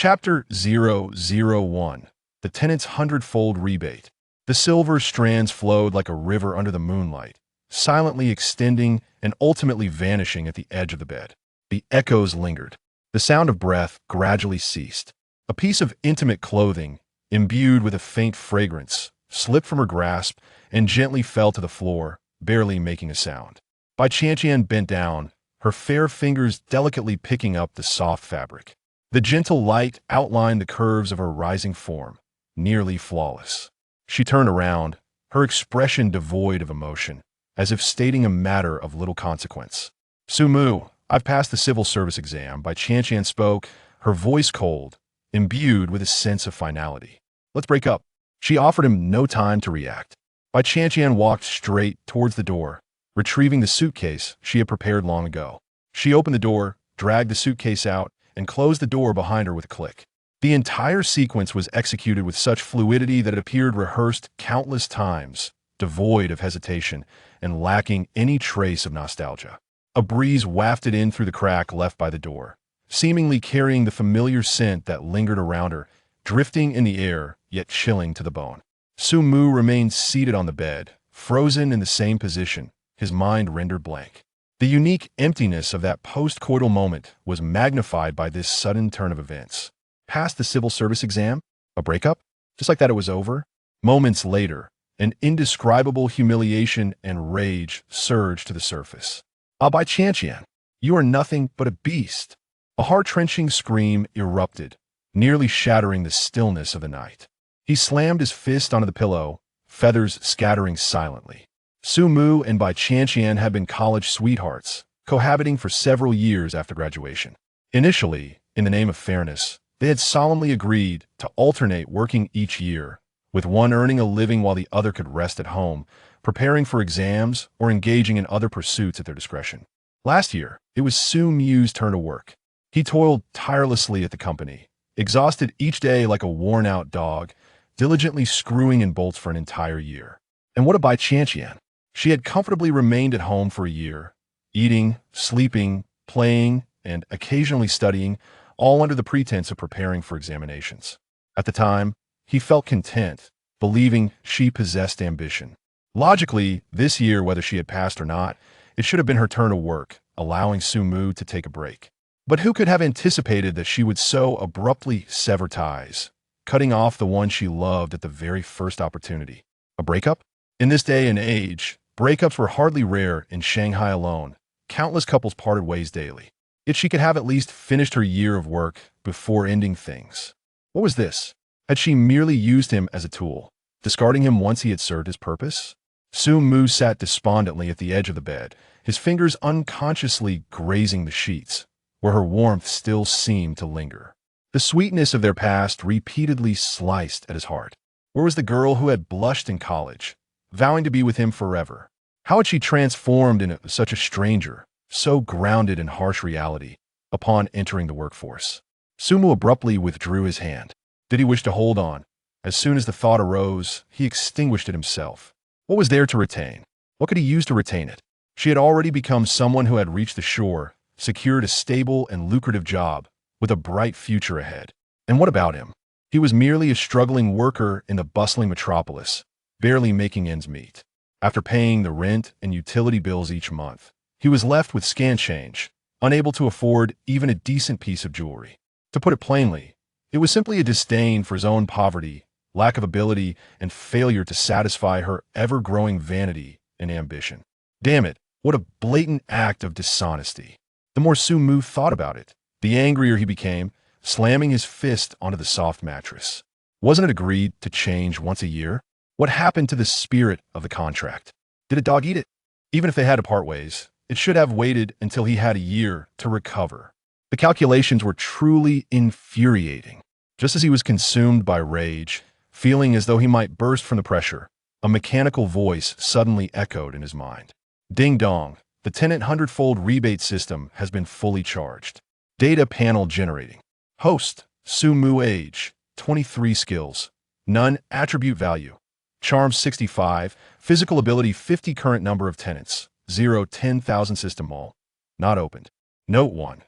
Chapter 001. The Tenant's Hundredfold Rebate. The silver strands flowed like a river under the moonlight, silently extending and ultimately vanishing at the edge of the bed. The echoes lingered. The sound of breath gradually ceased. A piece of intimate clothing, imbued with a faint fragrance, slipped from her grasp and gently fell to the floor, barely making a sound. Bai Qianqian bent down, her fair fingers delicately picking up the soft fabric. The gentle light outlined the curves of her rising form, nearly flawless. She turned around, her expression devoid of emotion, as if stating a matter of little consequence. "Sumu, I've passed the civil service exam," Bai Qianqian spoke, her voice cold, imbued with a sense of finality. "Let's break up." She offered him no time to react. Bai Qianqian walked straight towards the door, retrieving the suitcase she had prepared long ago. She opened the door, dragged the suitcase out, and closed the door behind her with a click. The entire sequence was executed with such fluidity that it appeared rehearsed countless times, devoid of hesitation and lacking any trace of nostalgia. A breeze wafted in through the crack left by the door, seemingly carrying the familiar scent that lingered around her, drifting in the air, yet chilling to the bone. Sumu remained seated on the bed, frozen in the same position, his mind rendered blank. The unique emptiness of that post-coital moment was magnified by this sudden turn of events. Passed the civil service exam? A breakup? Just like that it was over? Moments later, an indescribable humiliation and rage surged to the surface. Bai Qianqian, you are nothing but a beast. A heart-wrenching scream erupted, nearly shattering the stillness of the night. He slammed his fist onto the pillow, feathers scattering silently. Sumu and Bai Qianqian had been college sweethearts, cohabiting for several years after graduation. Initially, in the name of fairness, they had solemnly agreed to alternate working each year, with one earning a living while the other could rest at home, preparing for exams or engaging in other pursuits at their discretion. Last year, it was Sumu's turn to work. He toiled tirelessly at the company, exhausted each day like a worn-out dog, diligently screwing in bolts for an entire year. And what about Qianqian? She had comfortably remained at home for a year, eating, sleeping, playing, and occasionally studying, all under the pretense of preparing for examinations. At the time, he felt content, believing she possessed ambition. Logically, this year, whether she had passed or not, it should have been her turn to work, allowing Sumu to take a break. But who could have anticipated that she would so abruptly sever ties, cutting off the one she loved at the very first opportunity? A breakup? In this day and age, breakups were hardly rare in Shanghai alone. Countless couples parted ways daily. Yet she could have at least finished her year of work before ending things. What was this? Had she merely used him as a tool, discarding him once he had served his purpose? Sumu sat despondently at the edge of the bed, his fingers unconsciously grazing the sheets, where her warmth still seemed to linger. The sweetness of their past repeatedly sliced at his heart. Where was the girl who had blushed in college, vowing to be with him forever? How had she transformed into such a stranger, so grounded in harsh reality, upon entering the workforce? Sumu abruptly withdrew his hand. Did he wish to hold on? As soon as the thought arose, he extinguished it himself. What was there to retain? What could he use to retain it? She had already become someone who had reached the shore, secured a stable and lucrative job, with a bright future ahead. And what about him? He was merely a struggling worker in the bustling metropolis, barely making ends meet. After paying the rent and utility bills each month, he was left with scant change, unable to afford even a decent piece of jewelry. To put it plainly, it was simply a disdain for his own poverty, lack of ability, and failure to satisfy her ever-growing vanity and ambition. Damn it, what a blatant act of dishonesty. The more Sumu thought about it, the angrier he became, slamming his fist onto the soft mattress. Wasn't it agreed to change once a year? What happened to the spirit of the contract? Did a dog eat it? Even if they had to part ways, it should have waited until he had a year to recover. The calculations were truly infuriating. Just as he was consumed by rage, feeling as though he might burst from the pressure, a mechanical voice suddenly echoed in his mind. Ding dong, the tenant hundredfold rebate system has been fully charged. Data panel generating. Host, Sumu age, 23 skills. None attribute value. Charm 65, physical ability 50 current number of tenants. 0 10,000 system mall. Not opened. Note 1.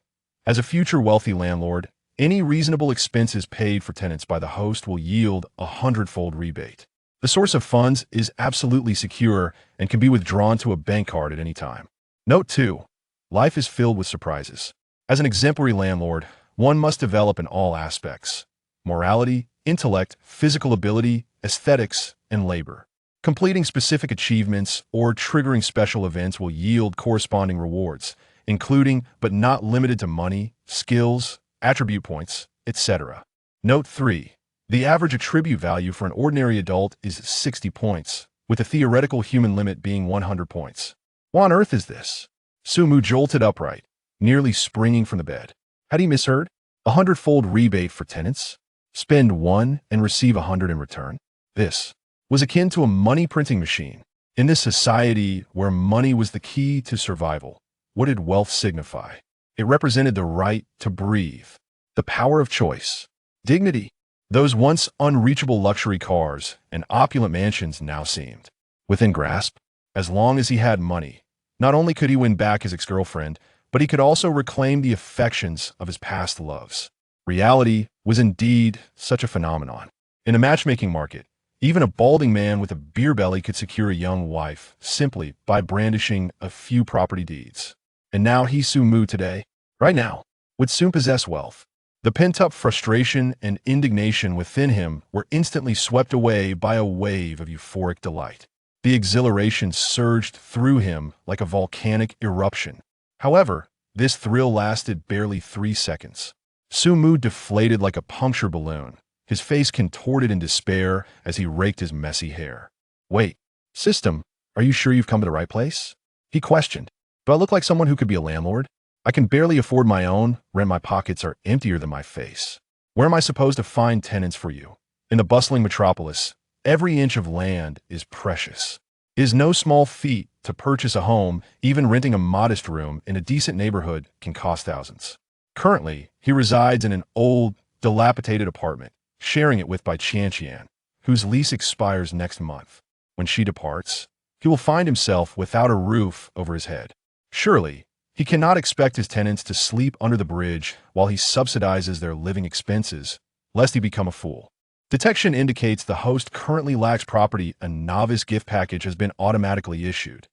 As a future wealthy landlord, Any reasonable expenses paid for tenants by the host will yield a hundredfold rebate. The source of funds is absolutely secure and can be withdrawn to a bank card at any time. Note 2. Life is filled with surprises. As an exemplary landlord, one must develop in all aspects: morality, intellect, physical ability, aesthetics, and labor. Completing specific achievements or triggering special events will yield corresponding rewards, including but not limited to money, skills, attribute points, etc. Note 3. The average attribute value for an ordinary adult is 60 points, with the theoretical human limit being 100 points. What on earth is this? Sumu jolted upright, nearly springing from the bed. Had he misheard? A hundredfold rebate for tenants? Spend 1 and receive 100 in return? This was akin to a money printing machine. In this society where money was the key to survival, what did wealth signify? It represented the right to breathe, the power of choice, dignity. Those once unreachable luxury cars and opulent mansions now seemed within grasp. As long as he had money, not only could he win back his ex-girlfriend, but he could also reclaim the affections of his past loves. Reality was indeed such a phenomenon. In a matchmaking market, even a balding man with a beer belly could secure a young wife simply by brandishing a few property deeds. And now he Sumu today, right now, would soon possess wealth. The pent-up frustration and indignation within him were instantly swept away by a wave of euphoric delight. The exhilaration surged through him like a volcanic eruption. However, this thrill lasted barely 3 seconds. Sumu deflated like a puncture balloon, his face contorted in despair as he raked his messy hair. "Wait, system, are you sure you've come to the right place?" he questioned. "Do I look like someone who could be a landlord? I can barely afford my own rent. My pockets are emptier than my face. Where am I supposed to find tenants for you? In the bustling metropolis, every inch of land is precious. It is no small feat to purchase a home. Even renting a modest room in a decent neighborhood can cost thousands." Currently, he resides in an old, dilapidated apartment, sharing it with by Chanchian, whose lease expires next month. When she departs, he will find himself without a roof over his head. Surely, he cannot expect his tenants to sleep under the bridge while he subsidizes their living expenses, lest he become a fool. Detection indicates the host currently lacks property. A novice gift package has been automatically issued.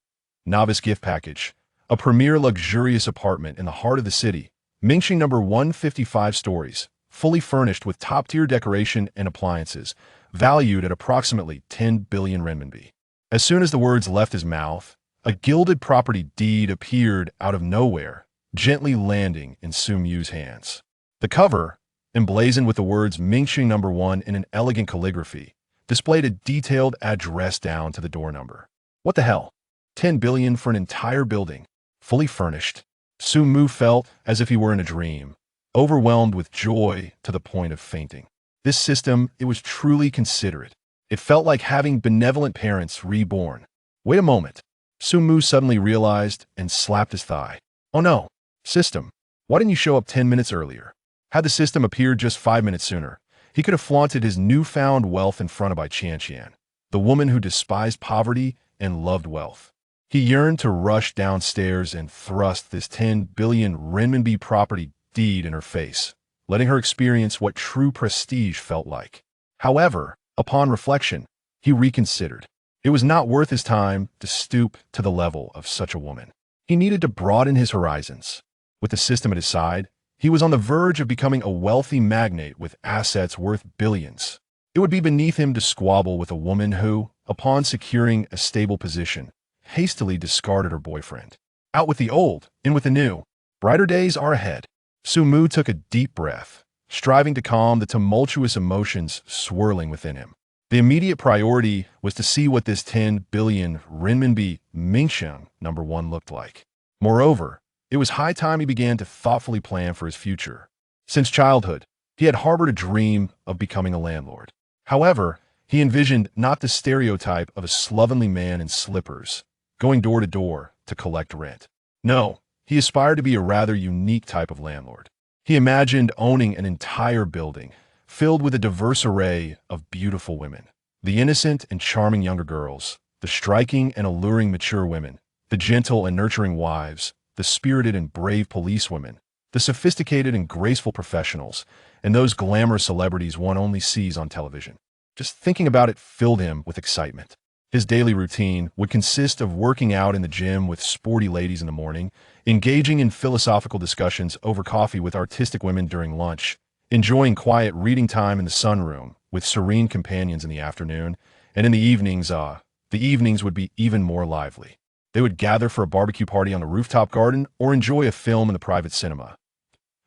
Novice gift package, a premier luxurious apartment in the heart of the city, Mingxing number 155 stories, fully furnished with top-tier decoration and appliances, valued at approximately 10 billion renminbi. As soon as the words left his mouth, a gilded property deed appeared out of nowhere, gently landing in Sumu's hands. The cover, emblazoned with the words Mingxing number 1 in an elegant calligraphy, displayed a detailed address down to the door number. What the hell? 10 billion for an entire building, fully furnished. Sumu felt as if he were in a dream, overwhelmed with joy to the point of fainting. This system, it was truly considerate. It felt like having benevolent parents reborn. Wait a moment. Sumu suddenly realized and slapped his thigh. Oh no, system, why didn't you show up 10 minutes earlier? Had the system appeared just 5 minutes sooner, he could have flaunted his newfound wealth in front of Bai Chanchian, the woman who despised poverty and loved wealth. He yearned to rush downstairs and thrust this 10 billion renminbi property deed in her face, letting her experience what true prestige felt like. However, upon reflection, he reconsidered. It was not worth his time to stoop to the level of such a woman. He needed to broaden his horizons. With the system at his side, he was on the verge of becoming a wealthy magnate with assets worth billions. It would be beneath him to squabble with a woman who, upon securing a stable position, hastily discarded her boyfriend. Out with the old, in with the new. Brighter days are ahead. Sumu took a deep breath, striving to calm the tumultuous emotions swirling within him. The immediate priority was to see what this 10 billion renminbi Mingxiang number 1 looked like. Moreover, it was high time he began to thoughtfully plan for his future. Since childhood, he had harbored a dream of becoming a landlord. However, he envisioned not the stereotype of a slovenly man in slippers, going door to door to collect rent. No, he aspired to be a rather unique type of landlord. He imagined owning an entire building, filled with a diverse array of beautiful women. The innocent and charming younger girls, the striking and alluring mature women, the gentle and nurturing wives, the spirited and brave policewomen, the sophisticated and graceful professionals, and those glamorous celebrities one only sees on television. Just thinking about it filled him with excitement. His daily routine would consist of working out in the gym with sporty ladies in the morning, engaging in philosophical discussions over coffee with artistic women during lunch, enjoying quiet reading time in the sunroom with serene companions in the afternoon, and in the evenings would be even more lively. They would gather for a barbecue party on the rooftop garden or enjoy a film in the private cinema.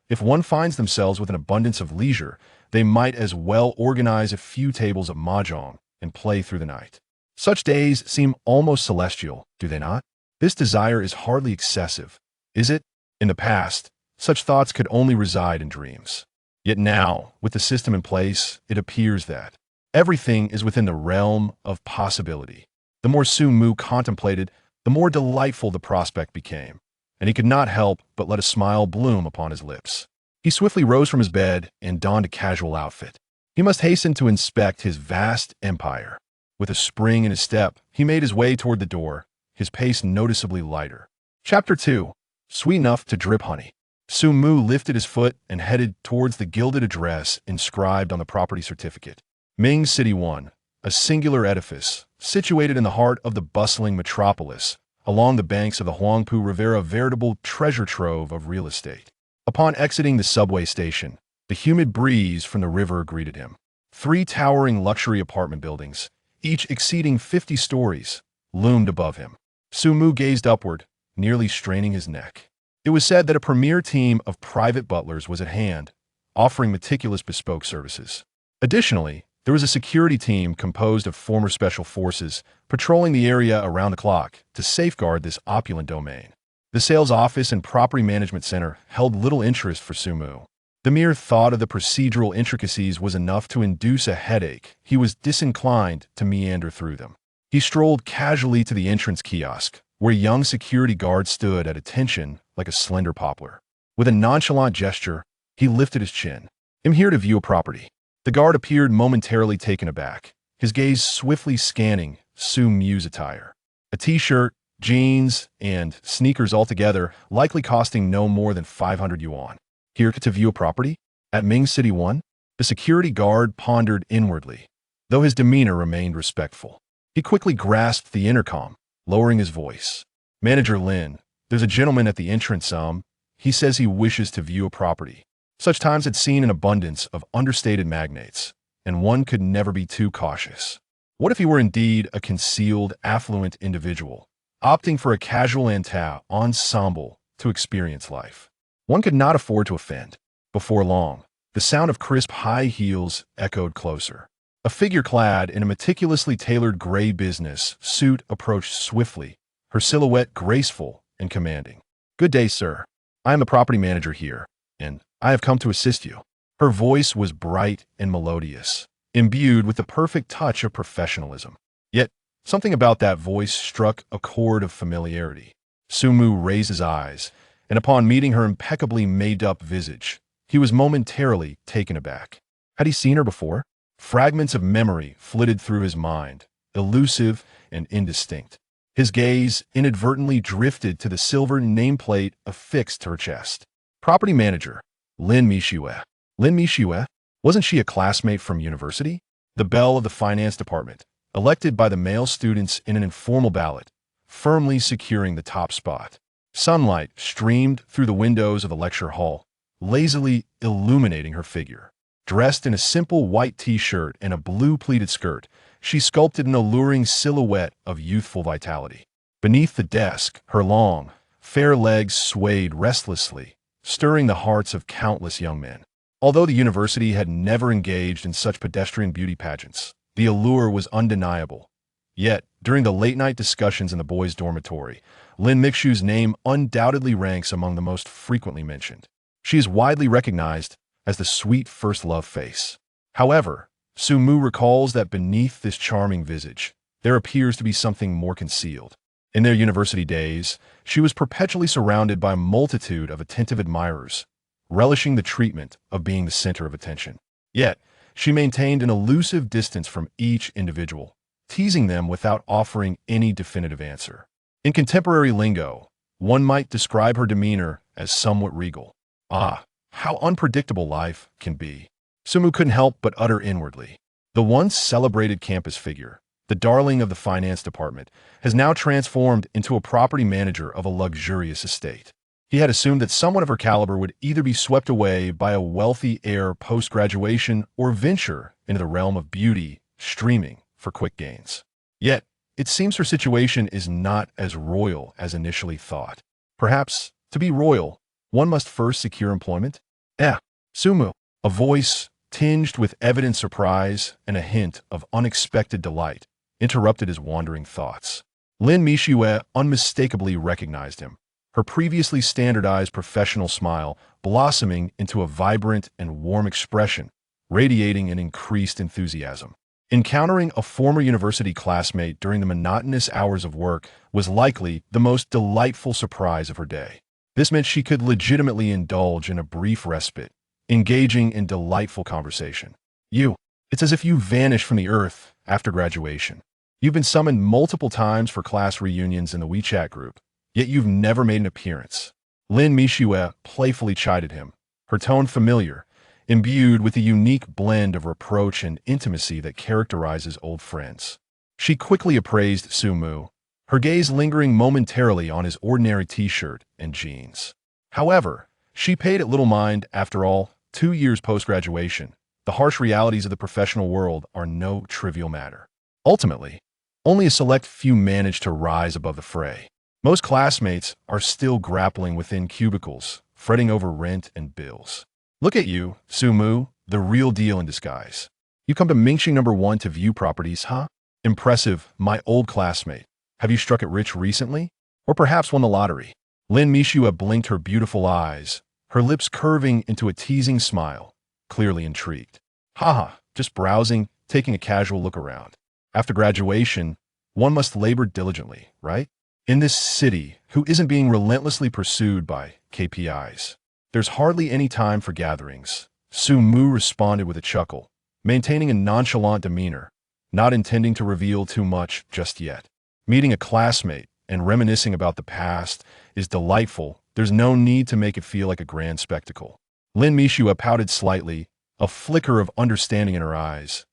If one finds themselves with an abundance of leisure, they might as well organize a few tables of mahjong and play through the night. Such days seem almost celestial, do they not? This desire is hardly excessive, is it? In the past, such thoughts could only reside in dreams. Yet now, with the system in place, it appears that everything is within the realm of possibility. The more Su-mu contemplated, the more delightful the prospect became, and he could not help but let a smile bloom upon his lips. He swiftly rose from his bed and donned a casual outfit. He must hasten to inspect his vast empire. With a spring in his step, he made his way toward the door, his pace noticeably lighter. Chapter 2. Sweet enough to drip honey. Su-mu lifted his foot and headed towards the gilded address inscribed on the property certificate. Ming City 1, a singular edifice, situated in the heart of the bustling metropolis, along the banks of the Huangpu River, a veritable treasure trove of real estate. Upon exiting the subway station, the humid breeze from the river greeted him. 3 towering luxury apartment buildings, each exceeding 50 stories, loomed above him. Su-mu gazed upward, nearly straining his neck. It was said that a premier team of private butlers was at hand, offering meticulous bespoke services. Additionally, there was a security team composed of former special forces patrolling the area around the clock to safeguard this opulent domain. The sales office and property management center held little interest for Su-mu. The mere thought of the procedural intricacies was enough to induce a headache. He was disinclined to meander through them. He strolled casually to the entrance kiosk, where a young security guard stood at attention like a slender poplar. With a nonchalant gesture, he lifted his chin. "I'm here to view a property." The guard appeared momentarily taken aback, his gaze swiftly scanning Su-mu's attire. A t-shirt, jeans, and sneakers altogether, likely costing no more than 500 yuan. "Here to view a property? At Ming City 1? The security guard pondered inwardly, though his demeanor remained respectful. He quickly grasped the intercom, lowering his voice. "Manager Lin, there's a gentleman at the entrance. He says he wishes to view a property." Such times had seen an abundance of understated magnates, and one could never be too cautious. What if he were indeed a concealed, affluent individual, opting for a casual ensemble to experience life? One could not afford to offend. Before long, the sound of crisp high heels echoed closer. A figure clad in a meticulously tailored gray business suit approached swiftly, her silhouette graceful and commanding. "Good day, sir. I am the property manager here, and I have come to assist you." Her voice was bright and melodious, imbued with the perfect touch of professionalism. Yet, something about that voice struck a chord of familiarity. Su-mu raised his eyes, and upon meeting her impeccably made-up visage, he was momentarily taken aback. Had he seen her before? Fragments of memory flitted through his mind, elusive and indistinct. His gaze inadvertently drifted to the silver nameplate affixed to her chest. Property manager, Lin Mishue. Lin Mishue? Wasn't she a classmate from university? The belle of the finance department, elected by the male students in an informal ballot, firmly securing the top spot. Sunlight streamed through the windows of the lecture hall, lazily illuminating her figure. Dressed in a simple white t-shirt and a blue pleated skirt, she sculpted an alluring silhouette of youthful vitality. Beneath the desk, her long, fair legs swayed restlessly, stirring the hearts of countless young men. Although the university had never engaged in such pedestrian beauty pageants, the allure was undeniable. Yet, during the late-night discussions in the boys' dormitory, Lin Mixu's name undoubtedly ranks among the most frequently mentioned. She is widely recognized as the sweet first love face. However, Su-mu recalls that beneath this charming visage, there appears to be something more concealed. In their university days, she was perpetually surrounded by a multitude of attentive admirers, relishing the treatment of being the center of attention. Yet, she maintained an elusive distance from each individual, teasing them without offering any definitive answer. In contemporary lingo, one might describe her demeanor as somewhat regal. Ah, how unpredictable life can be. Sumu couldn't help but utter inwardly. The once celebrated campus figure, the darling of the finance department, has now transformed into a property manager of a luxurious estate. He had assumed that someone of her caliber would either be swept away by a wealthy heir post-graduation or venture into the realm of beauty, streaming for quick gains. Yet, it seems her situation is not as royal as initially thought. Perhaps, to be royal, one must first secure employment? Sumu, a voice tinged with evident surprise and a hint of unexpected delight, interrupted his wandering thoughts. Lin Mishue unmistakably recognized him, her previously standardized professional smile blossoming into a vibrant and warm expression, radiating an increased enthusiasm. Encountering a former university classmate during the monotonous hours of work was likely the most delightful surprise of her day. This meant she could legitimately indulge in a brief respite, engaging in delightful conversation. It's as if you vanished from the earth after graduation. You've been summoned multiple times for class reunions in the WeChat group, yet you've never made an appearance. Lin Mishue playfully chided him, her tone familiar, imbued with the unique blend of reproach and intimacy that characterizes old friends. She quickly appraised Sumu, her gaze lingering momentarily on his ordinary t-shirt and jeans. However, she paid it little mind. After all, 2 years post-graduation, the harsh realities of the professional world are no trivial matter. Ultimately, only a select few manage to rise above the fray. Most classmates are still grappling within cubicles, fretting over rent and bills. Look at you, Sumu, the real deal in disguise. You come to Mingxing number 1 to view properties, huh? Impressive, my old classmate. Have you struck it rich recently? Or perhaps won the lottery? Lin Mishue blinked her beautiful eyes, her lips curving into a teasing smile, clearly intrigued. Haha, just browsing, taking a casual look around. After graduation, one must labor diligently, right? In this city, who isn't being relentlessly pursued by KPIs. There's hardly any time for gatherings. Sumu responded with a chuckle, maintaining a nonchalant demeanor, not intending to reveal too much just yet. Meeting a classmate and reminiscing about the past is delightful. There's no need to make it feel like a grand spectacle. Lin Mishue pouted slightly, a flicker of understanding in her eyes.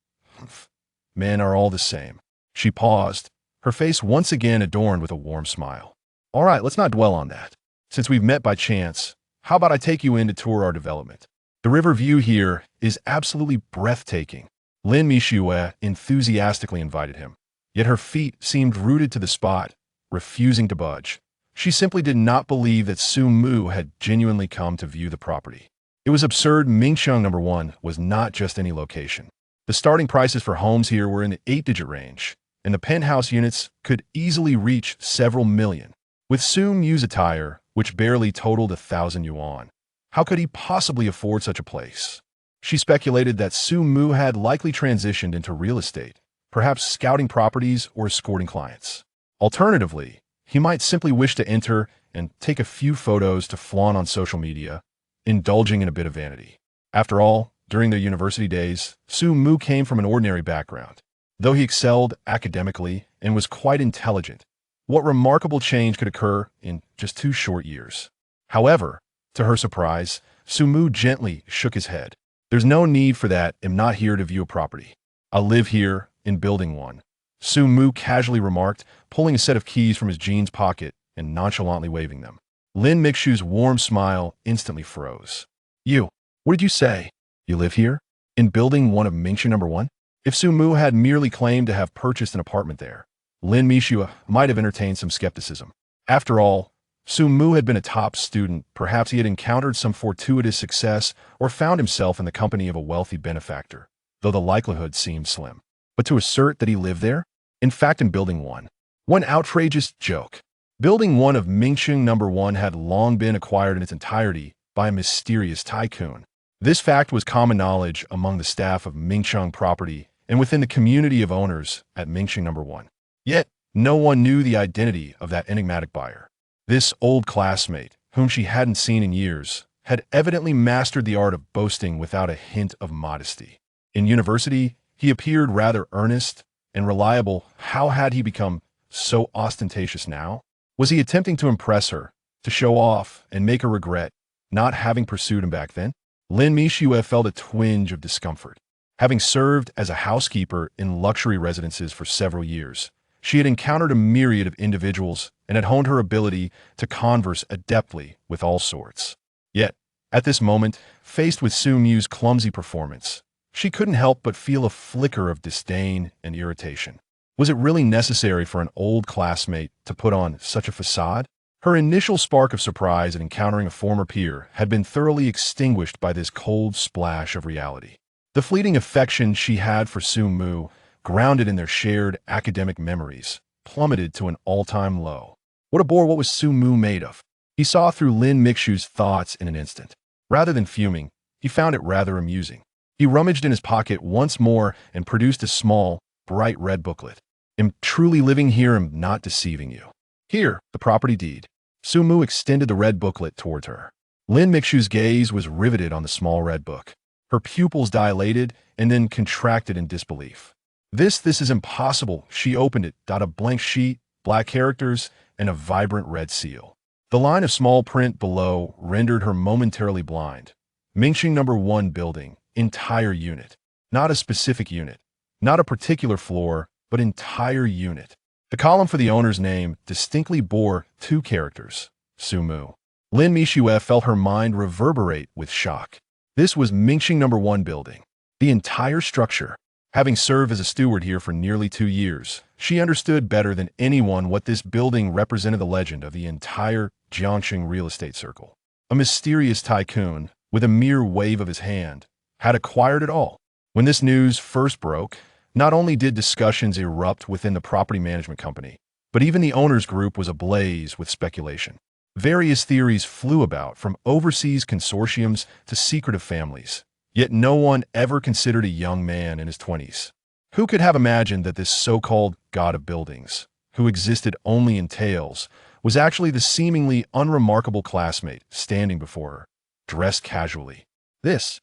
Men are all the same. She paused, her face once again adorned with a warm smile. All right, let's not dwell on that. Since we've met by chance, how about I take you in to tour our development? The river view here is absolutely breathtaking. Lin Mishue enthusiastically invited him, yet her feet seemed rooted to the spot, refusing to budge. She simply did not believe that Sumu had genuinely come to view the property. It was absurd. Mingxiang number 1 was not just any location. The starting prices for homes here were in the 8-digit range, and the penthouse units could easily reach several million. With Sumu's attire, which barely totaled 1,000 yuan, how could he possibly afford such a place? She speculated that Sumu had likely transitioned into real estate, perhaps scouting properties or escorting clients. Alternatively, he might simply wish to enter and take a few photos to flaunt on social media, indulging in a bit of vanity. After all, during their university days, Sumu came from an ordinary background. Though he excelled academically and was quite intelligent, what remarkable change could occur in just 2 short years? However, to her surprise, Sumu gently shook his head. There's no need for that. I'm not here to view a property. I live here in building 1. Sumu casually remarked, pulling a set of keys from his jeans pocket and nonchalantly waving them. Lin Mixu's warm smile instantly froze. What did you say? You live here? In building 1 of Mingxing number 1? If Sumu had merely claimed to have purchased an apartment there, Lin Mishue might have entertained some skepticism. After all, Sumu had been a top student. Perhaps he had encountered some fortuitous success or found himself in the company of a wealthy benefactor, though the likelihood seemed slim. But to assert that he lived there? In fact, in building 1. One outrageous joke. Building 1 of Mingxing number 1 had long been acquired in its entirety by a mysterious tycoon. This fact was common knowledge among the staff of Mingxiang Property and within the community of owners at Mingxing number 1. Yet, no one knew the identity of that enigmatic buyer. This old classmate, whom she hadn't seen in years, had evidently mastered the art of boasting without a hint of modesty. In university, he appeared rather earnest and reliable. How had he become so ostentatious now? Was he attempting to impress her, to show off and make her regret not having pursued him back then? Lin Mishue felt a twinge of discomfort. Having served as a housekeeper in luxury residences for several years, she had encountered a myriad of individuals and had honed her ability to converse adeptly with all sorts. Yet, at this moment, faced with Su Mu's clumsy performance, she couldn't help but feel a flicker of disdain and irritation. Was it really necessary for an old classmate to put on such a facade? Her initial spark of surprise at encountering a former peer had been thoroughly extinguished by this cold splash of reality. The fleeting affection she had for Su Mu, grounded in their shared academic memories, plummeted to an all-time low. What a bore! What was Su Mu made of? He saw through Lin Mixu's thoughts in an instant. Rather than fuming, he found it rather amusing. He rummaged in his pocket once more and produced a small, bright red booklet. "Am truly living here, am not deceiving you. Here, the property deed." Su Mu extended the red booklet towards her. Lin Mixu's gaze was riveted on the small red book. Her pupils dilated and then contracted in disbelief. This is impossible. She opened it, a blank sheet, black characters, and a vibrant red seal. The line of small print below rendered her momentarily blind. Mingxing number 1 building, entire unit. Not a specific unit, not a particular floor, but entire unit. The column for the owner's name distinctly bore 2 characters, Su Mu. Lin Mishue felt her mind reverberate with shock. This was Mingxing number 1 building. The entire structure. Having served as a steward here for nearly 2 years, she understood better than anyone what this building represented the legend of the entire Jiangxing real estate circle. A mysterious tycoon, with a mere wave of his hand, had acquired it all. When this news first broke, not only did discussions erupt within the property management company, but even the owners' group was ablaze with speculation. Various theories flew about, from overseas consortiums to secretive families, yet no one ever considered a young man in his 20s. Who could have imagined that this so-called god of buildings, who existed only in tales, was actually the seemingly unremarkable classmate standing before her, dressed casually? This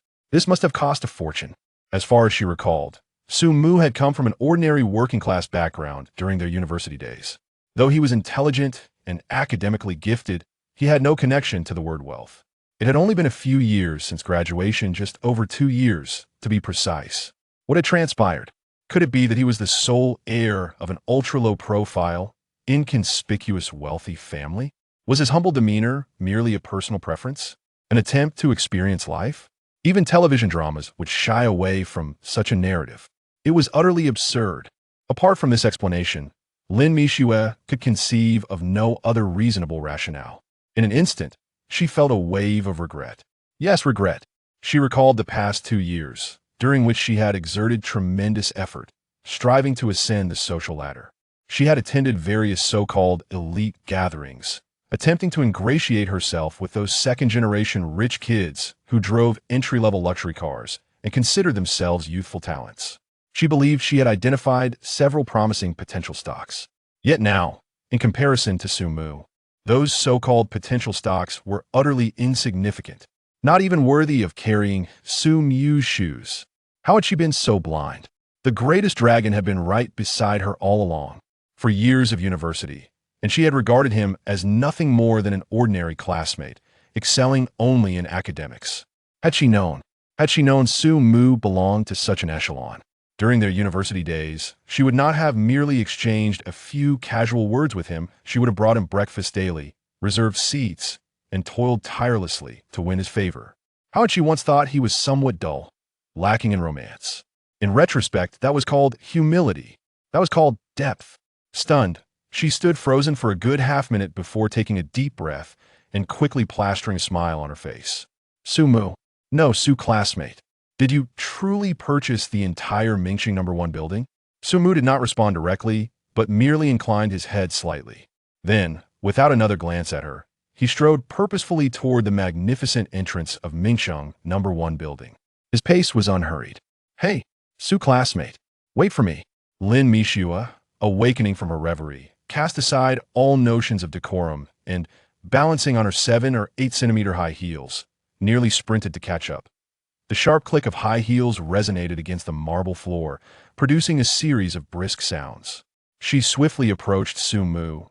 must have cost a fortune. As far as she recalled, Su Mu had come from an ordinary working-class background during their university days. Though he was intelligent and academically gifted, he had no connection to the word wealth. It had only been a few years since graduation, just over 2 years, to be precise. What had transpired? Could it be that he was the sole heir of an ultra-low profile, inconspicuous wealthy family? Was his humble demeanor merely a personal preference? An attempt to experience life? Even television dramas would shy away from such a narrative. It was utterly absurd. Apart from this explanation, Lin Mishue could conceive of no other reasonable rationale. In an instant, she felt a wave of regret. Yes, regret. She recalled the past 2 years, during which she had exerted tremendous effort, striving to ascend the social ladder. She had attended various so-called elite gatherings, attempting to ingratiate herself with those second-generation rich kids who drove entry-level luxury cars and considered themselves youthful talents. She believed she had identified several promising potential stocks. Yet now, in comparison to Su Mu, those so-called potential stocks were utterly insignificant, not even worthy of carrying Su Mu's shoes. How had she been so blind? The greatest dragon had been right beside her all along, for years of university, and she had regarded him as nothing more than an ordinary classmate, excelling only in academics. Had she known Su Mu belonged to such an echelon? During their university days, she would not have merely exchanged a few casual words with him. She would have brought him breakfast daily, reserved seats, and toiled tirelessly to win his favor. How had she once thought he was somewhat dull, lacking in romance? In retrospect, that was called humility. That was called depth. Stunned, she stood frozen for a good half-minute before taking a deep breath and quickly plastering a smile on her face. Su Mu. No, Su classmate. Did you truly purchase the entire Mingxing number 1 building? Su Mu did not respond directly, but merely inclined his head slightly. Then, without another glance at her, he strode purposefully toward the magnificent entrance of Mingxing number 1 building. His pace was unhurried. Hey, Su classmate, wait for me. Lin Mishue, awakening from her reverie, cast aside all notions of decorum and, balancing on her 7 or 8 centimeter high heels, nearly sprinted to catch up. The sharp click of high heels resonated against the marble floor, producing a series of brisk sounds. She swiftly approached Su Mu,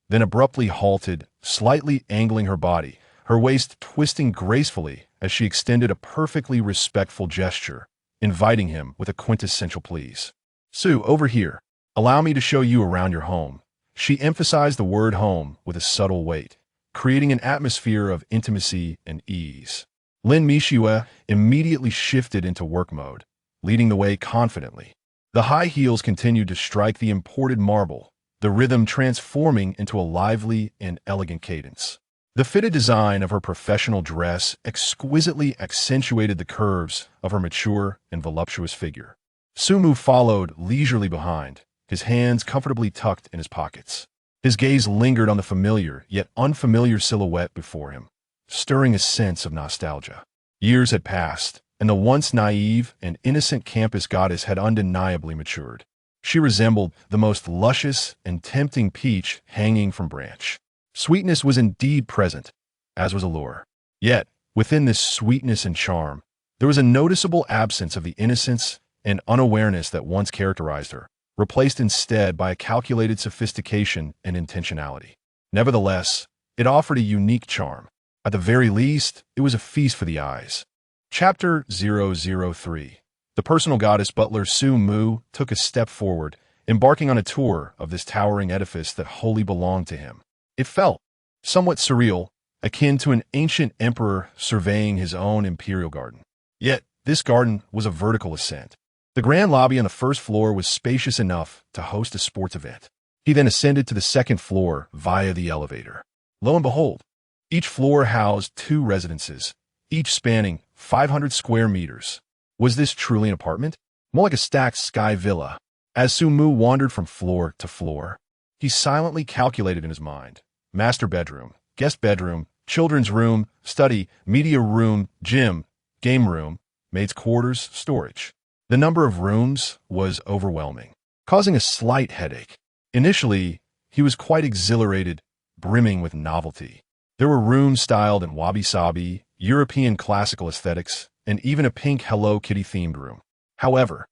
then abruptly halted, slightly angling her body, her waist twisting gracefully as she extended a perfectly respectful gesture, inviting him with a quintessential please. "Sue, over here. Allow me to show you around your home." She emphasized the word home with a subtle weight, creating an atmosphere of intimacy and ease. Lin Mishue immediately shifted into work mode, leading the way confidently. The high heels continued to strike the imported marble, the rhythm transforming into a lively and elegant cadence. The fitted design of her professional dress exquisitely accentuated the curves of her mature and voluptuous figure. Sumu followed leisurely behind, his hands comfortably tucked in his pockets. His gaze lingered on the familiar yet unfamiliar silhouette before him, stirring a sense of nostalgia. Years had passed, and the once naive and innocent campus goddess had undeniably matured. She resembled the most luscious and tempting peach hanging from branch. Sweetness was indeed present, as was allure. Yet, within this sweetness and charm, there was a noticeable absence of the innocence and unawareness that once characterized her, replaced instead by a calculated sophistication and intentionality. Nevertheless, it offered a unique charm. At the very least, it was a feast for the eyes. Chapter 003. The personal goddess butler Su Mu took a step forward, embarking on a tour of this towering edifice that wholly belonged to him. It felt somewhat surreal, akin to an ancient emperor surveying his own imperial garden. Yet, this garden was a vertical ascent. The grand lobby on the first floor was spacious enough to host a sports event. He then ascended to the second floor via the elevator. Lo and behold, each floor housed 2 residences, each spanning 500 square meters. Was this truly an apartment? More like a stacked sky villa. As Sumu wandered from floor to floor, he silently calculated in his mind: master bedroom, guest bedroom, children's room, study, media room, gym, game room, maid's quarters, storage. The number of rooms was overwhelming, causing a slight headache. Initially, he was quite exhilarated, brimming with novelty. There were rooms styled in wabi-sabi, European classical aesthetics, and even a pink Hello Kitty-themed room. However,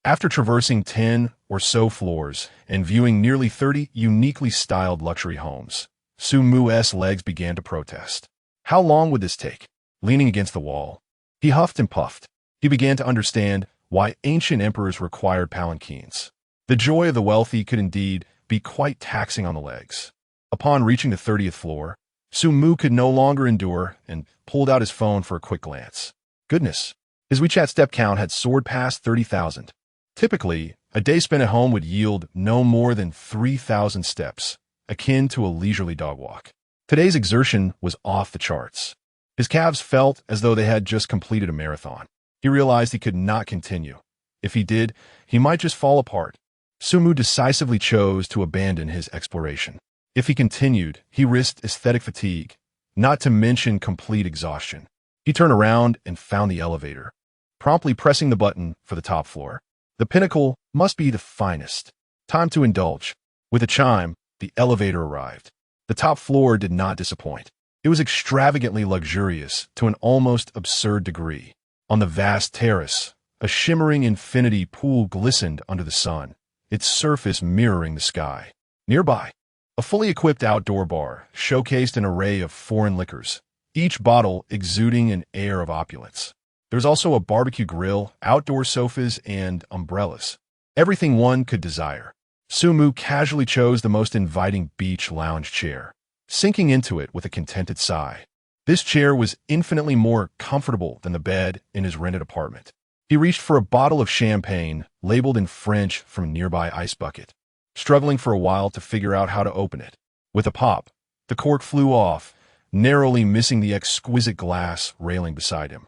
after traversing 10 or so floors and viewing nearly 30 uniquely styled luxury homes, Sumu's legs began to protest. How long would this take? Leaning against the wall, he huffed and puffed. He began to understand why ancient emperors required palanquins. The joy of the wealthy could indeed be quite taxing on the legs. Upon reaching the 30th floor, Sumu could no longer endure and pulled out his phone for a quick glance. Goodness, his WeChat step count had soared past 30,000. Typically, a day spent at home would yield no more than 3,000 steps, akin to a leisurely dog walk. Today's exertion was off the charts. His calves felt as though they had just completed a marathon. He realized he could not continue. If he did, he might just fall apart. Sumu decisively chose to abandon his exploration. If he continued, he risked aesthetic fatigue, not to mention complete exhaustion. He turned around and found the elevator, promptly pressing the button for the top floor. The pinnacle must be the finest. Time to indulge. With a chime, the elevator arrived. The top floor did not disappoint. It was extravagantly luxurious to an almost absurd degree. On the vast terrace, a shimmering infinity pool glistened under the sun, its surface mirroring the sky. Nearby, a fully equipped outdoor bar showcased an array of foreign liquors, each bottle exuding an air of opulence. There was also a barbecue grill, outdoor sofas, and umbrellas. Everything one could desire. Sumu casually chose the most inviting beach lounge chair, sinking into it with a contented sigh. This chair was infinitely more comfortable than the bed in his rented apartment. He reached for a bottle of champagne, labeled in French from a nearby ice bucket, struggling for a while to figure out how to open it. With a pop, the cork flew off, narrowly missing the exquisite glass railing beside him.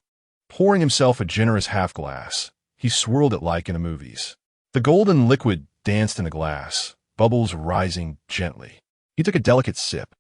Pouring himself a generous half-glass, he swirled it like in the movies. The golden liquid danced in the glass, bubbles rising gently. He took a delicate sip.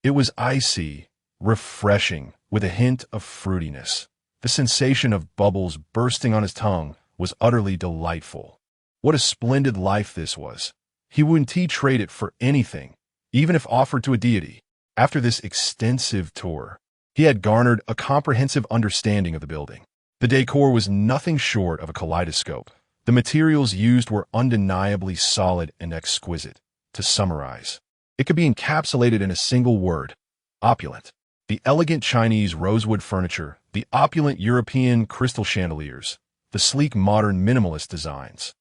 It was icy, refreshing, with a hint of fruitiness. The sensation of bubbles bursting on his tongue was utterly delightful. What a splendid life this was. He wouldn't trade it for anything, even if offered to a deity. After this extensive tour, he had garnered a comprehensive understanding of the building. The decor was nothing short of a kaleidoscope. The materials used were undeniably solid and exquisite. To summarize, it could be encapsulated in a single word: opulent. The elegant Chinese rosewood furniture, the opulent European crystal chandeliers, the sleek modern minimalist designs.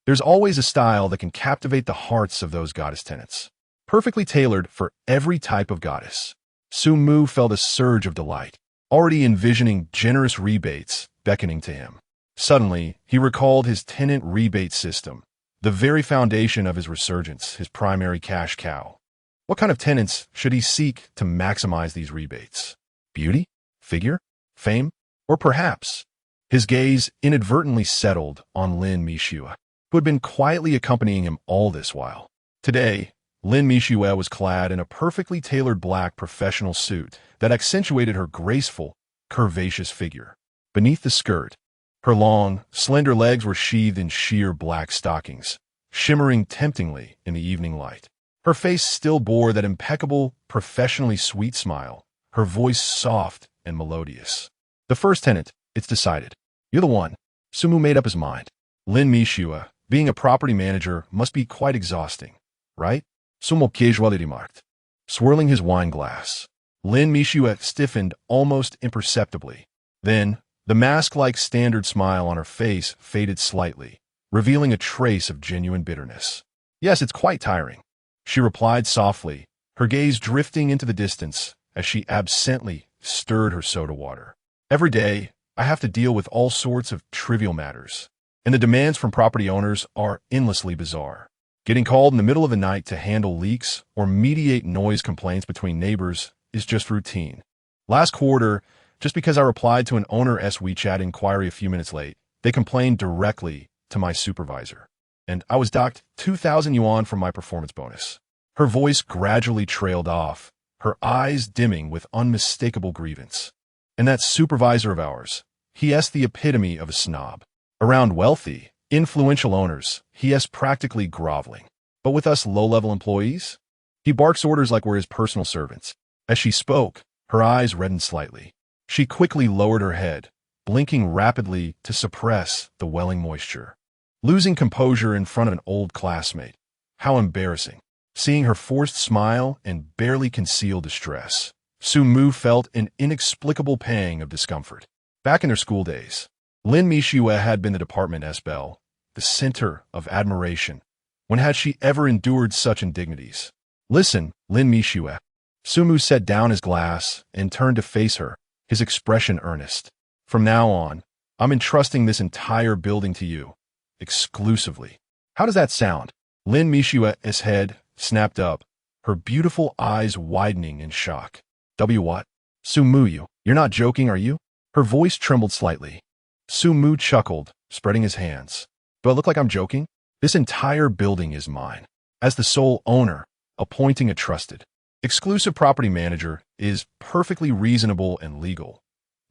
There's always a style that can captivate the hearts of those goddess tenants. Perfectly tailored for every type of goddess. Sumu felt a surge of delight, already envisioning generous rebates beckoning to him. Suddenly, he recalled his tenant rebate system, the very foundation of his resurgence, his primary cash cow. What kind of tenants should he seek to maximize these rebates? Beauty? Figure? Fame? Or perhaps? His gaze inadvertently settled on Lin Mishua, who had been quietly accompanying him all this while. Today, Lin Mishua was clad in a perfectly tailored black professional suit that accentuated her graceful, curvaceous figure. Beneath the skirt, her long, slender legs were sheathed in sheer black stockings, shimmering temptingly in the evening light. Her face still bore that impeccable, professionally sweet smile, her voice soft and melodious. The first tenant, it's decided. You're the one. Sumu made up his mind. Lin Mishua, being a property manager, must be quite exhausting, right? Sumo casually remarked. Swirling his wine glass, Lin Mishua stiffened almost imperceptibly. Then, the mask-like standard smile on her face faded slightly, revealing a trace of genuine bitterness. Yes, it's quite tiring, she replied softly, her gaze drifting into the distance as she absently stirred her soda water. Every day, I have to deal with all sorts of trivial matters, and the demands from property owners are endlessly bizarre. Getting called in the middle of the night to handle leaks or mediate noise complaints between neighbors is just routine. Last quarter, just because I replied to an owner's WeChat inquiry a few minutes late, they complained directly to my supervisor, and I was docked 2,000 yuan from my performance bonus. Her voice gradually trailed off, her eyes dimming with unmistakable grievance. And that supervisor of ours, he's the epitome of a snob. Around wealthy, influential owners, he's practically groveling. But with us low-level employees, he barks orders like we're his personal servants. As she spoke, her eyes reddened slightly. She quickly lowered her head, blinking rapidly to suppress the welling moisture. Losing composure in front of an old classmate. How embarrassing. Seeing her forced smile and barely concealed distress, Sumu felt an inexplicable pang of discomfort. Back in their school days, Lin Mishua had been the department's belle, the center of admiration. When had she ever endured such indignities? Listen, Lin Mishua. Sumu set down his glass and turned to face her, his expression earnest. From now on, I'm entrusting this entire building to you, exclusively. How does that sound? Lin Mishua's head snapped up, her beautiful eyes widening in shock. What? Sumu, you're not joking, are you? Her voice trembled slightly. Sumu chuckled, spreading his hands. Do I look like I'm joking? This entire building is mine. As the sole owner, appointing a trusted, exclusive property manager is perfectly reasonable and legal,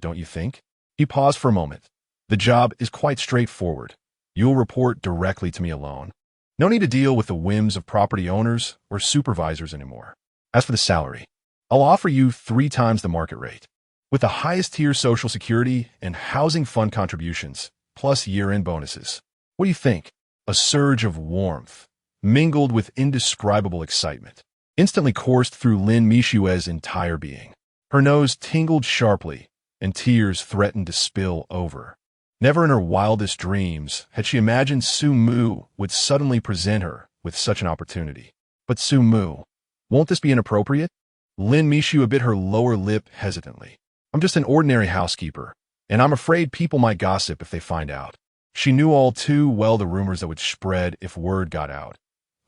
don't you think? He paused for a moment. The job is quite straightforward. You'll report directly to me alone. No need to deal with the whims of property owners or supervisors anymore. As for the salary, I'll offer you 3 times the market rate, with the highest tier Social Security and housing fund contributions, plus year-end bonuses. What do you think? A surge of warmth, mingled with indescribable excitement, instantly coursed through Lin Mishua's entire being. Her nose tingled sharply, and tears threatened to spill over. Never in her wildest dreams had she imagined Sumu would suddenly present her with such an opportunity. But Sumu, won't this be inappropriate? Lin Mishua bit her lower lip hesitantly. I'm just an ordinary housekeeper, and I'm afraid people might gossip if they find out. She knew all too well the rumors that would spread if word got out.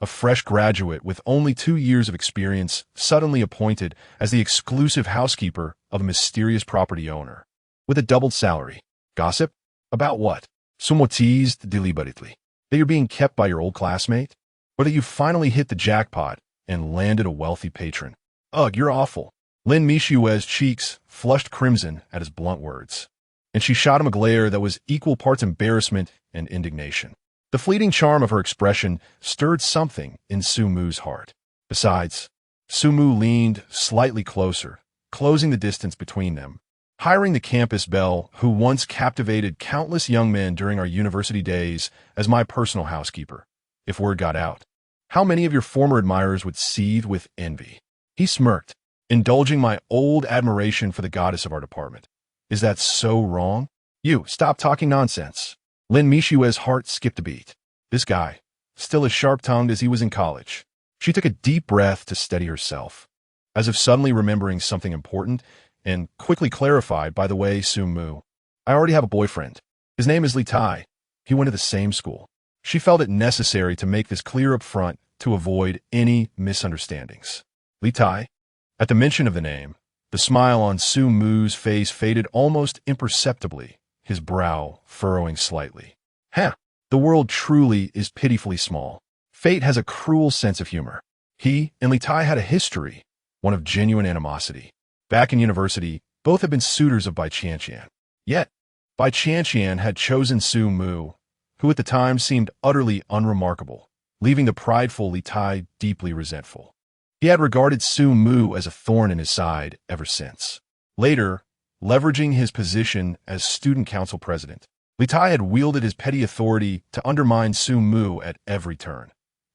A fresh graduate with only 2 years of experience suddenly appointed as the exclusive housekeeper of a mysterious property owner. With a doubled salary. Gossip? About what? Sumo teased deliberately. That you're being kept by your old classmate? Or that you finally hit the jackpot and landed a wealthy patron? Ugh, you're awful. Lin Mishua's cheeks flushed crimson at his blunt words, and she shot him a glare that was equal parts embarrassment and indignation. The fleeting charm of her expression stirred something in Sumu's heart. Besides, Sumu leaned slightly closer, closing the distance between them. Hiring the campus belle who once captivated countless young men during our university days as my personal housekeeper. If word got out, how many of your former admirers would seethe with envy? He smirked. indulging my old admiration for the goddess of our department. Is that so wrong? You, stop talking nonsense. Lin Mishue's heart skipped a beat. This guy, still as sharp-tongued as he was in college. She took a deep breath to steady herself, as if suddenly remembering something important, and quickly clarified, by the way, Su-mu, I already have a boyfriend. His name is Li Tai. He went to the same school. She felt it necessary to make this clear up front to avoid any misunderstandings. Li Tai? At the mention of the name, the smile on Su-mu's face faded almost imperceptibly, his brow furrowing slightly. The world truly is pitifully small. Fate has a cruel sense of humor. He and Li Tai had a history, one of genuine animosity. Back in university, both had been suitors of Bai Qianqian. Yet, Bai Qianqian had chosen Su-mu, who at the time seemed utterly unremarkable, leaving the prideful Li Tai deeply resentful. He had regarded Su-mu as a thorn in his side ever since. Later, leveraging his position as student council president, Li Tai had wielded his petty authority to undermine Su-mu at every turn,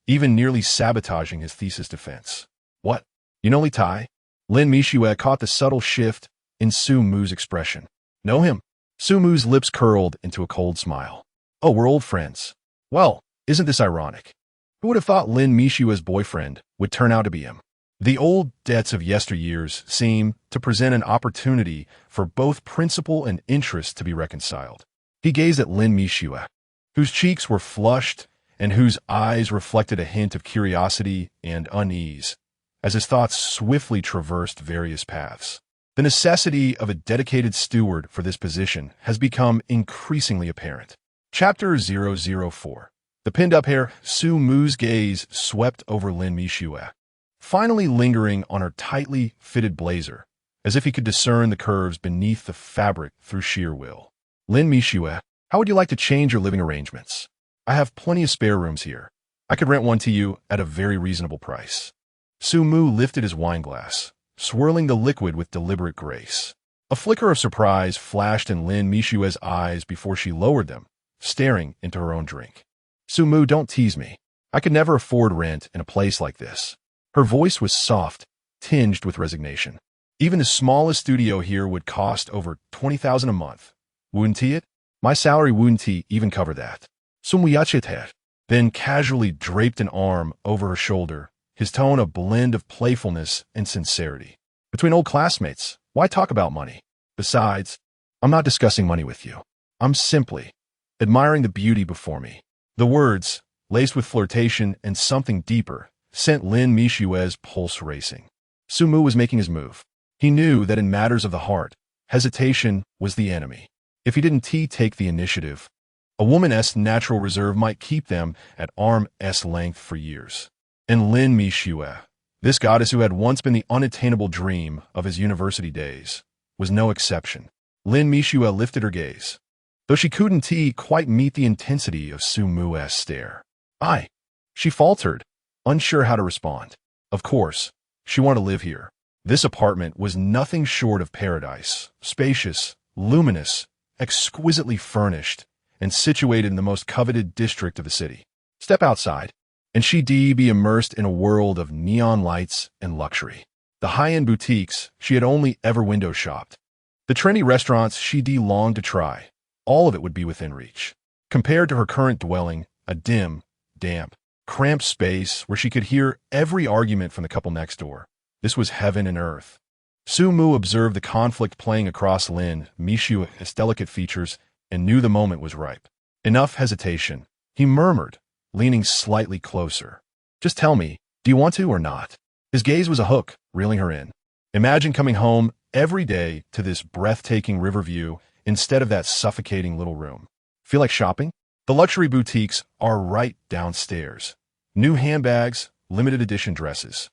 even nearly sabotaging his thesis defense. What? You know Li Tai? Lin Mishue caught the subtle shift in Su-mu's expression. Know him? Su-mu's lips curled into a cold smile. Oh, we're old friends. Well, isn't this ironic? Who would have thought Lin Mishue's boyfriend would turn out to be him? The old debts of yesteryears seem to present an opportunity for both principle and interest to be reconciled. He gazed at Lin Mishue, whose cheeks were flushed and whose eyes reflected a hint of curiosity and unease, as his thoughts swiftly traversed various paths. The necessity of a dedicated steward for this position has become increasingly apparent. Chapter 004. The pinned-up hair, Su-mu's gaze swept over Lin Mishue, finally lingering on her tightly fitted blazer, as if he could discern the curves beneath the fabric through sheer will. Lin Mishue, how would you like to change your living arrangements? I have plenty of spare rooms here. I could rent one to you at a very reasonable price. Su-mu lifted his wineglass, swirling the liquid with deliberate grace. A flicker of surprise flashed in Lin Mishue's eyes before she lowered them, staring into her own drink. Su-mu, don't tease me. I could never afford rent in a place like this. Her voice was soft, tinged with resignation. Even the smallest studio here would cost over 20,000 a month. Wouldn't it? My salary wouldn't even cover that. Then casually draped an arm over her shoulder, his tone a blend of playfulness and sincerity. Between old classmates, why talk about money? Besides, I'm not discussing money with you. I'm simply admiring the beauty before me. The words, laced with flirtation and something deeper, sent Lin Mishue's pulse racing. Su-mu was making his move. He knew that in matters of the heart, hesitation was the enemy. If he didn't take the initiative, a woman's natural reserve might keep them at arm's length for years. And Lin Mishue, this goddess who had once been the unattainable dream of his university days, was no exception. Lin Mishue lifted her gaze, though she couldn't quite meet the intensity of Su-mu's stare. She faltered, unsure how to respond. Of course, she wanted to live here. This apartment was nothing short of paradise, spacious, luminous, exquisitely furnished, and situated in the most coveted district of the city. Step outside, and she'd be immersed in a world of neon lights and luxury. The high-end boutiques she had only ever window shopped. The trendy restaurants she'd longed to try. All of it would be within reach. Compared to her current dwelling, a dim, damp, cramped space where she could hear every argument from the couple next door, this was heaven and earth. Su-mu observed the conflict playing across Lin Mishue's delicate features and knew the moment was ripe. Enough hesitation, he murmured, leaning slightly closer. Just tell me, do you want to or not? His gaze was a hook, reeling her in. Imagine coming home every day to this breathtaking river view instead of that suffocating little room. Feel like shopping? The luxury boutiques are right downstairs. New handbags, limited edition dresses.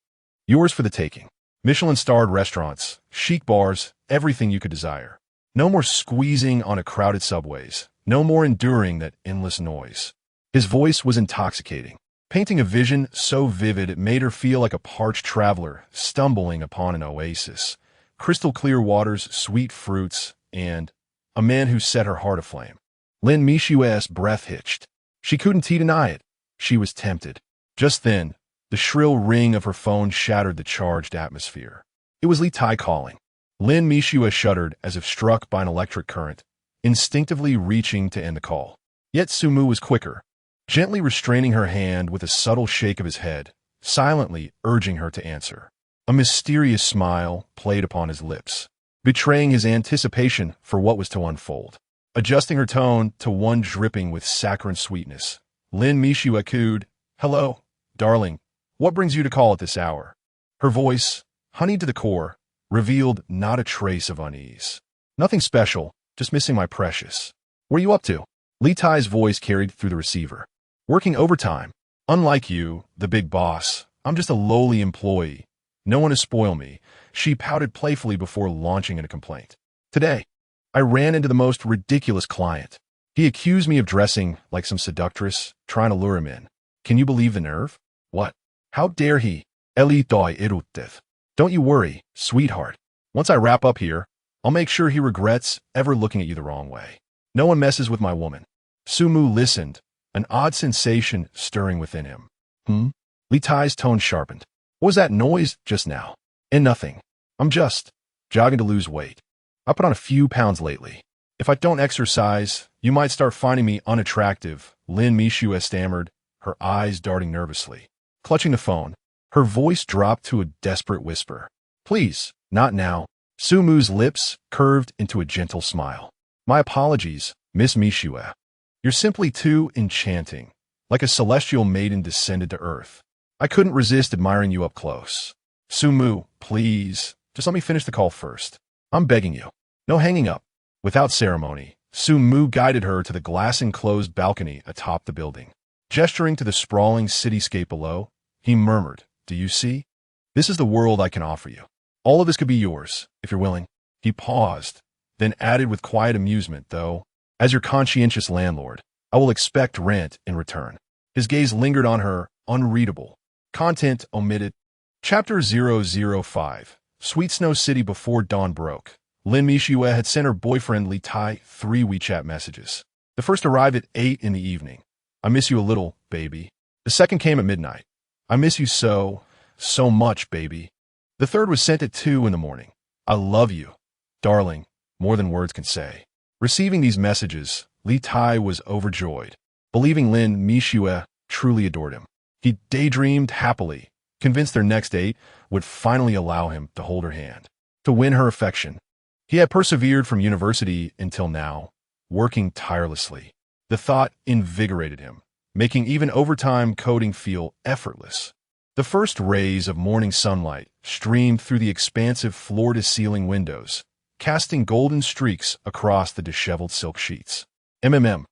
Yours for the taking. Michelin-starred restaurants, chic bars, everything you could desire. No more squeezing on a crowded subways. No more enduring that endless noise. His voice was intoxicating, painting a vision so vivid it made her feel like a parched traveler stumbling upon an oasis. Crystal clear waters, sweet fruits, and a man who set her heart aflame. Lin Mishue's breath hitched. She couldn't deny it. She was tempted. Just then, the shrill ring of her phone shattered the charged atmosphere. It was Li Tai calling. Lin Mishua shuddered as if struck by an electric current, instinctively reaching to end the call. Yet Sumu was quicker, gently restraining her hand with a subtle shake of his head, silently urging her to answer. A mysterious smile played upon his lips, betraying his anticipation for what was to unfold. Adjusting her tone to one dripping with saccharine sweetness, Lin Mishua cooed, "Hello, darling. What brings you to call at this hour?" Her voice, honeyed to the core, revealed not a trace of unease. "Nothing special, just missing my precious. What are you up to?" Li Tai's voice carried through the receiver. "Working overtime. Unlike you, the big boss, I'm just a lowly employee. No one to spoil me," she pouted playfully before launching in a complaint. "Today, I ran into the most ridiculous client. He accused me of dressing like some seductress, trying to lure him in. Can you believe the nerve? What? How dare he? Eli doi iruteth. Don't you worry, sweetheart. Once I wrap up here, I'll make sure he regrets ever looking at you the wrong way. No one messes with my woman." Sumu listened, an odd sensation stirring within him. Li Tai's tone sharpened. "What was that noise just now?" "And nothing. I'm just jogging to lose weight. I put on a few pounds lately. If I don't exercise, you might start finding me unattractive," Lin Mishua stammered, her eyes darting nervously. Clutching the phone, her voice dropped to a desperate whisper. "Please, not now." Sumu's lips curved into a gentle smile. "My apologies, Miss Mishua. You're simply too enchanting, like a celestial maiden descended to earth. I couldn't resist admiring you up close. Sumu, please, just let me finish the call first. I'm begging you. No hanging up." Without ceremony, Sumu guided her to the glass-enclosed balcony atop the building. Gesturing to the sprawling cityscape below, he murmured, "Do you see? This is the world I can offer you. All of this could be yours, if you're willing." He paused, then added with quiet amusement, "Though, as your conscientious landlord, I will expect rent in return." His gaze lingered on her, unreadable. Content omitted. Chapter 005. Sweet Snow City before dawn broke. Lin Mishua had sent her boyfriend Li Tai 3 WeChat messages. The first arrived at 8 in the evening. "I miss you a little, baby." The second came at midnight. "I miss you so much, baby." The third was sent at 2 in the morning. "I love you, darling, more than words can say." Receiving these messages, Li Tai was overjoyed, believing Lin Mishua truly adored him. He daydreamed happily, convinced their next date would finally allow him to hold her hand, to win her affection. He had persevered from university until now, working tirelessly. The thought invigorated him, making even overtime coding feel effortless. The first rays of morning sunlight streamed through the expansive floor-to-ceiling windows, casting golden streaks across the disheveled silk sheets. Lin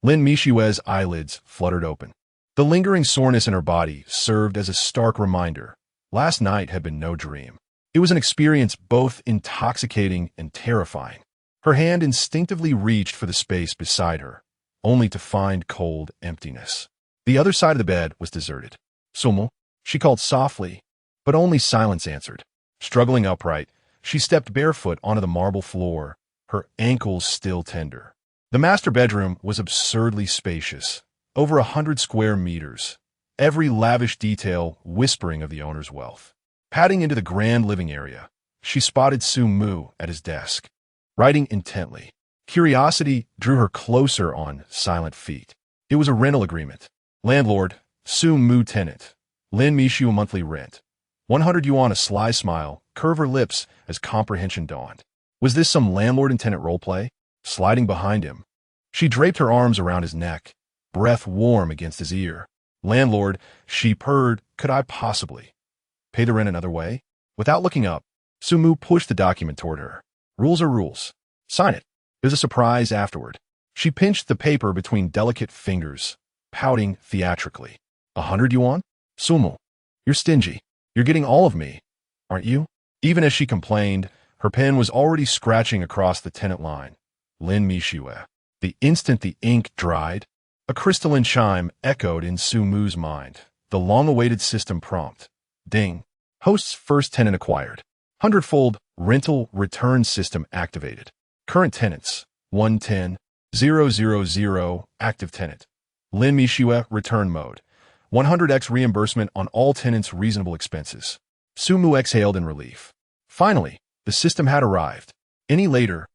Mishua's eyelids fluttered open. The lingering soreness in her body served as a stark reminder. Last night had been no dream. It was an experience both intoxicating and terrifying. Her hand instinctively reached for the space beside her, only to find cold emptiness. The other side of the bed was deserted. "Sumo," she called softly, but only silence answered. Struggling upright, she stepped barefoot onto the marble floor, her ankles still tender. The master bedroom was absurdly spacious, over 100 square meters, every lavish detail whispering of the owner's wealth. Padding into the grand living area, she spotted Sumu at his desk, writing intently. Curiosity drew her closer on silent feet. It was a rental agreement. Landlord, Sumu tenant. Lin Mishu monthly rent. 100 yuan. A sly smile curved her lips as comprehension dawned. Was this some landlord and tenant roleplay? Sliding behind him, she draped her arms around his neck, breath warm against his ear. "Landlord," she purred, "could I possibly pay the rent another way?" Without looking up, Sumu pushed the document toward her. "Rules are rules. Sign it. There's a surprise afterward." She pinched the paper between delicate fingers, pouting theatrically. 100 yuan? Sumu, you're stingy. You're getting all of me, aren't you? Even as she complained, her pen was already scratching across the tenant line. Lin Mishue. The instant the ink dried, a crystalline chime echoed in Sumu's mind. The long-awaited system prompt. Ding. Host's first tenant acquired. Hundredfold rental return system activated. Current tenants. 110,000 active tenant. Lin Mishue return mode. 100x reimbursement on all tenants' reasonable expenses. Sumu exhaled in relief. Finally, the system had arrived. Any later,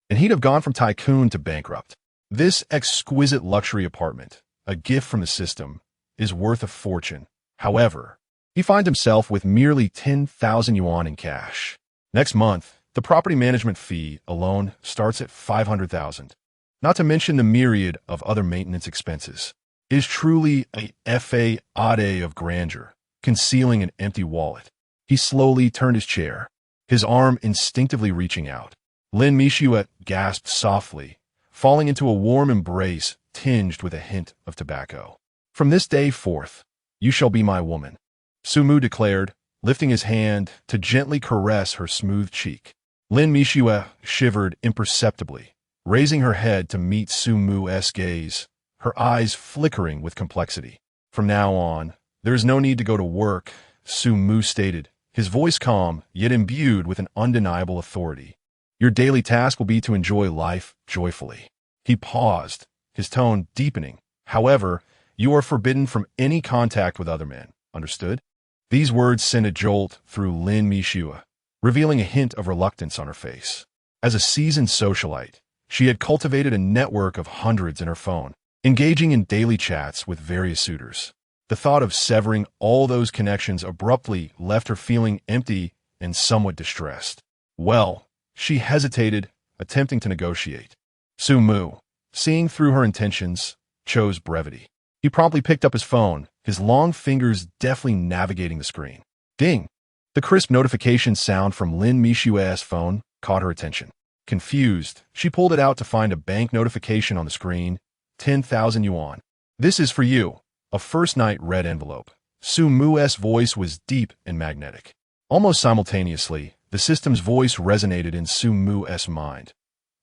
and he'd have gone from tycoon to bankrupt. This exquisite luxury apartment, a gift from the system, is worth a fortune. However, he finds himself with merely 10,000 yuan in cash. Next month, the property management fee alone starts at 500,000. Not to mention the myriad of other maintenance expenses. It is truly a fade of grandeur, concealing an empty wallet. He slowly turned his chair, his arm instinctively reaching out. Lin Mishua gasped softly, falling into a warm embrace tinged with a hint of tobacco. From this day forth, you shall be my woman, Sumu declared, lifting his hand to gently caress her smooth cheek. Lin Mishua shivered imperceptibly, raising her head to meet Sumu's gaze, her eyes flickering with complexity. From now on, there is no need to go to work, Sumu stated, his voice calm, yet imbued with an undeniable authority. Your daily task will be to enjoy life joyfully. He paused, his tone deepening. However, you are forbidden from any contact with other men. Understood? These words sent a jolt through Lin Mishua, revealing a hint of reluctance on her face. As a seasoned socialite, she had cultivated a network of hundreds in her phone, engaging in daily chats with various suitors. The thought of severing all those connections abruptly left her feeling empty and somewhat distressed. Well, she hesitated, attempting to negotiate. Sumu, seeing through her intentions, chose brevity. He promptly picked up his phone, his long fingers deftly navigating the screen. Ding! The crisp notification sound from Lin Mishua's phone caught her attention. Confused, she pulled it out to find a bank notification on the screen. 10,000 yuan. This is for you. A first-night red envelope. Sumu's voice was deep and magnetic. Almost simultaneously, the system's voice resonated in Sumu's mind.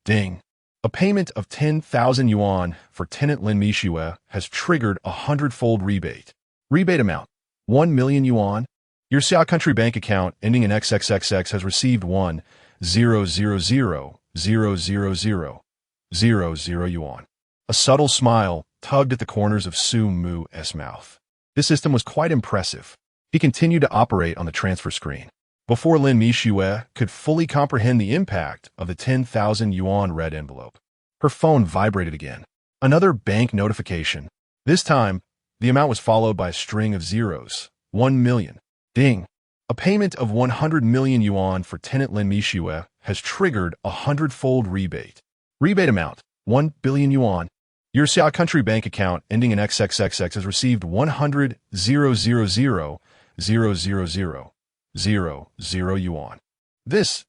Ding! A payment of 10,000 yuan for tenant Lin Mishua has triggered a hundredfold rebate. Rebate amount, 1 million yuan. Your Xia Country Bank account ending in XXXX has received 1,000,000,000 yuan. A subtle smile tugged at the corners of Sumu's mouth. This system was quite impressive. He continued to operate on the transfer screen. Before Lin Mishua could fully comprehend the impact of the 10,000 yuan red envelope, her phone vibrated again. Another bank notification. This time, the amount was followed by a string of zeros. 1 million. Ding! A payment of 100 million yuan for tenant Lin Mishua has triggered a hundredfold rebate. Rebate amount, 1 billion yuan. Your Xia Country Bank account ending in XXXX has received 100,000,000,000 yuan. This.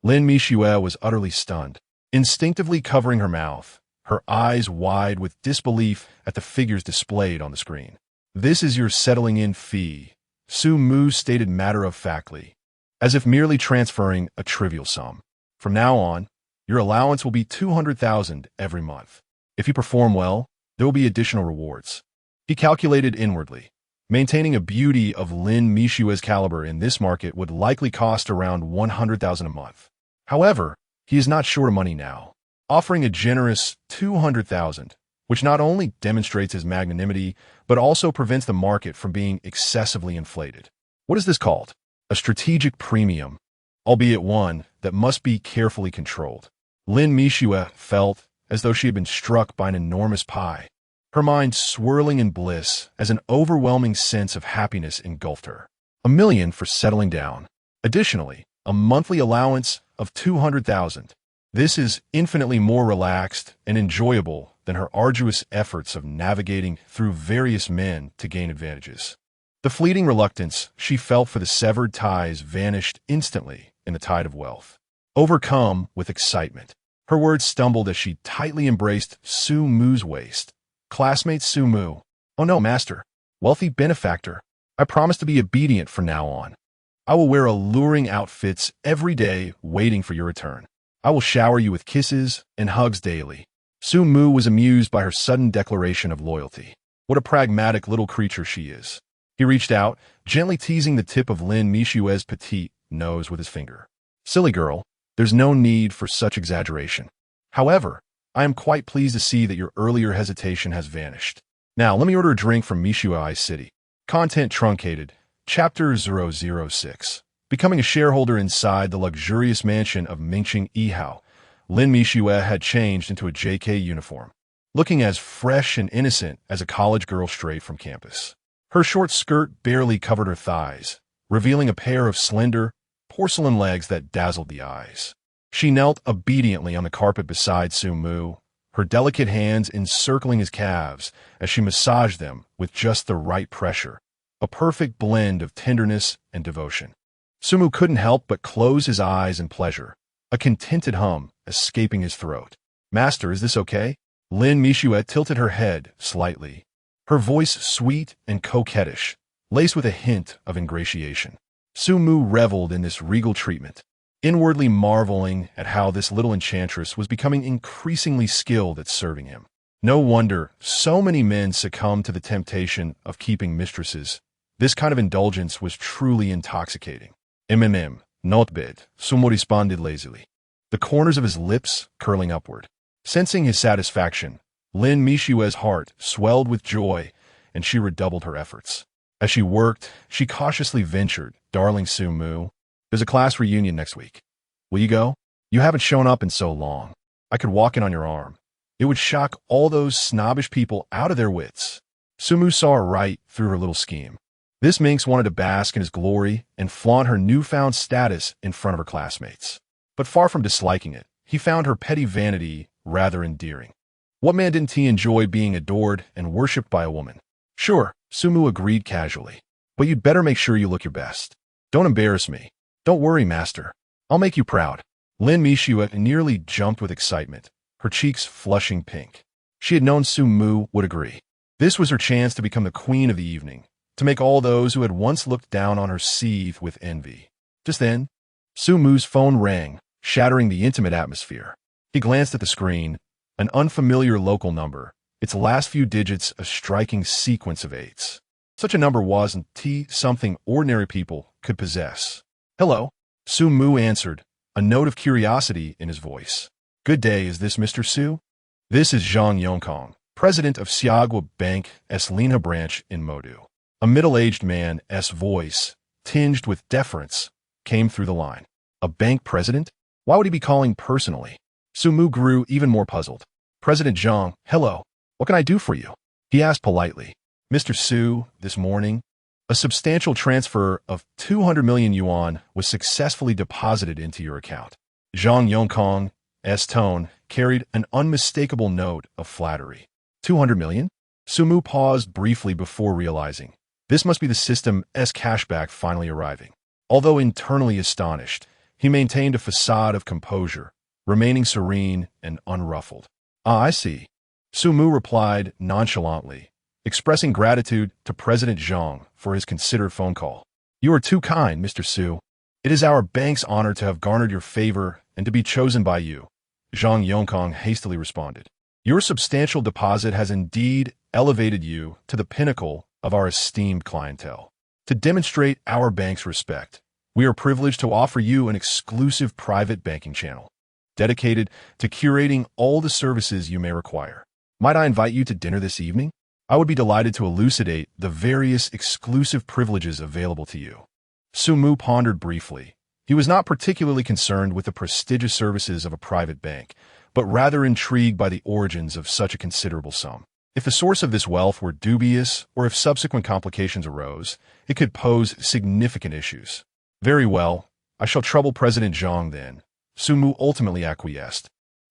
Lin Mishua was utterly stunned, instinctively covering her mouth, her eyes wide with disbelief at the figures displayed on the screen. This is your settling-in fee, Sumu stated matter-of-factly, as if merely transferring a trivial sum. From now on, your allowance will be 200,000 every month. If you perform well, there will be additional rewards. He calculated inwardly. Maintaining a beauty of Lin Mishua's caliber in this market would likely cost around 100,000 a month. However, he is not short of money now, offering a generous 200,000, which not only demonstrates his magnanimity, but also prevents the market from being excessively inflated. What is this called? A strategic premium, albeit one that must be carefully controlled. Lin Mishua felt as though she had been struck by an enormous pie, her mind swirling in bliss as an overwhelming sense of happiness engulfed her. 1 million for settling down. Additionally, a monthly allowance of 200,000. This is infinitely more relaxed and enjoyable than her arduous efforts of navigating through various men to gain advantages. The fleeting reluctance she felt for the severed ties vanished instantly in the tide of wealth. Overcome with excitement, her words stumbled as she tightly embraced Sumu's waist. Classmate Sumu. Oh no, master. Wealthy benefactor. I promise to be obedient from now on. I will wear alluring outfits every day waiting for your return. I will shower you with kisses and hugs daily. Sumu was amused by her sudden declaration of loyalty. What a pragmatic little creature she is. He reached out, gently teasing the tip of Lin Mishua's petite nose with his finger. Silly girl, there's no need for such exaggeration. However, I am quite pleased to see that your earlier hesitation has vanished. Now, let me order a drink from Mishua's City. Content truncated. Chapter 006. Becoming a shareholder inside the luxurious mansion of Mingqing Yihao, Lin Mixue had changed into a JK uniform, looking as fresh and innocent as a college girl straight from campus. Her short skirt barely covered her thighs, revealing a pair of slender, porcelain legs that dazzled the eyes. She knelt obediently on the carpet beside Su Mu, her delicate hands encircling his calves as she massaged them with just the right pressure, a perfect blend of tenderness and devotion. Su Mu couldn't help but close his eyes in pleasure, a contented hum escaping his throat. "Master, is this okay?" Lin Mixue tilted her head slightly, her voice sweet and coquettish, laced with a hint of ingratiation. Su Mu reveled in this regal treatment, inwardly marveling at how this little enchantress was becoming increasingly skilled at serving him. No wonder so many men succumbed to the temptation of keeping mistresses. This kind of indulgence was truly intoxicating. Not bad, Su Mu responded lazily, the corners of his lips curling upward. Sensing his satisfaction, Lin Mixue's heart swelled with joy, and she redoubled her efforts. As she worked, she cautiously ventured, "Darling Su Mu, there's a class reunion next week. Will you go? You haven't shown up in so long. I could walk in on your arm. It would shock all those snobbish people out of their wits." Su Mu saw right through her little scheme. This minx wanted to bask in his glory and flaunt her newfound status in front of her classmates. But far from disliking it, he found her petty vanity rather endearing. What man didn't he enjoy being adored and worshipped by a woman? "Sure," Su Mu agreed casually, "but you'd better make sure you look your best. Don't embarrass me." "Don't worry, master. I'll make you proud." Lin Mixue nearly jumped with excitement, her cheeks flushing pink. She had known Su Mu would agree. This was her chance to become the queen of the evening, to make all those who had once looked down on her seethe with envy. Just then, Su Mu's phone rang, shattering the intimate atmosphere. He glanced at the screen, an unfamiliar local number, its last few digits a striking sequence of eights. Such a number wasn't something ordinary people could possess. "Hello," Su Mu answered, a note of curiosity in his voice. "Good day, is this Mr. Su?" "This is Zhang Yongkong, president of Xiagua Bank Eslina branch in Modu." A middle-aged man's voice, tinged with deference, came through the line. A bank president? Why would he be calling personally? Su Mu grew even more puzzled. "President Zhang, hello. What can I do for you?" he asked politely. "Mr. Su, this morning, a substantial transfer of 200 million yuan was successfully deposited into your account." Zhang Yongkong's tone carried an unmistakable note of flattery. 200 million? Su Mu paused briefly before realizing. This must be the system's cashback finally arriving. Although internally astonished, he maintained a facade of composure, remaining serene and unruffled. "Ah, I see." Su Mu replied nonchalantly, expressing gratitude to President Zhang for his considerate phone call. "You are too kind, Mr. Su. It is our bank's honor to have garnered your favor and to be chosen by you," Zhang Yongkong hastily responded. "Your substantial deposit has indeed elevated you to the pinnacle of our esteemed clientele. To demonstrate our bank's respect, we are privileged to offer you an exclusive private banking channel, dedicated to curating all the services you may require. Might I invite you to dinner this evening? I would be delighted to elucidate the various exclusive privileges available to you." Su Mu pondered briefly. He was not particularly concerned with the prestigious services of a private bank, but rather intrigued by the origins of such a considerable sum. If the source of this wealth were dubious, or if subsequent complications arose, it could pose significant issues. "Very well, I shall trouble President Zhang then," Su Mu ultimately acquiesced.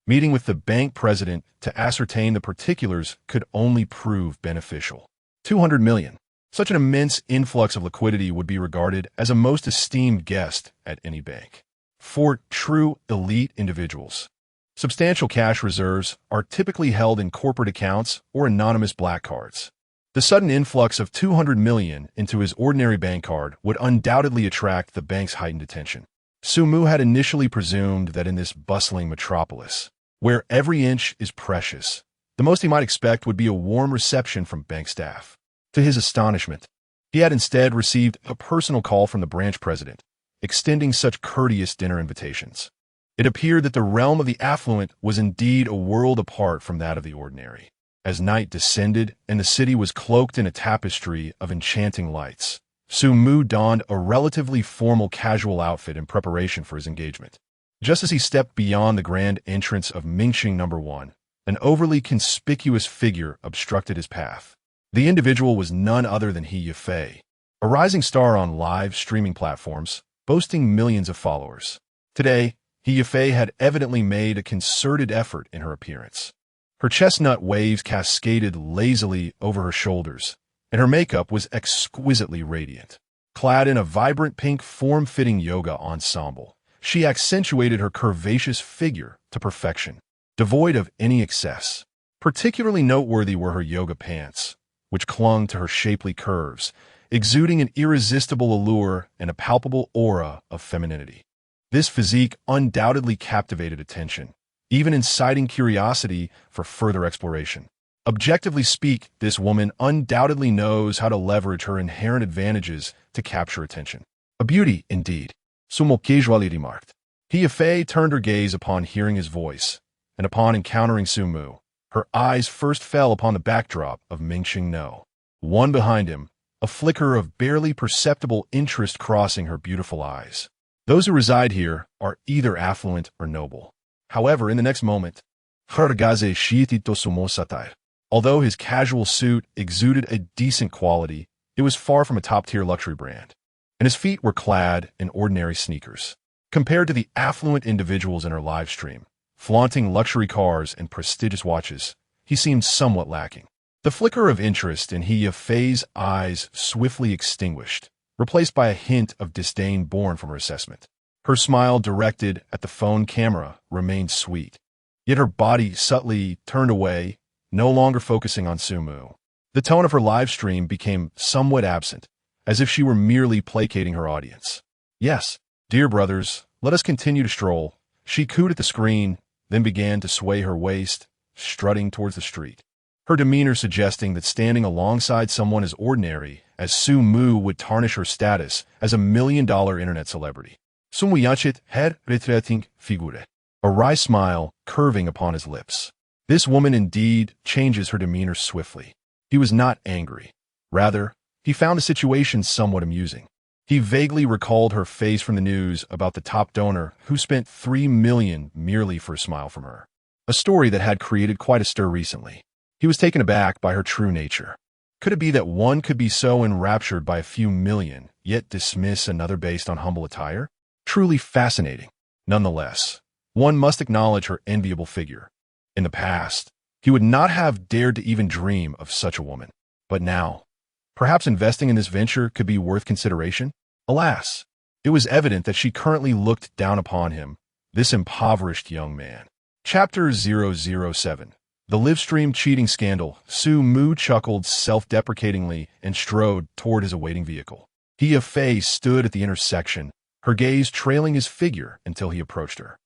Meeting with the bank president to ascertain the particulars could only prove beneficial. 200 million. Such an immense influx of liquidity would be regarded as a most esteemed guest at any bank. For true elite individuals, substantial cash reserves are typically held in corporate accounts or anonymous black cards. The sudden influx of 200 million into his ordinary bank card would undoubtedly attract the bank's heightened attention. Su Mu had initially presumed that in this bustling metropolis, where every inch is precious, the most he might expect would be a warm reception from bank staff. To his astonishment, he had instead received a personal call from the branch president, extending such courteous dinner invitations. It appeared that the realm of the affluent was indeed a world apart from that of the ordinary. As night descended and the city was cloaked in a tapestry of enchanting lights, Su Mu donned a relatively formal casual outfit in preparation for his engagement. Just as he stepped beyond the grand entrance of Mingxing No. 1, an overly conspicuous figure obstructed his path. The individual was none other than He Yifei, a rising star on live streaming platforms, boasting millions of followers. Today, He Yifei had evidently made a concerted effort in her appearance. Her chestnut waves cascaded lazily over her shoulders, and her makeup was exquisitely radiant. Clad in a vibrant pink form-fitting yoga ensemble, she accentuated her curvaceous figure to perfection, devoid of any excess. Particularly noteworthy were her yoga pants, which clung to her shapely curves, exuding an irresistible allure and a palpable aura of femininity. This physique undoubtedly captivated attention, even inciting curiosity for further exploration. Objectively speak, this woman undoubtedly knows how to leverage her inherent advantages to capture attention. A beauty, indeed. Su Moquejoali remarked. He Yifei turned her gaze upon hearing his voice, and upon encountering Su Mu, her eyes first fell upon the backdrop of Mingxing No. 1 behind him, a flicker of barely perceptible interest crossing her beautiful eyes. Those who reside here are either affluent or noble. However, in the next moment, although his casual suit exuded a decent quality, it was far from a top-tier luxury brand, and his feet were clad in ordinary sneakers. Compared to the affluent individuals in her live stream, flaunting luxury cars and prestigious watches, he seemed somewhat lacking. The flicker of interest in He Yifei's eyes swiftly extinguished, replaced by a hint of disdain born from her assessment. Her smile directed at the phone camera remained sweet, yet her body subtly turned away, no longer focusing on Su Mu. The tone of her live stream became somewhat absent, as if she were merely placating her audience. Yes, dear brothers, let us continue to stroll. She cooed at the screen, then began to sway her waist, strutting towards the street. Her demeanor suggesting that standing alongside someone as ordinary as Su Mu would tarnish her status as a million-dollar internet celebrity. Sumuyachit her retreating figure. A wry smile curving upon his lips. This woman indeed changes her demeanor swiftly. He was not angry. Rather, he found the situation somewhat amusing. He vaguely recalled her face from the news about the top donor who spent $3 million merely for a smile from her. A story that had created quite a stir recently. He was taken aback by her true nature. Could it be that one could be so enraptured by a few million, yet dismiss another based on humble attire? Truly fascinating. Nonetheless, one must acknowledge her enviable figure. In the past, he would not have dared to even dream of such a woman. But now, perhaps investing in this venture could be worth consideration? Alas, it was evident that she currently looked down upon him, this impoverished young man. Chapter 007. The livestream cheating scandal. Su Mu chuckled self-deprecatingly and strode toward his awaiting vehicle. He Yifei stood at the intersection, her gaze trailing his figure until he approached her.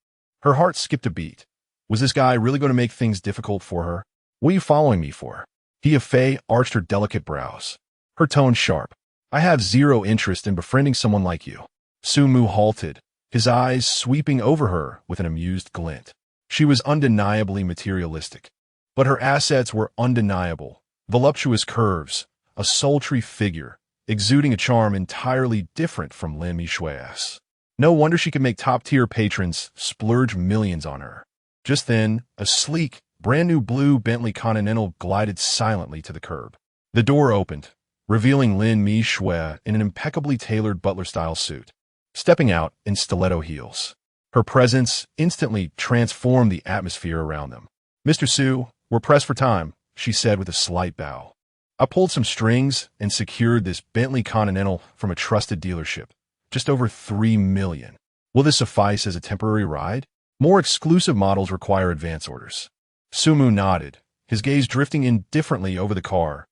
Her heart skipped a beat. Was this guy really going to make things difficult for her? What are you following me for? He Yifei arched her delicate brows, her tone sharp. I have zero interest in befriending someone like you. Su Mu halted, his eyes sweeping over her with an amused glint. She was undeniably materialistic, but her assets were undeniable. Voluptuous curves, a sultry figure, exuding a charm entirely different from Lin Mishui's. No wonder she could make top-tier patrons splurge millions on her. Just then, a sleek, brand-new blue Bentley Continental glided silently to the curb. The door opened, revealing Lin Mishui in an impeccably tailored butler-style suit, stepping out in stiletto heels. Her presence instantly transformed the atmosphere around them. Mr. Su, we're pressed for time, she said with a slight bow. I pulled some strings and secured this Bentley Continental from a trusted dealership. Just over $3 million. Will this suffice as a temporary ride? More exclusive models require advance orders. Su Mu nodded, his gaze drifting indifferently over the car's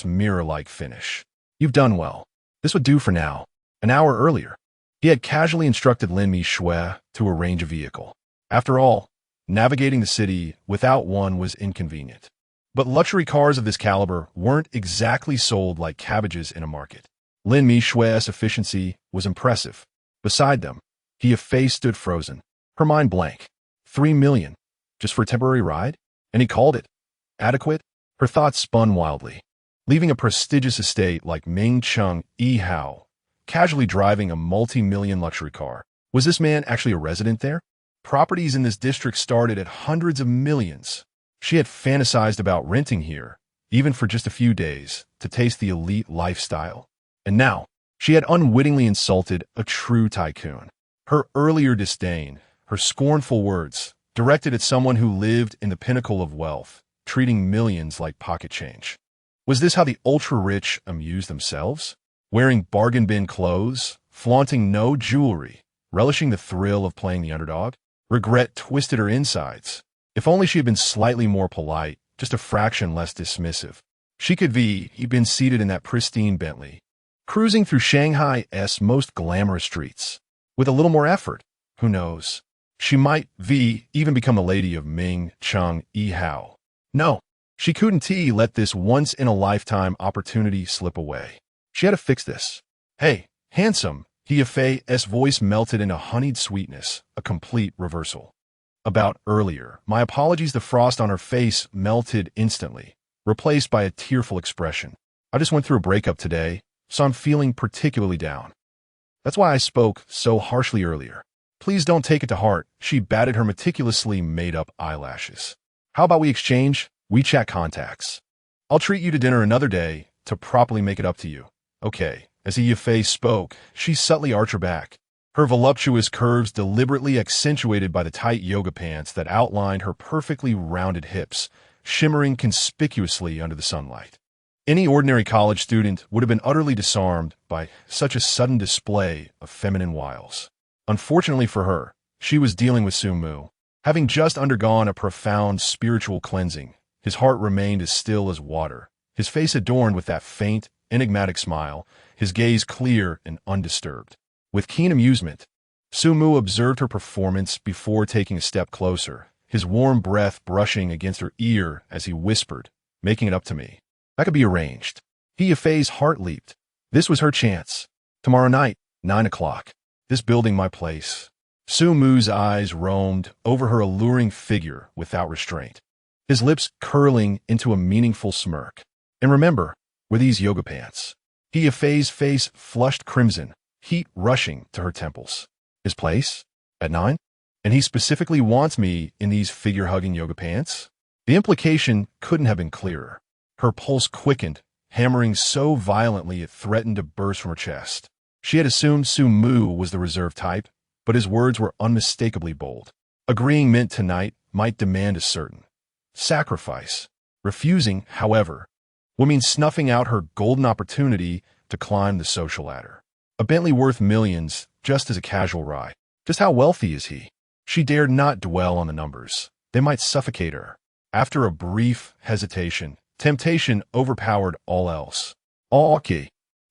mirror-like finish. You've done well. This would do for now. An hour earlier, he had casually instructed Lin Mishui to arrange a vehicle. After all, navigating the city without one was inconvenient. But luxury cars of this caliber weren't exactly sold like cabbages in a market. Lin Mishui's efficiency was impressive. Beside them, He Yifei stood frozen, her mind blank. $3 million, just for a temporary ride? And he called it adequate? Her thoughts spun wildly. leaving a prestigious estate like Ming Chung E. Hao, casually driving a multi-million luxury car. Was this man actually a resident there? Properties in this district started at hundreds of millions. She had fantasized about renting here, even for just a few days, to taste the elite lifestyle. And now, she had unwittingly insulted a true tycoon. Her earlier disdain, her scornful words, directed at someone who lived in the pinnacle of wealth, treating millions like pocket change. Was this how the ultra-rich amused themselves? Wearing bargain bin clothes, flaunting no jewelry, relishing the thrill of playing the underdog? Regret twisted her insides. If only she had been slightly more polite, just a fraction less dismissive. She could he'd been seated in that pristine Bentley, cruising through Shanghai's most glamorous streets. With a little more effort, who knows? She might even become the lady of Ming Chung E. Hao. No, she couldn't let this once-in-a-lifetime opportunity slip away. She had to fix this. Hey, handsome, Fei's voice melted into honeyed sweetness, a complete reversal. About earlier, my apologies. The frost on her face melted instantly, replaced by a tearful expression. I just went through a breakup today, so I'm feeling particularly down. That's why I spoke so harshly earlier. Please don't take it to heart. She batted her meticulously made-up eyelashes. How about we exchange WeChat contacts? I'll treat you to dinner another day to properly make it up to you. Okay. As Fei spoke, she subtly arched her back, her voluptuous curves deliberately accentuated by the tight yoga pants that outlined her perfectly rounded hips, shimmering conspicuously under the sunlight. Any ordinary college student would have been utterly disarmed by such a sudden display of feminine wiles. Unfortunately for her, she was dealing with Sumu. Having just undergone a profound spiritual cleansing, his heart remained as still as water, his face adorned with that faint, enigmatic smile, his gaze clear and undisturbed. With keen amusement, Sumu observed her performance before taking a step closer, his warm breath brushing against her ear as he whispered, making it up to me. That could be arranged. Fei's heart leaped. This was her chance. Tomorrow night, 9 o'clock. This building my place. Sumu's eyes roamed over her alluring figure without restraint, his lips curling into a meaningful smirk. And remember, were these yoga pants? Fei's face flushed crimson, heat rushing to her temples. His place? At 9? And he specifically wants me in these figure-hugging yoga pants? The implication couldn't have been clearer. Her pulse quickened, hammering so violently it threatened to burst from her chest. She had assumed Sumu was the reserved type, but his words were unmistakably bold. Agreeing meant tonight might demand a certain sacrifice. Refusing, however, would mean snuffing out her golden opportunity to climb the social ladder. A Bentley worth millions, just as a casual ride. Just how wealthy is he? She dared not dwell on the numbers. They might suffocate her. After a brief hesitation, temptation overpowered all else. "All okay.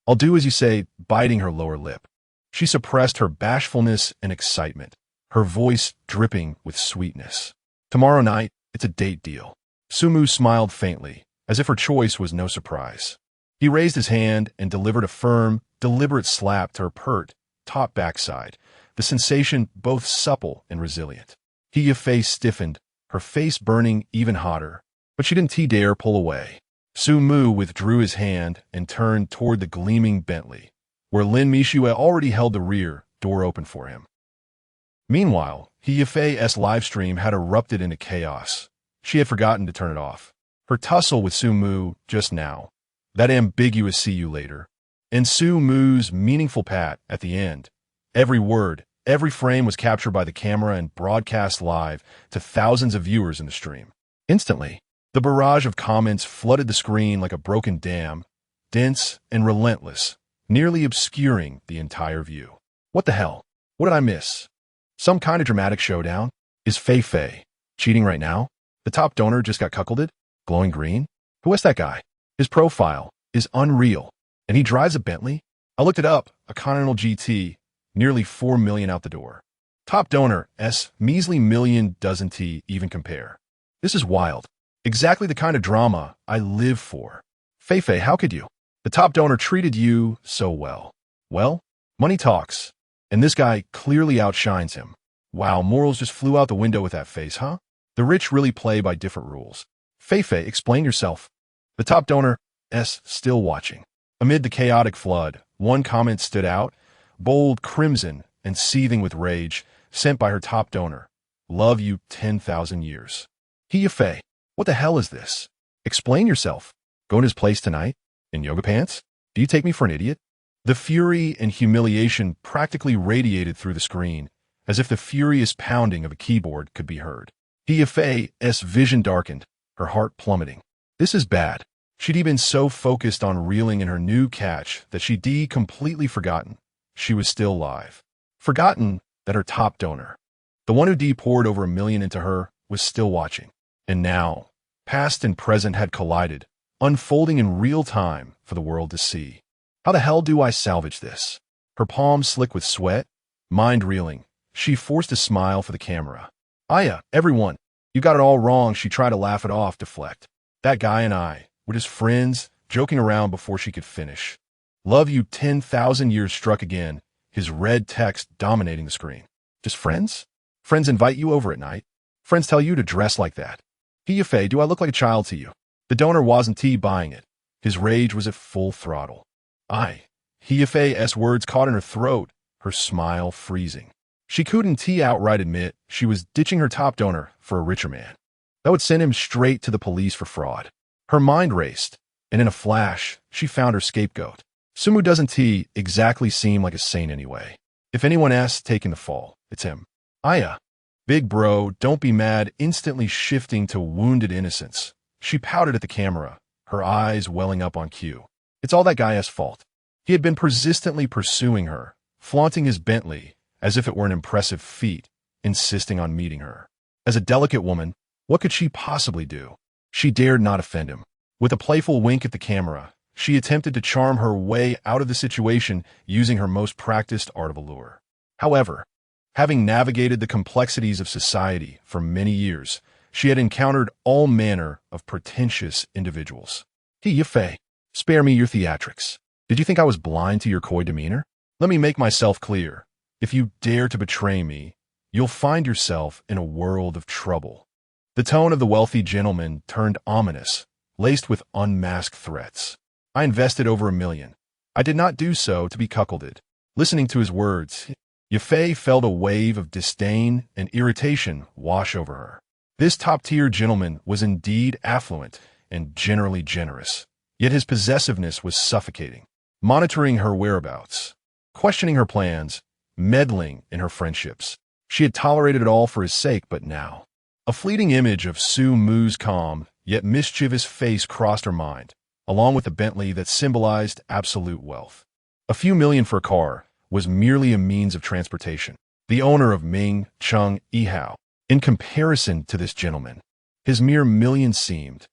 I'll do as you say," biting her lower lip. She suppressed her bashfulness and excitement, her voice dripping with sweetness. "Tomorrow night, it's a date deal." Sumu smiled faintly, as if her choice was no surprise. He raised his hand and delivered a firm, deliberate slap to her pert, top backside, the sensation both supple and resilient. Hia's face stiffened, her face burning even hotter, but she didn't dare pull away. Sumu withdrew his hand and turned toward the gleaming Bentley, where Lin Mishue already held the rear door open for him. Meanwhile, Hia's live stream had erupted into chaos. She had forgotten to turn it off. Her tussle with Sumu just now, that ambiguous "see you later," and Sumu's meaningful pat at the end. Every word, every frame was captured by the camera and broadcast live to thousands of viewers in the stream. Instantly, the barrage of comments flooded the screen like a broken dam, dense and relentless, nearly obscuring the entire view. What the hell? What did I miss? Some kind of dramatic showdown? Is Fei cheating right now? The top donor just got cuckolded? Glowing green? Who is that guy? His profile is unreal. And he drives a Bentley? I looked it up, a Continental GT, nearly 4 million out the door. Top donor, measly million doesn't even compare. This is wild. Exactly the kind of drama I live for. Fei, how could you? The top donor treated you so well. Well, money talks. And this guy clearly outshines him. Wow, morals just flew out the window with that face, huh? The rich really play by different rules. Fei, explain yourself. The top donor, still watching. Amid the chaotic flood, one comment stood out, bold, crimson, and seething with rage, sent by her top donor. Love you 10,000 years. He what the hell is this? Explain yourself. Go in his place tonight? In yoga pants? Do you take me for an idiot? The fury and humiliation practically radiated through the screen, as if the furious pounding of a keyboard could be heard. He-Fei's vision darkened, her heart plummeting. This is bad. She'd been so focused on reeling in her new catch that she'd completely forgotten she was still live. Forgotten that her top donor, the one who poured over $1 million into her, was still watching. And now, past and present had collided, unfolding in real time for the world to see. How the hell do I salvage this? Her palms slick with sweat, mind reeling, she forced a smile for the camera. Everyone, you got it all wrong. She tried to laugh it off, deflect. That guy and I were just friends, joking around before she could finish. Love you 10,000 years struck again, his red text dominating the screen. Just friends? Friends invite you over at night. Friends tell you to dress like that. He-Fei, do I look like a child to you? The donor wasn't buying it. His rage was at full throttle. He-Fei's words caught in her throat, her smile freezing. She couldn't outright admit she was ditching her top donor for a richer man. That would send him straight to the police for fraud. Her mind raced, and in a flash, she found her scapegoat. Sumu doesn't exactly seem like a saint anyway. If anyone's taking the fall, it's him. Big bro, don't be mad, instantly shifting to wounded innocence. She pouted at the camera, her eyes welling up on cue. It's all that guy's fault. He had been persistently pursuing her, flaunting his Bentley as if it were an impressive feat, insisting on meeting her. As a delicate woman, what could she possibly do? She dared not offend him. With a playful wink at the camera, she attempted to charm her way out of the situation using her most practiced art of allure. However, having navigated the complexities of society for many years, she had encountered all manner of pretentious individuals. He-Fei, spare me your theatrics. Did you think I was blind to your coy demeanor? Let me make myself clear. If you dare to betray me, you'll find yourself in a world of trouble. The tone of the wealthy gentleman turned ominous, laced with unmasked threats. I invested over $1 million. I did not do so to be cuckolded. Listening to his words, He-Fei felt a wave of disdain and irritation wash over her. This top-tier gentleman was indeed affluent and generally generous, yet his possessiveness was suffocating. Monitoring her whereabouts, questioning her plans, meddling in her friendships. She had tolerated it all for his sake, but now, a fleeting image of Sumu's calm, yet mischievous face crossed her mind, along with the Bentley that symbolized absolute wealth. A few million for a car was merely a means of transportation. The owner of Ming, Chung, Yihao, in comparison to this gentleman, his mere millions seemed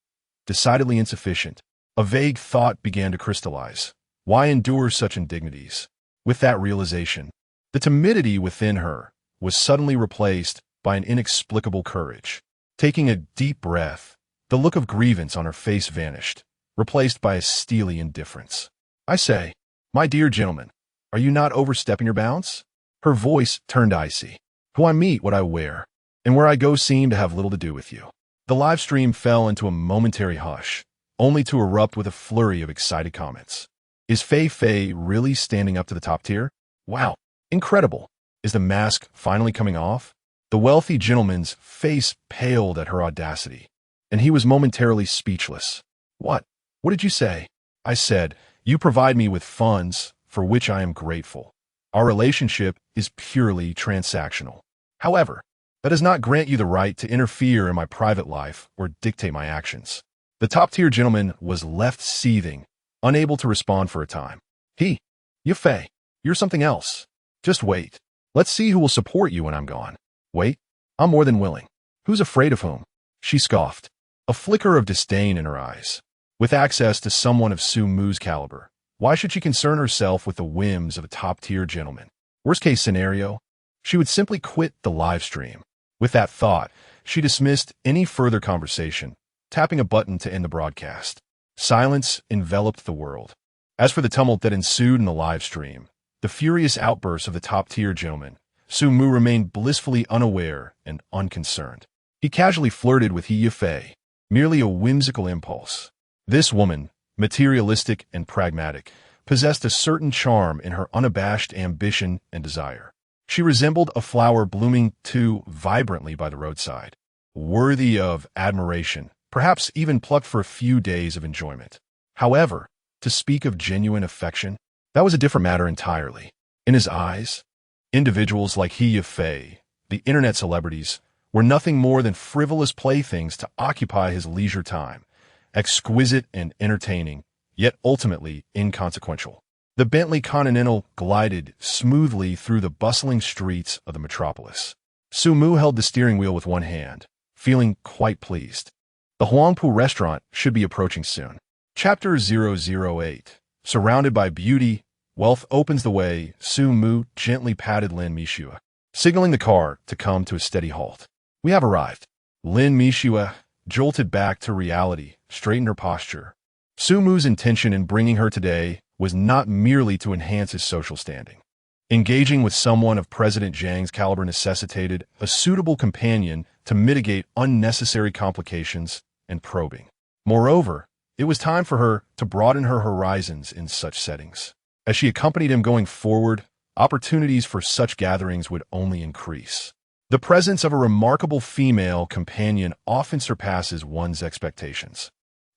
decidedly insufficient. A vague thought began to crystallize. Why endure such indignities? With that realization, the timidity within her was suddenly replaced by an inexplicable courage. Taking a deep breath, the look of grievance on her face vanished, replaced by a steely indifference. I say, my dear gentleman, are you not overstepping your bounds? Her voice turned icy. Who I meet, what I wear, and where I go seem to have little to do with you. The live stream fell into a momentary hush, only to erupt with a flurry of excited comments. Is Fei really standing up to the top tier? Wow, incredible. Is the mask finally coming off? The wealthy gentleman's face paled at her audacity, and he was momentarily speechless. What did you say? I said, you provide me with funds, for which I am grateful. Our relationship is purely transactional. However, that does not grant you the right to interfere in my private life or dictate my actions. The top-tier gentleman was left seething, unable to respond for a time. He-Fei, you're something else. Just wait. Let's see who will support you when I'm gone. Wait, I'm more than willing. Who's afraid of whom? She scoffed, a flicker of disdain in her eyes. With access to someone of Sumu's caliber, why should she concern herself with the whims of a top-tier gentleman? Worst-case scenario, she would simply quit the live stream. With that thought, she dismissed any further conversation, tapping a button to end the broadcast. Silence enveloped the world. As for the tumult that ensued in the live stream, the furious outbursts of the top-tier gentleman, Sumu remained blissfully unaware and unconcerned. He casually flirted with He-Fei, merely a whimsical impulse. This woman, materialistic and pragmatic, possessed a certain charm in her unabashed ambition and desire. She resembled a flower blooming too vibrantly by the roadside, worthy of admiration, perhaps even plucked for a few days of enjoyment. However, to speak of genuine affection, that was a different matter entirely. In his eyes, individuals like he of Faye, the internet celebrities, were nothing more than frivolous playthings to occupy his leisure time, exquisite and entertaining, yet ultimately inconsequential. The Bentley Continental glided smoothly through the bustling streets of the metropolis. Sumu held the steering wheel with one hand, feeling quite pleased. The Huangpu restaurant should be approaching soon. Chapter 008. Surrounded by beauty, wealth opens the way. Sumu gently patted Lin Mishua, signaling the car to come to a steady halt. We have arrived. Lin Mishua, jolted back to reality, straightened her posture. Sumu's intention in bringing her today was not merely to enhance his social standing. Engaging with someone of President Zhang's caliber necessitated a suitable companion to mitigate unnecessary complications and probing. Moreover, it was time for her to broaden her horizons in such settings. As she accompanied him going forward, opportunities for such gatherings would only increase. The presence of a remarkable female companion often surpasses one's expectations.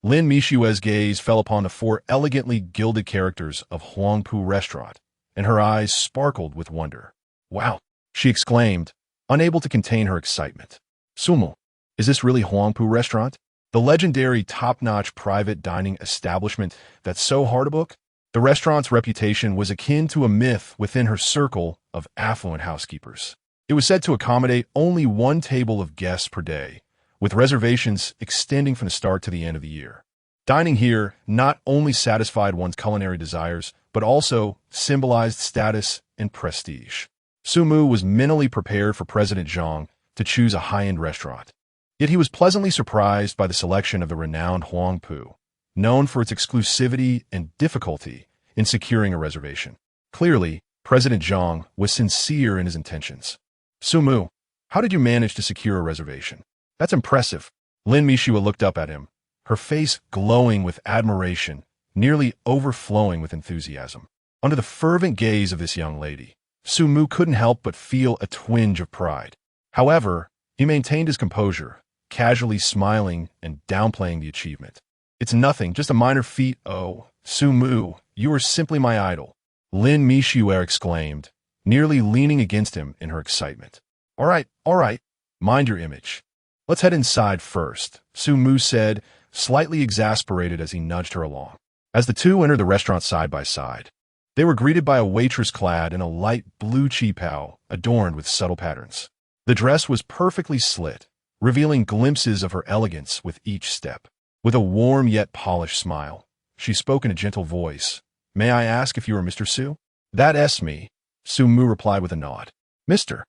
Lin Mishua's gaze fell upon the four elegantly gilded characters of Huangpu Restaurant, and her eyes sparkled with wonder. Wow, she exclaimed, unable to contain her excitement. Sumu, is this really Huangpu Restaurant? The legendary top-notch private dining establishment that's so hard to book? The restaurant's reputation was akin to a myth within her circle of affluent housekeepers. It was said to accommodate only one table of guests per day, with reservations extending from the start to the end of the year. Dining here not only satisfied one's culinary desires, but also symbolized status and prestige. Sumu was mentally prepared for President Zhang to choose a high-end restaurant. Yet he was pleasantly surprised by the selection of the renowned Huangpu, known for its exclusivity and difficulty in securing a reservation. Clearly, President Zhang was sincere in his intentions. Sumu, how did you manage to secure a reservation? That's impressive. Lin Mishua looked up at him, her face glowing with admiration, nearly overflowing with enthusiasm. Under the fervent gaze of this young lady, Sumu couldn't help but feel a twinge of pride. However, he maintained his composure, casually smiling and downplaying the achievement. It's nothing, just a minor feat. Oh, Sumu, you are simply my idol, Lin Mishua exclaimed, nearly leaning against him in her excitement. All right, mind your image. Let's head inside first, Sumu said, slightly exasperated as he nudged her along. As the two entered the restaurant side by side, they were greeted by a waitress clad in a light blue qipao adorned with subtle patterns. The dress was perfectly slit, revealing glimpses of her elegance with each step. With a warm yet polished smile, she spoke in a gentle voice. May I ask if you are Mr. Su? That's me, Sumu replied with a nod. Mr.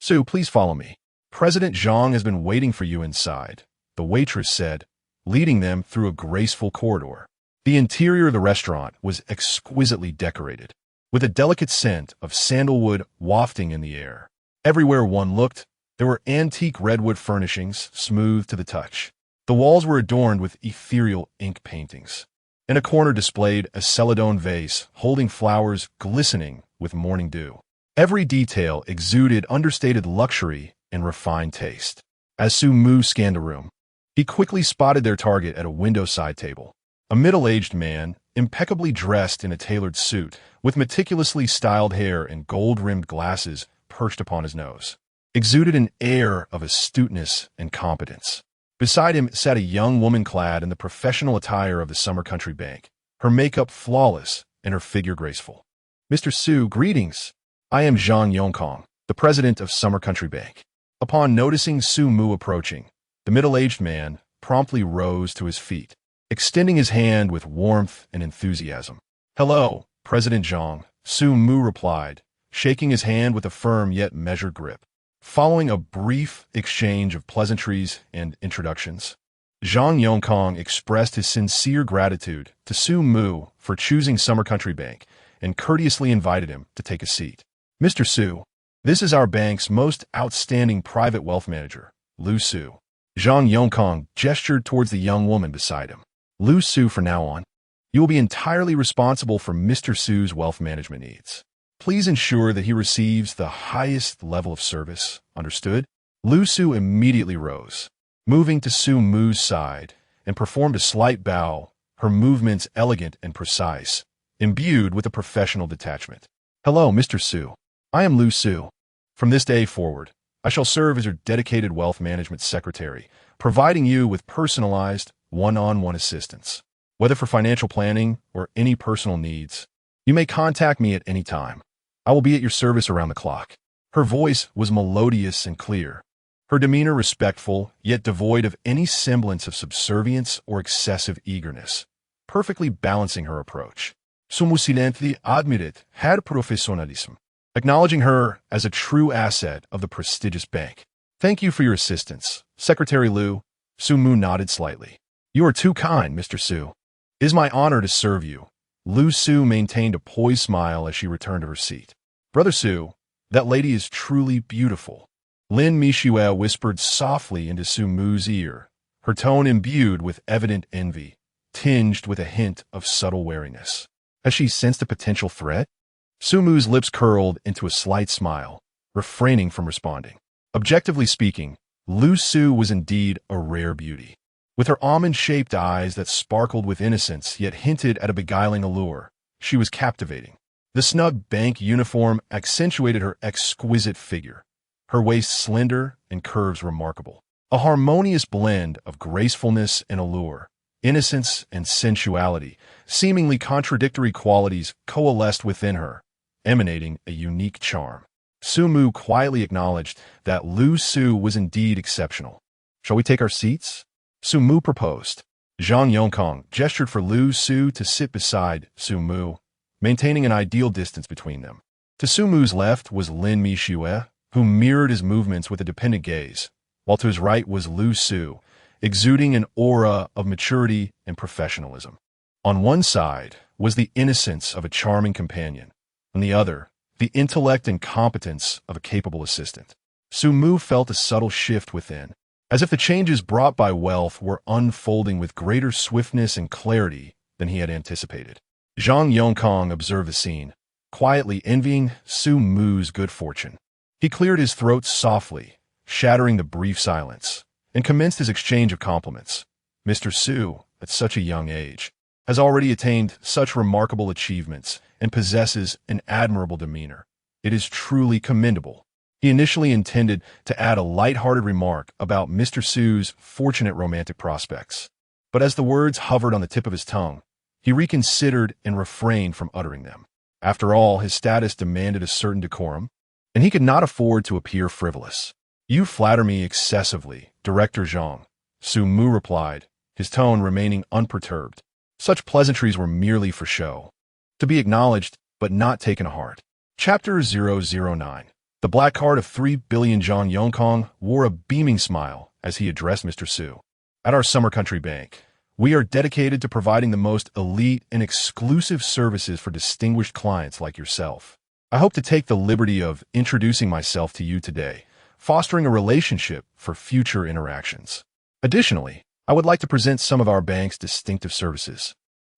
Su, please follow me. President Zhang has been waiting for you inside, the waitress said, leading them through a graceful corridor. The interior of the restaurant was exquisitely decorated, with a delicate scent of sandalwood wafting in the air. Everywhere one looked, there were antique redwood furnishings, smooth to the touch. The walls were adorned with ethereal ink paintings. In a corner displayed a celadon vase holding flowers glistening with morning dew. Every detail exuded understated luxury and refined taste. As Sumu scanned the room, he quickly spotted their target at a window-side table. A middle-aged man, impeccably dressed in a tailored suit, with meticulously styled hair and gold-rimmed glasses perched upon his nose, exuded an air of astuteness and competence. Beside him sat a young woman clad in the professional attire of the Summer Country Bank, her makeup flawless and her figure graceful. Mr. Su, greetings. I am Zhang Yongkong, the president of Summer Country Bank. Upon noticing Sumu approaching, the middle-aged man promptly rose to his feet, extending his hand with warmth and enthusiasm. Hello, President Zhang, Sumu replied, shaking his hand with a firm yet measured grip. Following a brief exchange of pleasantries and introductions, Zhang Yongkong expressed his sincere gratitude to Sumu for choosing Summer Country Bank and courteously invited him to take a seat. Mr. Su, this is our bank's most outstanding private wealth manager, Lu Su. Zhang Yongkong gestured towards the young woman beside him. Lu Su from now on. You will be entirely responsible for Mr. Su's wealth management needs. Please ensure that he receives the highest level of service. Understood? Lu Su immediately rose, moving to Su Mu's side, and performed a slight bow, her movements elegant and precise, imbued with a professional detachment. Hello, Mr. Su. I am Lu Su. From this day forward, I shall serve as your dedicated wealth management secretary, providing you with personalized, one-on-one assistance. Whether for financial planning or any personal needs, you may contact me at any time. I will be at your service around the clock. Her voice was melodious and clear, her demeanor respectful, yet devoid of any semblance of subservience or excessive eagerness, perfectly balancing her approach. Sumu silenti admirat had professionalism, acknowledging her as a true asset of the prestigious bank. Thank you for your assistance, Secretary Lu. Sumu nodded slightly. You are too kind, Mr. Su. It is my honor to serve you. Lu Su maintained a poised smile as she returned to her seat. Brother Su, that lady is truly beautiful. Lin Mishue whispered softly into Su Mu's ear, her tone imbued with evident envy, tinged with a hint of subtle wariness. Has she sensed a potential threat? Su Mu's lips curled into a slight smile, refraining from responding. Objectively speaking, Lu Su was indeed a rare beauty. With her almond-shaped eyes that sparkled with innocence yet hinted at a beguiling allure, she was captivating. The snug bank uniform accentuated her exquisite figure, her waist slender and curves remarkable. A harmonious blend of gracefulness and allure, innocence and sensuality, seemingly contradictory qualities coalesced within her, emanating a unique charm. Su Mu quietly acknowledged that Lu Su was indeed exceptional. Shall we take our seats? Su Mu proposed. Zhang Yongkong gestured for Lu Su to sit beside Su Mu, maintaining an ideal distance between them. To Su Mu's left was Lin Mishue, who mirrored his movements with a dependent gaze, while to his right was Lu Su, exuding an aura of maturity and professionalism. On one side was the innocence of a charming companion, on the other, the intellect and competence of a capable assistant. Su Mu felt a subtle shift within, as if the changes brought by wealth were unfolding with greater swiftness and clarity than he had anticipated. Zhang Yongkong observed the scene, quietly envying Su Mu's good fortune. He cleared his throat softly, shattering the brief silence, and commenced his exchange of compliments. Mr. Su, at such a young age, has already attained such remarkable achievements and possesses an admirable demeanor. It is truly commendable. He initially intended to add a light-hearted remark about Mr. Su's fortunate romantic prospects, but as the words hovered on the tip of his tongue, he reconsidered and refrained from uttering them. After all, his status demanded a certain decorum, and he could not afford to appear frivolous. You flatter me excessively, Director Zhang, Su Mu replied, his tone remaining unperturbed. Such pleasantries were merely for show, to be acknowledged but not taken to heart. Chapter 009. The black card of 3 billion. Zhang Yongkong wore a beaming smile as he addressed Mr. Su. At our Summer Country Bank, we are dedicated to providing the most elite and exclusive services for distinguished clients like yourself. I hope to take the liberty of introducing myself to you today, fostering a relationship for future interactions. Additionally, I would like to present some of our bank's distinctive services,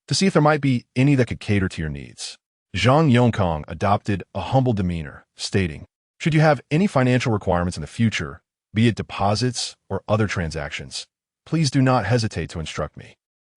to see if there might be any that could cater to your needs. Zhang Yongkong adopted a humble demeanor, stating, should you have any financial requirements in the future, be it deposits or other transactions, please do not hesitate to instruct me.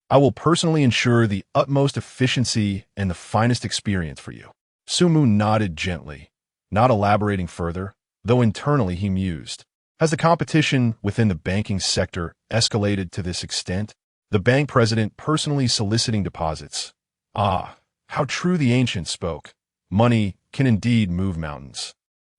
I will personally ensure the utmost efficiency and the finest experience for you. Su Mu nodded gently, not elaborating further, though internally he mused. Has the competition within the banking sector escalated to this extent? The bank president personally soliciting deposits. Ah, how true the ancient spoke. Money can indeed move mountains.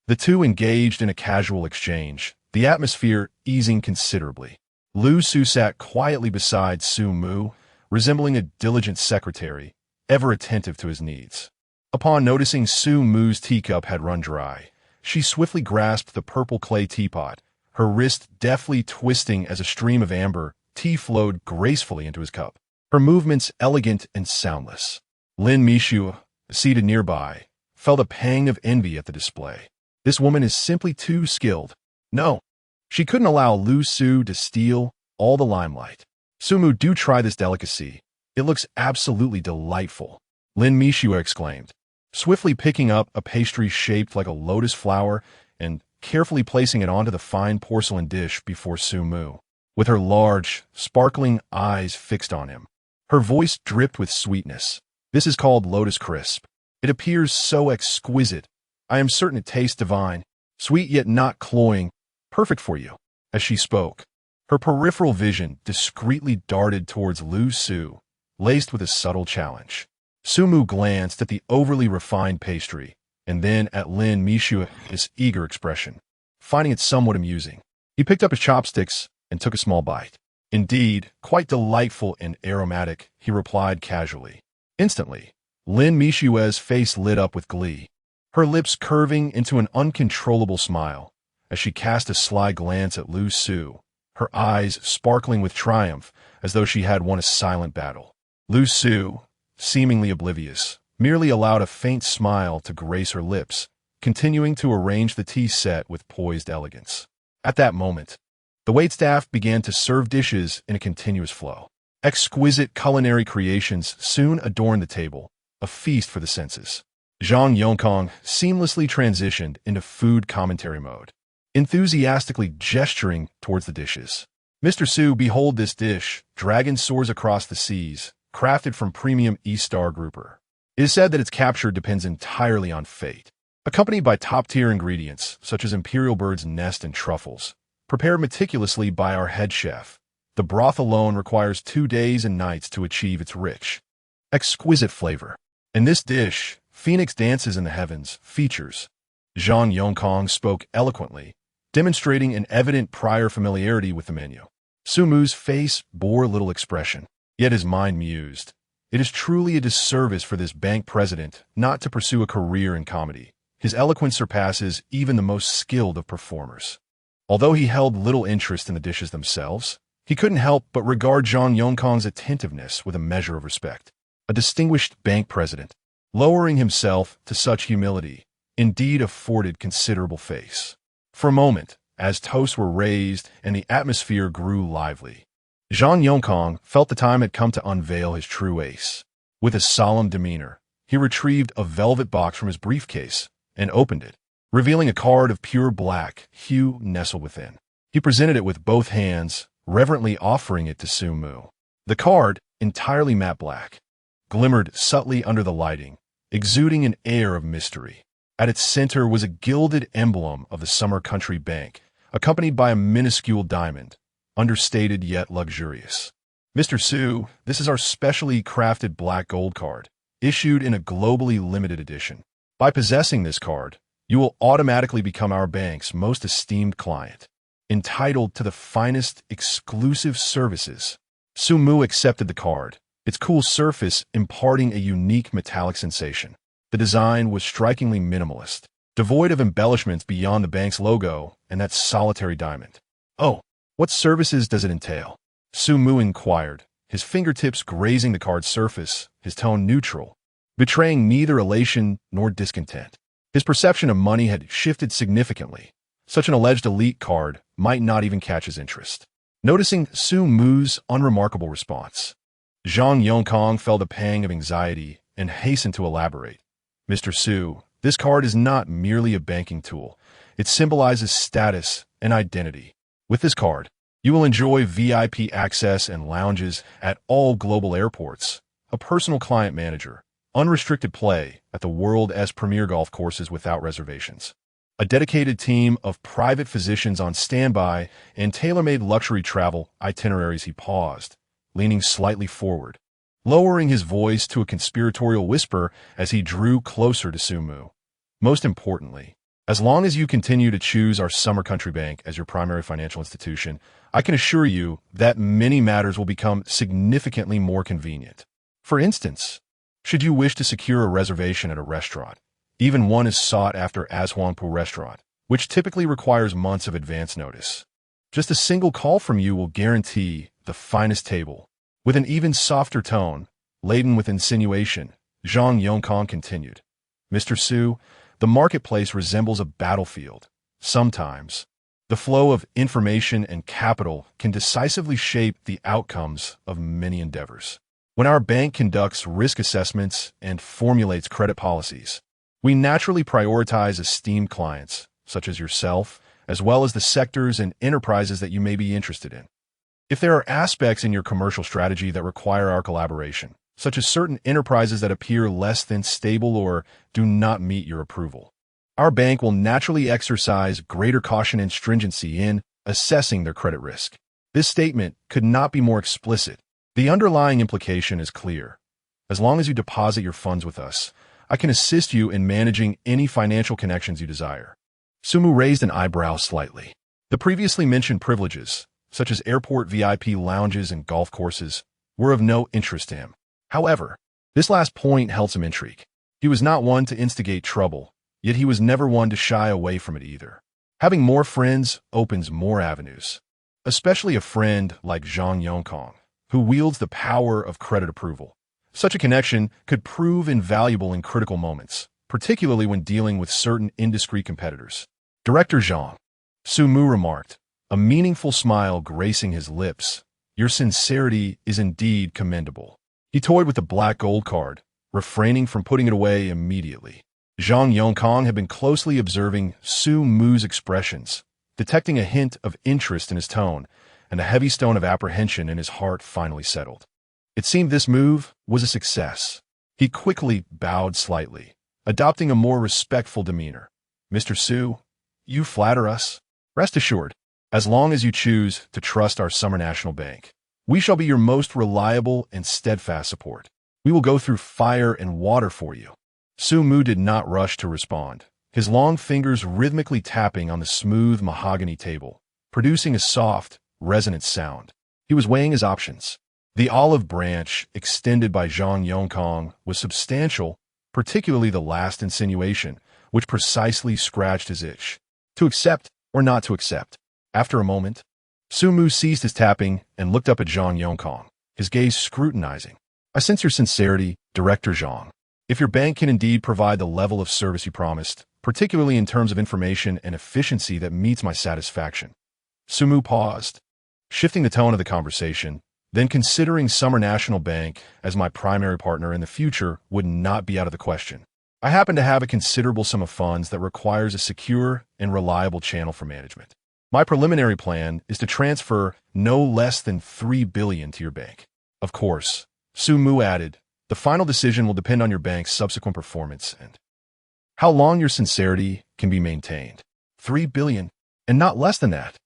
The two engaged in a casual exchange, the atmosphere easing considerably. Lu Su sat quietly beside Su Mu, resembling a diligent secretary, ever attentive to his needs. Upon noticing Su Mu's teacup had run dry, she swiftly grasped the purple clay teapot, her wrist deftly twisting as a stream of amber tea flowed gracefully into his cup, her movements elegant and soundless. Lin Mishu, seated nearby, felt a pang of envy at the display. This woman is simply too skilled. No, she couldn't allow Lu Su to steal all the limelight. Su Mu, do try this delicacy. It looks absolutely delightful, Lin Mishua exclaimed, swiftly picking up a pastry shaped like a lotus flower and carefully placing it onto the fine porcelain dish before Su Mu, with her large, sparkling eyes fixed on him. Her voice dripped with sweetness. This is called lotus crisp. It appears so exquisite. I am certain it tastes divine, sweet yet not cloying, perfect for you. As she spoke, her peripheral vision discreetly darted towards Lu Su, laced with a subtle challenge. Su Mu glanced at the overly refined pastry, and then at Lin Mishua's eager expression, finding it somewhat amusing. He picked up his chopsticks and took a small bite. Indeed, quite delightful and aromatic, he replied casually. Instantly, Lin Mishua's face lit up with glee, her lips curving into an uncontrollable smile as she cast a sly glance at Lu Su, her eyes sparkling with triumph as though she had won a silent battle. Lu Su, seemingly oblivious, merely allowed a faint smile to grace her lips, continuing to arrange the tea set with poised elegance. At that moment, the waitstaff began to serve dishes in a continuous flow. Exquisite culinary creations soon adorned the table, a feast for the senses. Zhang Yongkong seamlessly transitioned into food commentary mode, enthusiastically gesturing towards the dishes. Mr. Su, behold this dish, dragon soars across the seas, crafted from premium E-Star grouper. It is said that its capture depends entirely on fate. Accompanied by top-tier ingredients, such as imperial bird's nest and truffles, prepared meticulously by our head chef, the broth alone requires 2 days and nights to achieve its rich, exquisite flavor. In this dish, Phoenix dances in the heavens, features. Zhang Yongkong spoke eloquently, demonstrating an evident prior familiarity with the menu. Su Mu's face bore little expression, yet his mind mused. It is truly a disservice for this bank president not to pursue a career in comedy. His eloquence surpasses even the most skilled of performers. Although he held little interest in the dishes themselves, he couldn't help but regard Zhang Yongkong's attentiveness with a measure of respect. A distinguished bank president, lowering himself to such humility, indeed afforded considerable face. For a moment, as toasts were raised and the atmosphere grew lively, Zhang Yongkong felt the time had come to unveil his true ace. With a solemn demeanor, he retrieved a velvet box from his briefcase and opened it, revealing a card of pure black hue nestled within. He presented it with both hands, reverently offering it to Su Mu. The card, entirely matte black, glimmered subtly under the lighting, exuding an air of mystery. At its center was a gilded emblem of the Summer Country Bank, accompanied by a minuscule diamond, understated yet luxurious. Mr. Su, this is our specially crafted black gold card, issued in a globally limited edition. By possessing this card, you will automatically become our bank's most esteemed client, entitled to the finest exclusive services. Su Mu accepted the card, its cool surface imparting a unique metallic sensation. The design was strikingly minimalist, devoid of embellishments beyond the bank's logo and that solitary diamond. Oh, what services does it entail? Su Mu inquired, his fingertips grazing the card's surface, his tone neutral, betraying neither elation nor discontent. His perception of money had shifted significantly. Such an alleged elite card might not even catch his interest. Noticing Su Mu's unremarkable response, Zhang Yongkong felt a pang of anxiety and hastened to elaborate. Mr. Su, this card is not merely a banking tool. It symbolizes status and identity. With this card, you will enjoy VIP access and lounges at all global airports, a personal client manager, unrestricted play at the world's premier golf courses without reservations, a dedicated team of private physicians on standby, and tailor-made luxury travel itineraries. He paused, leaning slightly forward, lowering his voice to a conspiratorial whisper as he drew closer to Su Mu. Most importantly, as long as you continue to choose our Summer Country Bank as your primary financial institution, I can assure you that many matters will become significantly more convenient. For instance, should you wish to secure a reservation at a restaurant, even one is sought after Ashuangpu restaurant, which typically requires months of advance notice. Just a single call from you will guarantee the finest table. With an even softer tone, laden with insinuation, Zhang Yongkong continued. Mr. Su, the marketplace resembles a battlefield. Sometimes, the flow of information and capital can decisively shape the outcomes of many endeavors. When our bank conducts risk assessments and formulates credit policies, we naturally prioritize esteemed clients, such as yourself, as well as the sectors and enterprises that you may be interested in. If there are aspects in your commercial strategy that require our collaboration, such as certain enterprises that appear less than stable or do not meet your approval, our bank will naturally exercise greater caution and stringency in assessing their credit risk. This statement could not be more explicit. The underlying implication is clear. As long as you deposit your funds with us, I can assist you in managing any financial connections you desire. Sumu raised an eyebrow slightly. The previously mentioned privileges, such as airport VIP lounges and golf courses, were of no interest to him. However, this last point held some intrigue. He was not one to instigate trouble, yet he was never one to shy away from it either. Having more friends opens more avenues, especially a friend like Zhang Yongkong, who wields the power of credit approval. Such a connection could prove invaluable in critical moments, particularly when dealing with certain indiscreet competitors. Director Zhang, Sumu remarked, a meaningful smile gracing his lips. Your sincerity is indeed commendable. He toyed with the black gold card, refraining from putting it away immediately. Zhang Yongkong had been closely observing Su Mu's expressions, detecting a hint of interest in his tone, and a heavy stone of apprehension in his heart finally settled. It seemed this move was a success. He quickly bowed slightly, adopting a more respectful demeanor. Mr. Su, you flatter us. Rest assured, as long as you choose to trust our Summer National Bank, we shall be your most reliable and steadfast support. We will go through fire and water for you. Su Mu did not rush to respond, his long fingers rhythmically tapping on the smooth mahogany table, producing a soft, resonant sound. He was weighing his options. The olive branch extended by Zhang Yongkong was substantial, particularly the last insinuation, which precisely scratched his itch. To accept or not to accept. After a moment, Su Mu ceased his tapping and looked up at Zhang Yongkong, his gaze scrutinizing. I sense your sincerity, Director Zhang. If your bank can indeed provide the level of service you promised, particularly in terms of information and efficiency that meets my satisfaction. Su Mu paused, shifting the tone of the conversation, then considering Summer National Bank as my primary partner in the future would not be out of the question. I happen to have a considerable sum of funds that requires a secure and reliable channel for management. My preliminary plan is to transfer no less than $3 billion to your bank. Of course, Su Mu added, the final decision will depend on your bank's subsequent performance and how long your sincerity can be maintained. $3 billion, and not less than that.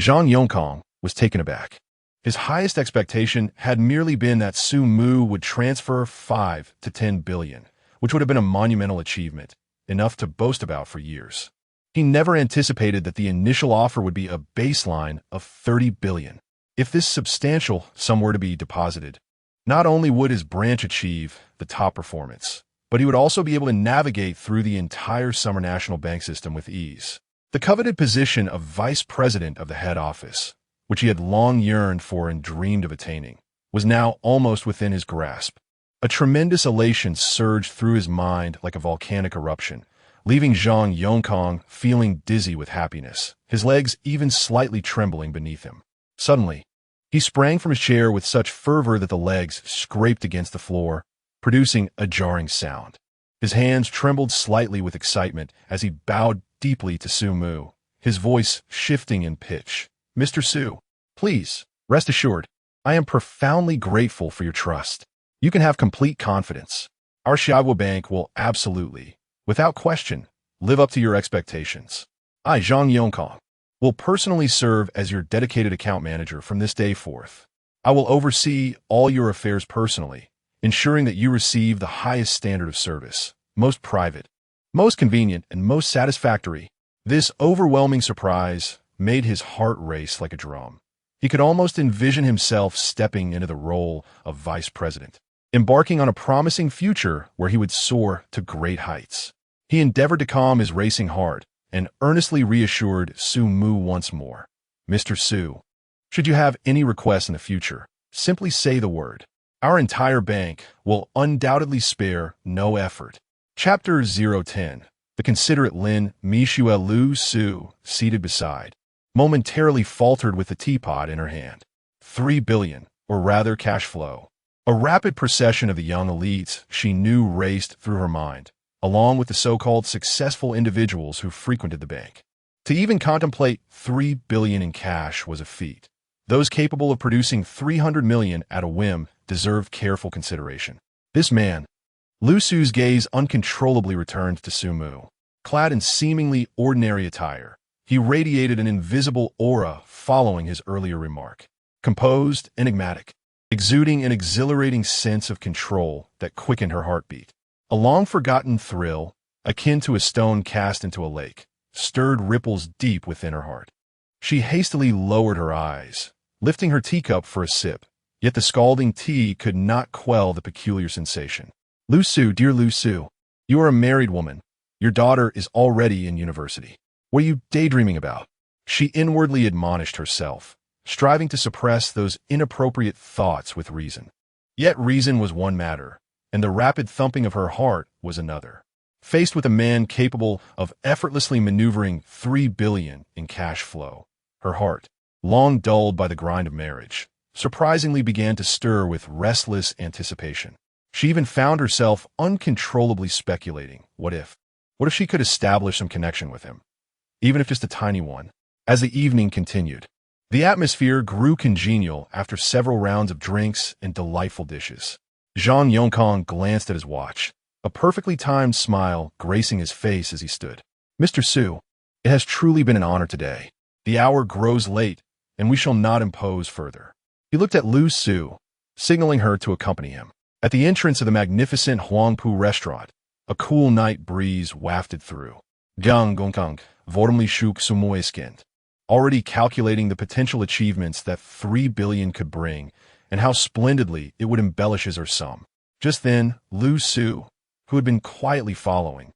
Zhang Yongkong was taken aback. His highest expectation had merely been that Su Mu would transfer $5 to $10 billion, which would have been a monumental achievement, enough to boast about for years. He never anticipated that the initial offer would be a baseline of $30 billion. If this substantial sum were to be deposited, not only would his branch achieve the top performance, but he would also be able to navigate through the entire Summer National Bank system with ease. The coveted position of vice president of the head office, which he had long yearned for and dreamed of attaining, was now almost within his grasp. A tremendous elation surged through his mind like a volcanic eruption, leaving Zhang Yongkong feeling dizzy with happiness, his legs even slightly trembling beneath him. Suddenly, he sprang from his chair with such fervor that the legs scraped against the floor, producing a jarring sound. His hands trembled slightly with excitement as he bowed deeply to Su Mu, his voice shifting in pitch. Mr. Su, please, rest assured, I am profoundly grateful for your trust. You can have complete confidence. Our Xiaoguo Bank will absolutely, without question, live up to your expectations. I, Zhang Yongkong, will personally serve as your dedicated account manager from this day forth. I will oversee all your affairs personally, ensuring that you receive the highest standard of service, most private, most convenient, and most satisfactory. This overwhelming surprise made his heart race like a drum. He could almost envision himself stepping into the role of vice president, embarking on a promising future where he would soar to great heights. He endeavored to calm his racing heart and earnestly reassured Su Mu once more. Mr. Su, should you have any requests in the future, simply say the word. Our entire bank will undoubtedly spare no effort. Chapter 010. The considerate Lin Mishue Lu Su, seated beside, momentarily faltered with the teapot in her hand. $3 billion, or rather cash flow. A rapid procession of the young elites she knew raced through her mind, along with the so-called successful individuals who frequented the bank. To even contemplate $3 billion in cash was a feat. Those capable of producing $300 million at a whim deserved careful consideration. This man, Lu Su's gaze uncontrollably returned to Sumu. Clad in seemingly ordinary attire, he radiated an invisible aura following his earlier remark. Composed, enigmatic, exuding an exhilarating sense of control that quickened her heartbeat. A long-forgotten thrill, akin to a stone cast into a lake, stirred ripples deep within her heart. She hastily lowered her eyes, lifting her teacup for a sip, yet the scalding tea could not quell the peculiar sensation. Lu Su, dear Lu Su, you are a married woman. Your daughter is already in university. What are you daydreaming about? She inwardly admonished herself, striving to suppress those inappropriate thoughts with reason. Yet reason was one matter, and the rapid thumping of her heart was another. Faced with a man capable of effortlessly maneuvering $3 billion in cash flow, her heart, long dulled by the grind of marriage, surprisingly began to stir with restless anticipation. She even found herself uncontrollably speculating, what if she could establish some connection with him, even if just a tiny one? As the evening continued, the atmosphere grew congenial after several rounds of drinks and delightful dishes. Zhang Yongkang glanced at his watch, a perfectly timed smile gracing his face as he stood. Mr. Su, it has truly been an honor today. The hour grows late, and we shall not impose further. He looked at Lu Su, signaling her to accompany him. At the entrance of the magnificent Huangpu restaurant, a cool night breeze wafted through. Gang Gongkang, vormli shuk sumoiskind. Already calculating the potential achievements that $3 billion could bring, and how splendidly it would embellish his or some. Just then, Lu Su, who had been quietly following,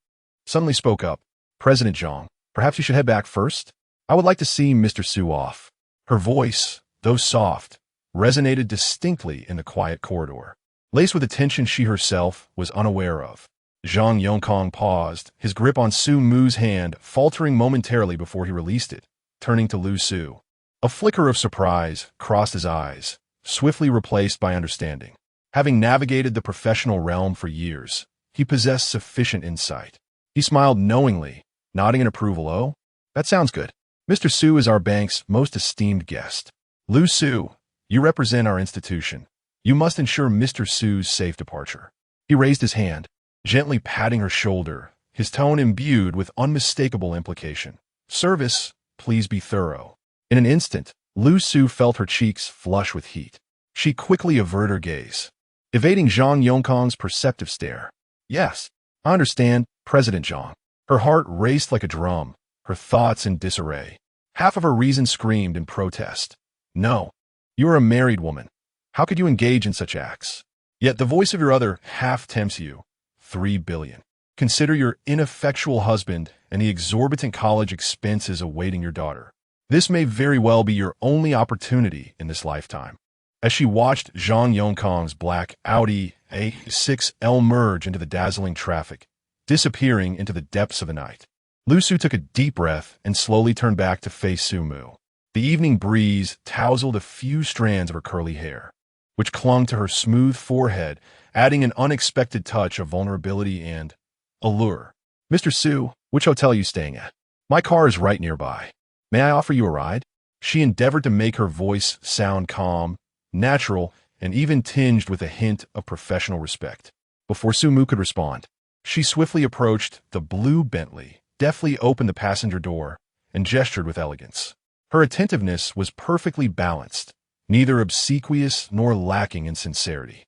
suddenly spoke up. President Zhang, perhaps you should head back first? I would like to see Mr. Su off. Her voice, though soft, resonated distinctly in the quiet corridor, laced with a tension she herself was unaware of. Zhang Yongkang paused, his grip on Su Mu's hand faltering momentarily before he released it, turning to Lu Su. A flicker of surprise crossed his eyes, swiftly replaced by understanding. Having navigated the professional realm for years, he possessed sufficient insight. He smiled knowingly, nodding in approval. Oh, that sounds good. Mr. Su is our bank's most esteemed guest. Lu Su, you represent our institution. You must ensure Mr. Su's safe departure. He raised his hand, gently patting her shoulder, his tone imbued with unmistakable implication. Service, please be thorough. In an instant, Lu Su felt her cheeks flush with heat. She quickly averted her gaze, evading Zhang Yongkang's perceptive stare. Yes, I understand, President Zhang. Her heart raced like a drum, her thoughts in disarray. Half of her reason screamed in protest. No, you are a married woman. How could you engage in such acts? Yet the voice of your other half tempts you. $3 billion. Consider your ineffectual husband and the exorbitant college expenses awaiting your daughter. This may very well be your only opportunity in this lifetime. As she watched Zhang Yongkang's black Audi A6L merge into the dazzling traffic, disappearing into the depths of the night, Lu Su took a deep breath and slowly turned back to face Su Mu. The evening breeze tousled a few strands of her curly hair, which clung to her smooth forehead, adding an unexpected touch of vulnerability and allure. Mr. Su, which hotel are you staying at? My car is right nearby. May I offer you a ride? She endeavored to make her voice sound calm, natural, and even tinged with a hint of professional respect. Before Su Mu could respond, she swiftly approached the blue Bentley, deftly opened the passenger door, and gestured with elegance. Her attentiveness was perfectly balanced, neither obsequious nor lacking in sincerity.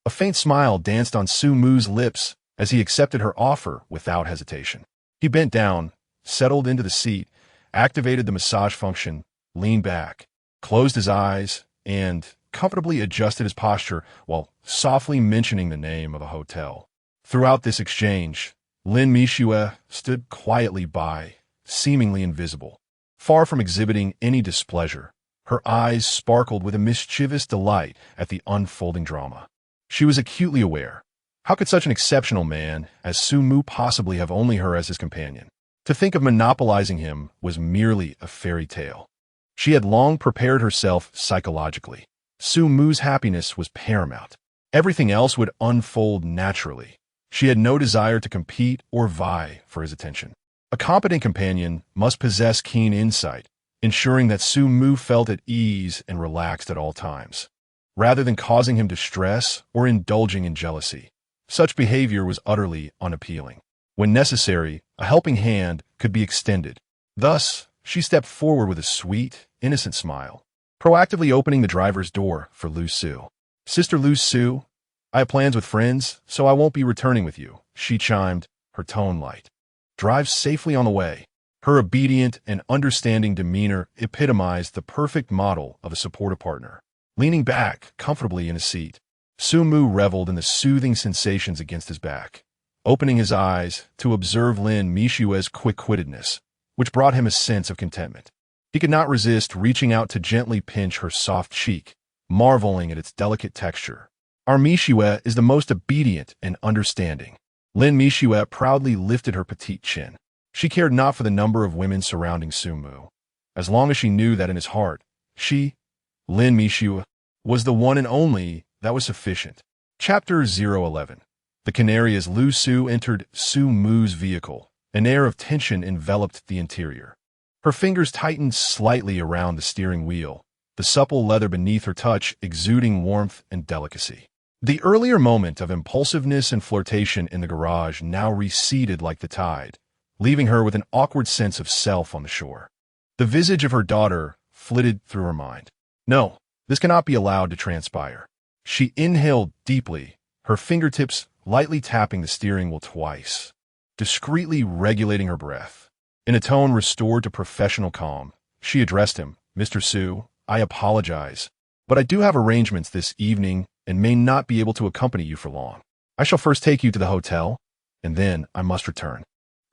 A faint smile danced on Su Mu's lips as he accepted her offer without hesitation. He bent down, settled into the seat, activated the massage function, leaned back, closed his eyes, and comfortably adjusted his posture while softly mentioning the name of a hotel. Throughout this exchange, Lin Mishue stood quietly by, seemingly invisible. Far from exhibiting any displeasure, her eyes sparkled with a mischievous delight at the unfolding drama. She was acutely aware. How could such an exceptional man as Su Mu possibly have only her as his companion? To think of monopolizing him was merely a fairy tale. She had long prepared herself psychologically. Su Mu's happiness was paramount. Everything else would unfold naturally. She had no desire to compete or vie for his attention. A competent companion must possess keen insight, ensuring that Su-mu felt at ease and relaxed at all times, rather than causing him distress or indulging in jealousy. Such behavior was utterly unappealing. When necessary, a helping hand could be extended. Thus, she stepped forward with a sweet, innocent smile, proactively opening the driver's door for Lu-su. "Sister Lu-su, I have plans with friends, so I won't be returning with you," she chimed, her tone light. "Drive safely on the way." Her obedient and understanding demeanor epitomized the perfect model of a supportive partner. Leaning back comfortably in his seat, Su-mu reveled in the soothing sensations against his back, opening his eyes to observe Lin Mishue's quick-wittedness, which brought him a sense of contentment. He could not resist reaching out to gently pinch her soft cheek, marveling at its delicate texture. "Our Mishue is the most obedient and understanding." Lin Mishue proudly lifted her petite chin. She cared not for the number of women surrounding Su-mu, as long as she knew that in his heart, she, Lin Mishue, was the one and only that was sufficient. Chapter 011. The Canary. As Lu-su entered Su-mu's vehicle, an air of tension enveloped the interior. Her fingers tightened slightly around the steering wheel, the supple leather beneath her touch exuding warmth and delicacy. The earlier moment of impulsiveness and flirtation in the garage now receded like the tide, leaving her with an awkward sense of self on the shore. The visage of her daughter flitted through her mind. No, this cannot be allowed to transpire. She inhaled deeply, her fingertips lightly tapping the steering wheel twice, discreetly regulating her breath. In a tone restored to professional calm, she addressed him. "Mr. Su, I apologize, but I do have arrangements this evening and may not be able to accompany you for long. I shall first take you to the hotel, and then I must return."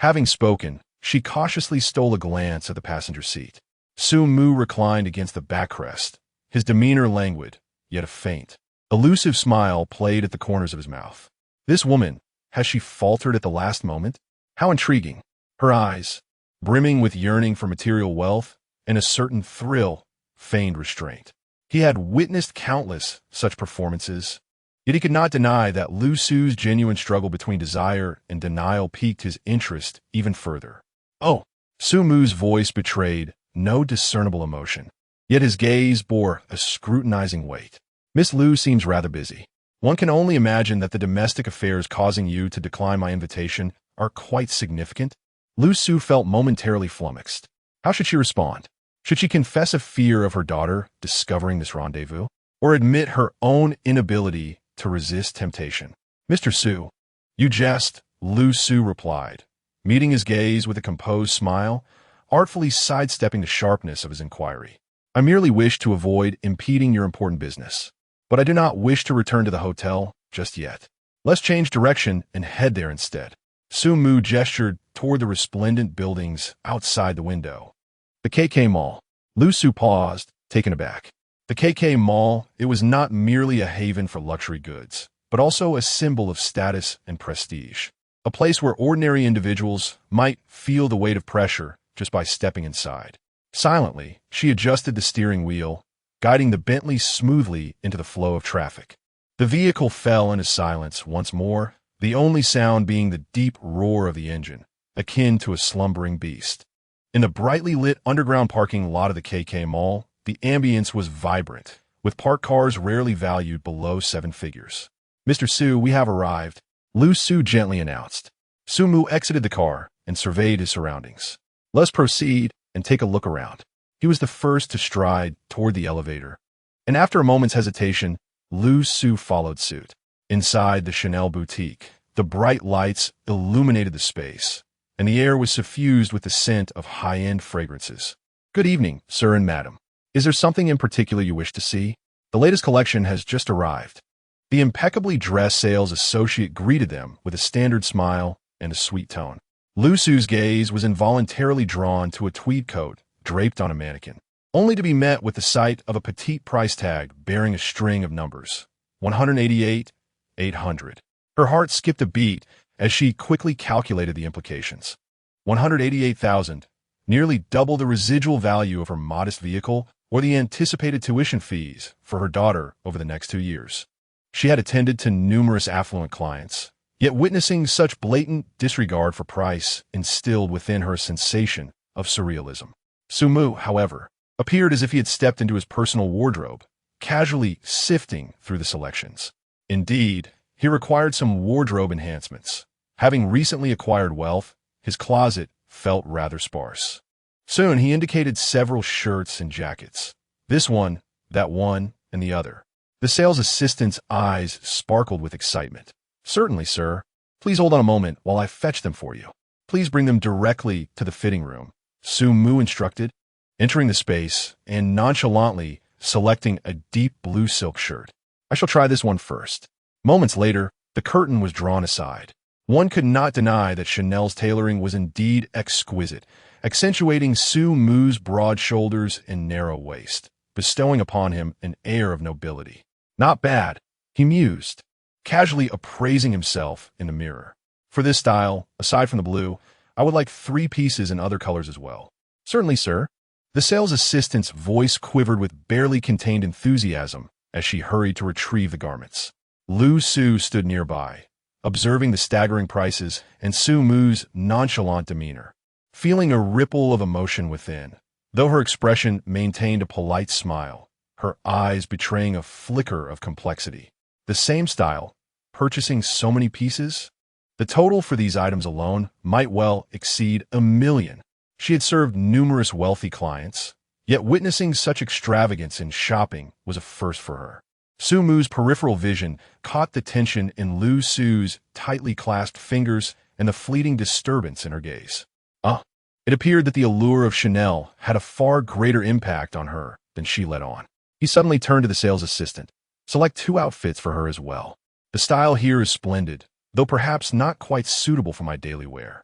Having spoken, she cautiously stole a glance at the passenger seat. Su-mu reclined against the backrest, his demeanor languid, yet a faint, elusive smile played at the corners of his mouth. This woman, has she faltered at the last moment? How intriguing. Her eyes, brimming with yearning for material wealth and a certain thrill, feigned restraint. He had witnessed countless such performances, yet he could not deny that Lu-su's genuine struggle between desire and denial piqued his interest even further. "Oh!" Su-mu's voice betrayed no discernible emotion, yet his gaze bore a scrutinizing weight. "Miss Lu seems rather busy. One can only imagine that the domestic affairs causing you to decline my invitation are quite significant." Lu-su felt momentarily flummoxed. How should she respond? Should she confess a fear of her daughter discovering this rendezvous, or admit her own inability to resist temptation? "Mr. Su, you jest," Lu-su replied, meeting his gaze with a composed smile, artfully sidestepping the sharpness of his inquiry. "I merely wish to avoid impeding your important business, but I do not wish to return to the hotel just yet. Let's change direction and head there instead." Su-mu gestured toward the resplendent buildings outside the window. The KK Mall. Lu-su paused, taken aback. The KK Mall, it was not merely a haven for luxury goods, but also a symbol of status and prestige. A place where ordinary individuals might feel the weight of pressure just by stepping inside. Silently, she adjusted the steering wheel, guiding the Bentley smoothly into the flow of traffic. The vehicle fell into silence once more, the only sound being the deep roar of the engine, akin to a slumbering beast. In the brightly lit underground parking lot of the KK Mall, the ambience was vibrant, with parked cars rarely valued below 7 figures. "Mr. Su, we have arrived," Lu-su gently announced. Su-mu exited the car and surveyed his surroundings. "Let's proceed and take a look around." He was the first to stride toward the elevator, and after a moment's hesitation, Lu-su followed suit. Inside the Chanel boutique, the bright lights illuminated the space, and the air was suffused with the scent of high-end fragrances. "Good evening, sir and madam. Is there something in particular you wish to see? The latest collection has just arrived." The impeccably dressed sales associate greeted them with a standard smile and a sweet tone. Lu-su's gaze was involuntarily drawn to a tweed coat draped on a mannequin, only to be met with the sight of a petite price tag bearing a string of numbers. 188, 800. Her heart skipped a beat as she quickly calculated the implications. 188,000, nearly double the residual value of her modest vehicle or the anticipated tuition fees for her daughter over the next 2 years. She had attended to numerous affluent clients, yet witnessing such blatant disregard for price instilled within her a sensation of surrealism. Sumu, however, appeared as if he had stepped into his personal wardrobe, casually sifting through the selections. Indeed, he required some wardrobe enhancements. Having recently acquired wealth, his closet felt rather sparse. Soon he indicated several shirts and jackets. This one, that one, and the other. The sales assistant's eyes sparkled with excitement. Certainly, sir. Please hold on a moment while I fetch them for you. Please bring them directly to the fitting room, Sumu instructed, entering the space and nonchalantly selecting a deep blue silk shirt. I shall try this one first. Moments later, the curtain was drawn aside. One could not deny that Chanel's tailoring was indeed exquisite, accentuating Sumu's broad shoulders and narrow waist, bestowing upon him an air of nobility. Not bad, he mused, casually appraising himself in the mirror. For this style, aside from the blue, I would like 3 pieces in other colors as well. Certainly, sir. The sales assistant's voice quivered with barely contained enthusiasm as she hurried to retrieve the garments. Lu Su stood nearby, observing the staggering prices and Sumu's nonchalant demeanor, feeling a ripple of emotion within. Though her expression maintained a polite smile, her eyes betraying a flicker of complexity. The same style, purchasing so many pieces? The total for these items alone might well exceed $1 million. She had served numerous wealthy clients, yet witnessing such extravagance in shopping was a first for her. Sumu's peripheral vision caught the tension in Lu Su's tightly clasped fingers and the fleeting disturbance in her gaze. It appeared that the allure of Chanel had a far greater impact on her than she let on. He suddenly turned to the sales assistant. Select 2 outfits for her as well. The style here is splendid, though perhaps not quite suitable for my daily wear.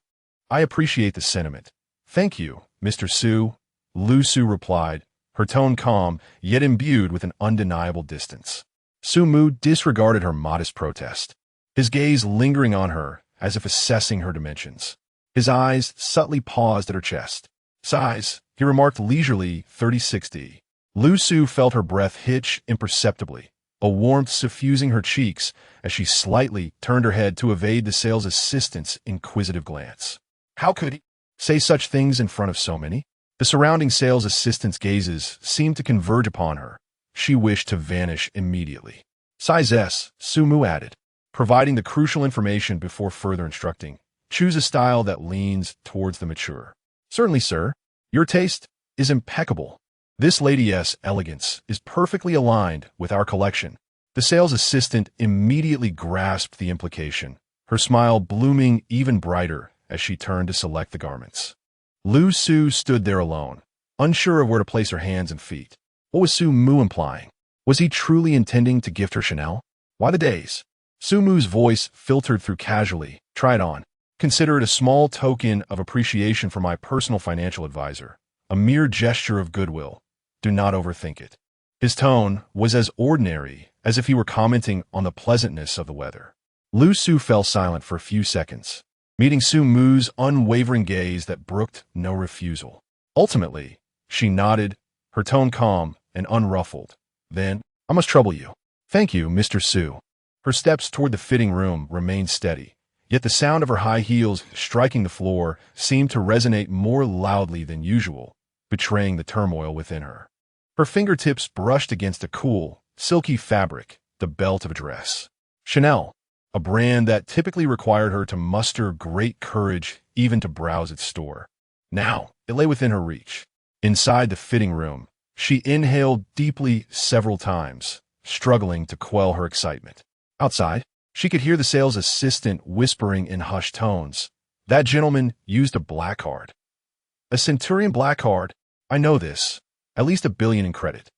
I appreciate the sentiment. Thank you, Mr. Su, Lu Su replied, her tone calm, yet imbued with an undeniable distance. Sumu disregarded her modest protest, his gaze lingering on her as if assessing her dimensions. His eyes subtly paused at her chest. Size, he remarked leisurely, 36D. Lu Su felt her breath hitch imperceptibly, a warmth suffusing her cheeks as she slightly turned her head to evade the sales assistant's inquisitive glance. How could he say such things in front of so many? The surrounding sales assistant's gazes seemed to converge upon her. She wished to vanish immediately. Size S, Sumu added, providing the crucial information before further instructing. Choose a style that leans towards the mature. Certainly, sir. Your taste is impeccable. This Lady S elegance is perfectly aligned with our collection. The sales assistant immediately grasped the implication, her smile blooming even brighter as she turned to select the garments. Lu Su stood there alone, unsure of where to place her hands and feet. What was Su Mu implying? Was he truly intending to gift her Chanel? Why the days? Su Mu's voice filtered through casually. Try it on. Consider it a small token of appreciation from my personal financial advisor. A mere gesture of goodwill. Do not overthink it. His tone was as ordinary as if he were commenting on the pleasantness of the weather. Lu Su fell silent for a few seconds, meeting Su Mu's unwavering gaze that brooked no refusal. Ultimately, she nodded, her tone calm and unruffled. Then, I must trouble you. Thank you, Mr. Su. Her steps toward the fitting room remained steady, yet the sound of her high heels striking the floor seemed to resonate more loudly than usual, betraying the turmoil within her. Her fingertips brushed against a cool, silky fabric, the belt of a dress. Chanel, a brand that typically required her to muster great courage even to browse its store. Now, it lay within her reach. Inside the fitting room, she inhaled deeply several times, struggling to quell her excitement. Outside, she could hear the sales assistant whispering in hushed tones. That gentleman used a black card. A Centurion black card? I know this. At least $1 billion in credit.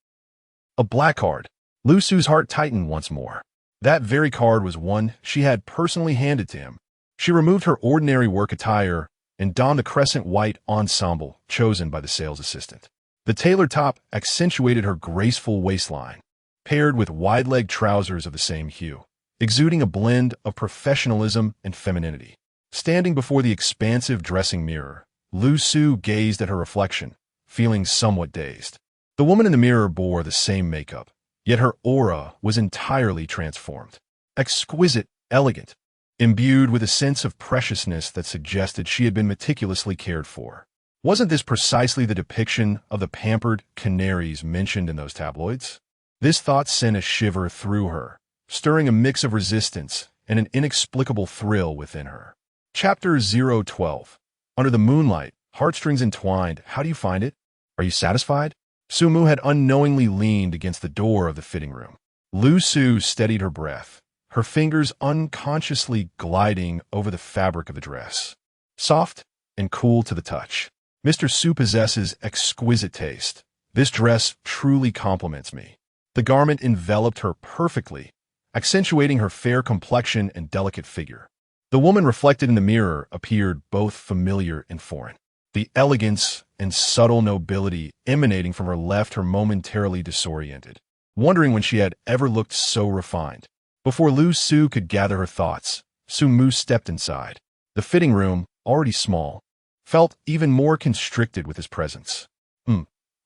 A black card. Lu Su's heart tightened once more. That very card was one she had personally handed to him. She removed her ordinary work attire and donned the crescent white ensemble chosen by the sales assistant. The tailored top accentuated her graceful waistline, paired with wide-legged trousers of the same hue, exuding a blend of professionalism and femininity. Standing before the expansive dressing mirror, Lu Su gazed at her reflection, feeling somewhat dazed. The woman in the mirror bore the same makeup, yet her aura was entirely transformed. Exquisite, elegant, imbued with a sense of preciousness that suggested she had been meticulously cared for. Wasn't this precisely the depiction of the pampered canaries mentioned in those tabloids? This thought sent a shiver through her, stirring a mix of resistance and an inexplicable thrill within her. Chapter 012. Under the moonlight, heartstrings entwined, how do you find it? Are you satisfied? Sumu had unknowingly leaned against the door of the fitting room. Lu Su steadied her breath, her fingers unconsciously gliding over the fabric of the dress. Soft and cool to the touch. Mr. Su possesses exquisite taste. This dress truly compliments me. The garment enveloped her perfectly, accentuating her fair complexion and delicate figure. The woman reflected in the mirror appeared both familiar and foreign. The elegance and subtle nobility emanating from her left her momentarily disoriented, wondering when she had ever looked so refined. Before Lu Su could gather her thoughts, Sumu stepped inside. The fitting room, already small, felt even more constricted with his presence.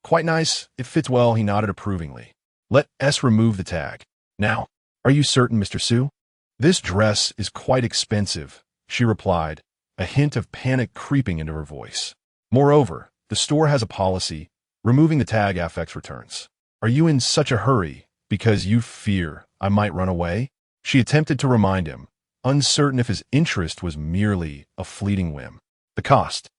Quite nice. It fits well, he nodded approvingly. Let us remove the tag. Now, are you certain, Mr. Su? This dress is quite expensive, she replied, a hint of panic creeping into her voice. Moreover, the store has a policy, removing the tag affects returns. Are you in such a hurry because you fear I might run away? She attempted to remind him, uncertain if his interest was merely a fleeting whim. The cost.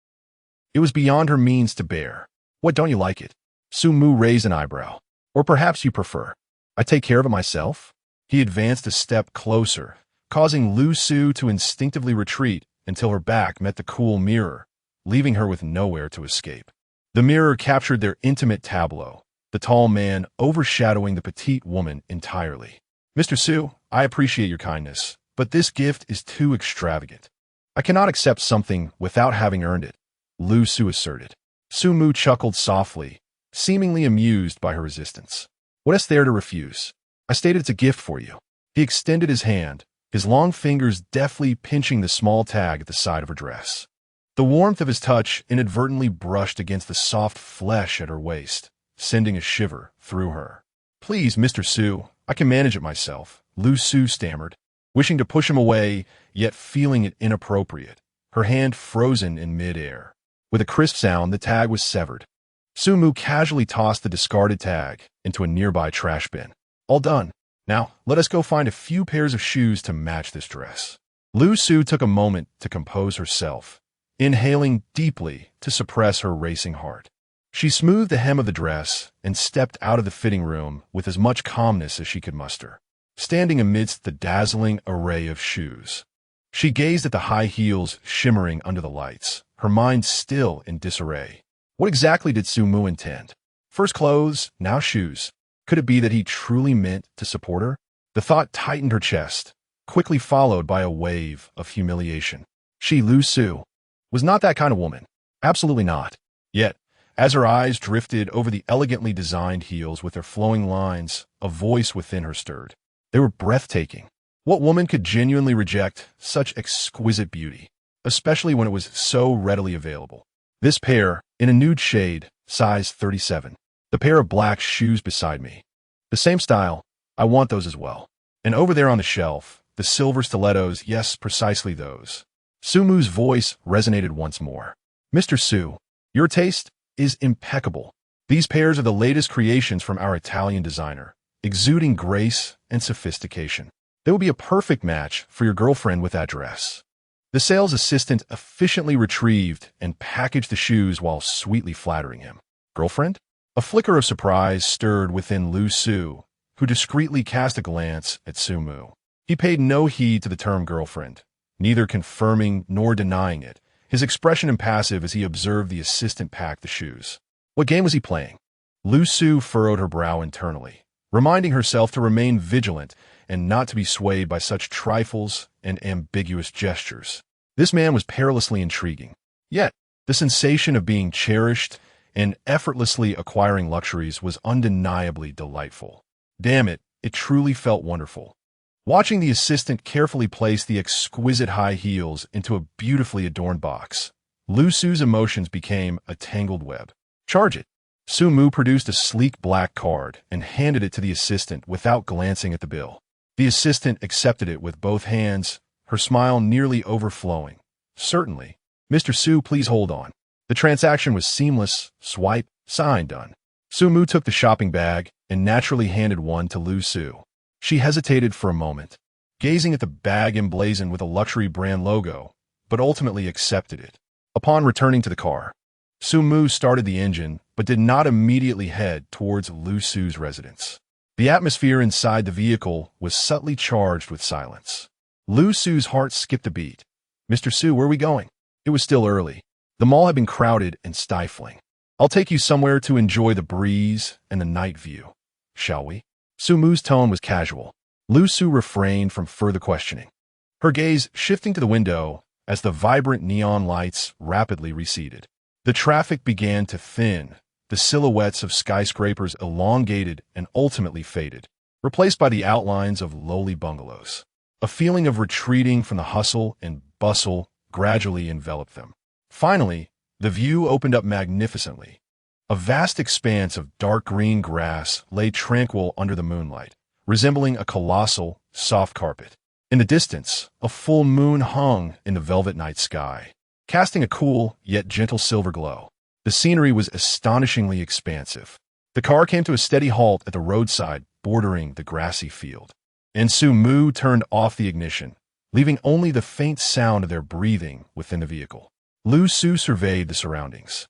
It was beyond her means to bear. What, don't you like it? Sumu raised an eyebrow. Or perhaps you prefer I take care of it myself? He advanced a step closer, causing Lu Su to instinctively retreat until her back met the cool mirror, leaving her with nowhere to escape. The mirror captured their intimate tableau, the tall man overshadowing the petite woman entirely. Mr. Su, I appreciate your kindness, but this gift is too extravagant. I cannot accept something without having earned it, Lu Su asserted. Sumu chuckled softly, seemingly amused by her resistance. What is there to refuse? I stated it's a gift for you. He extended his hand, his long fingers deftly pinching the small tag at the side of her dress. The warmth of his touch inadvertently brushed against the soft flesh at her waist, sending a shiver through her. Please, Mr. Su, I can manage it myself, Lu Su stammered, wishing to push him away, yet feeling it inappropriate, her hand frozen in mid-air. With a crisp sound, the tag was severed. Sumu casually tossed the discarded tag into a nearby trash bin. All done. Now, let us go find a few pairs of shoes to match this dress. Lu Su took a moment to compose herself, inhaling deeply to suppress her racing heart. She smoothed the hem of the dress and stepped out of the fitting room with as much calmness as she could muster. Standing amidst the dazzling array of shoes, she gazed at the high heels shimmering under the lights, her mind still in disarray. What exactly did Sumu intend? First clothes, now shoes. Could it be that he truly meant to support her? The thought tightened her chest, quickly followed by a wave of humiliation. She, Lu Su, was not that kind of woman. Absolutely not. Yet, as her eyes drifted over the elegantly designed heels with their flowing lines, a voice within her stirred. They were breathtaking. What woman could genuinely reject such exquisite beauty, especially when it was so readily available? This pair, in a nude shade, size 37. The pair of black shoes beside me. The same style. I want those as well. And over there on the shelf, the silver stilettos, yes, precisely those. Sumu's voice resonated once more. Mr. Su, your taste is impeccable. These pairs are the latest creations from our Italian designer, exuding grace and sophistication. They would be a perfect match for your girlfriend with that dress. The sales assistant efficiently retrieved and packaged the shoes while sweetly flattering him. Girlfriend? A flicker of surprise stirred within Lu Su, who discreetly cast a glance at Sumu. He paid no heed to the term girlfriend, neither confirming nor denying it, his expression impassive as he observed the assistant pack the shoes. What game was he playing? Lu Su furrowed her brow internally, reminding herself to remain vigilant and not to be swayed by such trifles and ambiguous gestures. This man was perilously intriguing. Yet, the sensation of being cherished and effortlessly acquiring luxuries was undeniably delightful. Damn it, it truly felt wonderful. Watching the assistant carefully place the exquisite high heels into a beautifully adorned box, Lu Su's emotions became a tangled web. Charge it. Su Mu produced a sleek black card and handed it to the assistant without glancing at the bill. The assistant accepted it with both hands, her smile nearly overflowing. Certainly. Mr. Su, please hold on. The transaction was seamless. Swipe, sign, done. Su Mu took the shopping bag and naturally handed one to Lu Su. She hesitated for a moment, gazing at the bag emblazoned with a luxury brand logo, but ultimately accepted it. Upon returning to the car, Su Mu started the engine, but did not immediately head towards Lu Su's residence. The atmosphere inside the vehicle was subtly charged with silence. Lu Su's heart skipped a beat. Mr. Su, where are we going? It was still early. The mall had been crowded and stifling. I'll take you somewhere to enjoy the breeze and the night view. Shall we? Su Mu's tone was casual. Lu Su refrained from further questioning, her gaze shifting to the window as the vibrant neon lights rapidly receded. The traffic began to thin, the silhouettes of skyscrapers elongated and ultimately faded, replaced by the outlines of lowly bungalows. A feeling of retreating from the hustle and bustle gradually enveloped them. Finally, the view opened up magnificently. A vast expanse of dark green grass lay tranquil under the moonlight, resembling a colossal, soft carpet. In the distance, a full moon hung in the velvet night sky, casting a cool yet gentle silver glow. The scenery was astonishingly expansive. The car came to a steady halt at the roadside bordering the grassy field, and Su Mu turned off the ignition, leaving only the faint sound of their breathing within the vehicle. Lu Su surveyed the surroundings.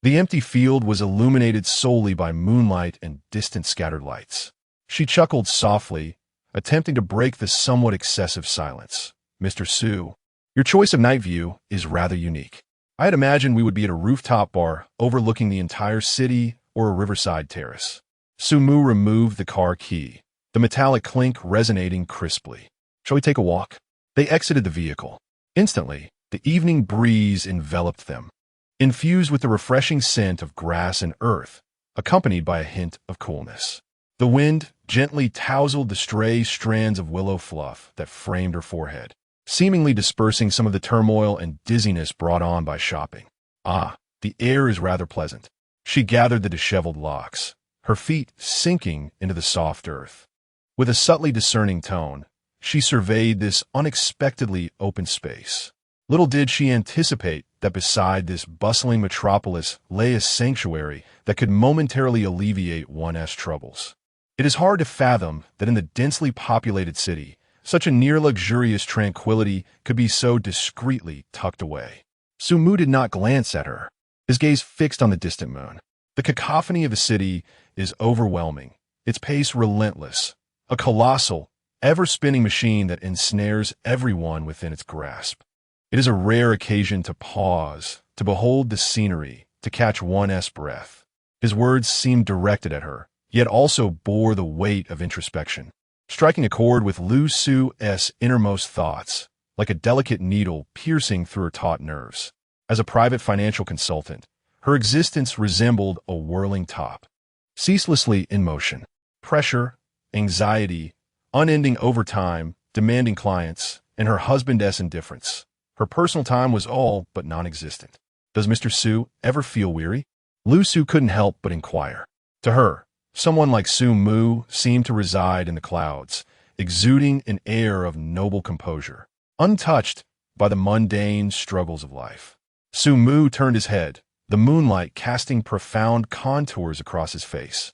The empty field was illuminated solely by moonlight and distant scattered lights. She chuckled softly, attempting to break the somewhat excessive silence. Mr. Su, your choice of night view is rather unique. I had imagined we would be at a rooftop bar overlooking the entire city or a riverside terrace. Su Mu removed the car key, the metallic clink resonating crisply. Shall we take a walk? They exited the vehicle. Instantly, the evening breeze enveloped them, infused with the refreshing scent of grass and earth, accompanied by a hint of coolness. The wind gently tousled the stray strands of willow fluff that framed her forehead, seemingly dispersing some of the turmoil and dizziness brought on by shopping. Ah, the air is rather pleasant. She gathered the disheveled locks, her feet sinking into the soft earth. With a subtly discerning tone, she surveyed this unexpectedly open space. Little did she anticipate that beside this bustling metropolis lay a sanctuary that could momentarily alleviate one's troubles. It is hard to fathom that in the densely populated city, such a near-luxurious tranquility could be so discreetly tucked away. Su Mu did not glance at her, his gaze fixed on the distant moon. The cacophony of the city is overwhelming, its pace relentless, a colossal, ever-spinning machine that ensnares everyone within its grasp. It is a rare occasion to pause, to behold the scenery, to catch one's breath. His words seemed directed at her, yet also bore the weight of introspection, striking a chord with Lu Su's innermost thoughts, like a delicate needle piercing through her taut nerves. As a private financial consultant, her existence resembled a whirling top, ceaselessly in motion. Pressure, anxiety, unending overtime, demanding clients, and her husband's indifference. Her personal time was all but non-existent. Does Mr. Su ever feel weary? Lu Su couldn't help but inquire. To her, someone like Su Mu seemed to reside in the clouds, exuding an air of noble composure, untouched by the mundane struggles of life. Su Mu turned his head, the moonlight casting profound contours across his face,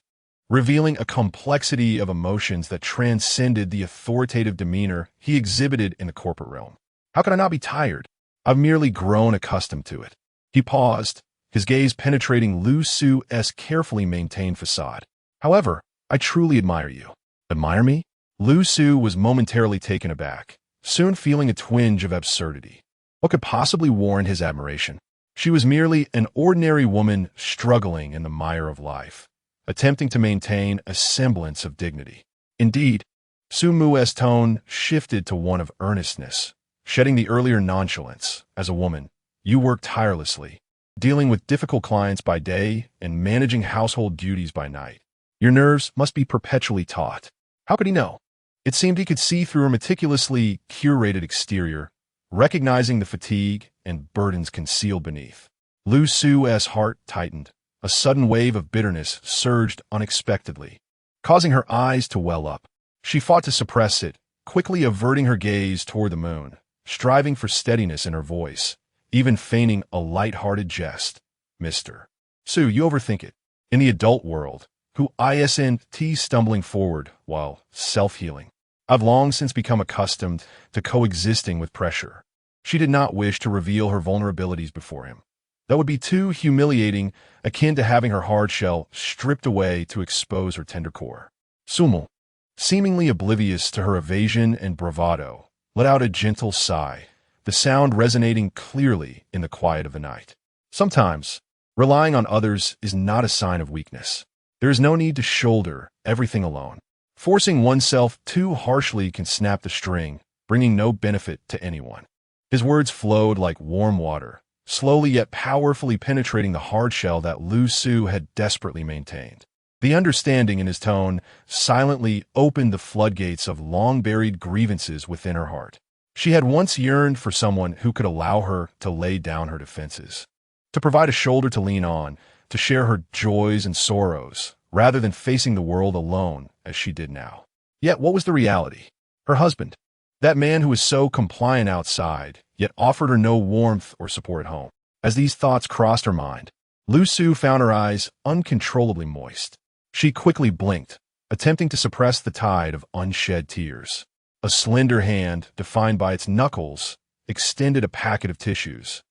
revealing a complexity of emotions that transcended the authoritative demeanor he exhibited in the corporate realm. How can I not be tired? I've merely grown accustomed to it. He paused, his gaze penetrating Lu Su's carefully maintained facade. However, I truly admire you. Admire me? Lu Su was momentarily taken aback, soon feeling a twinge of absurdity. What could possibly warrant his admiration? She was merely an ordinary woman struggling in the mire of life, attempting to maintain a semblance of dignity. Indeed, Su Mu's tone shifted to one of earnestness, shedding the earlier nonchalance. As a woman, you work tirelessly, dealing with difficult clients by day and managing household duties by night. Your nerves must be perpetually taut. How could he know? It seemed he could see through her meticulously curated exterior, recognizing the fatigue and burdens concealed beneath. Lu Su's heart tightened, a sudden wave of bitterness surged unexpectedly, causing her eyes to well up. She fought to suppress it, quickly averting her gaze toward the moon, striving for steadiness in her voice, even feigning a light-hearted jest. Mr. Sue, you overthink it. In the adult world, who isn't stumbling forward while self-healing. I've long since become accustomed to coexisting with pressure. She did not wish to reveal her vulnerabilities before him. That would be too humiliating, akin to having her hard shell stripped away to expose her tender core. Sumul, seemingly oblivious to her evasion and bravado, let out a gentle sigh, the sound resonating clearly in the quiet of the night. Sometimes, relying on others is not a sign of weakness. There is no need to shoulder everything alone. Forcing oneself too harshly can snap the string, bringing no benefit to anyone. His words flowed like warm water, slowly yet powerfully penetrating the hard shell that Lu Su had desperately maintained. The understanding in his tone silently opened the floodgates of long-buried grievances within her heart. She had once yearned for someone who could allow her to lay down her defenses, to provide a shoulder to lean on, to share her joys and sorrows, rather than facing the world alone as she did now. Yet what was the reality? Her husband, that man who was so compliant outside, yet offered her no warmth or support at home. As these thoughts crossed her mind, Lu Su found her eyes uncontrollably moist. She quickly blinked, attempting to suppress the tide of unshed tears. A slender hand, defined by its knuckles, extended a packet of tissues,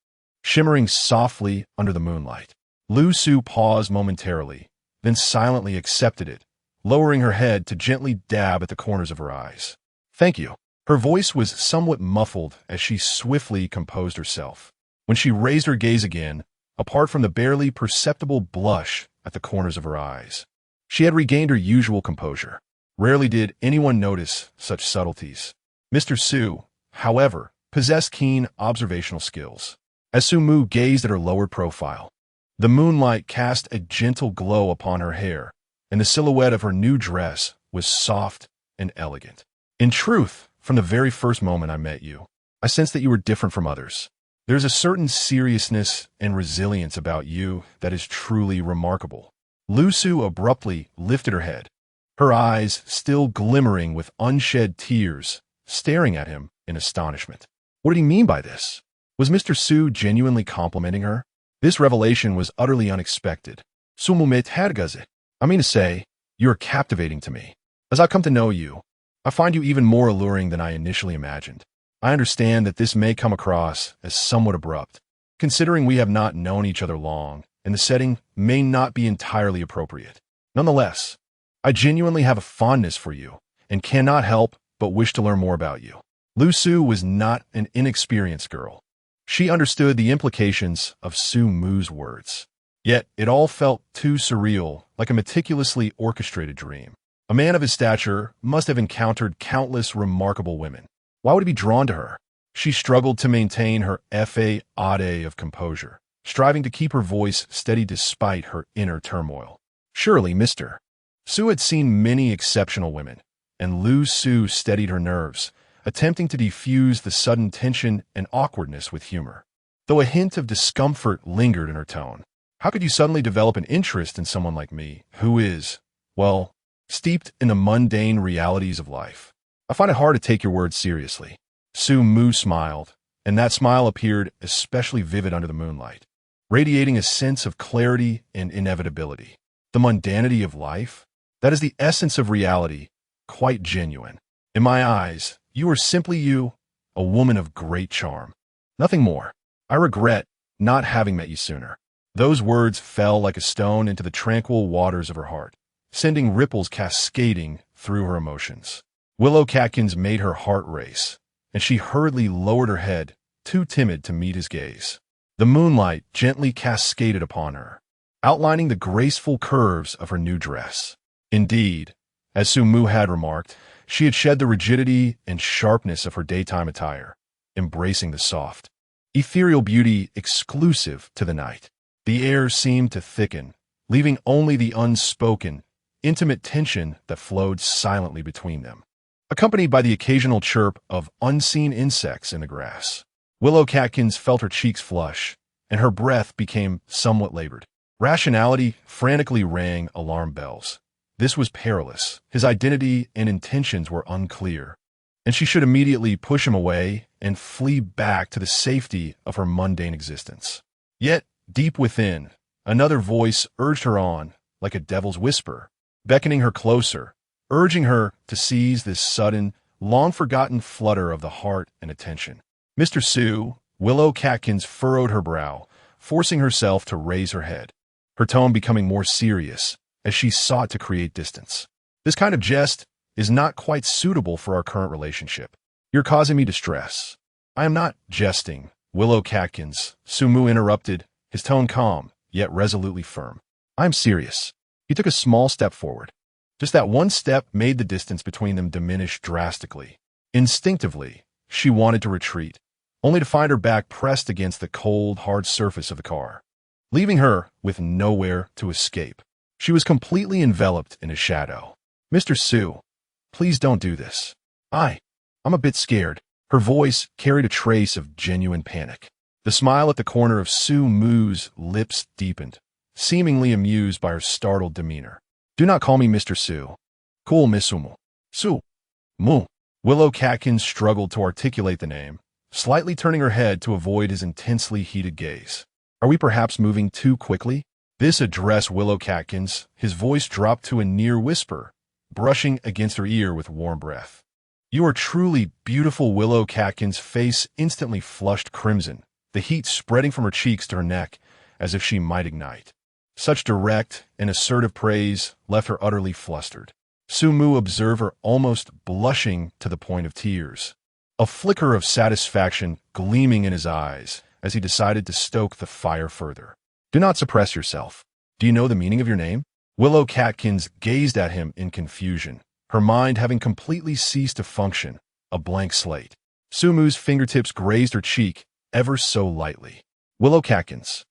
shimmering softly under the moonlight. Lu Su paused momentarily, then silently accepted it, lowering her head to gently dab at the corners of her eyes. "Thank you." Her voice was somewhat muffled as she swiftly composed herself. When she raised her gaze again, apart from the barely perceptible blush at the corners of her eyes, she had regained her usual composure. Rarely did anyone notice such subtleties. Mr. Su, however, possessed keen observational skills. As Su Mu gazed at her lowered profile, the moonlight cast a gentle glow upon her hair, and the silhouette of her new dress was soft and elegant. In truth, from the very first moment I met you, I sensed that you were different from others. There's a certain seriousness and resilience about you that is truly remarkable. Lu Su abruptly lifted her head, her eyes still glimmering with unshed tears, staring at him in astonishment. What did he mean by this? Was Mr. Su genuinely complimenting her? This revelation was utterly unexpected. I mean to say, you are captivating to me. As I come to know you, I find you even more alluring than I initially imagined. I understand that this may come across as somewhat abrupt, considering we have not known each other long, and the setting may not be entirely appropriate. Nonetheless, I genuinely have a fondness for you, and cannot help but wish to learn more about you. Lu Su was not an inexperienced girl. She understood the implications of Su Mu's words. Yet it all felt too surreal, like a meticulously orchestrated dream. A man of his stature must have encountered countless remarkable women. Why would he be drawn to her? She struggled to maintain her fade of composure, striving to keep her voice steady despite her inner turmoil. Surely, Mr. Su had seen many exceptional women, and Lu Su steadied her nerves, attempting to defuse the sudden tension and awkwardness with humor. Though a hint of discomfort lingered in her tone. How could you suddenly develop an interest in someone like me, who is, well, steeped in the mundane realities of life? I find it hard to take your words seriously. Su Mu smiled, and that smile appeared especially vivid under the moonlight, radiating a sense of clarity and inevitability. The mundanity of life? That is the essence of reality, quite genuine. In my eyes, you are simply you, a woman of great charm. Nothing more. I regret not having met you sooner. Those words fell like a stone into the tranquil waters of her heart, sending ripples cascading through her emotions. Willow catkins made her heart race, and she hurriedly lowered her head, too timid to meet his gaze. The moonlight gently cascaded upon her, outlining the graceful curves of her new dress. Indeed, as Su Mu had remarked, she had shed the rigidity and sharpness of her daytime attire, embracing the soft, ethereal beauty exclusive to the night. The air seemed to thicken, leaving only the unspoken, intimate tension that flowed silently between them, accompanied by the occasional chirp of unseen insects in the grass. Willow catkins felt her cheeks flush, and her breath became somewhat labored. Rationality frantically rang alarm bells. This was perilous. His identity and intentions were unclear, and she should immediately push him away and flee back to the safety of her mundane existence. Yet, deep within, another voice urged her on, like a devil's whisper, beckoning her closer, urging her to seize this sudden, long-forgotten flutter of the heart and attention. Mr. Sue, Willow Catkins furrowed her brow, forcing herself to raise her head, her tone becoming more serious as she sought to create distance. This kind of jest is not quite suitable for our current relationship. You're causing me distress. I am not jesting, Willow Catkins, Sumu interrupted, his tone calm, yet resolutely firm. I'm serious. He took a small step forward. Just that one step made the distance between them diminish drastically. Instinctively, she wanted to retreat, only to find her back pressed against the cold, hard surface of the car, leaving her with nowhere to escape. She was completely enveloped in a shadow. Mr. Sue, please don't do this. I'm a bit scared. Her voice carried a trace of genuine panic. The smile at the corner of Sue Moo's lips deepened, seemingly amused by her startled demeanor. Do not call me Mr. Sue. Cool, Miss Sumu. Sue. Moo. Willow Catkins struggled to articulate the name, slightly turning her head to avoid his intensely heated gaze. Are we perhaps moving too quickly? This addressed Willow Catkins, his voice dropped to a near whisper, brushing against her ear with warm breath. You are truly beautiful. Willow Catkins' face instantly flushed crimson, the heat spreading from her cheeks to her neck as if she might ignite. Such direct and assertive praise left her utterly flustered. Sumu observed her almost blushing to the point of tears, a flicker of satisfaction gleaming in his eyes as he decided to stoke the fire further. Do not suppress yourself. Do you know the meaning of your name? Willow Catkins gazed at him in confusion, her mind having completely ceased to function, a blank slate. Sumu's fingertips grazed her cheek ever so lightly. Willow Catkins.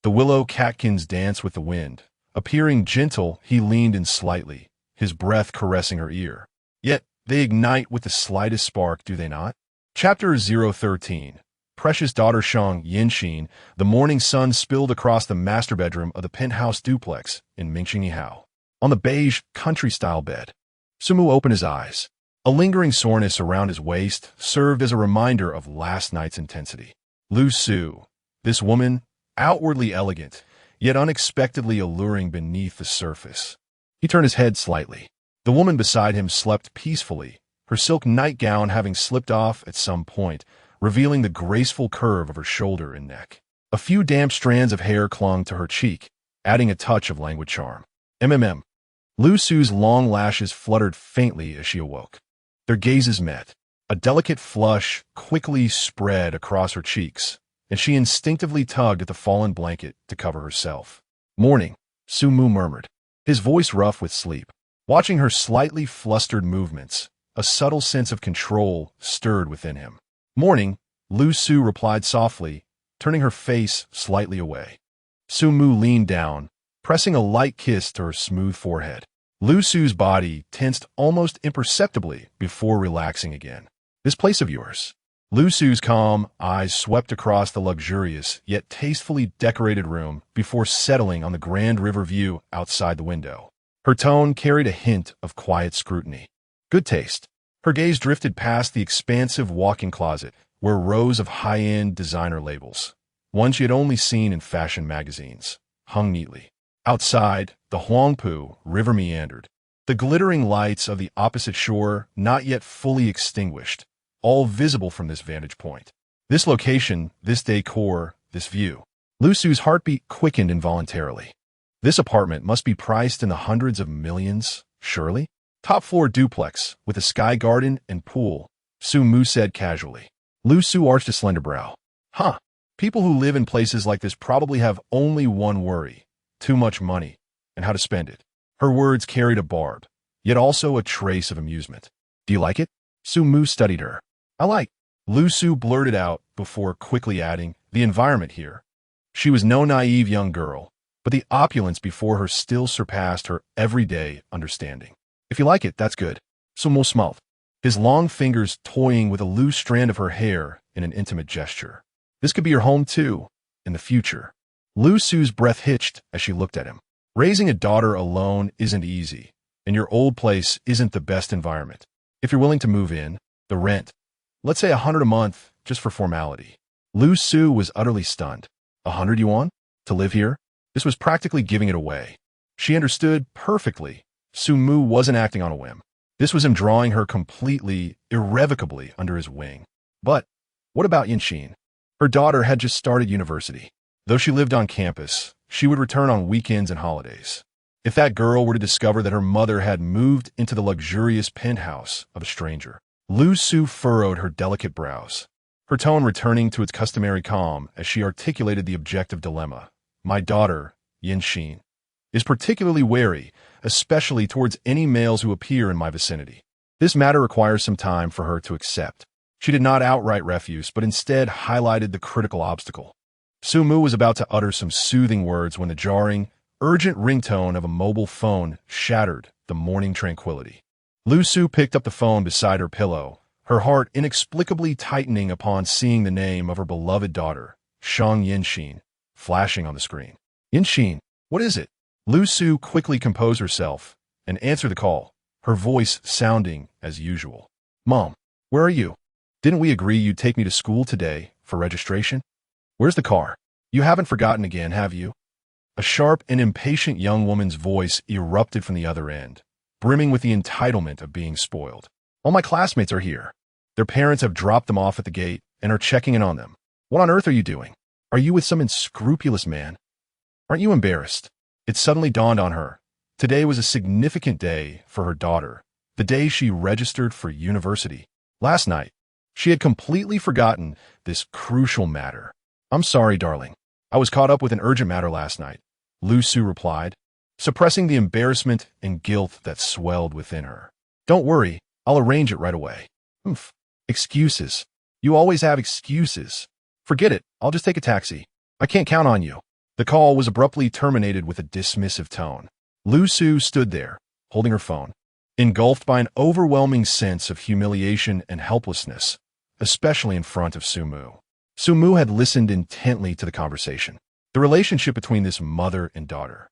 The Willow Catkins danced with the wind. Appearing gentle, he leaned in slightly, his breath caressing her ear. Yet they ignite with the slightest spark, do they not? Chapter 013. Precious daughter Shang Yinxin. The morning sun spilled across the master bedroom of the penthouse duplex in Mingxingyihao. On the beige, country-style bed, Sumu opened his eyes. A lingering soreness around his waist served as a reminder of last night's intensity. Lu Su, this woman, outwardly elegant, yet unexpectedly alluring beneath the surface. He turned his head slightly. The woman beside him slept peacefully, her silk nightgown having slipped off at some point, revealing the graceful curve of her shoulder and neck. A few damp strands of hair clung to her cheek, adding a touch of languid charm. Lu Su's long lashes fluttered faintly as she awoke. Their gazes met. A delicate flush quickly spread across her cheeks, and she instinctively tugged at the fallen blanket to cover herself. Morning, Sumu murmured, his voice rough with sleep. Watching her slightly flustered movements, a subtle sense of control stirred within him. Morning, Lu Su replied softly, turning her face slightly away. Sumu leaned down, pressing a light kiss to her smooth forehead. Lu Su's body tensed almost imperceptibly before relaxing again. This place of yours? Lu Su's calm eyes swept across the luxurious yet tastefully decorated room before settling on the grand river view outside the window. Her tone carried a hint of quiet scrutiny. Good taste. Her gaze drifted past the expansive walk-in closet where rows of high-end designer labels, one she had only seen in fashion magazines, hung neatly. Outside, the Huangpu River meandered, the glittering lights of the opposite shore not yet fully extinguished, all visible from this vantage point. This location, this decor, this view. Lu Su's heartbeat quickened involuntarily. This apartment must be priced in the hundreds of millions, surely? Top-floor duplex, with a sky garden and pool, Su Mu said casually. Lu Su arched a slender brow. Huh. People who live in places like this probably have only one worry. Too much money, and how to spend it. Her words carried a barb, yet also a trace of amusement. Do you like it? Su Mu studied her. I like. Lu Su blurted out before quickly adding, the environment here. She was no naive young girl, but the opulence before her still surpassed her everyday understanding. If you like it, that's good. Su Mu smiled, his long fingers toying with a loose strand of her hair in an intimate gesture. This could be your home too, in the future. Lu Su's breath hitched as she looked at him. Raising a daughter alone isn't easy, and your old place isn't the best environment. If you're willing to move in, the rent, let's say 100 a month, just for formality. Lu Su was utterly stunned. 100 yuan? To live here? This was practically giving it away. She understood perfectly. Su Mu wasn't acting on a whim. This was him drawing her completely, irrevocably under his wing. But what about Yanxin? Her daughter had just started university. Though she lived on campus, she would return on weekends and holidays. If that girl were to discover that her mother had moved into the luxurious penthouse of a stranger, Lu Su furrowed her delicate brows, her tone returning to its customary calm as she articulated the objective dilemma. My daughter, Yanxin, is particularly wary, especially towards any males who appear in my vicinity. This matter requires some time for her to accept. She did not outright refuse, but instead highlighted the critical obstacle. Su Mu was about to utter some soothing words when the jarring, urgent ringtone of a mobile phone shattered the morning tranquility. Lu Su picked up the phone beside her pillow, her heart inexplicably tightening upon seeing the name of her beloved daughter, Shang Yanxin, flashing on the screen. Yanxin, what is it? Lu Su quickly composed herself and answered the call, her voice sounding as usual. Mom, where are you? Didn't we agree you'd take me to school today for registration? Where's the car? You haven't forgotten again, have you? A sharp and impatient young woman's voice erupted from the other end, brimming with the entitlement of being spoiled. All my classmates are here. Their parents have dropped them off at the gate and are checking in on them. What on earth are you doing? Are you with some unscrupulous man? Aren't you embarrassed? It suddenly dawned on her. Today was a significant day for her daughter, the day she registered for university. Last night, she had completely forgotten this crucial matter. I'm sorry, darling. I was caught up with an urgent matter last night, Lu Su replied, suppressing the embarrassment and guilt that swelled within her. Don't worry, I'll arrange it right away. Excuses. You always have excuses. Forget it, I'll just take a taxi. I can't count on you. The call was abruptly terminated with a dismissive tone. Lu Su stood there, holding her phone, engulfed by an overwhelming sense of humiliation and helplessness, especially in front of Su Mu. Su Mu had listened intently to the conversation. The relationship between this mother and daughter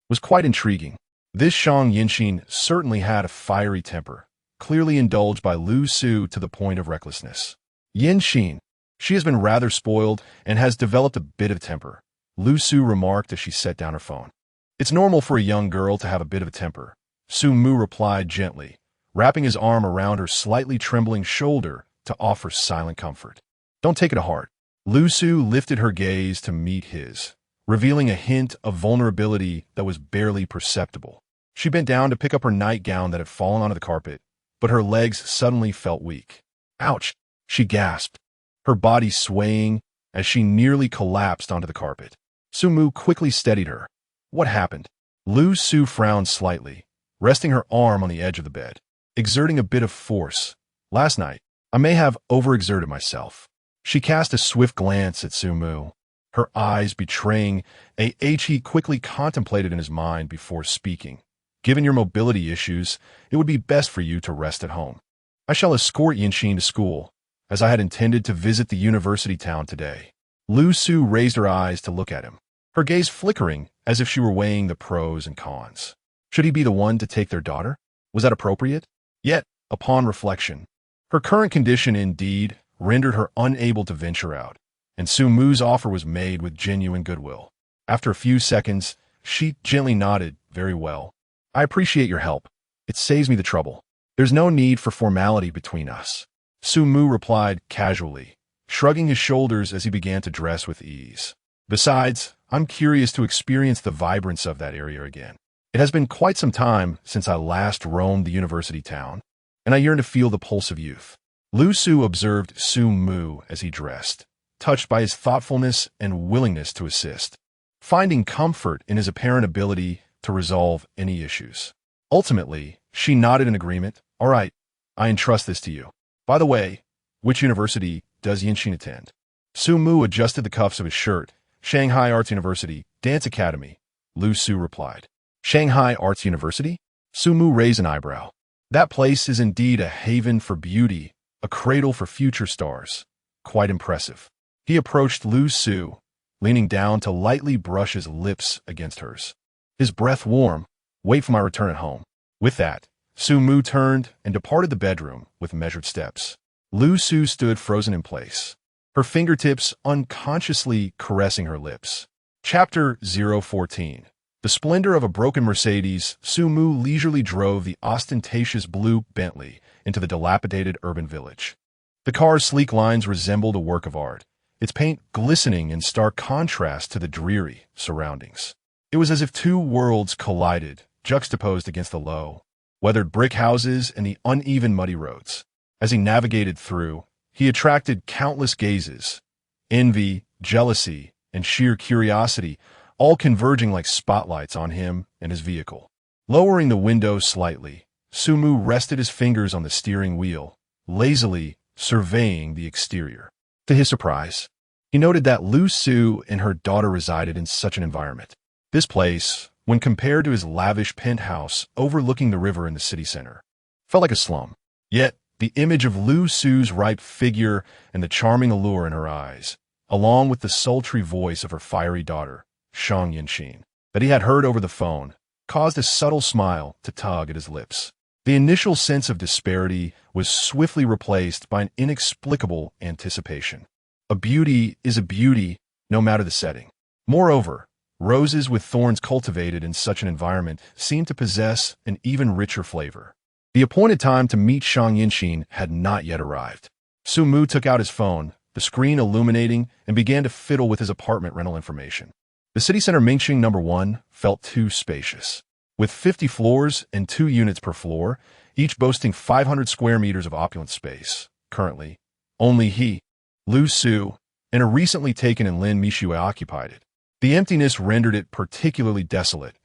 was quite intriguing. This Shang Yanxin certainly had a fiery temper, clearly indulged by Lu Su to the point of recklessness. Yanxin, she has been rather spoiled and has developed a bit of temper, Lu Su remarked as she set down her phone. It's normal for a young girl to have a bit of a temper, Su Mu replied gently, wrapping his arm around her slightly trembling shoulder to offer silent comfort. Don't take it to heart. Lu Su lifted her gaze to meet his, revealing a hint of vulnerability that was barely perceptible. She bent down to pick up her nightgown that had fallen onto the carpet, but her legs suddenly felt weak. Ouch, she gasped, her body swaying as she nearly collapsed onto the carpet. Su Mu quickly steadied her. What happened? Lu Su frowned slightly, resting her arm on the edge of the bed, exerting a bit of force. Last night, I may have overexerted myself. She cast a swift glance at Su Mu, her eyes betraying he quickly contemplated in his mind before speaking. Given your mobility issues, it would be best for you to rest at home. I shall escort Yanxin to school, as I had intended to visit the university town today. Lu Su raised her eyes to look at him, her gaze flickering as if she were weighing the pros and cons. Should he be the one to take their daughter? Was that appropriate? Yet, upon reflection, her current condition indeed rendered her unable to venture out, and Su Mu's offer was made with genuine goodwill. After a few seconds, she gently nodded, very well. I appreciate your help. It saves me the trouble. There's no need for formality between us. Su Mu replied casually, shrugging his shoulders as he began to dress with ease. Besides, I'm curious to experience the vibrance of that area again. It has been quite some time since I last roamed the university town, and I yearn to feel the pulse of youth. Lu Su observed Su Mu as he dressed, touched by his thoughtfulness and willingness to assist, finding comfort in his apparent ability to resolve any issues. Ultimately, she nodded in agreement. All right, I entrust this to you. By the way, which university does Yanxin attend? Su Mu adjusted the cuffs of his shirt. Shanghai Arts University, Dance Academy, Lu Su replied. Shanghai Arts University? Su Mu raised an eyebrow. That place is indeed a haven for beauty, a cradle for future stars. Quite impressive. He approached Lu Su, leaning down to lightly brush his lips against hers. His breath warm. Wait for my return at home. With that, Su-mu turned and departed the bedroom with measured steps. Lu-su stood frozen in place, her fingertips unconsciously caressing her lips. Chapter 014. The splendor of a broken Mercedes, Su-mu leisurely drove the ostentatious blue Bentley into the dilapidated urban village. The car's sleek lines resembled a work of art, its paint glistening in stark contrast to the dreary surroundings. It was as if two worlds collided, juxtaposed against the low, weathered brick houses and the uneven muddy roads. As he navigated through, he attracted countless gazes, envy, jealousy, and sheer curiosity, all converging like spotlights on him and his vehicle. Lowering the window slightly, Su-mu rested his fingers on the steering wheel, lazily surveying the exterior. To his surprise, he noted that Lu-su and her daughter resided in such an environment. This place, when compared to his lavish penthouse overlooking the river in the city center, felt like a slum. Yet, the image of Lu-su's ripe figure and the charming allure in her eyes, along with the sultry voice of her fiery daughter, Shang Yinxin, that he had heard over the phone, caused a subtle smile to tug at his lips. The initial sense of disparity was swiftly replaced by an inexplicable anticipation. A beauty is a beauty, no matter the setting. Moreover, roses with thorns cultivated in such an environment seemed to possess an even richer flavor. The appointed time to meet Shang Yinxin had not yet arrived. Su-mu took out his phone, the screen illuminating, and began to fiddle with his apartment rental information. The city center Mingxing No. 1 felt too spacious. With 50 floors and 2 units per floor, each boasting 500 square meters of opulent space. Currently, only he, Lu-su, and a recently taken in Lin Mishue occupied it. The emptiness rendered it particularly desolate.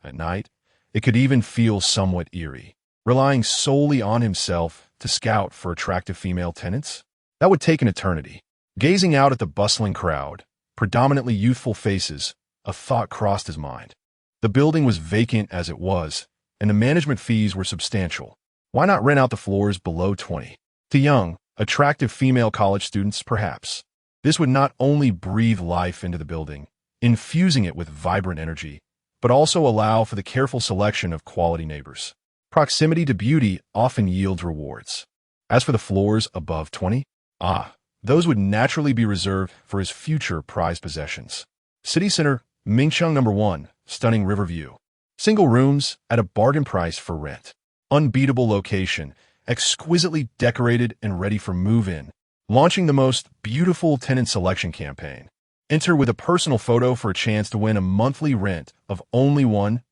At night, it could even feel somewhat eerie. Relying solely on himself to scout for attractive female tenants? That would take an eternity. Gazing out at the bustling crowd, predominantly youthful faces, a thought crossed his mind. The building was vacant as it was, and the management fees were substantial. Why not rent out the floors below 20? To young, attractive female college students, perhaps. This would not only breathe life into the building, infusing it with vibrant energy, but also allow for the careful selection of quality neighbors. Proximity to beauty often yields rewards. As for the floors above 20, those would naturally be reserved for his future prized possessions. City Center, Mingcheng No. 1, stunning river view. Single rooms at a bargain price for rent. Unbeatable location, exquisitely decorated and ready for move-in. Launching the most beautiful tenant selection campaign. Enter with a personal photo for a chance to win a monthly rent of only 1,000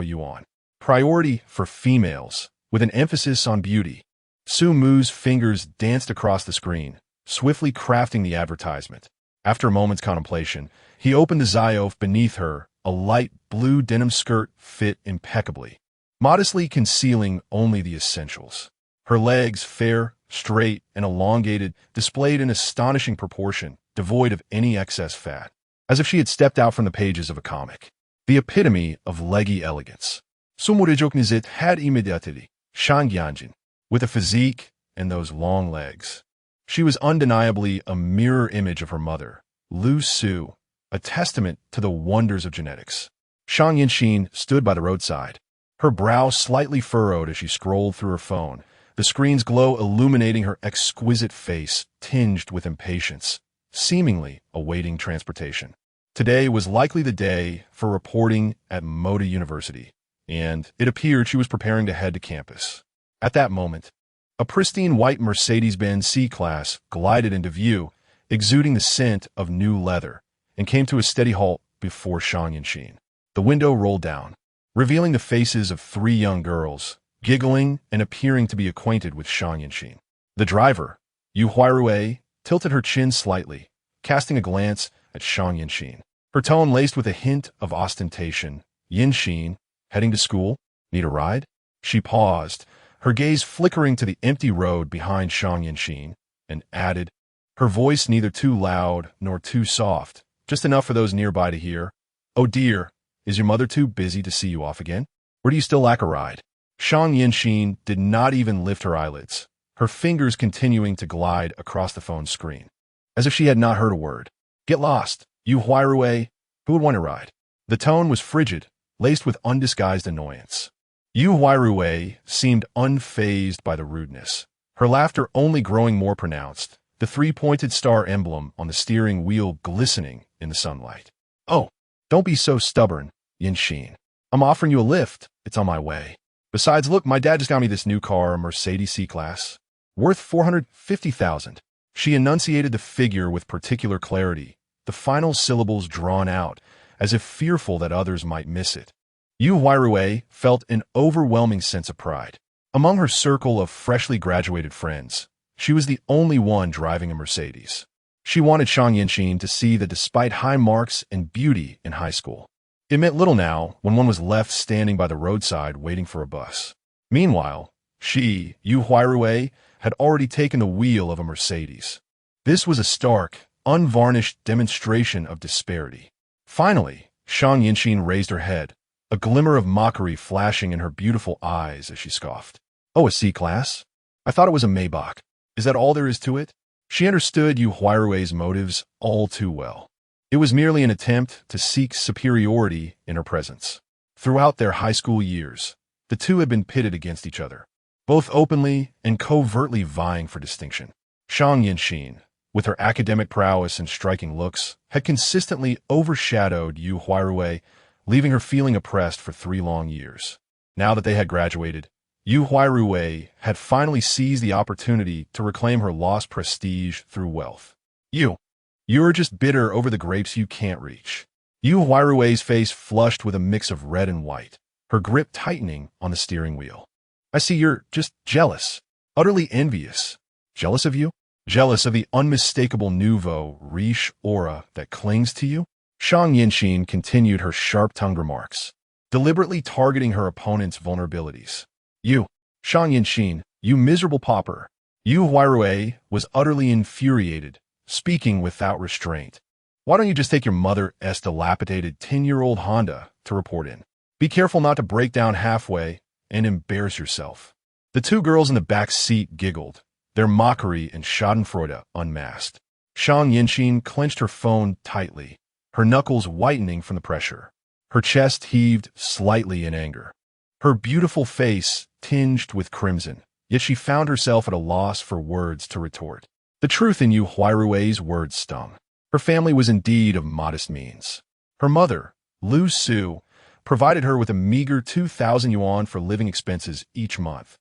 yuan. Priority for females, with an emphasis on beauty. Su-mu's fingers danced across the screen, swiftly crafting the advertisement. After a moment's contemplation, he opened the ziof beneath her. A light blue denim skirt fit impeccably, modestly concealing only the essentials. Her legs, fair, straight, and elongated, displayed an astonishing proportion, devoid of any excess fat, as if she had stepped out from the pages of a comic. The epitome of leggy elegance. Sumurejoknizit had immediately, Shangyanjin, with a physique and those long legs. She was undeniably a mirror image of her mother, Lu-su, a testament to the wonders of genetics. Shang Yinxin stood by the roadside, her brow slightly furrowed as she scrolled through her phone, the screen's glow illuminating her exquisite face tinged with impatience, seemingly awaiting transportation. Today was likely the day for reporting at Moda University, and it appeared she was preparing to head to campus. At that moment, a pristine white Mercedes-Benz C-Class glided into view, exuding the scent of new leather, and came to a steady halt before Shang Yinxin. The window rolled down, revealing the faces of 3 young girls, giggling and appearing to be acquainted with Shang Yinxin. The driver, Yu Huirue, tilted her chin slightly, casting a glance at Shang Yinxin. Her tone laced with a hint of ostentation. Yinxin, heading to school? Need a ride? She paused, her gaze flickering to the empty road behind Shang Yinxin, and added, her voice neither too loud nor too soft, just enough for those nearby to hear. Oh dear, is your mother too busy to see you off again? Or do you still lack a ride? Shang Yinxin did not even lift her eyelids, her fingers continuing to glide across the phone's screen, as if she had not heard a word. Get lost, you Huirue. Who would want to ride? The tone was frigid, laced with undisguised annoyance. Yu Huirue seemed unfazed by the rudeness, her laughter only growing more pronounced, the three-pointed star emblem on the steering wheel glistening in the sunlight. Oh, don't be so stubborn, Yinxin. I'm offering you a lift. It's on my way. Besides, look, my dad just got me this new car, a Mercedes C-Class, worth $450,000. She enunciated the figure with particular clarity, the final syllables drawn out, as if fearful that others might miss it. Yu Huirue felt an overwhelming sense of pride. Among her circle of freshly graduated friends, she was the only one driving a Mercedes. She wanted Shang Yinxin to see that despite high marks and beauty in high school, it meant little now when one was left standing by the roadside waiting for a bus. Meanwhile, she, Yu Huirue, had already taken the wheel of a Mercedes. This was a stark, unvarnished demonstration of disparity. Finally, Shang Yinxin raised her head, a glimmer of mockery flashing in her beautiful eyes as she scoffed. Oh, a C-Class? I thought it was a Maybach. Is that all there is to it? She understood Yu Huirue's motives all too well. It was merely an attempt to seek superiority in her presence. Throughout their high school years, the two had been pitted against each other, both openly and covertly vying for distinction. Shang Yinxin, with her academic prowess and striking looks, had consistently overshadowed Yu Huirue, leaving her feeling oppressed for 3 long years. Now that they had graduated, Yu Huirue had finally seized the opportunity to reclaim her lost prestige through wealth. You're just bitter over the grapes you can't reach. Yu Huirue's face flushed with a mix of red and white, her grip tightening on the steering wheel. I see you're just jealous, utterly envious. Jealous of you? Jealous of the unmistakable nouveau riche aura that clings to you? Shang Yinxin continued her sharp-tongued remarks, deliberately targeting her opponent's vulnerabilities. You, Shang Yinxin, you miserable pauper. Yu Huirue was utterly infuriated, speaking without restraint. Why don't you just take your mother's dilapidated 10-year-old Honda to report in? Be careful not to break down halfway and embarrass yourself. The 2 girls in the back seat giggled, their mockery and schadenfreude unmasked. Shang Yinxin clenched her phone tightly, her knuckles whitening from the pressure. Her chest heaved slightly in anger. Her beautiful face tinged with crimson, yet she found herself at a loss for words to retort. The truth in Yu Huirue's words stung. Her family was indeed of modest means. Her mother, Lu Su, provided her with a meager 2,000 yuan for living expenses each month,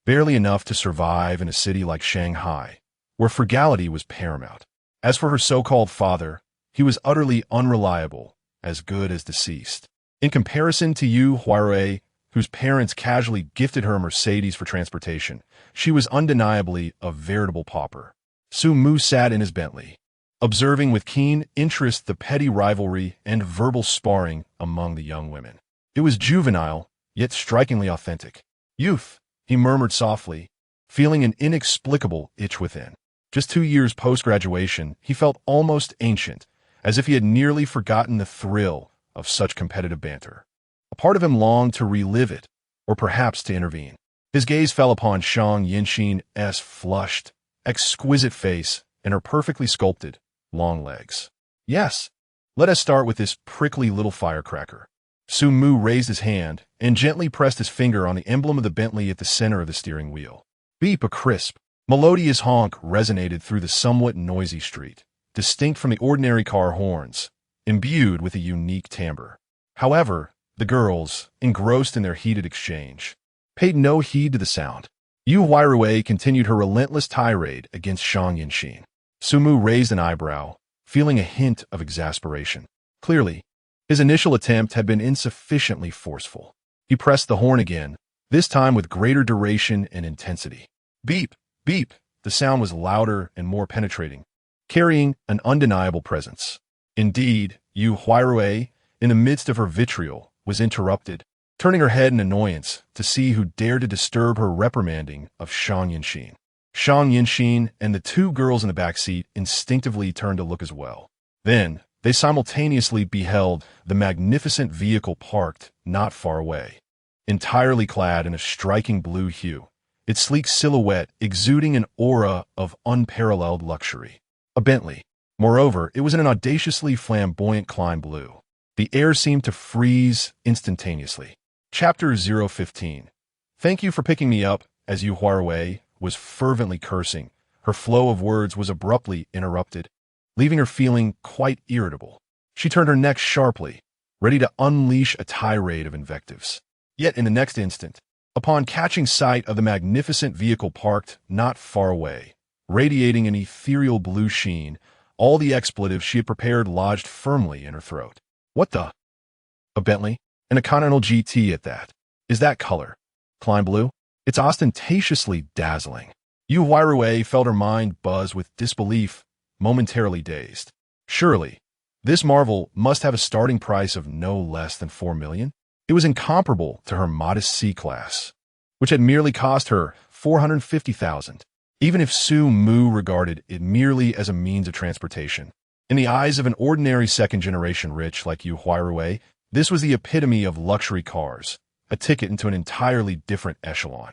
barely enough to survive in a city like Shanghai, where frugality was paramount. As for her so-called father, he was utterly unreliable, as good as deceased. In comparison to Yu Huirue, whose parents casually gifted her a Mercedes for transportation, she was undeniably a veritable pauper. Su Mu sat in his Bentley, observing with keen interest the petty rivalry and verbal sparring among the young women. It was juvenile, yet strikingly authentic. Youth, he murmured softly, feeling an inexplicable itch within. Just 2 years post-graduation, he felt almost ancient, as if he had nearly forgotten the thrill of such competitive banter. A part of him longed to relive it, or perhaps to intervene. His gaze fell upon Shang Yinxin's flushed, exquisite face and her perfectly sculpted, long legs. Yes, let us start with this prickly little firecracker. Su Mu raised his hand and gently pressed his finger on the emblem of the Bentley at the center of the steering wheel. Beep, a crisp, melodious honk resonated through the somewhat noisy street, distinct from the ordinary car horns, imbued with a unique timbre. However, the girls, engrossed in their heated exchange, paid no heed to the sound. Yu Huirue continued her relentless tirade against Shang Yinxin. Su Mu raised an eyebrow, feeling a hint of exasperation. Clearly, his initial attempt had been insufficiently forceful. He pressed the horn again, this time with greater duration and intensity. Beep, beep, the sound was louder and more penetrating, carrying an undeniable presence. Indeed, Yu Huirue, in the midst of her vitriol, was interrupted, turning her head in annoyance to see who dared to disturb her reprimanding of Shang Yinxin. Shang Yinxin and the 2 girls in the back seat instinctively turned to look as well. Then, they simultaneously beheld the magnificent vehicle parked not far away. Entirely clad in a striking blue hue, its sleek silhouette exuding an aura of unparalleled luxury. A Bentley. Moreover, it was in an audaciously flamboyant Klein blue. The air seemed to freeze instantaneously. Chapter 015. Thank you for picking me up, as Yu Huarui was fervently cursing. Her flow of words was abruptly interrupted, leaving her feeling quite irritable. She turned her neck sharply, ready to unleash a tirade of invectives. Yet in the next instant, upon catching sight of the magnificent vehicle parked not far away, radiating an ethereal blue sheen, all the expletives she had prepared lodged firmly in her throat. What the? A Bentley? And a Continental GT at that. Is that color? Klein blue? It's ostentatiously dazzling. Yu Huarui felt her mind buzz with disbelief, momentarily dazed. Surely, this marvel must have a starting price of no less than 4 million? It was incomparable to her modest C-Class, which had merely cost her 450,000, even if Su Mu regarded it merely as a means of transportation. In the eyes of an ordinary second-generation rich like Yu Huarui, this was the epitome of luxury cars, a ticket into an entirely different echelon.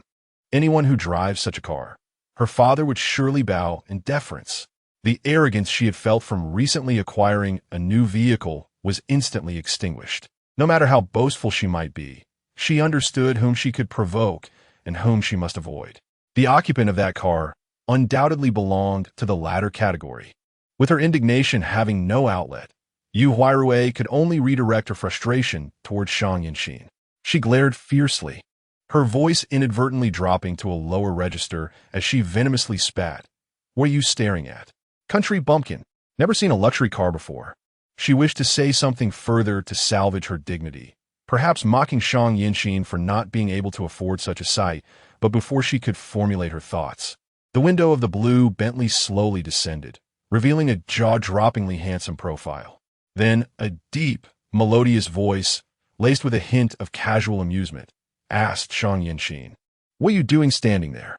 Anyone who drives such a car, her father would surely bow in deference. The arrogance she had felt from recently acquiring a new vehicle was instantly extinguished. No matter how boastful she might be, she understood whom she could provoke and whom she must avoid. The occupant of that car undoubtedly belonged to the latter category. With her indignation having no outlet, Yu Huarui could only redirect her frustration towards Shang Yinxin. She glared fiercely, her voice inadvertently dropping to a lower register as she venomously spat. What are you staring at? Country bumpkin. Never seen a luxury car before. She wished to say something further to salvage her dignity, perhaps mocking Shang Yinxin for not being able to afford such a sight, but before she could formulate her thoughts, the window of the blue Bentley slowly descended, revealing a jaw-droppingly handsome profile. Then a deep, melodious voice, laced with a hint of casual amusement, asked Shang Yinxin, "What are you doing standing there?"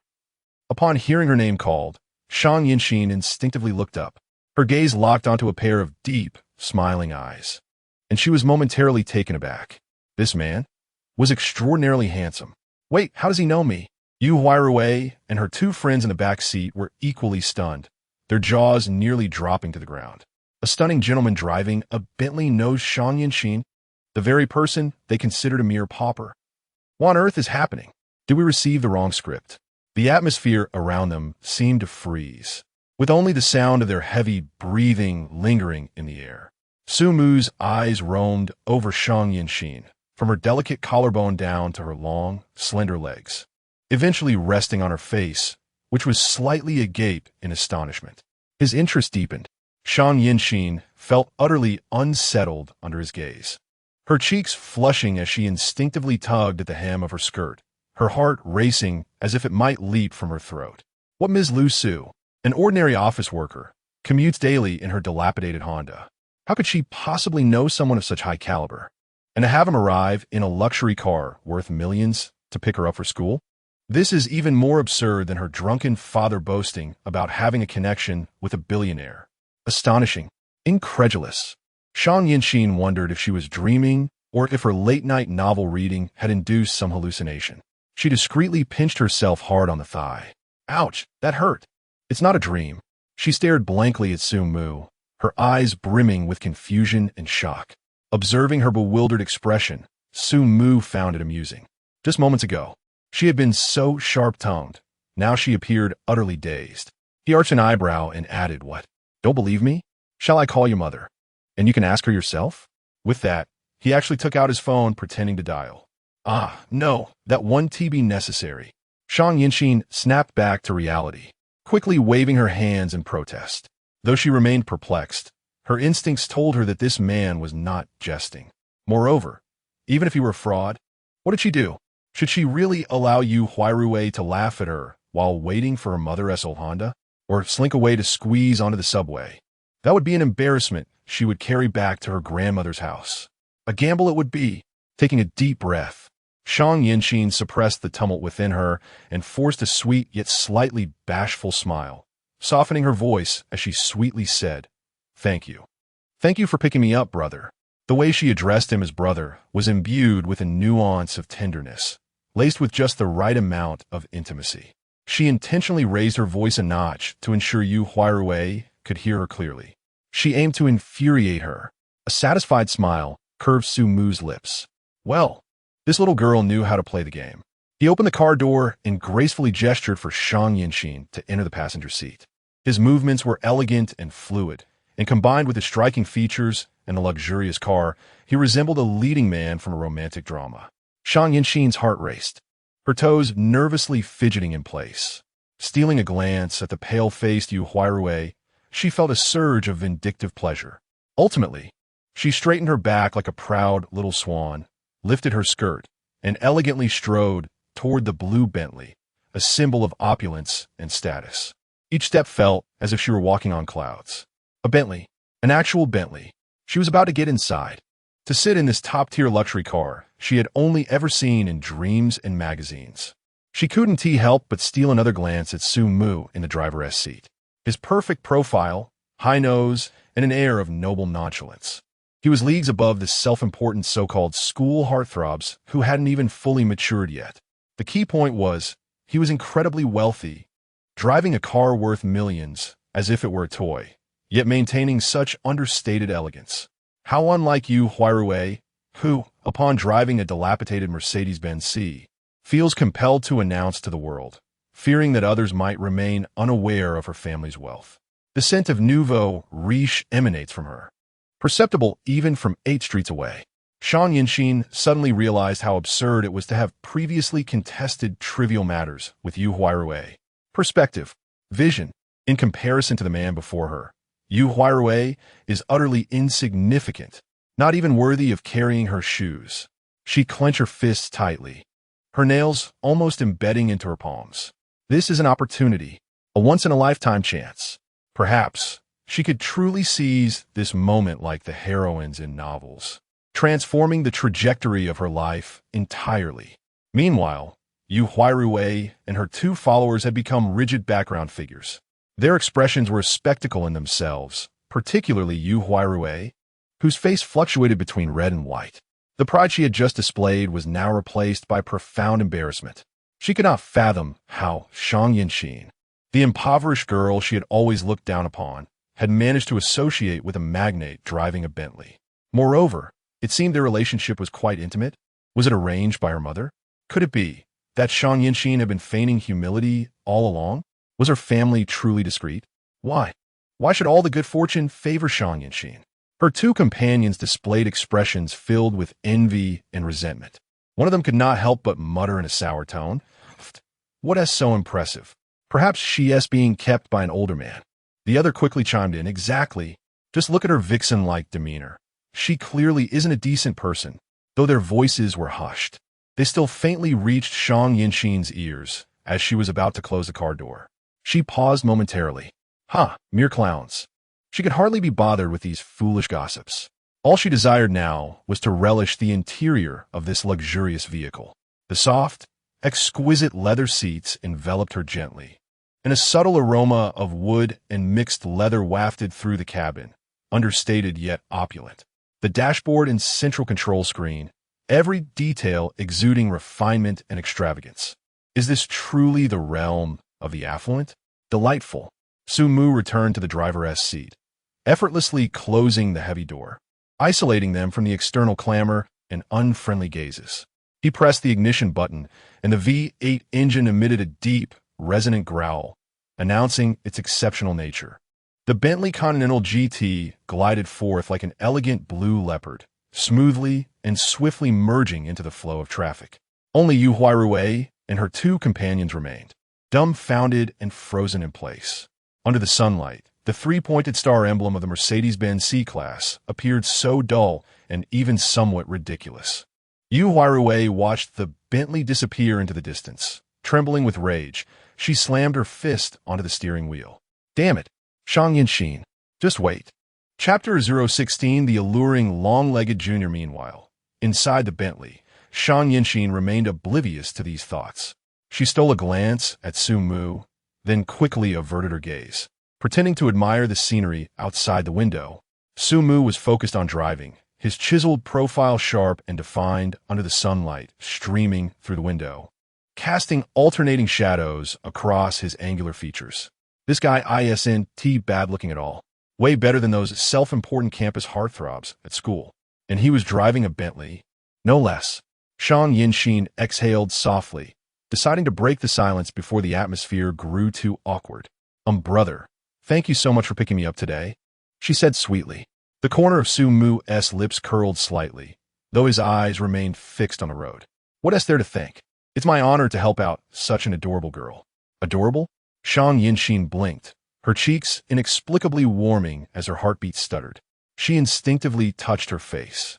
Upon hearing her name called, Shang Yinxin instinctively looked up. Her gaze locked onto a pair of deep, smiling eyes, and she was momentarily taken aback. This man was extraordinarily handsome. Wait, how does he know me? Yu Huarui and her two friends in the back seat were equally stunned, their jaws nearly dropping to the ground. A stunning gentleman driving a Bentley knows Shang Yinxin, the very person they considered a mere pauper. What on earth is happening? Did we receive the wrong script? The atmosphere around them seemed to freeze, with only the sound of their heavy breathing lingering in the air. Su Mu's eyes roamed over Shang Yinxin, from her delicate collarbone down to her long, slender legs, eventually resting on her face, which was slightly agape in astonishment. His interest deepened. Shang Yinxin felt utterly unsettled under his gaze, her cheeks flushing as she instinctively tugged at the hem of her skirt, her heart racing as if it might leap from her throat. What Ms. Lu Su, an ordinary office worker, commutes daily in her dilapidated Honda. How could she possibly know someone of such high caliber? And to have him arrive in a luxury car worth millions to pick her up for school? This is even more absurd than her drunken father boasting about having a connection with a billionaire. Astonishing. Incredulous. Shang Yinxin wondered if she was dreaming or if her late-night novel reading had induced some hallucination. She discreetly pinched herself hard on the thigh. Ouch, that hurt. It's not a dream. She stared blankly at Su Mu, her eyes brimming with confusion and shock. Observing her bewildered expression, Su Mu found it amusing. Just moments ago, she had been so sharp-tongued. Now she appeared utterly dazed. He arched an eyebrow and added, "What? Don't believe me? Shall I call your mother? And you can ask her yourself?" With that, he actually took out his phone, pretending to dial. "Ah, no, that won't be necessary." Shang Yinxin snapped back to reality, quickly waving her hands in protest. Though she remained perplexed, her instincts told her that this man was not jesting. Moreover, even if he were a fraud, what did she do? Should she really allow Yu Huarui to laugh at her while waiting for her mother's old Honda? Or slink away to squeeze onto the subway? That would be an embarrassment she would carry back to her grandmother's house. A gamble it would be. Taking a deep breath, Shang Yinxin suppressed the tumult within her and forced a sweet yet slightly bashful smile, softening her voice as she sweetly said, "Thank you. Thank you for picking me up, brother." The way she addressed him as brother was imbued with a nuance of tenderness, laced with just the right amount of intimacy. She intentionally raised her voice a notch to ensure Yu Huarui could hear her clearly. She aimed to infuriate her. A satisfied smile curved Su Mu's lips. Well, this little girl knew how to play the game. He opened the car door and gracefully gestured for Shang Yinxin to enter the passenger seat. His movements were elegant and fluid, and combined with his striking features and a luxurious car, he resembled a leading man from a romantic drama. Shang Yinxin's heart raced, her toes nervously fidgeting in place. Stealing a glance at the pale-faced Yu Huirue, she felt a surge of vindictive pleasure. Ultimately, she straightened her back like a proud little swan, lifted her skirt, and elegantly strode toward the blue Bentley, a symbol of opulence and status. Each step felt as if she were walking on clouds. A Bentley, an actual Bentley. She was about to get inside, to sit in this top-tier luxury car she had only ever seen in dreams and magazines. She couldn't help but steal another glance at Su Mu in the driver's seat. His perfect profile, high nose, and an air of noble nonchalance. He was leagues above the self-important so-called school heartthrobs who hadn't even fully matured yet. The key point was, he was incredibly wealthy, driving a car worth millions as if it were a toy, yet maintaining such understated elegance. How unlike Yu Huirue, who, upon driving a dilapidated Mercedes-Benz C, feels compelled to announce to the world, fearing that others might remain unaware of her family's wealth. The scent of nouveau riche emanates from her, perceptible even from 8 streets away. Shang Yinxin suddenly realized how absurd it was to have previously contested trivial matters with Yu Huirue. Perspective, vision, in comparison to the man before her. Yu Huirue is utterly insignificant, not even worthy of carrying her shoes. She clenched her fists tightly, her nails almost embedding into her palms. This is an opportunity, a once-in-a-lifetime chance. Perhaps she could truly seize this moment like the heroines in novels, transforming the trajectory of her life entirely. Meanwhile, Yu Huirue and her 2 followers had become rigid background figures. Their expressions were a spectacle in themselves, particularly Yu Huirue, whose face fluctuated between red and white. The pride she had just displayed was now replaced by profound embarrassment. She could not fathom how Shang Yinxin, the impoverished girl she had always looked down upon, had managed to associate with a magnate driving a Bentley. Moreover, it seemed their relationship was quite intimate. Was it arranged by her mother? Could it be that Shang Yinxin had been feigning humility all along? Was her family truly discreet? Why? Why should all the good fortune favor Shang Yinxin? Her 2 companions displayed expressions filled with envy and resentment. One of them could not help but mutter in a sour tone, "What is so impressive? Perhaps she is being kept by an older man." The other quickly chimed in, "Exactly. Just look at her vixen-like demeanor. She clearly isn't a decent person." Though their voices were hushed, they still faintly reached Shang Yinxin's ears as she was about to close the car door. She paused momentarily. Mere clowns. She could hardly be bothered with these foolish gossips. All she desired now was to relish the interior of this luxurious vehicle. The soft, exquisite leather seats enveloped her gently, and a subtle aroma of wood and mixed leather wafted through the cabin, understated yet opulent. The dashboard and central control screen, every detail exuding refinement and extravagance. Is this truly the realm of the affluent? Delightful. Su Mu returned to the driver's seat, effortlessly closing the heavy door, isolating them from the external clamor and unfriendly gazes. He pressed the ignition button, and the V8 engine emitted a deep, resonant growl, announcing its exceptional nature. The Bentley Continental GT glided forth like an elegant blue leopard, smoothly and swiftly merging into the flow of traffic. Only Yu Huirue and her 2 companions remained, dumbfounded and frozen in place. Under the sunlight, the 3-pointed star emblem of the Mercedes-Benz C-Class appeared so dull and even somewhat ridiculous. Yu Huirue watched the Bentley disappear into the distance. Trembling with rage, she slammed her fist onto the steering wheel. "Damn it, Shang Yinxin. Just wait." Chapter 016, The Alluring Long-Legged Junior. Meanwhile, inside the Bentley, Shang Yinxin remained oblivious to these thoughts. She stole a glance at Su Mu, then quickly averted her gaze. Pretending to admire the scenery outside the window, Su Mu was focused on driving, his chiseled profile sharp and defined under the sunlight streaming through the window, casting alternating shadows across his angular features. This guy isn't bad looking at all. Way better than those self-important campus heartthrobs at school. And he was driving a Bentley. No less. Shang Yinxin exhaled softly, deciding to break the silence before the atmosphere grew too awkward. Brother, thank you so much for picking me up today, she said sweetly. The corner of Su Mu's lips curled slightly, though his eyes remained fixed on the road. What is there to thank? It's my honor to help out such an adorable girl. Adorable? Shang Yinxin blinked, her cheeks inexplicably warming as her heartbeat stuttered. She instinctively touched her face.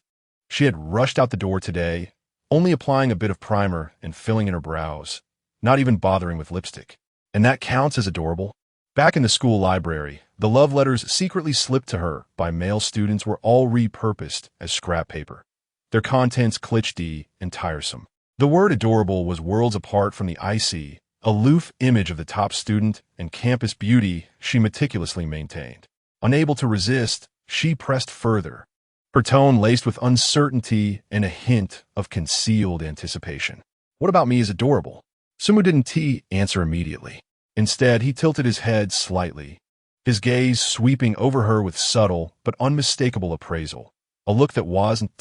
She had rushed out the door today, only applying a bit of primer and filling in her brows, not even bothering with lipstick. And that counts as adorable? Back in the school library, the love letters secretly slipped to her by male students were all repurposed as scrap paper. Their contents cliché and tiresome. The word adorable was worlds apart from the icy, aloof image of the top student and campus beauty she meticulously maintained. Unable to resist, she pressed further, her tone laced with uncertainty and a hint of concealed anticipation. What about me is adorable? Sumu didn't answer immediately. Instead, he tilted his head slightly, his gaze sweeping over her with subtle but unmistakable appraisal, a look that wasn't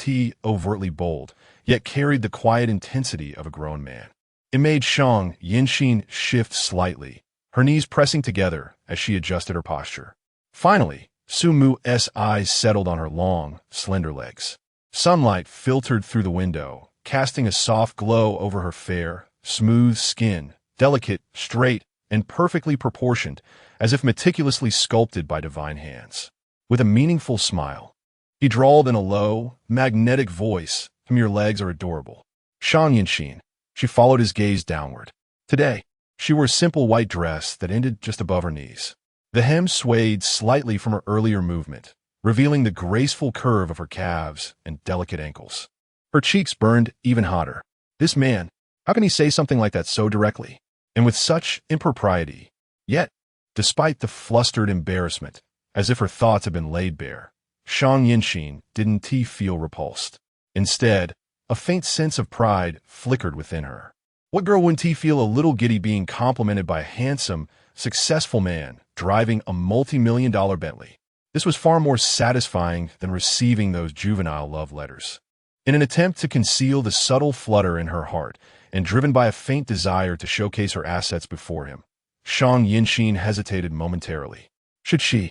overtly bold, yet carried the quiet intensity of a grown man. It made Shang Yinxin shift slightly, her knees pressing together as she adjusted her posture. Finally, Su Mu's eyes settled on her long, slender legs. Sunlight filtered through the window, casting a soft glow over her fair, smooth skin, delicate, straight, and perfectly proportioned, as if meticulously sculpted by divine hands. With a meaningful smile, he drawled in a low, magnetic voice, "Your legs are adorable." Shang Yinxin. She followed his gaze downward. Today, she wore a simple white dress that ended just above her knees. The hem swayed slightly from her earlier movement, revealing the graceful curve of her calves and delicate ankles. Her cheeks burned even hotter. This man, how can he say something like that so directly? And with such impropriety? Yet, despite the flustered embarrassment, as if her thoughts had been laid bare, Shang Yinxin didn't feel repulsed. Instead, a faint sense of pride flickered within her. What girl wouldn't feel a little giddy being complimented by a handsome, successful man driving a multi-million-dollar Bentley? This was far more satisfying than receiving those juvenile love letters. In an attempt to conceal the subtle flutter in her heart, and driven by a faint desire to showcase her assets before him, Shang Yinxin hesitated momentarily. Should she?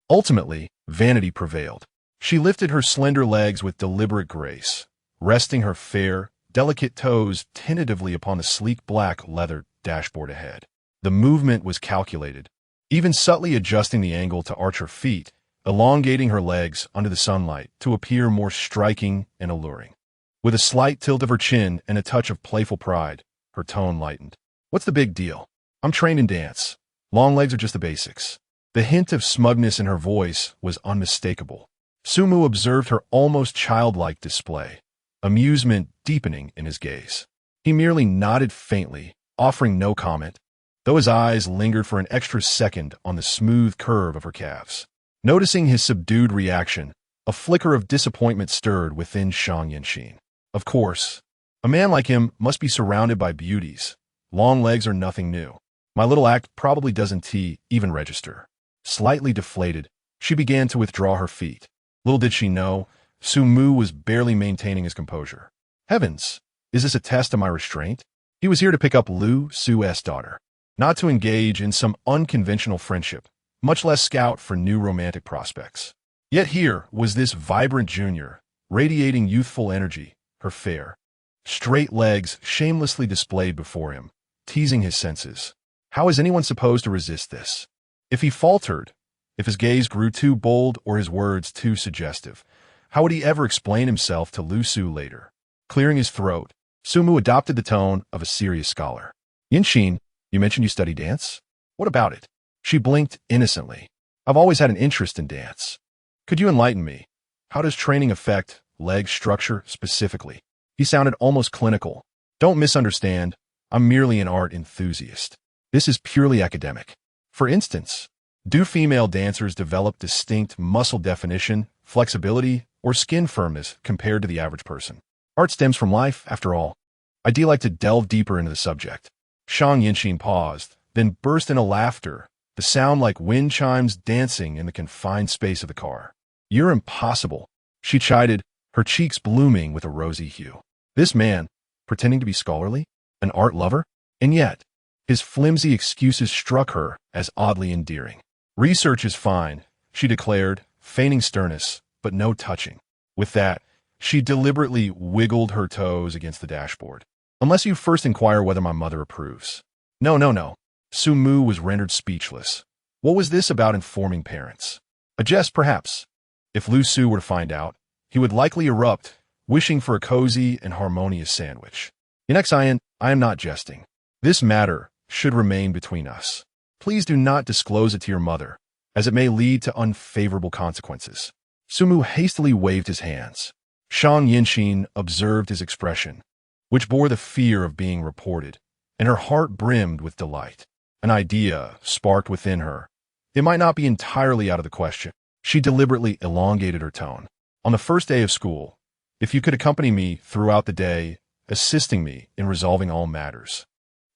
Ultimately, vanity prevailed. She lifted her slender legs with deliberate grace, resting her fair, delicate toes tentatively upon the sleek black leather dashboard ahead. The movement was calculated, even subtly adjusting the angle to arch her feet, elongating her legs under the sunlight to appear more striking and alluring. With a slight tilt of her chin and a touch of playful pride, her tone lightened. What's the big deal? I'm trained in dance. Long legs are just the basics. The hint of smugness in her voice was unmistakable. Sumu observed her almost childlike display, amusement deepening in his gaze. He merely nodded faintly, offering no comment, though his eyes lingered for an extra second on the smooth curve of her calves. Noticing his subdued reaction, a flicker of disappointment stirred within Shang Yinxin. Of course, a man like him must be surrounded by beauties. Long legs are nothing new. My little act probably doesn't even register. Slightly deflated, she began to withdraw her feet. Little did she know, Su Mu was barely maintaining his composure. Heavens, is this a test of my restraint? He was here to pick up Lu Su's daughter, not to engage in some unconventional friendship, much less scout for new romantic prospects. Yet here was this vibrant junior, radiating youthful energy, her fair, straight legs shamelessly displayed before him, teasing his senses. How is anyone supposed to resist this? If he faltered, if his gaze grew too bold or his words too suggestive, how would he ever explain himself to Lu Su later? Clearing his throat, Sumu adopted the tone of a serious scholar. Yinxin, you mentioned you study dance? What about it? She blinked innocently. I've always had an interest in dance. Could you enlighten me? How does training affect leg structure specifically? He sounded almost clinical. Don't misunderstand. I'm merely an art enthusiast. This is purely academic. For instance, do female dancers develop distinct muscle definition, flexibility, or skin firmness compared to the average person? Art stems from life, after all. I'd like to delve deeper into the subject. Shang Yinxin paused, then burst into laughter, the sound like wind chimes dancing in the confined space of the car. "You're impossible," she chided, her cheeks blooming with a rosy hue. This man, pretending to be scholarly, an art lover, and yet, his flimsy excuses struck her as oddly endearing. "Research is fine," she declared, feigning sternness, but no touching. With that, she deliberately wiggled her toes against the dashboard. "Unless you first inquire whether my mother approves." No, no, no. Sumu was rendered speechless. What was this about informing parents? A jest, perhaps. If Lu Su were to find out, he would likely erupt, wishing for a cozy and harmonious sandwich. "Inexian, I am not jesting. This matter should remain between us. Please do not disclose it to your mother, as it may lead to unfavorable consequences." Sumu hastily waved his hands. Shang Yinxin observed his expression, which bore the fear of being reported, and her heart brimmed with delight. An idea sparked within her. It might not be entirely out of the question. She deliberately elongated her tone. "On the first day of school, if you could accompany me throughout the day, assisting me in resolving all matters,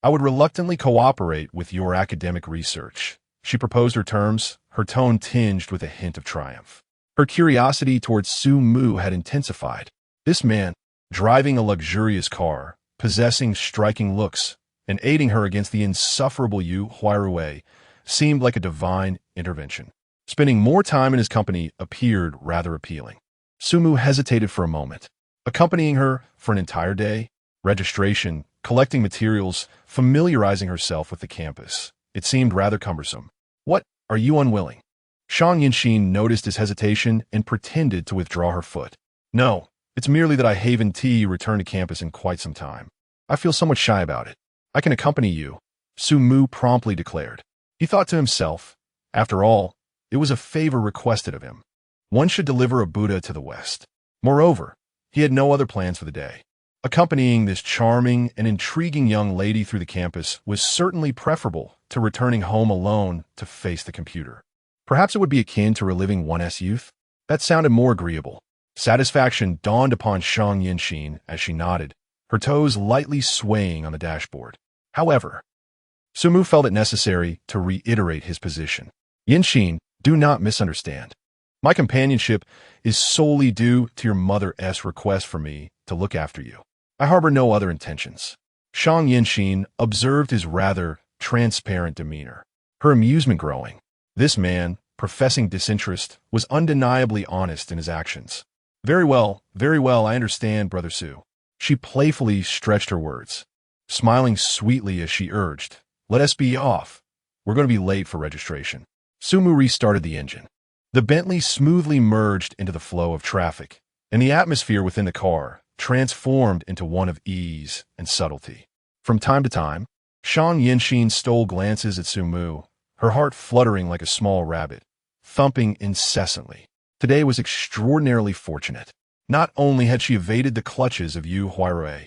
I would reluctantly cooperate with your academic research." She proposed her terms, her tone tinged with a hint of triumph. Her curiosity towards Su Mu had intensified. This man, driving a luxurious car, possessing striking looks, and aiding her against the insufferable Yu Huirue, seemed like a divine intervention. Spending more time in his company appeared rather appealing. Sumu hesitated for a moment. Accompanying her for an entire day, registration, collecting materials, familiarizing herself with the campus. It seemed rather cumbersome. "What, are you unwilling?" Shang Yinxin noticed his hesitation and pretended to withdraw her foot. "No, it's merely that I haven't returned to campus in quite some time. I feel somewhat shy about it. I can accompany you," Su Mu promptly declared. He thought to himself, after all, it was a favor requested of him. One should deliver a Buddha to the West. Moreover, he had no other plans for the day. Accompanying this charming and intriguing young lady through the campus was certainly preferable to returning home alone to face the computer. Perhaps it would be akin to reliving one's youth? That sounded more agreeable. Satisfaction dawned upon Shang Yinxin as she nodded, her toes lightly swaying on the dashboard. However, Sumu felt it necessary to reiterate his position. "Yinxin, do not misunderstand. My companionship is solely due to your mother's request for me to look after you. I harbor no other intentions." Shang Yinxin observed his rather transparent demeanor, her amusement growing. This man, professing disinterest, was undeniably honest in his actions. Very well, I understand, Brother Su." She playfully stretched her words, smiling sweetly as she urged, "Let us be off. We're going to be late for registration." Sumu restarted the engine. The Bentley smoothly merged into the flow of traffic, and the atmosphere within the car transformed into one of ease and subtlety. From time to time, Shang Yinxin stole glances at Sumu, her heart fluttering like a small rabbit, thumping incessantly. Today was extraordinarily fortunate. Not only had she evaded the clutches of Yu Huirue,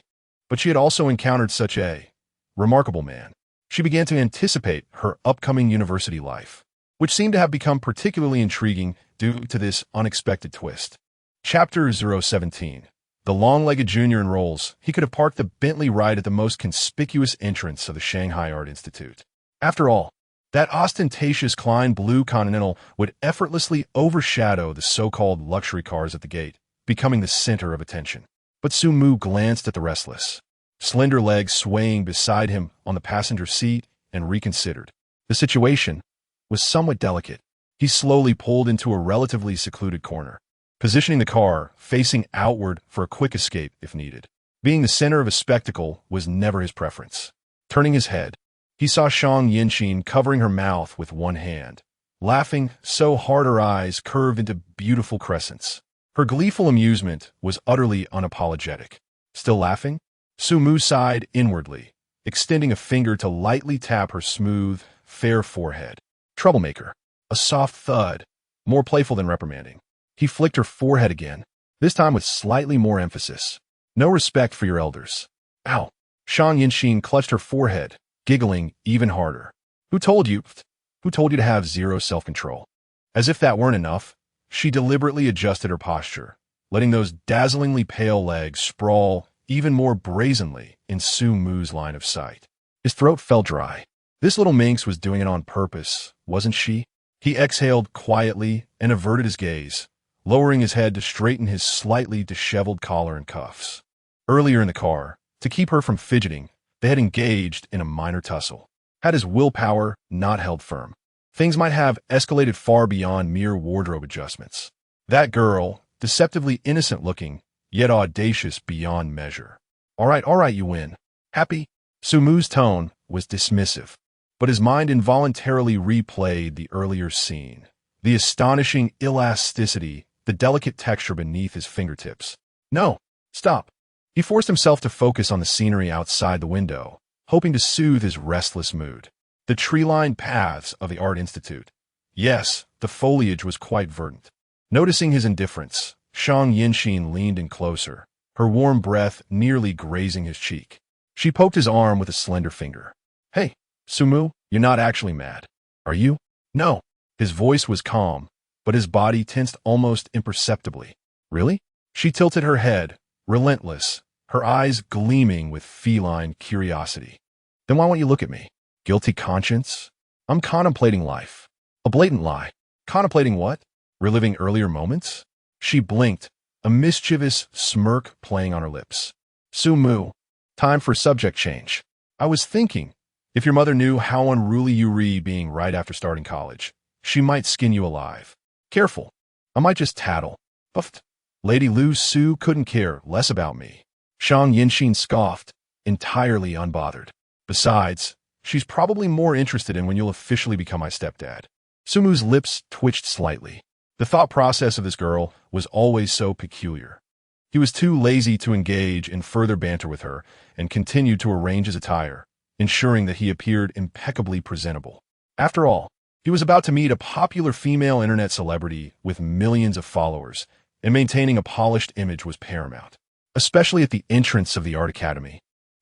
but she had also encountered such a remarkable man. She began to anticipate her upcoming university life, which seemed to have become particularly intriguing due to this unexpected twist. Chapter 017. The long-legged junior enrolls. He could have parked the Bentley right at the most conspicuous entrance of the Shanghai Art Institute. After all, that ostentatious Klein Blue Continental would effortlessly overshadow the so-called luxury cars at the gate, becoming the center of attention. But Su Mu glanced at the restless, slender legs swaying beside him on the passenger seat and reconsidered. The situation was somewhat delicate. He slowly pulled into a relatively secluded corner, positioning the car facing outward for a quick escape if needed. Being the center of a spectacle was never his preference. Turning his head, he saw Shang Yinxin covering her mouth with one hand, laughing so hard her eyes curved into beautiful crescents. Her gleeful amusement was utterly unapologetic. Still laughing? Su Mu sighed inwardly, extending a finger to lightly tap her smooth, fair forehead. Troublemaker. A soft thud, more playful than reprimanding. He flicked her forehead again, this time with slightly more emphasis. No respect for your elders. Ow. Shang Yinxin clutched her forehead, giggling even harder. Who told you to have zero self-control? As if that weren't enough, she deliberately adjusted her posture, letting those dazzlingly pale legs sprawl even more brazenly in Su Mu's line of sight. His throat felt dry. This little minx was doing it on purpose, wasn't she? He exhaled quietly and averted his gaze, lowering his head to straighten his slightly disheveled collar and cuffs. Earlier in the car, to keep her from fidgeting, they had engaged in a minor tussle. Had his willpower not held firm, things might have escalated far beyond mere wardrobe adjustments. That girl, deceptively innocent-looking, yet audacious beyond measure. All right, you win. Happy? Sumu's tone was dismissive, but his mind involuntarily replayed the earlier scene. The astonishing elasticity, the delicate texture beneath his fingertips. No, stop. He forced himself to focus on the scenery outside the window, hoping to soothe his restless mood. The tree-lined paths of the Art Institute. Yes, the foliage was quite verdant. Noticing his indifference, Shang Yinxin leaned in closer, her warm breath nearly grazing his cheek. She poked his arm with a slender finger. Hey, Sumu, you're not actually mad, are you? No. His voice was calm, but his body tensed almost imperceptibly. Really? She tilted her head, relentless, her eyes gleaming with feline curiosity. Then why won't you look at me? Guilty conscience? I'm contemplating life. A blatant lie. Contemplating what? Reliving earlier moments? She blinked, a mischievous smirk playing on her lips. Sumu, time for subject change. I was thinking, if your mother knew how unruly you re being right after starting college, she might skin you alive. Careful. I might just tattle. Buffed. Lady Lu Su couldn't care less about me. Shang Yinxin scoffed, entirely unbothered. Besides, she's probably more interested in when you'll officially become my stepdad. Sumu's lips twitched slightly. The thought process of this girl was always so peculiar. He was too lazy to engage in further banter with her and continued to arrange his attire, ensuring that he appeared impeccably presentable. After all, he was about to meet a popular female internet celebrity with millions of followers, and maintaining a polished image was paramount, especially at the entrance of the Art Academy.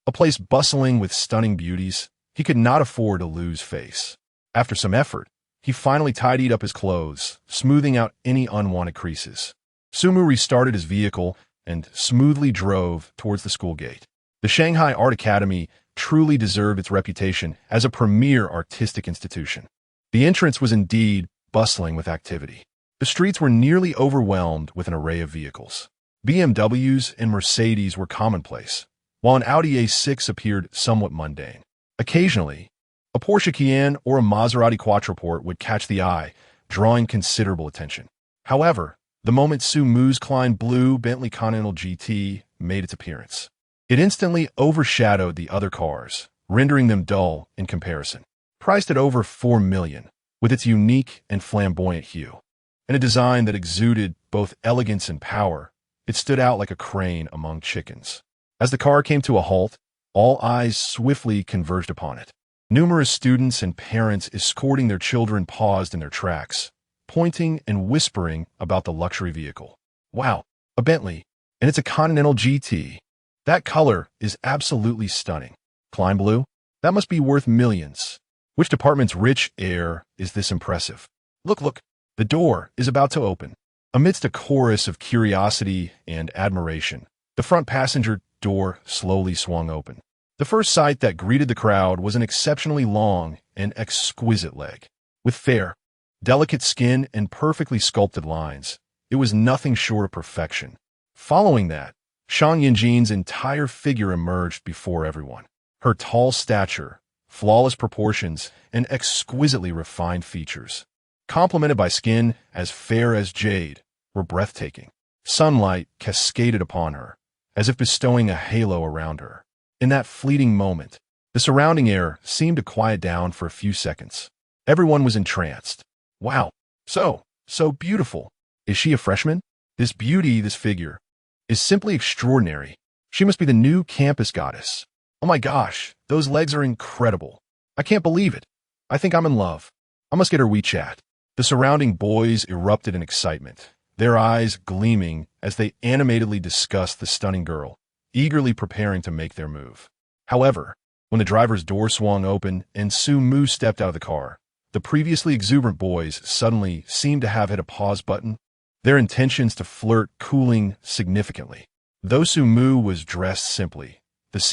A place bustling with stunning beauties, he could not afford to lose face. After some effort, he finally tidied up his clothes, smoothing out any unwanted creases. Sumu restarted his vehicle and smoothly drove towards the school gate. The Shanghai Art Academy truly deserved its reputation as a premier artistic institution. The entrance was indeed bustling with activity. The streets were nearly overwhelmed with an array of vehicles. BMWs and Mercedes were commonplace, while an Audi A6 appeared somewhat mundane. Occasionally, a Porsche Cayenne or a Maserati Quattroporte would catch the eye, drawing considerable attention. However, the moment Sumu's Klein blue Bentley Continental GT made its appearance, it instantly overshadowed the other cars, rendering them dull in comparison. Priced at over $4 million, with its unique and flamboyant hue, and a design that exuded both elegance and power, it stood out like a crane among chickens. As the car came to a halt, all eyes swiftly converged upon it. Numerous students and parents escorting their children paused in their tracks, pointing and whispering about the luxury vehicle. Wow, a Bentley, and it's a Continental GT. That color is absolutely stunning. Klein blue? That must be worth millions. Which department's rich heir is this impressive? Look, the door is about to open. Amidst a chorus of curiosity and admiration, the front passenger door slowly swung open. The first sight that greeted the crowd was an exceptionally long and exquisite leg. With fair, delicate skin and perfectly sculpted lines, it was nothing short of perfection. Following that, Shang Yinxin's entire figure emerged before everyone. Her tall stature, flawless proportions, and exquisitely refined features, complemented by skin as fair as jade, were breathtaking. Sunlight cascaded upon her, as if bestowing a halo around her. In that fleeting moment, the surrounding air seemed to quiet down for a few seconds. Everyone was entranced. Wow, so beautiful. Is she a freshman? This beauty, this figure, is simply extraordinary. She must be the new campus goddess. Oh my gosh, those legs are incredible. I can't believe it. I think I'm in love. I must get her WeChat. The surrounding boys erupted in excitement, their eyes gleaming as they animatedly discussed the stunning girl, eagerly preparing to make their move. However, when the driver's door swung open and Sumu stepped out of the car, the previously exuberant boys suddenly seemed to have hit a pause button, their intentions to flirt cooling significantly. Though Sumu was dressed simply,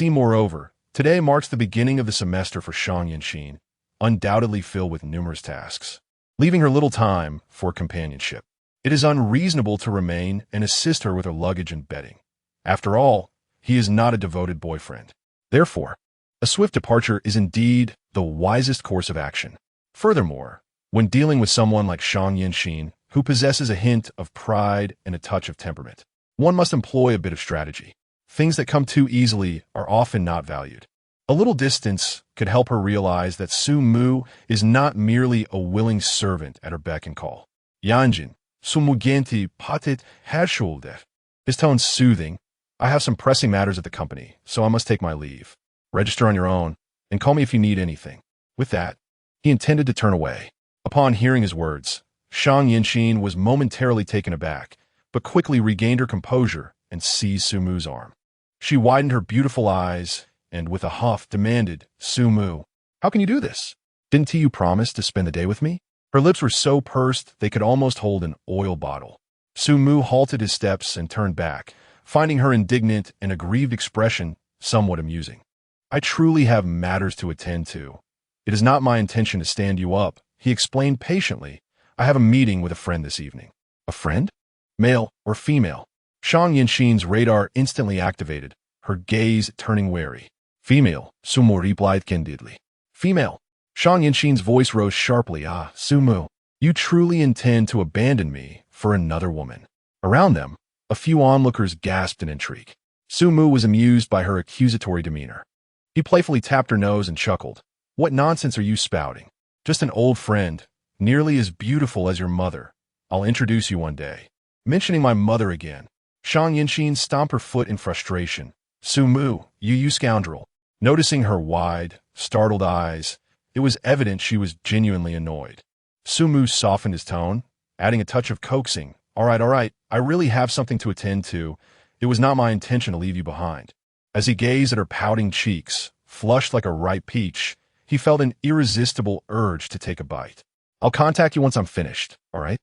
moreover, today marks the beginning of the semester for Shang Yinxin, undoubtedly filled with numerous tasks, leaving her little time for companionship. It is unreasonable to remain and assist her with her luggage and bedding. After all, he is not a devoted boyfriend. Therefore, a swift departure is indeed the wisest course of action. Furthermore, when dealing with someone like Shang Yinxin, who possesses a hint of pride and a touch of temperament, one must employ a bit of strategy. Things that come too easily are often not valued. A little distance could help her realize that Su Mu is not merely a willing servant at her beck and call. Yanjin, sumugenti patit hashuldev. His tone soothing. I have some pressing matters at the company, so I must take my leave. Register on your own, and call me if you need anything. With that, he intended to turn away. Upon hearing his words, Shang Yinxin was momentarily taken aback, but quickly regained her composure and seized Su Mu's arm. She widened her beautiful eyes and, with a huff, demanded, Su Mu, how can you do this? Didn't you promise to spend the day with me? Her lips were so pursed they could almost hold an oil bottle. Su Mu halted his steps and turned back, finding her indignant and aggrieved expression somewhat amusing. I truly have matters to attend to. It is not my intention to stand you up, he explained patiently. I have a meeting with a friend this evening. A friend? Male or female? Shang Yinxin's radar instantly activated, her gaze turning wary. Female, Su Mu replied candidly. Female. Shang Yinxin's voice rose sharply. Ah, Su Mu, you truly intend to abandon me for another woman. Around them, a few onlookers gasped in intrigue. Su Mu was amused by her accusatory demeanor. He playfully tapped her nose and chuckled. What nonsense are you spouting? Just an old friend, nearly as beautiful as your mother. I'll introduce you one day. Mentioning my mother again. Shang Yinxin stomped her foot in frustration. Su Mu, you scoundrel. Noticing her wide, startled eyes, it was evident she was genuinely annoyed. Su Mu softened his tone, adding a touch of coaxing. All right, I really have something to attend to. It was not my intention to leave you behind. As he gazed at her pouting cheeks, flushed like a ripe peach, he felt an irresistible urge to take a bite. I'll contact you once I'm finished, all right?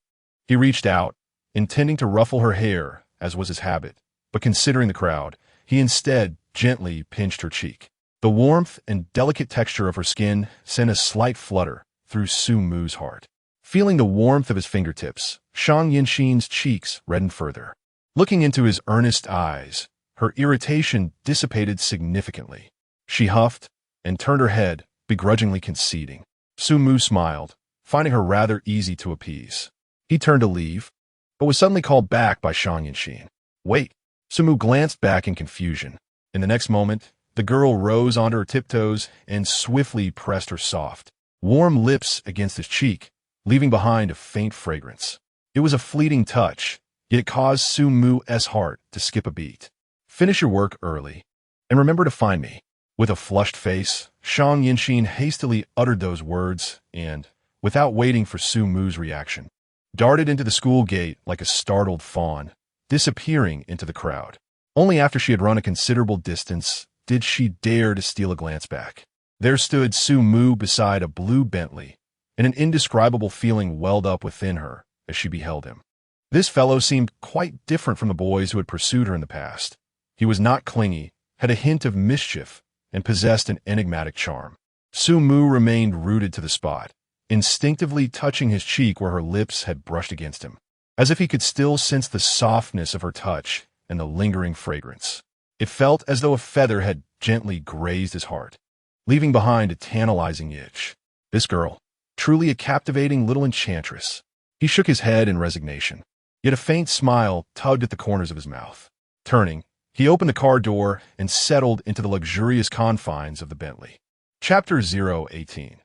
He reached out, intending to ruffle her hair, as was his habit, but considering the crowd, he instead gently pinched her cheek. The warmth and delicate texture of her skin sent a slight flutter through Su Mu's heart. Feeling the warmth of his fingertips, Shang Yinxin's cheeks reddened further. Looking into his earnest eyes, her irritation dissipated significantly. She huffed and turned her head, begrudgingly conceding. Su Mu smiled, finding her rather easy to appease. He turned to leave, but was suddenly called back by Shang Yinxin. Wait! Su Mu glanced back in confusion. In the next moment, the girl rose onto her tiptoes and swiftly pressed her soft, warm lips against his cheek, leaving behind a faint fragrance. It was a fleeting touch, yet it caused Su Mu's heart to skip a beat. Finish your work early, and remember to find me. With a flushed face, Shang Yinxin hastily uttered those words and, without waiting for Su Mu's reaction, darted into the school gate like a startled fawn, disappearing into the crowd. Only after she had run a considerable distance did she dare to steal a glance back. There stood Su Mu beside a blue Bentley, and an indescribable feeling welled up within her as she beheld him. This fellow seemed quite different from the boys who had pursued her in the past. He was not clingy, had a hint of mischief, and possessed an enigmatic charm. Su Mu remained rooted to the spot, instinctively touching his cheek where her lips had brushed against him, as if he could still sense the softness of her touch and the lingering fragrance. It felt as though a feather had gently grazed his heart, leaving behind a tantalizing itch. This girl, truly a captivating little enchantress. He shook his head in resignation, yet a faint smile tugged at the corners of his mouth. Turning, he opened the car door and settled into the luxurious confines of the Bentley. Chapter 018.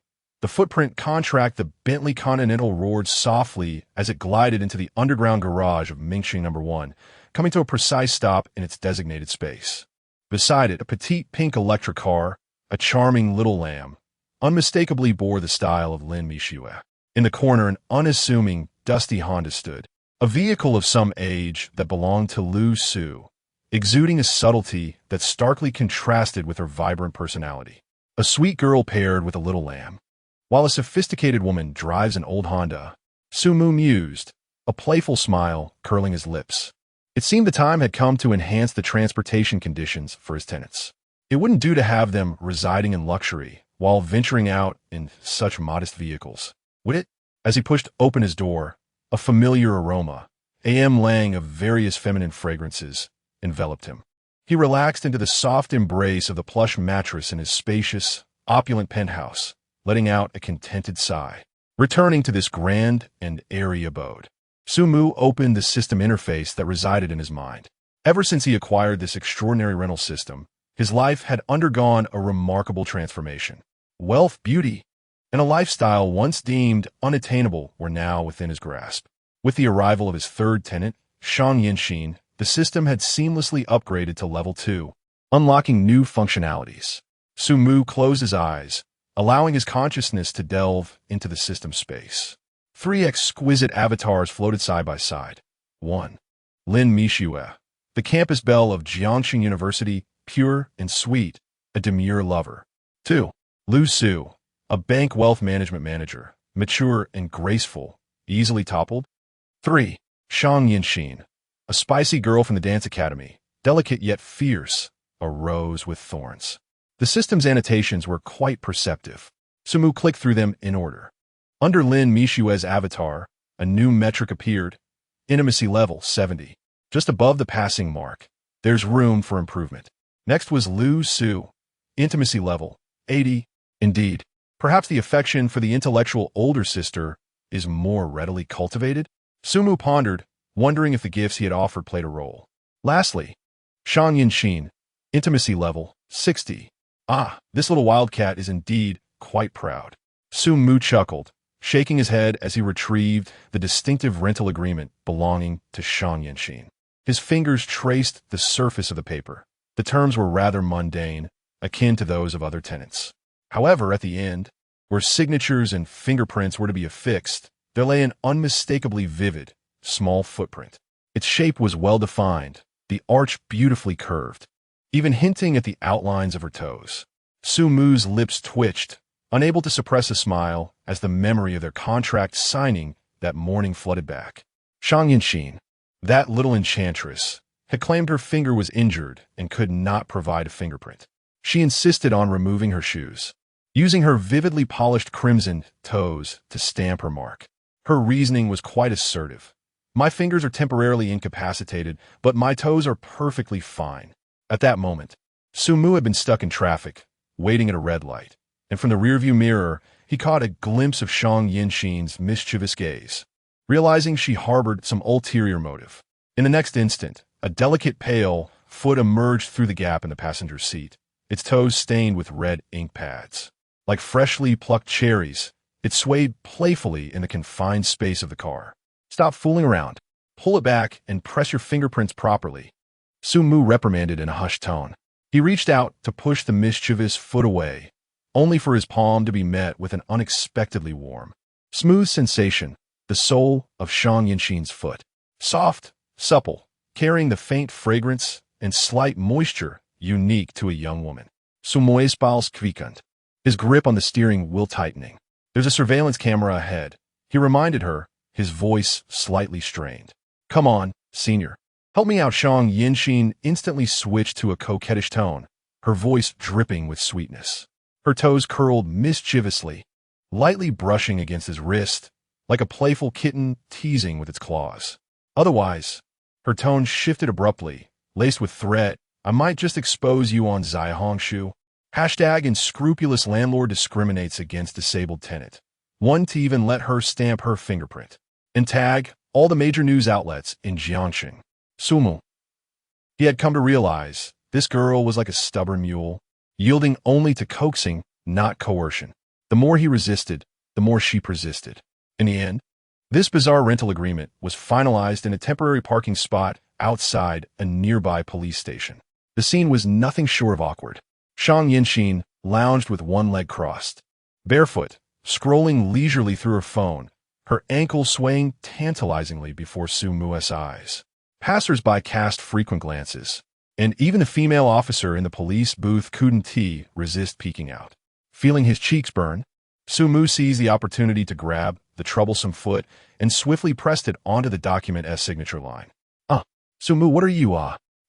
The footprint contract the Bentley Continental roared softly as it glided into the underground garage of Mingxing No. 1, coming to a precise stop in its designated space. Beside it, a petite pink electric car, a charming little lamb, unmistakably bore the style of Lin Mishue. In the corner, an unassuming, dusty Honda stood, a vehicle of some age that belonged to Lu Su, exuding a subtlety that starkly contrasted with her vibrant personality. A sweet girl paired with a little lamb, while a sophisticated woman drives an old Honda. Su Mu mused, a playful smile curling his lips. It seemed the time had come to enhance the transportation conditions for his tenants. It wouldn't do to have them residing in luxury while venturing out in such modest vehicles. With it, as he pushed open his door, a familiar aroma, lang of various feminine fragrances, enveloped him. He relaxed into the soft embrace of the plush mattress in his spacious, opulent penthouse, letting out a contented sigh. Returning to this grand and airy abode, Sumu opened the system interface that resided in his mind. Ever since he acquired this extraordinary rental system, his life had undergone a remarkable transformation. Wealth, beauty, and a lifestyle once deemed unattainable were now within his grasp. With the arrival of his third tenant, Shang Yinxin, the system had seamlessly upgraded to level 2, unlocking new functionalities. Sumu closed his eyes, allowing his consciousness to delve into the system space. 3 exquisite avatars floated side by side. 1. Lin Mishue, the campus belle of Jiangxing University, pure and sweet, a demure lover. 2. Lu Su, a bank wealth management manager, mature and graceful, easily toppled. 3. Shang Yinxin, a spicy girl from the dance academy, delicate yet fierce, a rose with thorns. The system's annotations were quite perceptive. Sumu clicked through them in order. Under Lin Mishue's avatar, a new metric appeared, intimacy level 70. Just above the passing mark, there's room for improvement. Next was Lu Su, intimacy level 80. Indeed, perhaps the affection for the intellectual older sister is more readily cultivated? Sumu pondered, wondering if the gifts he had offered played a role. Lastly, Shang Yinxin, intimacy level 60. Ah, this little wildcat is indeed quite proud. Sumu chuckled, shaking his head as he retrieved the distinctive rental agreement belonging to Shang Yinxin. His fingers traced the surface of the paper. The terms were rather mundane, akin to those of other tenants. However, at the end, where signatures and fingerprints were to be affixed, there lay an unmistakably vivid, small footprint. Its shape was well-defined, the arch beautifully curved, even hinting at the outlines of her toes. Sumu's lips twitched, unable to suppress a smile as the memory of their contract signing that morning flooded back. Shang Yinxin, that little enchantress, had claimed her finger was injured and could not provide a fingerprint. She insisted on removing her shoes, using her vividly polished crimson toes to stamp her mark. Her reasoning was quite assertive. My fingers are temporarily incapacitated, but my toes are perfectly fine. At that moment, Sumu had been stuck in traffic, waiting at a red light, and from the rearview mirror, he caught a glimpse of Shang Yinxin's mischievous gaze, realizing she harbored some ulterior motive. In the next instant, a delicate pale foot emerged through the gap in the passenger's seat, its toes stained with red ink pads. Like freshly plucked cherries, it swayed playfully in the confined space of the car. Stop fooling around. Pull it back and press your fingerprints properly, Sumu reprimanded in a hushed tone. He reached out to push the mischievous foot away, only for his palm to be met with an unexpectedly warm, smooth sensation, the sole of Shang Yinxin's foot. Soft, supple, carrying the faint fragrance and slight moisture unique to a young woman. Sumoe's pulse quickened, his grip on the steering wheel tightening. There's a surveillance camera ahead, he reminded her, his voice slightly strained. Come on, senior. Help me out. Shang Yinxin instantly switched to a coquettish tone, her voice dripping with sweetness. Her toes curled mischievously, lightly brushing against his wrist, like a playful kitten teasing with its claws. Otherwise, her tone shifted abruptly, laced with threat. I might just expose you on Zaihongshu. Hashtag unscrupulous landlord discriminates against disabled tenant. One to even let her stamp her fingerprint. And tag all the major news outlets in Jiangxing. Sumu. He had come to realize this girl was like a stubborn mule, yielding only to coaxing, not coercion. The more he resisted, the more she persisted. In the end, this bizarre rental agreement was finalized in a temporary parking spot outside a nearby police station. The scene was nothing short of awkward. Shang Yinxin lounged with one leg crossed, barefoot, scrolling leisurely through her phone, her ankle swaying tantalizingly before Sumu's eyes. Passers-by cast frequent glances, and even the female officer in the police booth couldn't resist peeking out. Feeling his cheeks burn, Sumu seized the opportunity to grab the troublesome foot and swiftly pressed it onto the document's signature line. Sumu, what are you,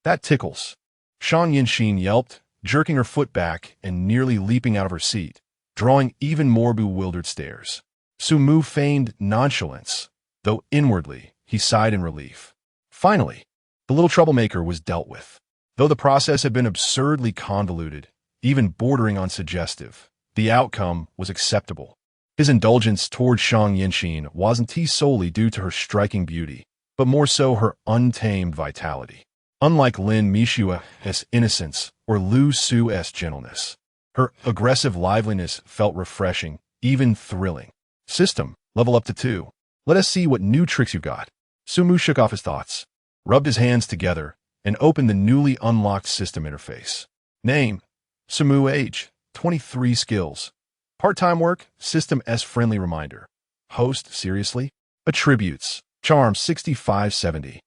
that tickles. Shang Yinxin yelped, jerking her foot back and nearly leaping out of her seat. drawing even more bewildered stares. Su-mu feigned nonchalance, though inwardly he sighed in relief. Finally, the little troublemaker was dealt with. Though the process had been absurdly convoluted, even bordering on suggestive, the outcome was acceptable. His indulgence toward Shang Yinxin wasn't solely due to her striking beauty, but more so her untamed vitality. Unlike Lin Mishua's innocence or Lu Su's gentleness, her aggressive liveliness felt refreshing, even thrilling. System, level up to 2. Let us see what new tricks you've got. Su-mu shook off his thoughts, rubbed his hands together, and opened the newly unlocked system interface. Name, Su-mu. Age, 23. Skills, part-time work, system S-friendly reminder. Host, seriously? Attributes, charm 65-70.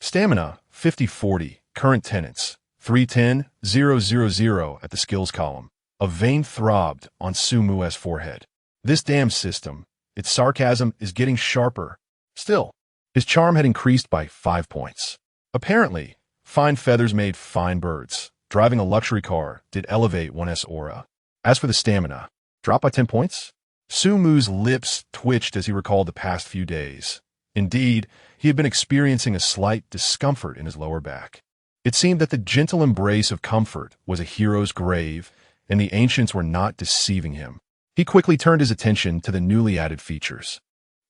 Stamina, 50-40. Current tenants, 310-000 at the skills column. A vein throbbed on Su-mu's forehead. This damn system, its sarcasm is getting sharper. Still, his charm had increased by 5 points. Apparently, fine feathers made fine birds. Driving a luxury car did elevate one's aura. As for the stamina, dropped by 10 points? Su-mu's lips twitched as he recalled the past few days. Indeed, he had been experiencing a slight discomfort in his lower back. It seemed that the gentle embrace of comfort was a hero's grave, and the ancients were not deceiving him. He quickly turned his attention to the newly added features.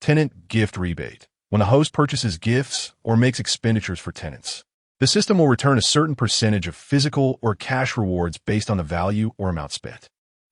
Tenant gift rebate. When a host purchases gifts or makes expenditures for tenants, the system will return a certain percentage of physical or cash rewards based on the value or amount spent.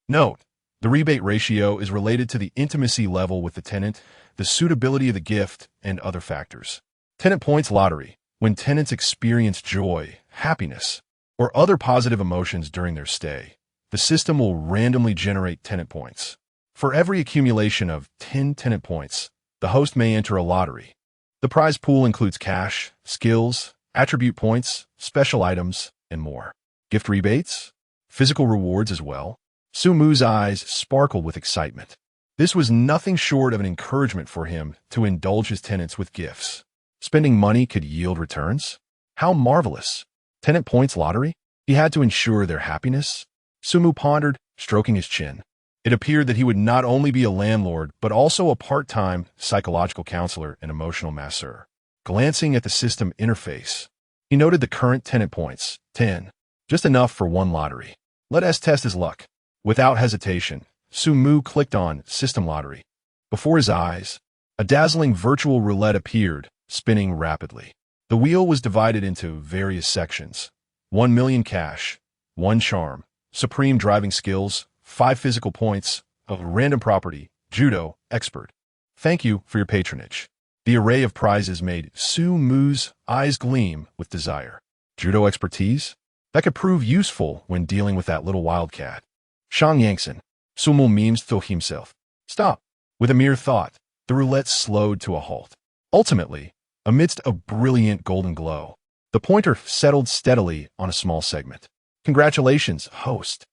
Note, the rebate ratio is related to the intimacy level with the tenant, the suitability of the gift, and other factors. Tenant points lottery. When tenants experience joy, happiness, or other positive emotions during their stay, the system will randomly generate tenant points. For every accumulation of 10 tenant points, the host may enter a lottery. The prize pool includes cash, skills, attribute points, special items, and more. Gift rebates, physical rewards as well. Su-mu's eyes sparkled with excitement. This was nothing short of an encouragement for him to indulge his tenants with gifts. Spending money could yield returns? How marvelous! Tenant points lottery? He had to ensure their happiness? Su-mu pondered, stroking his chin. It appeared that he would not only be a landlord, but also a part-time psychological counselor and emotional masseur. Glancing at the system interface, he noted the current tenant points, 10. Just enough for one lottery. Let us test his luck. Without hesitation, Su-mu clicked on System Lottery. Before his eyes, a dazzling virtual roulette appeared, spinning rapidly. The wheel was divided into various sections. 1 million cash, 1 charm, supreme driving skills, 5 physical points, a random property, judo, expert. Thank you for your patronage. The array of prizes made Su-mu's eyes gleam with desire. Judo expertise? That could prove useful when dealing with that little wildcat. Shang Yangxin. Su-mu memes to himself. Stop. With a mere thought, the roulette slowed to a halt. Ultimately, amidst a brilliant golden glow, the pointer settled steadily on a small segment. Congratulations, host.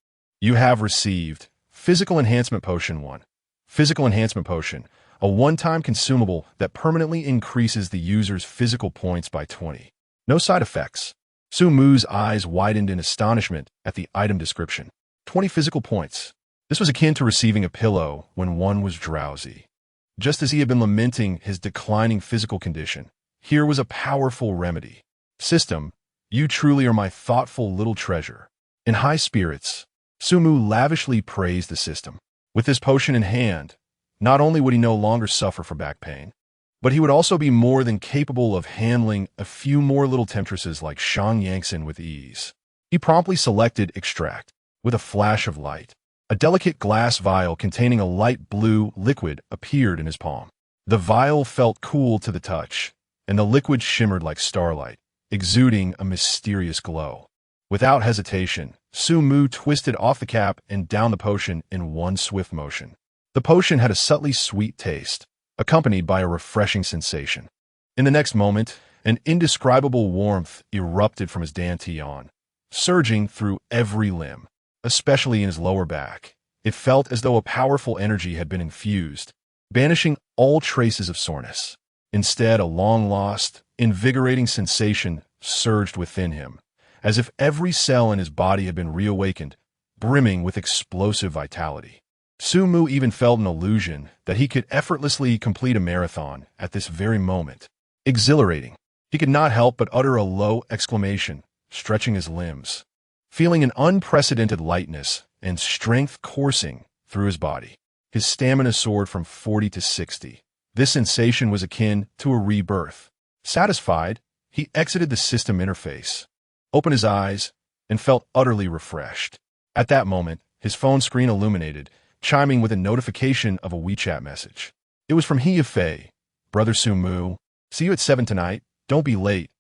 You have received Physical Enhancement Potion 1. Physical Enhancement Potion, a one-time consumable that permanently increases the user's physical points by 20. No side effects. Su-mu's eyes widened in astonishment at the item description. 20 physical points. This was akin to receiving a pillow when one was drowsy. Just as he had been lamenting his declining physical condition, here was a powerful remedy. System, you truly are my thoughtful little treasure. In high spirits, Su-mu lavishly praised the system. With this potion in hand, not only would he no longer suffer from back pain, but he would also be more than capable of handling a few more little temptresses like Shang Yangxin with ease. He promptly selected Extract. With a flash of light, a delicate glass vial containing a light blue liquid appeared in his palm. The vial felt cool to the touch, and the liquid shimmered like starlight, exuding a mysterious glow. Without hesitation, Su-mu twisted off the cap and down the potion in one swift motion. The potion had a subtly sweet taste, accompanied by a refreshing sensation. In the next moment, an indescribable warmth erupted from his dantian, surging through every limb, especially in his lower back. It felt as though a powerful energy had been infused, banishing all traces of soreness. Instead, a long-lost, invigorating sensation surged within him, as if every cell in his body had been reawakened, brimming with explosive vitality. Sumu even felt an illusion that he could effortlessly complete a marathon at this very moment. Exhilarating. He could not help but utter a low exclamation, stretching his limbs, feeling an unprecedented lightness and strength coursing through his body. His stamina soared from 40 to 60. This sensation was akin to a rebirth. Satisfied, he exited the system interface, opened his eyes, and felt utterly refreshed. At that moment, his phone screen illuminated, chiming with a notification of a WeChat message. It was from He Brother Sumu. See you at 7 tonight. Don't be late.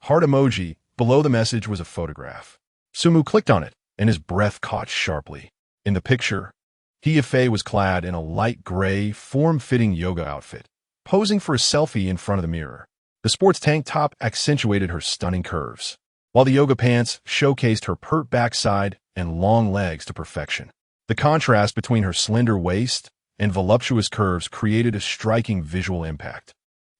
Heart emoji. Below the message was a photograph. Sumu clicked on it, and his breath caught sharply. In the picture, He was clad in a light gray, form-fitting yoga outfit, posing for a selfie in front of the mirror. The sports tank top accentuated her stunning curves, while the yoga pants showcased her pert backside and long legs to perfection. The contrast between her slender waist and voluptuous curves created a striking visual impact.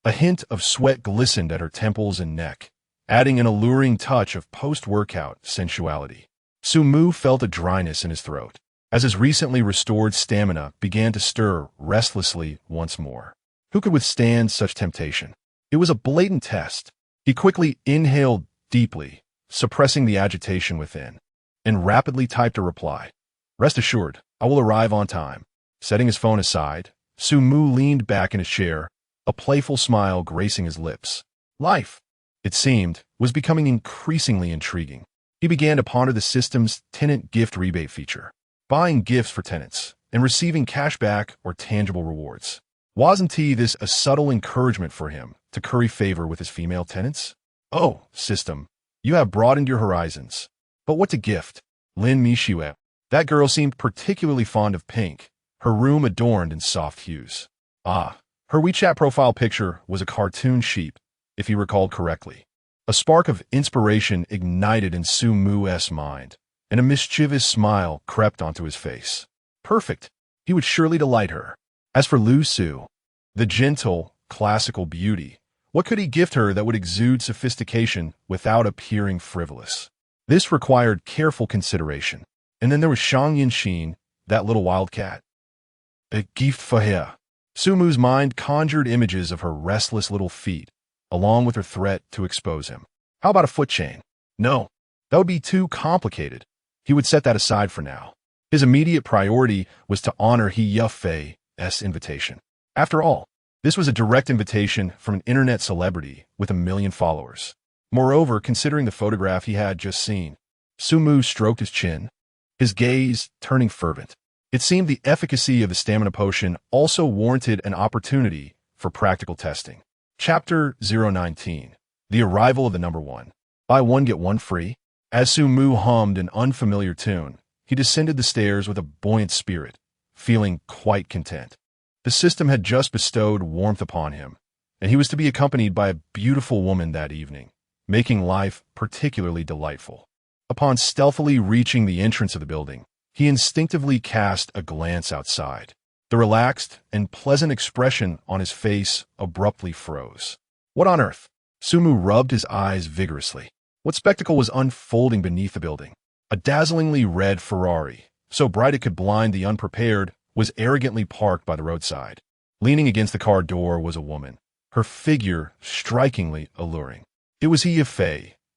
A hint of sweat glistened at her temples and neck, adding an alluring touch of post-workout sensuality. Sumu felt a dryness in his throat, as his recently restored stamina began to stir restlessly once more. Who could withstand such temptation? It was a blatant test. He quickly inhaled deeply, suppressing the agitation within, and rapidly typed a reply. Rest assured, I will arrive on time. Setting his phone aside, Sumu leaned back in his chair, a playful smile gracing his lips. Life, it seemed, was becoming increasingly intriguing. He began to ponder the system's tenant gift rebate feature, buying gifts for tenants and receiving cashback or tangible rewards. Wasn't this a subtle encouragement for him to curry favor with his female tenants? Oh, system, you have broadened your horizons. But what to gift? Lin Mishiwe. That girl seemed particularly fond of pink, her room adorned in soft hues. Ah, her WeChat profile picture was a cartoon sheep, if he recalled correctly. A spark of inspiration ignited in Sumu's mind, and a mischievous smile crept onto his face. Perfect. He would surely delight her. As for Lu Su, the gentle, classical beauty, what could he gift her that would exude sophistication without appearing frivolous? This required careful consideration. And then there was Shang Yinxin, that little wildcat. A gift for her. Sumu's mind conjured images of her restless little feet, along with her threat to expose him. How about a foot chain? No, that would be too complicated. He would set that aside for now. His immediate priority was to honor He Yafei's invitation. After all, this was a direct invitation from an internet celebrity with 1 million followers. Moreover, considering the photograph he had just seen, Sumu stroked his chin, his gaze turning fervent. It seemed the efficacy of the stamina potion also warranted an opportunity for practical testing. Chapter 019. The Arrival of the Number One. Buy one, get one free. As Sumu hummed an unfamiliar tune, he descended the stairs with a buoyant spirit, feeling quite content. The system had just bestowed warmth upon him, and he was to be accompanied by a beautiful woman that evening, making life particularly delightful. Upon stealthily reaching the entrance of the building, he instinctively cast a glance outside. The relaxed and pleasant expression on his face abruptly froze. What on earth? Sumu rubbed his eyes vigorously. What spectacle was unfolding beneath the building? A dazzlingly red Ferrari, so bright it could blind the unprepared, was arrogantly parked by the roadside. Leaning against the car door was a woman, her figure strikingly alluring. It was He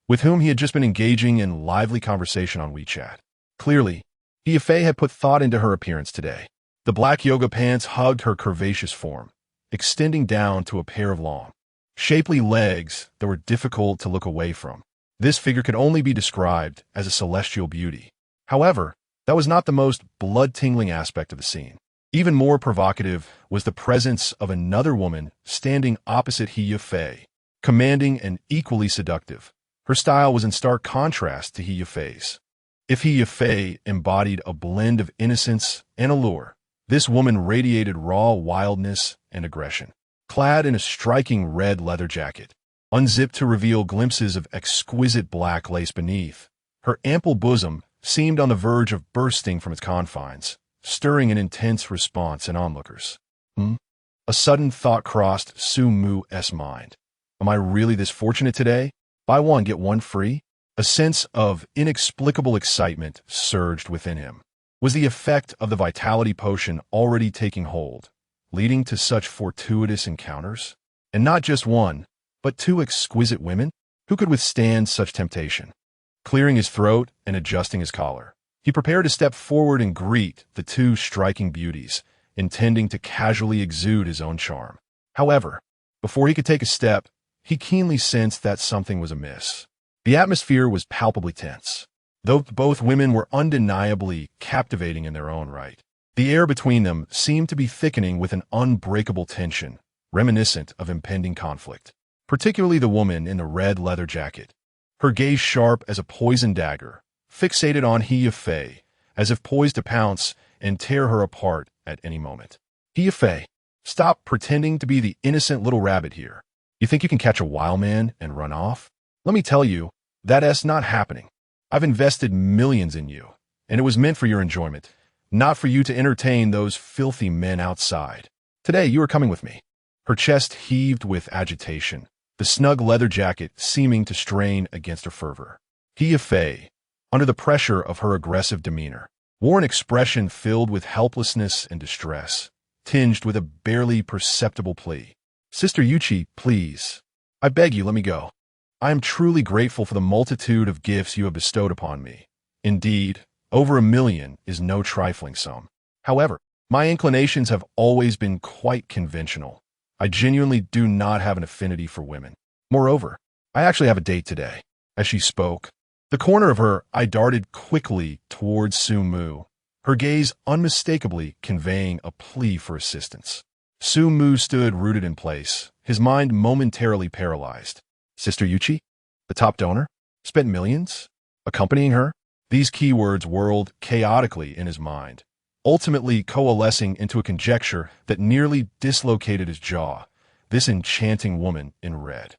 with whom he had just been engaging in lively conversation on WeChat. Clearly, He had put thought into her appearance today. The black yoga pants hugged her curvaceous form, extending down to a pair of long, shapely legs that were difficult to look away from. This figure could only be described as a celestial beauty. However, that was not the most blood-tingling aspect of the scene. Even more provocative was the presence of another woman standing opposite He commanding and equally seductive. Her style was in stark contrast to He If He embodied a blend of innocence and allure, this woman radiated raw wildness and aggression. Clad in a striking red leather jacket, unzipped to reveal glimpses of exquisite black lace beneath, her ample bosom seemed on the verge of bursting from its confines, stirring an intense response in onlookers. A sudden thought crossed Sumu's mind. Am I really this fortunate today? Buy one, get one free? A sense of inexplicable excitement surged within him. Was the effect of the vitality potion already taking hold, leading to such fortuitous encounters? And not just one, but two exquisite women? Who could withstand such temptation? Clearing his throat and adjusting his collar, he prepared to step forward and greet the two striking beauties, intending to casually exude his own charm. However, before he could take a step, he keenly sensed that something was amiss. The atmosphere was palpably tense. Though both women were undeniably captivating in their own right, the air between them seemed to be thickening with an unbreakable tension, reminiscent of impending conflict. Particularly the woman in the red leather jacket, her gaze sharp as a poisoned dagger, fixated on He-Fei, as if poised to pounce and tear her apart at any moment. He-Fei, stop pretending to be the innocent little rabbit here. You think you can catch a wild man and run off? Let me tell you, that's not happening. I've invested millions in you, and it was meant for your enjoyment, not for you to entertain those filthy men outside. Today you are coming with me. Her chest heaved with agitation, the snug leather jacket seeming to strain against her fervor. He-Fei, under the pressure of her aggressive demeanor, wore an expression filled with helplessness and distress, tinged with a barely perceptible plea. Sister Yuchi, please. I beg you, let me go. I am truly grateful for the multitude of gifts you have bestowed upon me. Indeed, over 1,000,000 is no trifling sum. However, my inclinations have always been quite conventional. I genuinely do not have an affinity for women. Moreover, I actually have a date today. As she spoke, the corner of her eye darted quickly towards Su-Mu, her gaze unmistakably conveying a plea for assistance. Su-Mu stood rooted in place, his mind momentarily paralyzed. Sister Yuchi, the top donor, spent millions? Accompanying her? These keywords whirled chaotically in his mind, ultimately coalescing into a conjecture that nearly dislocated his jaw. This enchanting woman in red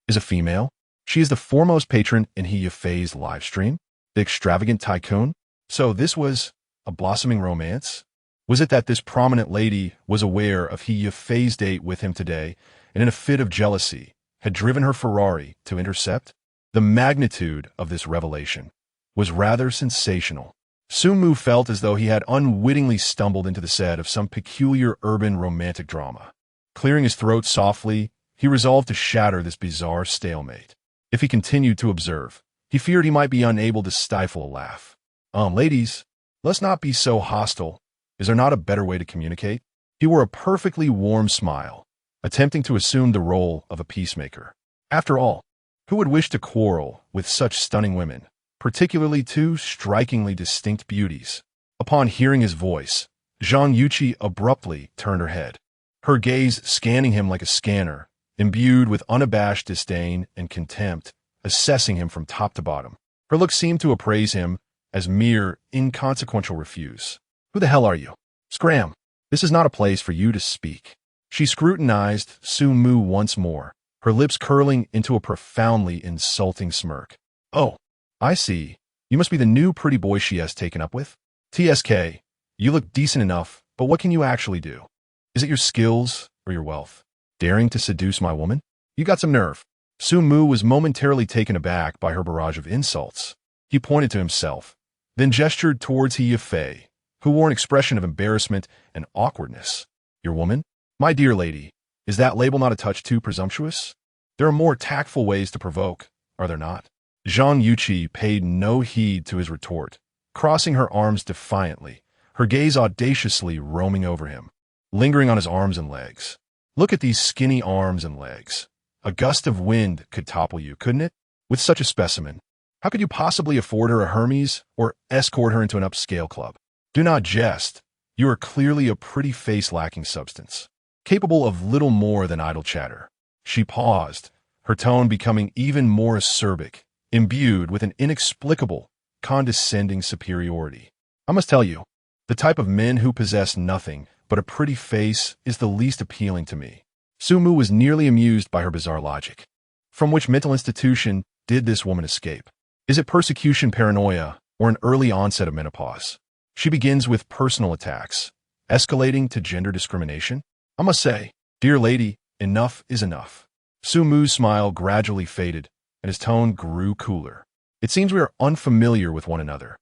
is a female. She is the foremost patron in He-Fei's livestream, the extravagant tycoon. So this was a blossoming romance? Was it that this prominent lady was aware of He-Fei's date with him today, and in a fit of jealousy, had driven her Ferrari to intercept? The magnitude of this revelation was rather sensational. Su-Mu felt as though he had unwittingly stumbled into the set of some peculiar urban romantic drama. Clearing his throat softly, he resolved to shatter this bizarre stalemate. If he continued to observe, he feared he might be unable to stifle a laugh. Ladies, let's not be so hostile. Is there not a better way to communicate? He wore a perfectly warm smile, attempting to assume the role of a peacemaker. After all, who would wish to quarrel with such stunning women, particularly two strikingly distinct beauties? Upon hearing his voice, Zhang Yuqi abruptly turned her head, her gaze scanning him like a scanner, imbued with unabashed disdain and contempt, assessing him from top to bottom. Her look seemed to appraise him as mere inconsequential refuse. Who the hell are you? Scram! This is not a place for you to speak. She scrutinized Su-Mu once more, her lips curling into a profoundly insulting smirk. Oh, I see. You must be the new pretty boy she has taken up with. TSK, you look decent enough, but what can you actually do? Is it your skills or your wealth? Daring to seduce my woman? You got some nerve. Su-Mu was momentarily taken aback by her barrage of insults. He pointed to himself, then gestured towards He-Fei, who wore an expression of embarrassment and awkwardness. Your woman? My dear lady, is that label not a touch too presumptuous? There are more tactful ways to provoke, are there not? Zhang Yuqi paid no heed to his retort, crossing her arms defiantly, her gaze audaciously roaming over him, lingering on his arms and legs. Look at these skinny arms and legs. A gust of wind could topple you, couldn't it? With such a specimen, how could you possibly afford her a Hermes or escort her into an upscale club? Do not jest. You are clearly a pretty face lacking substance, capable of little more than idle chatter. She paused, her tone becoming even more acerbic, imbued with an inexplicable, condescending superiority. I must tell you, the type of men who possess nothing but a pretty face is the least appealing to me. Su-Mu was nearly amused by her bizarre logic. From which mental institution did this woman escape? Is it persecution paranoia or an early onset of menopause? She begins with personal attacks, escalating to gender discrimination. I must say, dear lady, enough is enough. Su-Mu's smile gradually faded, and his tone grew cooler. It seems we are unfamiliar with one another.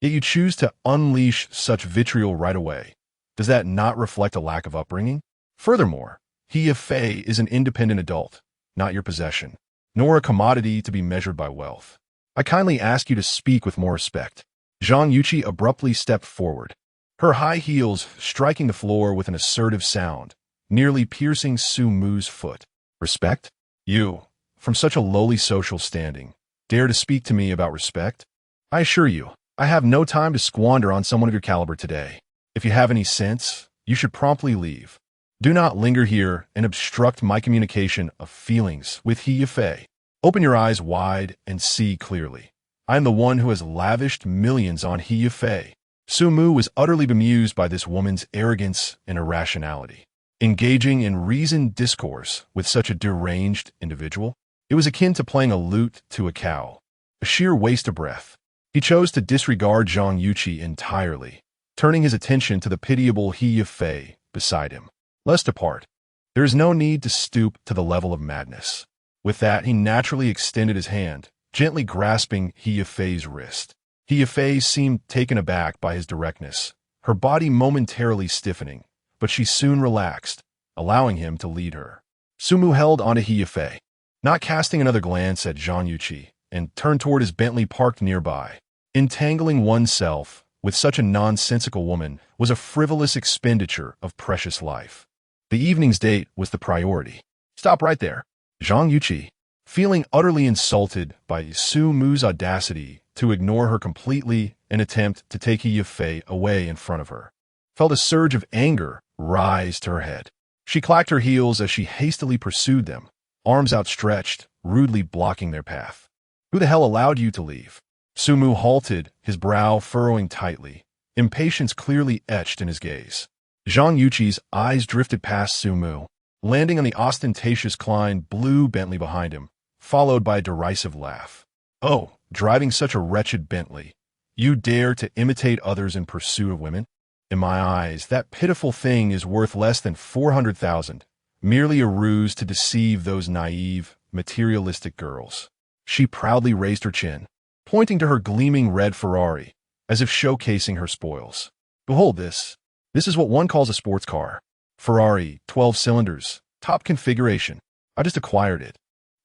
Yet you choose to unleash such vitriol right away. Does that not reflect a lack of upbringing? Furthermore, he Fei is an independent adult, not your possession, nor a commodity to be measured by wealth. I kindly ask you to speak with more respect. Zhang Yuqi abruptly stepped forward, her high heels striking the floor with an assertive sound, nearly piercing Su Mu's foot. Respect? You, from such a lowly social standing, dare to speak to me about respect? I assure you, I have no time to squander on someone of your caliber today. If you have any sense, you should promptly leave. Do not linger here and obstruct my communication of feelings with He Fei. Open your eyes wide and see clearly. I am the one who has lavished millions on He Fei. Su Mu was utterly bemused by this woman's arrogance and irrationality. Engaging in reasoned discourse with such a deranged individual, it was akin to playing a lute to a cow, a sheer waste of breath. He chose to disregard Zhang Yuqi entirely, turning his attention to the pitiable He Fei beside him. Let's depart. There is no need to stoop to the level of madness. With that, he naturally extended his hand, gently grasping He Fei's wrist. He Fei seemed taken aback by his directness, her body momentarily stiffening, but she soon relaxed, allowing him to lead her. Su Mu held onto He Fei, not casting another glance at Zhang Yuqi, and turned toward his Bentley parked nearby. Entangling oneself with such a nonsensical woman was a frivolous expenditure of precious life. The evening's date was the priority. Stop right there. Zhang Yuqi, feeling utterly insulted by Su Mu's audacity to ignore her completely and attempt to take He Fei away in front of her, felt a surge of anger rise to her head. She clacked her heels as she hastily pursued them, arms outstretched, rudely blocking their path. Who the hell allowed you to leave? Su Mu halted, his brow furrowing tightly, impatience clearly etched in his gaze. Zhang Yuqi's eyes drifted past Su Mu, landing on the ostentatious Klein blue Bentley behind him, followed by a derisive laugh. Oh, driving such a wretched Bentley, you dare to imitate others in pursuit of women? In my eyes, that pitiful thing is worth less than 400,000, merely a ruse to deceive those naive, materialistic girls. She proudly raised her chin, pointing to her gleaming red Ferrari, as if showcasing her spoils. Behold this. This is what one calls a sports car. Ferrari, 12 cylinders, top configuration. I just acquired it.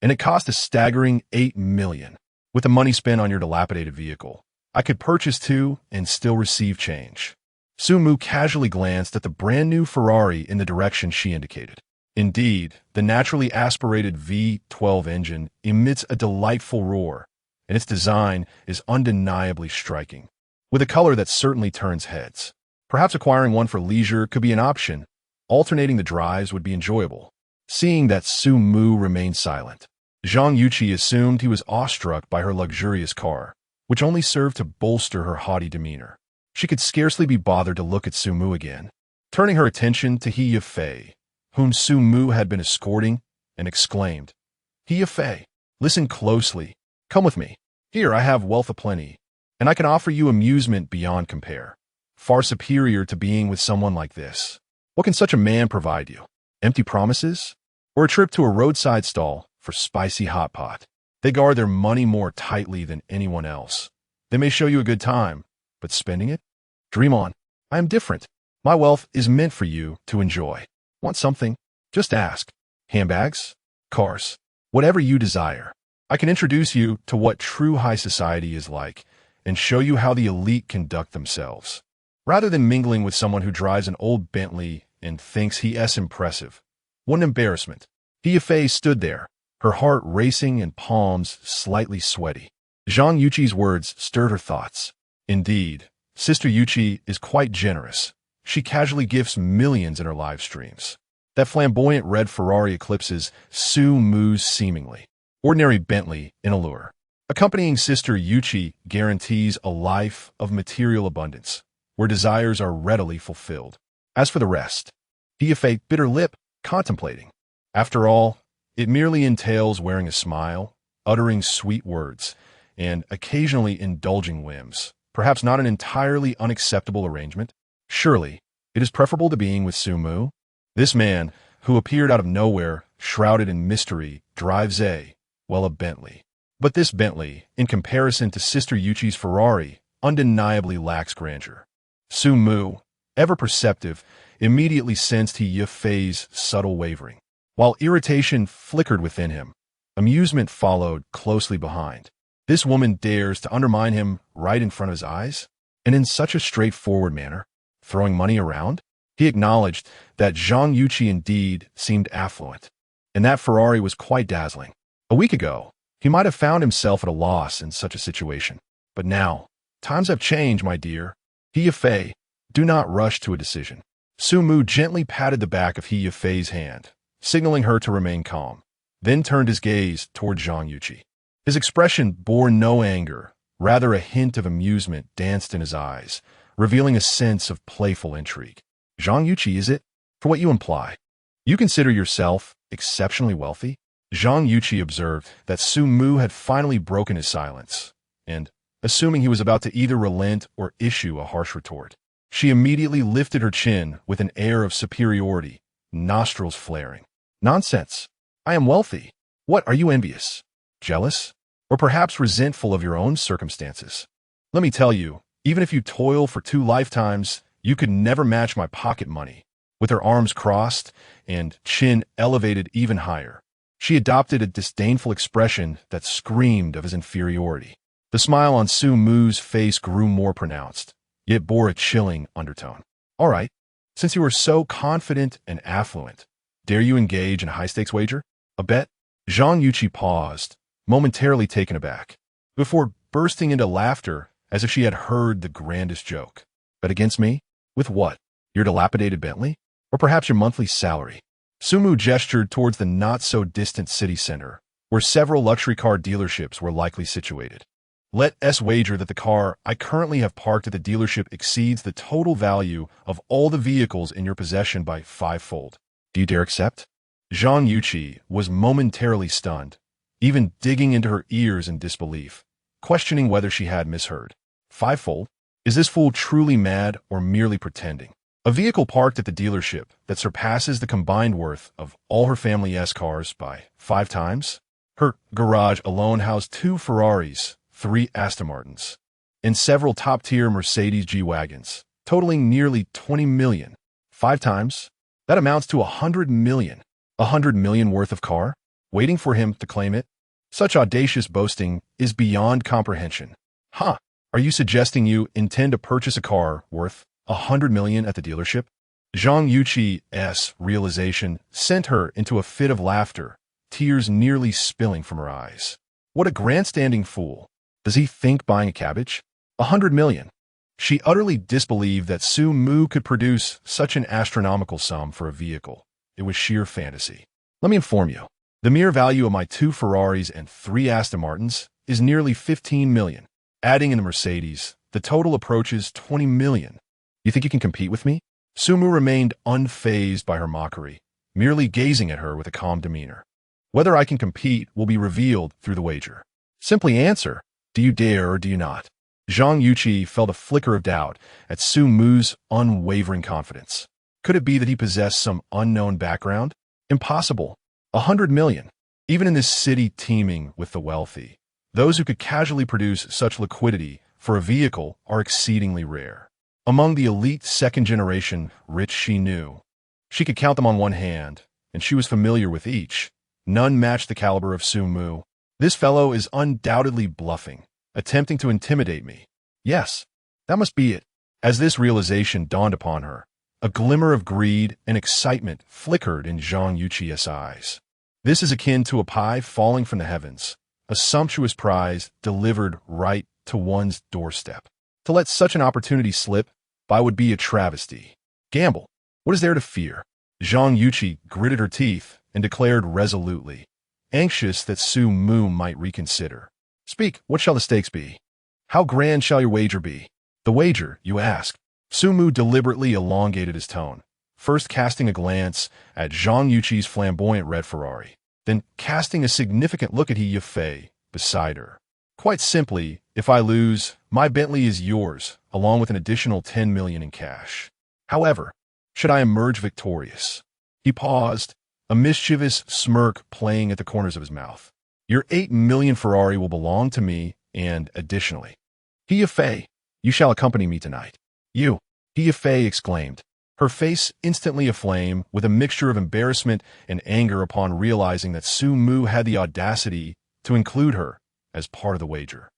And it cost a staggering $8 million. With the money spent on your dilapidated vehicle, I could purchase two and still receive change. Su Mu casually glanced at the brand new Ferrari in the direction she indicated. Indeed, the naturally aspirated V12 engine emits a delightful roar, and its design is undeniably striking, with a color that certainly turns heads. Perhaps acquiring one for leisure could be an option. Alternating the drives would be enjoyable. Seeing that Su Mu remained silent, Zhang Yuqi assumed he was awestruck by her luxurious car, which only served to bolster her haughty demeanor. She could scarcely be bothered to look at Su Mu again, turning her attention to He Fei, whom Su Mu had been escorting, and exclaimed, He Fei, listen closely. Come with me. Here I have wealth aplenty, and I can offer you amusement beyond compare, far superior to being with someone like this. What can such a man provide you? Empty promises? Or a trip to a roadside stall for spicy hot pot? They guard their money more tightly than anyone else. They may show you a good time, but spending it? Dream on. I am different. My wealth is meant for you to enjoy. Want something? Just ask. Handbags? Cars? Whatever you desire. I can introduce you to what true high society is like and show you how the elite conduct themselves. Rather than mingling with someone who drives an old Bentley and thinks he is impressive. What an embarrassment. He Fei stood there, her heart racing and palms slightly sweaty. Zhang Yuqi's words stirred her thoughts. Indeed, Sister Yuqi is quite generous. She casually gifts millions in her live streams. That flamboyant red Ferrari eclipses Su Mu's seemingly ordinary Bentley in allure. Accompanying Sister Yuqi guarantees a life of material abundance, where desires are readily fulfilled. As for the rest, He Fei bit her lip, contemplating. After all, it merely entails wearing a smile, uttering sweet words, and occasionally indulging whims. Perhaps not an entirely unacceptable arrangement. Surely, it is preferable to being with Su Mu. This man, who appeared out of nowhere, shrouded in mystery, drives a Bentley. But this Bentley, in comparison to Sister Yuqi's Ferrari, undeniably lacks grandeur. Su Mu, ever perceptive, immediately sensed He Fei's subtle wavering. While irritation flickered within him, amusement followed closely behind. This woman dares to undermine him right in front of his eyes, and in such a straightforward manner, throwing money around? He acknowledged that Zhang Yuqi indeed seemed affluent, and that Ferrari was quite dazzling. A week ago, he might have found himself at a loss in such a situation. But now, times have changed, my dear. He Fei, do not rush to a decision. Su Mu gently patted the back of He Fei's hand, signaling her to remain calm, then turned his gaze toward Zhang Yuqi. His expression bore no anger, rather a hint of amusement danced in his eyes, revealing a sense of playful intrigue. Zhang Yuqi, is it? For what you imply. You consider yourself exceptionally wealthy? Zhang Yuqi observed that Su Mu had finally broken his silence, and, assuming he was about to either relent or issue a harsh retort, she immediately lifted her chin with an air of superiority, nostrils flaring. Nonsense. I am wealthy. What, are you envious? Jealous? Or perhaps resentful of your own circumstances? Let me tell you, even if you toil for 2 lifetimes, you could never match my pocket money. With her arms crossed and chin elevated even higher, she adopted a disdainful expression that screamed of his inferiority. The smile on Su Mu's face grew more pronounced, yet bore a chilling undertone. All right, since you are so confident and affluent, dare you engage in a high-stakes wager? A bet? Zhang Yuqi paused, momentarily taken aback, before bursting into laughter as if she had heard the grandest joke. Bet against me? With what? Your dilapidated Bentley? Or perhaps your monthly salary? Su Mu gestured towards the not-so-distant city center, where several luxury car dealerships were likely situated. Let us wager that the car I currently have parked at the dealership exceeds the total value of all the vehicles in your possession by 5-fold. Do you dare accept? Zhang Yuqi was momentarily stunned, even digging into her ears in disbelief, questioning whether she had misheard. 5-fold? Is this fool truly mad or merely pretending? A vehicle parked at the dealership that surpasses the combined worth of all her family S-cars by 5 times? Her garage alone housed 2 Ferraris, 3 Aston Martins, and several top-tier Mercedes G-Wagons, totaling nearly 20 million. 5 times? That amounts to 100 million. 100 million worth of car? Waiting for him to claim it? Such audacious boasting is beyond comprehension. Huh? Are you suggesting you intend to purchase a car worth 100 million at the dealership? Zhang Yuqi's realization sent her into a fit of laughter, tears nearly spilling from her eyes. What a grandstanding fool. Does he think buying a cabbage? 100 million. She utterly disbelieved that Su Mu could produce such an astronomical sum for a vehicle. It was sheer fantasy. Let me inform you. The mere value of my 2 Ferraris and 3 Aston Martins is nearly 15 million. Adding in the Mercedes, the total approaches 20 million. You think you can compete with me? Su Mu remained unfazed by her mockery, merely gazing at her with a calm demeanor. Whether I can compete will be revealed through the wager. Simply answer, do you dare or do you not? Zhang Yuqi felt a flicker of doubt at Su Mu's unwavering confidence. Could it be that he possessed some unknown background? Impossible. 100 million. Even in this city teeming with the wealthy, those who could casually produce such liquidity for a vehicle are exceedingly rare. Among the elite second-generation rich she knew, she could count them on one hand, and she was familiar with each. None matched the caliber of Su Mu. This fellow is undoubtedly bluffing, attempting to intimidate me. Yes, that must be it. As this realization dawned upon her, a glimmer of greed and excitement flickered in Zhang Yuqi's eyes. This is akin to a pie falling from the heavens, a sumptuous prize delivered right to one's doorstep. To let such an opportunity slip by would be a travesty. Gamble. What is there to fear? Zhang Yuqi gritted her teeth and declared resolutely, anxious that Su Mu might reconsider. Speak, what shall the stakes be? How grand shall your wager be? The wager, you ask. Su Mu deliberately elongated his tone, first casting a glance at Zhang Yuqi's flamboyant red Ferrari, then casting a significant look at He Fei beside her. Quite simply, if I lose, my Bentley is yours, along with an additional 10 million in cash. However, should I emerge victorious? He paused, a mischievous smirk playing at the corners of his mouth. Your 8 million Ferrari will belong to me, and additionally, He Fei, You shall accompany me tonight. You, He Fei exclaimed, her face instantly aflame with a mixture of embarrassment and anger upon realizing that Su Mu had the audacity to include her as part of the wager.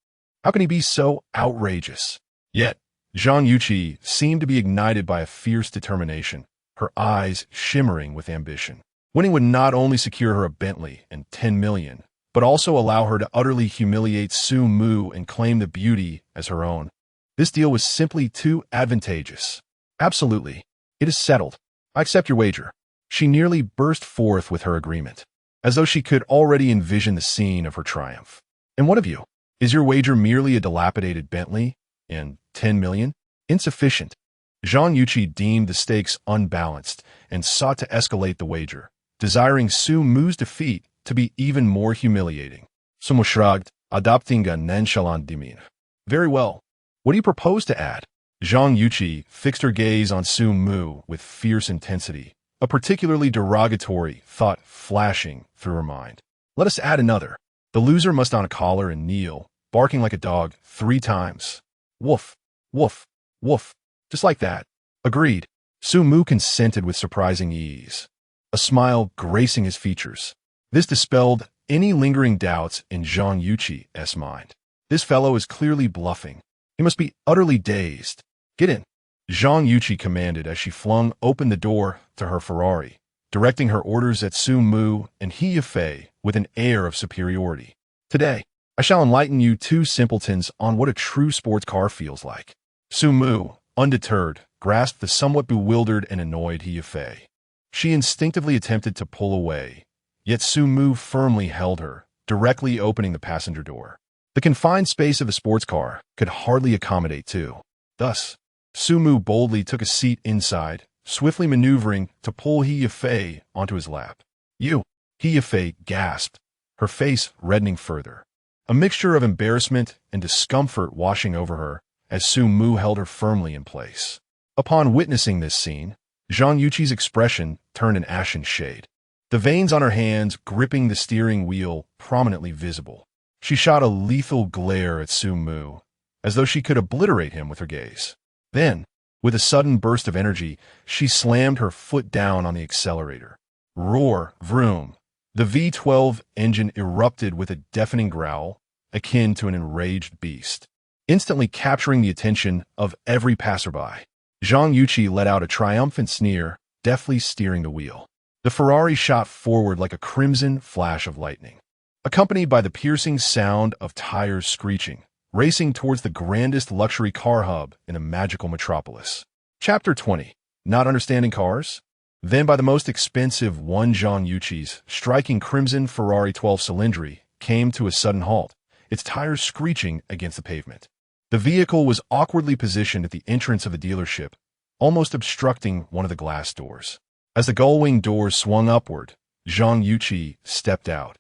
How can he be so outrageous? Yet, Zhang Yuqi seemed to be ignited by a fierce determination, her eyes shimmering with ambition. Winning would not only secure her a Bentley and 10 million, but also allow her to utterly humiliate Su Mu and claim the beauty as her own. This deal was simply too advantageous. Absolutely. It is settled. I accept your wager. She nearly burst forth with her agreement, as though she could already envision the scene of her triumph. And what of you? Is your wager merely a dilapidated Bentley and 10 million? Insufficient. Zhang Yuqi deemed the stakes unbalanced and sought to escalate the wager, desiring Su Mu's defeat to be even more humiliating. Sumo shrugged, adopting a nonchalant demeanor. Very well. What do you propose to add? Zhang Yuqi fixed her gaze on Su Mu with fierce intensity, a particularly derogatory thought flashing through her mind. Let us add another. The loser must on a collar and kneel, barking like a dog 3 times. Woof, woof, woof. Just like that. Agreed. Su Mu consented with surprising ease, a smile gracing his features. This dispelled any lingering doubts in Zhang Yuqi's mind. This fellow is clearly bluffing. He must be utterly dazed. Get in, Zhang Yuqi commanded as she flung open the door to her Ferrari, directing her orders at Su Mu and He Fei with an air of superiority. Today, I shall enlighten you 2 simpletons on what a true sports car feels like. Su Mu, undeterred, grasped the somewhat bewildered and annoyed He Fei. She instinctively attempted to pull away, yet Su Mu firmly held her, directly opening the passenger door. The confined space of a sports car could hardly accommodate 2. Thus, Su Mu boldly took a seat inside, swiftly maneuvering to pull He Fei onto his lap. You, He Fei gasped, her face reddening further, a mixture of embarrassment and discomfort washing over her as Su Mu held her firmly in place. Upon witnessing this scene, Zhang Yuqi's expression turned an ashen shade, the veins on her hands gripping the steering wheel prominently visible. She shot a lethal glare at Su Mu, as though she could obliterate him with her gaze. Then, with a sudden burst of energy, she slammed her foot down on the accelerator. Roar, vroom. The V12 engine erupted with a deafening growl, akin to an enraged beast, instantly capturing the attention of every passerby. Zhang Yuqi let out a triumphant sneer, deftly steering the wheel. The Ferrari shot forward like a crimson flash of lightning, accompanied by the piercing sound of tires screeching, racing towards the grandest luxury car hub in a magical metropolis. Chapter 20. Not understanding cars? Then by the most expensive one Zhang Yuqi's striking crimson Ferrari 12 Cylindri came to a sudden halt, its tires screeching against the pavement. The vehicle was awkwardly positioned at the entrance of the dealership, almost obstructing one of the glass doors. As the gull-wing doors swung upward, Zhang Yuqi stepped out,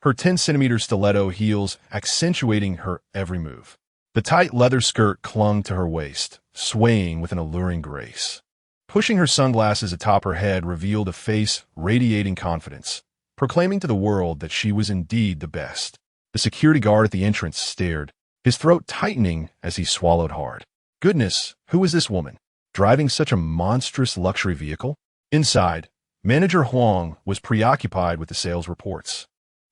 her 10-centimeter stiletto heels accentuating her every move. The tight leather skirt clung to her waist, swaying with an alluring grace. Pushing her sunglasses atop her head revealed a face radiating confidence, proclaiming to the world that she was indeed the best. The security guard at the entrance stared, his throat tightening as he swallowed hard. Goodness, who is this woman, driving such a monstrous luxury vehicle? Inside, Manager Huang was preoccupied with the sales reports,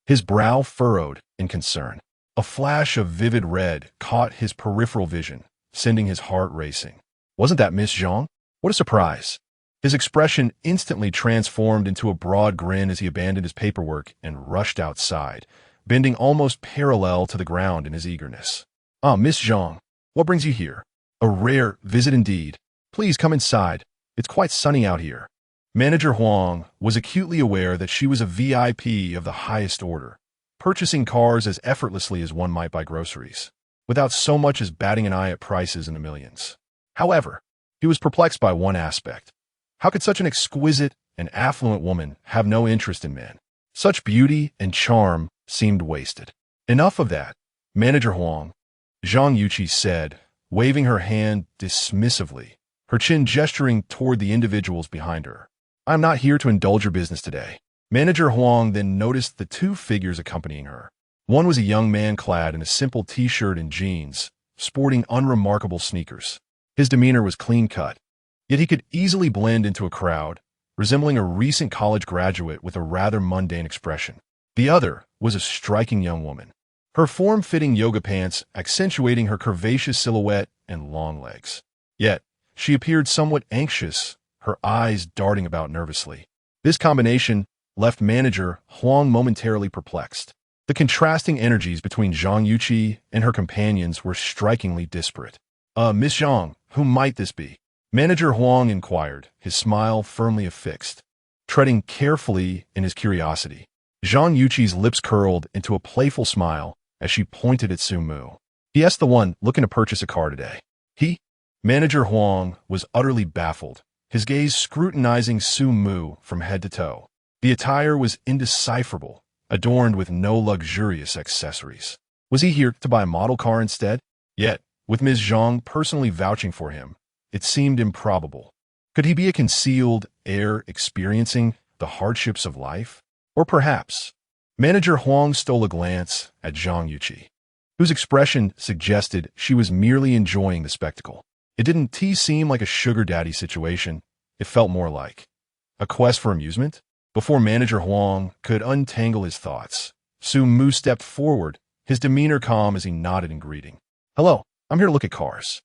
his brow furrowed in concern. A flash of vivid red caught his peripheral vision, sending his heart racing. Wasn't that Miss Zhang? What a surprise! His expression instantly transformed into a broad grin as he abandoned his paperwork and rushed outside, bending almost parallel to the ground in his eagerness. Ah, Miss Zhang, what brings you here? A rare visit indeed. Please come inside. It's quite sunny out here. Manager Huang was acutely aware that she was a VIP of the highest order, purchasing cars as effortlessly as one might buy groceries, without so much as batting an eye at prices in the millions. However, he was perplexed by one aspect. How could such an exquisite and affluent woman have no interest in men? Such beauty and charm seemed wasted. Enough of that, Manager Huang, Zhang Yuqi said, waving her hand dismissively, her chin gesturing toward the individuals behind her. I am not here to indulge your business today. Manager Huang then noticed the 2 figures accompanying her. One was a young man clad in a simple t-shirt and jeans, sporting unremarkable sneakers. His demeanor was clean-cut, yet he could easily blend into a crowd, resembling a recent college graduate with a rather mundane expression. The other was a striking young woman, her form-fitting yoga pants accentuating her curvaceous silhouette and long legs. Yet, she appeared somewhat anxious, her eyes darting about nervously. This combination left manager Huang momentarily perplexed. The contrasting energies between Zhang Yuqi and her companions were strikingly disparate. Miss Zhang, who might this be? Manager Huang inquired, his smile firmly affixed, treading carefully in his curiosity. Zhang Yuqi's lips curled into a playful smile as she pointed at Su Mu. He the one looking to purchase a car today. Manager Huang was utterly baffled, his gaze scrutinizing Su Mu from head to toe. The attire was indecipherable, adorned with no luxurious accessories. Was he here to buy a model car instead? Yet, with Ms. Zhang personally vouching for him, it seemed improbable. Could he be a concealed heir experiencing the hardships of life? Or perhaps, Manager Huang stole a glance at Zhang Yuqi, whose expression suggested she was merely enjoying the spectacle. It didn't seem like a sugar daddy situation. It felt more like a quest for amusement. Before Manager Huang could untangle his thoughts, Su Mu stepped forward, his demeanor calm as he nodded in greeting. Hello, I'm here to look at cars.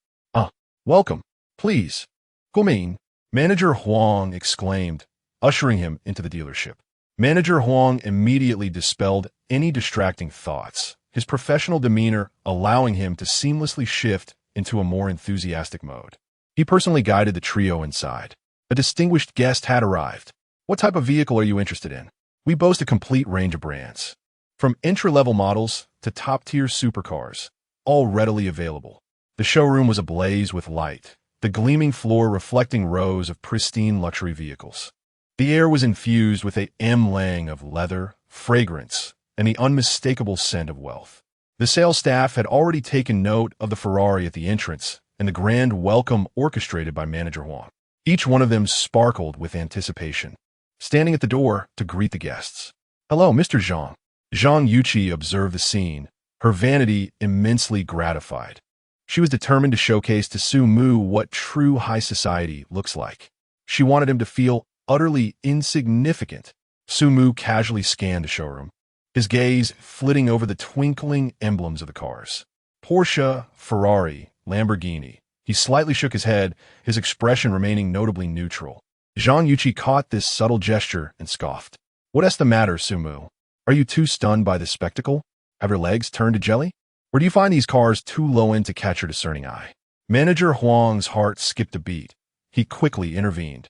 Welcome. Please. Come in. Manager Huang exclaimed, ushering him into the dealership. Manager Huang immediately dispelled any distracting thoughts, his professional demeanor allowing him to seamlessly shift into a more enthusiastic mode. He personally guided the trio inside. A distinguished guest had arrived. What type of vehicle are you interested in? We boast a complete range of brands, from entry-level models to top-tier supercars, all readily available. The showroom was ablaze with light, the gleaming floor reflecting rows of pristine luxury vehicles. The air was infused with a mlang of leather, fragrance, and the unmistakable scent of wealth. The sales staff had already taken note of the Ferrari at the entrance and the grand welcome orchestrated by Manager Huang. Each one of them sparkled with anticipation, standing at the door to greet the guests. Hello, Mr. Zhang. Zhang Yuqi observed the scene, her vanity immensely gratified. She was determined to showcase to Su Mu what true high society looks like. She wanted him to feel utterly insignificant. Su Mu casually scanned the showroom, his gaze flitting over the twinkling emblems of the cars. Porsche, Ferrari, Lamborghini. He slightly shook his head, his expression remaining notably neutral. Zhang Yuqi caught this subtle gesture and scoffed. What's the matter, Su Mu? Are you too stunned by this spectacle? Have your legs turned to jelly? Or do you find these cars too low-end to catch your discerning eye? Manager Huang's heart skipped a beat. He quickly intervened,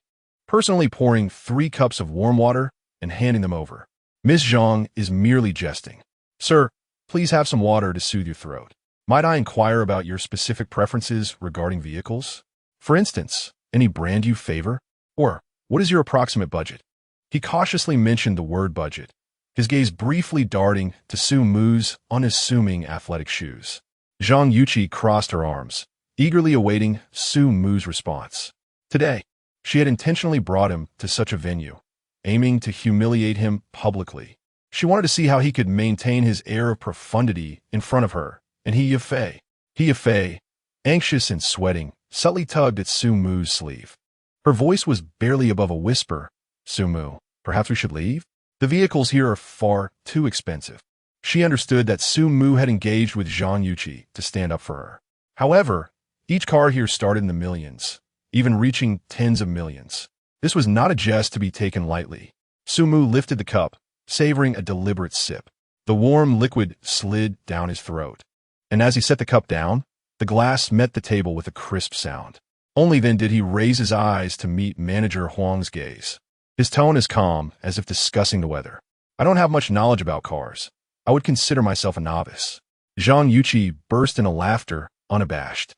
personally pouring 3 cups of warm water and handing them over. Miss Zhang is merely jesting. Sir, please have some water to soothe your throat. Might I inquire about your specific preferences regarding vehicles? For instance, any brand you favor? Or, what is your approximate budget? He cautiously mentioned the word budget, his gaze briefly darting to Su Mu's unassuming athletic shoes. Zhang Yuqi crossed her arms, eagerly awaiting Su Mu's response. Today, she had intentionally brought him to such a venue, aiming to humiliate him publicly. She wanted to see how he could maintain his air of profundity in front of her, and he Yafei, anxious and sweating, subtly tugged at Su Mu's sleeve. Her voice was barely above a whisper. Su Mu, perhaps we should leave? The vehicles here are far too expensive. She understood that Su Mu had engaged with Zhang Yuqi to stand up for her. However, each car here started in the millions, even reaching tens of millions. This was not a jest to be taken lightly. Su Mu lifted the cup, savoring a deliberate sip. The warm liquid slid down his throat, and as he set the cup down, the glass met the table with a crisp sound. Only then did he raise his eyes to meet Manager Huang's gaze. His tone is calm, as if discussing the weather. I don't have much knowledge about cars. I would consider myself a novice. Zhang Yuqi burst into laughter, unabashed.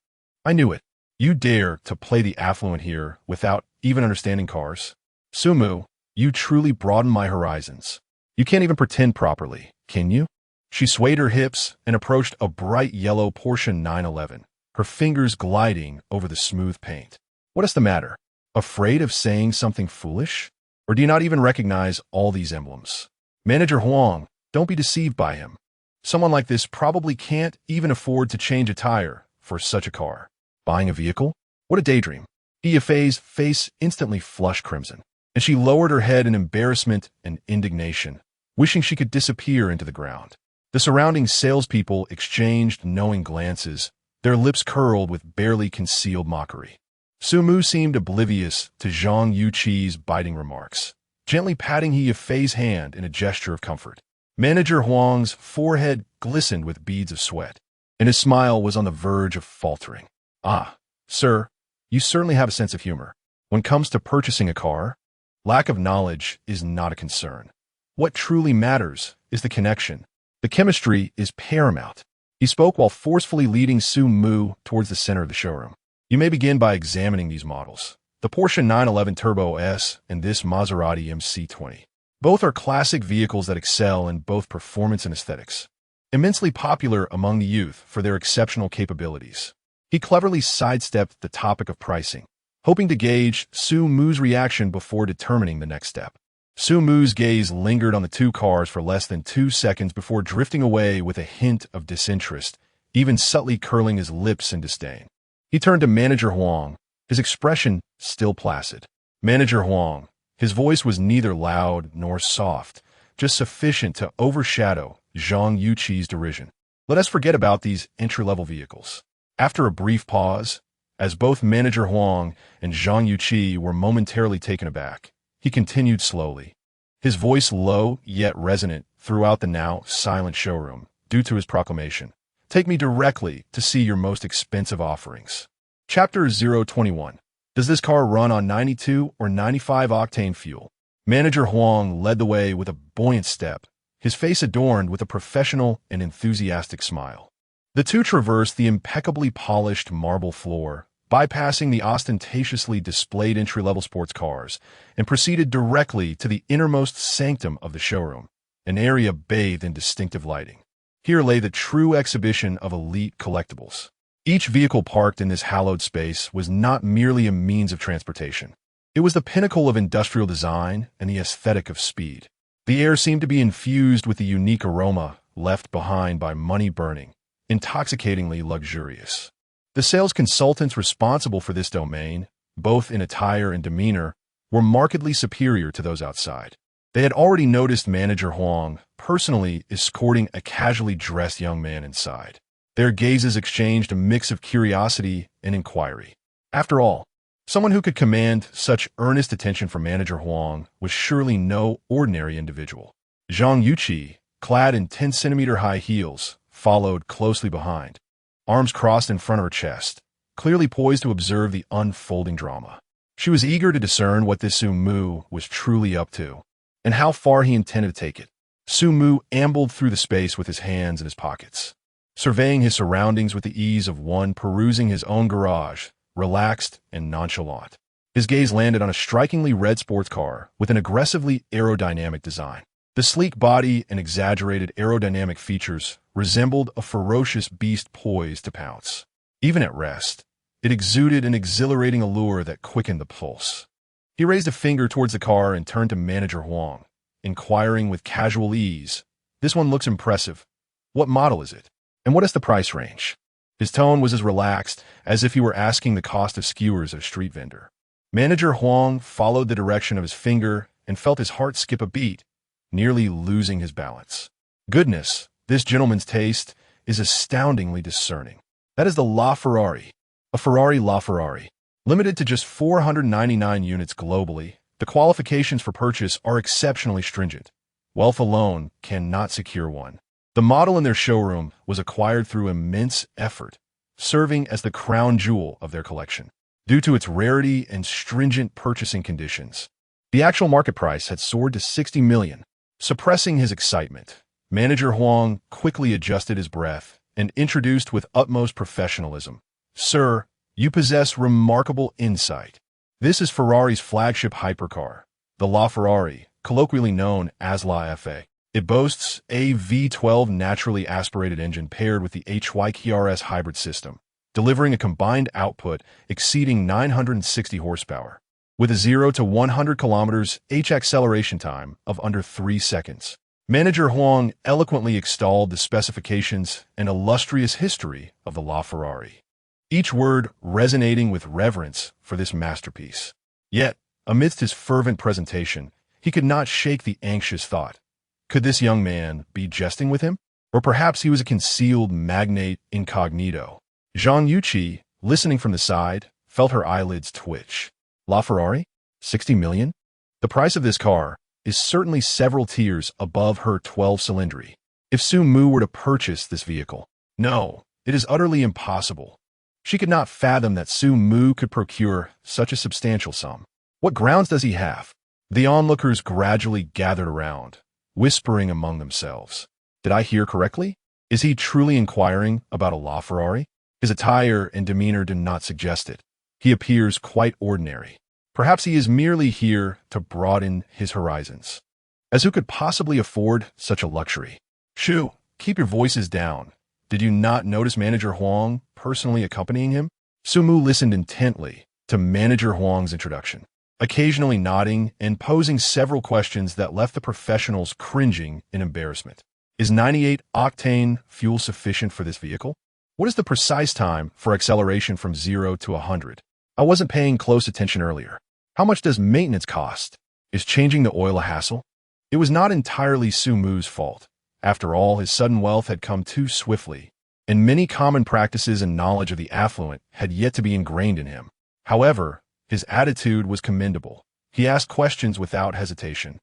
I knew it. You dare to play the affluent here without even understanding cars? Su Mu, you truly broaden my horizons. You can't even pretend properly, can you? She swayed her hips and approached a bright yellow Porsche 911, her fingers gliding over the smooth paint. What is the matter? Afraid of saying something foolish? Or do you not even recognize all these emblems? Manager Huang, don't be deceived by him. Someone like this probably can't even afford to change a tire for such a car. Buying a vehicle? What a daydream. Yafei's face instantly flushed crimson, and she lowered her head in embarrassment and indignation, wishing she could disappear into the ground. The surrounding salespeople exchanged knowing glances, their lips curled with barely concealed mockery. Sumu seemed oblivious to Zhang Yuqi's biting remarks, gently patting Yafei's hand in a gesture of comfort. Manager Huang's forehead glistened with beads of sweat, and his smile was on the verge of faltering. Ah, sir, you certainly have a sense of humor. When it comes to purchasing a car, lack of knowledge is not a concern. What truly matters is the connection. The chemistry is paramount. He spoke while forcefully leading Su Mu towards the center of the showroom. You may begin by examining these models. The Porsche 911 Turbo S and this Maserati MC20. Both are classic vehicles that excel in both performance and aesthetics. Immensely popular among the youth for their exceptional capabilities. He cleverly sidestepped the topic of pricing, hoping to gauge Su Mu's reaction before determining the next step. Su Mu's gaze lingered on the two cars for less than 2 seconds before drifting away with a hint of disinterest, even subtly curling his lips in disdain. He turned to Manager Huang, his expression still placid. Manager Huang, his voice was neither loud nor soft, just sufficient to overshadow Zhang Yuqi's derision. Let us forget about these entry-level vehicles. After a brief pause, as both Manager Huang and Zhang Yuqi were momentarily taken aback, he continued slowly, his voice low yet resonant throughout the now silent showroom due to his proclamation. Take me directly to see your most expensive offerings. Chapter 021. Does this car run on 92 or 95 octane fuel? Manager Huang led the way with a buoyant step, his face adorned with a professional and enthusiastic smile. The two traversed the impeccably polished marble floor, bypassing the ostentatiously displayed entry-level sports cars, and proceeded directly to the innermost sanctum of the showroom, an area bathed in distinctive lighting. Here lay the true exhibition of elite collectibles. Each vehicle parked in this hallowed space was not merely a means of transportation. It was the pinnacle of industrial design and the aesthetic of speed. The air seemed to be infused with the unique aroma left behind by money burning, intoxicatingly luxurious. The sales consultants responsible for this domain, both in attire and demeanor, were markedly superior to those outside. They had already noticed Manager Huang personally escorting a casually dressed young man inside. Their gazes exchanged a mix of curiosity and inquiry. After all, someone who could command such earnest attention from Manager Huang was surely no ordinary individual. Zhang Yuqi, clad in 10-centimeter high heels, followed closely behind, arms crossed in front of her chest, clearly poised to observe the unfolding drama. She was eager to discern what this Su Mu was truly up to, and how far he intended to take it. Su Mu ambled through the space with his hands in his pockets, surveying his surroundings with the ease of one perusing his own garage, relaxed and nonchalant. His gaze landed on a strikingly red sports car with an aggressively aerodynamic design. The sleek body and exaggerated aerodynamic features resembled a ferocious beast poised to pounce. Even at rest, it exuded an exhilarating allure that quickened the pulse. He raised a finger towards the car and turned to Manager Huang, inquiring with casual ease, "This one looks impressive. What model is it? And what is the price range?" His tone was as relaxed as if he were asking the cost of skewers at a street vendor. Manager Huang followed the direction of his finger and felt his heart skip a beat, nearly losing his balance. Goodness, this gentleman's taste is astoundingly discerning. That is the LaFerrari, a Ferrari LaFerrari. Limited to just 499 units globally, the qualifications for purchase are exceptionally stringent. Wealth alone cannot secure one. The model in their showroom was acquired through immense effort, serving as the crown jewel of their collection. Due to its rarity and stringent purchasing conditions, the actual market price had soared to 60 million. Suppressing his excitement, Manager Huang quickly adjusted his breath and introduced with utmost professionalism, "Sir, you possess remarkable insight. This is Ferrari's flagship hypercar, the LaFerrari, colloquially known as La F. It boasts a V12 naturally aspirated engine paired with the HYKRS hybrid system, delivering a combined output exceeding 960 horsepower, with a 0 to 100 kilometers H acceleration time of under 3 seconds. Manager Huang eloquently extolled the specifications and illustrious history of the LaFerrari. each word resonating with reverence for this masterpiece. Yet, amidst his fervent presentation, he could not shake the anxious thought. Could this young man be jesting with him? Or perhaps he was a concealed magnate incognito. Zhang Yuqi, listening from the side, felt her eyelids twitch. LaFerrari? 60 million? The price of this car is certainly several tiers above her 12-cylindry. If Su Mu were to purchase this vehicle, no, it is utterly impossible. She could not fathom that Su Mu could procure such a substantial sum. What grounds does he have? The onlookers gradually gathered around, whispering among themselves. Did I hear correctly? Is he truly inquiring about a LaFerrari? His attire and demeanor do not suggest it. He appears quite ordinary. Perhaps he is merely here to broaden his horizons. As who could possibly afford such a luxury? Shu, keep your voices down. Did you not notice Manager Huang personally accompanying him? Su Mu listened intently to Manager Huang's introduction, occasionally nodding and posing several questions that left the professionals cringing in embarrassment. Is 98-octane fuel sufficient for this vehicle? What is the precise time for acceleration from 0 to 100? I wasn't paying close attention earlier. How much does maintenance cost? Is changing the oil a hassle? It was not entirely Su Mu's fault. After all, his sudden wealth had come too swiftly, and many common practices and knowledge of the affluent had yet to be ingrained in him. However, his attitude was commendable. He asked questions without hesitation,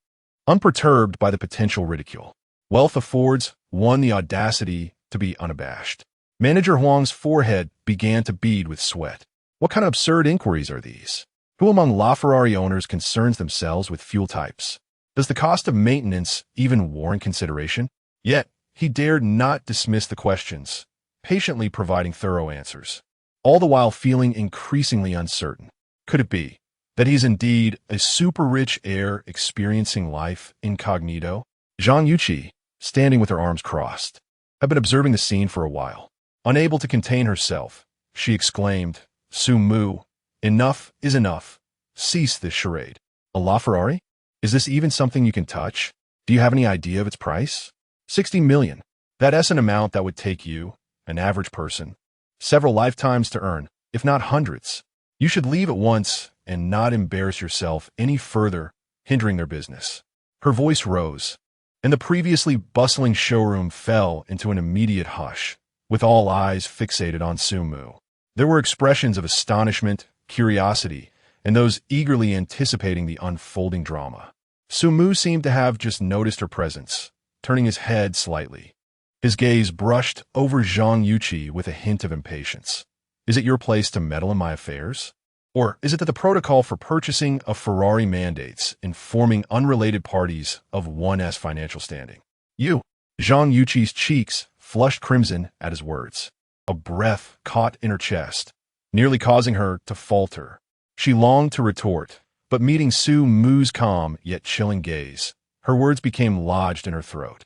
unperturbed by the potential ridicule. Wealth affords one the audacity to be unabashed. Manager Huang's forehead began to bead with sweat. What kind of absurd inquiries are these? Who among LaFerrari owners concerns themselves with fuel types? Does the cost of maintenance even warrant consideration? Yet, he dared not dismiss the questions, patiently providing thorough answers, all the while feeling increasingly uncertain. Could it be that he's indeed a super-rich heir experiencing life incognito? Zhang Yuqi, standing with her arms crossed, had been observing the scene for a while. Unable to contain herself, she exclaimed, Su Mu, enough is enough. Cease this charade. A LaFerrari? Is this even something you can touch? Do you have any idea of its price? 60 million. That's an amount that would take you, an average person, several lifetimes to earn, if not hundreds. You should leave at once and not embarrass yourself any further, hindering their business. Her voice rose, and the previously bustling showroom fell into an immediate hush, with all eyes fixated on Su Mu. There were expressions of astonishment, curiosity, and those eagerly anticipating the unfolding drama. Su Mu seemed to have just noticed her presence, turning his head slightly. His gaze brushed over Zhang Yuqi with a hint of impatience. Is it your place to meddle in my affairs? Or is it that the protocol for purchasing a Ferrari mandates informing unrelated parties of one's financial standing? You. Zhang Yuqi's cheeks flushed crimson at his words. A breath caught in her chest, nearly causing her to falter. She longed to retort, but meeting Su Mu's calm yet chilling gaze, her words became lodged in her throat.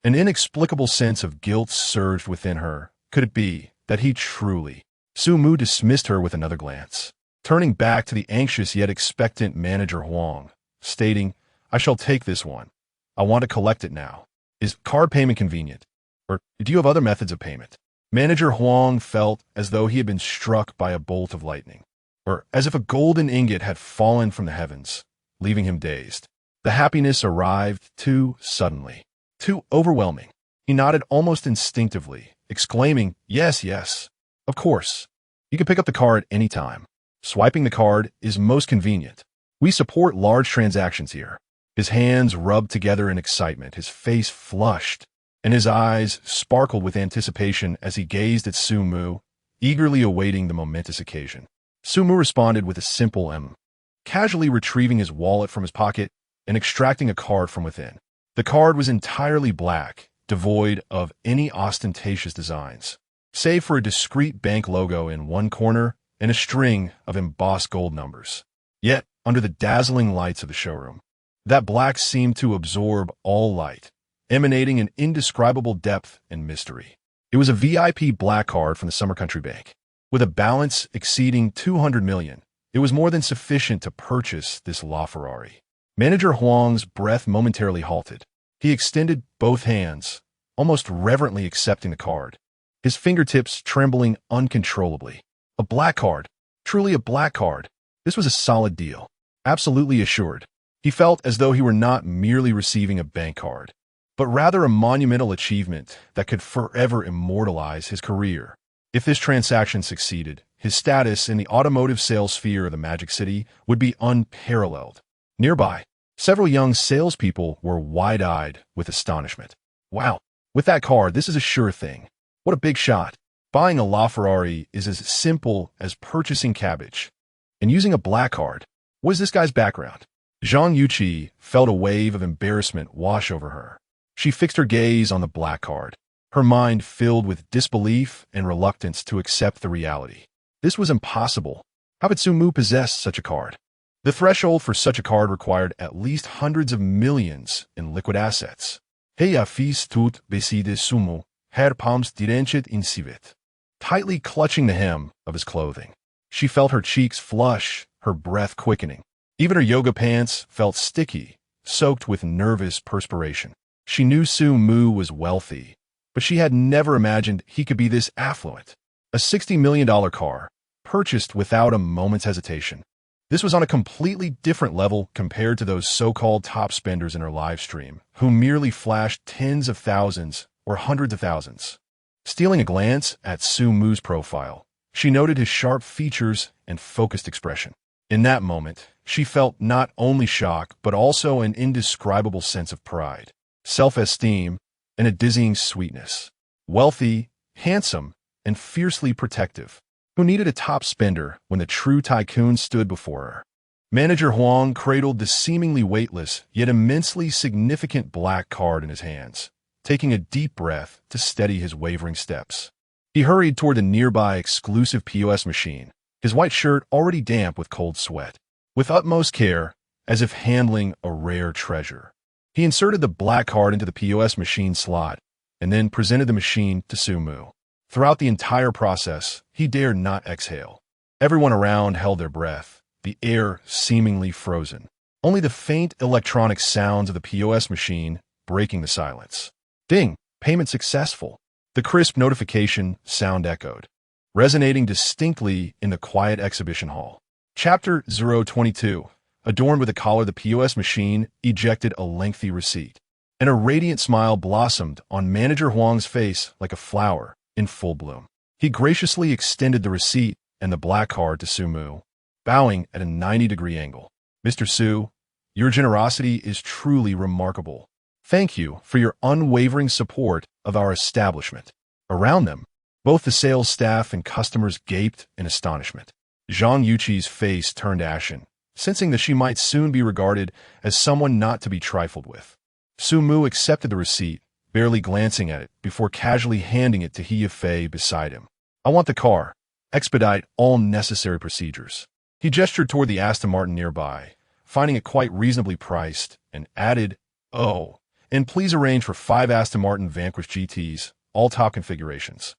An inexplicable sense of guilt surged within her. Could it be that he truly... Su Mu dismissed her with another glance, turning back to the anxious yet expectant Manager Huang, stating, I shall take this one. I want to collect it now. Is card payment convenient? Or do you have other methods of payment? Manager Huang felt as though he had been struck by a bolt of lightning, or as if a golden ingot had fallen from the heavens, leaving him dazed. The happiness arrived too suddenly, too overwhelming. He nodded almost instinctively, exclaiming, yes, yes, of course. You can pick up the card any time. Swiping the card is most convenient. We support large transactions here. His hands rubbed together in excitement, his face flushed, and his eyes sparkled with anticipation as he gazed at Su Mu, eagerly awaiting the momentous occasion. Su Mu responded with a simple casually retrieving his wallet from his pocket and extracting a card from within. The card was entirely black, devoid of any ostentatious designs, save for a discreet bank logo in one corner and a string of embossed gold numbers. Yet, under the dazzling lights of the showroom, that black seemed to absorb all light, emanating an indescribable depth and mystery. It was a VIP black card from the Summer Country Bank. With a balance exceeding 200 million, it was more than sufficient to purchase this LaFerrari. Manager Huang's breath momentarily halted. He extended both hands, almost reverently accepting the card, his fingertips trembling uncontrollably. A black card. Truly a black card. This was a solid deal. Absolutely assured. He felt as though he were not merely receiving a bank card, but rather a monumental achievement that could forever immortalize his career. If this transaction succeeded, his status in the automotive sales sphere of the Magic City would be unparalleled. Nearby, several young salespeople were wide-eyed with astonishment. Wow, with that card, this is a sure thing. What a big shot. Buying a LaFerrari is as simple as purchasing cabbage. And using a black card. What is this guy's background? Zhang Yuqi felt a wave of embarrassment wash over her. She fixed her gaze on the black card, her mind filled with disbelief and reluctance to accept the reality. This was impossible. How could Sumu possess such a card? The threshold for such a card required at least hundreds of millions in liquid assets. Heia fis tut beside Sumu, her palms direnchet in civet. Tightly clutching the hem of his clothing, she felt her cheeks flush, her breath quickening. Even her yoga pants felt sticky, soaked with nervous perspiration. She knew Sumu was wealthy, but she had never imagined he could be this affluent. A $60 million car, purchased without a moment's hesitation. This was on a completely different level compared to those so-called top spenders in her live stream, who merely flashed tens of thousands or hundreds of thousands. Stealing a glance at Sumu's profile, she noted his sharp features and focused expression. In that moment, she felt not only shock but also an indescribable sense of pride, self-esteem, and a dizzying sweetness. Wealthy, handsome, and fiercely protective. Who needed a top spender when the true tycoon stood before her? Manager Huang cradled the seemingly weightless yet immensely significant black card in his hands, taking a deep breath to steady his wavering steps. He hurried toward the nearby exclusive POS machine, his white shirt already damp with cold sweat. With utmost care, as if handling a rare treasure, he inserted the black card into the POS machine slot and then presented the machine to Sumu. Throughout the entire process, he dared not exhale. Everyone around held their breath, the air seemingly frozen. Only the faint electronic sounds of the POS machine breaking the silence. Ding! Payment successful. The crisp notification sound echoed, resonating distinctly in the quiet exhibition hall. Chapter 022. Adorned with a collar, the POS machine ejected a lengthy receipt, and a radiant smile blossomed on Manager Huang's face like a flower in full bloom. He graciously extended the receipt and the black card to Sumu, bowing at a 90-degree angle. Mr. Su, your generosity is truly remarkable. Thank you for your unwavering support of our establishment. Around them, both the sales staff and customers gaped in astonishment. Zhang Yuqi's face turned ashen, sensing that she might soon be regarded as someone not to be trifled with. Sumu accepted the receipt, barely glancing at it before casually handing it to He Fei beside him. I want the car. Expedite all necessary procedures. He gestured toward the Aston Martin nearby, finding it quite reasonably priced, and added, oh, and please arrange for 5 Aston Martin Vanquish GTs, all top configurations.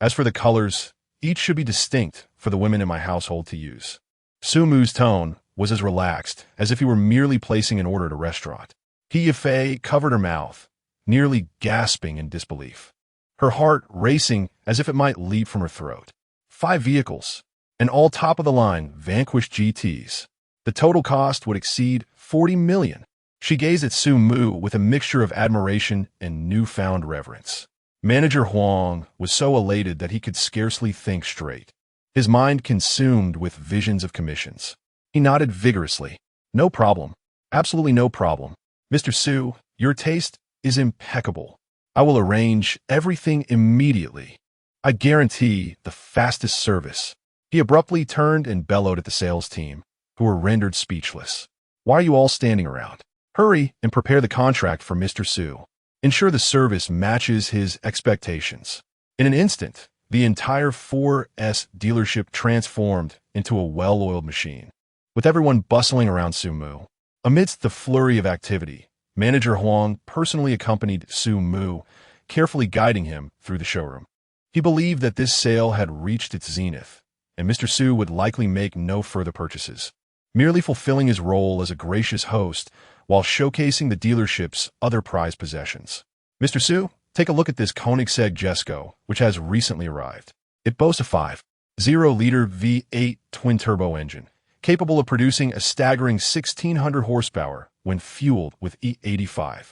As for the colors, each should be distinct for the women in my household to use. Sumu's tone was as relaxed as if he were merely placing an order at a restaurant. He Fei covered her mouth, nearly gasping in disbelief, her heart racing as if it might leap from her throat. 5 vehicles, and all top-of-the-line Vanquish GTs. The total cost would exceed 40 million. She gazed at Sumu with a mixture of admiration and newfound reverence. Manager Huang was so elated that he could scarcely think straight, his mind consumed with visions of commissions. He nodded vigorously. No problem. Absolutely no problem. Mr. Su, your taste is impeccable. I will arrange everything immediately. I guarantee the fastest service. He abruptly turned and bellowed at the sales team, who were rendered speechless. Why are you all standing around? Hurry and prepare the contract for Mr. Su. Ensure the service matches his expectations. In an instant, the entire 4S dealership transformed into a well-oiled machine, with everyone bustling around Sumu. Amidst the flurry of activity, Manager Huang personally accompanied Sumu, carefully guiding him through the showroom. He believed that this sale had reached its zenith, and Mr. Su would likely make no further purchases, merely fulfilling his role as a gracious host while showcasing the dealership's other prized possessions. Mr. Su, take a look at this Koenigsegg Jesko, which has recently arrived. It boasts a 5. 0-liter V8 twin-turbo engine, capable of producing a staggering 1,600 horsepower when fueled with E85.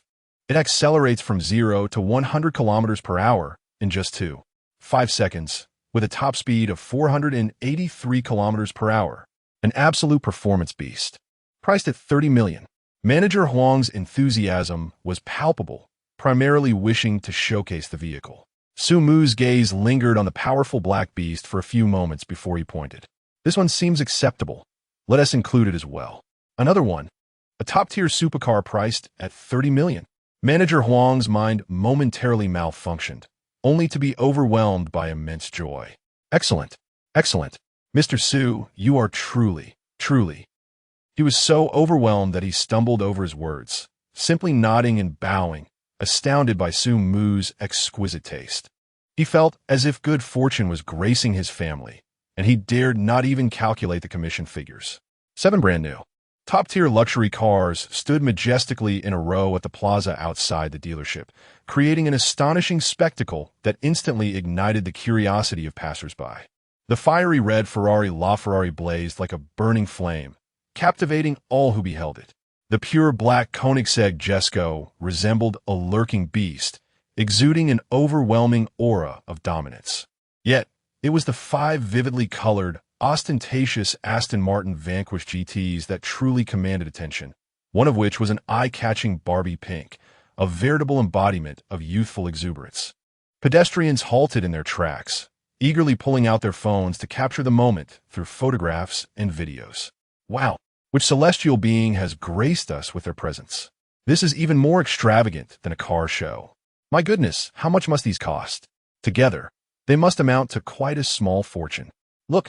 It accelerates from 0 to 100 kilometers per hour in just 2.5 seconds, with a top speed of 483 kilometers per hour. An absolute performance beast. Priced at $30 million. Manager Huang's enthusiasm was palpable, primarily wishing to showcase the vehicle. Su Mu's gaze lingered on the powerful black beast for a few moments before he pointed. This one seems acceptable. Let us include it as well. Another one. A top-tier supercar priced at $30 million. Manager Huang's mind momentarily malfunctioned, only to be overwhelmed by immense joy. Excellent. Excellent. Mr. Su, you are truly. He was so overwhelmed that he stumbled over his words, simply nodding and bowing, astounded by Su Mu's exquisite taste. He felt as if good fortune was gracing his family, and he dared not even calculate the commission figures. 7 brand new, top-tier luxury cars stood majestically in a row at the plaza outside the dealership, creating an astonishing spectacle that instantly ignited the curiosity of passersby. The fiery red LaFerrari blazed like a burning flame, captivating all who beheld it. The pure black Koenigsegg Jesko resembled a lurking beast, exuding an overwhelming aura of dominance. Yet, it was the 5 vividly colored, ostentatious Aston Martin Vanquish GTs that truly commanded attention, one of which was an eye-catching Barbie pink, a veritable embodiment of youthful exuberance. Pedestrians halted in their tracks, eagerly pulling out their phones to capture the moment through photographs and videos. Wow! Which celestial being has graced us with their presence? This is even more extravagant than a car show. My goodness, how much must these cost? Together, they must amount to quite a small fortune. Look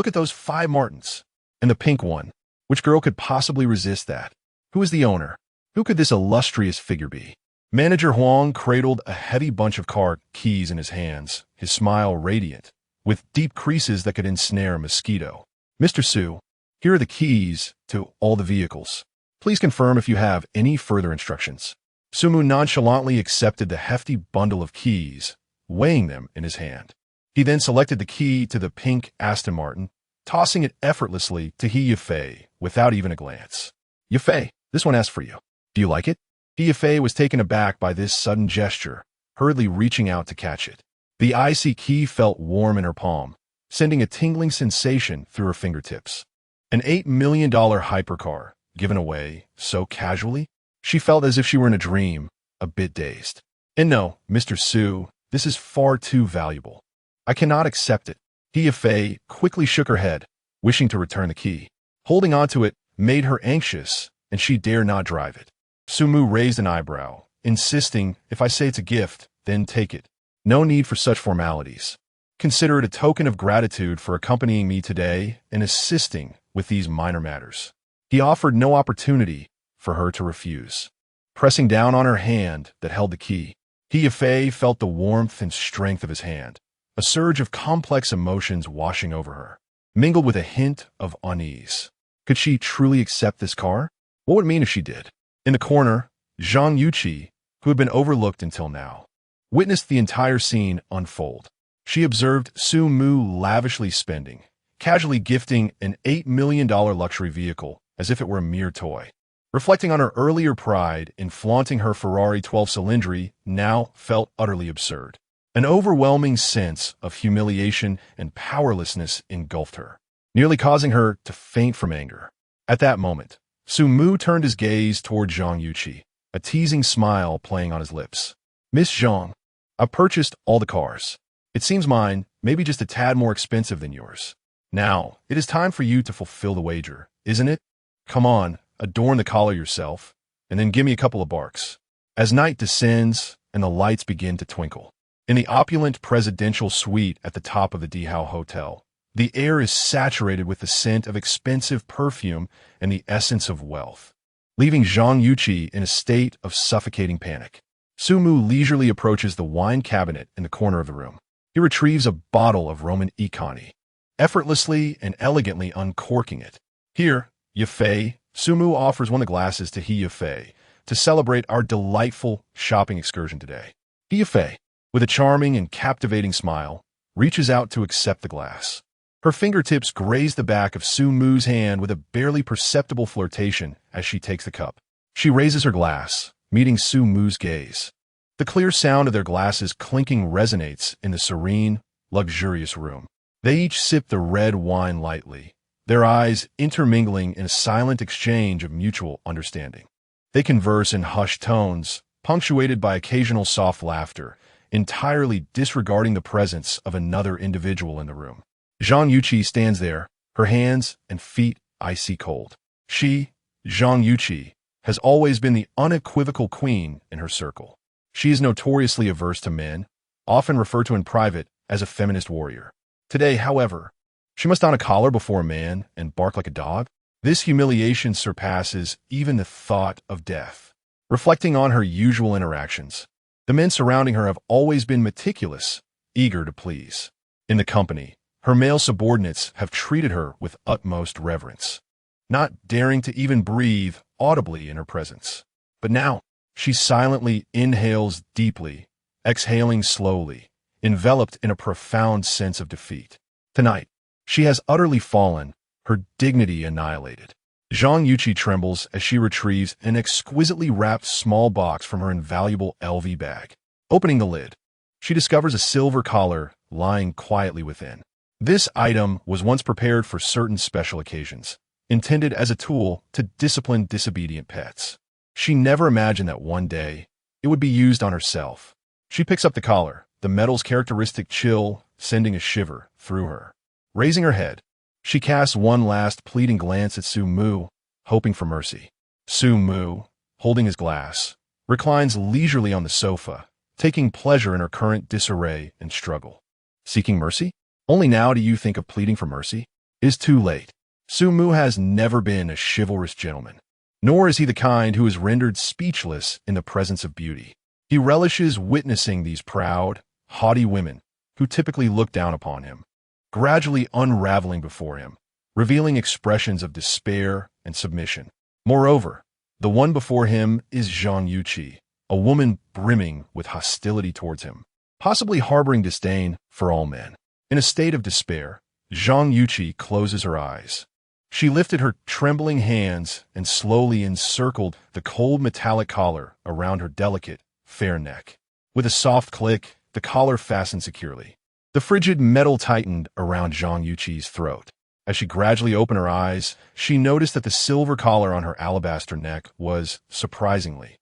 at those 5 Martins. And the pink one. Which girl could possibly resist that? Who is the owner? Who could this illustrious figure be? Manager Huang cradled a heavy bunch of car keys in his hands, his smile radiant, with deep creases that could ensnare a mosquito. Mr. Su, here are the keys to all the vehicles. Please confirm if you have any further instructions. Su Mu nonchalantly accepted the hefty bundle of keys, weighing them in his hand. He then selected the key to the pink Aston Martin, tossing it effortlessly to He Yifei without even a glance. Yifei, this one asked for you. Do you like it? He Yifei was taken aback by this sudden gesture, hurriedly reaching out to catch it. The icy key felt warm in her palm, sending a tingling sensation through her fingertips. An $8 million hypercar, given away so casually? She felt as if she were in a dream, a bit dazed. And no, Mr. Su, this is far too valuable. I cannot accept it. He Yifei quickly shook her head, wishing to return the key. Holding onto it made her anxious, and she dare not drive it. Su Mu raised an eyebrow, insisting, if I say it's a gift, then take it. No need for such formalities. Consider it a token of gratitude for accompanying me today and assisting with these minor matters. He offered no opportunity for her to refuse. Pressing down on her hand that held the key, He Yifei felt the warmth and strength of his hand, a surge of complex emotions washing over her, mingled with a hint of unease. Could she truly accept this car? What would it mean if she did? In the corner, Zhang Yuqi, who had been overlooked until now, witnessed the entire scene unfold. She observed Su Mu lavishly spending, casually gifting an $8 million luxury vehicle as if it were a mere toy. Reflecting on her earlier pride in flaunting her Ferrari 12-cylindry now felt utterly absurd. An overwhelming sense of humiliation and powerlessness engulfed her, nearly causing her to faint from anger. At that moment, Su Mu turned his gaze toward Zhang Yuqi, a teasing smile playing on his lips. Miss Zhang, I've purchased all the cars. It seems mine may be just a tad more expensive than yours. Now, it is time for you to fulfill the wager, isn't it? Come on, adorn the collar yourself, and then give me a couple of barks. As night descends and the lights begin to twinkle, in the opulent presidential suite at the top of the Dihao Hotel, the air is saturated with the scent of expensive perfume and the essence of wealth, leaving Zhang Yuqi in a state of suffocating panic. Su Mu leisurely approaches the wine cabinet in the corner of the room. He retrieves a bottle of Roman Economy, effortlessly and elegantly uncorking it. Here, Yifei, Su Mu offers one of the glasses to He Yifei to celebrate our delightful shopping excursion today. He Yifei, with a charming and captivating smile, reaches out to accept the glass. Her fingertips graze the back of Su Mu's hand with a barely perceptible flirtation as she takes the cup. She raises her glass, meeting Su Mu's gaze. The clear sound of their glasses clinking resonates in the serene, luxurious room. They each sip the red wine lightly, their eyes intermingling in a silent exchange of mutual understanding. They converse in hushed tones, punctuated by occasional soft laughter, entirely disregarding the presence of another individual in the room. Zhang Yuqi stands there, her hands and feet icy cold. She, Zhang Yuqi, has always been the unequivocal queen in her circle. She is notoriously averse to men, often referred to in private as a feminist warrior. Today, however, she must don a collar before a man and bark like a dog. This humiliation surpasses even the thought of death. Reflecting on her usual interactions, the men surrounding her have always been meticulous, eager to please. In the company, her male subordinates have treated her with utmost reverence, not daring to even breathe audibly in her presence. But now, she silently inhales deeply, exhaling slowly, enveloped in a profound sense of defeat. Tonight, she has utterly fallen, her dignity annihilated. Zhang Yuqi trembles as she retrieves an exquisitely wrapped small box from her invaluable LV bag. Opening the lid, she discovers a silver collar lying quietly within. This item was once prepared for certain special occasions, intended as a tool to discipline disobedient pets. She never imagined that one day it would be used on herself. She picks up the collar, the metal's characteristic chill sending a shiver through her. Raising her head, she casts one last pleading glance at Su Mu, hoping for mercy. Su Mu, holding his glass, reclines leisurely on the sofa, taking pleasure in her current disarray and struggle. Seeking mercy? Only now do you think of pleading for mercy? It is too late. Su Mu has never been a chivalrous gentleman, nor is he the kind who is rendered speechless in the presence of beauty. He relishes witnessing these proud, haughty women who typically look down upon him, gradually unraveling before him, revealing expressions of despair and submission. Moreover, the one before him is Zhang Yuqi, a woman brimming with hostility towards him, possibly harboring disdain for all men. In a state of despair, Zhang Yuqi closes her eyes. She lifted her trembling hands and slowly encircled the cold metallic collar around her delicate, fair neck. With a soft click, the collar fastened securely. The frigid metal tightened around Zhang Yuqi's throat. As she gradually opened her eyes, she noticed that the silver collar on her alabaster neck was, surprisingly,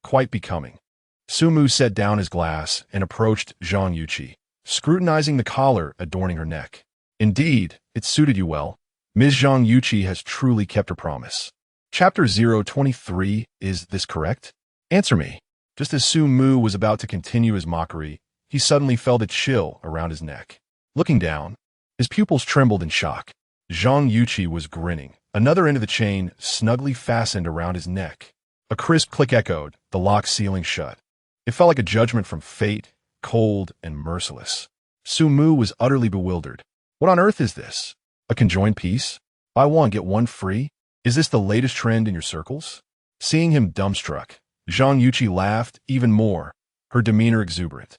quite becoming. Su Mu set down his glass and approached Zhang Yuqi, scrutinizing the collar adorning her neck. Indeed, it suited you well. Ms. Zhang Yuqi has truly kept her promise. Chapter 023, is this correct? Answer me. Just as Su Mu was about to continue his mockery, he suddenly felt a chill around his neck. Looking down, his pupils trembled in shock. Zhang Yuqi was grinning, another end of the chain snugly fastened around his neck. A crisp click echoed, the lock sealing shut. It felt like a judgment from fate, cold and merciless. Su Mu was utterly bewildered. What on earth is this? A conjoined piece? Buy one, get one free? Is this the latest trend in your circles? Seeing him dumbstruck, Zhang Yuqi laughed even more, her demeanor exuberant.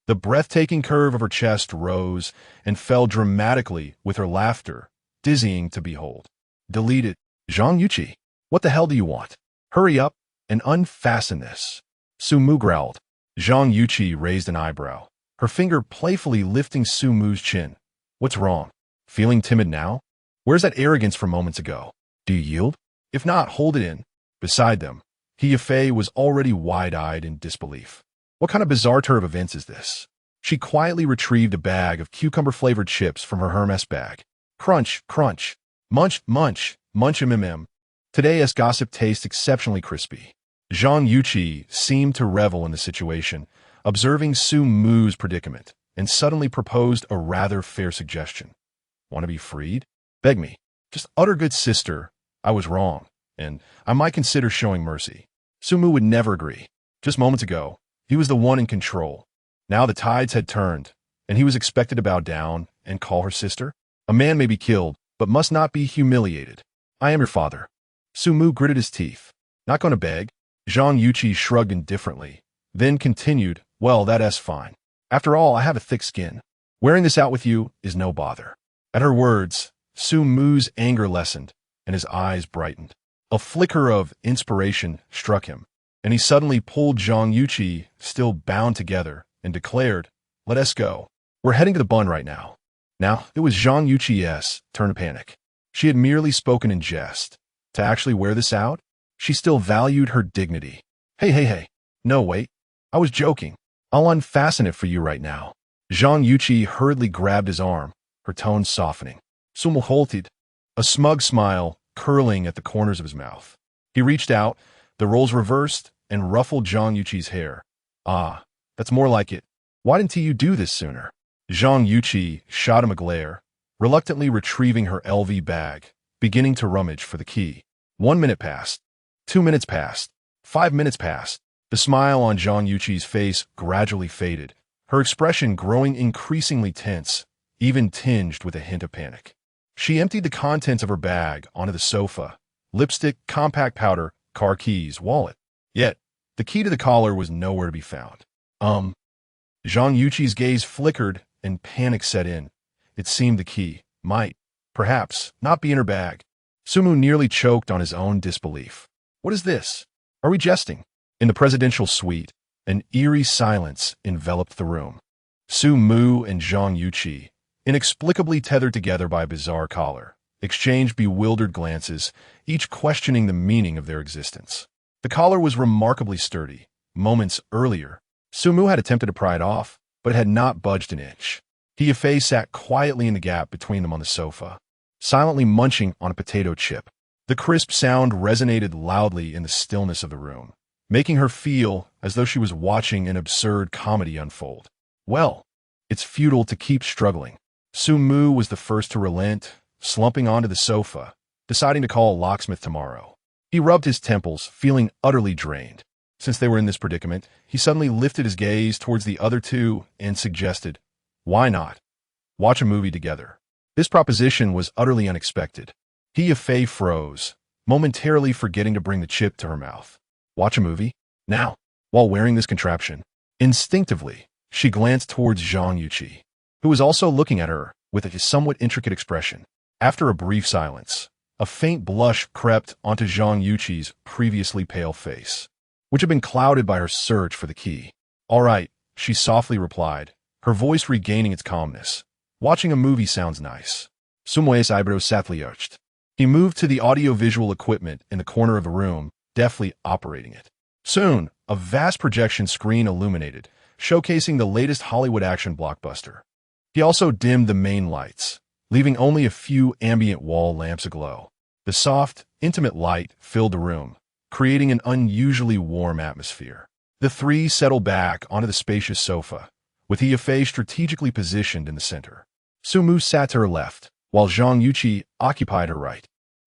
The breathtaking curve of her chest rose and fell dramatically with her laughter, dizzying to behold. Delete it. Zhang Yuqi, what the hell do you want? Hurry up and unfasten this. Su Mu growled. Zhang Yuqi raised an eyebrow, her finger playfully lifting Su Mu's chin. What's wrong? Feeling timid now? Where's that arrogance from moments ago? Do you yield? If not, hold it in. Beside them, He Yifei was already wide-eyed in disbelief. What kind of bizarre turn of events is this? She quietly retrieved a bag of cucumber-flavored chips from her Hermes bag. Crunch, crunch, munch, munch, munch, mm. Today's gossip tastes exceptionally crispy. Zhang Yuqi seemed to revel in the situation, observing Su Mu's predicament, and suddenly proposed a rather fair suggestion. Want to be freed? Beg me. Just utter good sister, I was wrong, and I might consider showing mercy. Su Mu would never agree. Just moments ago, he was the one in control. Now the tides had turned, and he was expected to bow down and call her sister. A man may be killed, but must not be humiliated. I am your father. Su Mu gritted his teeth. Not going to beg? Zhang Yuqi shrugged indifferently, then continued, well, that's fine. After all, I have a thick skin. Wearing this out with you is no bother. At her words, Su Mu's anger lessened, and his eyes brightened. A flicker of inspiration struck him, and he suddenly pulled Zhang Yuqi, still bound together, and declared, "Let us go. We're heading to the bun right now." Now, it was Zhang Yuqi's turn to panic. She had merely spoken in jest. To actually wear this out? She still valued her dignity. Hey. No, wait. I was joking. I'll unfasten it for you right now. Zhang Yuqi hurriedly grabbed his arm, her tone softening. Sumo halted, a smug smile curling at the corners of his mouth. He reached out, the roles reversed, and ruffled Zhang Yuqi's hair. Ah, that's more like it. Why didn't you do this sooner? Zhang Yuqi shot him a glare, reluctantly retrieving her LV bag, beginning to rummage for the key. 1 minute passed. 2 minutes passed. 5 minutes passed. The smile on Zhang Yuqi's face gradually faded, her expression growing increasingly tense, even tinged with a hint of panic. She emptied the contents of her bag onto the sofa: lipstick, compact powder, car keys, wallet. Yet, the key to the collar was nowhere to be found. Zhang Yuqi's gaze flickered and panic set in. It seemed the key might, perhaps, not be in her bag. Sumu nearly choked on his own disbelief. What is this? Are we jesting? In the presidential suite, an eerie silence enveloped the room. Su Mu and Zhang Yuqi, inexplicably tethered together by a bizarre collar, exchanged bewildered glances, each questioning the meaning of their existence. The collar was remarkably sturdy. Moments earlier, Su Mu had attempted to pry it off, but it had not budged an inch. He Yafei sat quietly in the gap between them on the sofa, silently munching on a potato chip. The crisp sound resonated loudly in the stillness of the room, making her feel as though she was watching an absurd comedy unfold. Well, it's futile to keep struggling. Su Mu was the first to relent, slumping onto the sofa, deciding to call a locksmith tomorrow. He rubbed his temples, feeling utterly drained. Since they were in this predicament, he suddenly lifted his gaze towards the other two and suggested, "Why not? Watch a movie together." This proposition was utterly unexpected. He Yafei froze, momentarily forgetting to bring the chip to her mouth. Watch a movie? Now, while wearing this contraption? Instinctively, she glanced towards Zhang Yuqi, who was also looking at her with a somewhat intricate expression. After a brief silence, a faint blush crept onto Zhang Yuqi's previously pale face, which had been clouded by her search for the key. "All right," she softly replied, her voice regaining its calmness. "Watching a movie sounds nice." Sumoe's eyebrows sadly arched. He moved to the audio-visual equipment in the corner of the room, deftly operating it. Soon, a vast projection screen illuminated, showcasing the latest Hollywood action blockbuster. He also dimmed the main lights, leaving only a few ambient wall lamps aglow. The soft, intimate light filled the room, creating an unusually warm atmosphere. The three settled back onto the spacious sofa, with Yafei strategically positioned in the center. Su Mu sat to her left, while Zhang Yuqi occupied her right.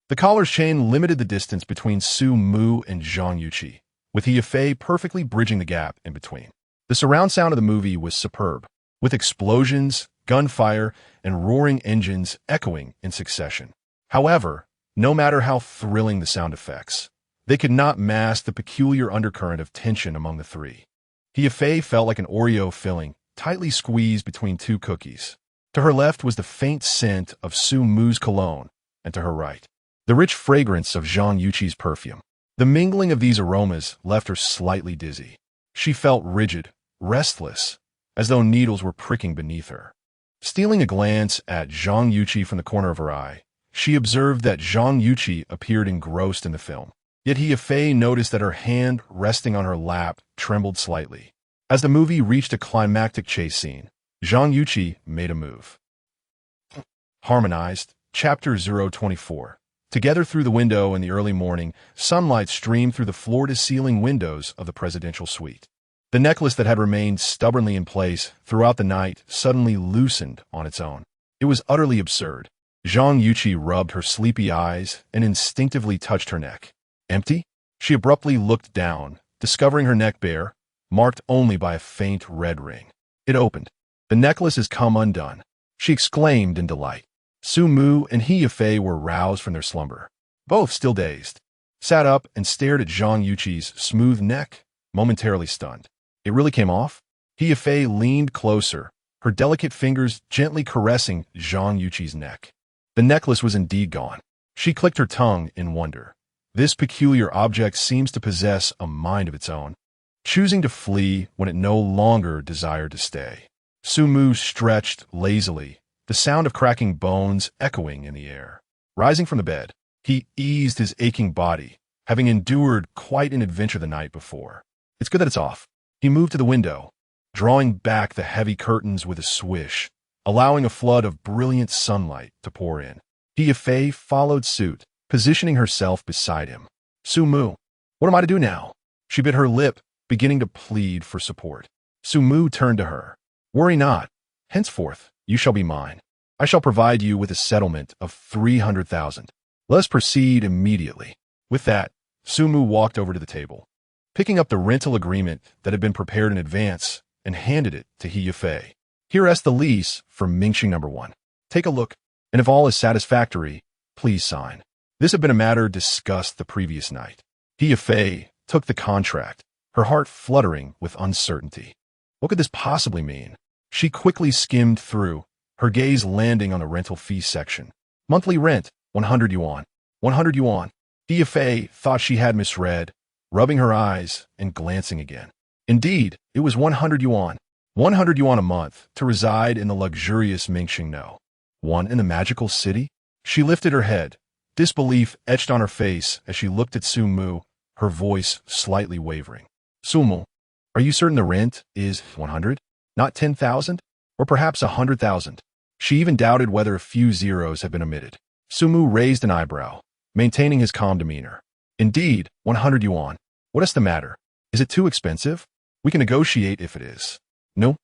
The collar's chain limited the distance between Su Mu and Zhang Yuqi, with Yafei perfectly bridging the gap in between. The surround sound of the movie was superb, with explosions, gunfire, and roaring engines echoing in succession. However, no matter how thrilling the sound effects, they could not mask the peculiar undercurrent of tension among the three. Yafei felt like an Oreo filling, tightly squeezed between two cookies. To her left was the faint scent of Su Mu's cologne, and to her right, the rich fragrance of Zhang Yuqi's perfume. The mingling of these aromas left her slightly dizzy. She felt rigid, restless, as though needles were pricking beneath her. Stealing a glance at Zhang Yuqi from the corner of her eye, she observed that Zhang Yuqi appeared engrossed in the film. Yet Yafei noticed that her hand resting on her lap trembled slightly. As the movie reached a climactic chase scene, Zhang Yuqi made a move. Harmonized, Chapter 024. Together through the window in the early morning, sunlight streamed through the floor-to-ceiling windows of the presidential suite. The necklace that had remained stubbornly in place throughout the night suddenly loosened on its own. It was utterly absurd. Zhang Yuqi rubbed her sleepy eyes and instinctively touched her neck. Empty? She abruptly looked down, discovering her neck bare, marked only by a faint red ring. It opened. "The necklace has come undone," she exclaimed in delight. Su Mu and Yafei were roused from their slumber. Both, still dazed, sat up and stared at Zhang Yuqi's smooth neck, momentarily stunned. "It really came off?" Yafei leaned closer, her delicate fingers gently caressing Zhang Yuqi's neck. The necklace was indeed gone. She clicked her tongue in wonder. This peculiar object seems to possess a mind of its own, choosing to flee when it no longer desired to stay. Sumu stretched lazily, the sound of cracking bones echoing in the air. Rising from the bed, he eased his aching body, having endured quite an adventure the night before. It's good that it's off. He moved to the window, drawing back the heavy curtains with a swish, allowing a flood of brilliant sunlight to pour in. Fei followed suit, positioning herself beside him. Sumu, what am I to do now? She bit her lip, beginning to plead for support. Sumu turned to her. Worry not. Henceforth, you shall be mine. I shall provide you with a settlement of 300,000. Let us proceed immediately. With that, Sumu walked over to the table, picking up the rental agreement that had been prepared in advance and handed it to Fei. Here is the lease for Mingxing No. 1. Take a look, and if all is satisfactory, please sign. This had been a matter discussed the previous night. Fei took the contract, her heart fluttering with uncertainty. What could this possibly mean? She quickly skimmed through, her gaze landing on the rental fee section. Monthly rent, 100 yuan. 100 yuan. Fei thought she had misread, rubbing her eyes and glancing again. Indeed, it was 100 yuan. 100 yuan a month to reside in the luxurious Mingxing No. 1 in the magical city? She lifted her head, disbelief etched on her face as she looked at Sumu, her voice slightly wavering. Sumu, are you certain the rent is 100? Not 10,000? Or perhaps 100,000? She even doubted whether a few zeros had been omitted. Sumu raised an eyebrow, maintaining his calm demeanor. Indeed, 100 yuan. What is the matter? Is it too expensive? We can negotiate if it is. No.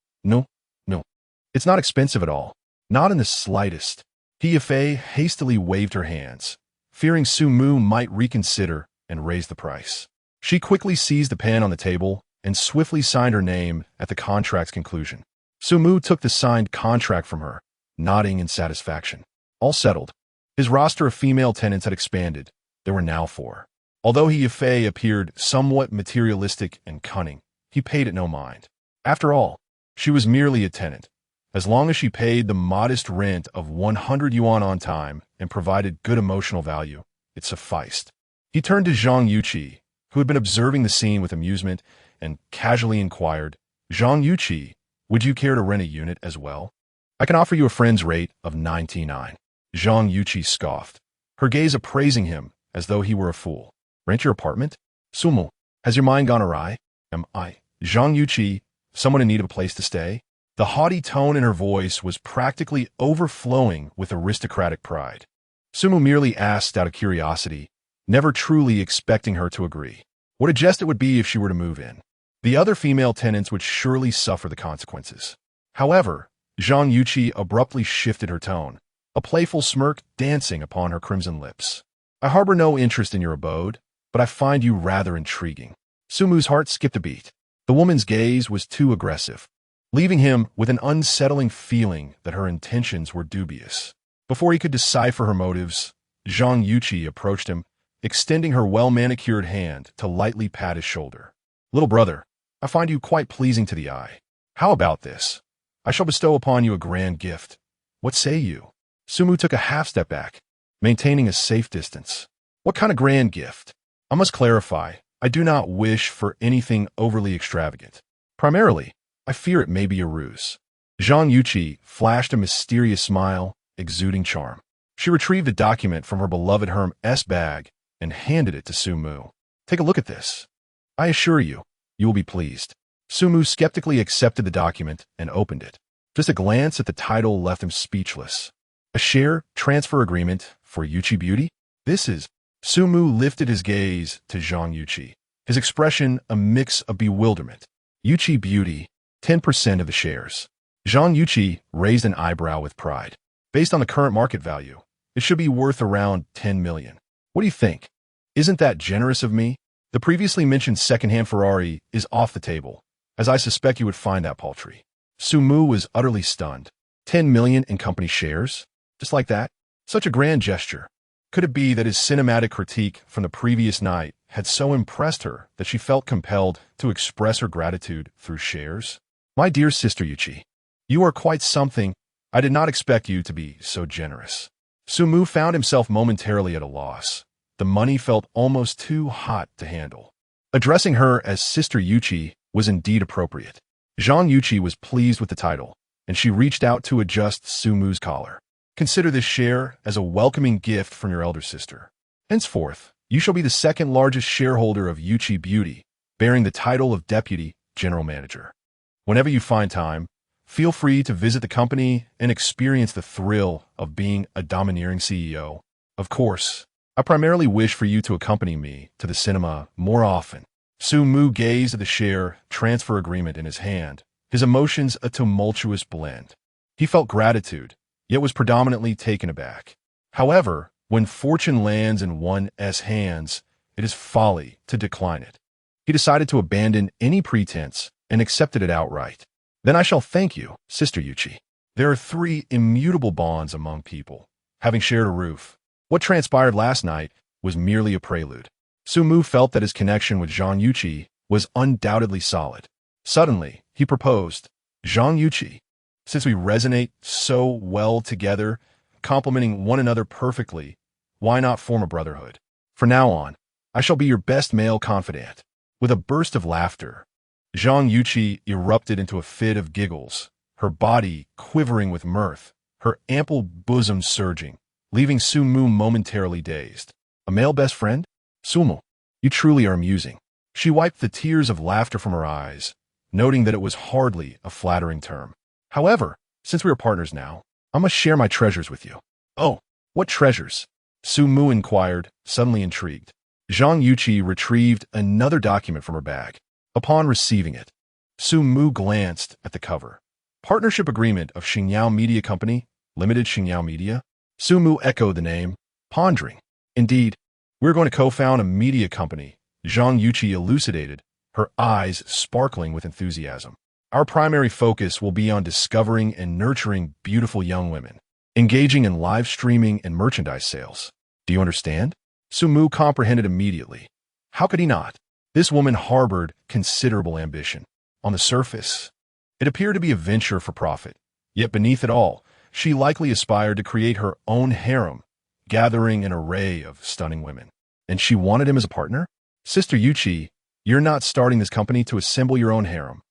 It's not expensive at all. Not in the slightest. Fei hastily waved her hands, fearing Sumu might reconsider and raise the price. She quickly seized the pen on the table and swiftly signed her name at the contract's conclusion. Sumu took the signed contract from her, nodding in satisfaction. All settled. His roster of female tenants had expanded. There were now 4. Although Fei appeared somewhat materialistic and cunning, he paid it no mind. After all, she was merely a tenant. As long as she paid the modest rent of 100 yuan on time and provided good emotional value, it sufficed. He turned to Zhang Yuqi, who had been observing the scene with amusement, and casually inquired, Zhang Yuqi, would you care to rent a unit as well? I can offer you a friend's rate of 99. Zhang Yuqi scoffed, her gaze appraising him as though he were a fool. Rent your apartment? Sumu, has your mind gone awry? Am I, Zhang Yuqi, someone in need of a place to stay? The haughty tone in her voice was practically overflowing with aristocratic pride. Sumu merely asked out of curiosity, never truly expecting her to agree. What a jest it would be if she were to move in. The other female tenants would surely suffer the consequences. However, Zhang Yuqi abruptly shifted her tone, a playful smirk dancing upon her crimson lips. I harbor no interest in your abode, but I find you rather intriguing. Sumu's heart skipped a beat. The woman's gaze was too aggressive, leaving him with an unsettling feeling that her intentions were dubious. Before he could decipher her motives, Zhang Yuqi approached him, extending her well-manicured hand to lightly pat his shoulder. Little brother, I find you quite pleasing to the eye. How about this? I shall bestow upon you a grand gift. What say you? Sumu took a half-step back, maintaining a safe distance. What kind of grand gift? I must clarify, I do not wish for anything overly extravagant. Primarily, I fear it may be a ruse. Zhang Yuqi flashed a mysterious smile, exuding charm. She retrieved a document from her beloved Hermes bag and handed it to Sumu. Take a look at this. I assure you, you will be pleased. Sumu skeptically accepted the document and opened it. Just a glance at the title left him speechless. A share transfer agreement for Yuqi Beauty? This is... Sumu lifted his gaze to Zhang Yuqi, his expression a mix of bewilderment. Yuqi Beauty, 10% of the shares. Zhang Yuqi raised an eyebrow with pride. Based on the current market value, it should be worth around 10 million. What do you think? Isn't that generous of me? The previously mentioned second-hand Ferrari is off the table, as I suspect you would find that paltry. Sumu was utterly stunned. 10 million in company shares? Just like that? Such a grand gesture. Could it be that his cinematic critique from the previous night had so impressed her that she felt compelled to express her gratitude through shares? My dear sister Yuqi, You are quite something. I did not expect you to be so generous. Sumu found himself momentarily at a loss. The money felt almost too hot to handle. Addressing her as Sister Yuchi was indeed appropriate. Zhang Yuchi was pleased with the title, and she reached out to adjust Sumu's collar. Consider this share as a welcoming gift from your elder sister. Henceforth, you shall be the second largest shareholder of Yuchi Beauty, bearing the title of Deputy General Manager. Whenever you find time, feel free to visit the company and experience the thrill of being a domineering CEO. Of course, I primarily wish for you to accompany me to the cinema more often. Sumu gazed at the share transfer agreement in his hand, his emotions a tumultuous blend. He felt gratitude, yet was predominantly taken aback. However, when fortune lands in one's hands, it is folly to decline it. He decided to abandon any pretense and accepted it outright. Then I shall thank you, Sister Yuchi. There are 3 immutable bonds among people, having shared a roof. What transpired last night was merely a prelude. Sumu felt that his connection with Zhang Yuchi was undoubtedly solid. Suddenly, he proposed, Zhang Yuchi, since we resonate so well together, complementing one another perfectly, why not form a brotherhood? From now on, I shall be your best male confidant. With a burst of laughter, Zhang Yuchi erupted into a fit of giggles, her body quivering with mirth, her ample bosom surging, leaving Sumu momentarily dazed. A male best friend? Sumu, you truly are amusing. She wiped the tears of laughter from her eyes, noting that it was hardly a flattering term. However, since we are partners now, I must share my treasures with you. Oh, what treasures? Sumu inquired, suddenly intrigued. Zhang Yuchi retrieved another document from her bag. Upon receiving it, Sumu glanced at the cover. Partnership Agreement of Xingyao Media Company, Limited Xingyao Media? Sumu echoed the name, pondering. Indeed, we're going to co-found a media company, Zhang Yuchi elucidated, her eyes sparkling with enthusiasm. Our primary focus will be on discovering and nurturing beautiful young women, engaging in live streaming and merchandise sales. Do you understand? Sumu comprehended immediately. How could he not? This woman harbored considerable ambition. On the surface, it appeared to be a venture for profit, yet beneath it all, she likely aspired to create her own harem, gathering an array of stunning women. And she wanted him as a partner? Sister Yuchi, you're not starting this company to assemble your own harem,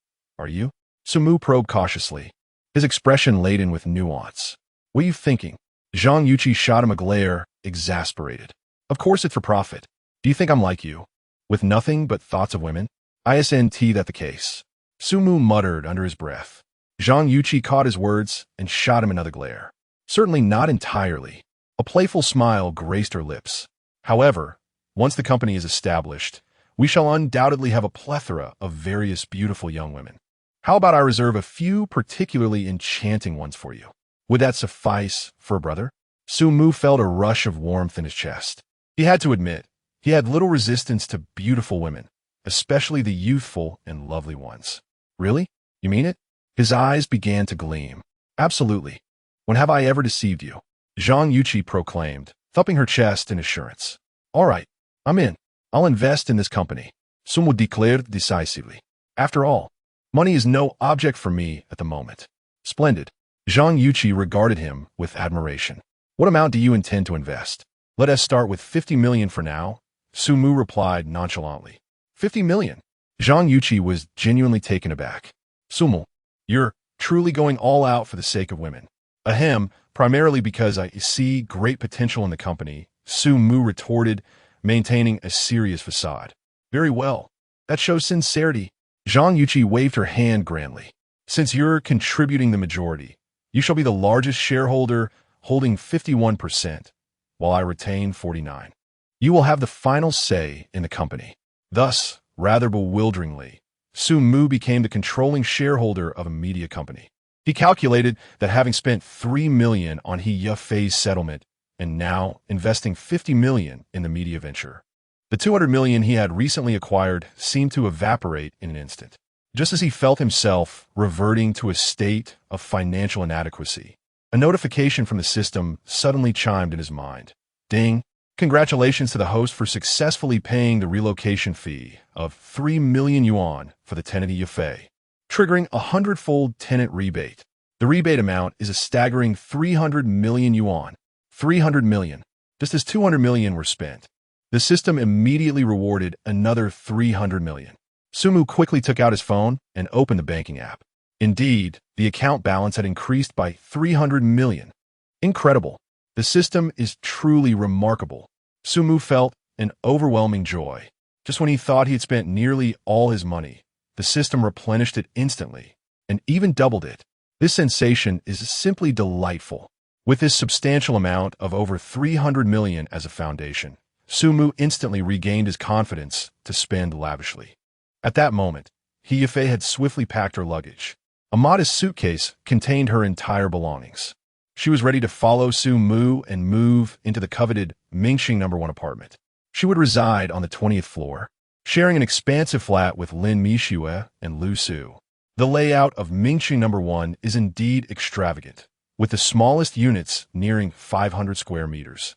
are you? Sumu probed cautiously, his expression laden with nuance. What are you thinking? Zhang Yuchi shot him a glare, exasperated. Of course it's for profit. Do you think I'm like you, with nothing but thoughts of women? Isn't that the case? Sumu muttered under his breath. Zhang Yuchi caught his words and shot him another glare. Certainly not entirely. A playful smile graced her lips. However, once the company is established, we shall undoubtedly have a plethora of various beautiful young women. How about I reserve a few particularly enchanting ones for you? Would that suffice for a brother? Sumu felt a rush of warmth in his chest. He had to admit, he had little resistance to beautiful women, especially the youthful and lovely ones. Really? You mean it? His eyes began to gleam. Absolutely. When have I ever deceived you? Zhang Yuchi proclaimed, thumping her chest in assurance. All right, I'm in. I'll invest in this company. Sumu declared decisively. After all, money is no object for me at the moment. Splendid. Zhang Yuchi regarded him with admiration. What amount do you intend to invest? Let us start with 50 million for now, Sumu replied nonchalantly. 50 million? Zhang Yuchi was genuinely taken aback. Sumu, you're truly going all out for the sake of women. Ahem, primarily because I see great potential in the company, Sumu retorted, maintaining a serious facade. Very well. That shows sincerity. Zhang Yuchi waved her hand grandly. Since you're contributing the majority, you shall be the largest shareholder, holding 51%, while I retain 49%. You will have the final say in the company. Thus, rather bewilderingly, Sumu became the controlling shareholder of a media company. He calculated that having spent 3 million on He Yafei's settlement and now investing 50 million in the media venture, the 200 million he had recently acquired seemed to evaporate in an instant. Just as he felt himself reverting to a state of financial inadequacy, a notification from the system suddenly chimed in his mind. Ding! Congratulations to the host for successfully paying the relocation fee of 3 million yuan for the tenant Yafei, triggering a hundredfold tenant rebate. The rebate amount is a staggering 300 million yuan. 300 million. Just as 200 million were spent. The system immediately rewarded another 300 million. Sumu quickly took out his phone and opened the banking app. Indeed, the account balance had increased by 300 million. Incredible. The system is truly remarkable. Sumu felt an overwhelming joy. Just when he thought he had spent nearly all his money, the system replenished it instantly, and even doubled it. This sensation is simply delightful. With this substantial amount of over 300 million as a foundation, Sumu instantly regained his confidence to spend lavishly. At that moment, Hiyafei had swiftly packed her luggage. A modest suitcase contained her entire belongings. She was ready to follow Sumu and move into the coveted Mingxing No. 1 apartment. She would reside on the 20th floor, sharing an expansive flat with Lin Mixue and Lu Su. The layout of Mingxing No. 1 is indeed extravagant, with the smallest units nearing 500 square meters.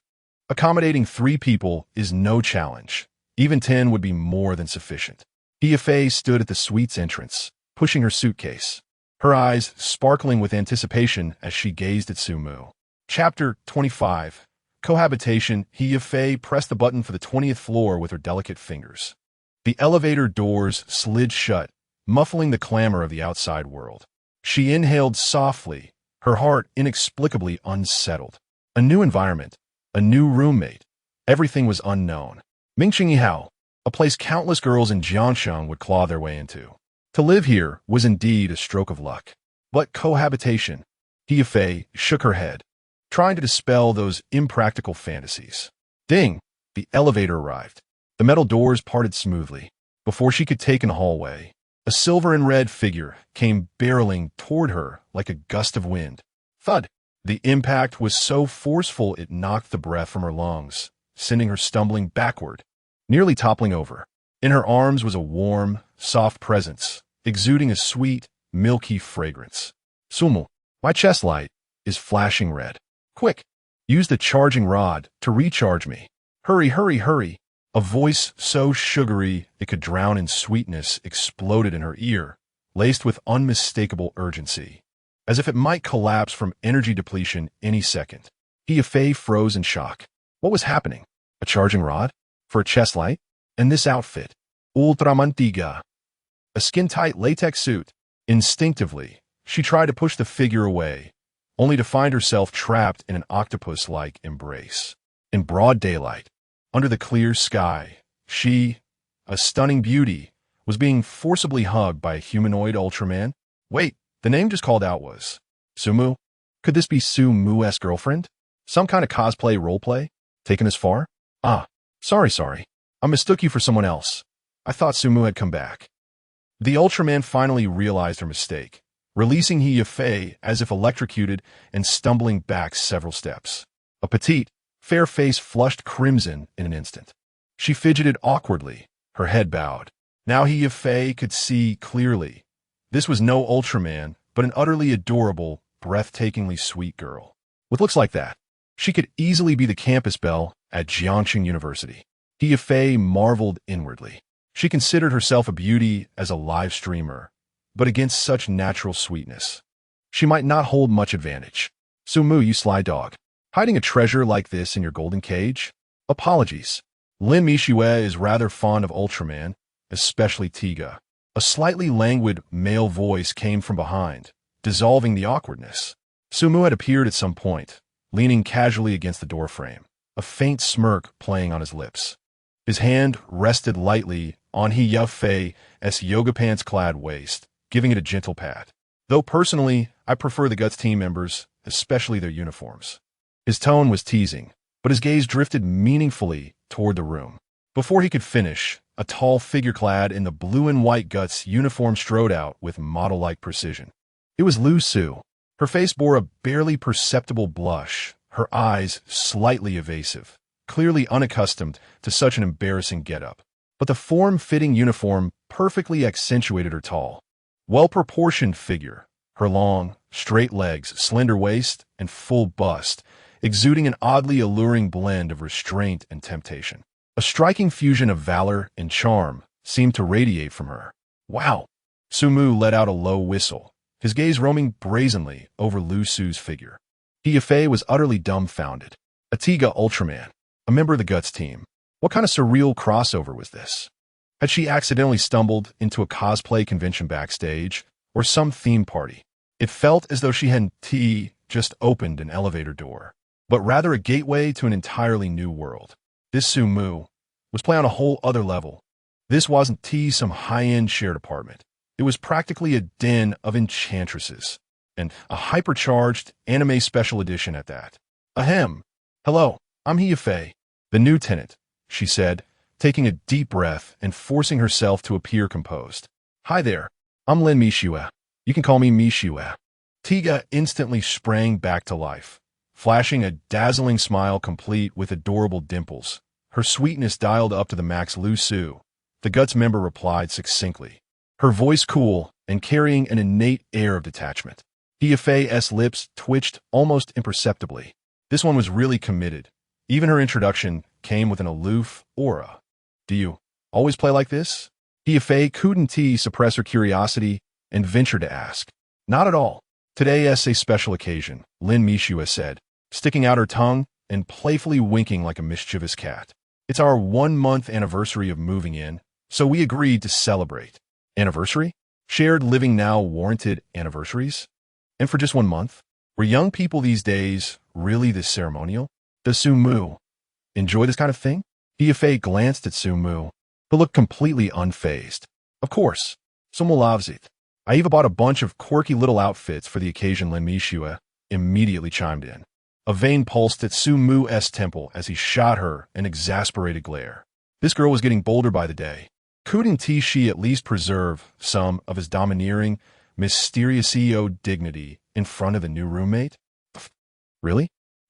Accommodating 3 people is no challenge. Even 10 would be more than sufficient. Hiyafei stood at the suite's entrance, pushing her suitcase, her eyes sparkling with anticipation as she gazed at Sumu. Chapter 25. Cohabitation. Hiyafei pressed the button for the 20th floor with her delicate fingers. The elevator doors slid shut, muffling the clamor of the outside world. She inhaled softly, her heart inexplicably unsettled. A new environment, a new roommate. Everything was unknown. Mingxing Yihao, a place countless girls in Jiangsheng would claw their way into. To live here was indeed a stroke of luck. But cohabitation. Hiyafei shook her head, trying to dispel those impractical fantasies. Ding! The elevator arrived. The metal doors parted smoothly. Before she could take in the hallway, a silver and red figure came barreling toward her like a gust of wind. Thud! The impact was so forceful it knocked the breath from her lungs, sending her stumbling backward, nearly toppling over. In her arms was a warm, soft presence, exuding a sweet, milky fragrance. Sumu, my chest light is flashing red. Quick! Use the charging rod to recharge me. Hurry, hurry, hurry! A voice so sugary it could drown in sweetness exploded in her ear, laced with unmistakable urgency, as if it might collapse from energy depletion any second. Hiyafei froze in shock. What was happening? A charging rod? For a chest light? And this outfit? Ultramantiga. A skin-tight latex suit. Instinctively, she tried to push the figure away, only to find herself trapped in an octopus-like embrace. In broad daylight, under the clear sky, she, a stunning beauty, was being forcibly hugged by a humanoid Ultraman. Wait, the name just called out was Sumu? Could this be Sumu's girlfriend? Some kind of cosplay roleplay? Taken as far? Ah, sorry. I mistook you for someone else. I thought Sumu had come back. The Ultraman finally realized her mistake, releasing Hiyafei as if electrocuted and stumbling back several steps. A petite, fair face flushed crimson in an instant. She fidgeted awkwardly, her head bowed. Now Hiyafei could see clearly. This was no Ultraman, but an utterly adorable, breathtakingly sweet girl. With looks like that, she could easily be the campus belle at Jiangxing University. Hiyafei marveled inwardly. She considered herself a beauty as a live streamer, but against such natural sweetness, she might not hold much advantage. Sumu, you sly dog. Hiding a treasure like this in your golden cage? Apologies. Lin Mixue is rather fond of Ultraman, especially Tiga. A slightly languid male voice came from behind, dissolving the awkwardness. Sumu had appeared at some point, leaning casually against the doorframe, a faint smirk playing on his lips. His hand rested lightly on Hiyafei's yoga pants-clad waist, giving it a gentle pat. Though personally, I prefer the Guts team members, especially their uniforms. His tone was teasing, but his gaze drifted meaningfully toward the room. Before he could finish, a tall figure clad in the blue and white Guts uniform strode out with model-like precision. It was Lu Su. Her face bore a barely perceptible blush, her eyes slightly evasive, clearly unaccustomed to such an embarrassing getup. But the form-fitting uniform perfectly accentuated her tall, well-proportioned figure, her long, straight legs, slender waist, and full bust, exuding an oddly alluring blend of restraint and temptation. A striking fusion of valor and charm seemed to radiate from her. Wow! Sumu let out a low whistle, his gaze roaming brazenly over Lu Su's figure. He was utterly dumbfounded. A Tiga Ultraman, a member of the Guts team. What kind of surreal crossover was this? Had she accidentally stumbled into a cosplay convention backstage, or some theme party? It felt as though she hadn't just opened an elevator door, but rather a gateway to an entirely new world. This Sumu was playing on a whole other level. This wasn't some high-end shared apartment. It was practically a den of enchantresses, and a hypercharged anime special edition at that. Ahem. Hello, I'm Hiafei, the new tenant, she said, taking a deep breath and forcing herself to appear composed. Hi there, I'm Lin Mishua. You can call me Mishua. Tiga instantly sprang back to life, flashing a dazzling smile complete with adorable dimples. Her sweetness dialed up to the max. Lu Su, the Guts member, replied succinctly, her voice cool and carrying an innate air of detachment. Hiafei's lips twitched almost imperceptibly. This one was really committed. Even her introduction came with an aloof aura. Do you always play like this? Hiafei couldn't suppress her curiosity and ventured to ask. Not at all. Today's a special occasion, Lin Mishua said, sticking out her tongue and playfully winking like a mischievous cat. It's our 1-month anniversary of moving in, so we agreed to celebrate. Anniversary? Shared living now warranted anniversaries? And for just 1 month? Were young people these days really this ceremonial? Does Sumu enjoy this kind of thing? Hiafei glanced at Sumu, but looked completely unfazed. Of course, Sumu loves it. I even bought a bunch of quirky little outfits for the occasion. Lin Mishua immediately chimed in. A vein pulsed at Sumu's temple as he shot her an exasperated glare. This girl was getting bolder by the day. Couldn't she at least preserve some of his domineering, mysterious CEO dignity in front of a new roommate? Really?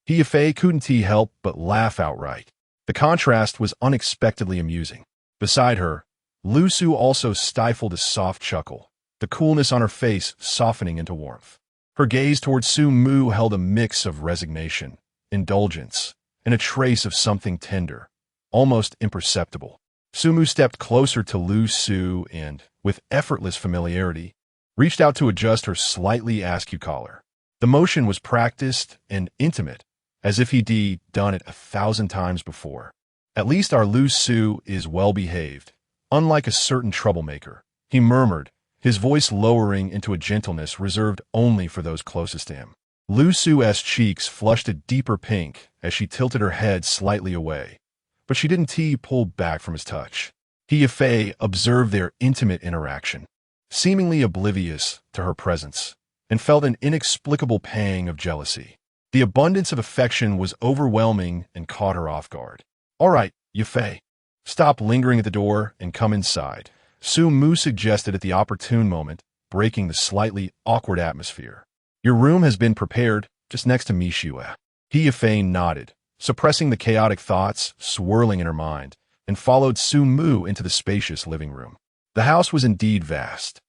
Hiafei couldn't help but laugh outright. The contrast was unexpectedly amusing. Beside her, Lu Su also stifled a soft chuckle, the coolness on her face softening into warmth. Her gaze towards Sumu held a mix of resignation, indulgence, and a trace of something tender, almost imperceptible. Sumu stepped closer to Lu Su and, with effortless familiarity, reached out to adjust her slightly askew collar. The motion was practiced and intimate, as if he'd done it 1,000 times before. At least our Lu Su is well-behaved, unlike a certain troublemaker, he murmured, his voice lowering into a gentleness reserved only for those closest to him. Lu Su's cheeks flushed a deeper pink as she tilted her head slightly away, but she didn't pull back from his touch. Hiafei observed their intimate interaction, seemingly oblivious to her presence, and felt an inexplicable pang of jealousy. The abundance of affection was overwhelming and caught her off guard. All right, Hiafei, stop lingering at the door and come inside, Sumu suggested at the opportune moment, breaking the slightly awkward atmosphere. Your room has been prepared, just next to Mishua. Hiafei nodded, suppressing the chaotic thoughts swirling in her mind, and followed Sumu into the spacious living room. The house was indeed vast,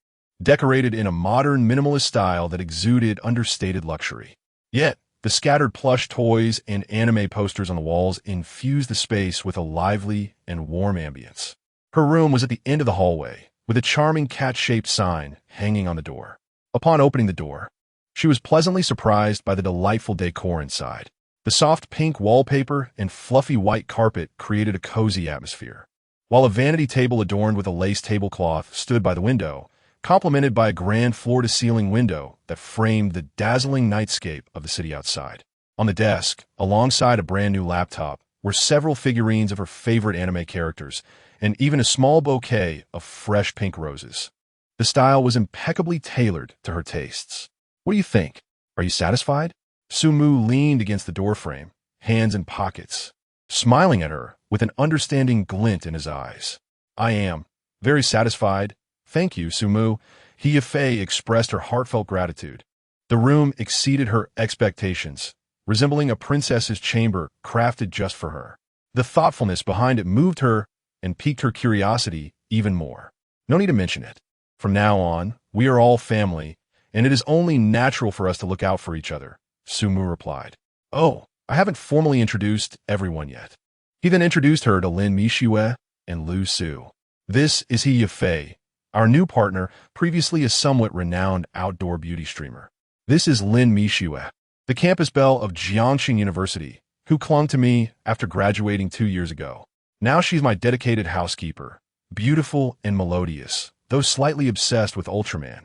decorated in a modern minimalist style that exuded understated luxury. Yet, the scattered plush toys and anime posters on the walls infused the space with a lively and warm ambience. Her room was at the end of the hallway, with a charming cat-shaped sign hanging on the door. Upon opening the door, she was pleasantly surprised by the delightful decor inside. The soft pink wallpaper and fluffy white carpet created a cozy atmosphere, while a vanity table adorned with a lace tablecloth stood by the window, complemented by a grand floor-to-ceiling window that framed the dazzling nightscape of the city outside. On the desk, alongside a brand-new laptop, were several figurines of her favorite anime characters, and even a small bouquet of fresh pink roses. The style was impeccably tailored to her tastes. What do you think? Are you satisfied? Sumu leaned against the doorframe, hands in pockets, smiling at her with an understanding glint in his eyes. I am very satisfied. Thank you, Sumu. Hiafei expressed her heartfelt gratitude. The room exceeded her expectations, resembling a princess's chamber crafted just for her. The thoughtfulness behind it moved her and piqued her curiosity even more. No need to mention it. From now on, we are all family, and it is only natural for us to look out for each other, Sumu replied. Oh, I haven't formally introduced everyone yet. He then introduced her to Lin Mishua and Lu Su. This is Hiafei, our new partner, previously a somewhat renowned outdoor beauty streamer. This is Lin Mishue, the campus belle of Jiangxing University, who clung to me after graduating 2 years ago. Now she's my dedicated housekeeper, beautiful and melodious, though slightly obsessed with Ultraman.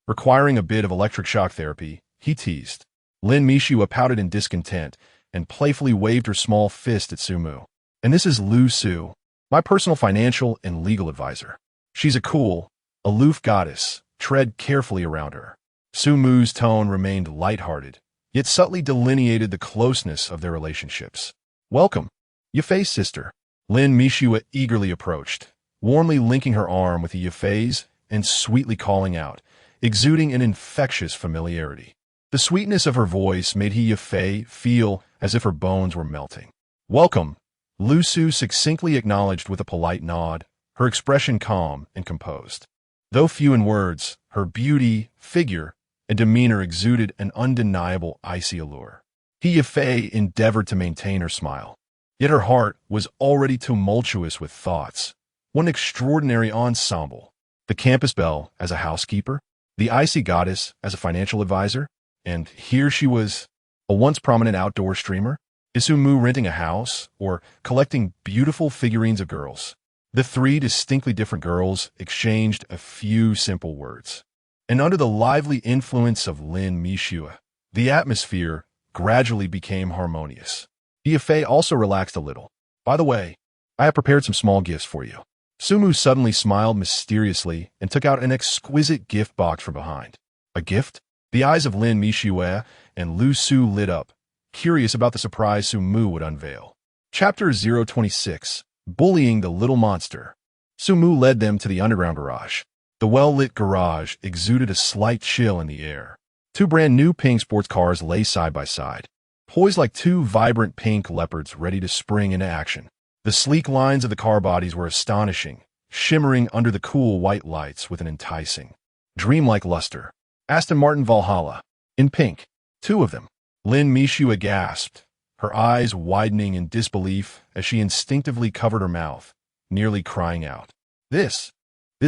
Requiring a bit of electric shock therapy, he teased. Lin Mishue pouted in discontent and playfully waved her small fist at Sumu. And this is Lu Su, my personal financial and legal advisor. She's a cool, aloof goddess. Tread carefully around her. Sumu's tone remained lighthearted, yet subtly delineated the closeness of their relationships. Welcome, Yafei's sister. Lin Mishue eagerly approached, warmly linking her arm with Yafei's and sweetly calling out, exuding an infectious familiarity. The sweetness of her voice made Yafei feel as if her bones were melting. Welcome, Lu Su succinctly acknowledged with a polite nod, her expression calm and composed. Though few in words, her beauty, figure, and demeanor exuded an undeniable icy allure. Yafei endeavored to maintain her smile, yet her heart was already tumultuous with thoughts. One extraordinary ensemble. The campus belle as a housekeeper, the icy goddess as a financial advisor, and here she was, a once prominent outdoor streamer. Is Sumu renting a house or collecting beautiful figurines of girls? The three distinctly different girls exchanged a few simple words. And under the lively influence of Lin Mishue, the atmosphere gradually became harmonious. Yafei also relaxed a little. By the way, I have prepared some small gifts for you. Sumu suddenly smiled mysteriously and took out an exquisite gift box from behind. A gift? The eyes of Lin Mishue and Lu Su lit up, curious about the surprise Sumu would unveil. Chapter 026. Bullying the Little Monster. Sumu led them to the underground garage. The well-lit garage exuded a slight chill in the air. Two brand-new pink sports cars lay side by side, poised like two vibrant pink leopards ready to spring into action. The sleek lines of the car bodies were astonishing, shimmering under the cool white lights with an enticing, dreamlike luster. Aston Martin Valhalla, in pink. Two of them. Lin Mishue gasped, her eyes widening in disbelief as she instinctively covered her mouth, nearly crying out. This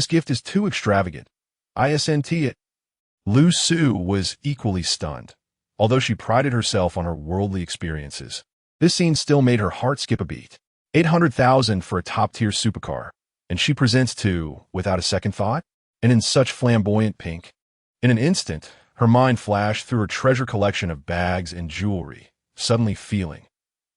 gift is too extravagant. Isn't it? Lu Su was equally stunned, although she prided herself on her worldly experiences. This scene still made her heart skip a beat. 800,000 for a top-tier supercar, and she presents two without a second thought, and in such flamboyant pink. In an instant, her mind flashed through her treasure collection of bags and jewelry, suddenly feeling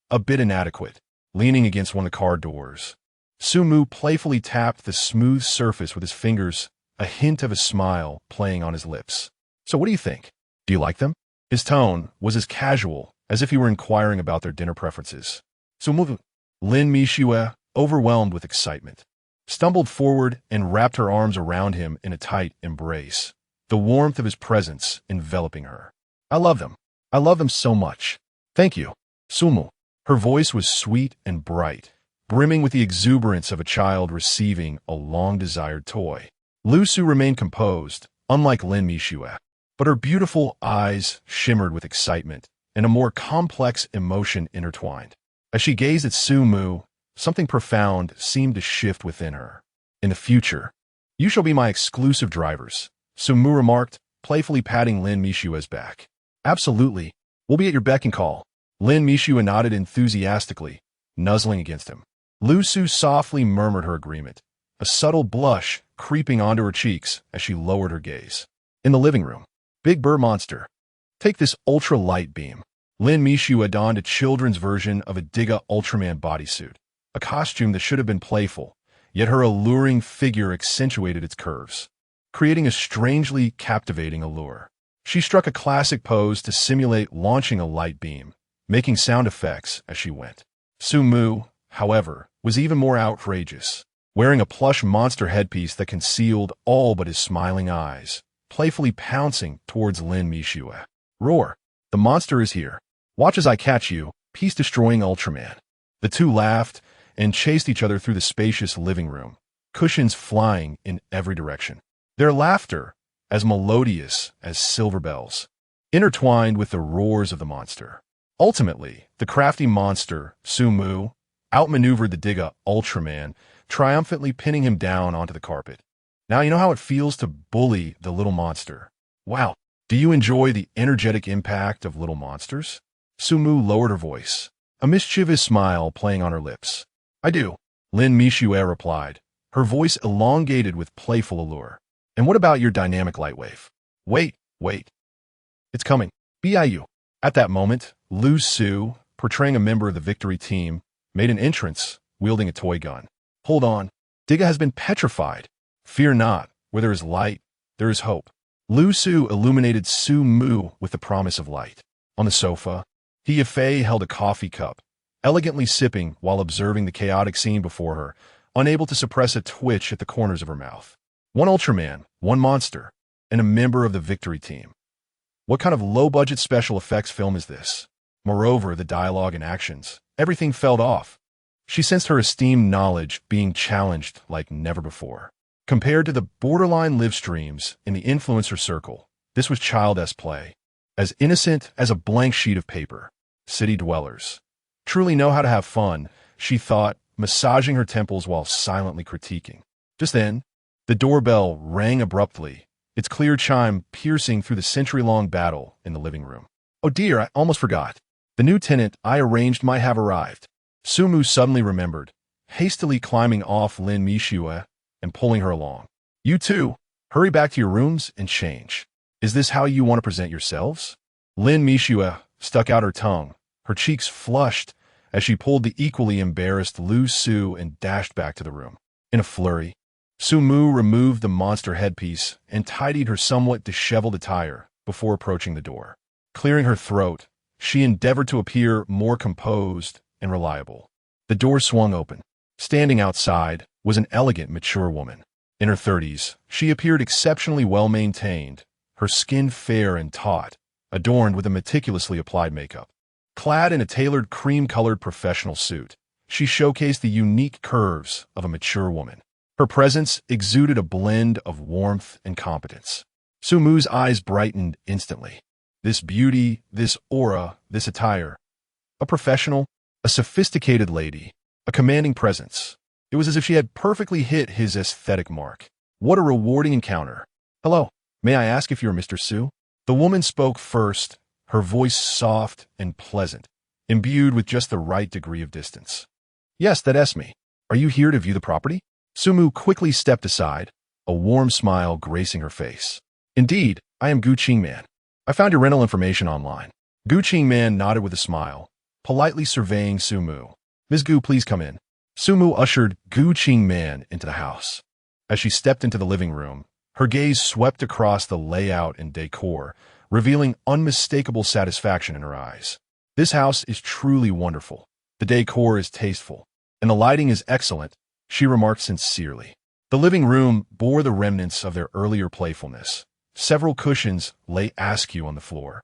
a bit inadequate. Leaning against one of the car doors, Sumu playfully tapped the smooth surface with his fingers, a hint of a smile playing on his lips. So what do you think? Do you like them? His tone was as casual as if he were inquiring about their dinner preferences. Sumu, Lin Mishue, overwhelmed with excitement, stumbled forward and wrapped her arms around him in a tight embrace, the warmth of his presence enveloping her. I love them. I love them so much. Thank you, Sumu. Her voice was sweet and bright, brimming with the exuberance of a child receiving a long-desired toy. Lu Su remained composed, unlike Lin Mishue, but her beautiful eyes shimmered with excitement and a more complex emotion intertwined. As she gazed at Sumu, something profound seemed to shift within her. In the future, you shall be my exclusive drivers, Sumu remarked, playfully patting Lin Mishue's back. Absolutely. We'll be at your beck and call. Lin Mishue nodded enthusiastically, nuzzling against him. Lu Su softly murmured her agreement, a subtle blush creeping onto her cheeks as she lowered her gaze. In the living room, Big Burr Monster. Take this ultra-light beam. Lin Mishue donned a children's version of a Digga Ultraman bodysuit, a costume that should have been playful, yet her alluring figure accentuated its curves, creating a strangely captivating allure. She struck a classic pose to simulate launching a light beam, making sound effects as she went. Sumu, however, was even more outrageous, wearing a plush monster headpiece that concealed all but his smiling eyes, playfully pouncing towards Lin Mishue. Roar! The monster is here. Watch as I catch you, peace-destroying Ultraman. The two laughed and chased each other through the spacious living room, cushions flying in every direction. Their laughter, as melodious as silver bells, intertwined with the roars of the monster. Ultimately, the crafty monster, Sumu, outmaneuvered the Digga Ultraman, triumphantly pinning him down onto the carpet. Now you know how it feels to bully the little monster. Wow. Do you enjoy the energetic impact of little monsters? Sumu lowered her voice, a mischievous smile playing on her lips. I do, Lin Mishue replied, her voice elongated with playful allure. And what about your dynamic lightwave? Wait. It's coming. BIU. At that moment, Lu Su, portraying a member of the victory team, made an entrance, wielding a toy gun. Hold on. Digga has been petrified. Fear not. Where there is light, there is hope. Lu Su illuminated Su Mu with the promise of light. On the sofa, He Yifei held a coffee cup, elegantly sipping while observing the chaotic scene before her, unable to suppress a twitch at the corners of her mouth. One Ultraman, one monster, and a member of the victory team. What kind of low-budget special effects film is this? Moreover, the dialogue and actions, everything felt off. She sensed her esteemed knowledge being challenged like never before. Compared to the borderline live streams in the influencer circle, this was child-esque play, as innocent as a blank sheet of paper. City dwellers truly know how to have fun, she thought, massaging her temples while silently critiquing. Just then, the doorbell rang abruptly, its clear chime piercing through the century-long battle in the living room. Oh dear, I almost forgot. The new tenant I arranged might have arrived. Sumu suddenly remembered, hastily climbing off Lin Mishue and pulling her along. You too, hurry back to your rooms and change. Is this how you want to present yourselves? Lin Mishue stuck out her tongue, her cheeks flushed as she pulled the equally embarrassed Lu Su and dashed back to the room. In a flurry, Sumu removed the monster headpiece and tidied her somewhat disheveled attire before approaching the door. Clearing her throat, she endeavored to appear more composed and reliable. The door swung open. Standing outside was an elegant, mature woman. In her 30s, she appeared exceptionally well-maintained, her skin fair and taut, adorned with a meticulously applied makeup. Clad in a tailored cream-colored professional suit, she showcased the unique curves of a mature woman. Her presence exuded a blend of warmth and competence. Sumu's eyes brightened instantly. This beauty, this aura, this attire. A professional, a sophisticated lady, a commanding presence. It was as if she had perfectly hit his aesthetic mark. What a rewarding encounter. Hello, may I ask if you're Mr. Su? The woman spoke first, her voice soft and pleasant, imbued with just the right degree of distance. Yes, that's me. Are you here to view the property? Sumu quickly stepped aside, a warm smile gracing her face. Indeed, I am Gu Qingman. I found your rental information online. Gu Qingman nodded with a smile, politely surveying Sumu. Ms. Gu, please come in. Sumu ushered Gu Qingman into the house. As she stepped into the living room, her gaze swept across the layout and decor, revealing unmistakable satisfaction in her eyes. This house is truly wonderful. The decor is tasteful, and the lighting is excellent, she remarked sincerely. The living room bore the remnants of their earlier playfulness. Several cushions lay askew on the floor,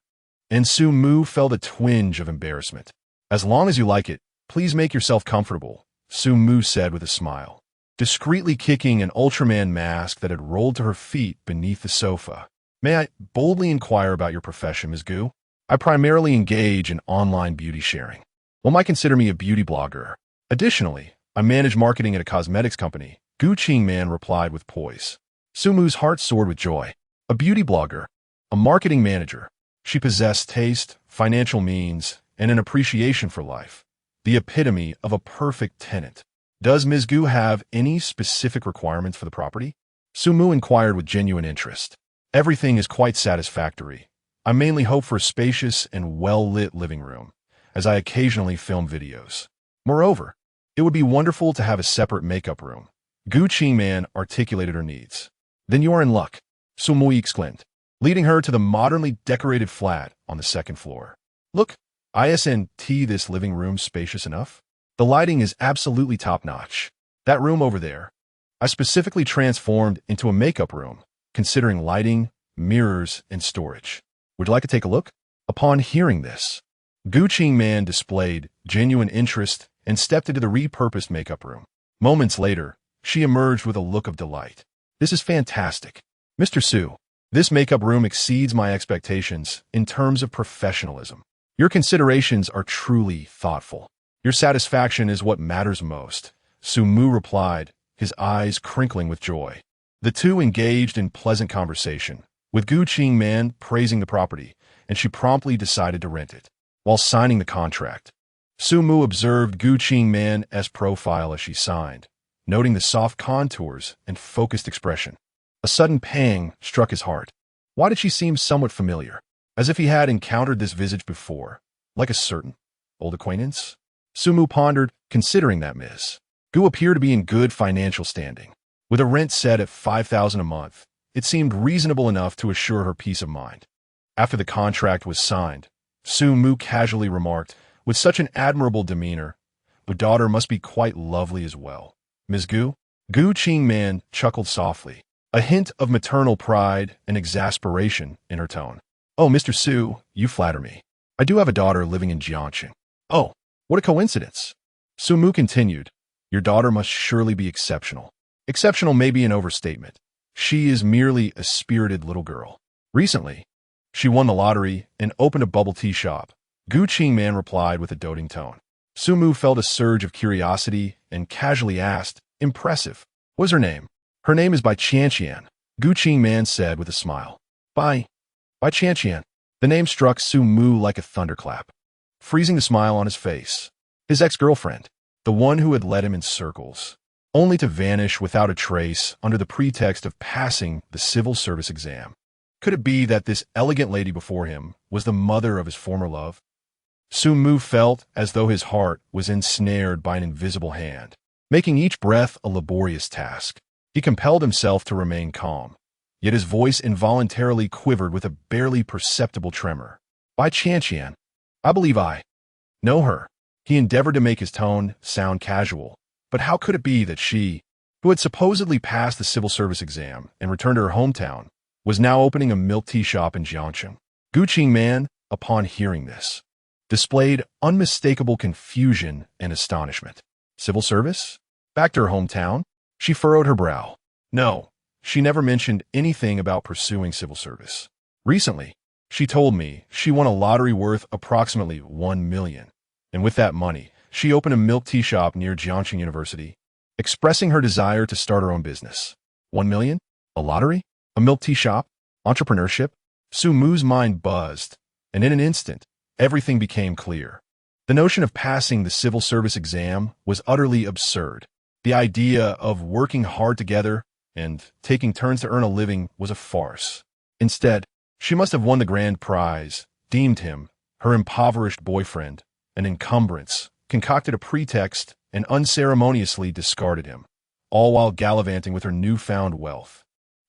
and Sumu felt a twinge of embarrassment. As long as you like it, please make yourself comfortable, Sumu said with a smile, discreetly kicking an Ultraman mask that had rolled to her feet beneath the sofa. May I boldly inquire about your profession, Ms. Gu? I primarily engage in online beauty sharing. One might consider me a beauty blogger. Additionally, I manage marketing at a cosmetics company, Gu Qingman replied with poise. Sumu's heart soared with joy. A beauty blogger, a marketing manager. She possessed taste, financial means, and an appreciation for life. The epitome of a perfect tenant. Does Ms. Gu have any specific requirements for the property? Sumu inquired with genuine interest. Everything is quite satisfactory. I mainly hope for a spacious and well-lit living room, as I occasionally film videos. Moreover, it would be wonderful to have a separate makeup room. Gu Qingman articulated her needs. Then you are in luck, Sumu exclaimed, leading her to the modernly decorated flat on the second floor. Look, isn't this living room spacious enough? The lighting is absolutely top-notch. That room over there, I specifically transformed into a makeup room, considering lighting, mirrors, and storage. Would you like to take a look? Upon hearing this, Gu Qingman displayed genuine interest and stepped into the repurposed makeup room. Moments later, she emerged with a look of delight. This is fantastic. Mr. Su, this makeup room exceeds my expectations in terms of professionalism. Your considerations are truly thoughtful. Your satisfaction is what matters most, Sumu replied, his eyes crinkling with joy. The two engaged in pleasant conversation, with Gu Qingman praising the property, and she promptly decided to rent it. While signing the contract, Su Mu observed Gu Qingman's profile as she signed, noting the soft contours and focused expression. A sudden pang struck his heart. Why did she seem somewhat familiar? As if he had encountered this visage before, like a certain old acquaintance? Su Mu pondered, considering that Miss Gu appeared to be in good financial standing. With a rent set at $5,000 a month, it seemed reasonable enough to assure her peace of mind. After the contract was signed, Su Mu casually remarked, with such an admirable demeanor, "The daughter must be quite lovely as well. Ms. Gu?" Gu Qingman chuckled softly, a hint of maternal pride and exasperation in her tone. "Oh, Mr. Su, you flatter me. I do have a daughter living in Jiangxing." "Oh, what a coincidence." Su Mu continued, "Your daughter must surely be exceptional." Exceptional may be an overstatement. She is merely a spirited little girl. Recently, she won the lottery and opened a bubble tea shop. Gu Qingman replied with a doting tone. Su Mu felt a surge of curiosity and casually asked, "Impressive. What's her name?" "Her name is Bai Qianqian," Gu Qingman said with a smile. Bai Qianqian. The name struck Su Mu like a thunderclap, freezing the smile on his face. His ex-girlfriend, the one who had led him in circles, only to vanish without a trace under the pretext of passing the civil service exam. Could it be that this elegant lady before him was the mother of his former love? Su Mu felt as though his heart was ensnared by an invisible hand, making each breath a laborious task. He compelled himself to remain calm, yet his voice involuntarily quivered with a barely perceptible tremor. "Bai Qianqian, I believe I know her." He endeavored to make his tone sound casual, but how could it be that she, who had supposedly passed the civil service exam and returned to her hometown, was now opening a milk tea shop in Jiangxing? Gu Qingman, upon hearing this, displayed unmistakable confusion and astonishment. Civil service? Back to her hometown? She furrowed her brow. No, she never mentioned anything about pursuing civil service. Recently, she told me she won a lottery worth approximately 1 million, and with that money, she opened a milk tea shop near Jiangxing University, expressing her desire to start her own business. 1 million? A lottery? A milk tea shop? Entrepreneurship? Su Mu's mind buzzed, and in an instant, everything became clear. The notion of passing the civil service exam was utterly absurd. The idea of working hard together and taking turns to earn a living was a farce. Instead, she must have won the grand prize, deemed him, her impoverished boyfriend, an encumbrance, concocted a pretext, and unceremoniously discarded him, all while gallivanting with her newfound wealth.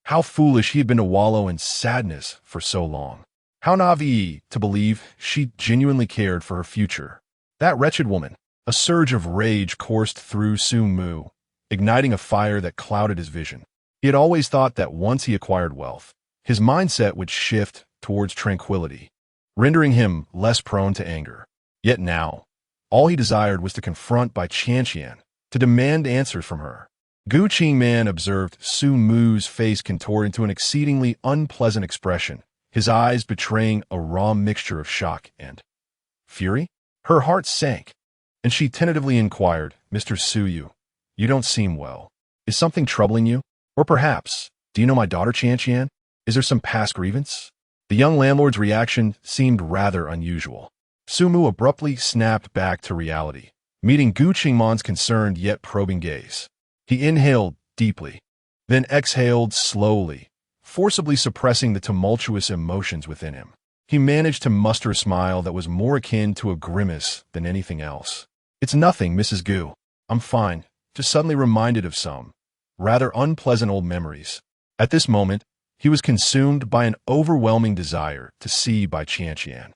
How foolish he had been to wallow in sadness for so long. How naive to believe she genuinely cared for her future. That wretched woman. A surge of rage coursed through Su Mu, igniting a fire that clouded his vision. He had always thought that once he acquired wealth, his mindset would shift towards tranquility, rendering him less prone to anger. Yet now, all he desired was to confront Bai Qianqian, to demand answers from her. Gu Qingman observed Su Mu's face contort into an exceedingly unpleasant expression, his eyes betraying a raw mixture of shock and fury. Her heart sank, and she tentatively inquired, "Mr. Su, you don't seem well. Is something troubling you? Or perhaps, do you know my daughter Qianqian? Is there some past grievance?" The young landlord's reaction seemed rather unusual. Su Mu abruptly snapped back to reality, meeting Gu Qingman's concerned yet probing gaze. He inhaled deeply, then exhaled slowly, forcibly suppressing the tumultuous emotions within him. He managed to muster a smile that was more akin to a grimace than anything else. "It's nothing, Mrs. Gu. I'm fine, just suddenly reminded of some rather unpleasant old memories." At this moment, he was consumed by an overwhelming desire to see Bai Qianqian.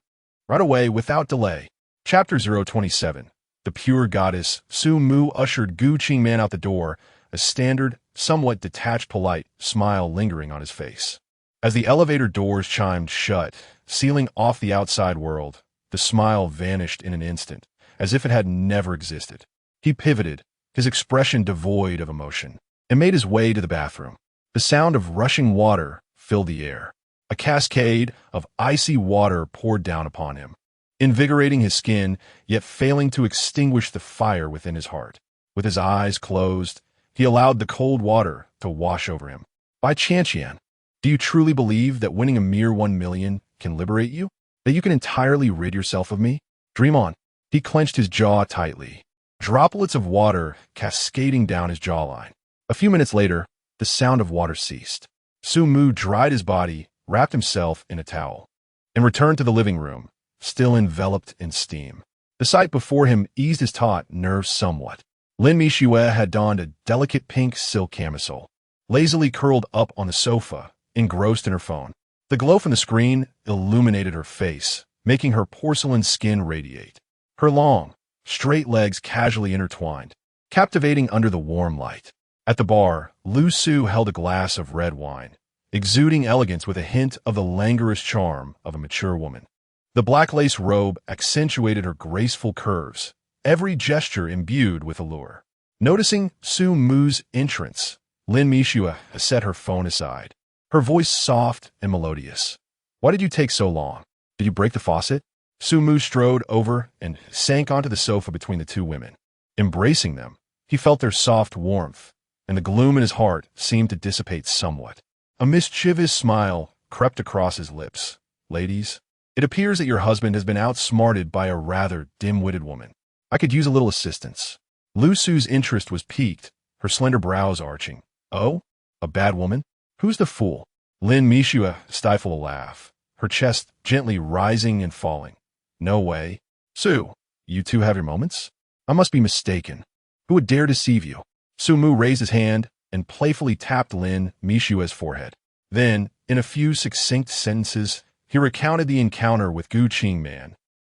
Right away, without delay. Chapter 027. The Pure Goddess. Su Mu ushered Gu Qingman out the door, a standard, somewhat detached polite smile lingering on his face. As the elevator doors chimed shut, sealing off the outside world, the smile vanished in an instant, as if it had never existed. He pivoted, his expression devoid of emotion, and made his way to the bathroom. The sound of rushing water filled the air. A cascade of icy water poured down upon him, invigorating his skin, yet failing to extinguish the fire within his heart. With his eyes closed, he allowed the cold water to wash over him. By Chantian, do you truly believe that winning a mere 1 million can liberate you? That you can entirely rid yourself of me? Dream on. He clenched his jaw tightly, droplets of water cascading down his jawline. A few minutes later, the sound of water ceased. Su Mu dried his body, wrapped himself in a towel, and returned to the living room, still enveloped in steam. The sight before him eased his taut nerves somewhat. Lin Mixue had donned a delicate pink silk camisole, lazily curled up on the sofa, engrossed in her phone. The glow from the screen illuminated her face, making her porcelain skin radiate. Her long, straight legs casually intertwined, captivating under the warm light. At the bar, Lu Su held a glass of red wine, exuding elegance with a hint of the languorous charm of a mature woman. The black lace robe accentuated her graceful curves, every gesture imbued with allure. Noticing Su Mu's entrance, Lin Mixue set her phone aside, her voice soft and melodious. Why did you take so long? Did you break the faucet? Su Mu strode over and sank onto the sofa between the two women. Embracing them, he felt their soft warmth, and the gloom in his heart seemed to dissipate somewhat. A mischievous smile crept across his lips. Ladies, it appears that your husband has been outsmarted by a rather dim-witted woman. I could use a little assistance. Lu Su's interest was piqued, her slender brows arching. Oh? A bad woman? Who's the fool? Lin Mixue stifled a laugh, her chest gently rising and falling. No way. Su, you two have your moments? I must be mistaken. Who would dare deceive you? Su Mu raised his hand and playfully tapped Lin Mixue's forehead. Then, in a few succinct sentences, he recounted the encounter with Gu Qingman,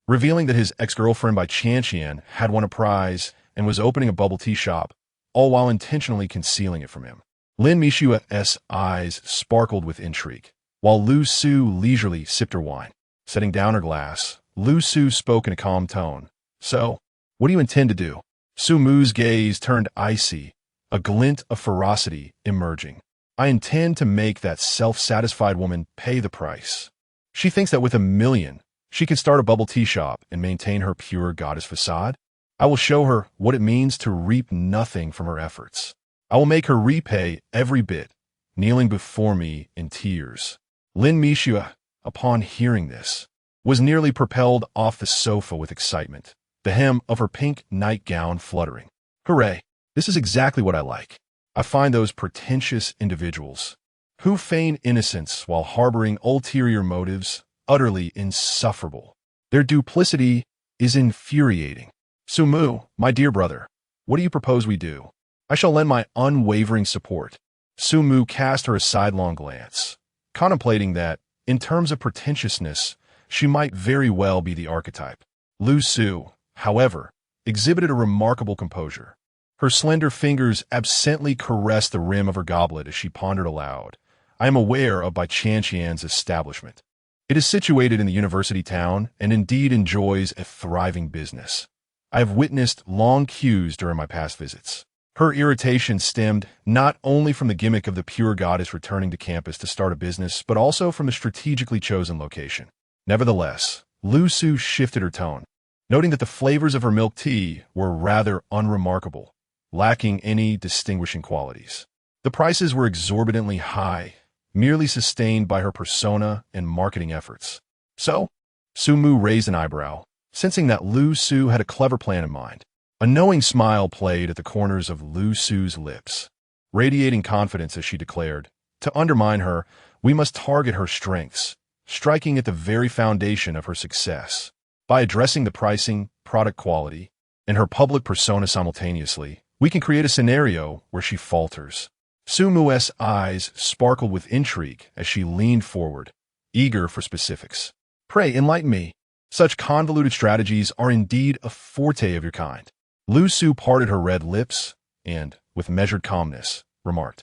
revealing that his ex-girlfriend by Chantian had won a prize and was opening a bubble tea shop, all while intentionally concealing it from him. Lin Mixue's eyes sparkled with intrigue, while Lu Su leisurely sipped her wine. Setting down her glass, Lu Su spoke in a calm tone. So, what do you intend to do? Su Mu's gaze turned icy, a glint of ferocity emerging. I intend to make that self-satisfied woman pay the price. She thinks that with 1 million, she can start a bubble tea shop and maintain her pure goddess facade. I will show her what it means to reap nothing from her efforts. I will make her repay every bit, kneeling before me in tears. Lin Mixue, upon hearing this, was nearly propelled off the sofa with excitement, the hem of her pink nightgown fluttering. Hooray! This is exactly what I like. I find those pretentious individuals who feign innocence while harboring ulterior motives utterly insufferable. Their duplicity is infuriating. Su Mu, my dear brother, what do you propose we do? I shall lend my unwavering support. Su Mu cast her a sidelong glance, contemplating that, in terms of pretentiousness, she might very well be the archetype. Lu Su, however, exhibited a remarkable composure. Her slender fingers absently caressed the rim of her goblet as she pondered aloud. I am aware of Bai Chantian's establishment. It is situated in the university town and indeed enjoys a thriving business. I have witnessed long queues during my past visits. Her irritation stemmed not only from the gimmick of the pure goddess returning to campus to start a business, but also from the strategically chosen location. Nevertheless, Lu Su shifted her tone, noting that the flavors of her milk tea were rather unremarkable, lacking any distinguishing qualities. The prices were exorbitantly high, merely sustained by her persona and marketing efforts. So, Su Mu raised an eyebrow, sensing that Lu Su had a clever plan in mind. A knowing smile played at the corners of Lu Su's lips, radiating confidence as she declared, to undermine her, we must target her strengths, striking at the very foundation of her success. By addressing the pricing, product quality, and her public persona simultaneously, we can create a scenario where she falters. Su Mu's eyes sparkled with intrigue as she leaned forward, eager for specifics. Pray enlighten me. Such convoluted strategies are indeed a forte of your kind. Lu Su parted her red lips and, with measured calmness, remarked,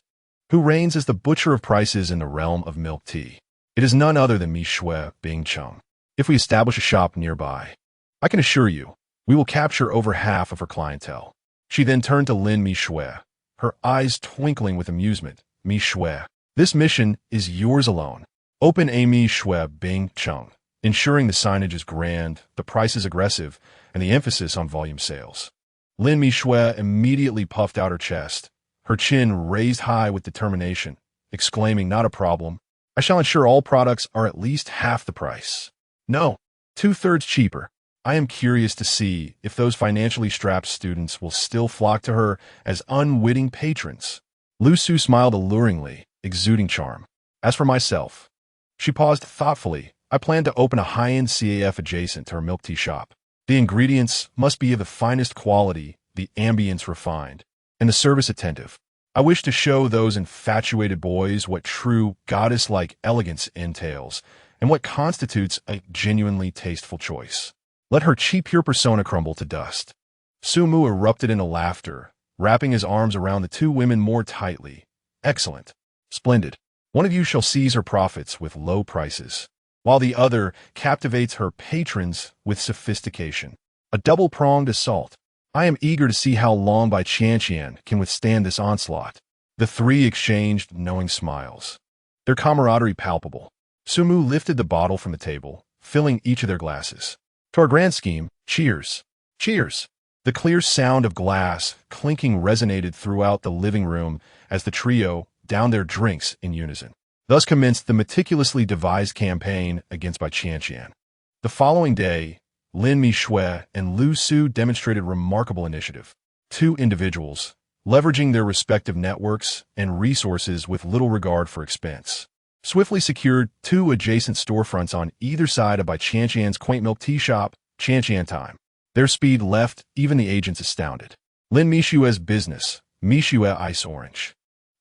Who reigns as the butcher of prices in the realm of milk tea? It is none other than Mixue Bing Cheng. If we establish a shop nearby, I can assure you, we will capture over half of her clientele. She then turned to Lin Mixue, her eyes twinkling with amusement. Mixue, this mission is yours alone. Open a Mixue Bing Cheng, ensuring the signage is grand, the price is aggressive, and the emphasis on volume sales. Lin Mixue immediately puffed out her chest, her chin raised high with determination, exclaiming, "Not a problem. I shall ensure all products are at least half the price. No, two-thirds cheaper." I am curious to see if those financially strapped students will still flock to her as unwitting patrons. Lu Su smiled alluringly, exuding charm. As for myself, she paused thoughtfully. I plan to open a high-end CAF adjacent to her milk tea shop. The ingredients must be of the finest quality, the ambience refined, and the service attentive. I wish to show those infatuated boys what true goddess-like elegance entails and what constitutes a genuinely tasteful choice. Let her cheap pure persona crumble to dust. Sumu erupted into laughter, wrapping his arms around the two women more tightly. Excellent. Splendid. One of you shall seize her profits with low prices, while the other captivates her patrons with sophistication. A double-pronged assault. I am eager to see how long Bai Qianqian can withstand this onslaught. The three exchanged knowing smiles, their camaraderie palpable. Sumu lifted the bottle from the table, filling each of their glasses. To our grand scheme, cheers. Cheers. The clear sound of glass clinking resonated throughout the living room as the trio downed their drinks in unison. Thus commenced the meticulously devised campaign against Bai Qianqian. The following day, Lin Mishui and Lu Su demonstrated remarkable initiative. Two individuals, leveraging their respective networks and resources with little regard for expense, swiftly secured two adjacent storefronts on either side of Bai Qianqian's quaint milk tea shop, Qianqian Time. Their speed left even the agents astounded. Lin Mishui's business, Mishui Ice Orange,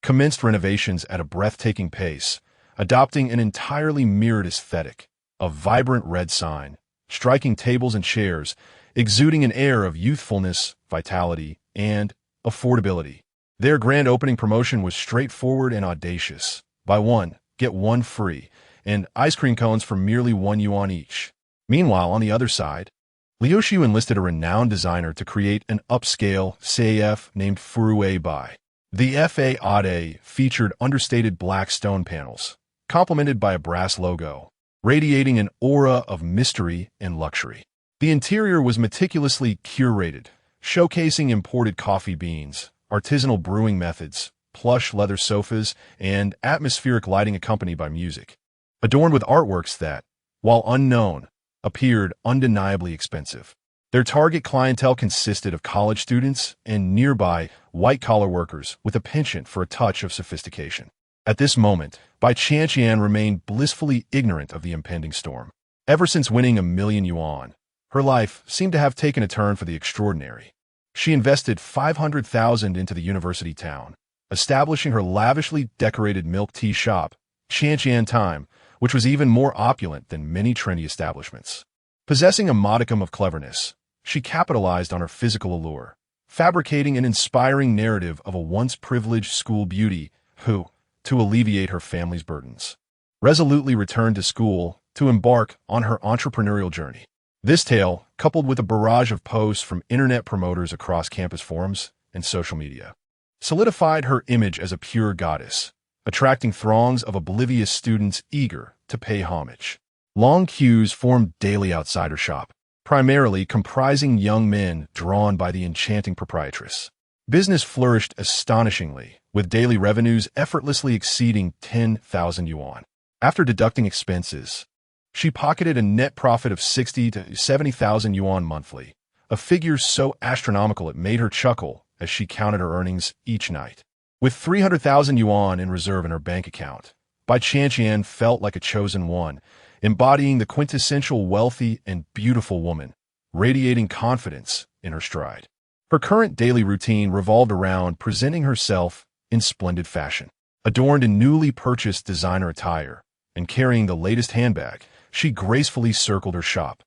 commenced renovations at a breathtaking pace, adopting an entirely mirrored aesthetic, a vibrant red sign, striking tables and chairs, exuding an air of youthfulness, vitality, and affordability. Their grand opening promotion was straightforward and audacious. Buy one, get one free, and ice cream cones for merely 1 yuan each. Meanwhile, on the other side, Liu Xiu enlisted a renowned designer to create an upscale CAF named Furue Bai. The Fade featured understated black stone panels, complemented by a brass logo, radiating an aura of mystery and luxury. The interior was meticulously curated, showcasing imported coffee beans, artisanal brewing methods, plush leather sofas, and atmospheric lighting accompanied by music, adorned with artworks that, while unknown, appeared undeniably expensive. Their target clientele consisted of college students and nearby white-collar workers with a penchant for a touch of sophistication. At this moment, Bai Qianqian remained blissfully ignorant of the impending storm. Ever since winning 1,000,000 yuan, her life seemed to have taken a turn for the extraordinary. She invested 500,000 into the university town, establishing her lavishly decorated milk tea shop, Qianqian Time, which was even more opulent than many trendy establishments. Possessing a modicum of cleverness, she capitalized on her physical allure, fabricating an inspiring narrative of a once privileged school beauty who, to alleviate her family's burdens, resolutely returned to school to embark on her entrepreneurial journey. This tale, coupled with a barrage of posts from internet promoters across campus forums and social media, solidified her image as a pure goddess, attracting throngs of oblivious students eager to pay homage. Long queues formed daily outside her shop, primarily comprising young men drawn by the enchanting proprietress. Business flourished astonishingly, with daily revenues effortlessly exceeding 10,000 yuan. After deducting expenses, she pocketed a net profit of 60 to 70,000 yuan monthly, a figure so astronomical it made her chuckle as she counted her earnings each night. With 300,000 yuan in reserve in her bank account, Bai Qianqian felt like a chosen one, embodying the quintessential wealthy and beautiful woman, radiating confidence in her stride. Her current daily routine revolved around presenting herself in splendid fashion. Adorned in newly purchased designer attire and carrying the latest handbag, she gracefully circled her shop,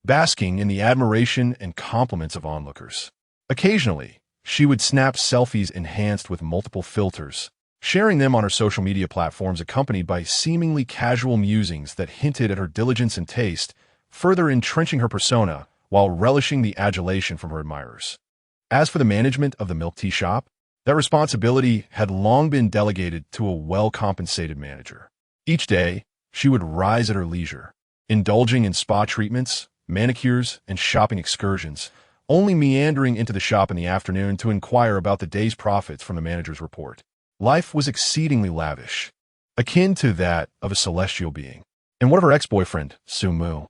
basking in the admiration and compliments of onlookers. Occasionally, she would snap selfies enhanced with multiple filters, sharing them on her social media platforms accompanied by seemingly casual musings that hinted at her diligence and taste, further entrenching her persona while relishing the adulation from her admirers. As for the management of the milk tea shop, that responsibility had long been delegated to a well-compensated manager. Each day, she would rise at her leisure, indulging in spa treatments, manicures, and shopping excursions, only meandering into the shop in the afternoon to inquire about the day's profits from the manager's report. Life was exceedingly lavish, akin to that of a celestial being. And what of her ex-boyfriend, Sumu?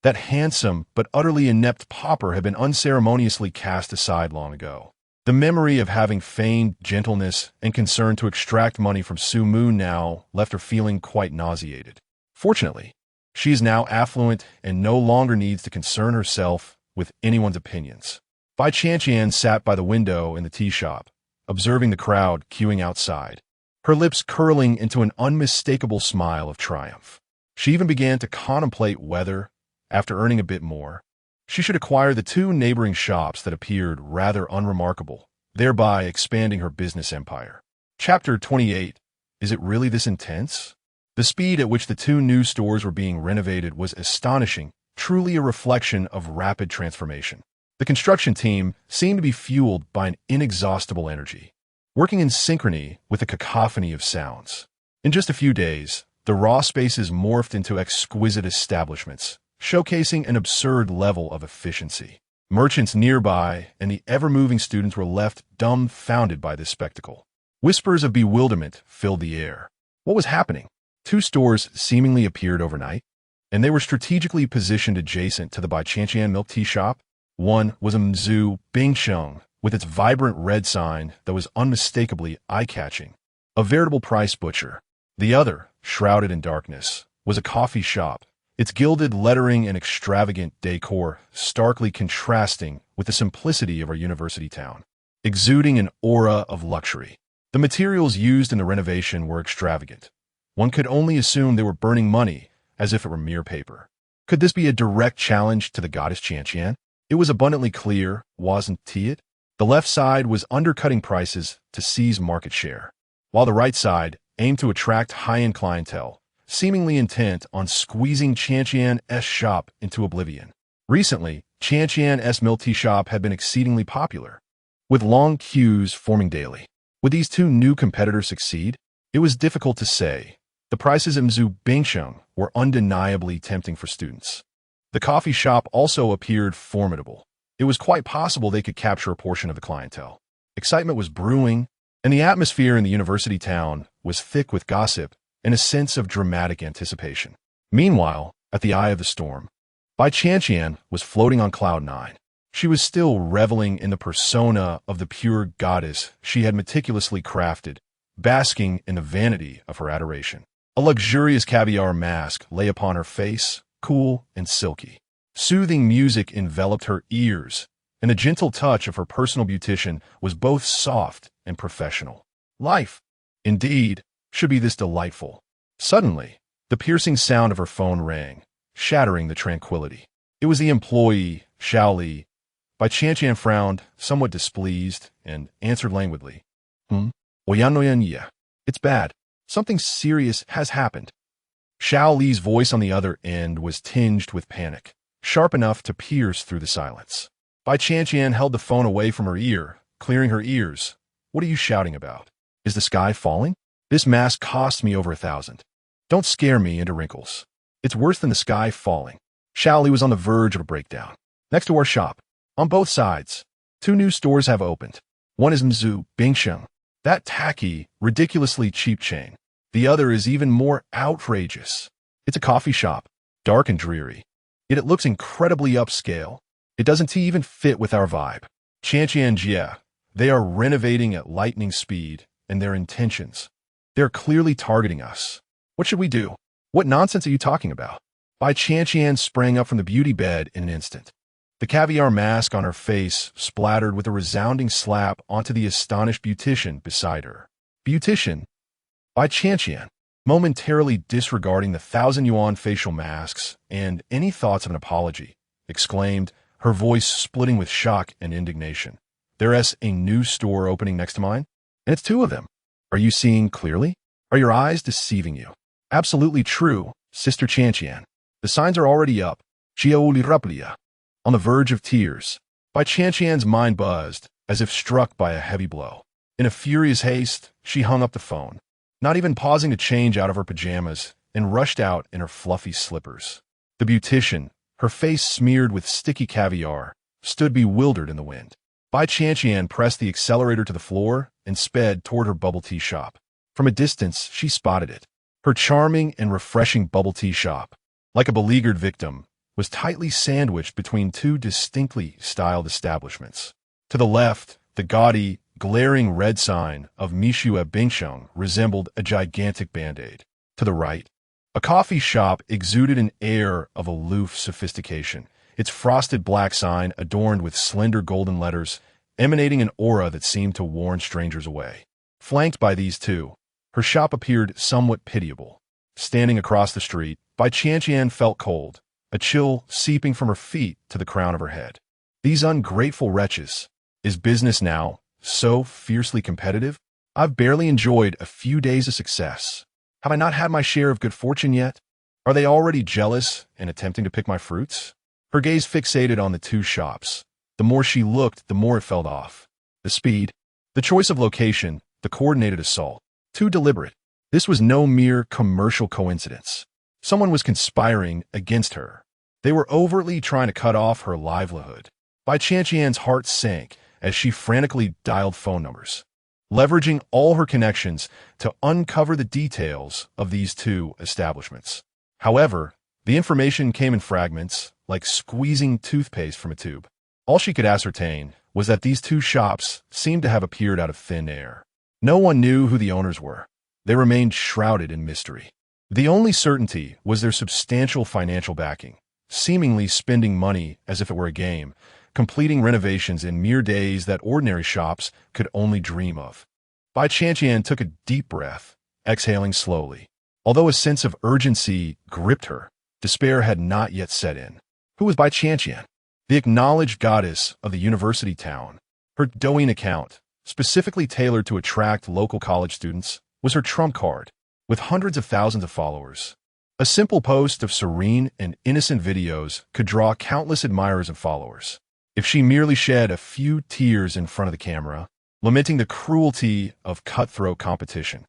That handsome but utterly inept pauper had been unceremoniously cast aside long ago. The memory of having feigned gentleness and concern to extract money from Sumu now left her feeling quite nauseated. Fortunately, she is now affluent and no longer needs to concern herself with anyone's opinions. Bai Qianqian sat by the window in the tea shop, observing the crowd queuing outside, her lips curling into an unmistakable smile of triumph. She even began to contemplate whether, after earning a bit more, she should acquire the 2 neighboring shops that appeared rather unremarkable, thereby expanding her business empire. Chapter 28. Is it really this intense? The speed at which the 2 new stores were being renovated was astonishing, truly a reflection of rapid transformation. The construction team seemed to be fueled by an inexhaustible energy, working in synchrony with a cacophony of sounds. In just a few days, the raw spaces morphed into exquisite establishments, showcasing an absurd level of efficiency. Merchants nearby and the ever-moving students were left dumbfounded by this spectacle. Whispers of bewilderment filled the air. What was happening? 2 stores seemingly appeared overnight, and they were strategically positioned adjacent to the Bai Qianqian milk tea shop. One was a Mzu Bingsheng, with its vibrant red sign that was unmistakably eye-catching, a veritable price butcher. The other, shrouded in darkness, was a coffee shop, its gilded lettering and extravagant decor starkly contrasting with the simplicity of our university town, exuding an aura of luxury. The materials used in the renovation were extravagant. One could only assume they were burning money as if it were mere paper. Could this be a direct challenge to the goddess Qianqian? It was abundantly clear, wasn't it? The left side was undercutting prices to seize market share, while the right side aimed to attract high-end clientele, seemingly intent on squeezing Qianqian's shop into oblivion. Recently, Qianqian's milk tea shop had been exceedingly popular, with long queues forming daily. Would these 2 new competitors succeed? It was difficult to say. The prices at Mzu Bingsheng were undeniably tempting for students. The coffee shop also appeared formidable. It was quite possible they could capture a portion of the clientele. Excitement was brewing, and the atmosphere in the university town was thick with gossip and a sense of dramatic anticipation. Meanwhile, at the eye of the storm, Bai Qianqian was floating on cloud 9. She was still reveling in the persona of the pure goddess she had meticulously crafted, basking in the vanity of her adoration. A luxurious caviar mask lay upon her face, cool and silky. Soothing music enveloped her ears, and the gentle touch of her personal beautician was both soft and professional. Life, indeed, should be this delightful. Suddenly, the piercing sound of her phone rang, shattering the tranquility. It was the employee, Xiao Li. Bai Qianqian frowned, somewhat displeased, and answered languidly. It's bad. Something serious has happened. Xiao Li's voice on the other end was tinged with panic, sharp enough to pierce through the silence. Bai Qianqian held the phone away from her ear, clearing her ears. What are you shouting about? Is the sky falling? This mask cost me over 1,000. Don't scare me into wrinkles. It's worse than the sky falling. Xiao Li was on the verge of a breakdown. Next to our shop, on both sides, 2 new stores have opened. One is Mzu Bingsheng, that tacky, ridiculously cheap chain. The other is even more outrageous. It's a coffee shop, dark and dreary. Yet it looks incredibly upscale. It doesn't even fit with our vibe. Qianqian, they are renovating at lightning speed, and their intentions. They're clearly targeting us. What should we do? What nonsense are you talking about? Bai Qianqian sprang up from the beauty bed in an instant. The caviar mask on her face splattered with a resounding slap onto the astonished beautician beside her. Beautician? Bai Qianqian, momentarily disregarding the 1,000 yuan facial masks and any thoughts of an apology, exclaimed, her voice splitting with shock and indignation. There's a new store opening next to mine, and it's 2 of them. Are you seeing clearly? Are your eyes deceiving you? Absolutely true, Sister Qianqian. The signs are already up. On the verge of tears. Bai Qianqian's mind buzzed, as if struck by a heavy blow. In a furious haste, she hung up the phone, not even pausing to change out of her pajamas, and rushed out in her fluffy slippers. The beautician, her face smeared with sticky caviar, stood bewildered in the wind. Bai Qianqian pressed the accelerator to the floor and sped toward her bubble tea shop. From a distance, she spotted it. Her charming and refreshing bubble tea shop, like a beleaguered victim, was tightly sandwiched between two distinctly styled establishments. To the left, the gaudy, glaring red sign of Mishue Bingsheng resembled a gigantic band-aid. To the right, a coffee shop exuded an air of aloof sophistication, its frosted black sign adorned with slender golden letters, emanating an aura that seemed to warn strangers away. Flanked by these two, her shop appeared somewhat pitiable. Standing across the street, Bai Qianqian felt cold, a chill seeping from her feet to the crown of her head. These ungrateful wretches. Is business now so fiercely competitive? I've barely enjoyed a few days of success. Have I not had my share of good fortune yet? Are they already jealous and attempting to pick my fruits? Her gaze fixated on the two shops. The more she looked, the more it fell off. The speed, the choice of location, the coordinated assault. Too deliberate. This was no mere commercial coincidence. Someone was conspiring against her. They were overtly trying to cut off her livelihood. Bai Qianqian's heart sank as she frantically dialed phone numbers, leveraging all her connections to uncover the details of these two establishments. However, the information came in fragments, like squeezing toothpaste from a tube. All she could ascertain was that these two shops seemed to have appeared out of thin air. No one knew who the owners were. They remained shrouded in mystery. The only certainty was their substantial financial backing, seemingly spending money as if it were a game, completing renovations in mere days that ordinary shops could only dream of. Bai Qianqian took a deep breath, exhaling slowly. Although a sense of urgency gripped her, despair had not yet set in. Who was Bai Qianqian? The acknowledged goddess of the university town. Her Douyin account, specifically tailored to attract local college students, was her trump card, with hundreds of thousands of followers. A simple post of serene and innocent videos could draw countless admirers and followers. If she merely shed a few tears in front of the camera, lamenting the cruelty of cutthroat competition,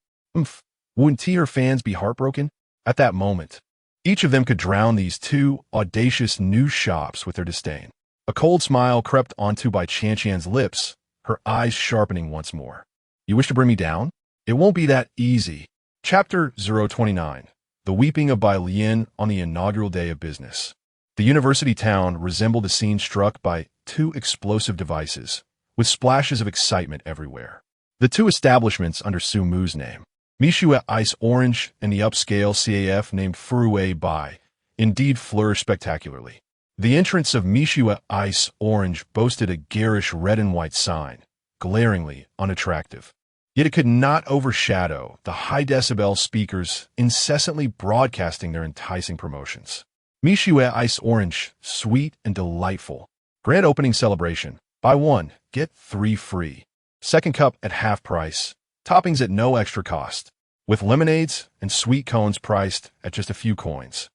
wouldn't her fans be heartbroken? At that moment, each of them could drown these two audacious new shops with their disdain. A cold smile crept onto Bai Qianqian's lips, her eyes sharpening once more. You wish to bring me down? It won't be that easy. Chapter 029. The Weeping of Bai Lian on the inaugural day of business. The university town resembled a scene struck by two explosive devices, with splashes of excitement everywhere. The two establishments under Su Mu's name, Mishue Ice Orange and the upscale CAF named Furue Bai, indeed flourished spectacularly. The entrance of Mishue Ice Orange boasted a garish red and white sign, glaringly unattractive. Yet it could not overshadow the high-decibel speakers incessantly broadcasting their enticing promotions. Mishue Ice Orange, sweet and delightful. Grand opening celebration. Buy one, get 3 free. Second cup at half price. Toppings at no extra cost. With lemonades and sweet cones priced at just a few coins.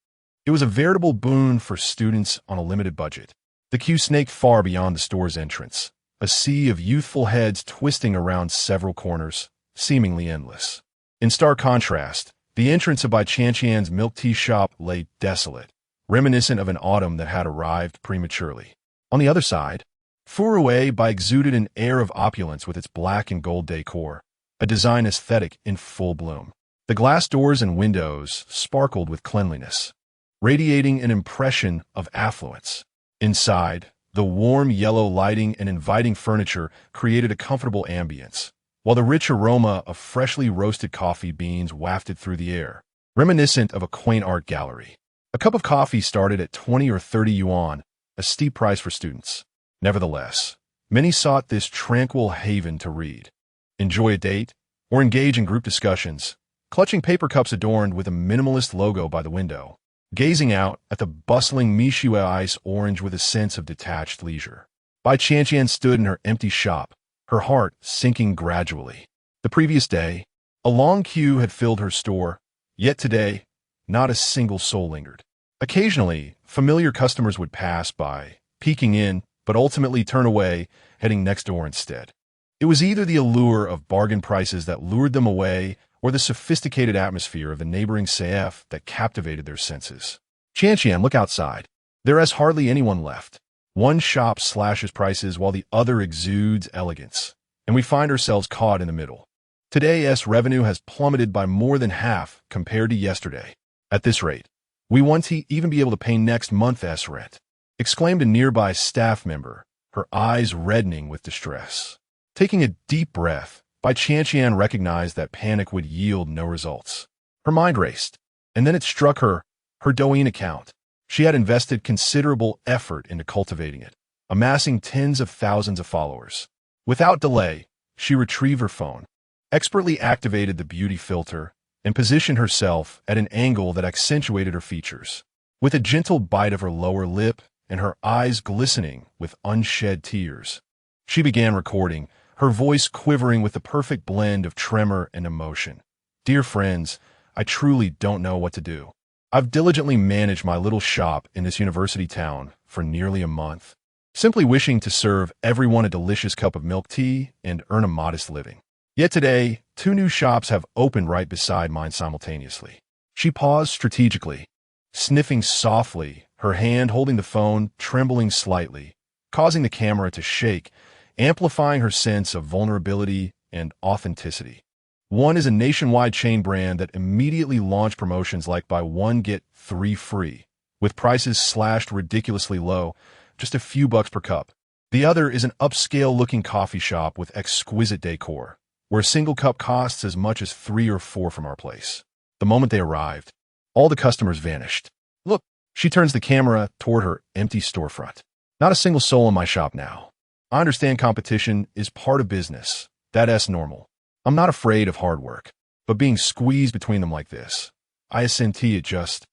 It was a veritable boon for students on a limited budget. The queue snaked far beyond the store's entrance. A sea of youthful heads twisting around several corners, seemingly endless. In stark contrast, the entrance of Bai Qianqian's milk tea shop lay desolate, reminiscent of an autumn that had arrived prematurely. On the other side, Furue Bai exuded an air of opulence with its black and gold decor, a design aesthetic in full bloom. The glass doors and windows sparkled with cleanliness, radiating an impression of affluence. Inside, the warm yellow lighting and inviting furniture created a comfortable ambience, while the rich aroma of freshly roasted coffee beans wafted through the air, reminiscent of a quaint art gallery. A cup of coffee started at 20 or 30 yuan, a steep price for students. Nevertheless, many sought this tranquil haven to read, enjoy a date, or engage in group discussions, clutching paper cups adorned with a minimalist logo by the window, gazing out at the bustling Mishue Ice Orange with a sense of detached leisure. Bai Qianqian stood in her empty shop, her heart sinking gradually. The previous day, a long queue had filled her store, yet today, not a single soul lingered. Occasionally, familiar customers would pass by, peeking in, but ultimately turn away, heading next door instead. It was either the allure of bargain prices that lured them away, or the sophisticated atmosphere of the neighboring CF that captivated their senses. Qianqian, look outside. There is hardly anyone left. One shop slashes prices while the other exudes elegance, and we find ourselves caught in the middle. Today's revenue has plummeted by more than half compared to yesterday. At this rate, we won't even be able to pay next month's rent, exclaimed a nearby staff member, her eyes reddening with distress. Taking a deep breath, Bai Qianqian recognized that panic would yield no results. Her mind raced, and then it struck her Douyin account. She had invested considerable effort into cultivating it, amassing tens of thousands of followers. Without delay, she retrieved her phone, expertly activated the beauty filter, and positioned herself at an angle that accentuated her features. With a gentle bite of her lower lip and her eyes glistening with unshed tears, she began recording, her voice quivering with the perfect blend of tremor and emotion. Dear friends, I truly don't know what to do. I've diligently managed my little shop in this university town for nearly a month, simply wishing to serve everyone a delicious cup of milk tea and earn a modest living. Yet today, 2 new shops have opened right beside mine simultaneously. She paused strategically, sniffing softly, her hand holding the phone trembling slightly, causing the camera to shake, amplifying her sense of vulnerability and authenticity. One is a nationwide chain brand that immediately launched promotions like buy one get 3 free, with prices slashed ridiculously low, just a few bucks per cup. The other is an upscale-looking coffee shop with exquisite decor, where a single cup costs as much as 3 or 4 from our place. The moment they arrived, all the customers vanished. Look, she turns the camera toward her empty storefront. Not a single soul in my shop now. I understand competition is part of business. That's normal. I'm not afraid of hard work, but being squeezed between them like this, isn't it just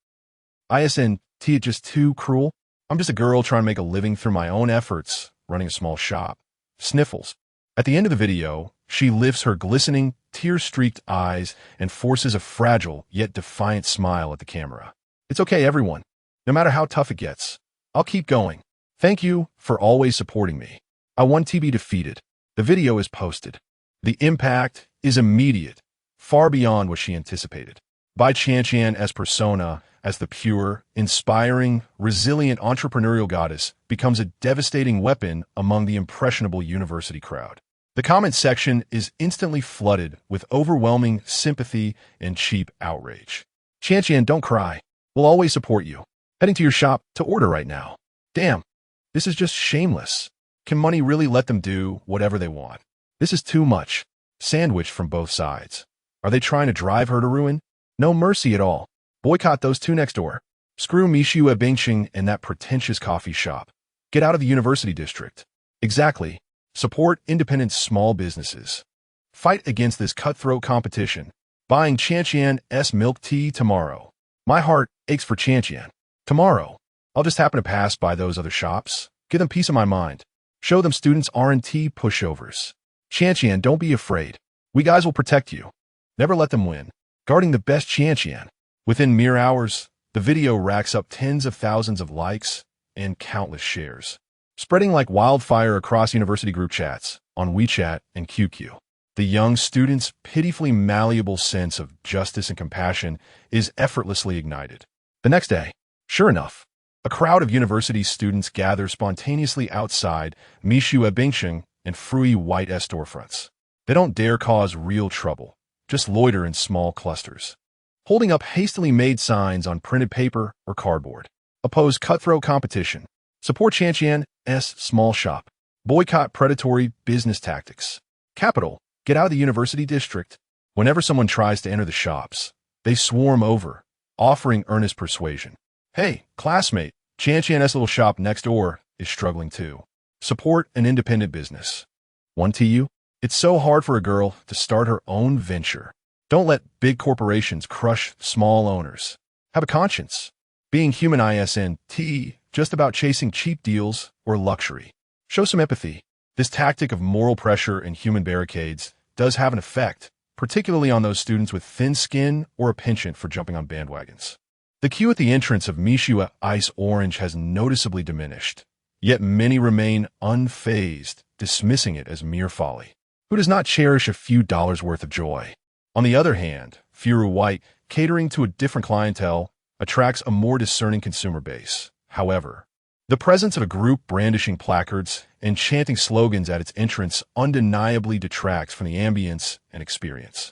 too cruel? I'm just a girl trying to make a living through my own efforts, running a small shop. Sniffles. At the end of the video, she lifts her glistening, tear-streaked eyes and forces a fragile yet defiant smile at the camera. It's okay, everyone. No matter how tough it gets, I'll keep going. Thank you for always supporting me. I want to be defeated. The video is posted. The impact is immediate, far beyond what she anticipated. Bai Qianqian's persona as the pure, inspiring, resilient entrepreneurial goddess becomes a devastating weapon among the impressionable university crowd. The comment section is instantly flooded with overwhelming sympathy and cheap outrage. Qianqian, don't cry. We'll always support you. Heading to your shop to order right now. Damn, this is just shameless. Can money really let them do whatever they want? This is too much. Sandwiched from both sides. Are they trying to drive her to ruin? No mercy at all. Boycott those 2 next door. Screw Mishu Bingxing and that pretentious coffee shop. Get out of the university district. Exactly. Support independent small businesses. Fight against this cutthroat competition. Buying Qianqian's milk tea tomorrow. My heart aches for Qianqian. Tomorrow, I'll just happen to pass by those other shops. Give them peace of my mind. Show them students aren't pushovers. Qianqian, don't be afraid. We guys will protect you. Never let them win. Guarding the best Qianqian. Within mere hours, the video racks up tens of thousands of likes and countless shares, spreading like wildfire across university group chats, on WeChat and QQ. The young student's pitifully malleable sense of justice and compassion is effortlessly ignited. The next day, sure enough, a crowd of university students gather spontaneously outside Mishu Bingxing and Frui White storefronts. They don't dare cause real trouble, just loiter in small clusters, holding up hastily made signs on printed paper or cardboard. Oppose cutthroat competition. Support Qianqian's small shop. Boycott predatory business tactics. Capital, get out of the university district. Whenever someone tries to enter the shops, they swarm over, offering earnest persuasion. Hey, classmate, Qianqian's little shop next door is struggling too. Support an independent business. One to you? It's so hard for a girl to start her own venture. Don't let big corporations crush small owners. Have a conscience. Being human isn't just about chasing cheap deals or luxury. Show some empathy. This tactic of moral pressure and human barricades does have an effect, particularly on those students with thin skin or a penchant for jumping on bandwagons. The queue at the entrance of Mishu Ice Orange has noticeably diminished, yet many remain unfazed, dismissing it as mere folly. Who does not cherish a few dollars worth of joy? On the other hand, Furu White, catering to a different clientele, attracts a more discerning consumer base. However, The presence of a group brandishing placards and chanting slogans at its entrance undeniably detracts from the ambience and experience.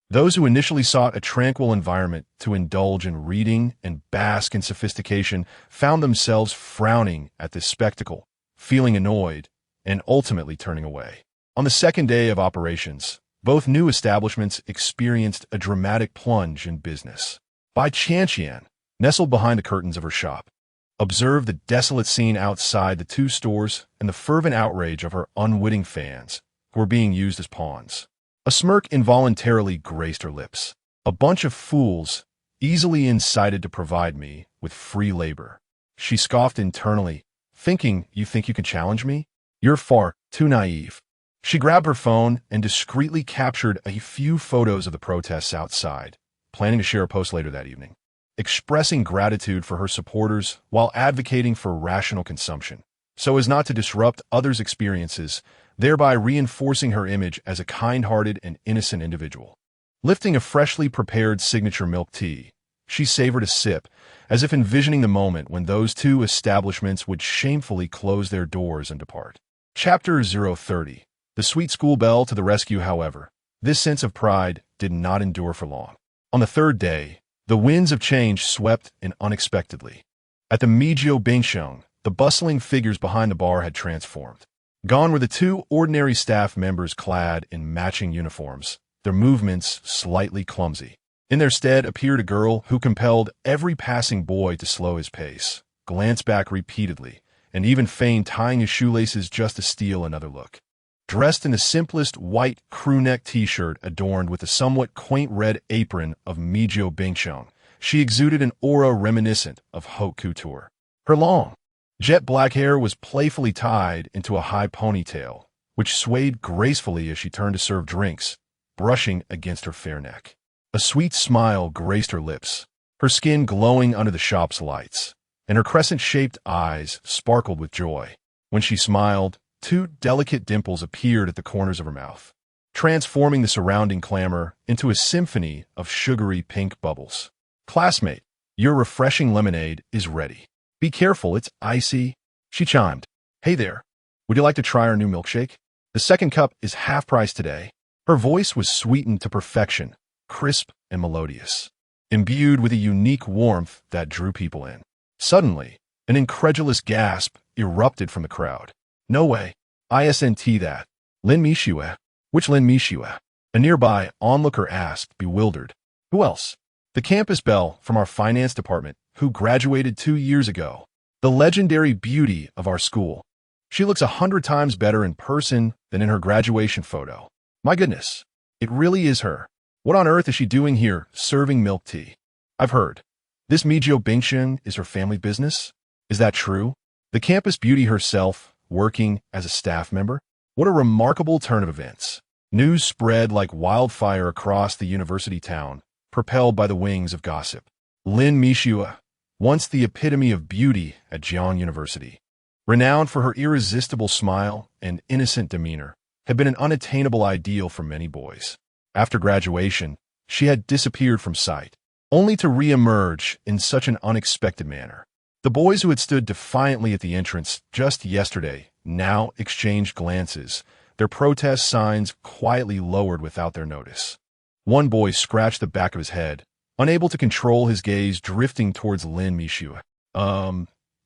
Those who initially sought a tranquil environment to indulge in reading and bask in sophistication found themselves frowning at this spectacle, feeling annoyed, and ultimately turning away. On the second day of operations, both new establishments experienced a dramatic plunge in business. Bai Qianqian, nestled behind the curtains of her shop, observed the desolate scene outside the two stores and the fervent outrage of her unwitting fans, who were being used as pawns. A smirk involuntarily graced her lips. A bunch of fools, easily incited to provide me with free labor. She scoffed internally, thinking, "You think you can challenge me? You're far too naive." She grabbed her phone and discreetly captured a few photos of the protests outside, planning to share a post later that evening, expressing gratitude for her supporters while advocating for rational consumption, so as not to disrupt others' experiences, thereby reinforcing her image as a kind-hearted and innocent individual. Lifting a freshly prepared signature milk tea, she savored a sip, as if envisioning the moment when those two establishments would shamefully close their doors and depart. Chapter 030. The sweet school bell to the rescue, however. This sense of pride did not endure for long. On the third day, the winds of change swept in unexpectedly. At the Mijio Bingsheng, the bustling figures behind the bar had transformed. Gone were the two ordinary staff members clad in matching uniforms, their movements slightly clumsy. In their stead appeared a girl who compelled every passing boy to slow his pace, glance back repeatedly, and even feign tying his shoelaces just to steal another look. Dressed in the simplest white crew-neck t-shirt adorned with a somewhat quaint red apron of Mijio Bingsheng, she exuded an aura reminiscent of haute couture. Her long, jet black hair was playfully tied into a high ponytail, which swayed gracefully as she turned to serve drinks, brushing against her fair neck. A sweet smile graced her lips, her skin glowing under the shop's lights, and her crescent-shaped eyes sparkled with joy. When she smiled, two delicate dimples appeared at the corners of her mouth, transforming the surrounding clamor into a symphony of sugary pink bubbles. "Classmate, your refreshing lemonade is ready. Be careful, it's icy," she chimed. "Hey there, would you like to try our new milkshake? The second cup is half price today." Her voice was sweetened to perfection, crisp and melodious, imbued with a unique warmth that drew people in. Suddenly, an incredulous gasp erupted from the crowd. "No way. Isn't that Lin Mishue? Which Lin Mishue?" A nearby onlooker asked, bewildered. "Who else?" "The campus belle from our finance department, who graduated 2 years ago. The legendary beauty of our school. She looks 100 times better in person than in her graduation photo. My goodness, it really is her. What on earth is she doing here, serving milk tea? I've heard. This Mijio Bingsheng is her family business? Is that true? The campus beauty herself, working as a staff member? What a remarkable turn of events." News spread like wildfire across the university town, propelled by the wings of gossip. Lin Mishue, once the epitome of beauty at Jiang University, renowned for her irresistible smile and innocent demeanor, had been an unattainable ideal for many boys. After graduation, she had disappeared from sight, only to re-emerge in such an unexpected manner. The boys who had stood defiantly at the entrance just yesterday now exchanged glances, their protest signs quietly lowered without their notice. One boy scratched the back of his head, unable to control his gaze drifting towards Lin Mishue.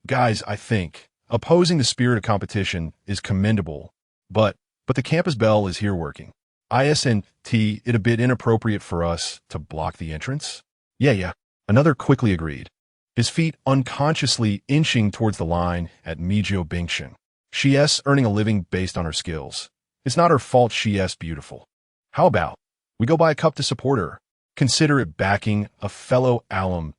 Guys, I think opposing the spirit of competition is commendable, but the campus belle is here working. Isn't it a bit inappropriate for us to block the entrance?" Yeah. Another quickly agreed, his feet unconsciously inching towards the line at Mijio Bingsheng. "She's earning a living based on her skills. It's not her fault she's beautiful. How about we go buy a cup to support her? Consider it backing a fellow alum's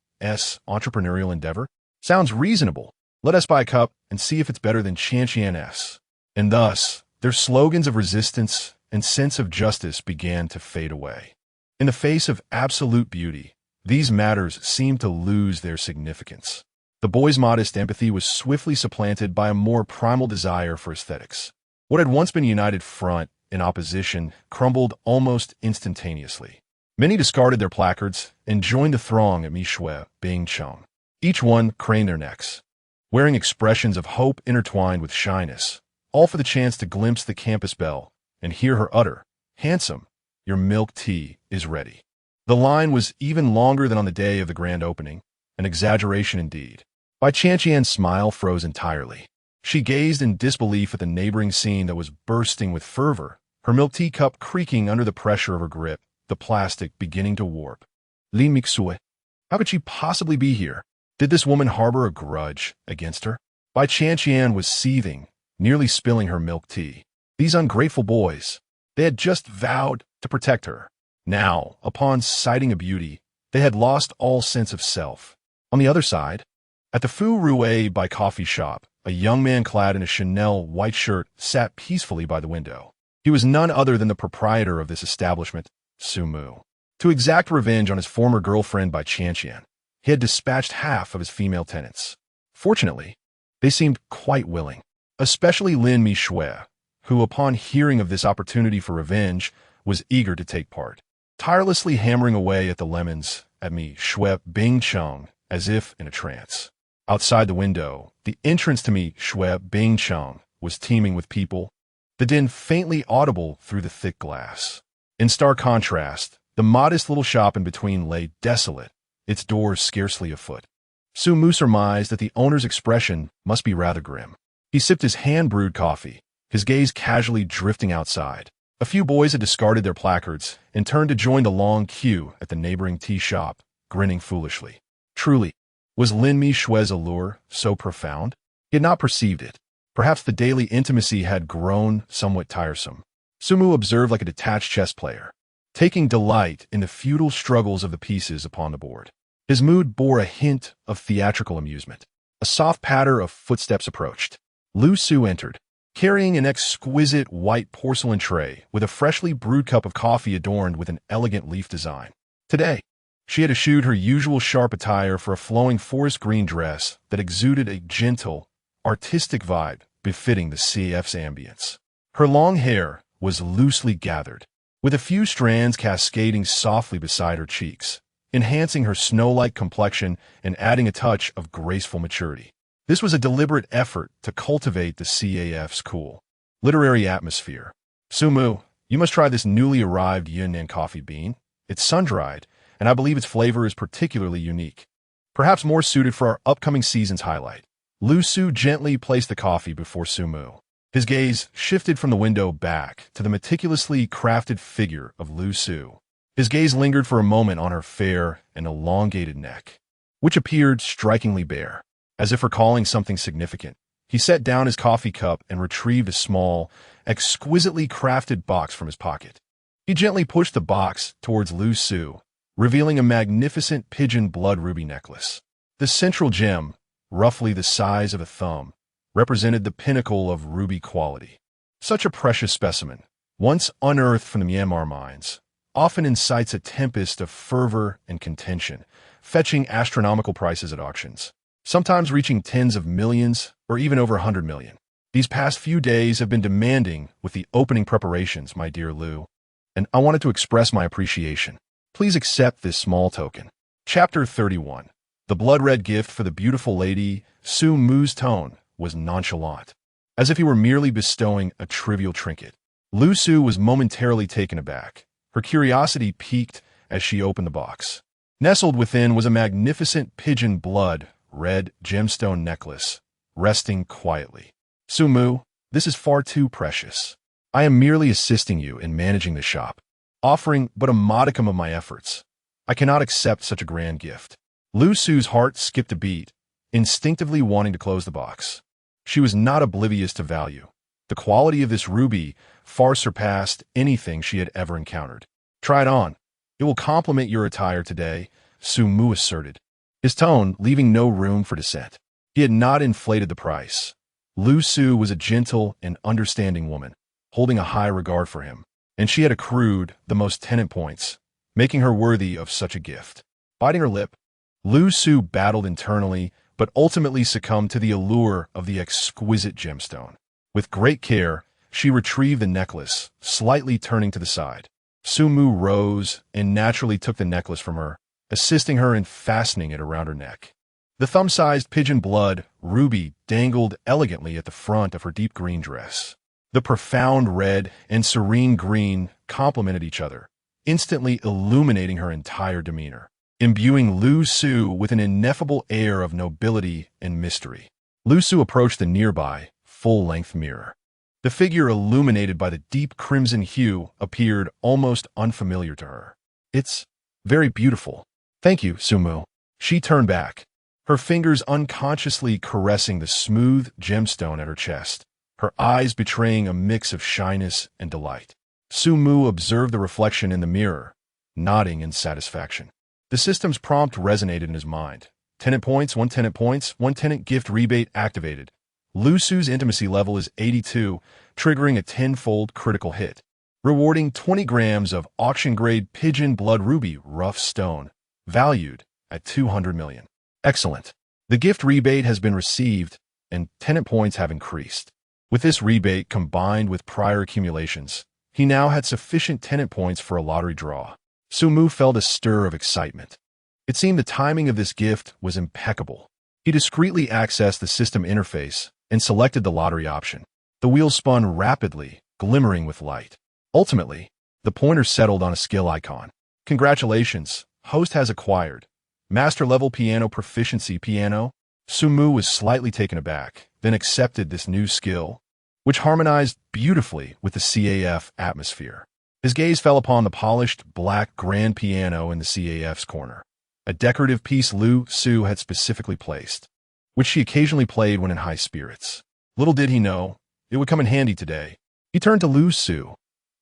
entrepreneurial endeavor? Sounds reasonable. Let us buy a cup and see if it's better than Qianqian's." And thus, their slogans of resistance and sense of justice began to fade away. In the face of absolute beauty, these matters seemed to lose their significance. The boys' modest empathy was swiftly supplanted by a more primal desire for aesthetics. What had once been a united front in opposition crumbled almost instantaneously. Many discarded their placards and joined the throng at Mijio Bingsheng. Each one craned their necks, wearing expressions of hope intertwined with shyness, all for the chance to glimpse the campus belle and hear her utter, "Handsome, your milk tea is ready." The line was even longer than on the day of the grand opening, an exaggeration indeed. Bai Qianqian's smile froze entirely. She gazed in disbelief at the neighboring scene that was bursting with fervor, her milk tea cup creaking under the pressure of her grip, the plastic beginning to warp. Li Mixue. How could she possibly be here? Did this woman harbor a grudge against her? Bai Qianqian was seething, nearly spilling her milk tea. These ungrateful boys. They had just vowed to protect her. Now, upon sighting a beauty, they had lost all sense of self. On the other side, at the Fu Rue by coffee shop, a young man clad in a Chanel white shirt sat peacefully by the window. He was none other than the proprietor of this establishment, Su Mu. To exact revenge on his former girlfriend Bai Qianqian, he had dispatched half of his female tenants. Fortunately, they seemed quite willing, especially Lin Mi Shui, who, upon hearing of this opportunity for revenge, was eager to take part. Tirelessly hammering away at the lemons at Mi Shui Bing Cheng as if in a trance. Outside the window, the entrance to Mi Shui Bing Cheng was teeming with people, the din faintly audible through the thick glass. In stark contrast, the modest little shop in between lay desolate, its doors scarcely a foot. Su Mu surmised that the owner's expression must be rather grim. He sipped his hand-brewed coffee, his gaze casually drifting outside. A few boys had discarded their placards and turned to join the long queue at the neighboring tea shop, grinning foolishly. Truly, was Lin Mi Shui's allure so profound? He had not perceived it. Perhaps the daily intimacy had grown somewhat tiresome. Su Mu observed like a detached chess player, taking delight in the futile struggles of the pieces upon the board. His mood bore a hint of theatrical amusement. A soft patter of footsteps approached. Lu Su entered, carrying an exquisite white porcelain tray with a freshly brewed cup of coffee adorned with an elegant leaf design. Today, she had eschewed her usual sharp attire for a flowing forest green dress that exuded a gentle, artistic vibe befitting the CF's ambience. Her long hair was loosely gathered, with a few strands cascading softly beside her cheeks, enhancing her snow-like complexion and adding a touch of graceful maturity. This was a deliberate effort to cultivate the CAF's cool, literary atmosphere. Su Mu, you must try this newly arrived Yunnan coffee bean. It's sun-dried, and I believe its flavor is particularly unique, perhaps more suited for our upcoming season's highlight. Lu Su gently placed the coffee before Su Mu. His gaze shifted from the window back to the meticulously crafted figure of Lu Su. His gaze lingered for a moment on her fair and elongated neck, which appeared strikingly bare. As if recalling something significant, he set down his coffee cup and retrieved a small, exquisitely crafted box from his pocket. He gently pushed the box towards Lu Su, revealing a magnificent pigeon blood ruby necklace. The central gem, roughly the size of a thumb, represented the pinnacle of ruby quality. Such a precious specimen, once unearthed from the Myanmar mines, often incites a tempest of fervor and contention, fetching astronomical prices at auctions, sometimes reaching tens of millions or even over 100 million. These past few days have been demanding with the opening preparations, my dear Lu, and I wanted to express my appreciation. Please accept this small token. Chapter 31. The blood-red gift for the beautiful lady. Su Mu's tone was nonchalant, as if he were merely bestowing a trivial trinket. Lu Su was momentarily taken aback. Her curiosity piqued as she opened the box. Nestled within was a magnificent pigeon blood red gemstone necklace, resting quietly. Su Mu, this is far too precious. I am merely assisting you in managing the shop, offering but a modicum of my efforts. I cannot accept such a grand gift. Lu Su's heart skipped a beat, instinctively wanting to close the box. She was not oblivious to value. The quality of this ruby far surpassed anything she had ever encountered. Try it on. It will complement your attire today, Su Mu asserted, his tone leaving no room for dissent. He had not inflated the price. Lu Su was a gentle and understanding woman, holding a high regard for him, and she had accrued the most tenant points, making her worthy of such a gift. Biting her lip, Lu Su battled internally, but ultimately succumbed to the allure of the exquisite gemstone. With great care, she retrieved the necklace, slightly turning to the side. Su Mu rose and naturally took the necklace from her, assisting her in fastening it around her neck. The thumb-sized pigeon blood ruby dangled elegantly at the front of her deep green dress. The profound red and serene green complemented each other, instantly illuminating her entire demeanor, imbuing Lu Su with an ineffable air of nobility and mystery. Lu Su approached the nearby, full-length mirror. The figure illuminated by the deep crimson hue appeared almost unfamiliar to her. "It's very beautiful. Thank you, Sumu." She turned back, her fingers unconsciously caressing the smooth gemstone at her chest, her eyes betraying a mix of shyness and delight. Sumu observed the reflection in the mirror, nodding in satisfaction. The system's prompt resonated in his mind. Tenant points, 1 tenant points, 1 tenant gift rebate activated. Lu Su's intimacy level is 82, triggering a tenfold critical hit, rewarding 20 grams of auction-grade pigeon blood ruby rough stone, valued at 200 million. Excellent. The gift rebate has been received, and tenant points have increased. With this rebate combined with prior accumulations, he now had sufficient tenant points for a lottery draw. Sumu felt a stir of excitement. It seemed the timing of this gift was impeccable. He discreetly accessed the system interface and selected the lottery option. The wheel spun rapidly, glimmering with light. Ultimately, the pointer settled on a skill icon. Congratulations, host has acquired Master Level Piano Proficiency Piano. Sumu was slightly taken aback, then accepted this new skill, which harmonized beautifully with the CAF atmosphere. His gaze fell upon the polished black grand piano in the CAF's corner, a decorative piece Lu Su had specifically placed, which she occasionally played when in high spirits. Little did he know, it would come in handy today. He turned to Lu Su.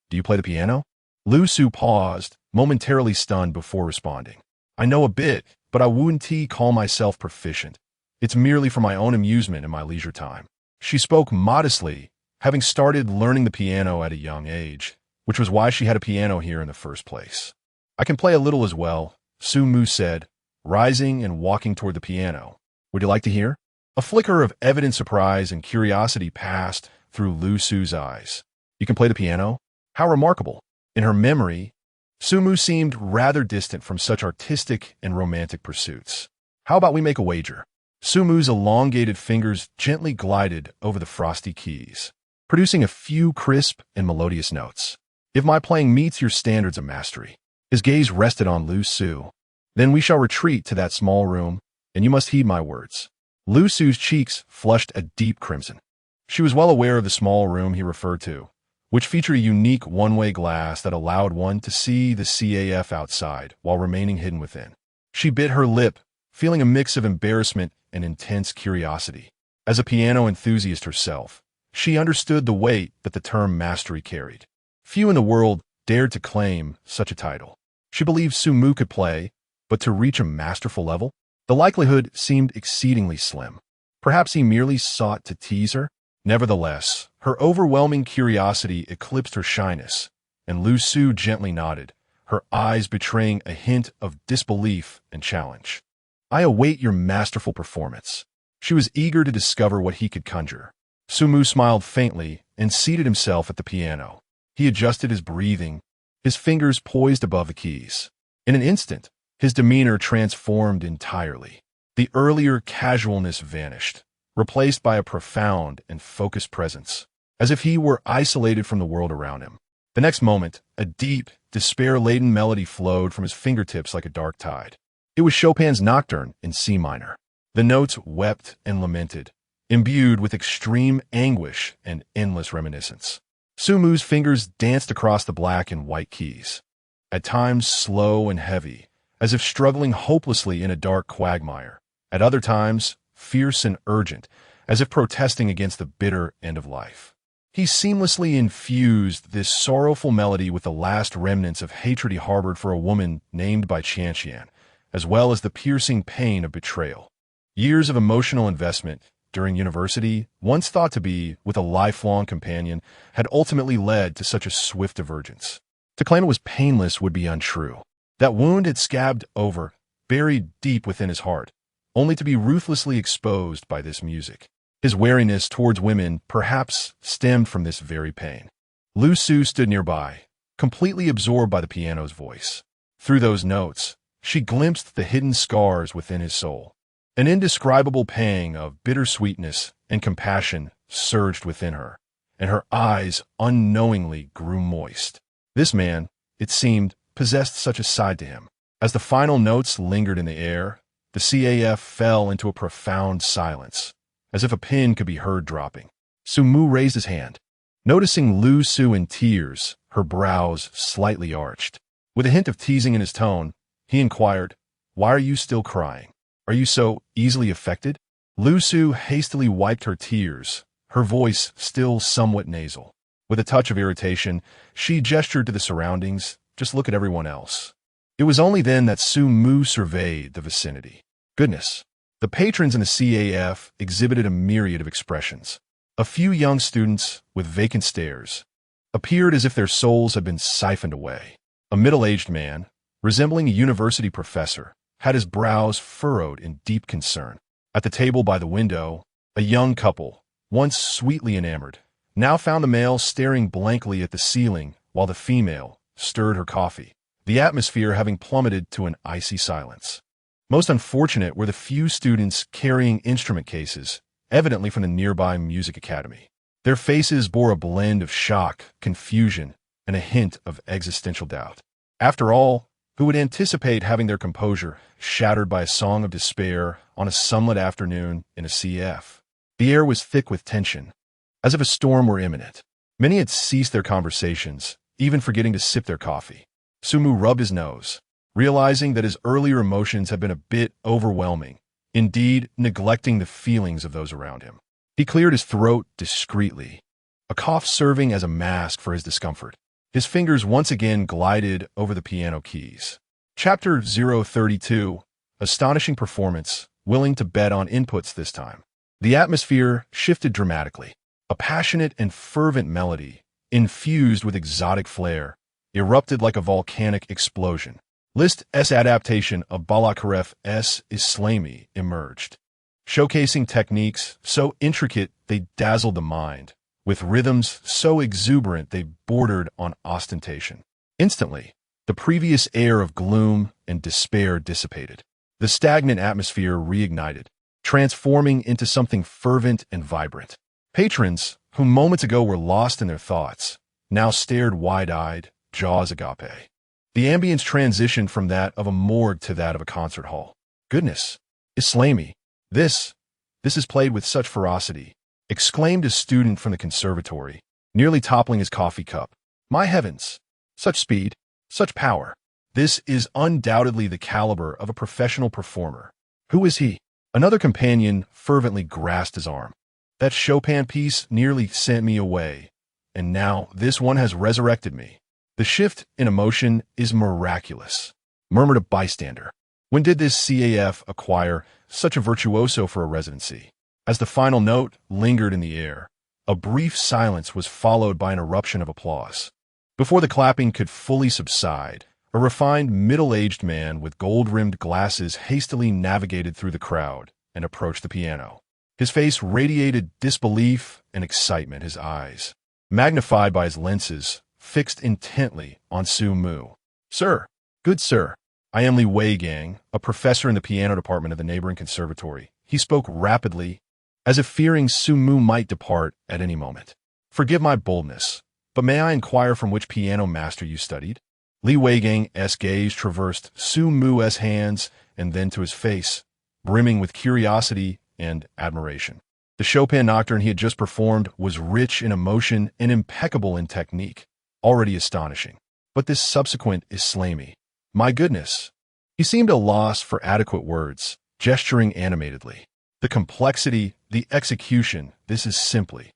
"Do you play the piano?" Lu Su paused, momentarily stunned before responding. "I know a bit, but I wouldn't call myself proficient. It's merely for my own amusement in my leisure time." She spoke modestly, having started learning the piano at a young age, which was why she had a piano here in the first place. "I can play a little as well," Sumu said, rising and walking toward the piano. "Would you like to hear?" A flicker of evident surprise and curiosity passed through Lu Su's eyes. "You can play the piano? How remarkable." In her memory, Sumu seemed rather distant from such artistic and romantic pursuits. "How about we make a wager?" Sumu's elongated fingers gently glided over the frosty keys, producing a few crisp and melodious notes. "If my playing meets your standards of mastery." His gaze rested on Lu Su. "Then we shall retreat to that small room, and you must heed my words." Lu Su's cheeks flushed a deep crimson. She was well aware of the small room he referred to, which featured a unique one-way glass that allowed one to see the CAF outside while remaining hidden within. She bit her lip, feeling a mix of embarrassment and intense curiosity. As a piano enthusiast herself, she understood the weight that the term mastery carried. Few in the world dared to claim such a title. She believed Sumu could play, but to reach a masterful level, the likelihood seemed exceedingly slim. Perhaps he merely sought to tease her. Nevertheless, her overwhelming curiosity eclipsed her shyness, and Lu Su gently nodded, her eyes betraying a hint of disbelief and challenge. "I await your masterful performance." She was eager to discover what he could conjure. Sumu smiled faintly and seated himself at the piano. He adjusted his breathing, his fingers poised above the keys. In an instant, his demeanor transformed entirely. The earlier casualness vanished, replaced by a profound and focused presence, as if he were isolated from the world around him. The next moment, a deep, despair-laden melody flowed from his fingertips like a dark tide. It was Chopin's Nocturne in C minor. The notes wept and lamented, imbued with extreme anguish and endless reminiscence. Sumu's fingers danced across the black and white keys, at times slow and heavy, as if struggling hopelessly in a dark quagmire, at other times fierce and urgent, as if protesting against the bitter end of life. He seamlessly infused this sorrowful melody with the last remnants of hatred he harbored for a woman named by Qianxian, as well as the piercing pain of betrayal. Years of emotional investment during university, once thought to be with a lifelong companion, had ultimately led to such a swift divergence. To claim it was painless would be untrue. That wound had scabbed over, buried deep within his heart, only to be ruthlessly exposed by this music. His wariness towards women perhaps stemmed from this very pain. Lu Su stood nearby, completely absorbed by the piano's voice. Through those notes, she glimpsed the hidden scars within his soul. An indescribable pang of bittersweetness and compassion surged within her, and her eyes unknowingly grew moist. This man, it seemed, possessed such a side to him. As the final notes lingered in the air, the CAF fell into a profound silence, as if a pin could be heard dropping. Sumu raised his hand. Noticing Lu Su in tears, her brows slightly arched. With a hint of teasing in his tone, he inquired, "Why are you still crying? Are you so easily affected?" Lu Su hastily wiped her tears, her voice still somewhat nasal. With a touch of irritation, she gestured to the surroundings, "Just look at everyone else." It was only then that Sumu surveyed the vicinity. Goodness! The patrons in the CAF exhibited a myriad of expressions. A few young students, with vacant stares, appeared as if their souls had been siphoned away. A middle-aged man, resembling a university professor, had his brows furrowed in deep concern. At the table by the window, a young couple, once sweetly enamored, now found the male staring blankly at the ceiling while the female stirred her coffee, the atmosphere having plummeted to an icy silence. Most unfortunate were the few students carrying instrument cases, evidently from the nearby music academy. Their faces bore a blend of shock, confusion, and a hint of existential doubt. After all, who would anticipate having their composure shattered by a song of despair on a sunlit afternoon in a CF? The air was thick with tension, as if a storm were imminent. Many had ceased their conversations, even forgetting to sip their coffee. Sumu rubbed his nose, realizing that his earlier emotions had been a bit overwhelming, indeed neglecting the feelings of those around him. He cleared his throat discreetly, a cough serving as a mask for his discomfort. His fingers once again glided over the piano keys. Chapter 032, Astonishing Performance, willing to bet on inputs this time. The atmosphere shifted dramatically. A passionate and fervent melody, infused with exotic flair, erupted like a volcanic explosion. Liszt S adaptation of Balakareff's Enigmatic emerged, showcasing techniques so intricate they dazzled the mind, with rhythms so exuberant they bordered on ostentation. Instantly, the previous air of gloom and despair dissipated. The stagnant atmosphere reignited, transforming into something fervent and vibrant. Patrons, who moments ago were lost in their thoughts, now stared wide-eyed, jaws agape. The ambience transitioned from that of a morgue to that of a concert hall. "Goodness, Islami, this is played with such ferocity," exclaimed a student from the conservatory, nearly toppling his coffee cup. "My heavens, such speed, such power. This is undoubtedly the caliber of a professional performer. Who is he?" Another companion fervently grasped his arm. "That Chopin piece nearly sent me away, and now this one has resurrected me. The shift in emotion is miraculous," murmured a bystander. When did this CAF acquire such a virtuoso for a residency? As the final note lingered in the air, a brief silence was followed by an eruption of applause. Before the clapping could fully subside, a refined middle-aged man with gold-rimmed glasses hastily navigated through the crowd and approached the piano. His face radiated disbelief and excitement, his eyes, magnified by his lenses, fixed intently on Sumu. "Sir, good sir, I am Li Weigang, a professor in the piano department of the neighboring conservatory." He spoke rapidly, as if fearing Sumu might depart at any moment. "Forgive my boldness, but may I inquire from which piano master you studied?" Li Weigang's gaze traversed Sumu's hands and then to his face, brimming with curiosity and admiration. The Chopin nocturne he had just performed was rich in emotion and impeccable in technique, already astonishing. But this subsequent Islami, my goodness! He seemed at a loss for adequate words, gesturing animatedly. The complexity, the execution, this is simply,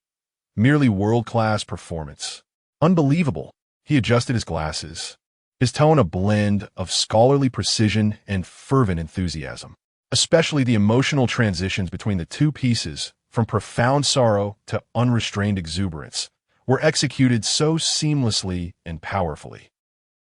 merely world-class performance. Unbelievable! He adjusted his glasses, his tone a blend of scholarly precision and fervent enthusiasm. Especially the emotional transitions between the two pieces, from profound sorrow to unrestrained exuberance, were executed so seamlessly and powerfully.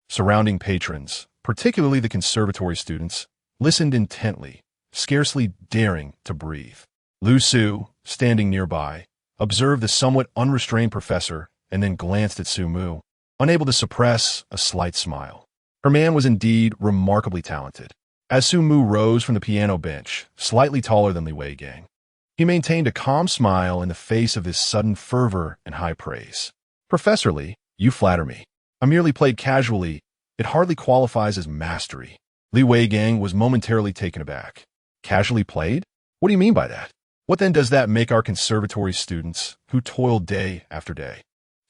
Surrounding patrons, particularly the conservatory students, listened intently, scarcely daring to breathe. Lu Su, standing nearby, observed the somewhat unrestrained professor and then glanced at Sumu, unable to suppress a slight smile. Her man was indeed remarkably talented. As Su-mu rose from the piano bench, slightly taller than Li Wei-gang, he maintained a calm smile in the face of this sudden fervor and high praise. Professor Li, you flatter me. I merely played casually. It hardly qualifies as mastery. Li Wei-gang was momentarily taken aback. Casually played? What do you mean by that? What then does that make our conservatory students, who toil day after day?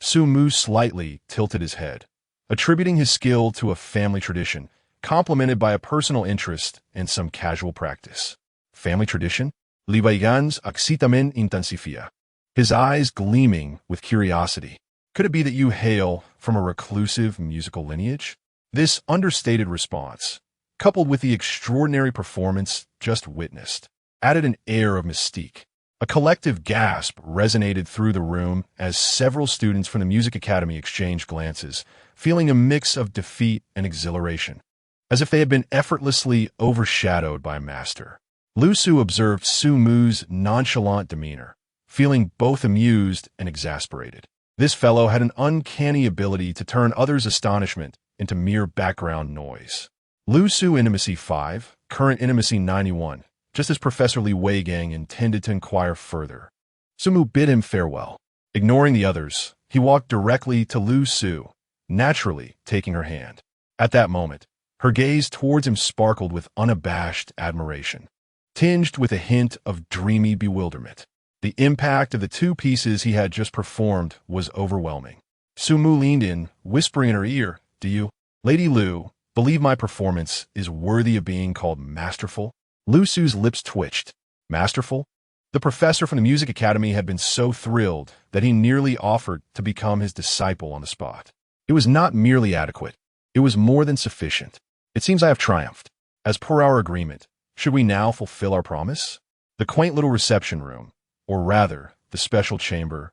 Su-mu slightly tilted his head, attributing his skill to a family tradition, complemented by a personal interest and some casual practice. Family tradition? Li Wei-gan's excitement intensifia. His eyes gleaming with curiosity. Could it be that you hail from a reclusive musical lineage? This understated response, coupled with the extraordinary performance just witnessed, added an air of mystique. A collective gasp resonated through the room as several students from the Music Academy exchanged glances, feeling a mix of defeat and exhilaration, as if they had been effortlessly overshadowed by a master. Lu Su observed Su-mu's nonchalant demeanor, feeling both amused and exasperated. This fellow had an uncanny ability to turn others' astonishment into mere background noise. Lu Su Intimacy 5, Current Intimacy 91, just as Professor Li Wei-gang intended to inquire further. Su-mu bid him farewell. Ignoring the others, he walked directly to Lu Su, naturally taking her hand. At that moment, her gaze towards him sparkled with unabashed admiration, tinged with a hint of dreamy bewilderment. The impact of the two pieces he had just performed was overwhelming. Su-mu leaned in, whispering in her ear, "Do you, Lady Lu, believe my performance is worthy of being called masterful?" Lu Su's lips twitched. Masterful? The professor from the Music Academy had been so thrilled that he nearly offered to become his disciple on the spot. It was not merely adequate. It was more than sufficient. It seems I have triumphed. As per our agreement, should we now fulfill our promise? The quaint little reception room, or rather, the special chamber,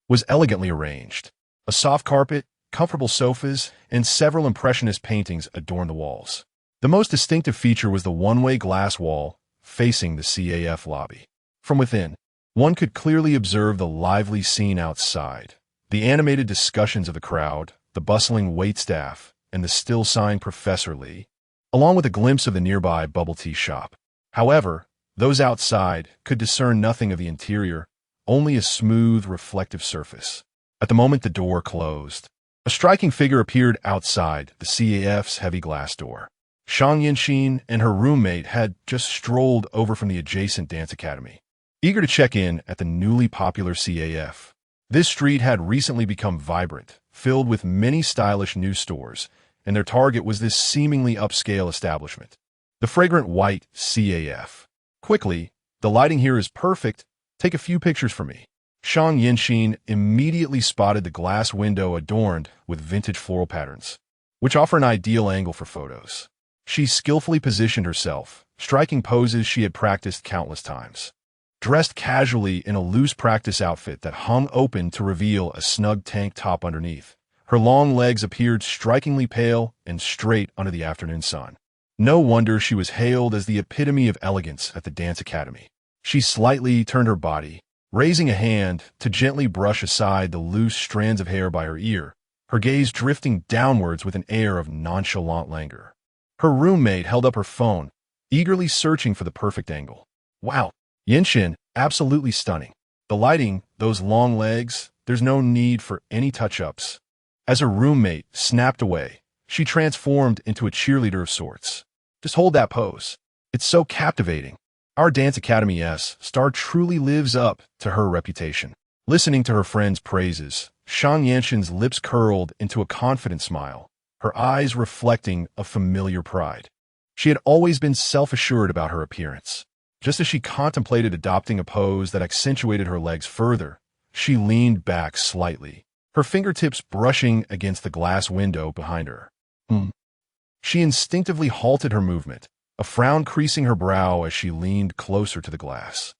was elegantly arranged. A soft carpet, comfortable sofas, and several impressionist paintings adorned the walls. The most distinctive feature was the one-way glass wall facing the CAF lobby. From within, one could clearly observe the lively scene outside, the animated discussions of the crowd, the bustling waitstaff, and the still-sighing Professor Li, along with a glimpse of the nearby bubble tea shop. However, those outside could discern nothing of the interior, only a smooth, reflective surface. At the moment the door closed, a striking figure appeared outside the CAF's heavy glass door. Shang Yinxin and her roommate had just strolled over from the adjacent dance academy, eager to check in at the newly popular CAF. This street had recently become vibrant, filled with many stylish new stores, and their target was this seemingly upscale establishment, the fragrant white CAF. "Quickly, the lighting here is perfect. Take a few pictures for me." Shang Yinxin immediately spotted the glass window adorned with vintage floral patterns, which offer an ideal angle for photos. She skillfully positioned herself, striking poses she had practiced countless times. Dressed casually in a loose practice outfit that hung open to reveal a snug tank top underneath, her long legs appeared strikingly pale and straight under the afternoon sun. No wonder she was hailed as the epitome of elegance at the dance academy. She slightly turned her body, raising a hand to gently brush aside the loose strands of hair by her ear, her gaze drifting downwards with an air of nonchalant languor. Her roommate held up her phone, eagerly searching for the perfect angle. "Wow, Yinxin, absolutely stunning. The lighting, those long legs, there's no need for any touch-ups." As her roommate snapped away, she transformed into a cheerleader of sorts. "Just hold that pose. It's so captivating." Our Dance Academy's star truly lives up to her reputation. Listening to her friend's praises, Shang Yanxin's lips curled into a confident smile, her eyes reflecting a familiar pride. She had always been self-assured about her appearance. Just as she contemplated adopting a pose that accentuated her legs further, she leaned back slightly, her fingertips brushing against the glass window behind her. She instinctively halted her movement, a frown creasing her brow as she leaned closer to the glass.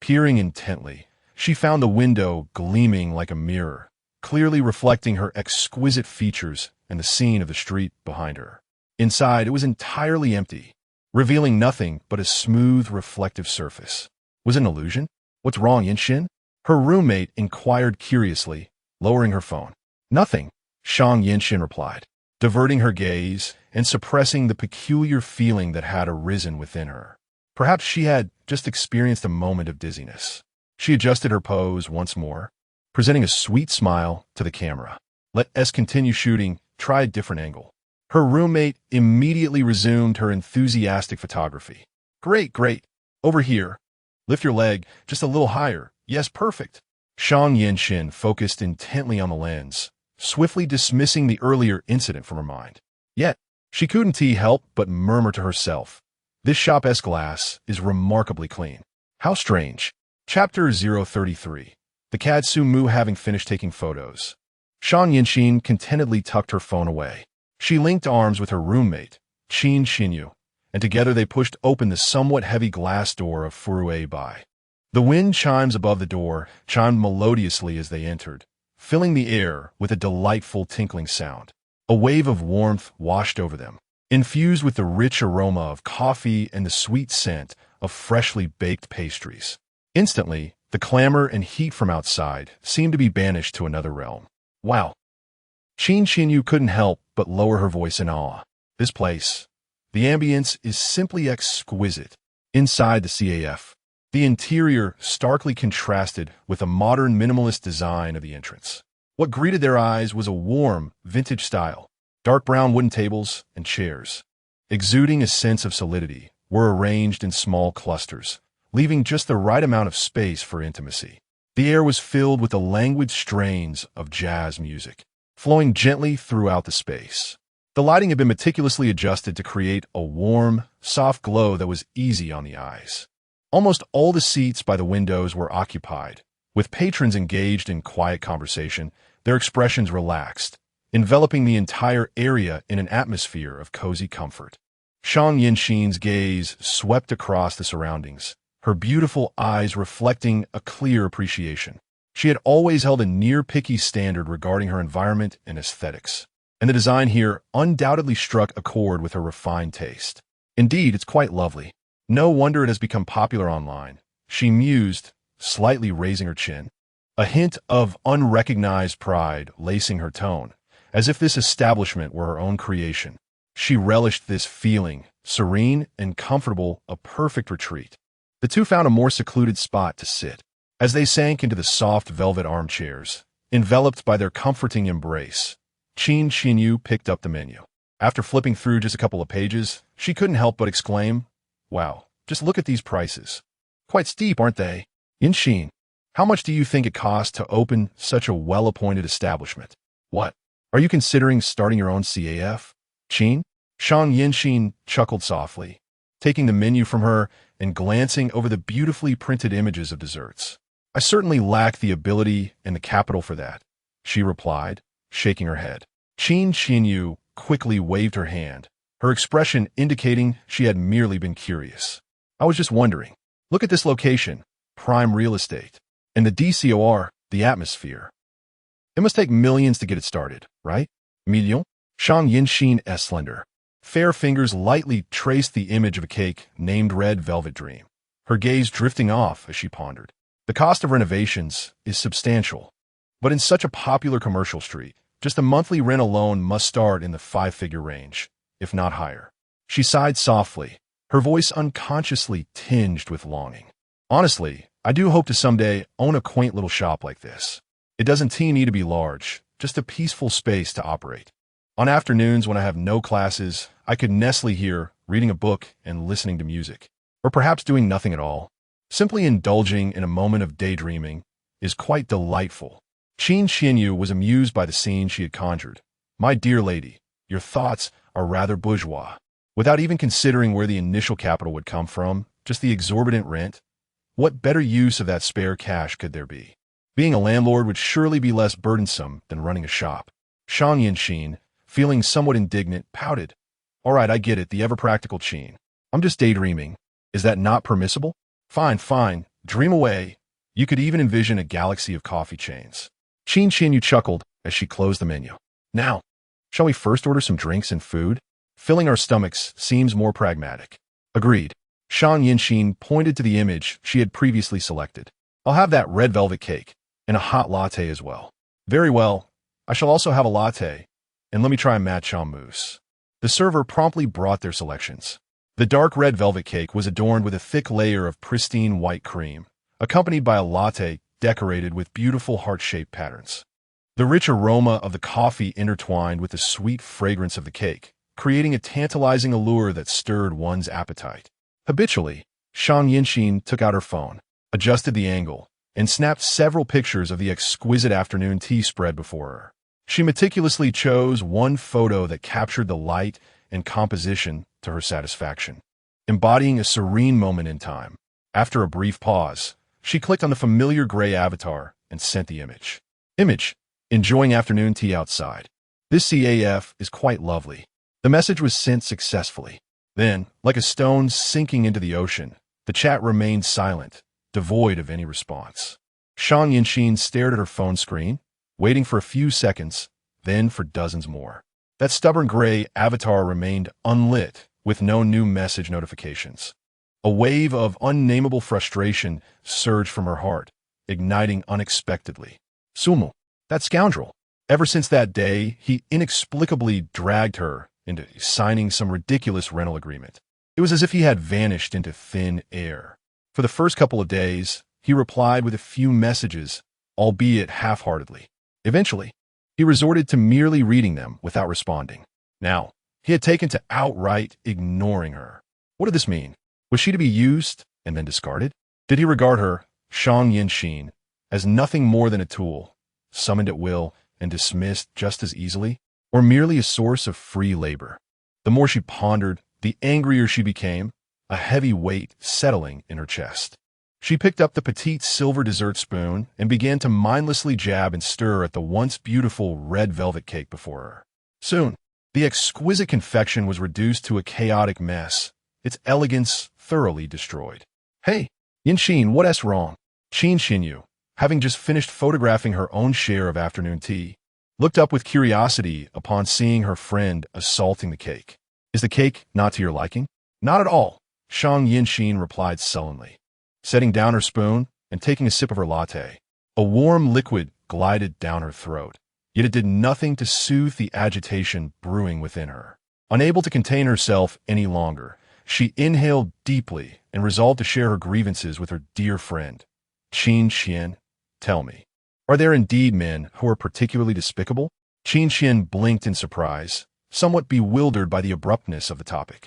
Peering intently, she found the window gleaming like a mirror, clearly reflecting her exquisite features and the scene of the street behind her. Inside, it was entirely empty, revealing nothing but a smooth, reflective surface. Was it an illusion? "What's wrong, Yinxin?" her roommate inquired curiously, lowering her phone. "Nothing," Shang Yinxin replied. diverting her gaze and suppressing the peculiar feeling that had arisen within her. Perhaps she had just experienced a moment of dizziness. She adjusted her pose once more, presenting a sweet smile to the camera. Let us continue shooting, try a different angle. Her roommate immediately resumed her enthusiastic photography. Great, great. Over here. Lift your leg just a little higher. Yes, perfect. Shang Yinxin focused intently on the lens, swiftly dismissing the earlier incident from her mind. Yet, she couldn't help but murmur to herself, this shop's glass is remarkably clean. How strange. Chapter 033. The Katsu Mu having finished taking photos. Shang Yinxin contentedly tucked her phone away. She linked arms with her roommate, Qin Xinyu, and together they pushed open the somewhat heavy glass door of Furue Bai. The wind chimes above the door chimed melodiously as they entered, filling the air with a delightful tinkling sound. A wave of warmth washed over them, infused with the rich aroma of coffee and the sweet scent of freshly baked pastries. Instantly, the clamor and heat from outside seemed to be banished to another realm. Wow! Qin Xinyu couldn't help but lower her voice in awe. This place, the ambience is simply exquisite. Inside the CAF, the interior starkly contrasted with the modern minimalist design of the entrance. What greeted their eyes was a warm, vintage style. Dark brown wooden tables and chairs, exuding a sense of solidity, were arranged in small clusters, leaving just the right amount of space for intimacy. The air was filled with the languid strains of jazz music, flowing gently throughout the space. The lighting had been meticulously adjusted to create a warm, soft glow that was easy on the eyes. Almost all the seats by the windows were occupied, with patrons engaged in quiet conversation, their expressions relaxed, enveloping the entire area in an atmosphere of cozy comfort. Shang Yinxin's gaze swept across the surroundings, her beautiful eyes reflecting a clear appreciation. She had always held a near-picky standard regarding her environment and aesthetics, and the design here undoubtedly struck a chord with her refined taste. Indeed, it's quite lovely. No wonder it has become popular online, she mused, slightly raising her chin, a hint of unrecognized pride lacing her tone, as if this establishment were her own creation. She relished this feeling, serene and comfortable, a perfect retreat. The two found a more secluded spot to sit. As they sank into the soft velvet armchairs, enveloped by their comforting embrace, Qin Xinyu picked up the menu. After flipping through just a couple of pages, she couldn't help but exclaim, "Wow, just look at these prices. Quite steep, aren't they? Yinxin, how much do you think it costs to open such a well-appointed establishment? What? Are you considering starting your own CAF? Qin?" Shang Yinxin chuckled softly, taking the menu from her and glancing over the beautifully printed images of desserts. "I certainly lack the ability and the capital for that," she replied, shaking her head. Qin Xinyu quickly waved her hand, her expression indicating she had merely been curious. "I was just wondering. Look at this location, prime real estate, and the DCOR, the atmosphere. It must take millions to get it started, right? Million?" Shang Yinxin's slender, fair fingers lightly traced the image of a cake named Red Velvet Dream, her gaze drifting off as she pondered. The cost of renovations is substantial, but in such a popular commercial street, just a monthly rent alone must start in the five-figure range, if not higher. She sighed softly, her voice unconsciously tinged with longing. "Honestly, I do hope to someday own a quaint little shop like this. It doesn't need to be large, just a peaceful space to operate. On afternoons when I have no classes, I could nestle here, reading a book and listening to music. Or perhaps doing nothing at all. Simply indulging in a moment of daydreaming is quite delightful." Qin Xinyu was amused by the scene she had conjured. "My dear lady, your thoughts are rather bourgeois. Without even considering where the initial capital would come from, just the exorbitant rent, what better use of that spare cash could there be? Being a landlord would surely be less burdensome than running a shop." Shang Yinxin, feeling somewhat indignant, pouted. "All right, I get it, the ever-practical Qin. I'm just daydreaming. Is that not permissible? Fine, fine, dream away. You could even envision a galaxy of coffee chains." Qin Xinyu chuckled as she closed the menu. "Now, shall we first order some drinks and food? Filling our stomachs seems more pragmatic." "Agreed." Shang Yinxin pointed to the image she had previously selected. "I'll have that red velvet cake, and a hot latte as well." "Very well. I shall also have a latte. and let me try a matcha mousse. The server promptly brought their selections. The dark red velvet cake was adorned with a thick layer of pristine white cream, accompanied by a latte decorated with beautiful heart-shaped patterns. The rich aroma of the coffee intertwined with the sweet fragrance of the cake, creating a tantalizing allure that stirred one's appetite. Habitually, Shang Yinxin took out her phone, adjusted the angle, and snapped several pictures of the exquisite afternoon tea spread before her. She meticulously chose one photo that captured the light and composition to her satisfaction, embodying a serene moment in time. After a brief pause, she clicked on the familiar gray avatar and sent the image. Image: enjoying afternoon tea outside. This CAF is quite lovely. The message was sent successfully. Then, like a stone sinking into the ocean, the chat remained silent, devoid of any response. Shang Yinxin stared at her phone screen, waiting for a few seconds, then for dozens more. That stubborn gray avatar remained unlit, with no new message notifications. A wave of unnameable frustration surged from her heart, igniting unexpectedly. Sumu, that scoundrel. Ever since that day, he inexplicably dragged her into signing some ridiculous rental agreement. It was as if he had vanished into thin air. For the first couple of days, he replied with a few messages, albeit half-heartedly. Eventually, he resorted to merely reading them without responding. Now, he had taken to outright ignoring her. What did this mean? Was she to be used and then discarded? Did he regard her, Shang Yinxin, as nothing more than a tool, summoned at will and dismissed just as easily, or merely a source of free labor? The more she pondered, the angrier she became, a heavy weight settling in her chest. She picked up the petite silver dessert spoon and began to mindlessly jab and stir at the once beautiful red velvet cake before her. Soon, the exquisite confection was reduced to a chaotic mess, its elegance thoroughly destroyed. Hey, Yinxin, what's wrong? Qin Xinyu, having just finished photographing her own share of afternoon tea, looked up with curiosity upon seeing her friend assaulting the cake. Is the cake not to your liking? Not at all, Shang Yinxin replied sullenly, setting down her spoon and taking a sip of her latte. A warm liquid glided down her throat, yet it did nothing to soothe the agitation brewing within her. Unable to contain herself any longer, she inhaled deeply and resolved to share her grievances with her dear friend. Qin Xian, tell me, are there indeed men who are particularly despicable? Qin Xian blinked in surprise, somewhat bewildered by the abruptness of the topic.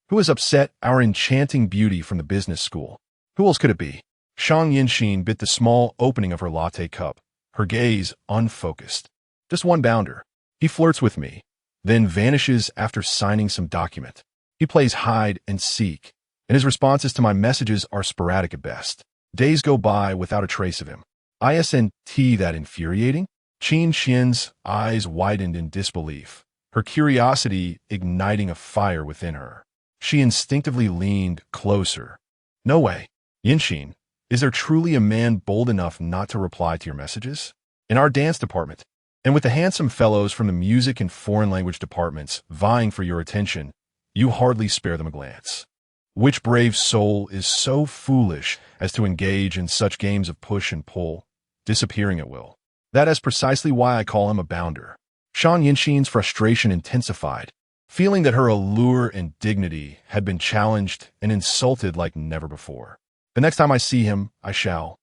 Who has upset our enchanting beauty from the business school? Who else could it be? Shang Yinxin bit the small opening of her latte cup, her gaze unfocused. Just one bounder. He flirts with me, then vanishes after signing some document. He plays hide and seek, and his responses to my messages are sporadic at best. Days go by without a trace of him. Isn't that infuriating? Qin Xian's eyes widened in disbelief, her curiosity igniting a fire within her. She instinctively leaned closer. No way. Yinxin, is there truly a man bold enough not to reply to your messages? In our dance department, and with the handsome fellows from the music and foreign language departments vying for your attention, you hardly spare them a glance. Which brave soul is so foolish as to engage in such games of push and pull, disappearing at will? That is precisely why I call him a bounder. Shang Yinxin's frustration intensified, feeling that her allure and dignity had been challenged and insulted like never before. The next time I see him, I shall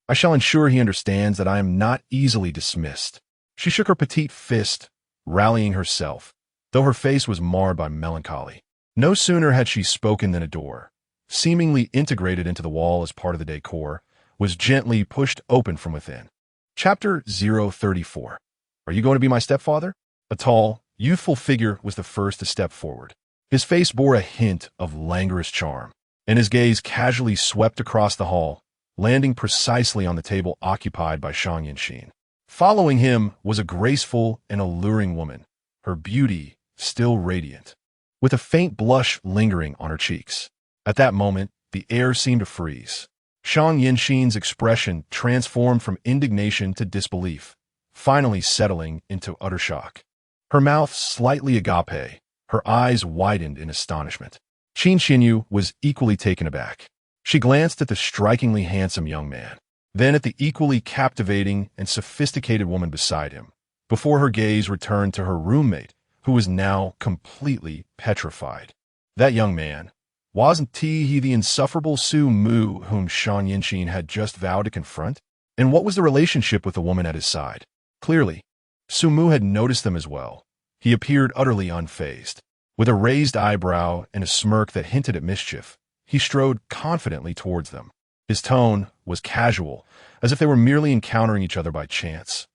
ensure he understands that I am not easily dismissed. She shook her petite fist, rallying herself, though her face was marred by melancholy. No sooner had she spoken than a door, seemingly integrated into the wall as part of the decor, was gently pushed open from within. Chapter 034. Are you going to be my stepfather? A tall, youthful figure was the first to step forward. His face bore a hint of languorous charm, and his gaze casually swept across the hall, landing precisely on the table occupied by Shang Yinxin. Following him was a graceful and alluring woman, her beauty still radiant, with a faint blush lingering on her cheeks. At that moment, the air seemed to freeze. Shang Yinxin's expression transformed from indignation to disbelief, finally settling into utter shock. Her mouth slightly agape, her eyes widened in astonishment. Qin Xinyu was equally taken aback. She glanced at the strikingly handsome young man, then at the equally captivating and sophisticated woman beside him, before her gaze returned to her roommate, who was now completely petrified. That young man, wasn't he the insufferable Su Mu whom Shang Yinxin had just vowed to confront? And what was the relationship with the woman at his side? Clearly, Su Mu had noticed them as well. He appeared utterly unfazed. With a raised eyebrow and a smirk that hinted at mischief, he strode confidently towards them. His tone was casual, as if they were merely encountering each other by chance.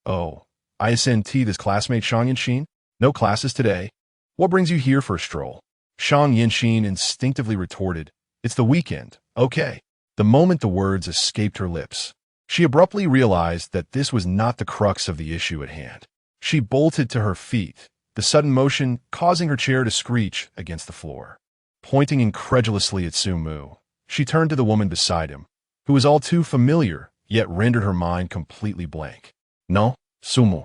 "Oh, ISNT this classmate Shang Yinxin? No classes today. What brings you here for a stroll?" Shang Yinxin instinctively retorted, "It's the weekend, okay." The moment the words escaped her lips, she abruptly realized that this was not the crux of the issue at hand. She bolted to her feet, the sudden motion causing her chair to screech against the floor. Pointing incredulously at Su Mu, she turned to the woman beside him, who was all too familiar, yet rendered her mind completely blank. "No, Su Mu.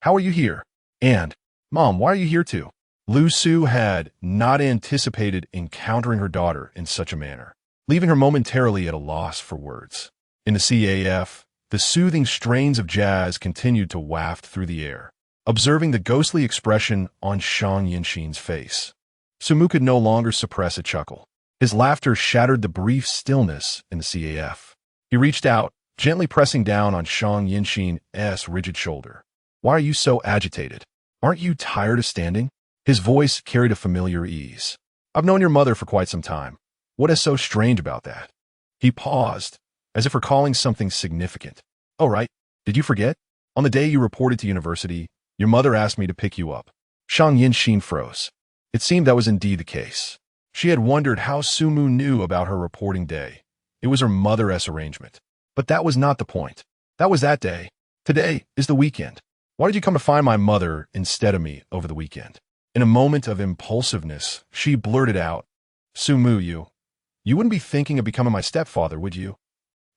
How are you here? And, Mom, why are you here too?" Lu Su had not anticipated encountering her daughter in such a manner, leaving her momentarily at a loss for words. In the CAF, the soothing strains of jazz continued to waft through the air. Observing the ghostly expression on Shang Yinxin's face, Su Mu could no longer suppress a chuckle. His laughter shattered the brief stillness in the CAF. He reached out, gently pressing down on Shang Yinxin's rigid shoulder. "Why are you so agitated? Aren't you tired of standing?" His voice carried a familiar ease. "I've known your mother for quite some time. What is so strange about that?" He paused, as if recalling something significant. "Oh, right. Did you forget? On the day you reported to university, your mother asked me to pick you up." Shang Yinxin froze. It seemed that was indeed the case. She had wondered how Su Mu knew about her reporting day. It was her mother's arrangement. But that was not the point. That was that day. Today is the weekend. Why did you come to find my mother instead of me over the weekend? In a moment of impulsiveness, she blurted out, "Su Mu, you wouldn't be thinking of becoming my stepfather, would you?"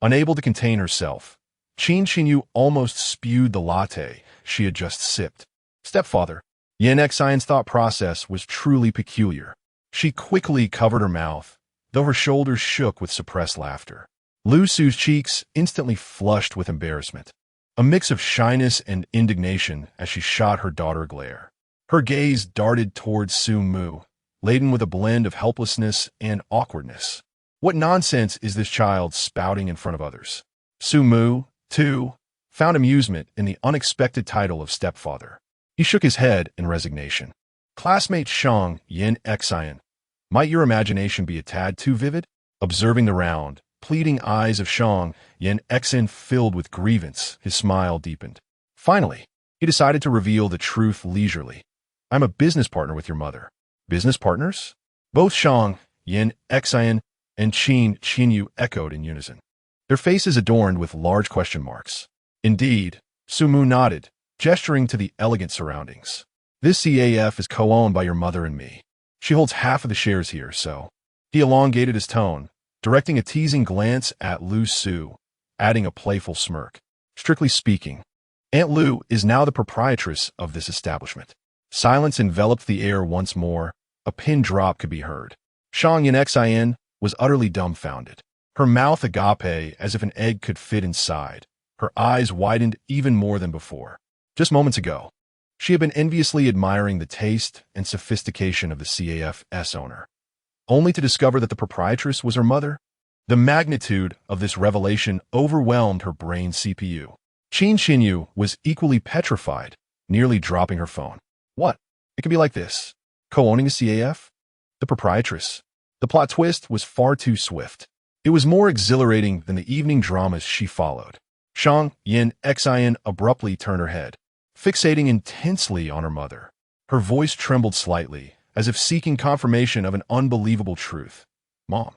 Unable to contain herself, Qin Xinyu almost spewed the latte she had just sipped. Stepfather. Yin Xian's thought process was truly peculiar. She quickly covered her mouth, though her shoulders shook with suppressed laughter. Lu Su's cheeks instantly flushed with embarrassment, a mix of shyness and indignation as she shot her daughter a glare. Her gaze darted towards Su Mu, laden with a blend of helplessness and awkwardness. What nonsense is this child spouting in front of others? Su Mu, too, found amusement in the unexpected title of stepfather. He shook his head in resignation. Classmate Shang Yin Xian, might your imagination be a tad too vivid? Observing the round, pleading eyes of Shang Yin Xian filled with grievance, his smile deepened. Finally, he decided to reveal the truth leisurely. "I'm a business partner with your mother." "Business partners?" Both Shang Yin Xian and Qin Xinyu echoed in unison, their faces adorned with large question marks. "Indeed," Su Mu nodded, gesturing to the elegant surroundings. "This CAF is co-owned by your mother and me. She holds half of the shares here, so..." He elongated his tone, directing a teasing glance at Lu Su, adding a playful smirk. "Strictly speaking, Aunt Lu is now the proprietress of this establishment." Silence enveloped the air once more. A pin drop could be heard. Shang Yin Xian was utterly dumbfounded. Her mouth agape as if an egg could fit inside. Her eyes widened even more than before. Just moments ago, she had been enviously admiring the taste and sophistication of the CAF's owner, only to discover that the proprietress was her mother. The magnitude of this revelation overwhelmed her brain CPU. Qin Xinyu was equally petrified, nearly dropping her phone. What? It could be like this. Co-owning a CAF? The proprietress. The plot twist was far too swift. It was more exhilarating than the evening dramas she followed. Shang Yin Xian abruptly turned her head, fixating intensely on her mother. Her voice trembled slightly, as if seeking confirmation of an unbelievable truth. "Mom,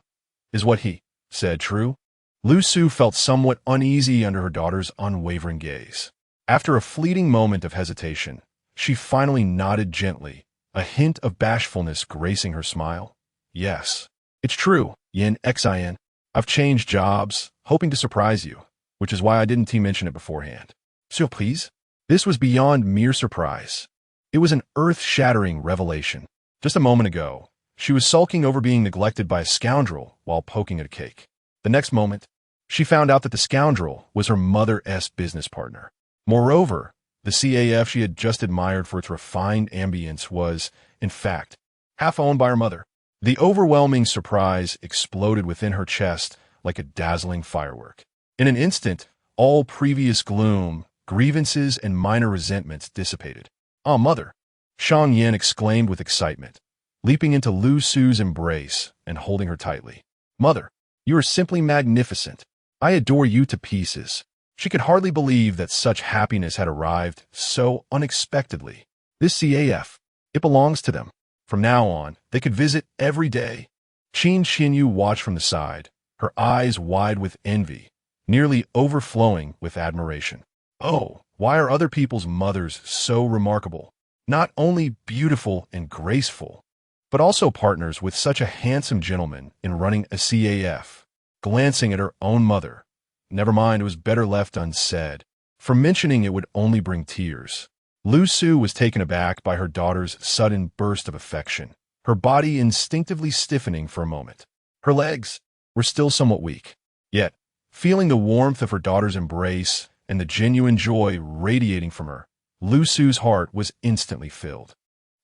is what he said true?" Lu Su felt somewhat uneasy under her daughter's unwavering gaze. After a fleeting moment of hesitation, she finally nodded gently, a hint of bashfulness gracing her smile. "Yes, it's true, Yin Xian. I've changed jobs, hoping to surprise you, which is why I didn't mention it beforehand." Surprise? This was beyond mere surprise. It was an earth-shattering revelation. Just a moment ago, she was sulking over being neglected by a scoundrel while poking at a cake. The next moment, she found out that the scoundrel was her mother's business partner. Moreover, The CAF she had just admired for its refined ambience was, in fact, half owned by her mother. The overwhelming surprise exploded within her chest like a dazzling firework. In an instant, all previous gloom, grievances, and minor resentments dissipated. "Ah, mother!" Shang Yin exclaimed with excitement, leaping into Lu Su's embrace and holding her tightly. "Mother, you are simply magnificent. I adore you to pieces." She could hardly believe that such happiness had arrived so unexpectedly. This CAF, it belongs to them. From now on, they could visit every day. Qin Xinyu watched from the side, her eyes wide with envy, nearly overflowing with admiration. Oh, why are other people's mothers so remarkable? Not only beautiful and graceful, but also partners with such a handsome gentleman in running a CAF. Glancing at her own mother, never mind, it was better left unsaid, for mentioning it would only bring tears. Lu Su was taken aback by her daughter's sudden burst of affection, her body instinctively stiffening for a moment. Her legs were still somewhat weak, yet, feeling the warmth of her daughter's embrace and the genuine joy radiating from her, Lu Su's heart was instantly filled.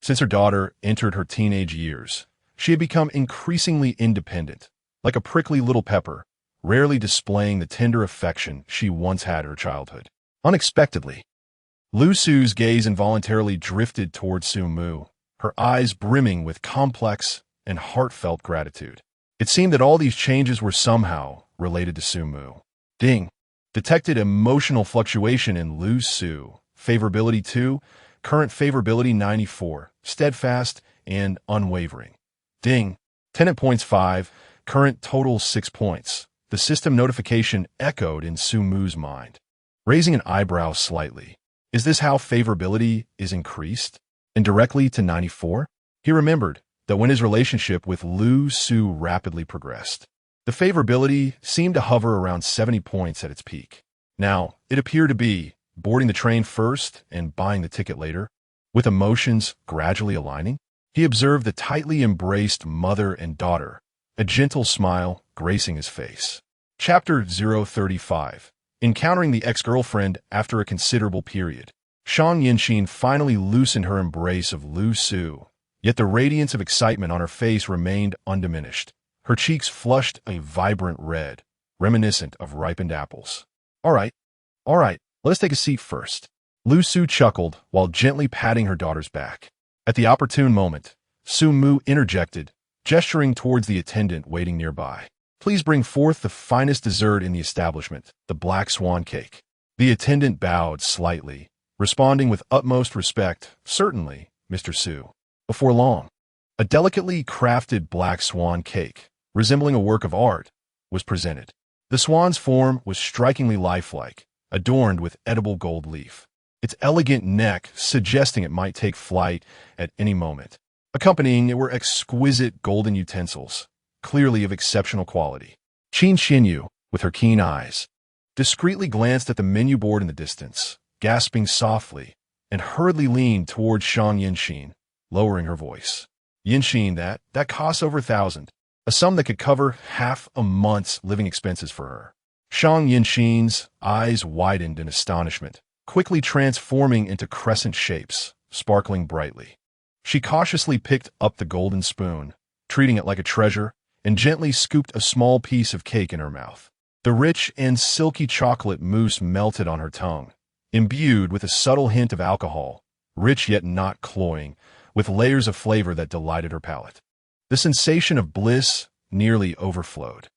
Since her daughter entered her teenage years, she had become increasingly independent, like a prickly little pepper, rarely displaying the tender affection she once had in her childhood. Unexpectedly, Lu Su's gaze involuntarily drifted toward Su Mu, her eyes brimming with complex and heartfelt gratitude. It seemed that all these changes were somehow related to Su Mu. Ding! Detected emotional fluctuation in Lu Su. Favorability 2, current favorability 94, steadfast and unwavering. Ding! Tenant points 5, current total 6 points. The system notification echoed in Su Mu's mind, raising an eyebrow slightly. Is this how favorability is increased? Indirectly to 94? He remembered that when his relationship with Lu Su rapidly progressed, the favorability seemed to hover around 70 points at its peak. Now, it appeared to be boarding the train first and buying the ticket later, with emotions gradually aligning. He observed the tightly embraced mother and daughter, a gentle smile gracing his face. Chapter 035. Encountering the ex-girlfriend after a considerable period. Shang Yinxin finally loosened her embrace of Lu Su, yet the radiance of excitement on her face remained undiminished. Her cheeks flushed a vibrant red, reminiscent of ripened apples. All right, let us take a seat first." Lu Su chuckled while gently patting her daughter's back. At the opportune moment, Su Mu interjected, gesturing towards the attendant waiting nearby. "Please bring forth the finest dessert in the establishment, the black swan cake." The attendant bowed slightly, responding with utmost respect, "Certainly, Mr. Su." Before long, a delicately crafted black swan cake, resembling a work of art, was presented. The swan's form was strikingly lifelike, adorned with edible gold leaf, its elegant neck suggesting it might take flight at any moment. Accompanying it were exquisite golden utensils, clearly of exceptional quality. Qin Xinyu, with her keen eyes, discreetly glanced at the menu board in the distance, gasping softly, and hurriedly leaned toward Shang Yinxin, lowering her voice. "Yinxin, that costs over 1,000, a sum that could cover half a month's living expenses for her." Shang Yinxin's eyes widened in astonishment, quickly transforming into crescent shapes, sparkling brightly. She cautiously picked up the golden spoon, treating it like a treasure, and gently scooped a small piece of cake in her mouth. The rich and silky chocolate mousse melted on her tongue, imbued with a subtle hint of alcohol, rich yet not cloying, with layers of flavor that delighted her palate. The sensation of bliss nearly overflowed.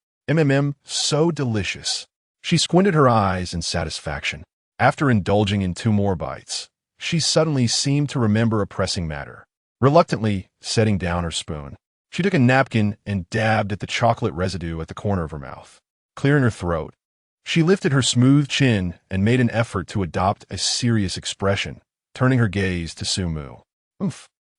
So delicious. She squinted her eyes in satisfaction. After indulging in 2 more bites, she suddenly seemed to remember a pressing matter. Reluctantly setting down her spoon, she took a napkin and dabbed at the chocolate residue at the corner of her mouth. Clearing her throat, she lifted her smooth chin and made an effort to adopt a serious expression, turning her gaze to Su Mu.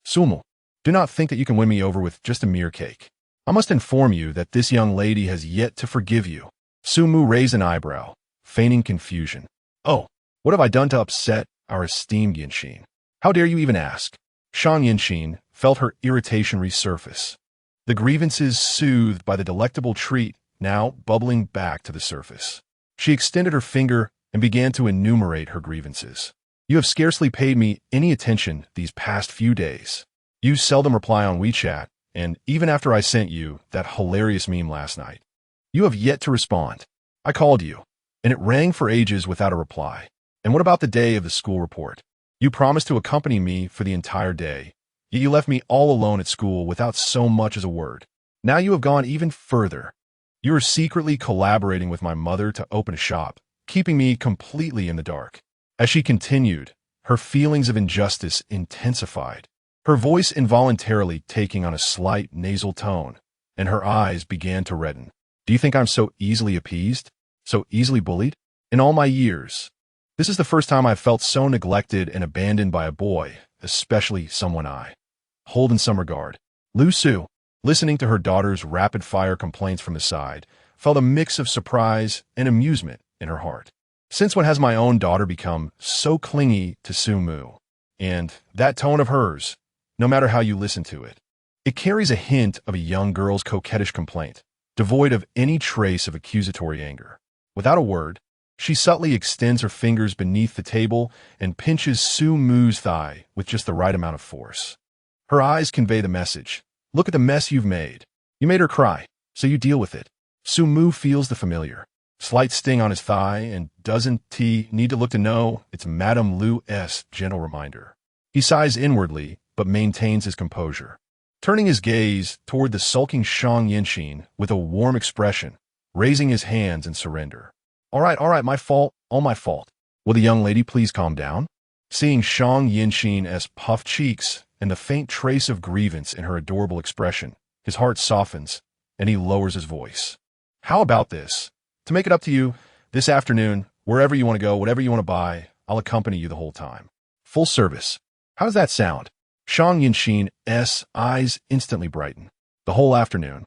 Su Mu, do not think that you can win me over with just a mere cake. I must inform you that this young lady has yet to forgive you." Su Mu raised an eyebrow, feigning confusion. "Oh, what have I done to upset our esteemed Yinxin? How dare you even ask?" Shang Yinxin felt her irritation resurface, the grievances soothed by the delectable treat now bubbling back to the surface. She extended her finger and began to enumerate her grievances. You have scarcely paid me any attention these past few days. You seldom reply on WeChat, and even after I sent you that hilarious meme last night, you have yet to respond. I called you, and it rang for ages without a reply. And what about the day of the school report? You promised to accompany me for the entire day, yet you left me all alone at school without so much as a word. Now you have gone even further. You are secretly collaborating with my mother to open a shop, keeping me completely in the dark. As she continued, her feelings of injustice intensified, her voice involuntarily taking on a slight nasal tone, and her eyes began to redden. Do you think I'm so easily appeased? So easily bullied? In all my years, this is the first time I've felt so neglected and abandoned by a boy, especially someone I hold in some regard. Lu Su, listening to her daughter's rapid-fire complaints from the side, felt a mix of surprise and amusement in her heart. Since when has my own daughter become so clingy to Su Mu? And that tone of hers, no matter how you listen to it, it carries a hint of a young girl's coquettish complaint, devoid of any trace of accusatory anger. Without a word, she subtly extends her fingers beneath the table and pinches Su Mu's thigh with just the right amount of force. Her eyes convey the message. Look at the mess you've made. You made her cry, so you deal with it. Su Mu feels the familiar slight sting on his thigh and doesn't he need to look to know it's Madame Lu's gentle reminder. He sighs inwardly, but maintains his composure, turning his gaze toward the sulking Shang Yinxin with a warm expression, raising his hands in surrender. All right, my fault, all my fault. Will the young lady please calm down? Seeing Shang Yinxin's puffed cheeks and the faint trace of grievance in her adorable expression, his heart softens, and he lowers his voice. How about this? To make it up to you, this afternoon, wherever you want to go, whatever you want to buy, I'll accompany you the whole time. Full service. How does that sound? Shang Yinxin's eyes instantly brighten. The whole afternoon.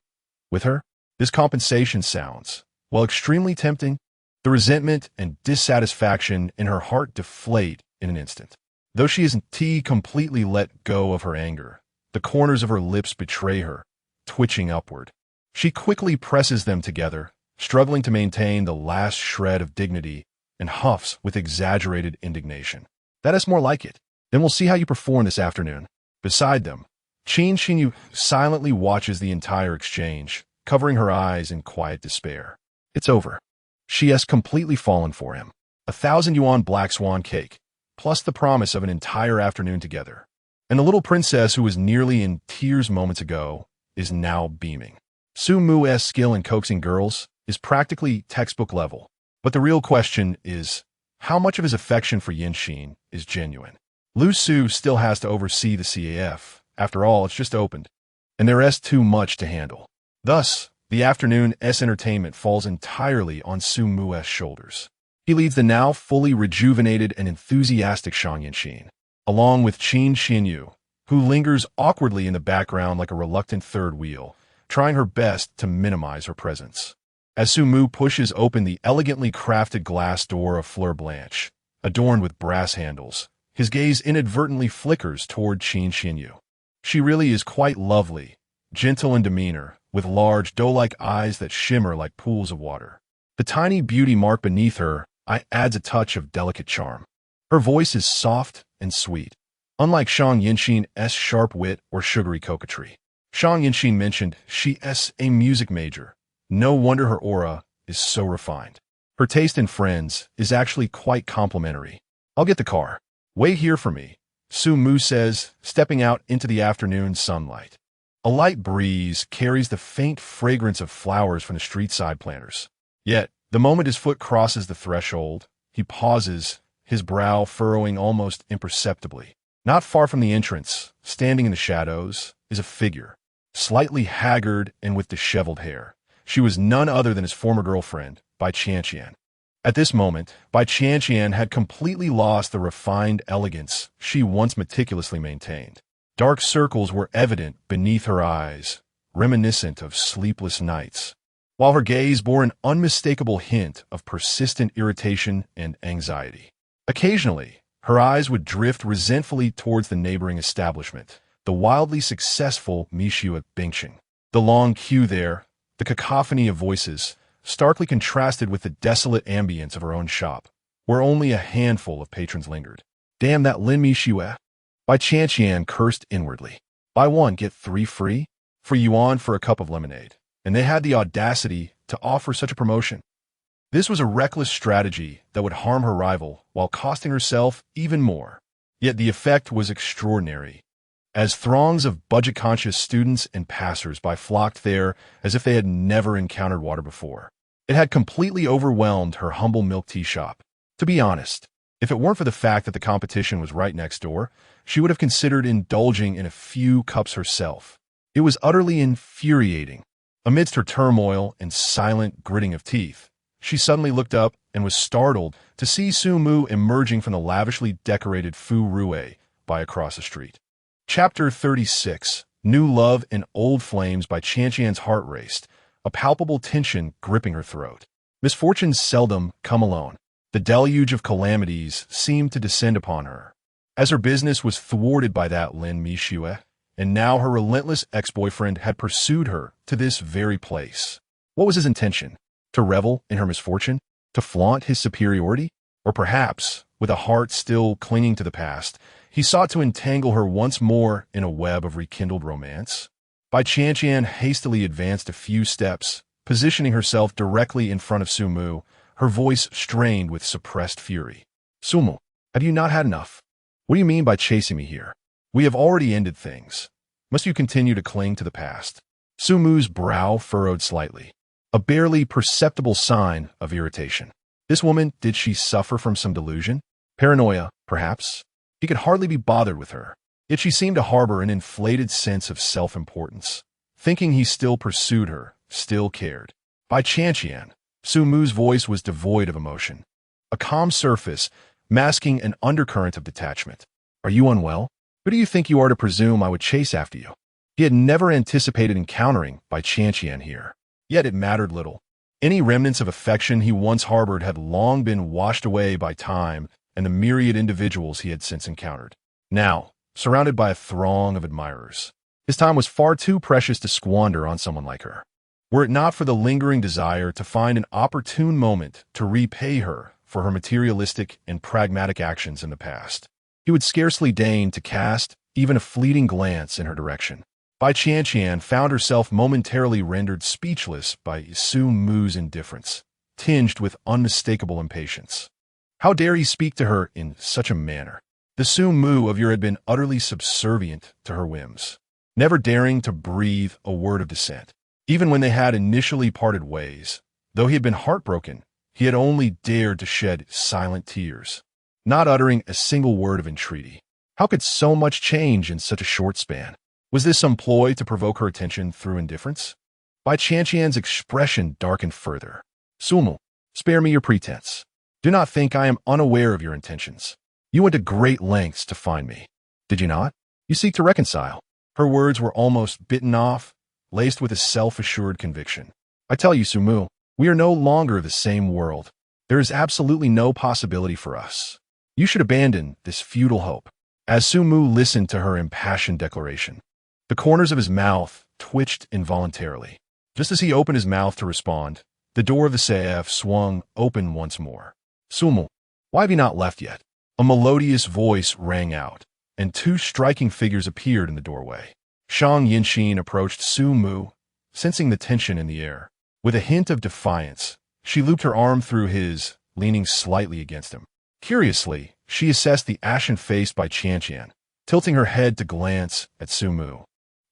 With her, this compensation sounds, while extremely tempting, the resentment and dissatisfaction in her heart deflate in an instant. Though she isn't completely let go of her anger, the corners of her lips betray her, twitching upward. She quickly presses them together, struggling to maintain the last shred of dignity, and huffs with exaggerated indignation. That is more like it. Then we'll see how you perform this afternoon. Beside them, Qin Xinyu silently watches the entire exchange, covering her eyes in quiet despair. It's over. She has completely fallen for him. 1,000 yuan black swan cake, plus the promise of an entire afternoon together. And the little princess who was nearly in tears moments ago is now beaming. Su Mu's skill in coaxing girls is practically textbook level. But the real question is, how much of his affection for Yinxin is genuine? Lu Su still has to oversee the CAF. After all, it's just opened, and there is too much to handle. Thus, the afternoon's entertainment falls entirely on Su Mu's shoulders. He leads the now fully rejuvenated and enthusiastic Shang Yinxin, along with Qin Xinyu, who lingers awkwardly in the background like a reluctant third wheel, trying her best to minimize her presence. As Su Mu pushes open the elegantly crafted glass door of Fleur Blanche, adorned with brass handles, his gaze inadvertently flickers toward Qin Xinyu. She really is quite lovely, gentle in demeanor, with large, doe-like eyes that shimmer like pools of water. The tiny beauty mark beneath her eye adds a touch of delicate charm. Her voice is soft and sweet, unlike Shang Yinxin's sharp wit or sugary coquetry. Shang Yinxin mentioned she's a music major. No wonder her aura is so refined. Her taste in friends is actually quite complimentary. I'll get the car. Wait here for me, Su Mu says, stepping out into the afternoon sunlight. A light breeze carries the faint fragrance of flowers from the street-side planters. Yet, the moment his foot crosses the threshold, he pauses, his brow furrowing almost imperceptibly. Not far from the entrance, standing in the shadows, is a figure, slightly haggard and with disheveled hair. She was none other than his former girlfriend, Bai Qianqian. At this moment, Bai Qianqian had completely lost the refined elegance she once meticulously maintained. Dark circles were evident beneath her eyes, reminiscent of sleepless nights, while her gaze bore an unmistakable hint of persistent irritation and anxiety. Occasionally, her eyes would drift resentfully towards the neighboring establishment, the wildly successful Mishu at Bingqing. The long queue there, the cacophony of voices, starkly contrasted with the desolate ambience of her own shop, where only a handful of patrons lingered. Damn that Lin Mi Shue. Bai Qianqian cursed inwardly. Buy one, get three free? For yuan for a cup of lemonade. And they had the audacity to offer such a promotion. This was a reckless strategy that would harm her rival while costing herself even more. Yet the effect was extraordinary, as throngs of budget-conscious students and passers-by flocked there as if they had never encountered water before. It had completely overwhelmed her humble milk tea shop. To be honest, if it weren't for the fact that the competition was right next door, she would have considered indulging in a few cups herself. It was utterly infuriating. Amidst her turmoil and silent gritting of teeth, she suddenly looked up and was startled to see Su Mu emerging from the lavishly decorated Fu Rue by across the street. Chapter 36, New Love and Old Flames. By Qianqian's heart raced, a palpable tension gripping her throat. Misfortunes seldom come alone. The deluge of calamities seemed to descend upon her, as her business was thwarted by that Lin Mi Shue, and now her relentless ex-boyfriend had pursued her to this very place. What was his intention? To revel in her misfortune? To flaunt his superiority? Or perhaps, with a heart still clinging to the past, he sought to entangle her once more in a web of rekindled romance? Bai Qianqian hastily advanced a few steps, positioning herself directly in front of Su Mu, her voice strained with suppressed fury. Su Mu, have you not had enough? What do you mean by chasing me here? We have already ended things. Must you continue to cling to the past? Su Mu's brow furrowed slightly, a barely perceptible sign of irritation. This woman, did she suffer from some delusion? Paranoia, perhaps? He could hardly be bothered with her. Yet she seemed to harbor an inflated sense of self-importance, thinking he still pursued her, still cared. Bai Qianqian, Su Mu's voice was devoid of emotion, a calm surface masking an undercurrent of detachment. Are you unwell? Who do you think you are to presume I would chase after you? He had never anticipated encountering Bai Qianqian here. Yet it mattered little. Any remnants of affection he once harbored had long been washed away by time and the myriad individuals he had since encountered. Now, surrounded by a throng of admirers, his time was far too precious to squander on someone like her. Were it not for the lingering desire to find an opportune moment to repay her for her materialistic and pragmatic actions in the past, he would scarcely deign to cast even a fleeting glance in her direction. Bai Qianqian found herself momentarily rendered speechless by Su Mu's indifference, tinged with unmistakable impatience. How dare he speak to her in such a manner? The Su Mu of yore had been utterly subservient to her whims, never daring to breathe a word of dissent. Even when they had initially parted ways, though he had been heartbroken, he had only dared to shed silent tears, not uttering a single word of entreaty. How could so much change in such a short span? Was this some ploy to provoke her attention through indifference? Bai Qianqian's expression darkened further. Su Mu, spare me your pretense. Do not think I am unaware of your intentions. You went to great lengths to find me. Did you not? You seek to reconcile. Her words were almost bitten off, laced with a self-assured conviction. I tell you, Su Mu, we are no longer the same world. There is absolutely no possibility for us. You should abandon this futile hope. As Su Mu listened to her impassioned declaration, the corners of his mouth twitched involuntarily. Just as he opened his mouth to respond, the door of the CF swung open once more. Su Mu, why have you not left yet? A melodious voice rang out, and two striking figures appeared in the doorway. Shang Yinxin approached Su Mu, sensing the tension in the air. With a hint of defiance, she looped her arm through his, leaning slightly against him. Curiously, she assessed the ashen-faced Bai Qianqian, tilting her head to glance at Su Mu.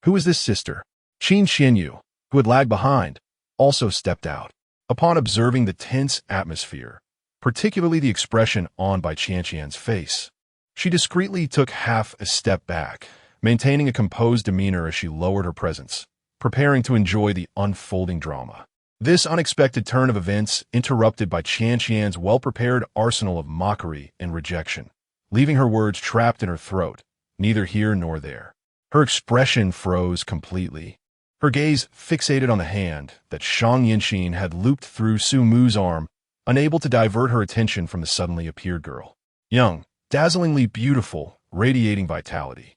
Who is this sister? Qin Xianyu, who had lagged behind, also stepped out. Upon observing the tense atmosphere, particularly the expression on Bai Qianqian's face, she discreetly took half a step back, maintaining a composed demeanor as she lowered her presence, preparing to enjoy the unfolding drama. This unexpected turn of events interrupted Bai Qianqian's well-prepared arsenal of mockery and rejection, leaving her words trapped in her throat, neither here nor there. Her expression froze completely, her gaze fixated on the hand that Shang Yinxin had looped through Su Mu's arm, unable to divert her attention from the suddenly appeared girl. Young, dazzlingly beautiful, radiating vitality.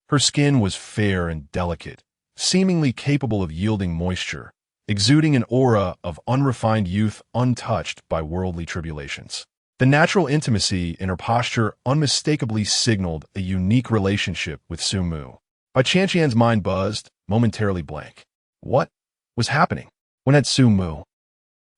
Her skin was fair and delicate, seemingly capable of yielding moisture, exuding an aura of unrefined youth untouched by worldly tribulations. The natural intimacy in her posture unmistakably signaled a unique relationship with Sumu. Bai Qianqian's mind buzzed, momentarily blank. What was happening? When had Sumu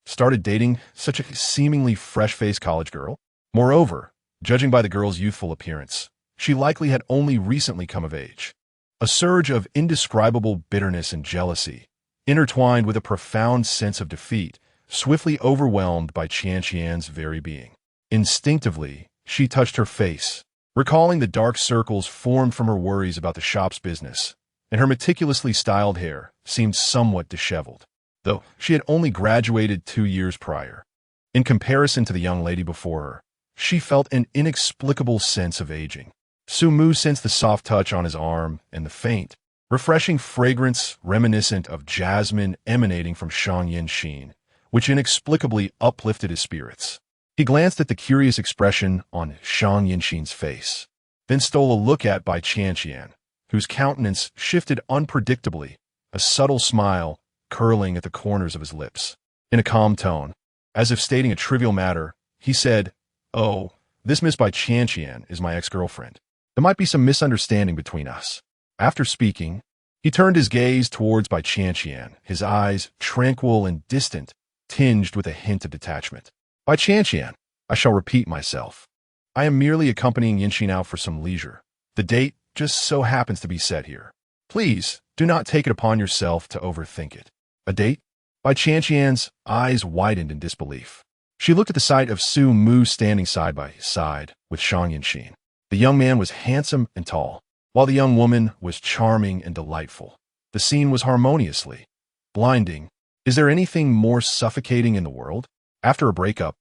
started dating such a seemingly fresh-faced college girl? Moreover, judging by the girl's youthful appearance, she likely had only recently come of age. A surge of indescribable bitterness and jealousy, intertwined with a profound sense of defeat, swiftly overwhelmed Bai Qianqian's very being. Instinctively, she touched her face, recalling the dark circles formed from her worries about the shop's business, and her meticulously styled hair seemed somewhat disheveled, though she had only graduated 2 years prior. In comparison to the young lady before her, she felt an inexplicable sense of aging. Sumu sensed the soft touch on his arm and the faint, refreshing fragrance reminiscent of jasmine emanating from Shang Yinxin, which inexplicably uplifted his spirits. He glanced at the curious expression on Shang Yinxin's face, then stole a look at Bai Qianqian, whose countenance shifted unpredictably, a subtle smile curling at the corners of his lips. In a calm tone, as if stating a trivial matter, he said, "Oh, this Miss Bai Qianqian is my ex-girlfriend. There might be some misunderstanding between us." After speaking, he turned his gaze towards Bai Qianqian, his eyes tranquil and distant, tinged with a hint of detachment. "Bai Qianqian, I shall repeat myself. I am merely accompanying Yinxin out for some leisure. The date just so happens to be set here. Please do not take it upon yourself to overthink it." "A date?" Bai Qianqian's eyes widened in disbelief. She looked at the sight of Su Mu standing side by side with Shang Yinxin. The young man was handsome and tall, while the young woman was charming and delightful. The scene was harmoniously blinding. Is there anything more suffocating in the world? After a breakup,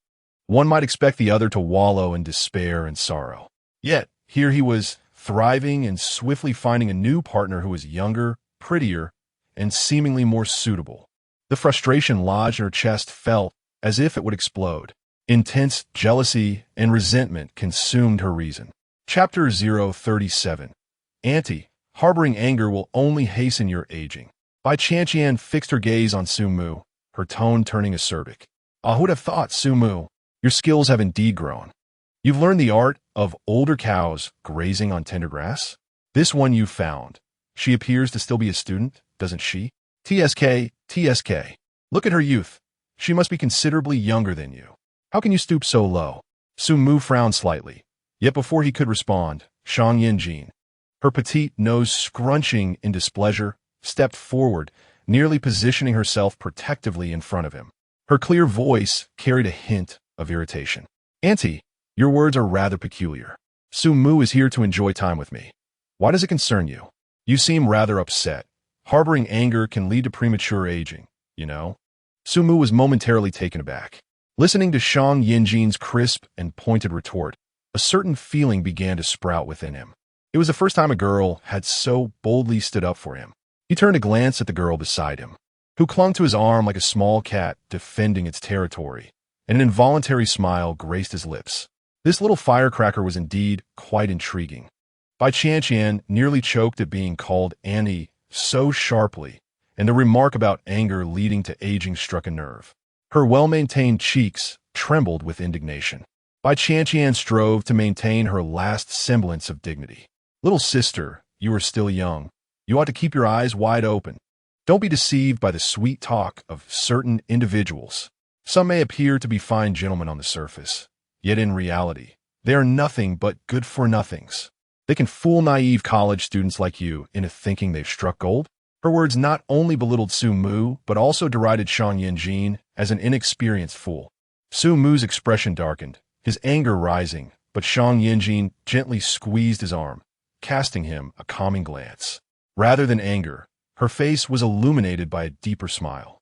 one might expect the other to wallow in despair and sorrow. Yet, here he was, thriving and swiftly finding a new partner who was younger, prettier, and seemingly more suitable. The frustration lodged in her chest felt as if it would explode. Intense jealousy and resentment consumed her reason. Chapter 037. Auntie, harboring anger will only hasten your aging. Bai Qianqian fixed her gaze on Sumu, her tone turning acerbic. "Ah, who would have thought, Sumu? Your skills have indeed grown. You've learned the art of older cows grazing on tender grass? This one you found. She appears to still be a student, doesn't she? TSK. Look at her youth. She must be considerably younger than you. How can you stoop so low?" Sumu frowned slightly. Yet before he could respond, Shang Yinxin, her petite nose scrunching in displeasure, stepped forward, nearly positioning herself protectively in front of him. Her clear voice carried a hint of irritation. "Auntie, your words are rather peculiar. Sumu is here to enjoy time with me. Why does it concern you? You seem rather upset. Harboring anger can lead to premature aging, you know." Sumu was momentarily taken aback. Listening to Shang Yinxin's crisp and pointed retort, a certain feeling began to sprout within him. It was the first time a girl had so boldly stood up for him. He turned to glance at the girl beside him, who clung to his arm like a small cat defending its territory, and an involuntary smile graced his lips. This little firecracker was indeed quite intriguing. Bai Qianqian nearly choked at being called Annie so sharply, and the remark about anger leading to aging struck a nerve. Her well-maintained cheeks trembled with indignation. Bai Qianqian strove to maintain her last semblance of dignity. "Little sister, you are still young. You ought to keep your eyes wide open. Don't be deceived by the sweet talk of certain individuals. Some may appear to be fine gentlemen on the surface, yet in reality, they are nothing but good-for-nothings. They can fool naive college students like you into thinking they've struck gold." Her words not only belittled Sumu, but also derided Shang Yinxin as an inexperienced fool. Sumu's expression darkened, his anger rising, but Shang Yinxin gently squeezed his arm, casting him a calming glance. Rather than anger, her face was illuminated by a deeper smile.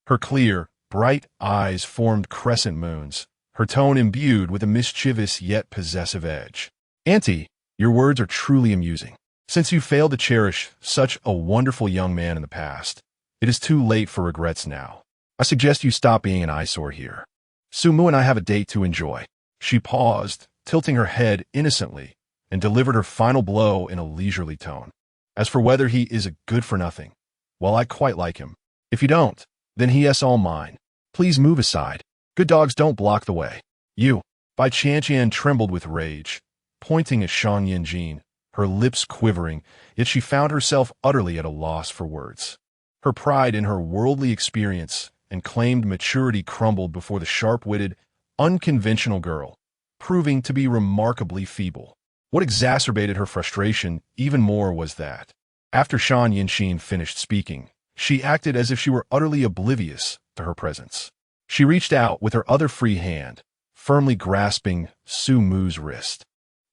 Her clear, bright eyes formed crescent moons, her tone imbued with a mischievous yet possessive edge. "Auntie, your words are truly amusing. Since you failed to cherish such a wonderful young man in the past, it is too late for regrets now. I suggest you stop being an eyesore here. Sumu and I have a date to enjoy." She paused, tilting her head innocently, and delivered her final blow in a leisurely tone. "As for whether he is a good-for-nothing, well, I quite like him. If you don't, then he is all mine. Please move aside. Good dogs don't block the way. You." Bai Qianqian trembled with rage, pointing at Shan Yinjin, her lips quivering, yet she found herself utterly at a loss for words. Her pride in her worldly experience and claimed maturity crumbled before the sharp-witted, unconventional girl, proving to be remarkably feeble. What exacerbated her frustration even more was that, after Shan Yinxin finished speaking, she acted as if she were utterly oblivious to her presence. She reached out with her other free hand, firmly grasping Su Mu's wrist,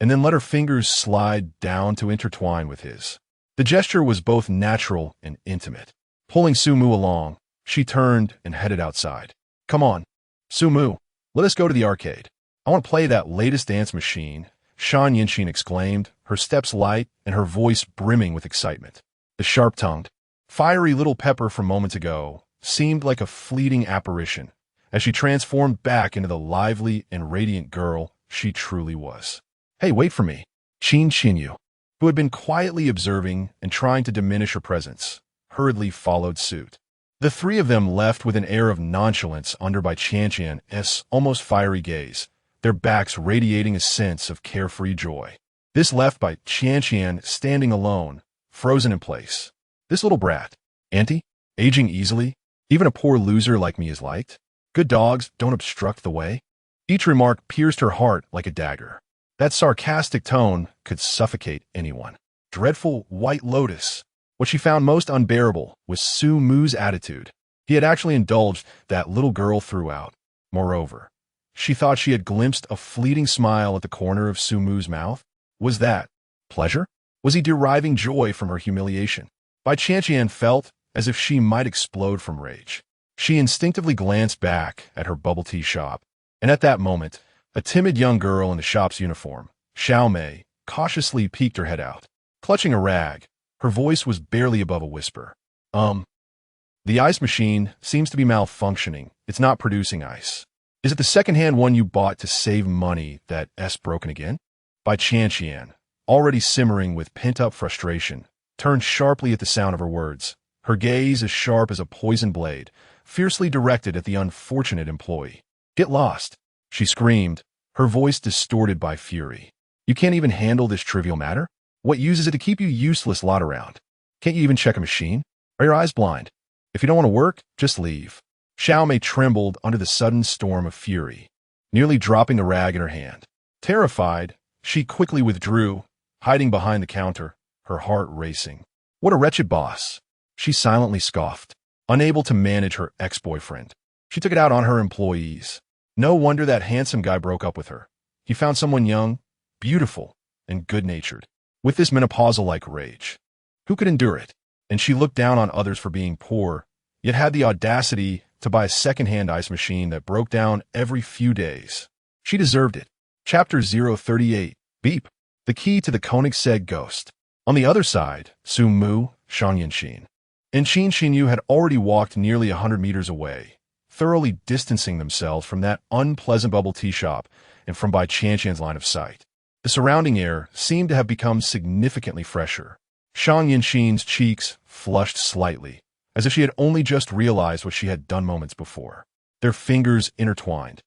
and then let her fingers slide down to intertwine with his. The gesture was both natural and intimate. Pulling Su Mu along, she turned and headed outside. "Come on, Su Mu, let us go to the arcade. I want to play that latest dance machine," Shan Yinxin exclaimed, her steps light and her voice brimming with excitement. The sharp-tongued, fiery little pepper from moments ago seemed like a fleeting apparition as she transformed back into the lively and radiant girl she truly was. "Hey, wait for me," Qin Xinyu, who had been quietly observing and trying to diminish her presence, hurriedly followed suit. The three of them left with an air of nonchalance under Bai Qianqian's almost fiery gaze, their backs radiating a sense of carefree joy. This left Bai Qianqian standing alone, frozen in place. This little brat, auntie, aging easily, even a poor loser like me is liked. Good dogs don't obstruct the way. Each remark pierced her heart like a dagger. That sarcastic tone could suffocate anyone. Dreadful white lotus. What she found most unbearable was Su Mu's attitude. He had actually indulged that little girl throughout. Moreover, she thought she had glimpsed a fleeting smile at the corner of Su Mu's mouth. Was that pleasure? Was he deriving joy from her humiliation? Bai Qianqian felt as if she might explode from rage. She instinctively glanced back at her bubble tea shop, and at that moment, a timid young girl in the shop's uniform, Xiao Mei, cautiously peeked her head out. Clutching a rag, her voice was barely above a whisper. The ice machine seems to be malfunctioning. It's not producing ice. Is it the second-hand one you bought to save money that's broken again?" Bai Qianqian, already simmering with pent-up frustration, turned sharply at the sound of her words, her gaze as sharp as a poisoned blade, fiercely directed at the unfortunate employee. "Get lost," she screamed, her voice distorted by fury. "You can't even handle this trivial matter? What use is it to keep you useless lot around? Can't you even check a machine? Are your eyes blind? If you don't want to work, just leave." Xiao Mei trembled under the sudden storm of fury, nearly dropping the rag in her hand. Terrified, she quickly withdrew, hiding behind the counter, her heart racing. What a wretched boss, she silently scoffed. Unable to manage her ex-boyfriend, she took it out on her employees. No wonder that handsome guy broke up with her. He found someone young, beautiful, and good-natured, with this menopausal-like rage. Who could endure it? And she looked down on others for being poor, yet had the audacity to buy a second-hand ice machine that broke down every few days. She deserved it. Chapter 038, Beep, the key to the Koenigsegg ghost. On the other side, Su Mu, Shan Yinxin, and Qin Xinyu had already walked nearly 100 meters away, thoroughly distancing themselves from that unpleasant bubble tea shop and from Bai Qianqian's line of sight. The surrounding air seemed to have become significantly fresher. Shan Yinxin's cheeks flushed slightly, as if she had only just realized what she had done moments before. Their fingers intertwined.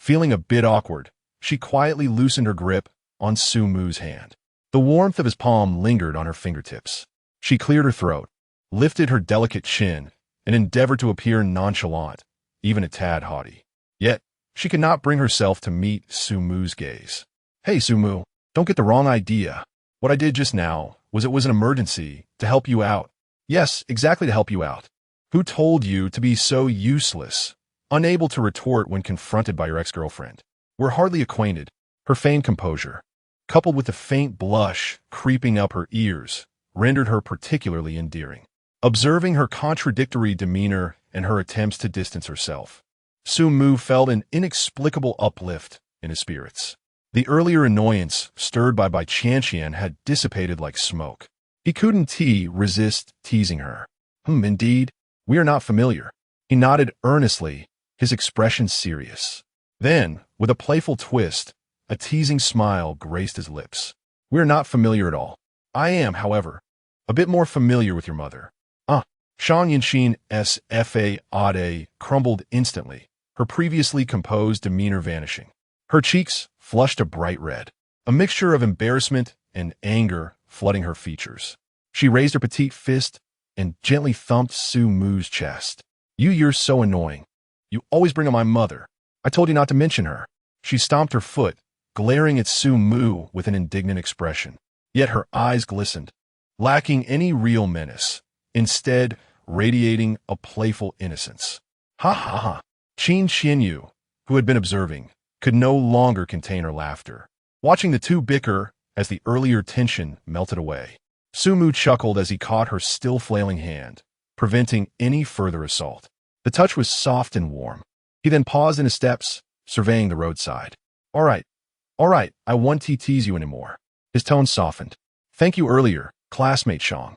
Feeling a bit awkward, she quietly loosened her grip on Su Mu's hand. The warmth of his palm lingered on her fingertips. She cleared her throat, lifted her delicate chin, and endeavored to appear nonchalant, even a tad haughty. Yet, she could not bring herself to meet Su Mu's gaze. "Hey, Su Mu, don't get the wrong idea. What I did just now was an emergency to help you out. Yes, exactly to help you out. Who told you to be so useless?" Unable to retort when confronted by your ex-girlfriend. "We're hardly acquainted." Her feigned composure, coupled with the faint blush creeping up her ears, rendered her particularly endearing. Observing her contradictory demeanor and her attempts to distance herself, Su Mu felt an inexplicable uplift in his spirits. The earlier annoyance stirred by Bai Qianqian had dissipated like smoke. He couldn't resist teasing her. Indeed, we are not familiar." He nodded earnestly, his expression serious. Then, with a playful twist, a teasing smile graced his lips. "We are not familiar at all. I am, however, a bit more familiar with your mother." Shan Yinxin's fa ade crumbled instantly, her previously composed demeanor vanishing. Her cheeks flushed a bright red, a mixture of embarrassment and anger flooding her features. She raised her petite fist and gently thumped Su Mu's chest. You're so annoying. You always bring up my mother. I told you not to mention her." She stomped her foot, glaring at Su Mu with an indignant expression. Yet her eyes glistened, lacking any real menace, instead radiating a playful innocence. "Ha ha ha." Qin Xianyu, who had been observing, could no longer contain her laughter, watching the two bicker as the earlier tension melted away. Su Mu chuckled as he caught her still flailing hand, preventing any further assault. The touch was soft and warm. He then paused in his steps, surveying the roadside. All right, I won't tease you anymore." His tone softened. "Thank you earlier, classmate Shang."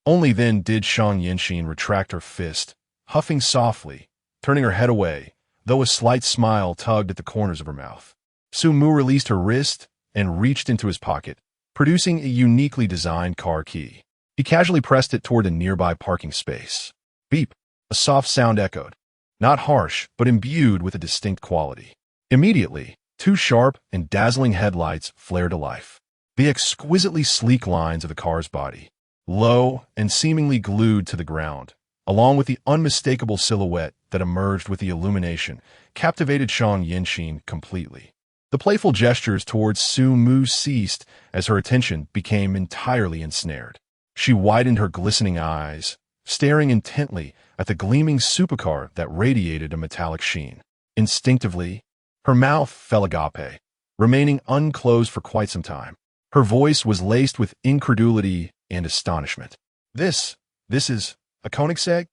Only then did Shang Yinxin retract her fist, huffing softly, turning her head away, though a slight smile tugged at the corners of her mouth. Su Mu released her wrist and reached into his pocket, producing a uniquely designed car key. He casually pressed it toward a nearby parking space. Beep! A soft sound echoed, not harsh, but imbued with a distinct quality. Immediately, two sharp and dazzling headlights flared to life. The exquisitely sleek lines of the car's body, low and seemingly glued to the ground, along with the unmistakable silhouette that emerged with the illumination, captivated Shang Yinxin completely. The playful gestures towards Su Mu ceased as her attention became entirely ensnared. She widened her glistening eyes, staring intently at the gleaming supercar that radiated a metallic sheen. Instinctively, her mouth fell agape, remaining unclosed for quite some time. Her voice was laced with incredulity and astonishment. This is a Koenigsegg?"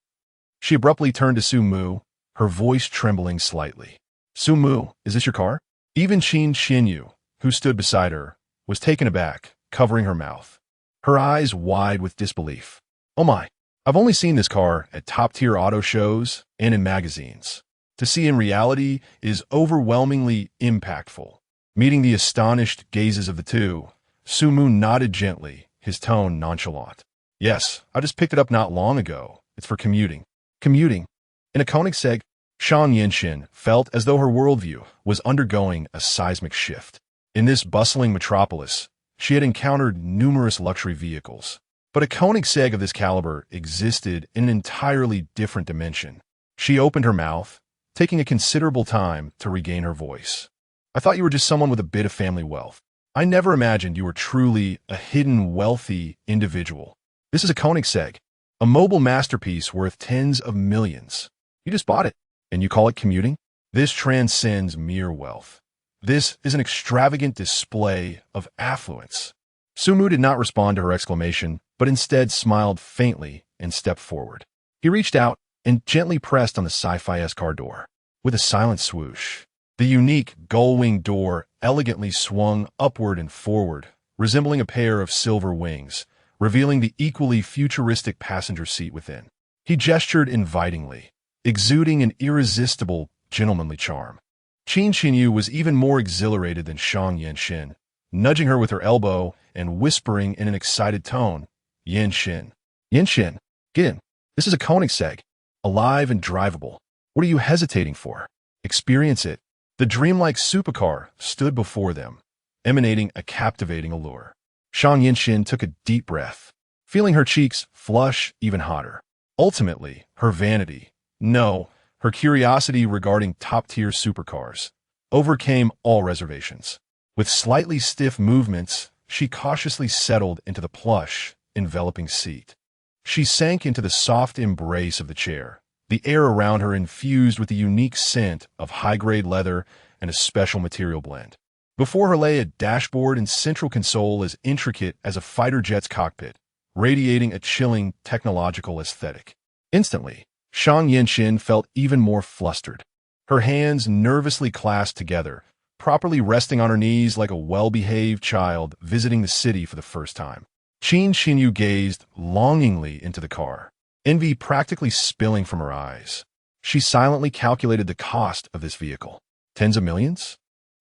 She abruptly turned to Su Mu, her voice trembling slightly. "Su Mu, is this your car?" Even Qin Xianyu, who stood beside her, was taken aback, covering her mouth, her eyes wide with disbelief. "Oh my, I've only seen this car at top-tier auto shows and in magazines. To see in reality is overwhelmingly impactful." Meeting the astonished gazes of the two, Su Mu nodded gently, his tone nonchalant. "Yes, I just picked it up not long ago. It's for commuting." Commuting? In a Koenigsegg? Shang Yinxin felt as though her worldview was undergoing a seismic shift. In this bustling metropolis, she had encountered numerous luxury vehicles, but a Koenigsegg of this caliber existed in an entirely different dimension. She opened her mouth, taking a considerable time to regain her voice. "I thought you were just someone with a bit of family wealth. I never imagined you were truly a hidden, wealthy individual. This is a Koenigsegg, a mobile masterpiece worth tens of millions. You just bought it, and you call it commuting? This transcends mere wealth. This is an extravagant display of affluence." Su Mu did not respond to her exclamation, but instead smiled faintly and stepped forward. He reached out and gently pressed on the sci-fi-esque car door. With a silent swoosh, the unique gull-wing door elegantly swung upward and forward, resembling a pair of silver wings, revealing the equally futuristic passenger seat within. He gestured invitingly, exuding an irresistible, gentlemanly charm. Qin Xinyu was even more exhilarated than Shang Yinxin, nudging her with her elbow and whispering in an excited tone, Yinxin, get in. This is a Koenigsegg, alive and drivable. What are you hesitating for? Experience it." The dreamlike supercar stood before them, emanating a captivating allure. Shang Yinxin took a deep breath, feeling her cheeks flush even hotter. Ultimately, her vanity, no, her curiosity regarding top-tier supercars, overcame all reservations. With slightly stiff movements, she cautiously settled into the plush, enveloping seat. She sank into the soft embrace of the chair, the air around her infused with the unique scent of high-grade leather and a special material blend. Before her lay a dashboard and central console as intricate as a fighter jet's cockpit, radiating a chilling technological aesthetic. Instantly, Shang Yinxin felt even more flustered. Her hands nervously clasped together, properly resting on her knees like a well-behaved child visiting the city for the first time. Qin Xinyu gazed longingly into the car, envy practically spilling from her eyes. She silently calculated the cost of this vehicle. Tens of millions?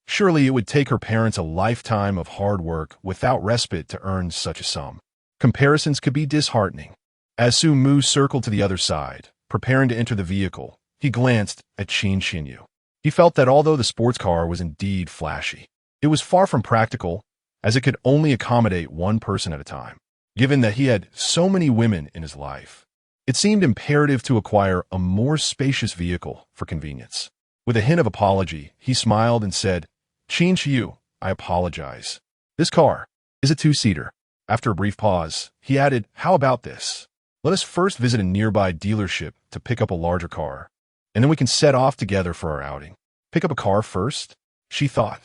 Surely it would take her parents a lifetime of hard work without respite to earn such a sum. Comparisons could be disheartening. As Su Mu circled to the other side, preparing to enter the vehicle, he glanced at Qin Xinyu. He felt that although the sports car was indeed flashy, it was far from practical, as it could only accommodate one person at a time. Given that he had so many women in his life, it seemed imperative to acquire a more spacious vehicle for convenience. With a hint of apology, he smiled and said, "Chin Chiu, I apologize. This car is a two-seater." After a brief pause, he added, "How about this? Let us first visit a nearby dealership to pick up a larger car, and then we can set off together for our outing." Pick up a car first? She thought,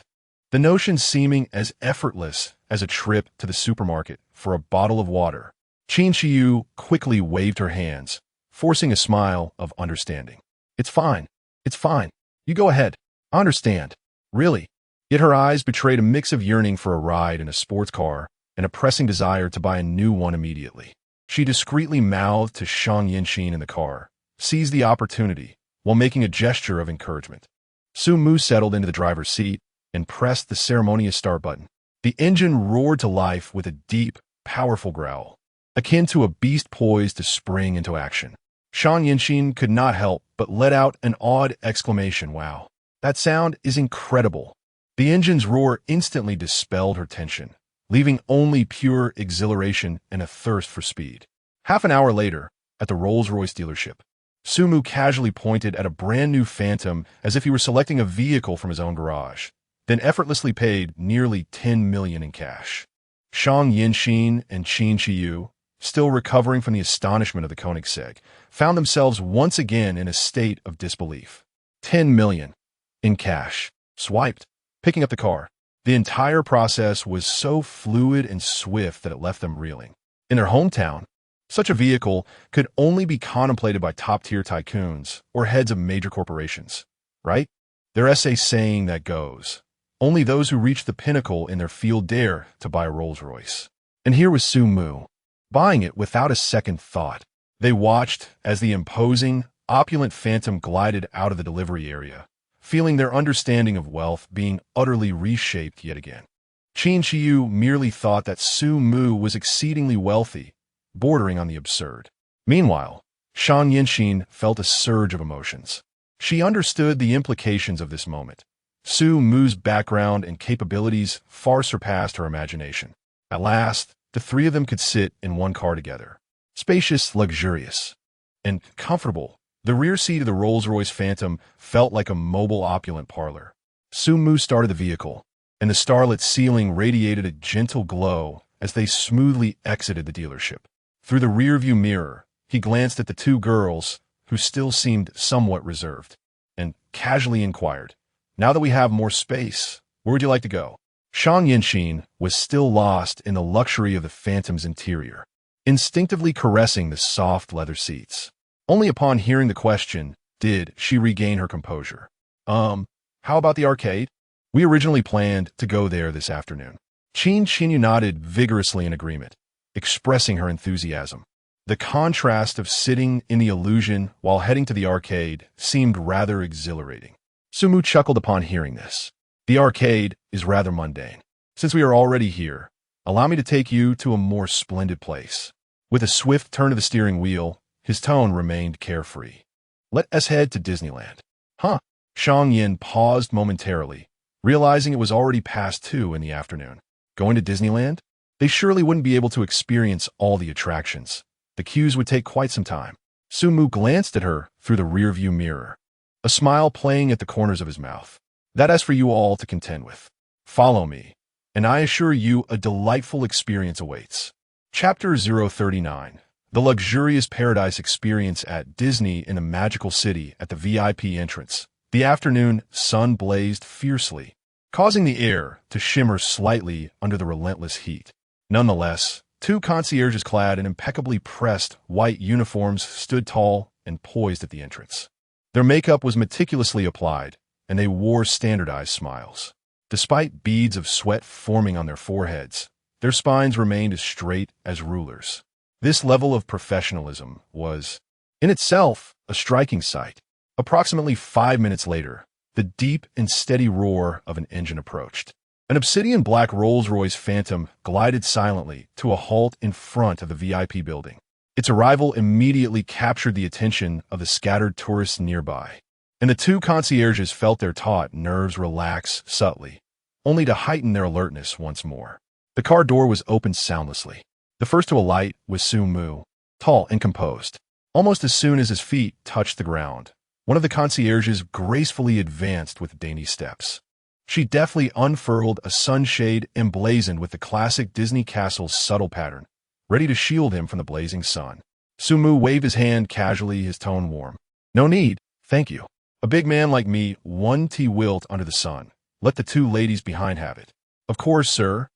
the notion seeming as effortless as a trip to the supermarket for a bottle of water. Chin Chiu quickly waved her hands, forcing a smile of understanding. It's fine. It's fine. You go ahead. I understand. Really." Yet her eyes betrayed a mix of yearning for a ride in a sports car and a pressing desire to buy a new one immediately. She discreetly mouthed to Shang Yinxin in the car, seized the opportunity, while making a gesture of encouragement. Su Mu settled into the driver's seat and pressed the ceremonious start button. The engine roared to life with a deep, powerful growl, akin to a beast poised to spring into action. Shang Yinxin could not help but let out an awed exclamation. "Wow, that sound is incredible." The engine's roar instantly dispelled her tension, leaving only pure exhilaration and a thirst for speed. Half an hour later, at the Rolls-Royce dealership, Su Mu casually pointed at a brand-new Phantom as if he were selecting a vehicle from his own garage, then effortlessly paid nearly 10 million in cash. Shang Yinxin and Chin Chiu, still recovering from the astonishment of the Koenigsegg, found themselves once again in a state of disbelief. 10 million in cash. Swiped. Picking up the car. The entire process was so fluid and swift that it left them reeling. In their hometown, such a vehicle could only be contemplated by top-tier tycoons or heads of major corporations, right? Their essay saying that goes. Only those who reach the pinnacle in their field dare to buy a Rolls-Royce. And here was Su Mu, buying it without a second thought. They watched as the imposing, opulent Phantom glided out of the delivery area, feeling their understanding of wealth being utterly reshaped yet again. Chin Chiu merely thought that Su Mu was exceedingly wealthy, bordering on the absurd. Meanwhile, Shang Yinxin felt a surge of emotions. She understood the implications of this moment. Su Mu's background and capabilities far surpassed her imagination. At last, the three of them could sit in one car together. Spacious, luxurious, and comfortable, the rear seat of the Rolls-Royce Phantom felt like a mobile, opulent parlor. Su Mu started the vehicle, and the starlit ceiling radiated a gentle glow as they smoothly exited the dealership. Through the rearview mirror, he glanced at the two girls, who still seemed somewhat reserved, and casually inquired, "Now that we have more space, where would you like to go?" Shang Yinxin was still lost in the luxury of the Phantom's interior, instinctively caressing the soft leather seats. Only upon hearing the question did she regain her composure. How about the arcade? We originally planned to go there this afternoon." Chin Chiu nodded vigorously in agreement, expressing her enthusiasm. The contrast of sitting in the illusion while heading to the arcade seemed rather exhilarating. Su Mu chuckled upon hearing this. "The arcade is rather mundane. Since we are already here, allow me to take you to a more splendid place." With a swift turn of the steering wheel, his tone remained carefree. "Let us head to Disneyland." "Huh?" Shang Yin paused momentarily, realizing it was already past 2 in the afternoon. Going to Disneyland? They surely wouldn't be able to experience all the attractions. The queues would take quite some time. Su Mu glanced at her through the rearview mirror, a smile playing at the corners of his mouth. "That is for you all to contend with. Follow me, and I assure you a delightful experience awaits." Chapter 039. The luxurious paradise experience at Disney in the magical city at the VIP entrance. The afternoon sun blazed fiercely, causing the air to shimmer slightly under the relentless heat. Nonetheless, two concierges clad in impeccably pressed white uniforms stood tall and poised at the entrance. Their makeup was meticulously applied, and they wore standardized smiles. Despite beads of sweat forming on their foreheads, their spines remained as straight as rulers. This level of professionalism was, in itself, a striking sight. Approximately 5 minutes later, the deep and steady roar of an engine approached. An obsidian black Rolls-Royce Phantom glided silently to a halt in front of the VIP building. Its arrival immediately captured the attention of the scattered tourists nearby. and the two concierges felt their taut nerves relax subtly, only to heighten their alertness once more. The car door was opened soundlessly. The first to alight was Su Mu, tall and composed. Almost as soon as his feet touched the ground, one of the concierges gracefully advanced with dainty steps. She deftly unfurled a sunshade emblazoned with the classic Disney castle's subtle pattern, ready to shield him from the blazing sun. Su Mu waved his hand casually, his tone warm. "No need, thank you. A big man like me, one tea wilt under the sun. Let the two ladies behind have it." "Of course, sir."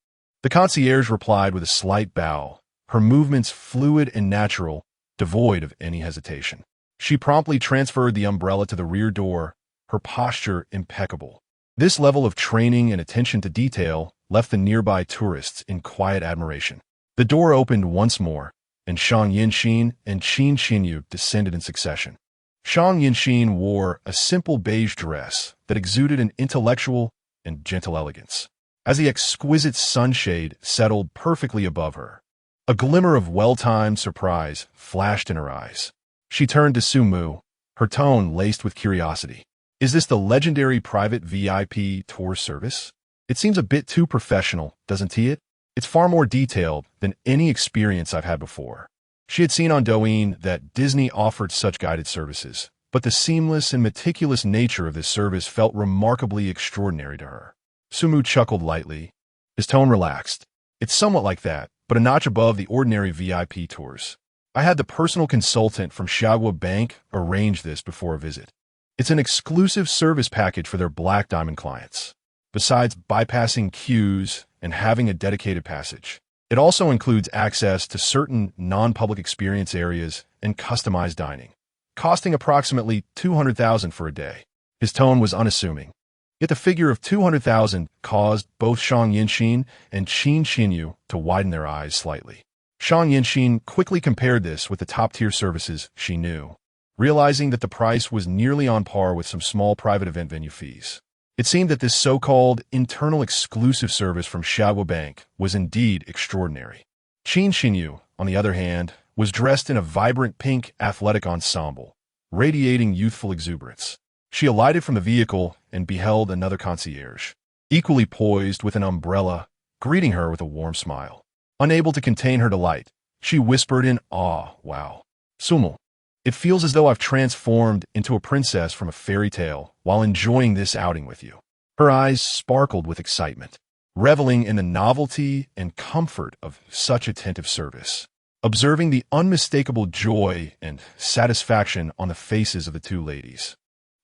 The concierge replied with a slight bow, her movements fluid and natural, devoid of any hesitation. She promptly transferred the umbrella to the rear door, her posture impeccable. This level of training and attention to detail left the nearby tourists in quiet admiration. The door opened once more, and Shang Yinxin and Qin Xinyu descended in succession. Shang Yinxin wore a simple beige dress that exuded an intellectual and gentle elegance. As the exquisite sunshade settled perfectly above her, a glimmer of well-timed surprise flashed in her eyes. She turned to Su Mu, her tone laced with curiosity. "Is this the legendary private VIP tour service? It seems a bit too professional, doesn't it? It's far more detailed than any experience I've had before." She had seen on Douyin that Disney offered such guided services, but the seamless and meticulous nature of this service felt remarkably extraordinary to her. Su Mu chuckled lightly. His tone relaxed. "It's somewhat like that, but a notch above the ordinary VIP tours. I had the personal consultant from Xiagua Bank arrange this before a visit. It's an exclusive service package for their Black Diamond clients. Besides bypassing queues and having a dedicated passage, it also includes access to certain non-public experience areas and customized dining, costing approximately 200,000 for a day." His tone was unassuming, yet the figure of 200,000 caused both Shang Yinxin and Qin Xinyu to widen their eyes slightly. Shang Yinxin quickly compared this with the top-tier services she knew, realizing that the price was nearly on par with some small private event venue fees. It seemed that this so-called internal exclusive service from Xiagua Bank was indeed extraordinary. Qin Xinyu, on the other hand, was dressed in a vibrant pink athletic ensemble, radiating youthful exuberance. She alighted from the vehicle and beheld another concierge, equally poised with an umbrella, greeting her with a warm smile. Unable to contain her delight, she whispered in awe, "Wow, Sumo, it feels as though I've transformed into a princess from a fairy tale while enjoying this outing with you." Her eyes sparkled with excitement, reveling in the novelty and comfort of such attentive service. Observing the unmistakable joy and satisfaction on the faces of the two ladies,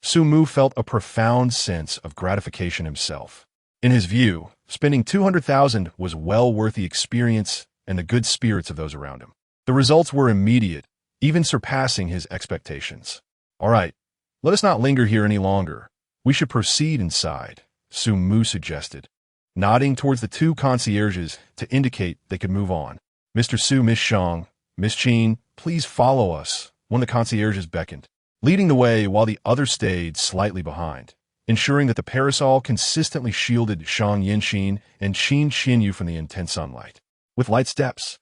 Su Mu felt a profound sense of gratification himself. In his view, spending 200,000 was well worth the experience and the good spirits of those around him. The results were immediate, even surpassing his expectations. "All right, let us not linger here any longer. We should proceed inside," Su Mu suggested, nodding towards the two concierges to indicate they could move on. "Mr. Su, Miss Shang, Miss Qin, please follow us," one of the concierges beckoned, leading the way while the other stayed slightly behind, ensuring that the parasol consistently shielded Shang Yinxin and Qin Xinyu from the intense sunlight. With light steps,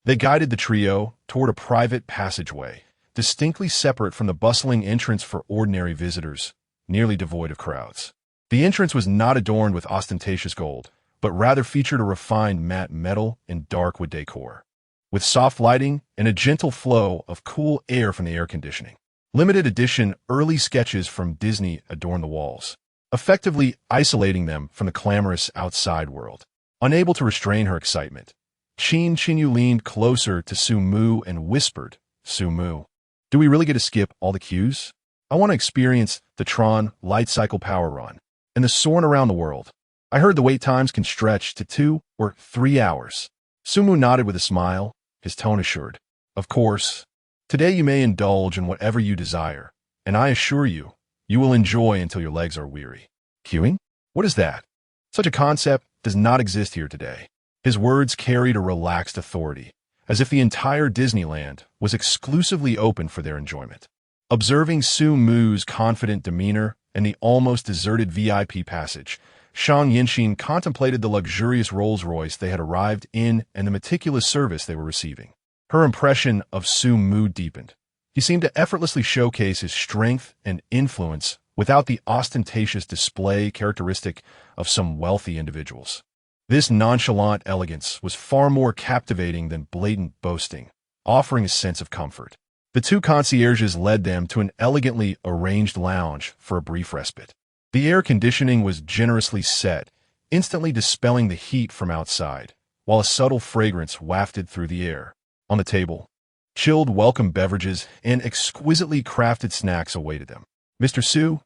they guided the trio toward a private passageway, distinctly separate from the bustling entrance for ordinary visitors, nearly devoid of crowds. The entrance was not adorned with ostentatious gold, but rather featured a refined matte metal and dark wood decor, with soft lighting and a gentle flow of cool air from the air conditioning. Limited edition early sketches from Disney adorn the walls, effectively isolating them from the clamorous outside world. Unable to restrain her excitement, Qin Xinyu leaned closer to Su Mu and whispered, "Su Mu, do we really get to skip all the queues? I want to experience the Tron Light Cycle Power Run and the soaring around the world. I heard the wait times can stretch to 2 or 3 hours." Su Mu nodded with a smile, his tone assured. "Of course, today you may indulge in whatever you desire, and I assure you, you will enjoy until your legs are weary." "Queuing? What is that? Such a concept does not exist here today." His words carried a relaxed authority, as if the entire Disneyland was exclusively open for their enjoyment. Observing Su Mu's confident demeanor and the almost deserted VIP passage, Shang Yinxin contemplated the luxurious Rolls-Royce they had arrived in and the meticulous service they were receiving. Her impression of Su Mu deepened. He seemed to effortlessly showcase his strength and influence without the ostentatious display characteristic of some wealthy individuals. This nonchalant elegance was far more captivating than blatant boasting, offering a sense of comfort. The two concierges led them to an elegantly arranged lounge for a brief respite. The air conditioning was generously set, instantly dispelling the heat from outside, while a subtle fragrance wafted through the air. On the table, chilled welcome beverages and exquisitely crafted snacks awaited them. Mr. Su,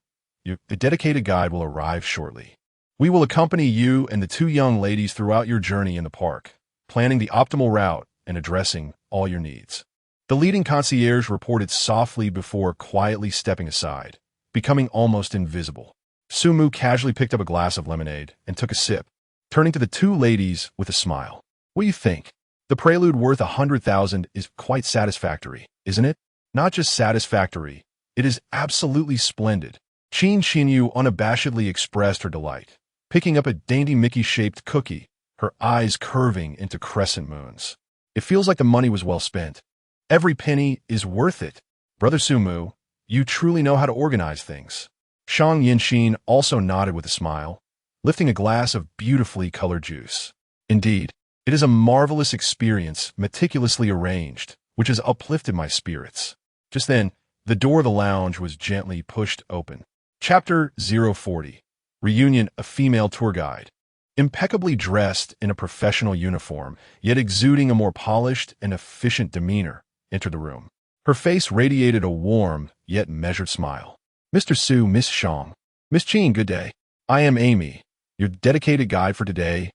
the dedicated guide will arrive shortly. We will accompany you and the two young ladies throughout your journey in the park, planning the optimal route and addressing all your needs. The leading concierge reported softly before quietly stepping aside, becoming almost invisible. Sumu casually picked up a glass of lemonade and took a sip, turning to the two ladies with a smile. What do you think? The prelude worth 100,000 is quite satisfactory, isn't it? Not just satisfactory, it is absolutely splendid. Qin Xinyu unabashedly expressed her delight, picking up a dainty Mickey-shaped cookie, her eyes curving into crescent moons. It feels like the money was well spent. Every penny is worth it. Brother Sumu, you truly know how to organize things. Shang Yinxin also nodded with a smile, lifting a glass of beautifully colored juice. Indeed, it is a marvelous experience, meticulously arranged, which has uplifted my spirits. Just then, the door of the lounge was gently pushed open. Chapter 040. Reunion, a female tour guide. Impeccably dressed in a professional uniform, yet exuding a more polished and efficient demeanor, entered the room. Her face radiated a warm, yet measured smile. Mr. Su, Miss Shang. Miss Qin, good day. I am Amy, your dedicated guide for today's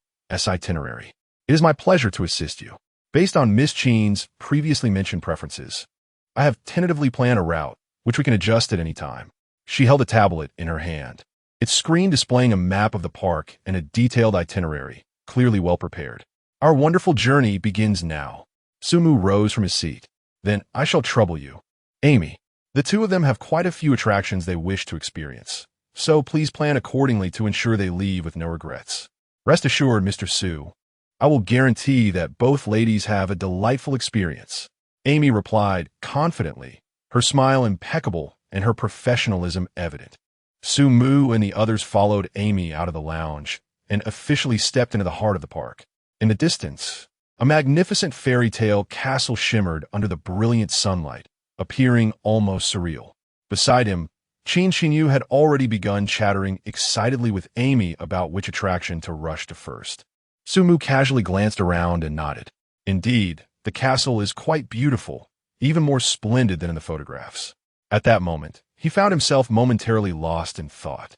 itinerary. It is my pleasure to assist you. Based on Miss Qin's previously mentioned preferences, I have tentatively planned a route, which we can adjust at any time. She held a tablet in her hand, its screen displaying a map of the park and a detailed itinerary, clearly well prepared. Our wonderful journey begins now. Sumu rose from his seat. Then I shall trouble you. Amy, the two of them have quite a few attractions they wish to experience, so please plan accordingly to ensure they leave with no regrets. Rest assured, Mr. Su, I will guarantee that both ladies have a delightful experience. Amy replied confidently, her smile impeccable and her professionalism evident. Su Mu and the others followed Amy out of the lounge and officially stepped into the heart of the park. In the distance, a magnificent fairy tale castle shimmered under the brilliant sunlight, appearing almost surreal. Beside him, Qin Xinyu had already begun chattering excitedly with Amy about which attraction to rush to first. Sumu casually glanced around and nodded. Indeed, the castle is quite beautiful, even more splendid than in the photographs. At that moment, he found himself momentarily lost in thought.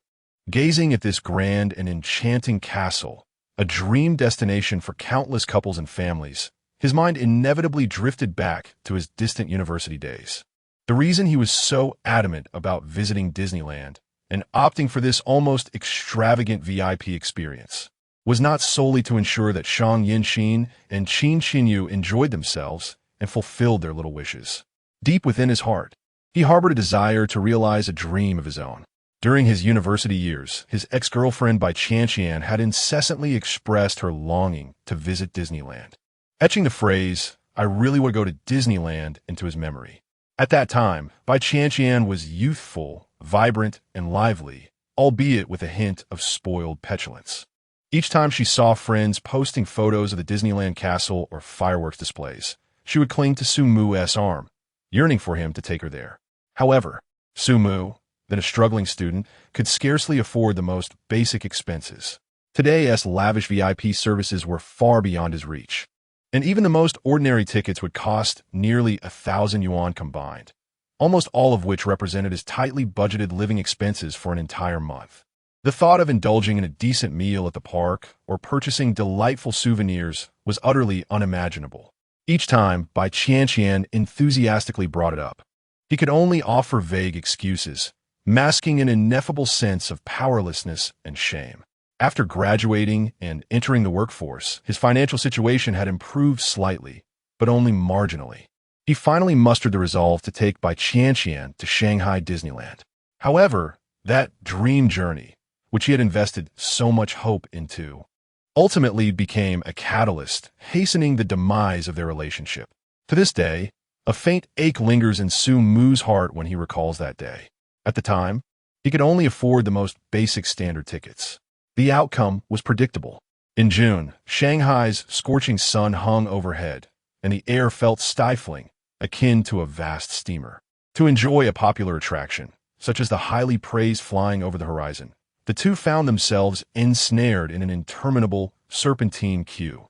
Gazing at this grand and enchanting castle, a dream destination for countless couples and families, his mind inevitably drifted back to his distant university days. The reason he was so adamant about visiting Disneyland and opting for this almost extravagant VIP experience was not solely to ensure that Shang Yinxin and Qin Xinyu enjoyed themselves and fulfilled their little wishes. Deep within his heart, he harbored a desire to realize a dream of his own. During his university years, his ex-girlfriend Bai Qianqian had incessantly expressed her longing to visit Disneyland, etching the phrase, "I really want to go to Disneyland," into his memory. At that time, Bai Qianqian was youthful, vibrant, and lively, albeit with a hint of spoiled petulance. Each time she saw friends posting photos of the Disneyland castle or fireworks displays, she would cling to Sumu's arm, yearning for him to take her there. However, Sumu, then a struggling student, could scarcely afford the most basic expenses. Today's lavish VIP services were far beyond his reach, and even the most ordinary tickets would cost nearly 1,000 yuan combined, almost all of which represented his tightly budgeted living expenses for an entire month. The thought of indulging in a decent meal at the park or purchasing delightful souvenirs was utterly unimaginable. Each time, Bai Qianqian enthusiastically brought it up, he could only offer vague excuses, masking an ineffable sense of powerlessness and shame. After graduating and entering the workforce, his financial situation had improved slightly, but only marginally. He finally mustered the resolve to take Bai Qianqian to Shanghai Disneyland. However, that dream journey, which he had invested so much hope into, ultimately became a catalyst, hastening the demise of their relationship. To this day, a faint ache lingers in Su Mu's heart when he recalls that day. At the time, He could only afford the most basic standard tickets. The outcome was predictable. In June, Shanghai's scorching sun hung overhead, and the air felt stifling, akin to a vast steamer. To enjoy a popular attraction, such as the highly praised flying over the horizon, the two found themselves ensnared in an interminable, serpentine queue.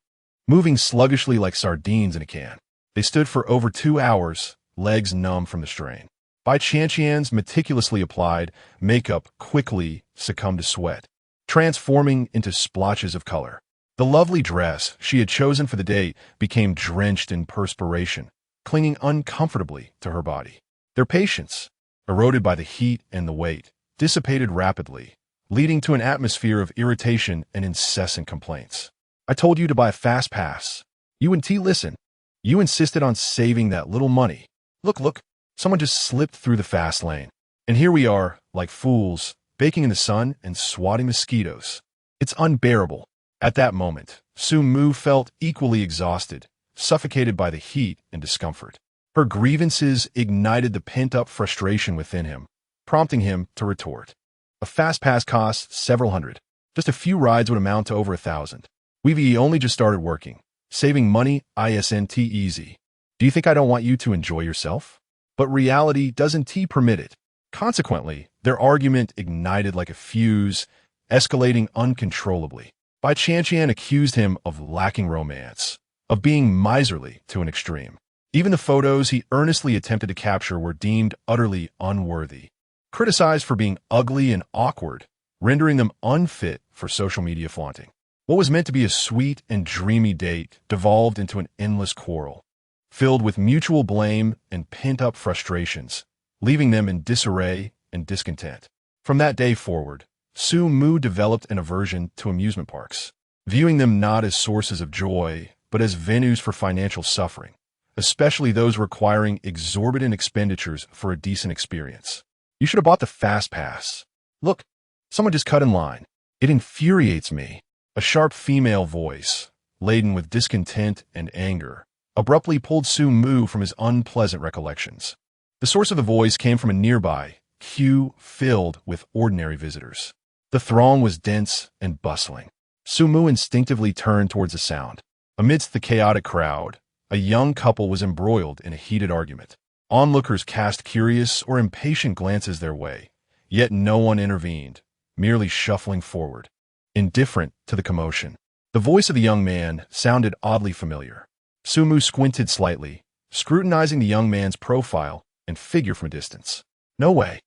Moving sluggishly like sardines in a can, they stood for over 2 hours, legs numb from the strain. Bai Qianqian's meticulously applied makeup quickly succumbed to sweat, transforming into splotches of color. The lovely dress she had chosen for the day became drenched in perspiration, clinging uncomfortably to her body. Their patience, eroded by the heat and the weight, dissipated rapidly, leading to an atmosphere of irritation and incessant complaints. I told you to buy a fast pass. You and T listen. You insisted on saving that little money. Look, someone just slipped through the fast lane. And here we are, like fools, baking in the sun and swatting mosquitoes. It's unbearable. At that moment, Su Mu felt equally exhausted, suffocated by the heat and discomfort. Her grievances ignited the pent-up frustration within him, prompting him to retort. A fast pass costs several hundred. Just a few rides would amount to over 1,000. We've only just started working. Saving money isn't easy. Do you think I don't want you to enjoy yourself? But reality doesn't permit it. Consequently, their argument ignited like a fuse, escalating uncontrollably. Bai Qianqian accused him of lacking romance, of being miserly to an extreme. Even the photos he earnestly attempted to capture were deemed utterly unworthy, criticized for being ugly and awkward, rendering them unfit for social media flaunting. What was meant to be a sweet and dreamy date devolved into an endless quarrel, filled with mutual blame and pent-up frustrations, leaving them in disarray and discontent. From that day forward, Su Mu developed an aversion to amusement parks, viewing them not as sources of joy, but as venues for financial suffering, especially those requiring exorbitant expenditures for a decent experience. You should have bought the fast pass. Look, someone just cut in line. It infuriates me. A sharp female voice, laden with discontent and anger, abruptly pulled Su Mu from his unpleasant recollections. The source of the voice came from a nearby queue filled with ordinary visitors. The throng was dense and bustling. Su Mu instinctively turned towards the sound. Amidst the chaotic crowd, a young couple was embroiled in a heated argument. Onlookers cast curious or impatient glances their way, yet no one intervened, merely shuffling forward, indifferent to the commotion. The voice of the young man sounded oddly familiar. Su Mu squinted slightly, scrutinizing the young man's profile and figure from a distance. No way.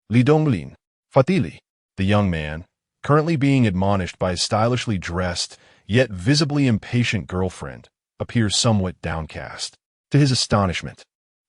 Li Donglin, Fatili. The young man, currently being admonished by his stylishly dressed, yet visibly impatient girlfriend, appears somewhat downcast. To his astonishment,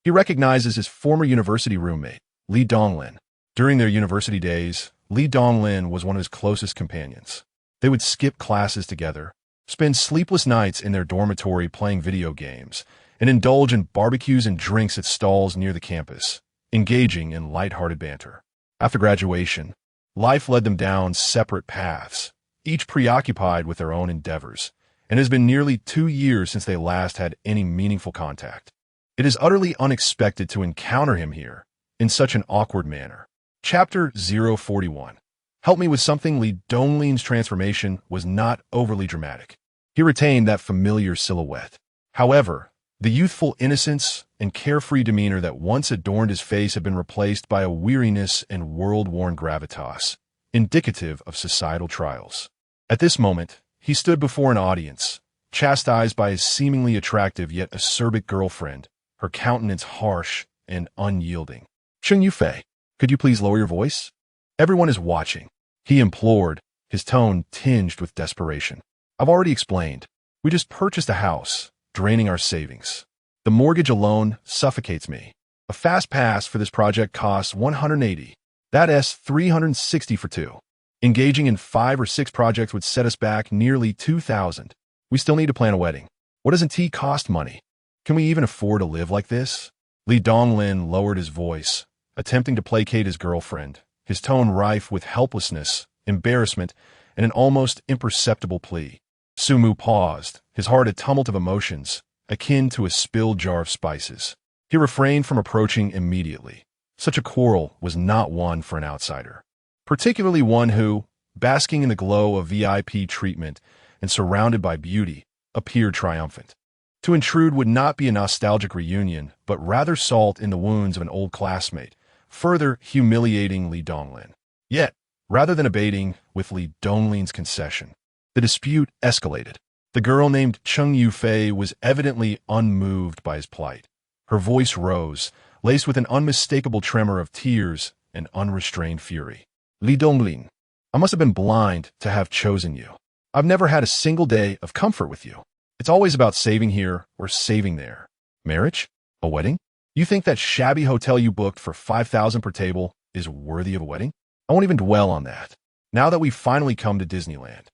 he recognizes his former university roommate, Li Donglin. During their university days, Li Donglin was one of his closest companions. They would skip classes together, spend sleepless nights in their dormitory playing video games, and indulge in barbecues and drinks at stalls near the campus, engaging in lighthearted banter. After graduation, life led them down separate paths, each preoccupied with their own endeavors, and it has been nearly 2 years since they last had any meaningful contact. It is utterly unexpected to encounter him here, in such an awkward manner. Chapter 041. Help me with something. Li Donglin's transformation was not overly dramatic. He retained that familiar silhouette. However, the youthful innocence and carefree demeanor that once adorned his face had been replaced by a weariness and world-worn gravitas, indicative of societal trials. At this moment, he stood before an audience, chastised by his seemingly attractive yet acerbic girlfriend, her countenance harsh and unyielding. Cheng Yufei, could you please lower your voice? Everyone is watching, he implored, his tone tinged with desperation. I've already explained. We just purchased a house, draining our savings. The mortgage alone suffocates me. A fast pass for this project costs 180. That's 360 for two. Engaging in 5 or 6 projects would set us back nearly 2,000. We still need to plan a wedding. What doesn't tea cost money? Can we even afford to live like this? Li Donglin lowered his voice, attempting to placate his girlfriend, his tone rife with helplessness, embarrassment, and an almost imperceptible plea. Su Mu paused, his heart a tumult of emotions, akin to a spilled jar of spices. He refrained from approaching immediately, Such a quarrel was not one for an outsider, particularly one who, basking in the glow of VIP treatment and surrounded by beauty, appeared triumphant. To intrude would not be a nostalgic reunion, but rather salt in the wounds of an old classmate, further humiliating Li Donglin. Yet, rather than abating with Li Donglin's concession, the dispute escalated. The girl named Cheng Yufei was evidently unmoved by his plight. Her voice rose, laced with an unmistakable tremor of tears and unrestrained fury. Li Donglin, I must have been blind to have chosen you. I've never had a single day of comfort with you. It's always about saving here or saving there. Marriage? A wedding? You think that shabby hotel you booked for 5,000 per table is worthy of a wedding? I won't even dwell on that. Now that we've finally come to Disneyland,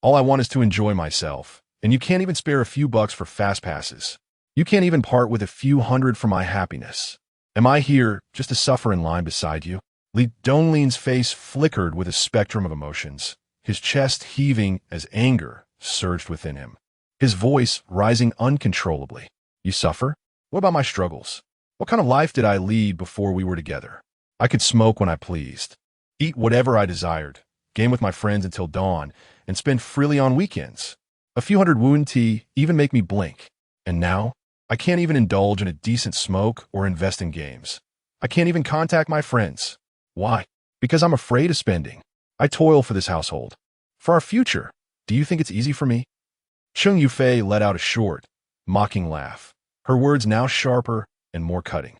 all I want is to enjoy myself, and you can't even spare a few bucks for fast passes. You can't even part with a few hundred for my happiness. Am I here just to suffer in line beside you? Li Donglin's face flickered with a spectrum of emotions, his chest heaving as anger surged within him, his voice rising uncontrollably. You suffer? What about my struggles? What kind of life did I lead before we were together? I could smoke when I pleased, eat whatever I desired, game with my friends until dawn, and spend freely on weekends. A few hundred wound tea even make me blink. And now, I can't even indulge in a decent smoke or invest in games. I can't even contact my friends. Why? Because I'm afraid of spending. I toil for this household. For our future. Do you think it's easy for me? Cheng Yufei let out a short, mocking laugh, her words now sharper and more cutting.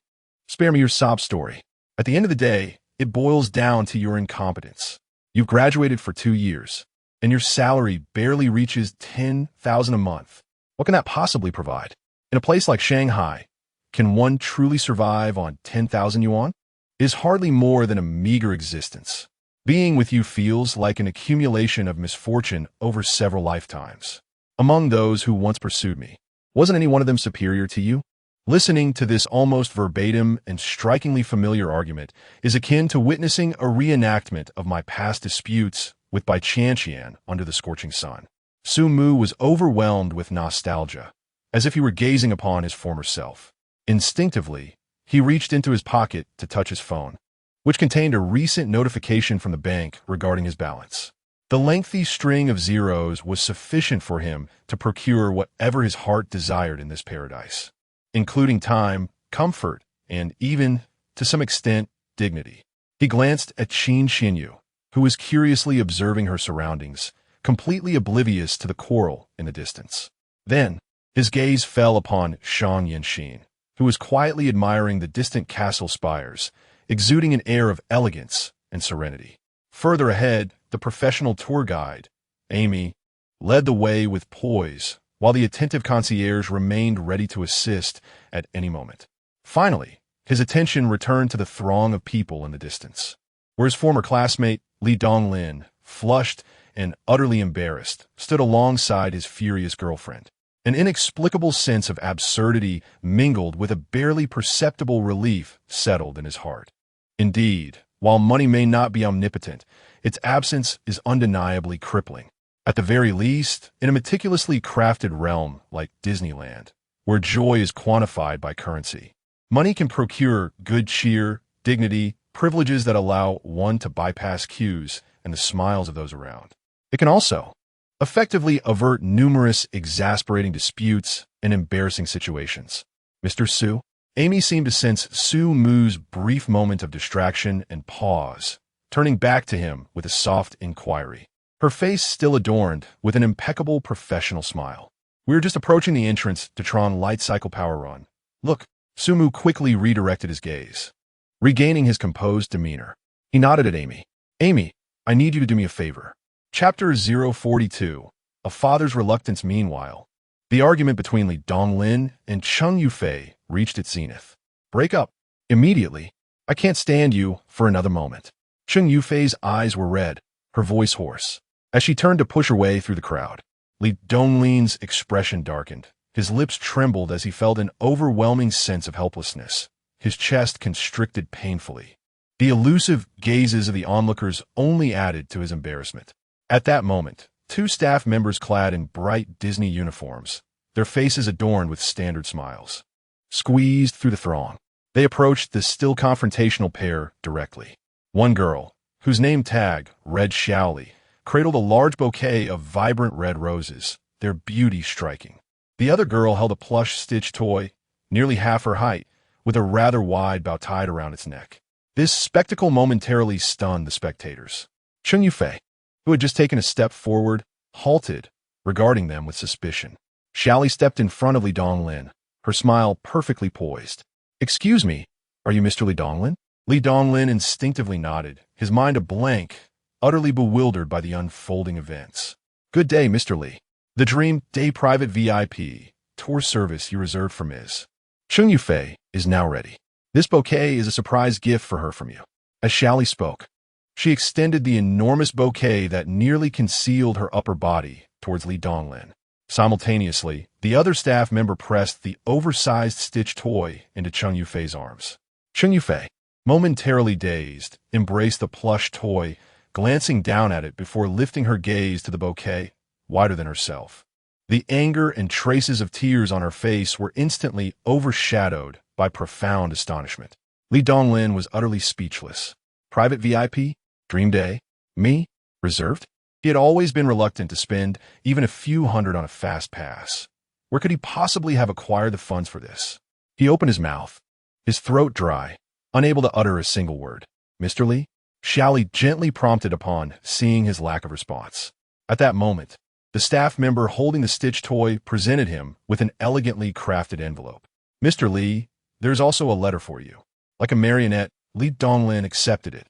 Spare me your sob story. At the end of the day, it boils down to your incompetence. You've graduated for 2 years, and your salary barely reaches 10,000 a month. What can that possibly provide? In a place like Shanghai, can one truly survive on 10,000 yuan? It is hardly more than a meager existence. Being with you feels like an accumulation of misfortune over several lifetimes. Among those who once pursued me, wasn't any one of them superior to you? Listening to this almost verbatim and strikingly familiar argument is akin to witnessing a reenactment of my past disputes with Bai Qianqian under the scorching sun. Su Mu was overwhelmed with nostalgia, as if he were gazing upon his former self. Instinctively, he reached into his pocket to touch his phone, which contained a recent notification from the bank regarding his balance. The lengthy string of zeros was sufficient for him to procure whatever his heart desired in this paradise, including time, comfort, and even, to some extent, dignity. He glanced at Qin Xinyu, who was curiously observing her surroundings, completely oblivious to the quarrel in the distance. Then, his gaze fell upon Shang Yanxin, who was quietly admiring the distant castle spires, exuding an air of elegance and serenity. Further ahead, the professional tour guide, Amy, led the way with poise, while the attentive concierge remained ready to assist at any moment. Finally, his attention returned to the throng of people in the distance, where his former classmate, Li Donglin, flushed and utterly embarrassed, stood alongside his furious girlfriend. An inexplicable sense of absurdity mingled with a barely perceptible relief settled in his heart. Indeed, while money may not be omnipotent, its absence is undeniably crippling. At the very least, in a meticulously crafted realm like Disneyland, where joy is quantified by currency, money can procure good cheer, dignity, privileges that allow one to bypass queues and the smiles of those around. It can also effectively avert numerous exasperating disputes and embarrassing situations. Mr. Su? Amy seemed to sense Su Mu's brief moment of distraction and pause, turning back to him with a soft inquiry, her face still adorned with an impeccable professional smile. We're just approaching the entrance to Tron Light Cycle Power Run. Look, Su Mu quickly redirected his gaze. Regaining his composed demeanor, he nodded at Amy. Amy, I need you to do me a favor. Chapter 042, A Father's Reluctance. Meanwhile, the argument between Li Donglin and Cheng Yufei reached its zenith. Break up. Immediately. I can't stand you for another moment. Cheng Yufei's eyes were red, her voice hoarse, as she turned to push her way through the crowd. Li Donglin's expression darkened. His lips trembled as he felt an overwhelming sense of helplessness. His chest constricted painfully. The elusive gazes of the onlookers only added to his embarrassment. At that moment, 2 staff members clad in bright Disney uniforms, their faces adorned with standard smiles, squeezed through the throng. They approached the still confrontational pair directly. One girl, whose name tag read Xiaoli, cradled a large bouquet of vibrant red roses, their beauty striking. The other girl held a plush stitch toy, nearly half her height, with a rather wide bow tied around its neck. This spectacle momentarily stunned the spectators. Cheng Yufei, who had just taken a step forward, halted, regarding them with suspicion. Xiaoli stepped in front of Li Donglin, her smile perfectly poised. "Excuse me, are you Mr. Li Donglin?" Li Donglin instinctively nodded, his mind a blank, utterly bewildered by the unfolding events. "Good day, Mr. Li. The Dream Day Private VIP tour service you reserved for Ms. Cheng Yufei is now ready. This bouquet is a surprise gift for her from you." As Xiaoli spoke, she extended the enormous bouquet that nearly concealed her upper body towards Li Donglin. Simultaneously, the other staff member pressed the oversized stitch toy into Cheng Yufei's arms. Cheng Yufei, momentarily dazed, embraced the plush toy, glancing down at it before lifting her gaze to the bouquet, wider than herself. The anger and traces of tears on her face were instantly overshadowed by profound astonishment. Li Donglin was utterly speechless. Private VIP? Dream Day? Me? Reserved? He had always been reluctant to spend even a few hundred on a fast pass. Where could he possibly have acquired the funds for this? He opened his mouth, his throat dry, unable to utter a single word. "Mr. Li?" Xiaoli gently prompted upon seeing his lack of response. At that moment, the staff member holding the stitch toy presented him with an elegantly crafted envelope. "Mr. Li, there's also a letter for you." Like a marionette, Li Donglin accepted it.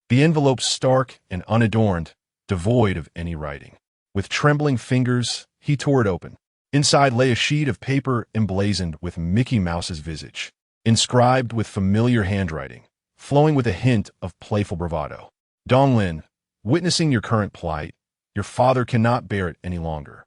The envelope stark and unadorned, devoid of any writing. With trembling fingers, he tore it open. Inside lay a sheet of paper emblazoned with Mickey Mouse's visage, inscribed with familiar handwriting, flowing with a hint of playful bravado. "Donglin, witnessing your current plight, your father cannot bear it any longer.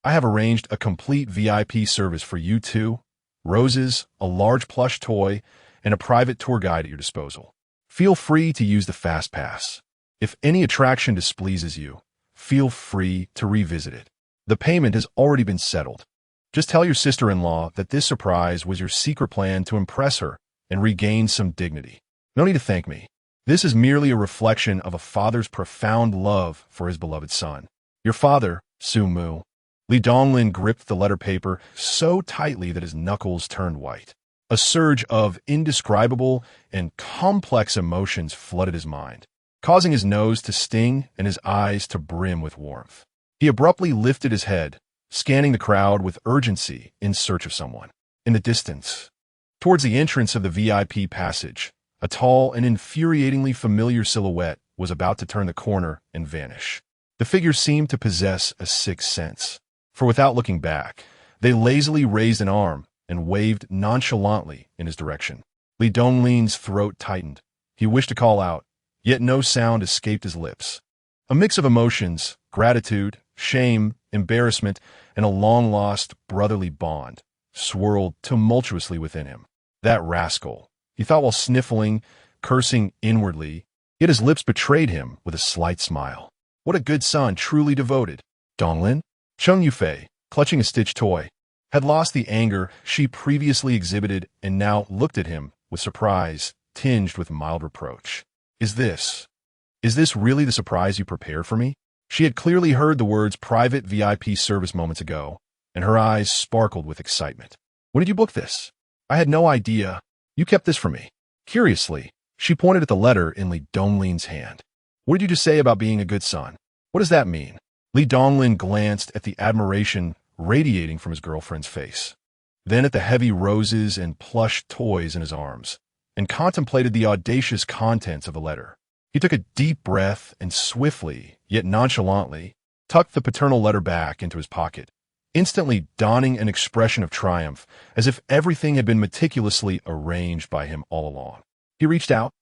I have arranged a complete VIP service for you two, roses, a large plush toy, and a private tour guide at your disposal. Feel free to use the Fast Pass. If any attraction displeases you, feel free to revisit it. The payment has already been settled. Just tell your sister-in-law that this surprise was your secret plan to impress her and regain some dignity. No need to thank me. This is merely a reflection of a father's profound love for his beloved son. Your father, Su Mu." Li Donglin gripped the letter paper so tightly that his knuckles turned white. A surge of indescribable and complex emotions flooded his mind, causing his nose to sting and his eyes to brim with warmth. He abruptly lifted his head, scanning the crowd with urgency in search of someone. In the distance, towards the entrance of the VIP passage, a tall and infuriatingly familiar silhouette was about to turn the corner and vanish. The figure seemed to possess a sixth sense, for without looking back, they lazily raised an arm and waved nonchalantly in his direction. Li Donglin's throat tightened. He wished to call out, yet no sound escaped his lips. A mix of emotions, gratitude, shame, embarrassment, and a long-lost brotherly bond swirled tumultuously within him. That rascal, he thought while sniffling, cursing inwardly, yet his lips betrayed him with a slight smile. What a good son, truly devoted. Donglin? Cheng Yufei, clutching a stitched toy, had lost the anger she previously exhibited and now looked at him with surprise, tinged with mild reproach. Is this really the surprise you prepared for me?" She had clearly heard the words private VIP service moments ago, and her eyes sparkled with excitement. "When did you book this? I had no idea. You kept this from me." Curiously, she pointed at the letter in Li Donglin's hand. "What did you just say about being a good son? What does that mean?" Li Donglin glanced at the admiration radiating from his girlfriend's face, then at the heavy roses and plush toys in his arms, and contemplated the audacious contents of the letter. He took a deep breath and swiftly, yet nonchalantly, tucked the paternal letter back into his pocket, instantly donning an expression of triumph, as if everything had been meticulously arranged by him all along. He reached out,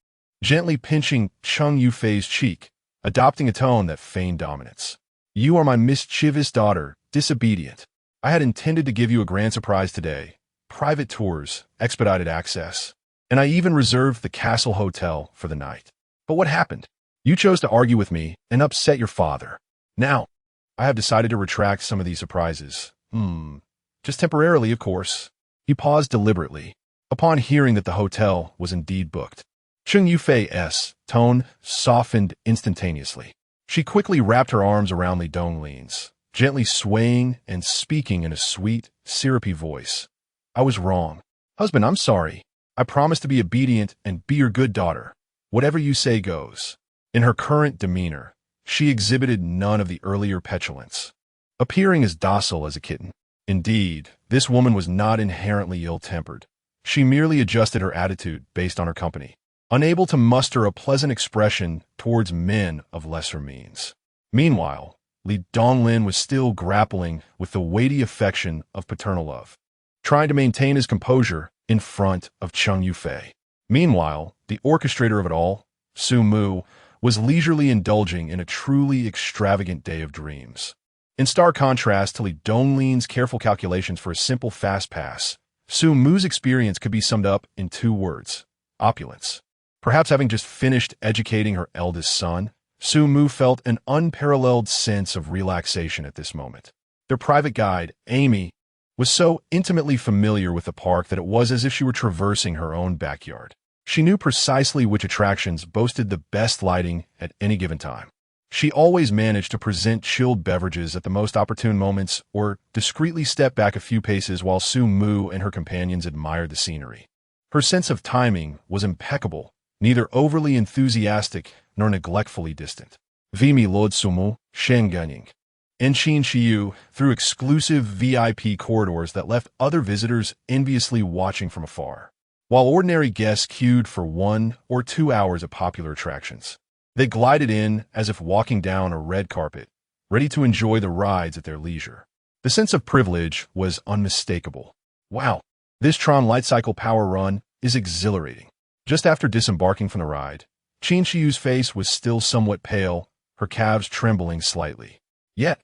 gently pinching Cheng Yufei's cheek, adopting a tone that feigned dominance. "You are my mischievous daughter, disobedient. I had intended to give you a grand surprise today. Private tours, expedited access, and I even reserved the Castle Hotel for the night. But what happened? You chose to argue with me and upset your father. Now, I have decided to retract some of these surprises. Just temporarily, of course." He paused deliberately, upon hearing that the hotel was indeed booked. Cheng Yufei's tone softened instantaneously. She quickly wrapped her arms around Li Dongling's, gently swaying and speaking in a sweet, syrupy voice. I was wrong. Husband, I'm sorry. I promise to be obedient and be your good daughter. Whatever you say goes. In her current demeanor, she exhibited none of the earlier petulance, appearing as docile as a kitten. Indeed, this woman was not inherently ill-tempered. She merely adjusted her attitude based on her company, unable to muster a pleasant expression towards men of lesser means. Meanwhile, Li Donglin was still grappling with the weighty affection of paternal love, trying to maintain his composure in front of Cheng Yufei. Meanwhile, the orchestrator of it all, Su Mu, was leisurely indulging in a truly extravagant day of dreams. In stark contrast to Li Dongling's careful calculations for a simple fast pass, Su Mu's experience could be summed up in 2 words: opulence. Perhaps having just finished educating her eldest son, Su Mu felt an unparalleled sense of relaxation at this moment. Their private guide, Amy, was so intimately familiar with the park that it was as if she were traversing her own backyard. She knew precisely which attractions boasted the best lighting at any given time. She always managed to present chilled beverages at the most opportune moments or discreetly step back a few paces while Su Mu and her companions admired the scenery. Her sense of timing was impeccable, neither overly enthusiastic nor neglectfully distant. Vimi Lord Sumu, Shengening. Enchin Shiyu through exclusive VIP corridors that left other visitors enviously watching from afar, while ordinary guests queued for 1 or 2 hours of popular attractions. They glided in as if walking down a red carpet, ready to enjoy the rides at their leisure. The sense of privilege was unmistakable. Wow, this Tron Light Cycle power run is exhilarating. Just after disembarking from the ride, Qin Shiyu's face was still somewhat pale, her calves trembling slightly. Yet,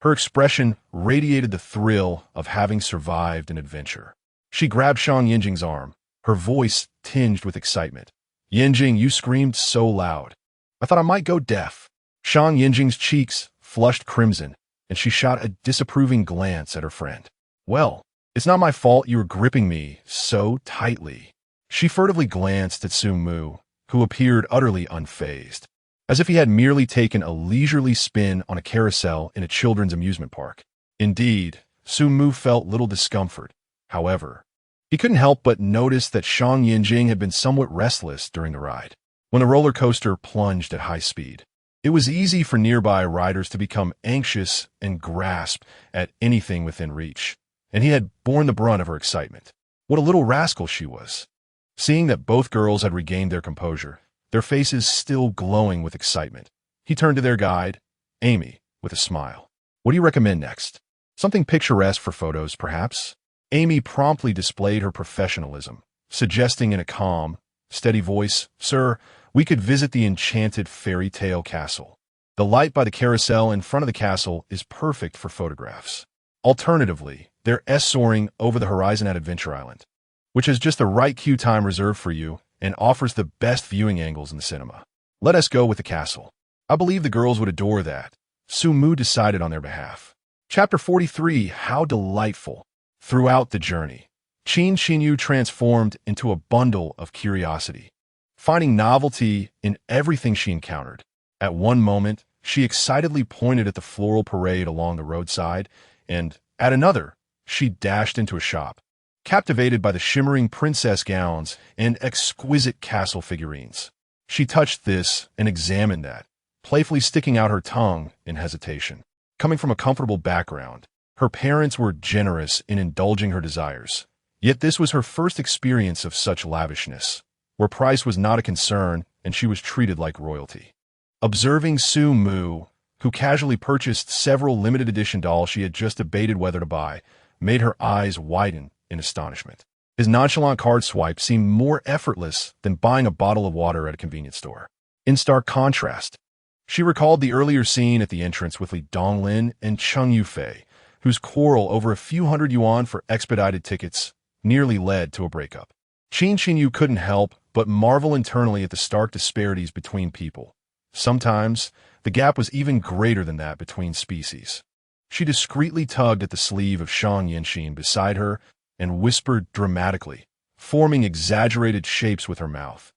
her expression radiated the thrill of having survived an adventure. She grabbed Shang Yinjing's arm, her voice tinged with excitement. Yinjing, you screamed so loud. I thought I might go deaf. Shang Yinjing's cheeks flushed crimson, and she shot a disapproving glance at her friend. Well, it's not my fault you were gripping me so tightly. She furtively glanced at Su Mu, who appeared utterly unfazed, as if he had merely taken a leisurely spin on a carousel in a children's amusement park. Indeed, Su Mu felt little discomfort. However, he couldn't help but notice that Shang Yinjing had been somewhat restless during the ride. When the roller coaster plunged at high speed, it was easy for nearby riders to become anxious and grasp at anything within reach, and he had borne the brunt of her excitement. What a little rascal she was. Seeing that both girls had regained their composure, their faces still glowing with excitement, he turned to their guide, Amy, with a smile. What do you recommend next? Something picturesque for photos, perhaps? Amy promptly displayed her professionalism, suggesting in a calm, steady voice, Sir, we could visit the enchanted fairy tale castle. The light by the carousel in front of the castle is perfect for photographs. Alternatively, they're soaring over the horizon at Adventure Island, which has just the right queue time reserved for you and offers the best viewing angles in the cinema. Let us go with the castle. I believe the girls would adore that. Su Mu decided on their behalf. Chapter 43, How Delightful. Throughout the journey, Qin Xinyu transformed into a bundle of curiosity, finding novelty in everything she encountered. At one moment, she excitedly pointed at the floral parade along the roadside, and at another, she dashed into a shop, captivated by the shimmering princess gowns and exquisite castle figurines. She touched this and examined that, playfully sticking out her tongue in hesitation. Coming from a comfortable background, her parents were generous in indulging her desires. Yet this was her first experience of such lavishness, where price was not a concern and she was treated like royalty. Observing Su Mu, who casually purchased several limited edition dolls she had just debated whether to buy, made her eyes widen in astonishment. His nonchalant card swipe seemed more effortless than buying a bottle of water at a convenience store. In stark contrast, she recalled the earlier scene at the entrance with Li Donglin and Cheng Yufei, whose quarrel over a few hundred yuan for expedited tickets nearly led to a breakup. Qin Xinyu couldn't help but marvel internally at the stark disparities between people. Sometimes, the gap was even greater than that between species. She discreetly tugged at the sleeve of Shang Yinxin beside her and whispered dramatically, forming exaggerated shapes with her mouth.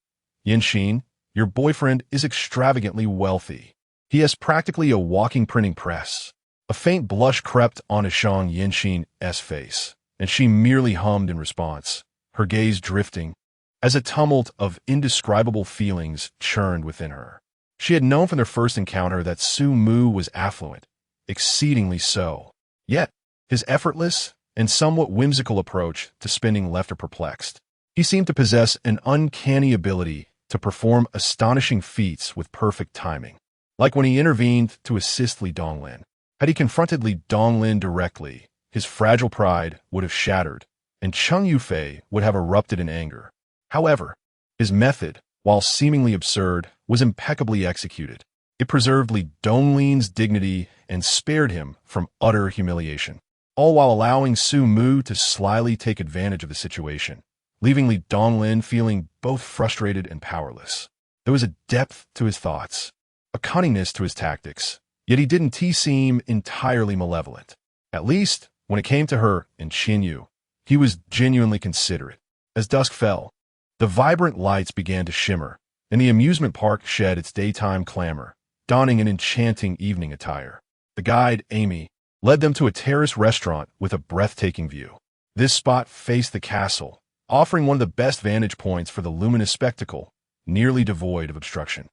Yinxin, your boyfriend is extravagantly wealthy. He has practically a walking printing press. A faint blush crept onto Shang Yinxin's face, and she merely hummed in response, her gaze drifting, as a tumult of indescribable feelings churned within her. She had known from their first encounter that Su Mu was affluent, exceedingly so. Yet, his effortless and somewhat whimsical approach to spending left her perplexed. He seemed to possess an uncanny ability to perform astonishing feats with perfect timing, like when he intervened to assist Li Donglin. Had he confronted Li Donglin directly, his fragile pride would have shattered, and Cheng Yufei would have erupted in anger. However, his method, while seemingly absurd, was impeccably executed. It preserved Li Donglin's dignity and spared him from utter humiliation, all while allowing Su Mu to slyly take advantage of the situation, leaving Li Donglin feeling both frustrated and powerless. There was a depth to his thoughts, a cunningness to his tactics, yet he didn't seem entirely malevolent. At least, when it came to her and Xinyu, he was genuinely considerate. As dusk fell, the vibrant lights began to shimmer, and the amusement park shed its daytime clamor, donning an enchanting evening attire. The guide, Amy, led them to a terrace restaurant with a breathtaking view. This spot faced the castle, offering one of the best vantage points for the luminous spectacle, nearly devoid of obstruction.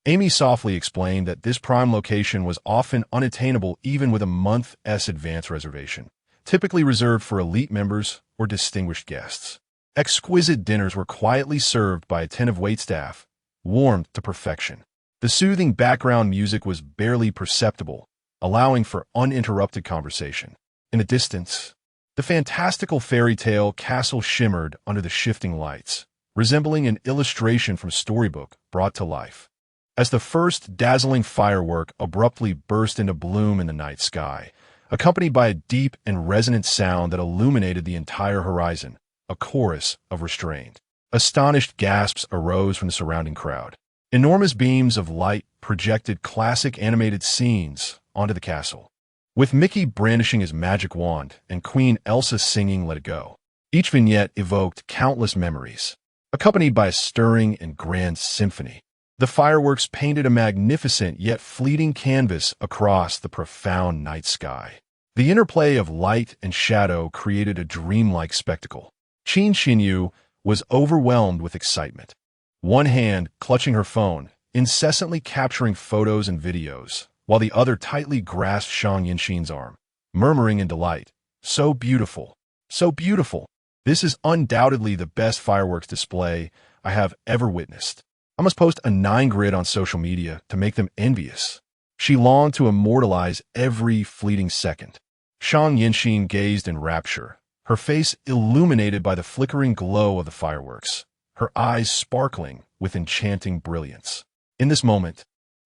Amy softly explained that this prime location was often unattainable even with a month's advance reservation, typically reserved for elite members or distinguished guests. Exquisite dinners were quietly served by attentive waitstaff, warmed to perfection. The soothing background music was barely perceptible, allowing for uninterrupted conversation. In the distance, the fantastical fairy tale castle shimmered under the shifting lights, resembling an illustration from a storybook brought to life. As the first dazzling firework abruptly burst into bloom in the night sky, accompanied by a deep and resonant sound that illuminated the entire horizon, a chorus of restrained, astonished gasps arose from the surrounding crowd. Enormous beams of light projected classic animated scenes onto the castle, with Mickey brandishing his magic wand and Queen Elsa singing Let It Go. Each vignette evoked countless memories, accompanied by a stirring and grand symphony. The fireworks painted a magnificent yet fleeting canvas across the profound night sky. The interplay of light and shadow created a dreamlike spectacle. Qin Xinyu was overwhelmed with excitement, one hand clutching her phone, incessantly capturing photos and videos, while the other tightly grasped Shang Yinxin's arm, murmuring in delight, "So beautiful, so beautiful. This is undoubtedly the best fireworks display I have ever witnessed. I must post a 9 grid on social media to make them envious." She longed to immortalize every fleeting second. Shang Yinxin gazed in rapture, her face illuminated by the flickering glow of the fireworks, her eyes sparkling with enchanting brilliance. In this moment,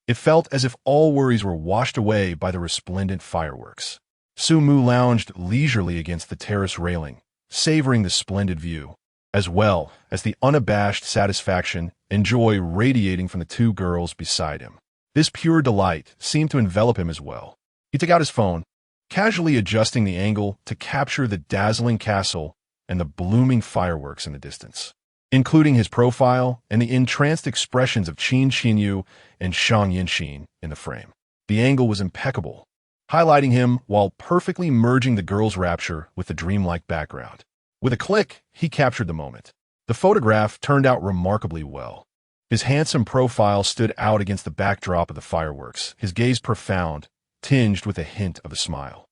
it felt as if all worries were washed away by the resplendent fireworks. Su Mu lounged leisurely against the terrace railing, savoring the splendid view, as well as the unabashed satisfaction and joy radiating from the two girls beside him. This pure delight seemed to envelop him as well. He took out his phone, casually adjusting the angle to capture the dazzling castle and the blooming fireworks in the distance, including his profile and the entranced expressions of Qin Xinyu and Shang Yinxin in the frame. The angle was impeccable, highlighting him while perfectly merging the girl's rapture with the dreamlike background. With a click, he captured the moment. The photograph turned out remarkably well. His handsome profile stood out against the backdrop of the fireworks, his gaze profound, tinged with a hint of a smile.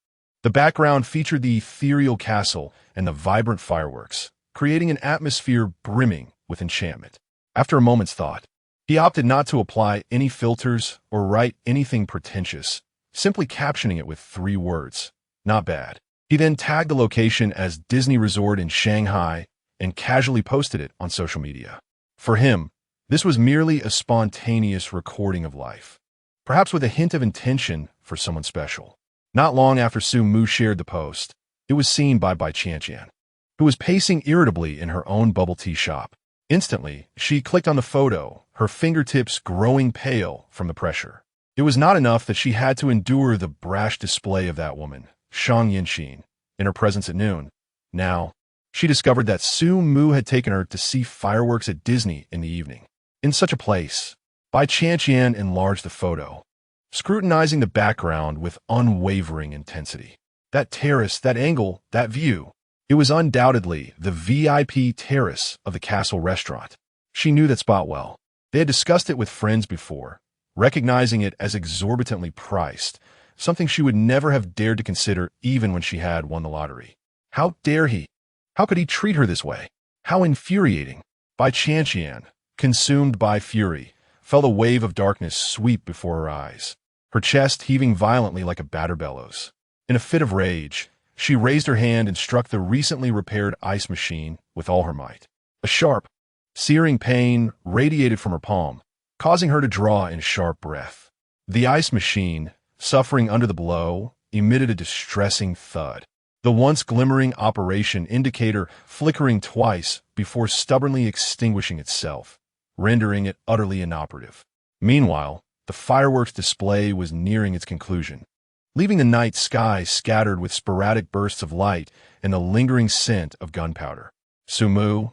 The background featured the ethereal castle and the vibrant fireworks, creating an atmosphere brimming with enchantment. After a moment's thought, he opted not to apply any filters or write anything pretentious, simply captioning it with 3 words, "Not bad." He then tagged the location as Disney Resort in Shanghai and casually posted it on social media. For him, this was merely a spontaneous recording of life, perhaps with a hint of intention for someone special. Not long after Su Mu shared the post, it was seen by Bai Qianqian, who was pacing irritably in her own bubble tea shop. Instantly, she clicked on the photo, her fingertips growing pale from the pressure. It was not enough that she had to endure the brash display of that woman, Shang Yinxin, in her presence at noon. Now, She discovered that Su Mu had taken her to see fireworks at Disney in the evening. In such a place, Bai Qian enlarged the photo, scrutinizing the background with unwavering intensity. That terrace, that angle, that view. It was undoubtedly the VIP terrace of the Castle restaurant. She knew that spot well. They had discussed it with friends before, recognizing it as exorbitantly priced, something she would never have dared to consider even when she had won the lottery. How dare he? How could he treat her this way? How infuriating. Bai Qian, consumed by fury, felt a wave of darkness sweep before her eyes, her chest heaving violently like a battered bellows. In a fit of rage, she raised her hand and struck the recently repaired ice machine with all her might. A sharp, searing pain radiated from her palm, causing her to draw in a sharp breath. The ice machine, suffering under the blow, emitted a distressing thud, the once glimmering operation indicator flickering twice before stubbornly extinguishing itself, rendering it utterly inoperative. Meanwhile, the fireworks display was nearing its conclusion, leaving the night sky scattered with sporadic bursts of light and the lingering scent of gunpowder. Su Mu,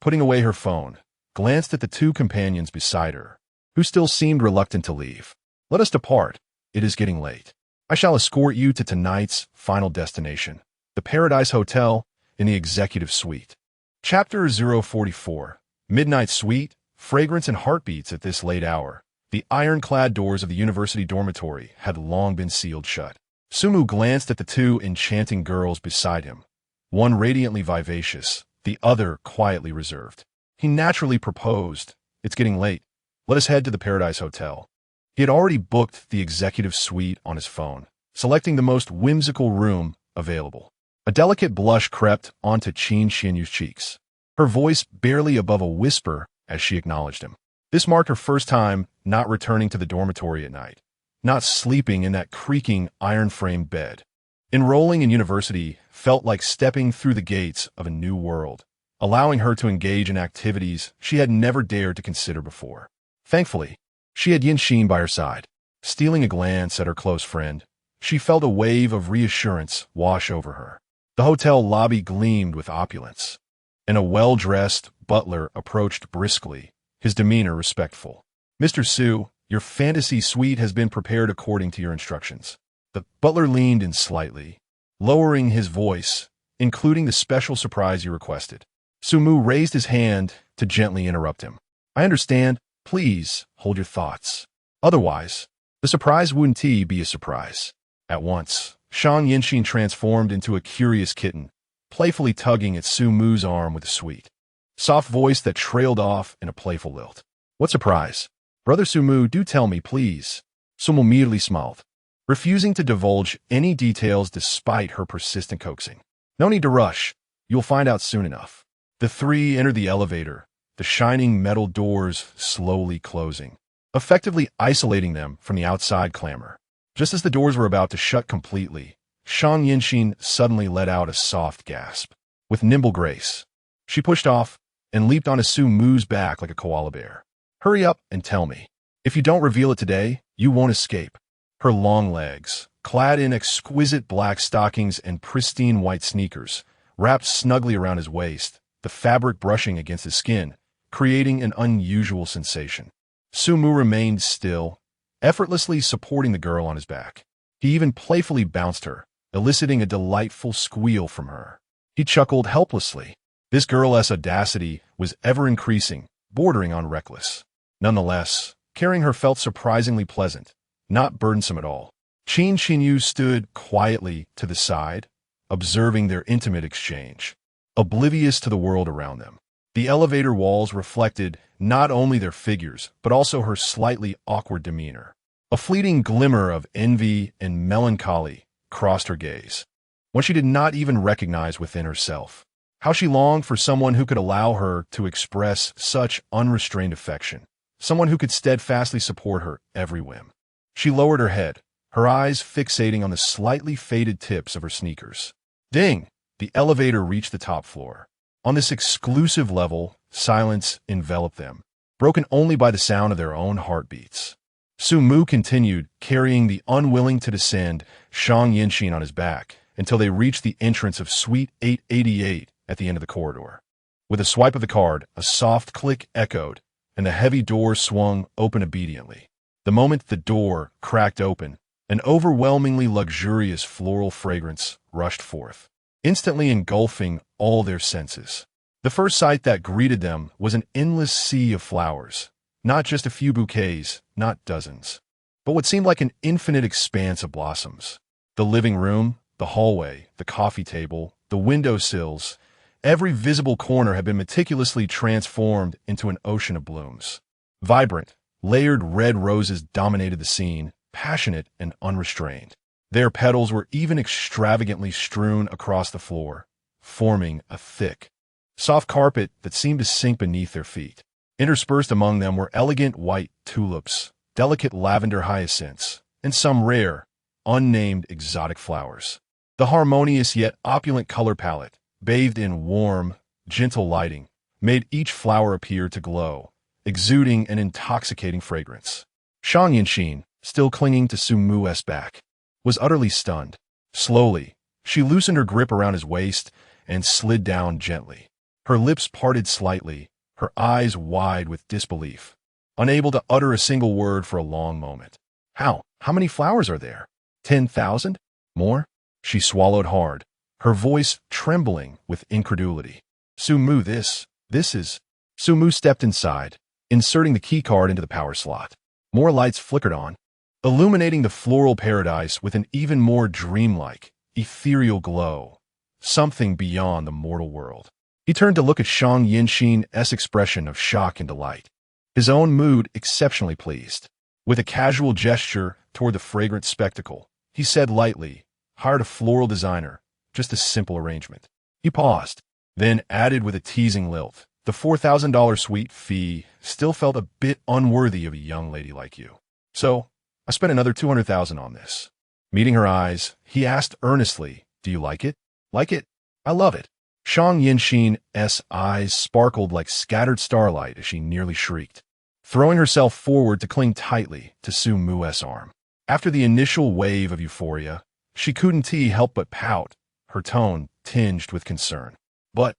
putting away her phone, glanced at the two companions beside her, who still seemed reluctant to leave. "Let us depart. It is getting late. I shall escort you to tonight's final destination, the Paradise Hotel in the Executive Suite." Chapter 044. Midnight Suite, fragrance and heartbeats at this late hour. The ironclad doors of the university dormitory had long been sealed shut. Su Mu glanced at the two enchanting girls beside him, one radiantly vivacious, the other quietly reserved. He naturally proposed, "It's getting late. Let us head to the Paradise Hotel." He had already booked the executive suite on his phone, selecting the most whimsical room available. A delicate blush crept onto Qin Xinyu's cheeks, her voice barely above a whisper as she acknowledged him. This marked her first time not returning to the dormitory at night, not sleeping in that creaking iron-framed bed. Enrolling in university felt like stepping through the gates of a new world, allowing her to engage in activities she had never dared to consider before. Thankfully, she had Yinxin by her side. Stealing a glance at her close friend, she felt a wave of reassurance wash over her. The hotel lobby gleamed with opulence, and a well-dressed butler approached briskly, his demeanor respectful. "Mr. Su, your fantasy suite has been prepared according to your instructions." The butler leaned in slightly, lowering his voice, including the special surprise you requested. Su Mu raised his hand to gently interrupt him. "I understand. Please hold your thoughts. Otherwise, the surprise wouldn't be a surprise." At once, Shang Yinxin transformed into a curious kitten, playfully tugging at Su Mu's arm with a sweet, soft voice that trailed off in a playful lilt. "What surprise? Brother Su Mu, do tell me, please." Su Mu immediately smiled, refusing to divulge any details despite her persistent coaxing. "No need to rush. You'll find out soon enough." The three entered the elevator, the shining metal doors slowly closing, effectively isolating them from the outside clamor. Just as the doors were about to shut completely, Shang Yinxin suddenly let out a soft gasp. With nimble grace, she pushed off and leaped onto Su Mu's back like a koala bear. "Hurry up and tell me. If you don't reveal it today, you won't escape." Her long legs, clad in exquisite black stockings and pristine white sneakers, wrapped snugly around his waist, the fabric brushing against his skin, creating an unusual sensation. Su Mu remained still, effortlessly supporting the girl on his back. He even playfully bounced her, eliciting a delightful squeal from her. He chuckled helplessly. This girl's audacity was ever increasing, bordering on reckless. Nonetheless, carrying her felt surprisingly pleasant, not burdensome at all. Qin Xinyu stood quietly to the side, observing their intimate exchange, oblivious to the world around them. The elevator walls reflected not only their figures, but also her slightly awkward demeanor. A fleeting glimmer of envy and melancholy crossed her gaze, one she did not even recognize within herself. How she longed for someone who could allow her to express such unrestrained affection, someone who could steadfastly support her every whim. She lowered her head, her eyes fixating on the slightly faded tips of her sneakers. Ding! The elevator reached the top floor. On this exclusive level, silence enveloped them, broken only by the sound of their own heartbeats. Su Mu continued, carrying the unwilling to descend Shang Yinxin on his back, until they reached the entrance of Suite 888 at the end of the corridor. With a swipe of the card, a soft click echoed, and the heavy door swung open obediently. The moment the door cracked open, an overwhelmingly luxurious floral fragrance rushed forth, instantly engulfing all their senses. The first sight that greeted them was an endless sea of flowers, not just a few bouquets, not dozens, but what seemed like an infinite expanse of blossoms. The living room, the hallway, the coffee table, the windowsills, every visible corner had been meticulously transformed into an ocean of blooms. Vibrant, layered red roses dominated the scene, passionate and unrestrained. Their petals were even extravagantly strewn across the floor, forming a thick, soft carpet that seemed to sink beneath their feet. Interspersed among them were elegant white tulips, delicate lavender hyacinths, and some rare, unnamed exotic flowers. The harmonious yet opulent color palette, bathed in warm, gentle lighting, made each flower appear to glow, exuding an intoxicating fragrance. Shang Yinxin, still clinging to Su Mu's back, was utterly stunned. Slowly, she loosened her grip around his waist and slid down gently. Her lips parted slightly, her eyes wide with disbelief, unable to utter a single word for a long moment. How many flowers are there? 10,000? More? She swallowed hard, her voice trembling with incredulity. Su Mu, this is... Su Mu stepped inside, inserting the keycard into the power slot. More lights flickered on, illuminating the floral paradise with an even more dreamlike, ethereal glow, something beyond the mortal world. He turned to look at Shang Yinxin's expression of shock and delight, his own mood exceptionally pleased. With a casual gesture toward the fragrant spectacle, he said lightly, "Hired a floral designer, just a simple arrangement." He paused, then added with a teasing lilt, "The $4,000 suite fee still felt a bit unworthy of a young lady like you. So, I spent another $200,000 on this." Meeting her eyes, he asked earnestly, "Do you like it?" "Like it? I love it." Shang Yinxin's eyes sparkled like scattered starlight as she nearly shrieked, throwing herself forward to cling tightly to Su Mu's arm. After the initial wave of euphoria, she couldn't help but pout, her tone tinged with concern. "But,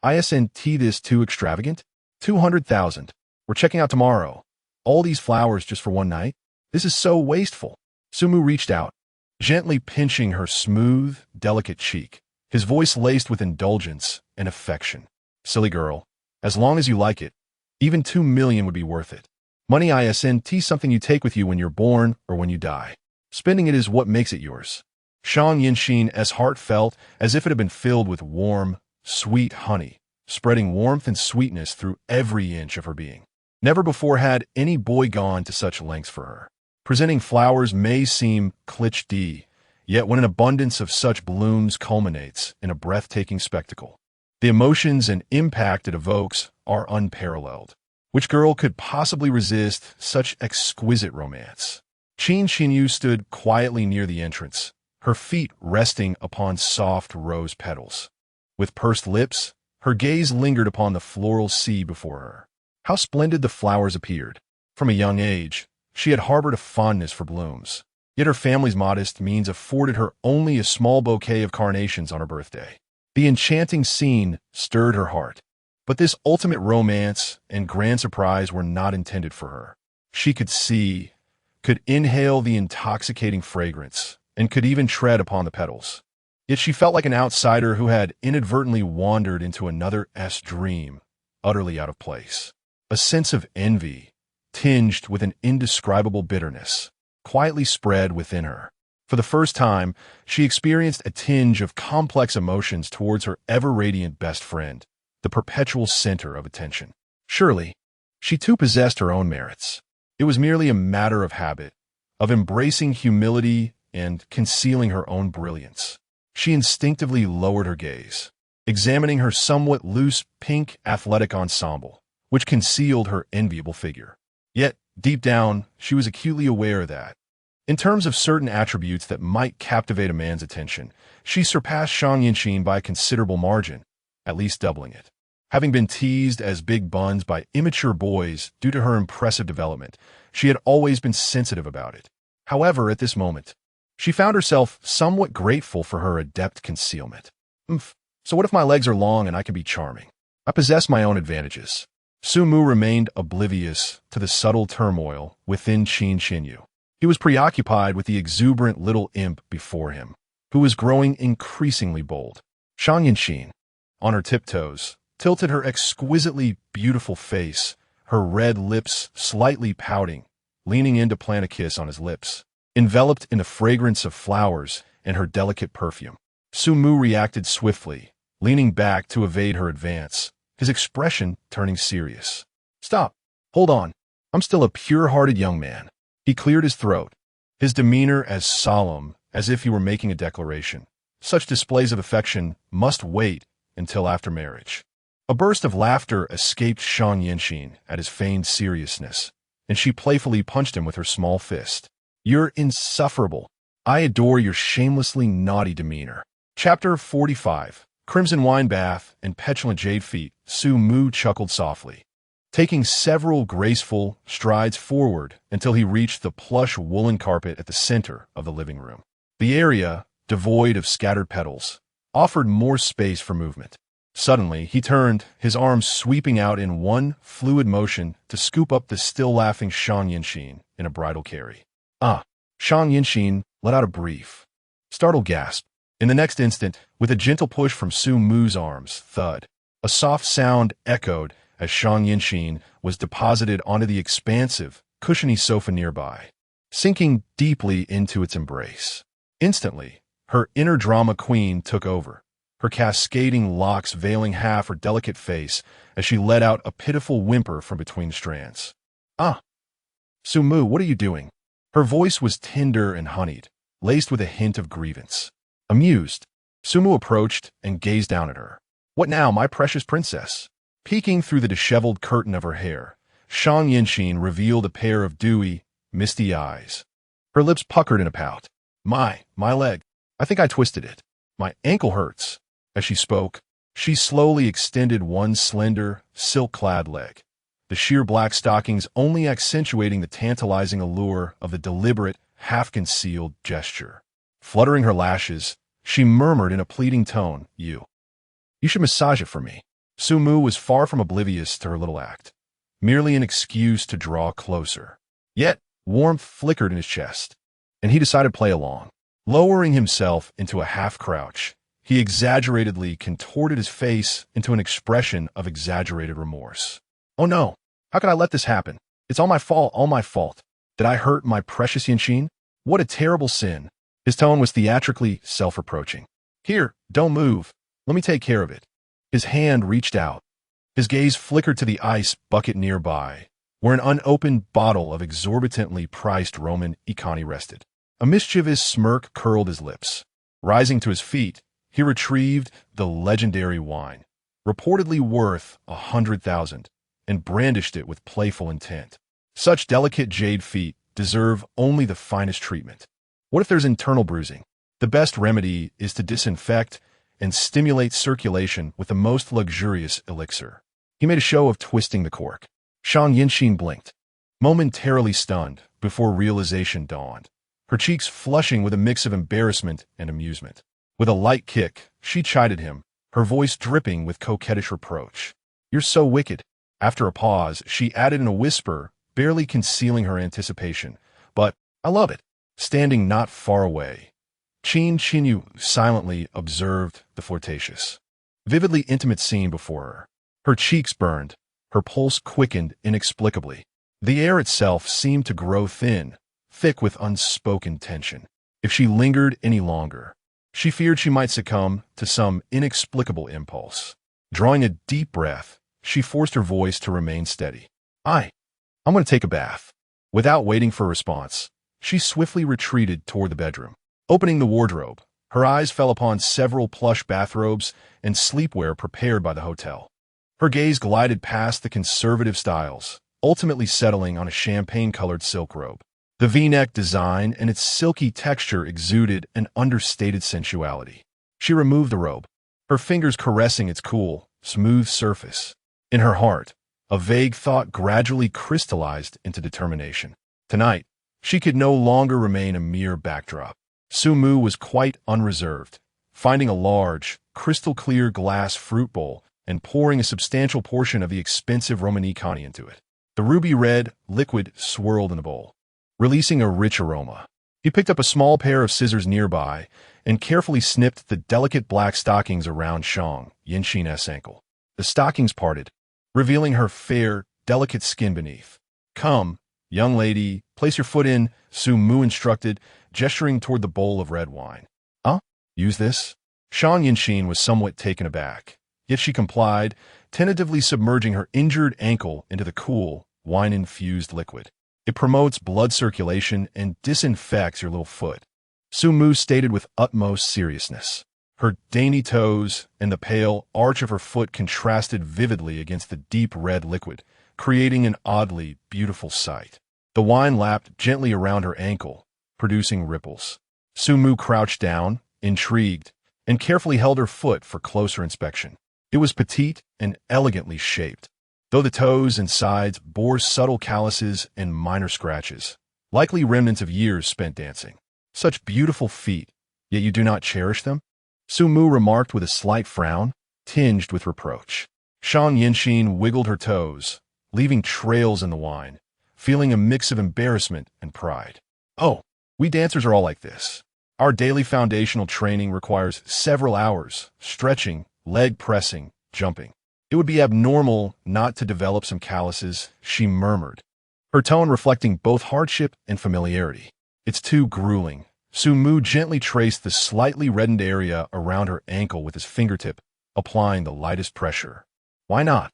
isn't this too extravagant? 200,000. We're checking out tomorrow. All these flowers just for one night? This is so wasteful." Su Mu reached out, gently pinching her smooth, delicate cheek, his voice laced with indulgence and affection. "Silly girl, as long as you like it, even 2 million would be worth it. Money isn't something you take with you when you're born or when you die. Spending it is what makes it yours." Shang Yinxin's heart felt as if it had been filled with warm, sweet honey, spreading warmth and sweetness through every inch of her being. Never before had any boy gone to such lengths for her. Presenting flowers may seem cliché, yet when an abundance of such blooms culminates in a breathtaking spectacle, the emotions and impact it evokes are unparalleled. Which girl could possibly resist such exquisite romance? Qin Xinyu stood quietly near the entrance, her feet resting upon soft rose petals. With pursed lips, her gaze lingered upon the floral sea before her. How splendid the flowers appeared. From a young age, she had harbored a fondness for blooms, yet her family's modest means afforded her only a small bouquet of carnations on her birthday. The enchanting scene stirred her heart, but this ultimate romance and grand surprise were not intended for her. She could inhale the intoxicating fragrance, and could even tread upon the petals. Yet she felt like an outsider who had inadvertently wandered into another's dream, utterly out of place. A sense of envy, tinged with an indescribable bitterness, quietly spread within her. For the first time, she experienced a tinge of complex emotions towards her ever-radiant best friend, the perpetual center of attention. Surely, she too possessed her own merits. It was merely a matter of habit, of embracing humility and concealing her own brilliance. She instinctively lowered her gaze, examining her somewhat loose pink athletic ensemble, which concealed her enviable figure. Yet, deep down, she was acutely aware that, in terms of certain attributes that might captivate a man's attention, she surpassed Shang Yinxin by a considerable margin, at least doubling it. Having been teased as big buns by immature boys due to her impressive development, she had always been sensitive about it. However, at this moment, she found herself somewhat grateful for her adept concealment. So what if my legs are long and I can be charming? I possess my own advantages. Sumu remained oblivious to the subtle turmoil within Qin Xinyu. He was preoccupied with the exuberant little imp before him, who was growing increasingly bold. Shang Yinxin, on her tiptoes, tilted her exquisitely beautiful face, her red lips slightly pouting, leaning in to plant a kiss on his lips. Enveloped in the fragrance of flowers and her delicate perfume, Sumu reacted swiftly, leaning back to evade her advance, his expression turning serious. Stop. Hold on. I'm still a pure-hearted young man. He cleared his throat, his demeanor as solemn as if he were making a declaration. Such displays of affection must wait until after marriage. A burst of laughter escaped Shang Yinxin at his feigned seriousness, and she playfully punched him with her small fist. You're insufferable. I adore your shamelessly naughty demeanor. Chapter 45. Crimson wine bath and petulant jade feet. Sumu chuckled softly, taking several graceful strides forward until he reached the plush woolen carpet at the center of the living room. The area, devoid of scattered petals, offered more space for movement. Suddenly, he turned, his arms sweeping out in one fluid motion to scoop up the still-laughing Shang Yinxin in a bridal carry. Shang Yinxin let out a brief, startled gasp. In the next instant, with a gentle push from Sumu's arms, thud, a soft sound echoed as Shang Yinxin was deposited onto the expansive, cushiony sofa nearby, sinking deeply into its embrace. Instantly, her inner drama queen took over, her cascading locks veiling half her delicate face as she let out a pitiful whimper from between the strands. Sumu, what are you doing? Her voice was tender and honeyed, laced with a hint of grievance. Amused, Sumu approached and gazed down at her. What now, my precious princess? Peeking through the disheveled curtain of her hair, Shang Yinxin revealed a pair of dewy, misty eyes. Her lips puckered in a pout. My leg. I think I twisted it. My ankle hurts. As she spoke, she slowly extended one slender, silk-clad leg, the sheer black stockings only accentuating the tantalizing allure of the deliberate, half-concealed gesture. Fluttering her lashes, she murmured in a pleading tone, You should massage it for me. Sumu was far from oblivious to her little act, merely an excuse to draw closer. Yet, warmth flickered in his chest, and he decided to play along. Lowering himself into a half-crouch, he exaggeratedly contorted his face into an expression of exaggerated remorse. Oh no, how could I let this happen? It's all my fault. Did I hurt my precious Yinxin? What a terrible sin. His tone was theatrically self-reproaching. Here, don't move. Let me take care of it. His hand reached out. His gaze flickered to the ice bucket nearby, where an unopened bottle of exorbitantly priced Roman economy rested. A mischievous smirk curled his lips. Rising to his feet, he retrieved the legendary wine, reportedly worth 100,000, and brandished it with playful intent. Such delicate jade feet deserve only the finest treatment. What if there's internal bruising? The best remedy is to disinfect and stimulate circulation with the most luxurious elixir. He made a show of twisting the cork. Shang Yinxin blinked, momentarily stunned before realization dawned, her cheeks flushing with a mix of embarrassment and amusement. With a light kick, she chided him, her voice dripping with coquettish reproach. You're so wicked. After a pause, she added in a whisper, barely concealing her anticipation. But I love it. Standing not far away, Qin Xinyu silently observed the flirtatious, vividly intimate scene before her. Her cheeks burned, her pulse quickened inexplicably. The air itself seemed to grow thin, thick with unspoken tension. If she lingered any longer, she feared she might succumb to some inexplicable impulse. Drawing a deep breath, she forced her voice to remain steady. I'm going to take a bath. Without waiting for a response, she swiftly retreated toward the bedroom. Opening the wardrobe, her eyes fell upon several plush bathrobes and sleepwear prepared by the hotel. Her gaze glided past the conservative styles, ultimately settling on a champagne-colored silk robe. The V-neck design and its silky texture exuded an understated sensuality. She removed the robe, her fingers caressing its cool, smooth surface. In her heart, a vague thought gradually crystallized into determination. Tonight, she could no longer remain a mere backdrop. Sumu was quite unreserved, finding a large, crystal-clear glass fruit bowl and pouring a substantial portion of the expensive Romanicani into it. The ruby-red liquid swirled in the bowl, releasing a rich aroma. He picked up a small pair of scissors nearby and carefully snipped the delicate black stockings around Shang Yinxin's ankle. The stockings parted, revealing her fair, delicate skin beneath. "Come, young lady, place your foot in," Su Mu instructed, gesturing toward the bowl of red wine. "Huh? Use this?" Shang Yinxin was somewhat taken aback, yet she complied, tentatively submerging her injured ankle into the cool, wine-infused liquid. "It promotes blood circulation and disinfects your little foot," Su Mu stated with utmost seriousness. Her dainty toes and the pale arch of her foot contrasted vividly against the deep red liquid, creating an oddly beautiful sight. The wine lapped gently around her ankle, producing ripples. Su Mu crouched down, intrigued, and carefully held her foot for closer inspection. It was petite and elegantly shaped, though the toes and sides bore subtle calluses and minor scratches, likely remnants of years spent dancing. "Such beautiful feet, yet you do not cherish them?" Su Mu remarked with a slight frown, tinged with reproach. Shang Yinxin wiggled her toes, leaving trails in the wine, feeling a mix of embarrassment and pride. "Oh, we dancers are all like this. Our daily foundational training requires several hours, stretching, leg pressing, jumping. It would be abnormal not to develop some calluses," she murmured, her tone reflecting both hardship and familiarity. "It's too grueling." Su Mu gently traced the slightly reddened area around her ankle with his fingertip, applying the lightest pressure. "Why not?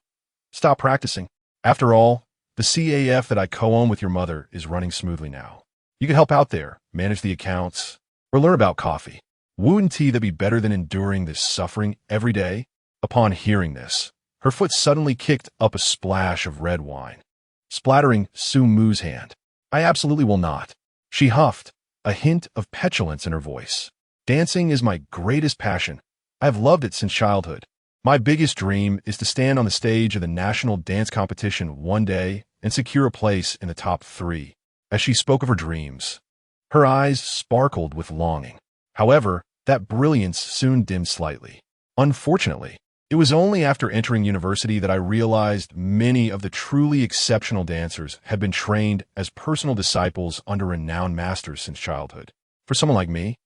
Stop practicing. After all, the CAF that I co-own with your mother is running smoothly now. You could help out there, manage the accounts, or learn about coffee. Wouldn't tea that be better than enduring this suffering every day?" Upon hearing this, her foot suddenly kicked up a splash of red wine, splattering Su Mu's hand. "I absolutely will not," she huffed, a hint of petulance in her voice. "Dancing is my greatest passion. I have loved it since childhood. My biggest dream is to stand on the stage of the national dance competition one day and secure a place in the top 3. As she spoke of her dreams, her eyes sparkled with longing. However, that brilliance soon dimmed slightly. Unfortunately, it was only after entering university that I realized many of the truly exceptional dancers had been trained as personal disciples under renowned masters since childhood. For someone like me,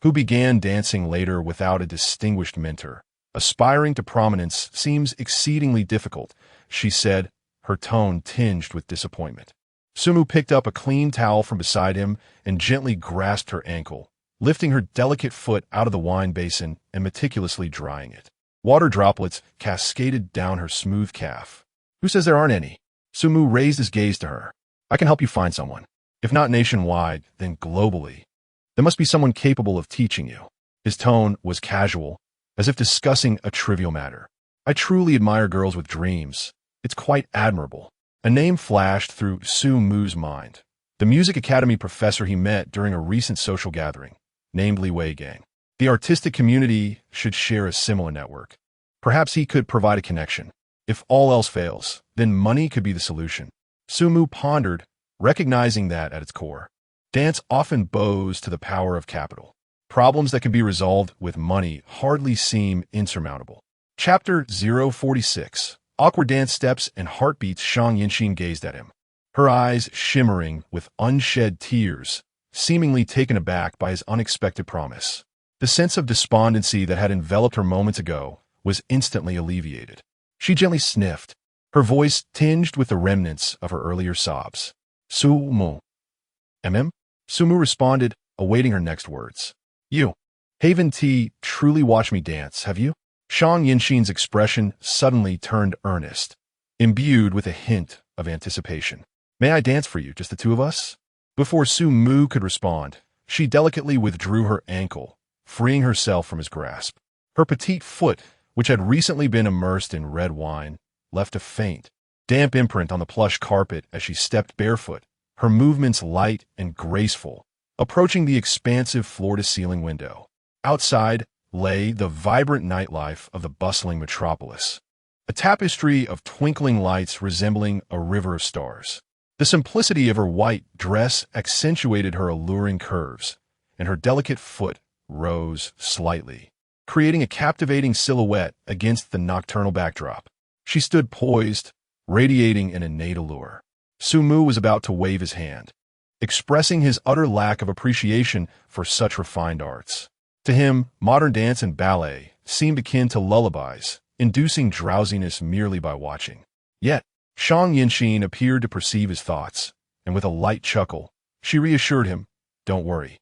who began dancing later without a distinguished mentor, aspiring to prominence seems exceedingly difficult," she said, her tone tinged with disappointment. Su Mu picked up a clean towel from beside him and gently grasped her ankle, lifting her delicate foot out of the wine basin and meticulously drying it. Water droplets cascaded down her smooth calf. "Who says there aren't any?" Su Mu raised his gaze to her. "I can help you find someone. If not nationwide, then globally. There must be someone capable of teaching you." His tone was casual, as if discussing a trivial matter. "I truly admire girls with dreams. It's quite admirable." A name flashed through Su Mu's mind. The music academy professor he met during a recent social gathering, named Li Wei Gang. The artistic community should share a similar network. Perhaps he could provide a connection. If all else fails, then money could be the solution. Su Mu pondered, recognizing that at its core, dance often bows to the power of capital. Problems that can be resolved with money hardly seem insurmountable. Chapter 046. Awkward dance steps and heartbeats. Shang Yinxin gazed at him, her eyes shimmering with unshed tears, seemingly taken aback by his unexpected promise. The sense of despondency that had enveloped her moments ago was instantly alleviated. She gently sniffed, her voice tinged with the remnants of her earlier sobs. "Su Mu." "Mm?" Su Mu responded, awaiting her next words. "You haven't truly watched me dance, have you?" Shang Yinxin's expression suddenly turned earnest, imbued with a hint of anticipation. "May I dance for you, just the two of us?" Before Su Mu could respond, she delicately withdrew her ankle, freeing herself from his grasp. Her petite foot, which had recently been immersed in red wine, left a faint, damp imprint on the plush carpet as she stepped barefoot, her movements light and graceful, approaching the expansive floor-to-ceiling window. Outside lay the vibrant nightlife of the bustling metropolis, a tapestry of twinkling lights resembling a river of stars. The simplicity of her white dress accentuated her alluring curves, and her delicate foot rose slightly, creating a captivating silhouette against the nocturnal backdrop. She stood poised, radiating an innate allure. Sumu was about to wave his hand, expressing his utter lack of appreciation for such refined arts. To him, modern dance and ballet seemed akin to lullabies, inducing drowsiness merely by watching. Yet, Shang Yinxin appeared to perceive his thoughts, and with a light chuckle, she reassured him, "Don't worry.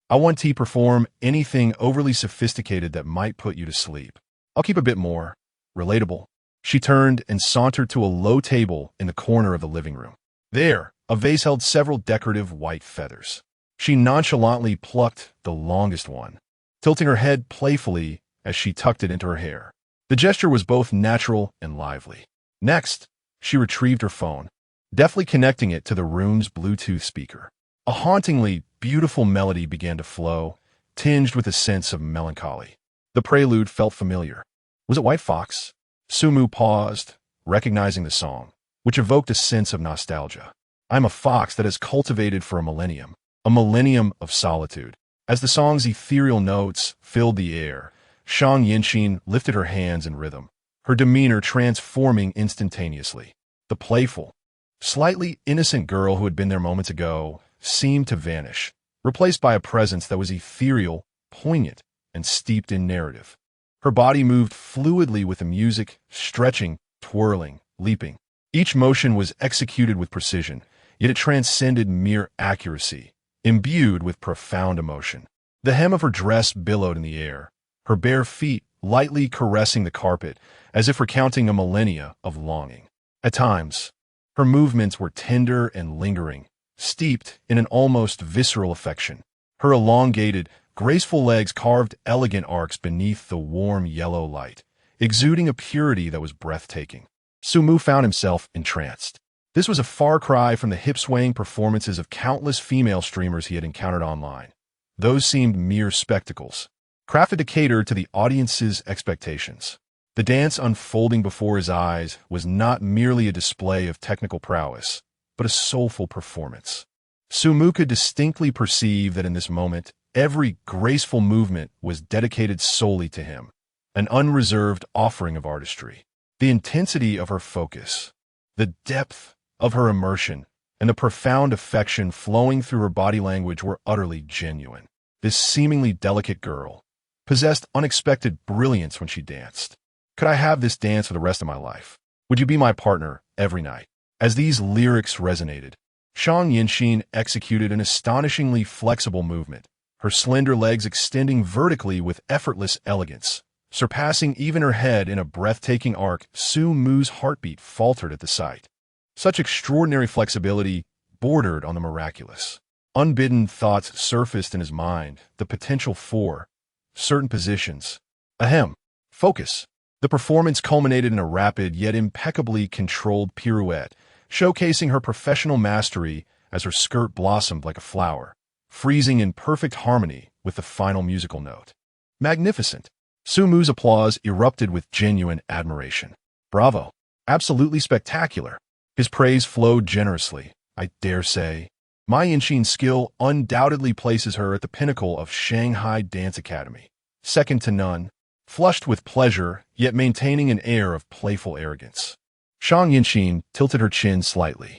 I won't perform anything overly sophisticated that might put you to sleep. I'll keep a bit more relatable." She turned and sauntered to a low table in the corner of the living room. There, a vase held several decorative white feathers. She nonchalantly plucked the longest one, tilting her head playfully as she tucked it into her hair. The gesture was both natural and lively. Next, she retrieved her phone, deftly connecting it to the room's Bluetooth speaker. A hauntingly beautiful melody began to flow, tinged with a sense of melancholy. The prelude felt familiar. Was it White Fox? Sumu paused, recognizing the song, which evoked a sense of nostalgia. "I'm a fox that has cultivated for a millennium of solitude." As the song's ethereal notes filled the air, Shang Yinxin lifted her hands in rhythm, her demeanor transforming instantaneously. The playful, slightly innocent girl who had been there moments ago seemed to vanish, replaced by a presence that was ethereal, poignant, and steeped in narrative. Her body moved fluidly with the music, stretching, twirling, leaping. Each motion was executed with precision, yet it transcended mere accuracy, imbued with profound emotion. The hem of her dress billowed in the air, her bare feet lightly caressing the carpet as if recounting a millennia of longing. At times, her movements were tender and lingering, steeped in an almost visceral affection. Her elongated, graceful legs carved elegant arcs beneath the warm yellow light, exuding a purity that was breathtaking. Sumu found himself entranced. This was a far cry from the hip-swaying performances of countless female streamers he had encountered online. Those seemed mere spectacles, crafted to cater to the audience's expectations. The dance unfolding before his eyes was not merely a display of technical prowess, but a soulful performance. Sumu could distinctly perceive that in this moment, every graceful movement was dedicated solely to him, an unreserved offering of artistry. The intensity of her focus, the depth of her immersion, and the profound affection flowing through her body language were utterly genuine. This seemingly delicate girl possessed unexpected brilliance when she danced. Could I have this dance for the rest of my life? Would you be my partner every night? As these lyrics resonated, Shang Yinxin executed an astonishingly flexible movement, her slender legs extending vertically with effortless elegance. Surpassing even her head in a breathtaking arc, Sumu's heartbeat faltered at the sight. Such extraordinary flexibility bordered on the miraculous. Unbidden thoughts surfaced in his mind, the potential for certain positions. Ahem. Focus. The performance culminated in a rapid yet impeccably controlled pirouette, showcasing her professional mastery as her skirt blossomed like a flower, freezing in perfect harmony with the final musical note. Magnificent. Sumu's applause erupted with genuine admiration. Bravo. Absolutely spectacular. His praise flowed generously. I dare say, my Yinxin's skill undoubtedly places her at the pinnacle of Shanghai Dance Academy, second to none. Flushed with pleasure, yet maintaining an air of playful arrogance, Shang Yinxin tilted her chin slightly.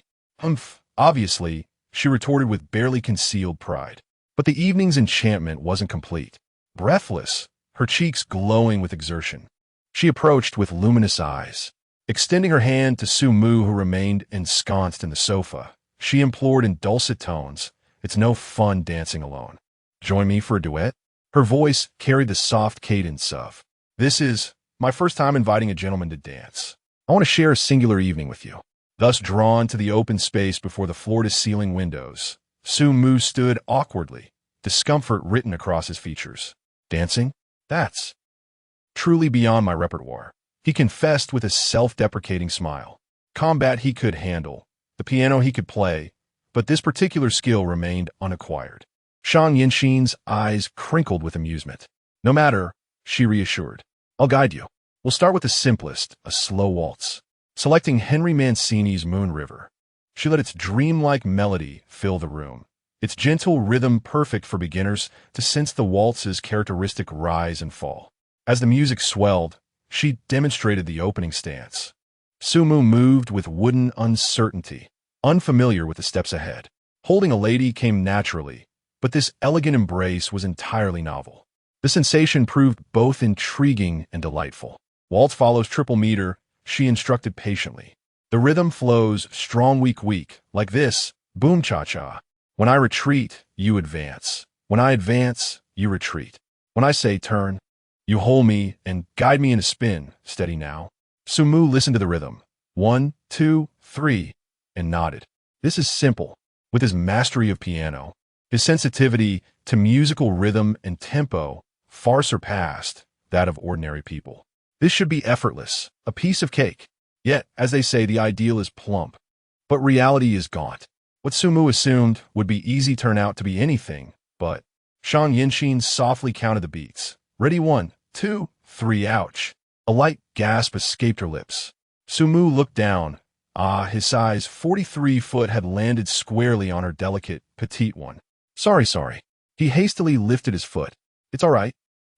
Obviously, she retorted with barely concealed pride. But the evening's enchantment wasn't complete. Breathless, her cheeks glowing with exertion, she approached with luminous eyes. Extending her hand to Sumu, who remained ensconced in the sofa, she implored in dulcet tones, "It's no fun dancing alone. Join me for a duet?" Her voice carried the soft cadence of, "This is my first time inviting a gentleman to dance. I want to share a singular evening with you." Thus drawn to the open space before the floor-to-ceiling windows, Sumu stood awkwardly, discomfort written across his features. "Dancing? That's truly beyond my repertoire," he confessed with a self-deprecating smile. Combat he could handle, the piano he could play, but this particular skill remained unacquired. Shang Yinxin's eyes crinkled with amusement. "No matter," she reassured. "I'll guide you. We'll start with the simplest, a slow waltz." Selecting Henry Mancini's Moon River, she let its dreamlike melody fill the room, its gentle rhythm perfect for beginners to sense the waltz's characteristic rise and fall. As the music swelled, she demonstrated the opening stance. Sumu moved with wooden uncertainty, unfamiliar with the steps ahead. Holding a lady came naturally, but this elegant embrace was entirely novel. The sensation proved both intriguing and delightful. Waltz follows triple meter, she instructed patiently. The rhythm flows strong weak weak, like this, boom cha-cha. When I retreat, you advance. When I advance, you retreat. When I say turn, you hold me and guide me in a spin, steady now. Sumu listened to the rhythm. 1, 2, 3, and nodded. This is simple. With his mastery of piano, his sensitivity to musical rhythm and tempo far surpassed that of ordinary people. This should be effortless, a piece of cake. Yet, as they say, the ideal is plump, but reality is gaunt. What Sumu assumed would be easy turned out to be anything, but Shang Yinxin softly counted the beats. Ready 1, 2, 3, ouch. A light gasp escaped her lips. Sumu looked down. His size 43 foot had landed squarely on her delicate, petite one. Sorry. He hastily lifted his foot. It's all right.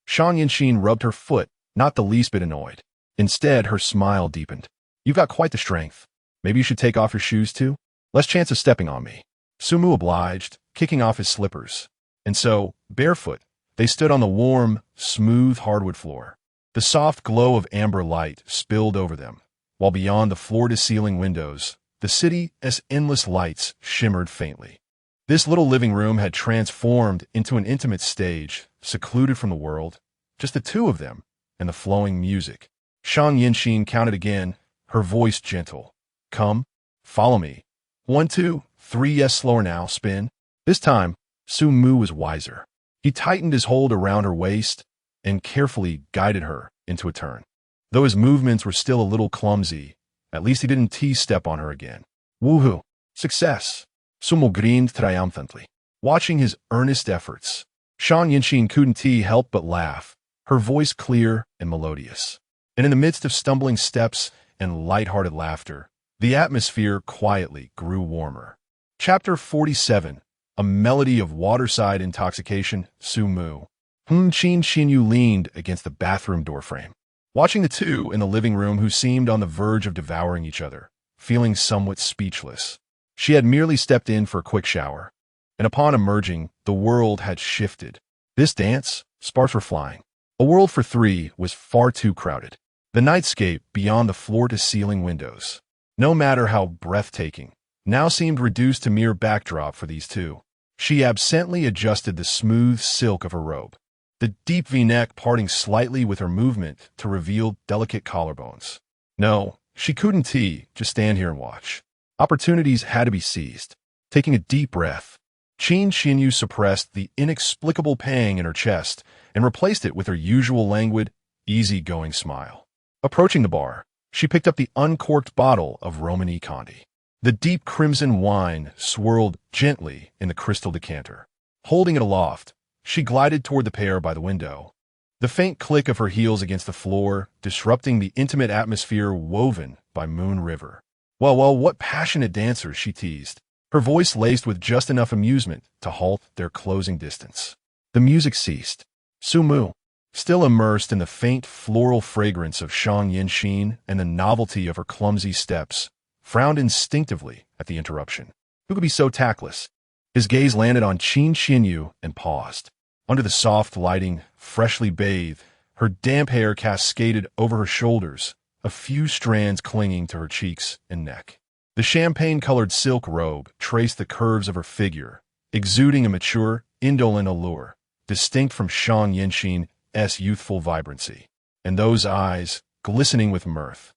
Shang Yinxin rubbed her foot, not the least bit annoyed. Instead, her smile deepened. You've got quite the strength. Maybe you should take off your shoes too? Less chance of stepping on me. Sumu obliged, kicking off his slippers. And so, barefoot, they stood on the warm, smooth hardwood floor. The soft glow of amber light spilled over them, while beyond the floor-to-ceiling windows, the city's endless lights shimmered faintly. This little living room had transformed into an intimate stage, secluded from the world, just the two of them, and the flowing music. Shang Yinxin counted again, her voice gentle. Come, follow me. 1, 2, 3, yes, slower now, spin. This time, Sumu was wiser. He tightened his hold around her waist and carefully guided her into a turn. Though his movements were still a little clumsy, at least he didn't T-step on her again. Woohoo! Success! Sumu grinned triumphantly. Watching his earnest efforts, Shang Yinxin couldn't help but laugh, her voice clear and melodious. And in the midst of stumbling steps and light-hearted laughter, the atmosphere quietly grew warmer. Chapter 47, A Melody of Waterside Intoxication, Sumu. Qin Xinyu leaned against the bathroom doorframe, watching the two in the living room who seemed on the verge of devouring each other, feeling somewhat speechless. She had merely stepped in for a quick shower, and upon emerging, the world had shifted. This dance, sparks were flying. A world for three was far too crowded. The nightscape beyond the floor-to-ceiling windows, no matter how breathtaking, now seemed reduced to mere backdrop for these two. She absently adjusted the smooth silk of her robe, the deep V-neck parting slightly with her movement to reveal delicate collarbones. No, she couldn't just stand here and watch. Opportunities had to be seized. Taking a deep breath, Qin Xinyu suppressed the inexplicable pang in her chest and replaced it with her usual languid, easy-going smile. Approaching the bar, she picked up the uncorked bottle of Romani Conti. The deep crimson wine swirled gently in the crystal decanter. Holding it aloft, she glided toward the pair by the window. The faint click of her heels against the floor, disrupting the intimate atmosphere woven by Moon River. Well, what passionate dancers, she teased, her voice laced with just enough amusement to halt their closing distance. The music ceased. Sumu, still immersed in the faint floral fragrance of Shang Yinxin and the novelty of her clumsy steps, frowned instinctively at the interruption. Who could be so tactless? His gaze landed on Qin Xinyu and paused. Under the soft lighting, freshly bathed, her damp hair cascaded over her shoulders, a few strands clinging to her cheeks and neck. The champagne-colored silk robe traced the curves of her figure, exuding a mature, indolent allure, distinct from Shang Yinxin's youthful vibrancy. And those eyes, glistening with mirth,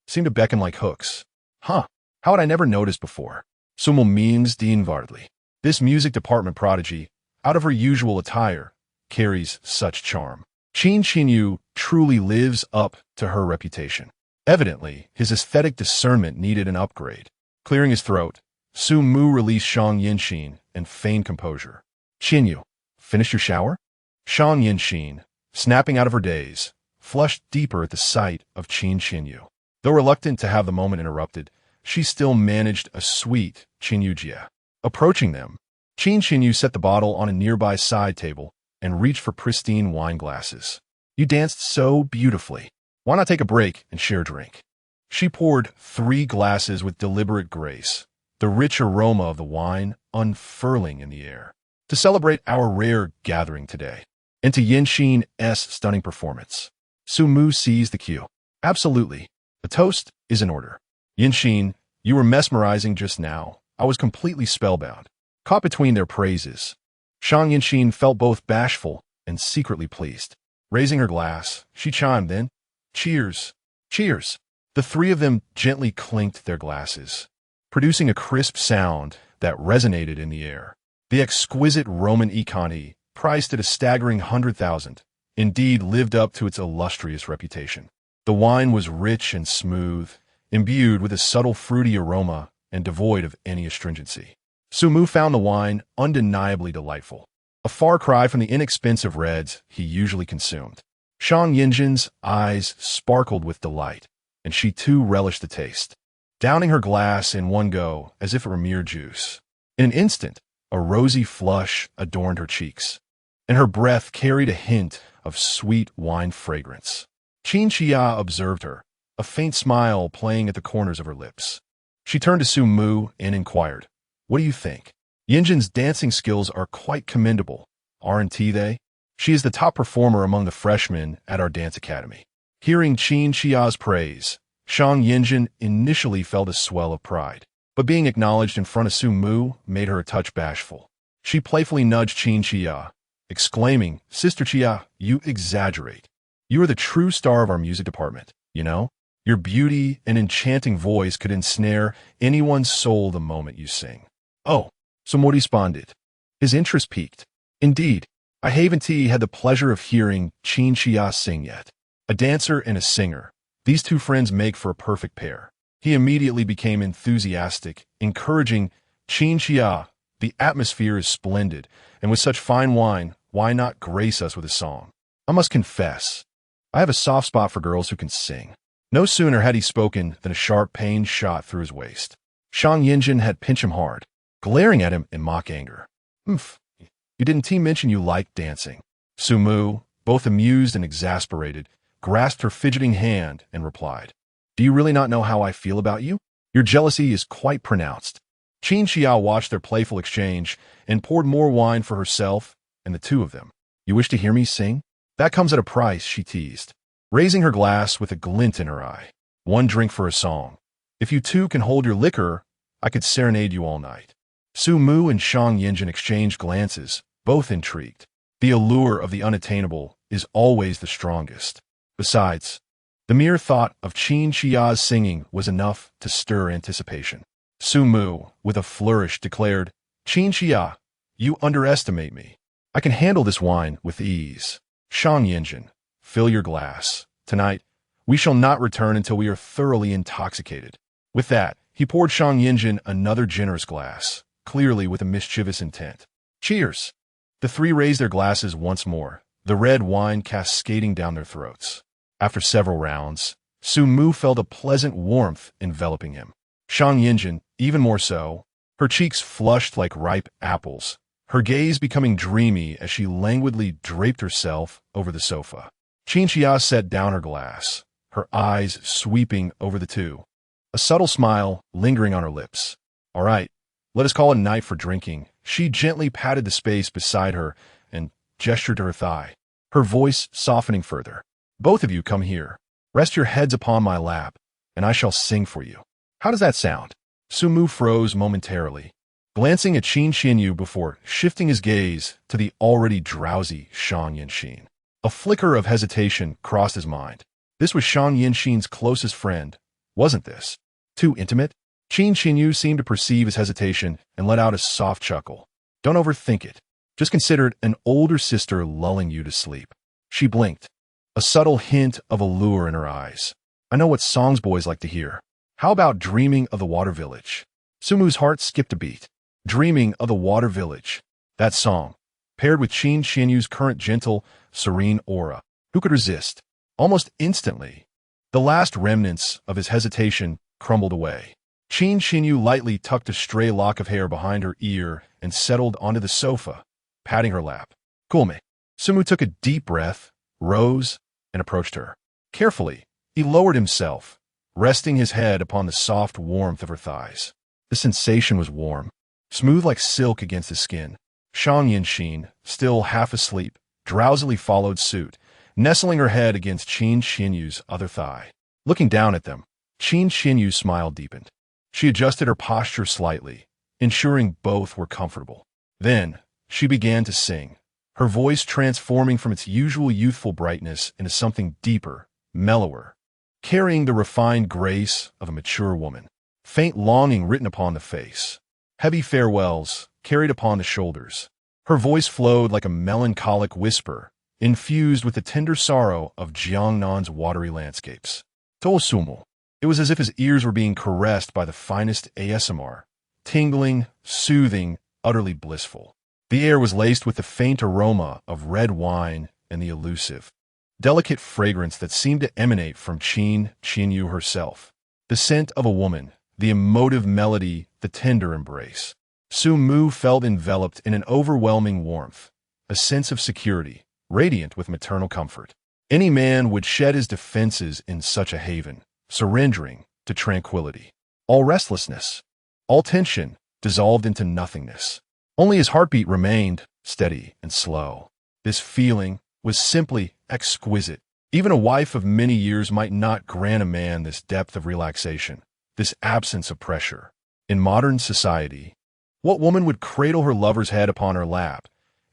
seemed to beckon like hooks. How had I never noticed before? Sumu means dienwardly. This music department prodigy, out of her usual attire, carries such charm. Qin Xinyu truly lives up to her reputation. Evidently, his aesthetic discernment needed an upgrade. Clearing his throat, Sumu released Shang Yinxin and feigned composure. Xinyu, finished your shower? Shang Yinxin, snapping out of her daze, flushed deeper at the sight of Qin Xinyu. Though reluctant to have the moment interrupted, she still managed a sweet Qinyujia. Approaching them, Qin Xinyu set the bottle on a nearby side table and reached for pristine wine glasses. You danced so beautifully. Why not take a break and share a drink? She poured 3 glasses with deliberate grace, the rich aroma of the wine unfurling in the air, to celebrate our rare gathering today, and to Yinxin's stunning performance. Sumu seized the cue. Absolutely. The toast is in order. Yinxin, you were mesmerizing just now. I was completely spellbound, caught between their praises. Shang Yinxin felt both bashful and secretly pleased. Raising her glass, she chimed in, "Cheers! Cheers!" The 3 of them gently clinked their glasses, producing a crisp sound that resonated in the air. The exquisite Roman economy, priced at a staggering 100,000, indeed lived up to its illustrious reputation. The wine was rich and smooth, imbued with a subtle fruity aroma and devoid of any astringency. Sumu found the wine undeniably delightful, a far cry from the inexpensive reds he usually consumed. Shang Yinjin's eyes sparkled with delight, and she too relished the taste, downing her glass in one go as if it were mere juice. In an instant, a rosy flush adorned her cheeks, and her breath carried a hint of sweet wine fragrance. Qin Xia observed her, a faint smile playing at the corners of her lips. She turned to Su Mu and inquired, "What do you think? Yinjin's dancing skills are quite commendable, aren't they? She is the top performer among the freshmen at our dance academy." Hearing Qin Xia's praise, Shang Yinjin initially felt a swell of pride, but being acknowledged in front of Su Mu made her a touch bashful. She playfully nudged Qin Xia, exclaiming, "Sister Xia, you exaggerate. You are the true star of our music department, you know? Your beauty and enchanting voice could ensnare anyone's soul the moment you sing." "Oh," Sumo responded. His interest piqued. "Indeed, I haven't had the pleasure of hearing Qin Xia sing yet. A dancer and a singer. These 2 friends make for a perfect pair." He immediately became enthusiastic, encouraging Qin Xia. "The atmosphere is splendid, and with such fine wine, why not grace us with a song? I must confess, I have a soft spot for girls who can sing." No sooner had he spoken than a sharp pain shot through his waist. Shang Yinjin had pinched him hard, glaring at him in mock anger. "Umph, you didn't mention you liked dancing." Sumu, both amused and exasperated, grasped her fidgeting hand and replied, "Do you really not know how I feel about you? Your jealousy is quite pronounced." Qin Xia watched their playful exchange and poured more wine for herself and the 2 of them. "You wish to hear me sing? That comes at a price," she teased, raising her glass with a glint in her eye. "1 drink for a song. If you 2 can hold your liquor, I could serenade you all night." Su Mu and Shang Yinjin exchanged glances, both intrigued. The allure of the unattainable is always the strongest. Besides, the mere thought of Qin Xia's singing was enough to stir anticipation. Su Mu, with a flourish, declared, "Qin Xia, you underestimate me. I can handle this wine with ease. Shang Yinjin, fill your glass. Tonight, we shall not return until we are thoroughly intoxicated." With that, he poured Shang Yinjin another generous glass, clearly with a mischievous intent. "Cheers!" The 3 raised their glasses once more, the red wine cascading down their throats. After several rounds, Su Mu felt a pleasant warmth enveloping him. Shang Yinjin, even more so, her cheeks flushed like ripe apples, her gaze becoming dreamy as she languidly draped herself over the sofa. Qin Xia set down her glass, her eyes sweeping over the 2, a subtle smile lingering on her lips. "All right, let us call it a night for drinking." She gently patted the space beside her and gestured to her thigh, her voice softening further. "Both of you come here. Rest your heads upon my lap, and I shall sing for you. How does that sound?" Sumu froze momentarily, glancing at Qin Xinyu before shifting his gaze to the already drowsy Shang Yinxin. A flicker of hesitation crossed his mind. This was Shang Yinxin's closest friend, wasn't this? Too intimate? Qin Xinyu seemed to perceive his hesitation and let out a soft chuckle. "Don't overthink it. Just consider it an older sister lulling you to sleep." She blinked, a subtle hint of allure in her eyes. "I know what songs boys like to hear. How about Dreaming of the Water Village?" Sumu's heart skipped a beat. Dreaming of the Water Village. That song, paired with Qin Xinyu's current gentle, serene aura. Who could resist? Almost instantly, the last remnants of his hesitation crumbled away. Qin Xinyu lightly tucked a stray lock of hair behind her ear and settled onto the sofa, patting her lap. "Cool me." Sumu took a deep breath, rose, and approached her. Carefully, he lowered himself, resting his head upon the soft warmth of her thighs. The sensation was warm, smooth like silk against his skin. Shang-Yin-Shin, still half asleep, drowsily followed suit, nestling her head against Qin Xinyu's other thigh. Looking down at them, Qin Xinyu's smile deepened. She adjusted her posture slightly, ensuring both were comfortable. Then, she began to sing, her voice transforming from its usual youthful brightness into something deeper, mellower, carrying the refined grace of a mature woman. Faint longing written upon the face, heavy farewells carried upon the shoulders. Her voice flowed like a melancholic whisper, infused with the tender sorrow of Jiangnan's watery landscapes. Tosumu. It was as if his ears were being caressed by the finest ASMR, tingling, soothing, utterly blissful. The air was laced with the faint aroma of red wine and the elusive, delicate fragrance that seemed to emanate from Qin Xinyu herself. The scent of a woman, the emotive melody, the tender embrace. Su-Mu felt enveloped in an overwhelming warmth, a sense of security, radiant with maternal comfort. Any man would shed his defenses in such a haven, surrendering to tranquility. All restlessness, all tension dissolved into nothingness. Only his heartbeat remained steady and slow. This feeling was simply exquisite. Even a wife of many years might not grant a man this depth of relaxation, this absence of pressure. In modern society, what woman would cradle her lover's head upon her lap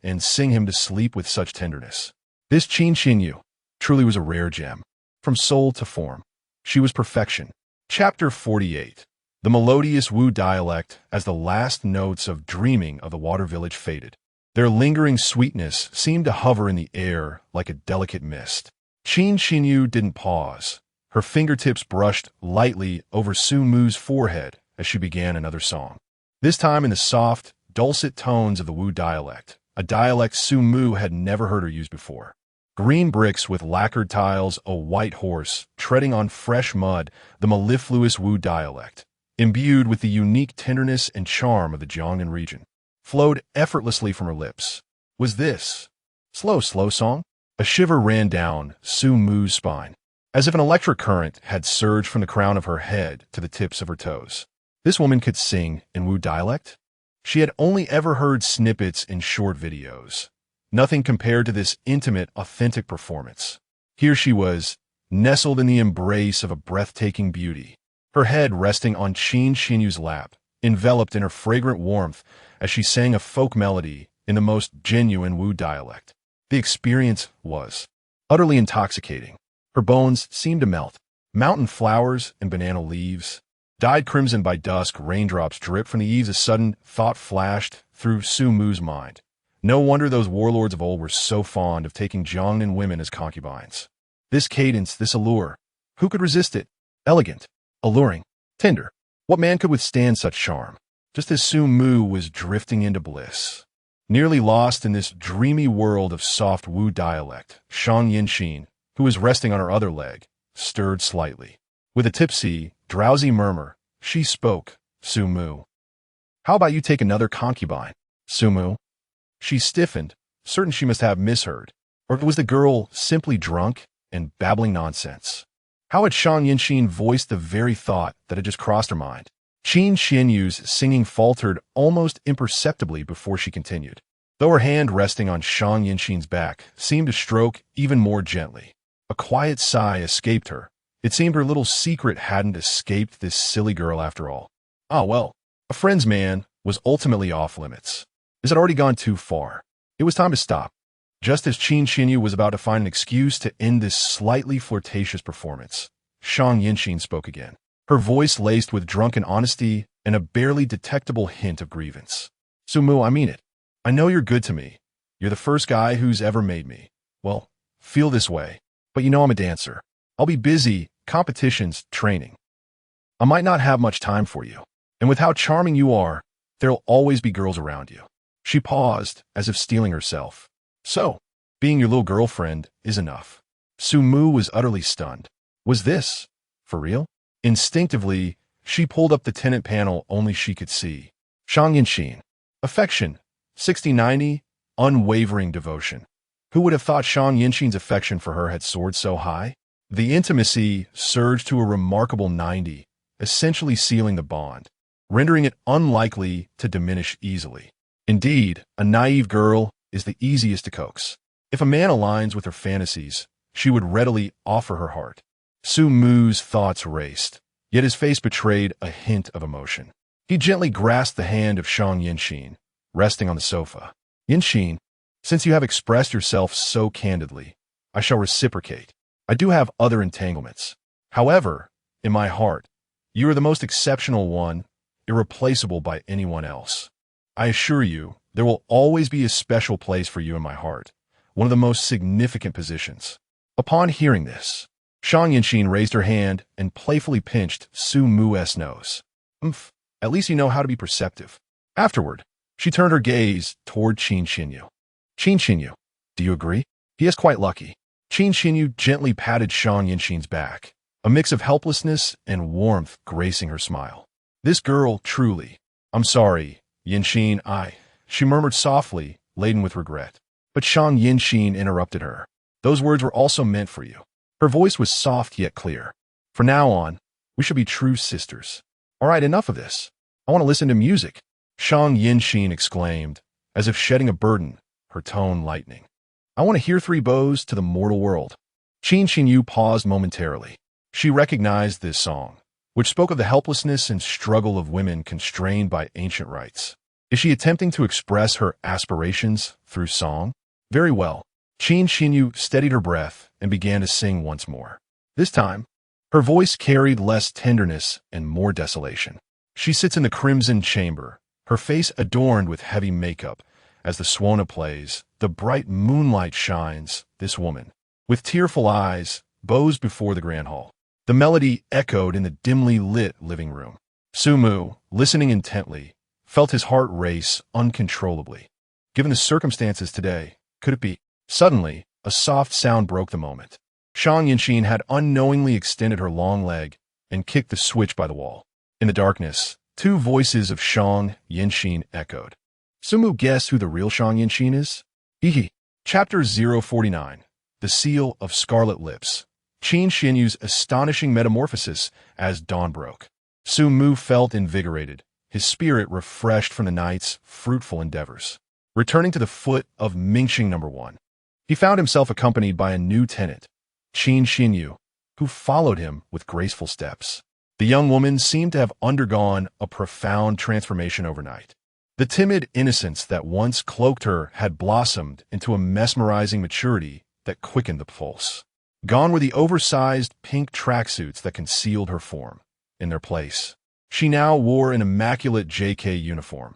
and sing him to sleep with such tenderness? This Qin Xinyu truly was a rare gem. From soul to form, she was perfection. Chapter 48. The melodious Wu dialect as the last notes of Dreaming of the Water Village faded. Their lingering sweetness seemed to hover in the air like a delicate mist. Qin Xinyu didn't pause. Her fingertips brushed lightly over Su-Mu's forehead as she began another song. This time in the soft, dulcet tones of the Wu dialect, a dialect Su-Mu had never heard her use before. Green bricks with lacquered tiles, a white horse, treading on fresh mud, the mellifluous Wu dialect, imbued with the unique tenderness and charm of the Jiangnan region, flowed effortlessly from her lips. Was this slow song? A shiver ran down Su-Mu's spine, as if an electric current had surged from the crown of her head to the tips of her toes. This woman could sing in Wu dialect? She had only ever heard snippets in short videos. Nothing compared to this intimate, authentic performance. Here she was, nestled in the embrace of a breathtaking beauty, her head resting on Qin Xinyu's lap, enveloped in her fragrant warmth as she sang a folk melody in the most genuine Wu dialect. The experience was utterly intoxicating. Her bones seemed to melt. Mountain flowers and banana leaves, dyed crimson by dusk, raindrops dripped from the eaves. A sudden thought flashed through Su-Mu's mind. No wonder those warlords of old were so fond of taking Jiangnan women as concubines. This cadence, this allure, who could resist it? Elegant, alluring, tender. What man could withstand such charm? Just as Su-Mu was drifting into bliss, nearly lost in this dreamy world of soft Wu dialect, Shang-Yin-Shin, who was resting on her other leg, stirred slightly. With a tipsy, drowsy murmur, she spoke. Su-Mu. How about you take another concubine? Su-Mu. She stiffened, certain she must have misheard. Or was the girl simply drunk and babbling nonsense? How had Shang-Yin-Shin voiced the very thought that had just crossed her mind? Qin Xinyu's singing faltered almost imperceptibly before she continued, though her hand resting on Shang-Yin-Shin's back seemed to stroke even more gently. A quiet sigh escaped her. It seemed her little secret hadn't escaped this silly girl after all. Ah, well, a friend's man was ultimately off limits. This had already gone too far. It was time to stop. Just as Qin Xinyu was about to find an excuse to end this slightly flirtatious performance, Shang-Yin-Shin spoke again, her voice laced with drunken honesty and a barely detectable hint of grievance. Su-Mu, I mean it. I know you're good to me. You're the first guy who's ever made me, well, feel this way. But you know I'm a dancer. I'll be busy, competitions, training. I might not have much time for you. And with how charming you are, there'll always be girls around you. She paused, as if steeling herself. So, being your little girlfriend is enough. Su-Mu was utterly stunned. Was this for real? Instinctively, she pulled up the tenant panel only she could see. Shang-Yin-Shin. Affection. 60-90. Unwavering devotion. Who would have thought Shang Yinxin's affection for her had soared so high? The intimacy surged to a remarkable 90, essentially sealing the bond, rendering it unlikely to diminish easily. Indeed, a naive girl is the easiest to coax. If a man aligns with her fantasies, she would readily offer her heart. Su Mu's thoughts raced, yet his face betrayed a hint of emotion. He gently grasped the hand of Shang Yinxin, resting on the sofa. Yinxin, since you have expressed yourself so candidly, I shall reciprocate. I do have other entanglements. However, in my heart, you are the most exceptional one, irreplaceable by anyone else. I assure you, there will always be a special place for you in my heart, one of the most significant positions. Upon hearing this, Shang Yinxin raised her hand and playfully pinched Su Mu's nose. At least you know how to be perceptive. Afterward, she turned her gaze toward Qin Xinyu. Qin Xinyu, do you agree? He is quite lucky. Qin Xinyu gently patted Shang Yinxin's back, a mix of helplessness and warmth gracing her smile. This girl, truly. I'm sorry, Yinxin, she murmured softly, laden with regret. But Shang Yinxin interrupted her. Those words were also meant for you. Her voice was soft yet clear. From now on, we shall be true sisters. All right, enough of this. I want to listen to music, Shang Yinxin exclaimed, as if shedding a burden, her tone lightening. I want to hear three bows to the mortal world. Qin Xinyu paused momentarily. She recognized this song, which spoke of the helplessness and struggle of women constrained by ancient rites. Is she attempting to express her aspirations through song? Very well. Qin Xinyu steadied her breath and began to sing once more. This time, her voice carried less tenderness and more desolation. She sits in the crimson chamber, her face adorned with heavy makeup. As the Swana plays, the bright moonlight shines, this woman, with tearful eyes, bows before the grand hall. The melody echoed in the dimly lit living room. Su Mu, listening intently, felt his heart race uncontrollably. Given the circumstances today, could it be? Suddenly, a soft sound broke the moment. Shang Yinxin had unknowingly extended her long leg and kicked the switch by the wall. In the darkness, two voices of Shang Yinxin echoed. Su Mu guessed who the real Shang Yinxin is? Hehe. Chapter 049. The Seal of Scarlet Lips. Qin Xinyu's astonishing metamorphosis as dawn broke. Su Mu felt invigorated, his spirit refreshed from the night's fruitful endeavors. Returning to the foot of Mingxing No. 1, he found himself accompanied by a new tenant, Qin Xinyu, who followed him with graceful steps. The young woman seemed to have undergone a profound transformation overnight. The timid innocence that once cloaked her had blossomed into a mesmerizing maturity that quickened the pulse. Gone were the oversized pink tracksuits that concealed her form. In their place, she now wore an immaculate JK uniform,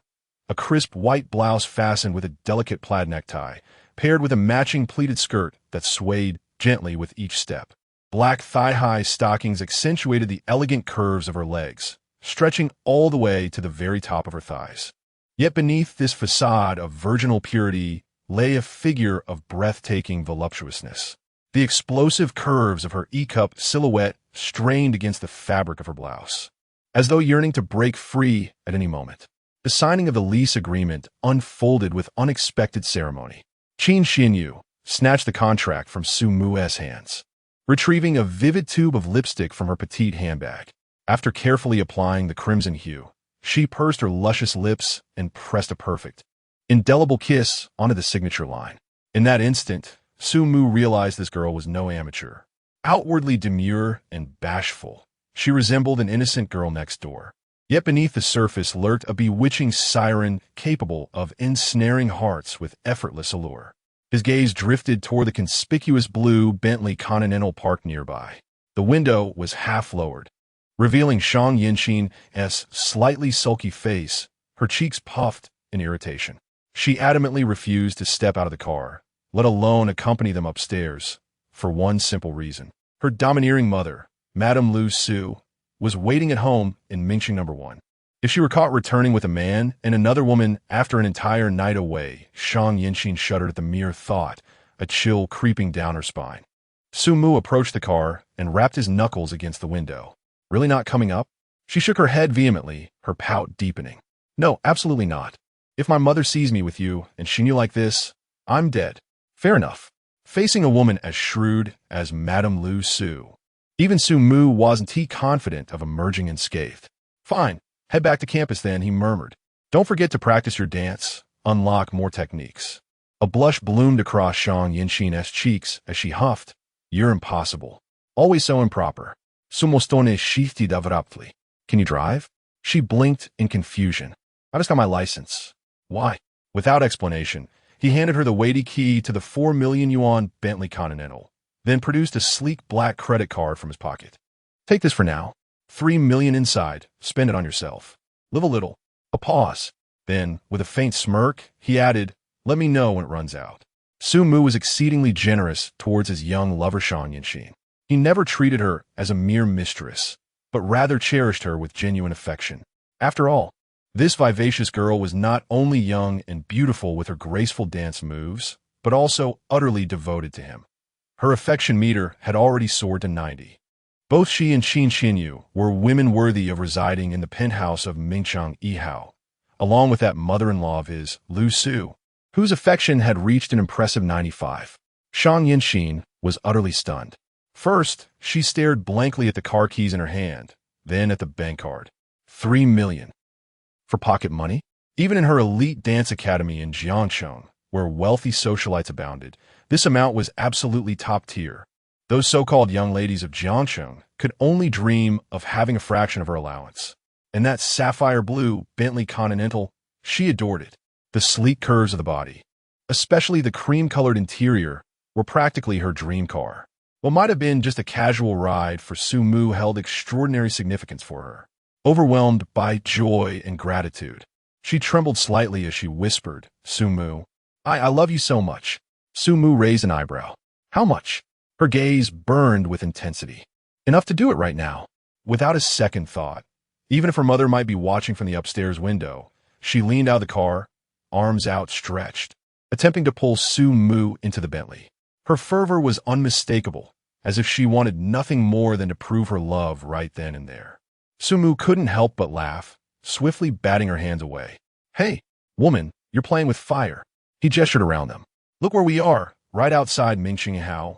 a crisp white blouse fastened with a delicate plaid necktie, paired with a matching pleated skirt that swayed gently with each step. Black thigh-high stockings accentuated the elegant curves of her legs, stretching all the way to the very top of her thighs. Yet beneath this facade of virginal purity lay a figure of breathtaking voluptuousness. The explosive curves of her E-cup silhouette strained against the fabric of her blouse, as though yearning to break free at any moment. The signing of the lease agreement unfolded with unexpected ceremony. Qin Xinyu snatched the contract from Su Mu's hands, retrieving a vivid tube of lipstick from her petite handbag. After carefully applying the crimson hue, she pursed her luscious lips and pressed a perfect, indelible kiss onto the signature line. In that instant, Su Mu realized this girl was no amateur. Outwardly demure and bashful, she resembled an innocent girl next door. Yet beneath the surface lurked a bewitching siren capable of ensnaring hearts with effortless allure. His gaze drifted toward the conspicuous blue Bentley Continental parked nearby. The window was half lowered, revealing Shang Yinxin's slightly sulky face, her cheeks puffed in irritation. She adamantly refused to step out of the car, let alone accompany them upstairs, for one simple reason. Her domineering mother, Madame Lu Su, was waiting at home in Mingxing No. 1. If she were caught returning with a man and another woman after an entire night away, Shang Yinxin shuddered at the mere thought, a chill creeping down her spine. Su Mu approached the car and rapped his knuckles against the window. Really not coming up? She shook her head vehemently, her pout deepening. No, absolutely not. If my mother sees me with you and she knew like this, I'm dead. Fair enough. Facing a woman as shrewd as Madame Lu Su. Even Su Mu wasn't he confident of emerging unscathed. Fine, head back to campus then, he murmured. Don't forget to practice your dance, unlock more techniques. A blush bloomed across Shang Yinshin's cheeks as she huffed. You're impossible. Always so improper. Sumostone shifti davraptli. Can you drive? She blinked in confusion. I just got my license. Why? Without explanation, he handed her the weighty key to the 4 million yuan Bentley Continental, then produced a sleek black credit card from his pocket. Take this for now. 3 million inside. Spend it on yourself. Live a little. A pause. Then, with a faint smirk, he added, let me know when it runs out. Su Mu was exceedingly generous towards his young lover Shang Yinshin. He never treated her as a mere mistress, but rather cherished her with genuine affection. After all, this vivacious girl was not only young and beautiful with her graceful dance moves, but also utterly devoted to him. Her affection meter had already soared to 90. Both she and Qin Xinyu were women worthy of residing in the penthouse of Mingchang Yihao, along with that mother-in-law of his, Lu Su, whose affection had reached an impressive 95. Shang Yinshin was utterly stunned. First, she stared blankly at the car keys in her hand, then at the bank card. 3 million. For pocket money? Even in her elite dance academy in Jiangcheng, where wealthy socialites abounded, this amount was absolutely top tier. Those so-called young ladies of Jiangcheng could only dream of having a fraction of her allowance. And that sapphire blue Bentley Continental, she adored it. The sleek curves of the body, especially the cream-colored interior, were practically her dream car. What might have been just a casual ride for Su Mu held extraordinary significance for her. Overwhelmed by joy and gratitude, she trembled slightly as she whispered, Su Mu, I love you so much. Su Mu raised an eyebrow. How much? Her gaze burned with intensity. Enough to do it right now. Without a second thought, even if her mother might be watching from the upstairs window, she leaned out of the car, arms outstretched, attempting to pull Su Mu into the Bentley. Her fervor was unmistakable, as if she wanted nothing more than to prove her love right then and there. Su Mu couldn't help but laugh, swiftly batting her hands away. Hey, woman, you're playing with fire. He gestured around them. Look where we are, right outside Mingxinghao,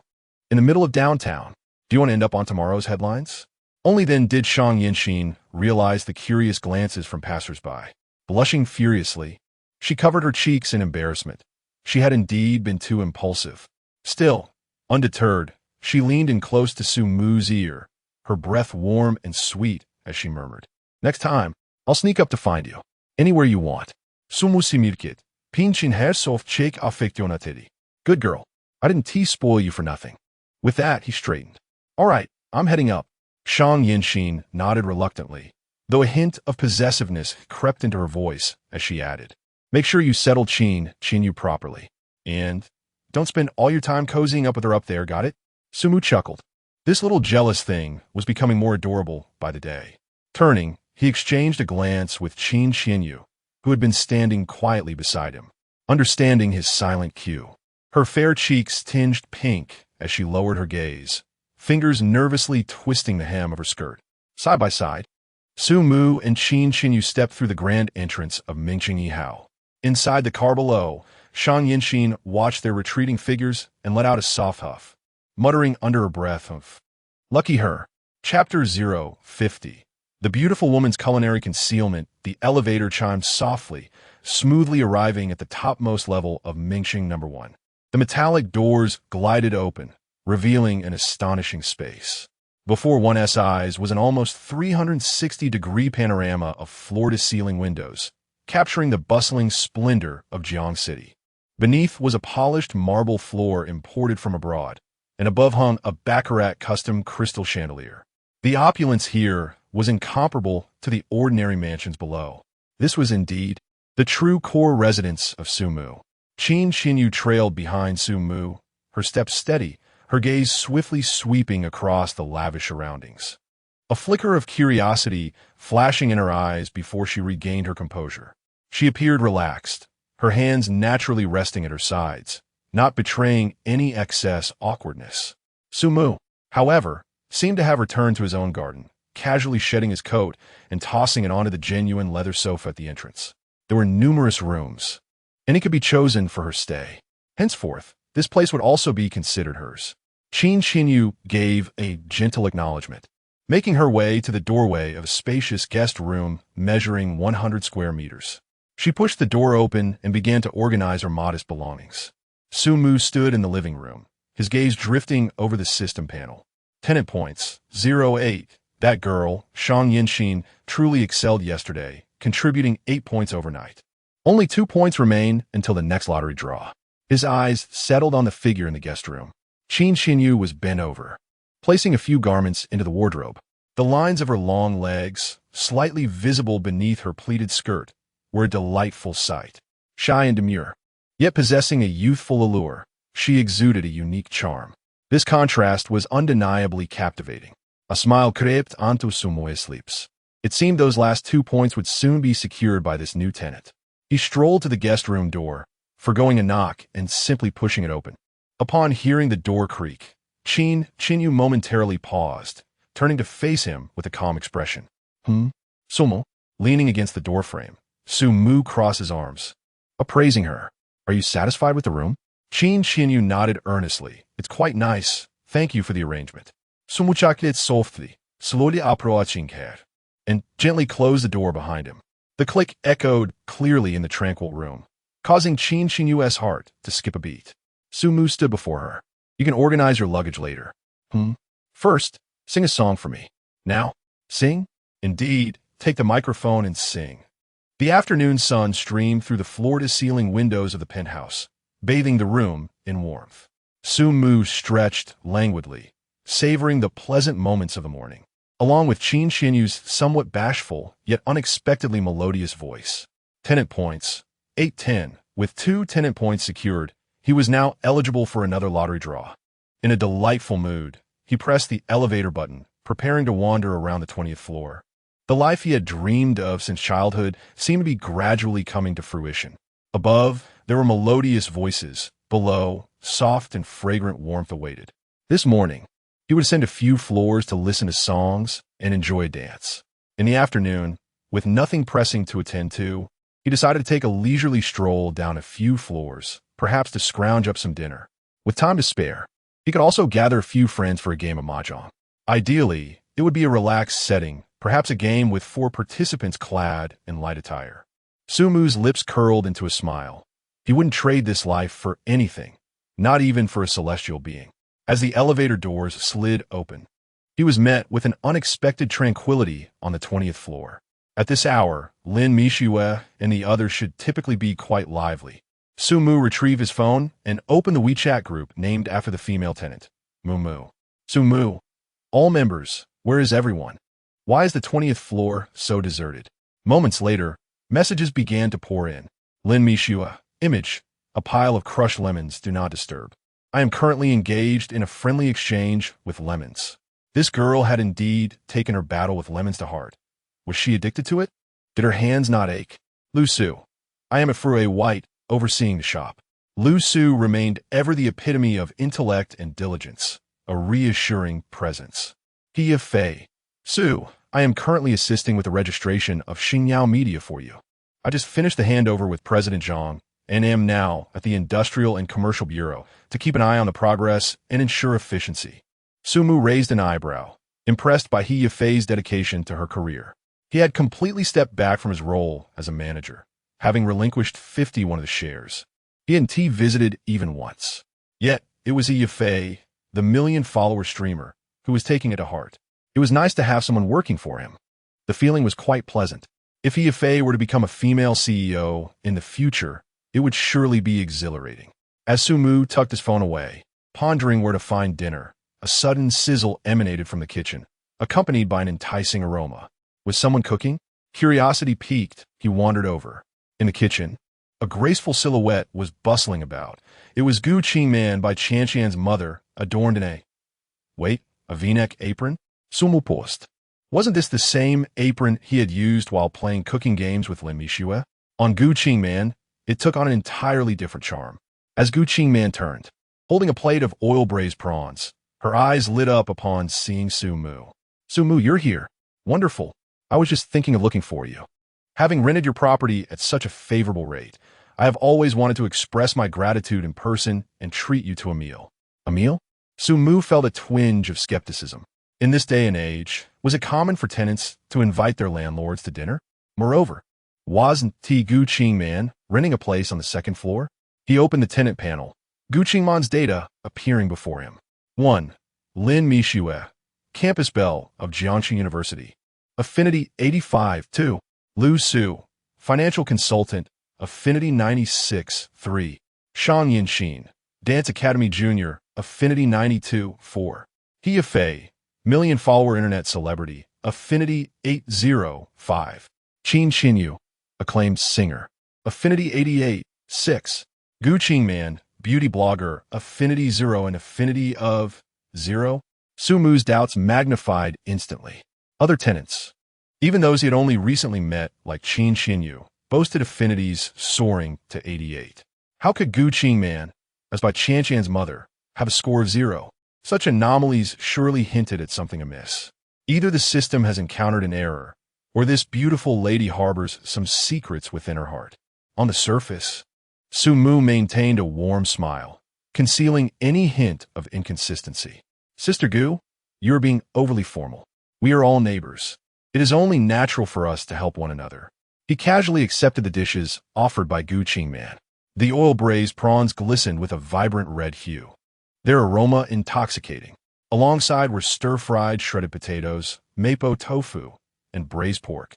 in the middle of downtown. Do you want to end up on tomorrow's headlines? Only then did Shang Yinshin realize the curious glances from passersby. Blushing furiously, she covered her cheeks in embarrassment. She had indeed been too impulsive. Still, undeterred, she leaned in close to Su Mu's ear, her breath warm and sweet as she murmured, next time, I'll sneak up to find you. Anywhere you want. Su Mu simirkit, pinchin her soft cheek affectionatedi. Good girl. I didn't spoil you for nothing. With that, he straightened. All right, I'm heading up. Shang Yinshin nodded reluctantly, though a hint of possessiveness crept into her voice as she added, make sure you settle Qin you properly. And don't spend all your time cozying up with her up there, got it? Su Mu chuckled. This little jealous thing was becoming more adorable by the day. Turning, he exchanged a glance with Qin Xinyu, who had been standing quietly beside him, understanding his silent cue. Her fair cheeks tinged pink as she lowered her gaze, fingers nervously twisting the hem of her skirt. Side by side, Su Mu and Qin Xinyu stepped through the grand entrance of Mingching Yihao. Inside the car below, Shang Yinshin watched their retreating figures and let out a soft huff, muttering under her breath of, lucky her. Chapter 050. The beautiful woman's culinary concealment, the elevator chimed softly, smoothly arriving at the topmost level of Mingxing No. 1. The metallic doors glided open, revealing an astonishing space. Before one's eyes was an almost 360-degree panorama of floor-to-ceiling windows, capturing the bustling splendor of Jiang City. Beneath was a polished marble floor imported from abroad, and above hung a baccarat custom crystal chandelier. The opulence here was incomparable to the ordinary mansions below. This was indeed the true core residence of Su Mu. Qin Xinyu trailed behind Su Mu, her steps steady, her gaze swiftly sweeping across the lavish surroundings. A flicker of curiosity flashing in her eyes before she regained her composure. She appeared relaxed, her hands naturally resting at her sides, not betraying any excess awkwardness. Su Mu, however, seemed to have returned to his own garden, casually shedding his coat and tossing it onto the genuine leather sofa at the entrance. There were numerous rooms. Any could be chosen for her stay. Henceforth, this place would also be considered hers. Qin Xinyu gave a gentle acknowledgement, making her way to the doorway of a spacious guest room measuring 100 square meters. She pushed the door open and began to organize her modest belongings. Su Mu stood in the living room, his gaze drifting over the system panel. Tenant points, 08. That girl, Shang Yinxin, truly excelled yesterday, contributing 8 points overnight. Only 2 points remain until the next lottery draw. His eyes settled on the figure in the guest room. Qin Xinyu was bent over, placing a few garments into the wardrobe. The lines of her long legs, slightly visible beneath her pleated skirt, were a delightful sight. Shy and demure, yet possessing a youthful allure, she exuded a unique charm. This contrast was undeniably captivating. A smile crept onto Su Mu's lips. It seemed those last 2 points would soon be secured by this new tenant. He strolled to the guest room door, forgoing a knock and simply pushing it open. Upon hearing the door creak, Qin Xinyu momentarily paused, turning to face him with a calm expression. Sumo, leaning against the doorframe, Su Mu crossed his arms, appraising her. Are you satisfied with the room? Qin Xinyu nodded earnestly. It's quite nice. Thank you for the arrangement. Sumuchaklet softly, slowly approaching and gently closed the door behind him. The click echoed clearly in the tranquil room, causing Qin Xinyu's heart to skip a beat. Su Mu stood before her. You can organize your luggage later. First, sing a song for me. Now, sing? Indeed, take the microphone and sing. The afternoon sun streamed through the floor-to-ceiling windows of the penthouse, bathing the room in warmth. Su Mu stretched languidly, savoring the pleasant moments of the morning, along with Qin Xinyu's somewhat bashful yet unexpectedly melodious voice. Tenant points, 810. With 2 tenant points secured, he was now eligible for another lottery draw. In a delightful mood, he pressed the elevator button, preparing to wander around the 20th floor. The life he had dreamed of since childhood seemed to be gradually coming to fruition. Above, there were melodious voices. Below, soft and fragrant warmth awaited. This morning, he would ascend a few floors to listen to songs and enjoy a dance. In the afternoon, with nothing pressing to attend to, he decided to take a leisurely stroll down a few floors, perhaps to scrounge up some dinner. With time to spare, he could also gather a few friends for a game of mahjong. Ideally, it would be a relaxed setting, perhaps a game with 4 participants clad in light attire. Su Mu's lips curled into a smile. He wouldn't trade this life for anything, not even for a celestial being. As the elevator doors slid open, he was met with an unexpected tranquility on the 20th floor. At this hour, Lin Mishue and the others should typically be quite lively. Su Mu retrieved his phone and opened the WeChat group named after the female tenant, Mu. Su Mu, all members, where is everyone? Why is the 20th floor so deserted? Moments later, messages began to pour in. Lin Mishue, image, a pile of crushed lemons, do not disturb. I am currently engaged in a friendly exchange with lemons. This girl had indeed taken her battle with lemons to heart. Was she addicted to it? Did her hands not ache? Lu Su, I am a Frue White, overseeing the shop. Lu Su remained ever the epitome of intellect and diligence, a reassuring presence. Pia Fei, Su, I am currently assisting with the registration of Xingyao Media for you. I just finished the handover with President Zhang and am now at the Industrial and Commercial Bureau to keep an eye on the progress and ensure efficiency. Su Mu raised an eyebrow, impressed by He Yifei's dedication to her career. He had completely stepped back from his role as a manager, having relinquished 51 of the shares. He hadn't visited even once. Yet, it was He Yifei, the million-follower streamer, who was taking it to heart. It was nice to have someone working for him. The feeling was quite pleasant. If He Yifei were to become a female CEO in the future, it would surely be exhilarating. As Su Mu tucked his phone away, pondering where to find dinner, a sudden sizzle emanated from the kitchen, accompanied by an enticing aroma. Was someone cooking? Curiosity piqued, he wandered over. In the kitchen, a graceful silhouette was bustling about. It was Gu Qingman by Qianqian's mother, adorned in a V-neck apron? Sumu post. Wasn't this the same apron he had used while playing cooking games with Lin Mishue? On Gu Qingman, it took on an entirely different charm. As Gu Qingman turned, holding a plate of oil-braised prawns, her eyes lit up upon seeing Su Mu. Su Mu, you're here. Wonderful. I was just thinking of looking for you. Having rented your property at such a favorable rate, I have always wanted to express my gratitude in person and treat you to a meal. A meal? Sumu felt a twinge of skepticism. In this day and age, was it common for tenants to invite their landlords to dinner? Moreover, wasn't Gu Qingman renting a place on the second floor? He opened the tenant panel, Gu Qingman's data appearing before him. 1. Lin Mishue, Campus Belle of Jiangxi University. Affinity 85. 2. Lu Su, Financial Consultant, Affinity 96. 3. Shang Yinxin, Dance Academy Junior, Affinity 92. 4. He Fei, million-follower internet celebrity, Affinity 805. Qin Xinyu, acclaimed singer, Affinity 88. 6. Gu Qingman, beauty blogger, Affinity 0 and Affinity of 0. Sumu's doubts magnified instantly. Other tenants, even those he had only recently met, like Qin Xinyu, boasted affinities soaring to 88. How could Gu Qingman, as by Qianqian's mother, have a score of 0? Such anomalies surely hinted at something amiss. Either the system has encountered an error, or this beautiful lady harbors some secrets within her heart. On the surface, Sumu maintained a warm smile, concealing any hint of inconsistency. Sister Gu, you are being overly formal. We are all neighbors. It is only natural for us to help one another. He casually accepted the dishes offered by Gu Qingman. The oil-braised prawns glistened with a vibrant red hue, their aroma intoxicating. Alongside were stir-fried shredded potatoes, mapo tofu, and braised pork.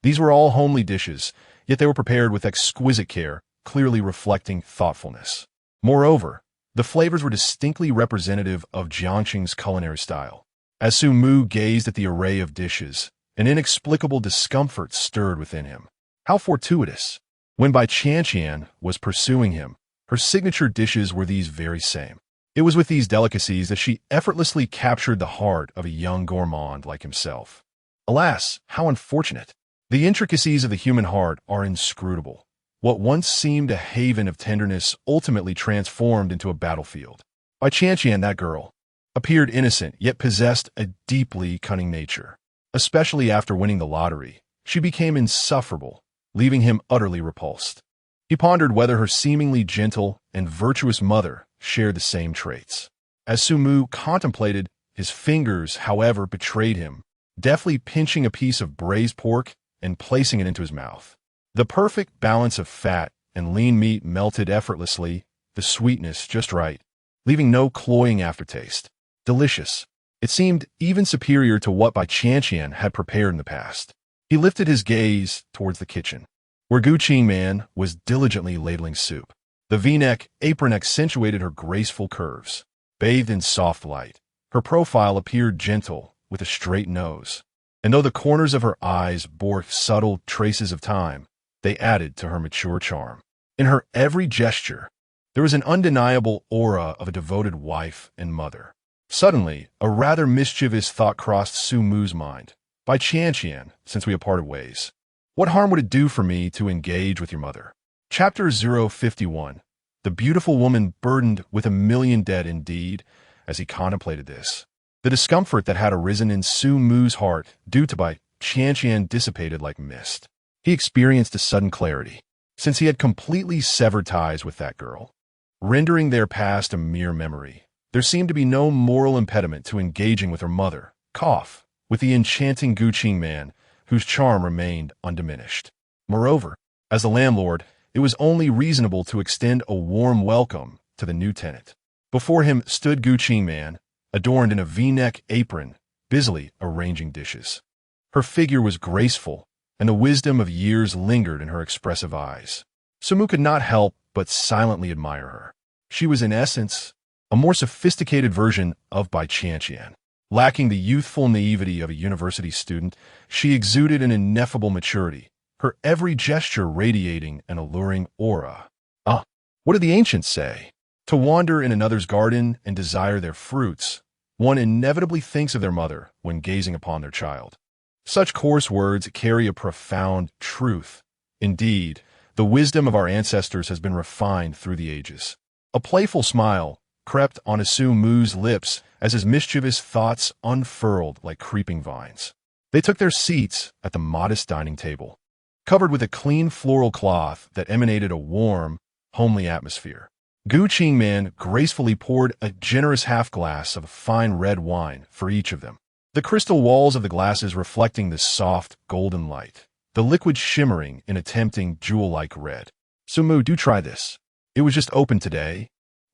These were all homely dishes, yet they were prepared with exquisite care, clearly reflecting thoughtfulness. Moreover, the flavors were distinctly representative of Jiangxing's culinary style. As Sumu gazed at the array of dishes, an inexplicable discomfort stirred within him. How fortuitous! When Bai Qianqian was pursuing him, her signature dishes were these very same. It was with these delicacies that she effortlessly captured the heart of a young gourmand like himself. Alas, how unfortunate! The intricacies of the human heart are inscrutable. What once seemed a haven of tenderness ultimately transformed into a battlefield. Bai Qianqian, that girl, appeared innocent yet possessed a deeply cunning nature. Especially after winning the lottery, she became insufferable, leaving him utterly repulsed. He pondered whether her seemingly gentle and virtuous mother shared the same traits. As Sumu contemplated, his fingers, however, betrayed him, deftly pinching a piece of braised pork and placing it into his mouth. The perfect balance of fat and lean meat melted effortlessly, the sweetness just right, leaving no cloying aftertaste. Delicious. It seemed even superior to what Bai Qianqian had prepared in the past. He lifted his gaze towards the kitchen, where Gu Qingman was diligently ladling soup. The V-neck apron accentuated her graceful curves. Bathed in soft light, her profile appeared gentle with a straight nose, and though the corners of her eyes bore subtle traces of time, they added to her mature charm. In her every gesture, there was an undeniable aura of a devoted wife and mother. Suddenly, a rather mischievous thought crossed Sumu's mind. Bai Qianqian, since we have parted ways, what harm would it do for me to engage with your mother? Chapter 051. The beautiful woman burdened with 1,000,000 debt indeed. As he contemplated this, the discomfort that had arisen in Sumu's heart due to Bai Qianqian dissipated like mist. He experienced a sudden clarity, since he had completely severed ties with that girl, rendering their past a mere memory. There seemed to be no moral impediment to engaging with her mother, with the enchanting Gu Qingman, whose charm remained undiminished. Moreover, as the landlord, it was only reasonable to extend a warm welcome to the new tenant. Before him stood Gu Qingman, adorned in a V-neck apron, busily arranging dishes. Her figure was graceful, and the wisdom of years lingered in her expressive eyes. Sumu could not help but silently admire her. She was, in essence, a more sophisticated version of Bai Qianqian. Lacking the youthful naivety of a university student, she exuded an ineffable maturity, her every gesture radiating an alluring aura. What did the ancients say? To wander in another's garden and desire their fruits, one inevitably thinks of their mother when gazing upon their child. Such coarse words carry a profound truth. Indeed, the wisdom of our ancestors has been refined through the ages. A playful smile crept on Sumu's lips as his mischievous thoughts unfurled like creeping vines. They took their seats at the modest dining table. covered with a clean floral cloth that emanated a warm, homely atmosphere. Gu Qingman gracefully poured a generous half-glass of fine red wine for each of them, the crystal walls of the glasses reflecting the soft, golden light, the liquid shimmering in a tempting, jewel-like red. "Sumu, do try this. It was just opened today,"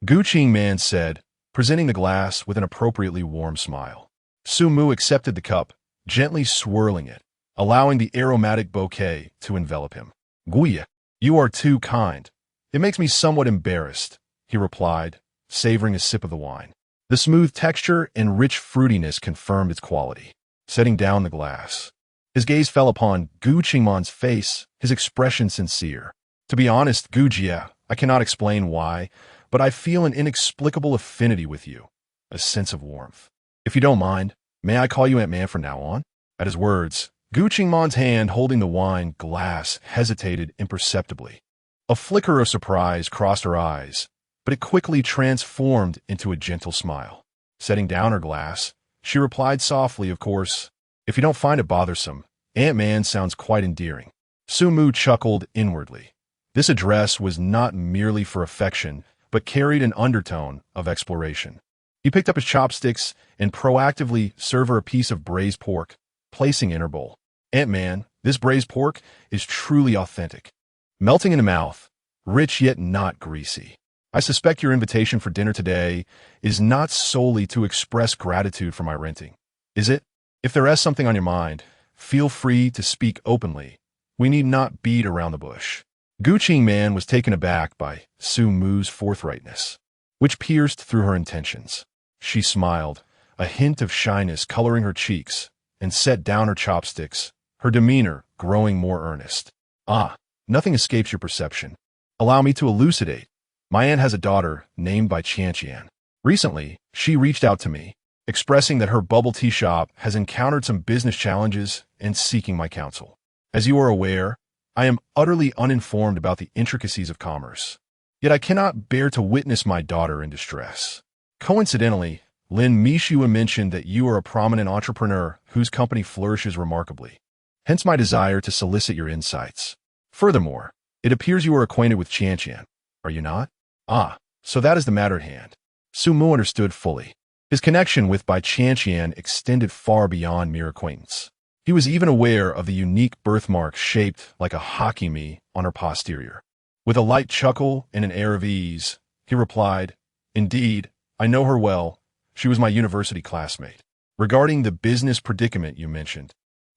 Gu Qingman said, presenting the glass with an appropriately warm smile. Sumu accepted the cup, gently swirling it, allowing the aromatic bouquet to envelop him. "Guya, you are too kind. It makes me somewhat embarrassed," he replied, savoring a sip of the wine. The smooth texture and rich fruitiness confirmed its quality. Setting down the glass, his gaze fell upon Gu Qingman's face, his expression sincere. "To be honest, Gujia, I cannot explain why, but I feel an inexplicable affinity with you, a sense of warmth. If you don't mind, may I call you Aunt Man from now on?" At his words, Gu Qingman's hand holding the wine glass hesitated imperceptibly. A flicker of surprise crossed her eyes, but it quickly transformed into a gentle smile. Setting down her glass, she replied softly, "Of course, if you don't find it bothersome, Aunt Man sounds quite endearing." Sumu chuckled inwardly. This address was not merely for affection, but carried an undertone of exploration. He picked up his chopsticks and proactively served her a piece of braised pork, placing it in her bowl. "Aunt Man, this braised pork is truly authentic. Melting in the mouth, rich yet not greasy. I suspect your invitation for dinner today is not solely to express gratitude for my renting, is it? If there is something on your mind, feel free to speak openly. We need not beat around the bush." Gu Qingman was taken aback by Su Mu's forthrightness, which pierced through her intentions. She smiled, a hint of shyness coloring her cheeks, and set down her chopsticks, her demeanor growing more earnest. "Ah, nothing escapes your perception. Allow me to elucidate. My aunt has a daughter named by Qianqian. Recently, she reached out to me, expressing that her bubble tea shop has encountered some business challenges and seeking my counsel. As you are aware, I am utterly uninformed about the intricacies of commerce, yet I cannot bear to witness my daughter in distress. Coincidentally, Lin Mishua mentioned that you are a prominent entrepreneur whose company flourishes remarkably. Hence my desire to solicit your insights. Furthermore, it appears you are acquainted with Qianqian, are you not?" "Ah, so that is the matter at hand." Sumu understood fully. His connection with Bai Qianqian extended far beyond mere acquaintance. He was even aware of the unique birthmark shaped like a hockey me on her posterior. With a light chuckle and an air of ease, he replied, "Indeed, I know her well. She was my university classmate. Regarding the business predicament you mentioned,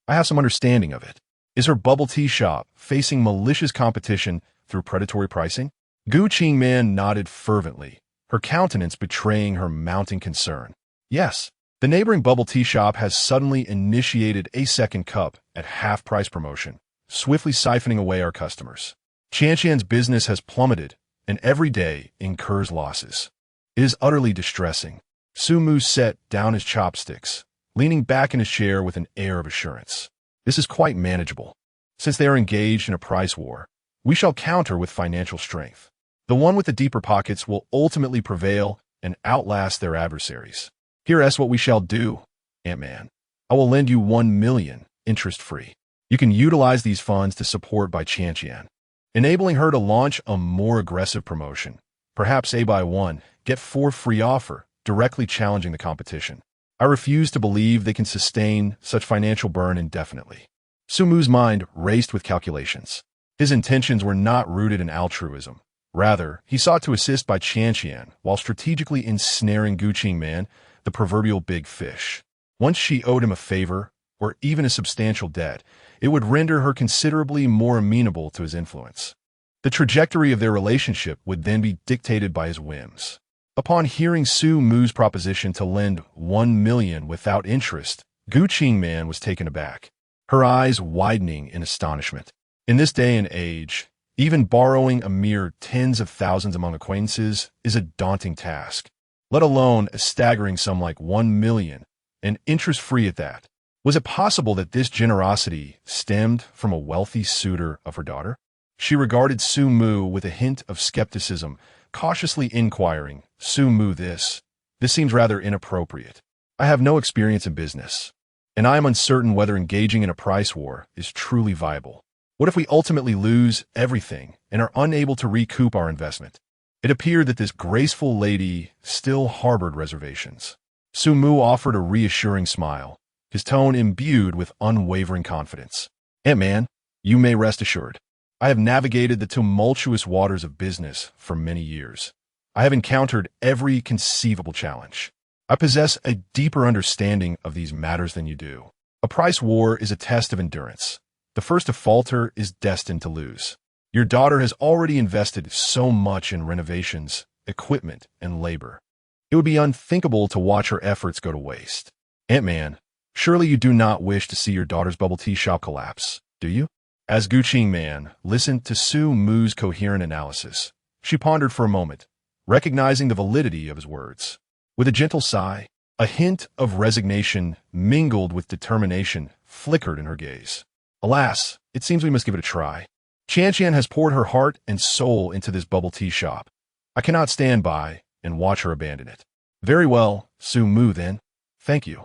I have some understanding of it. Is her bubble tea shop facing malicious competition through predatory pricing?" Gu Qingman nodded fervently, her countenance betraying her mounting concern. "Yes. The neighboring bubble tea shop has suddenly initiated a second cup at half-price promotion, swiftly siphoning away our customers. Qianqian's business has plummeted, and every day incurs losses. It is utterly distressing." Sumu set down his chopsticks, leaning back in his chair with an air of assurance. "This is quite manageable. Since they are engaged in a price war, we shall counter with financial strength. The one with the deeper pockets will ultimately prevail and outlast their adversaries. Here's what we shall do, Aunt Man. I will lend you 1 million, interest-free. You can utilize these funds to support Bai Qianqian, enabling her to launch a more aggressive promotion, perhaps a buy one, get 4 free offer, directly challenging the competition. I refuse to believe they can sustain such financial burn indefinitely." Sumu's mind raced with calculations. His intentions were not rooted in altruism. Rather, he sought to assist Bai Qianqian while strategically ensnaring Gu Qingman, the proverbial big fish. Once she owed him a favor, or even a substantial debt, it would render her considerably more amenable to his influence. The trajectory of their relationship would then be dictated by his whims. Upon hearing Su Mu's proposition to lend 1 million without interest, Gu Qingman was taken aback, her eyes widening in astonishment. In this day and age, even borrowing a mere tens of thousands among acquaintances is a daunting task, let alone a staggering sum like 1 million, and interest-free at that. Was it possible that this generosity stemmed from a wealthy suitor of her daughter? She regarded Su Mu with a hint of skepticism, cautiously inquiring, "Su Mu, this seems rather inappropriate. I have no experience in business, and I am uncertain whether engaging in a price war is truly viable." What if we ultimately lose everything and are unable to recoup our investment? It appeared that this graceful lady still harbored reservations. Sumu offered a reassuring smile, his tone imbued with unwavering confidence. "Ant-Man, you may rest assured. I have navigated the tumultuous waters of business for many years. I have encountered every conceivable challenge. I possess a deeper understanding of these matters than you do. A price war is a test of endurance. The first to falter is destined to lose. Your daughter has already invested so much in renovations, equipment, and labor. It would be unthinkable to watch her efforts go to waste. Ant-Man, surely you do not wish to see your daughter's bubble tea shop collapse, do you?" As Guqing Man listened to Su Mu's coherent analysis, she pondered for a moment, recognizing the validity of his words. With a gentle sigh, a hint of resignation mingled with determination flickered in her gaze. "Alas, it seems we must give it a try. Qianqian has poured her heart and soul into this bubble tea shop. I cannot stand by and watch her abandon it." "Very well, Su Mu, then. Thank you.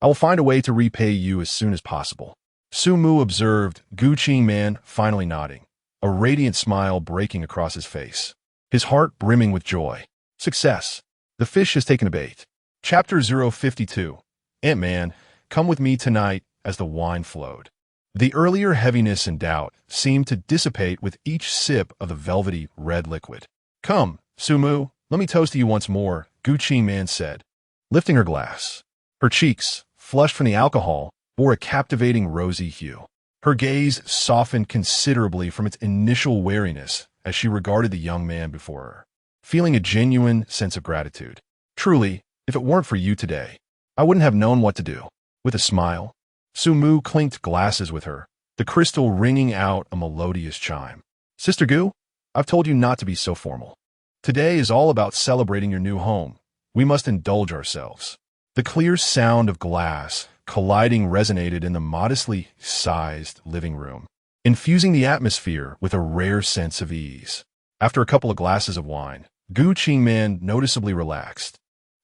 I will find a way to repay you as soon as possible." Su Mu observed Guqing Man finally nodding, a radiant smile breaking across his face, his heart brimming with joy. Success. The fish has taken a bait. Chapter 052. Ant-Man, come with me tonight as the wine flowed. The earlier heaviness and doubt seemed to dissipate with each sip of the velvety red liquid. "Come, Su Mu, let me toast to you once more," Guqing Man said, lifting her glass. Her cheeks, flushed from the alcohol, bore a captivating rosy hue. Her gaze softened considerably from its initial wariness as she regarded the young man before her, feeling a genuine sense of gratitude. "Truly, if it weren't for you today, I wouldn't have known what to do." With a smile, Su Mu clinked glasses with her, the crystal ringing out a melodious chime. "Sister Gu, I've told you not to be so formal. Today is all about celebrating your new home. We must indulge ourselves." The clear sound of glass colliding resonated in the modestly sized living room, infusing the atmosphere with a rare sense of ease. After a couple of glasses of wine, Guqing Man noticeably relaxed,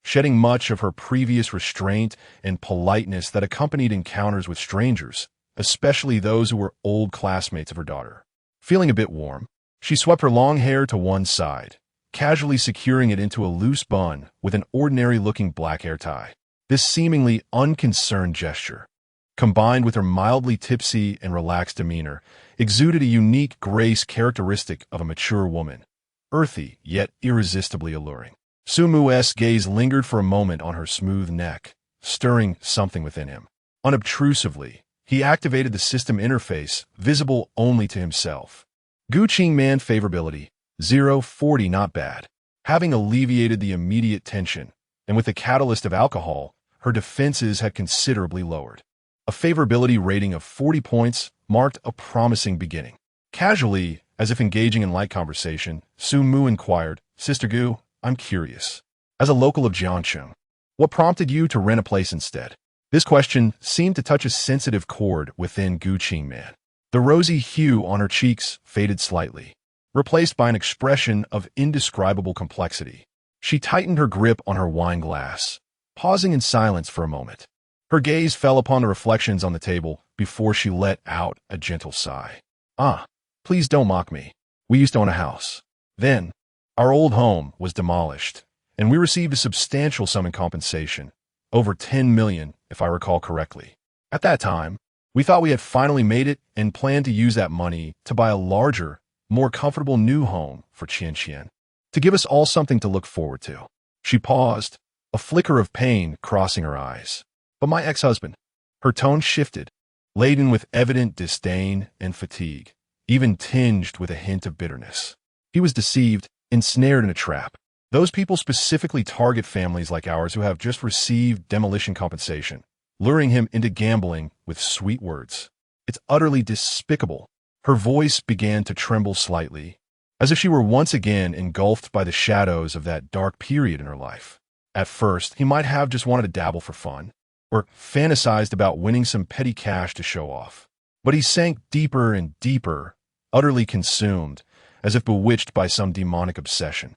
shedding much of her previous restraint and politeness that accompanied encounters with strangers, especially those who were old classmates of her daughter. Feeling a bit warm, she swept her long hair to one side, casually securing it into a loose bun with an ordinary-looking black hair tie. This seemingly unconcerned gesture, combined with her mildly tipsy and relaxed demeanor, exuded a unique grace characteristic of a mature woman, earthy yet irresistibly alluring. Su Mu's gaze lingered for a moment on her smooth neck, stirring something within him. Unobtrusively, he activated the system interface, visible only to himself. Guqing Man favorability, 040 not bad. Having alleviated the immediate tension, and with the catalyst of alcohol, her defenses had considerably lowered. A favorability rating of 40 points marked a promising beginning. Casually, as if engaging in light conversation, Su Mu inquired, "Sister Gu, I'm curious. As a local of Jiangcheng, what prompted you to rent a place instead?" This question seemed to touch a sensitive chord within Guqing Man. The rosy hue on her cheeks faded slightly, replaced by an expression of indescribable complexity. She tightened her grip on her wine glass, pausing in silence for a moment. Her gaze fell upon the reflections on the table before she let out a gentle sigh. "Ah, please don't mock me. We used to own a house. Then, our old home was demolished, and we received a substantial sum in compensation, over 10 million, if I recall correctly. At that time, we thought we had finally made it and planned to use that money to buy a larger, more comfortable new home for Qianqian, to give us all something to look forward to." She paused, a flicker of pain crossing her eyes. "But my ex-husband," her tone shifted, laden with evident disdain and fatigue, even tinged with a hint of bitterness. "He was deceived, ensnared in a trap. Those people specifically target families like ours who have just received demolition compensation, luring him into gambling with sweet words. It's utterly despicable." Her voice began to tremble slightly, as if she were once again engulfed by the shadows of that dark period in her life. At first, he might have just wanted to dabble for fun, or fantasized about winning some petty cash to show off. But he sank deeper and deeper, utterly consumed, as if bewitched by some demonic obsession.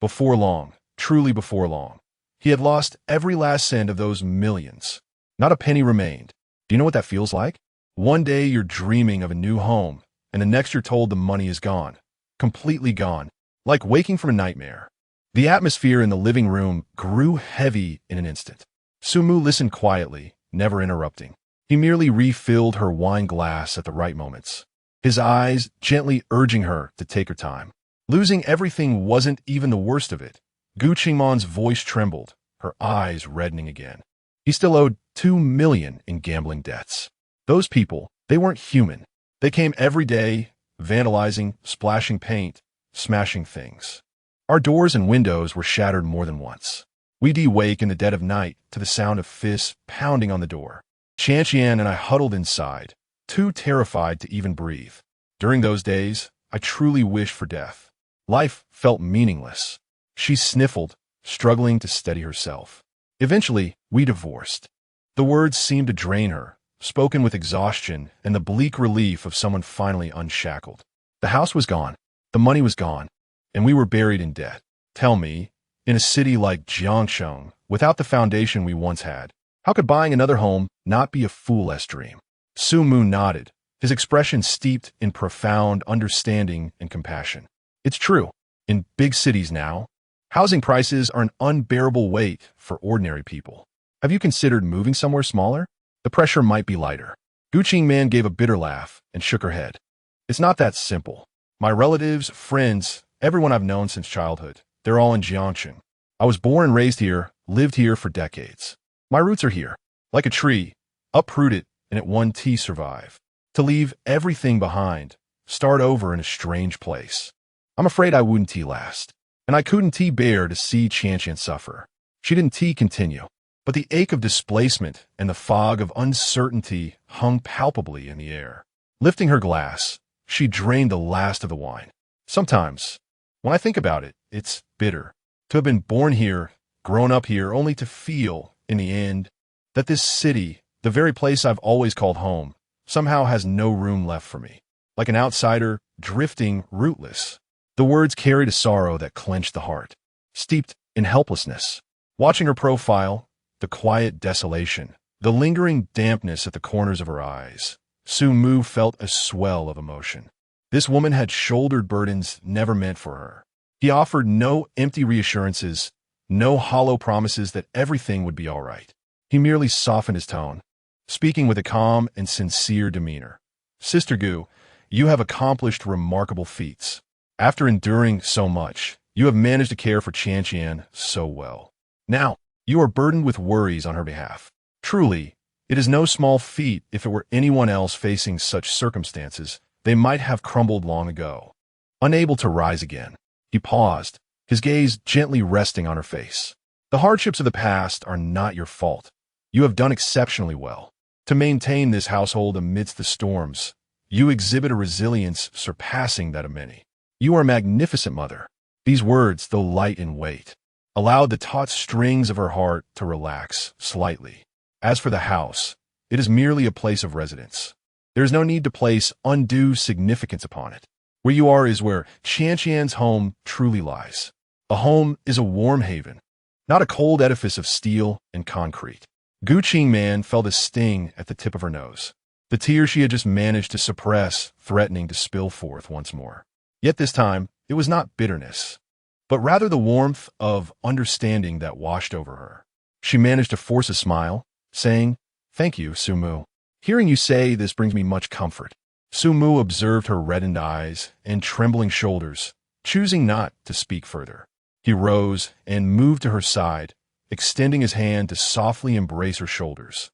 Before long, truly before long, he had lost every last cent of those millions. Not a penny remained. Do you know what that feels like? One day you're dreaming of a new home, and the next you're told the money is gone. Completely gone. Like waking from a nightmare. The atmosphere in the living room grew heavy in an instant. Sumu listened quietly, never interrupting. He merely refilled her wine glass at the right moments, his eyes gently urging her to take her time. Losing everything wasn't even the worst of it. Gu Qingman's voice trembled, her eyes reddening again. He still owed 2 million in gambling debts. Those people, they weren't human. They came every day, vandalizing, splashing paint, smashing things. Our doors and windows were shattered more than once. We'd awake in the dead of night to the sound of fists pounding on the door. Qian and I huddled inside, too terrified to even breathe. During those days, I truly wished for death. Life felt meaningless. She sniffled, struggling to steady herself. Eventually, we divorced. The words seemed to drain her, spoken with exhaustion and the bleak relief of someone finally unshackled. The house was gone, the money was gone, and we were buried in debt. Tell me, in a city like Jiangsheng, without the foundation we once had, how could buying another home not be a fool's dream? Su Mu nodded, his expression steeped in profound understanding and compassion. It's true. In big cities now, housing prices are an unbearable weight for ordinary people. Have you considered moving somewhere smaller? The pressure might be lighter. Gu Qingman gave a bitter laugh and shook her head. It's not that simple. My relatives, friends, everyone I've known since childhood, they're all in Jiangsheng. I was born and raised here, lived here for decades. My roots are here, like a tree, uprooted and at one T survive. To leave everything behind, start over in a strange place. I'm afraid I wouldn't last. And I couldn't bear to see Qian suffer. She didn't continue. But the ache of displacement and the fog of uncertainty hung palpably in the air. Lifting her glass, she drained the last of the wine. Sometimes, when I think about it, it's bitter. To have been born here, grown up here, only to feel, in the end, that this city, the very place I've always called home, somehow has no room left for me. Like an outsider, drifting, rootless. The words carried a sorrow that clenched the heart, steeped in helplessness. Watching her profile, the quiet desolation, the lingering dampness at the corners of her eyes, Su Mu felt a swell of emotion. This woman had shouldered burdens never meant for her. He offered no empty reassurances, no hollow promises that everything would be all right. He merely softened his tone, speaking with a calm and sincere demeanor. Sister Gu, you have accomplished remarkable feats. After enduring so much, you have managed to care for Qian so well. Now, you are burdened with worries on her behalf. Truly, it is no small feat. If it were anyone else facing such circumstances, they might have crumbled long ago. Unable to rise again, he paused, his gaze gently resting on her face. The hardships of the past are not your fault. You have done exceptionally well. To maintain this household amidst the storms, you exhibit a resilience surpassing that of many. You are a magnificent mother. These words, though light in weight, allowed the taut strings of her heart to relax slightly. As for the house, it is merely a place of residence. There is no need to place undue significance upon it. Where you are is where Qian's home truly lies. A home is a warm haven, not a cold edifice of steel and concrete. Gu Qingman felt a sting at the tip of her nose. The tears she had just managed to suppress, threatening to spill forth once more. Yet this time, it was not bitterness, but rather the warmth of understanding that washed over her. She managed to force a smile, saying, "Thank you, Su Mu. Hearing you say this brings me much comfort." Su Mu observed her reddened eyes and trembling shoulders, choosing not to speak further. He rose and moved to her side, extending his hand to softly embrace her shoulders,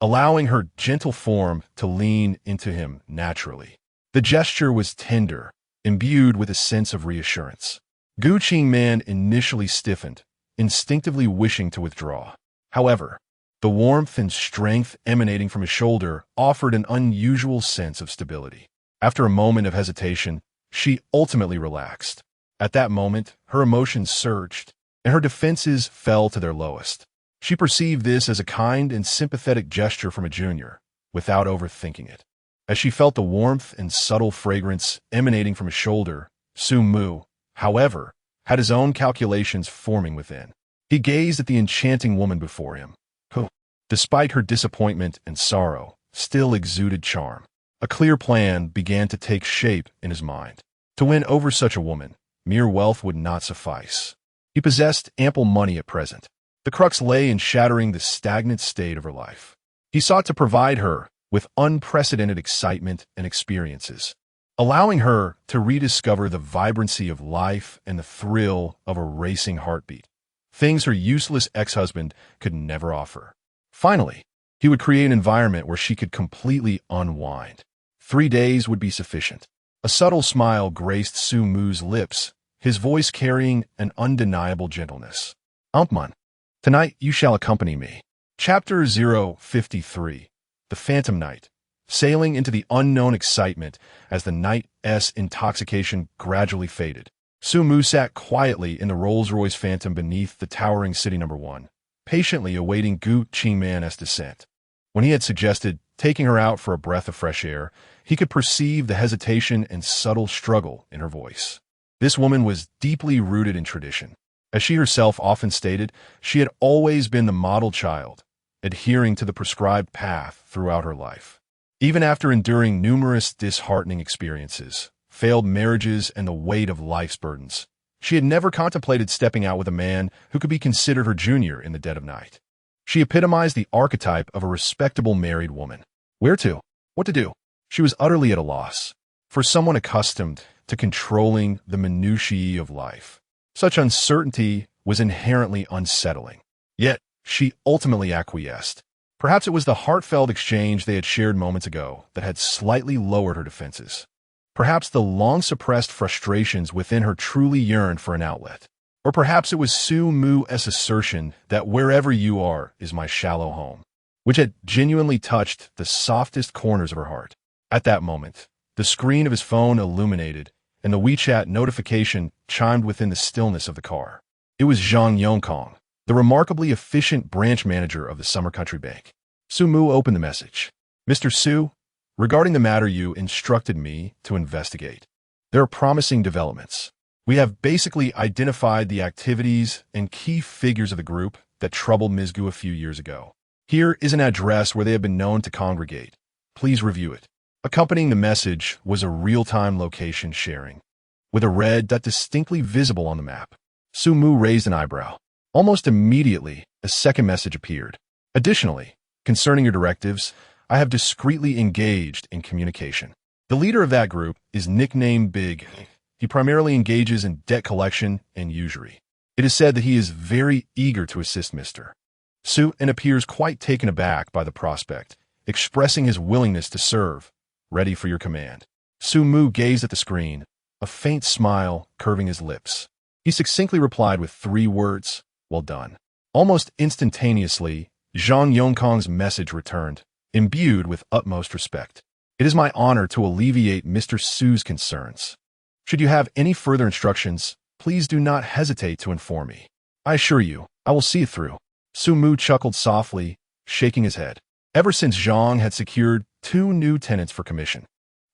allowing her gentle form to lean into him naturally. The gesture was tender, imbued with a sense of reassurance. Gu Qingman initially stiffened, instinctively wishing to withdraw. However, the warmth and strength emanating from his shoulder offered an unusual sense of stability. After a moment of hesitation, she ultimately relaxed. At that moment, her emotions surged, and her defenses fell to their lowest. She perceived this as a kind and sympathetic gesture from a junior, without overthinking it. As she felt the warmth and subtle fragrance emanating from his shoulder, Su Mu, however, had his own calculations forming within. He gazed at the enchanting woman before him, who, despite her disappointment and sorrow, still exuded charm. A clear plan began to take shape in his mind. To win over such a woman, mere wealth would not suffice. He possessed ample money at present. The crux lay in shattering the stagnant state of her life. He sought to provide her with unprecedented excitement and experiences, allowing her to rediscover the vibrancy of life and the thrill of a racing heartbeat, things her useless ex-husband could never offer. Finally, he would create an environment where she could completely unwind. 3 days would be sufficient. A subtle smile graced Su Mu's lips, his voice carrying an undeniable gentleness. "Umpman, tonight you shall accompany me." Chapter 053. The Phantom Night. Sailing into the unknown excitement as the night's intoxication gradually faded, Su Mu sat quietly in the Rolls-Royce Phantom beneath the towering City No. 1, patiently awaiting Gu Qingman's descent. When he had suggested taking her out for a breath of fresh air, he could perceive the hesitation and subtle struggle in her voice. This woman was deeply rooted in tradition. As she herself often stated, she had always been the model child, adhering to the prescribed path throughout her life. Even after enduring numerous disheartening experiences, failed marriages, and the weight of life's burdens, she had never contemplated stepping out with a man who could be considered her junior in the dead of night. She epitomized the archetype of a respectable married woman. Where to? What to do? She was utterly at a loss. For someone accustomed to controlling the minutiae of life, such uncertainty was inherently unsettling. Yet, she ultimately acquiesced. Perhaps it was the heartfelt exchange they had shared moments ago that had slightly lowered her defenses. Perhaps the long-suppressed frustrations within her truly yearned for an outlet. Or perhaps it was Su Mu's assertion that wherever you are is my shallow home, which had genuinely touched the softest corners of her heart. At that moment, the screen of his phone illuminated, and the WeChat notification chimed within the stillness of the car. It was Zhang Yongkong, the remarkably efficient branch manager of the Summer Country Bank. Su Mu opened the message. "Mr. Su, regarding the matter you instructed me to investigate, there are promising developments. We have basically identified the activities and key figures of the group that troubled Ms. Gu a few years ago. Here is an address where they have been known to congregate. Please review it." Accompanying the message was a real-time location sharing, with a red dot distinctly visible on the map. Su Mu raised an eyebrow. Almost immediately, a second message appeared. "Additionally, concerning your directives, I have discreetly engaged in communication. The leader of that group is nicknamed Big. He primarily engages in debt collection and usury. It is said that he is very eager to assist Mr. Su and appears quite taken aback by the prospect, expressing his willingness to serve, ready for your command." Su Mu gazed at the screen, a faint smile curving his lips. He succinctly replied with 3 words, "Well done." Almost instantaneously, Zhang Yongkong's message returned, imbued with utmost respect. "It is my honor to alleviate Mr. Su's concerns. Should you have any further instructions, please do not hesitate to inform me. I assure you, I will see it through." Su Mu chuckled softly, shaking his head. Ever since Zhang had secured 2 new tenants for commission,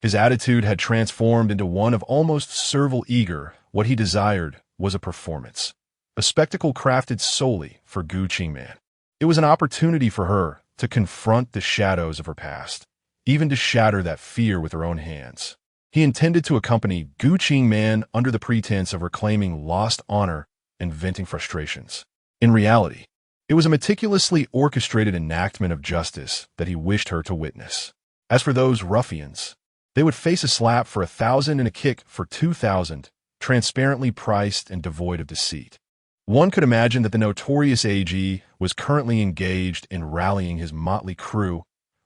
his attitude had transformed into one of almost servile eager. What he desired was a performance, a spectacle crafted solely for Gu Qingman. It was an opportunity for her to confront the shadows of her past, even to shatter that fear with her own hands. He intended to accompany Gu Qingman under the pretense of reclaiming lost honor and venting frustrations. In reality, it was a meticulously orchestrated enactment of justice that he wished her to witness. As for those ruffians, they would face a slap for 1,000 and a kick for 2,000, transparently priced and devoid of deceit. One could imagine that the notorious AG was currently engaged in rallying his motley crew,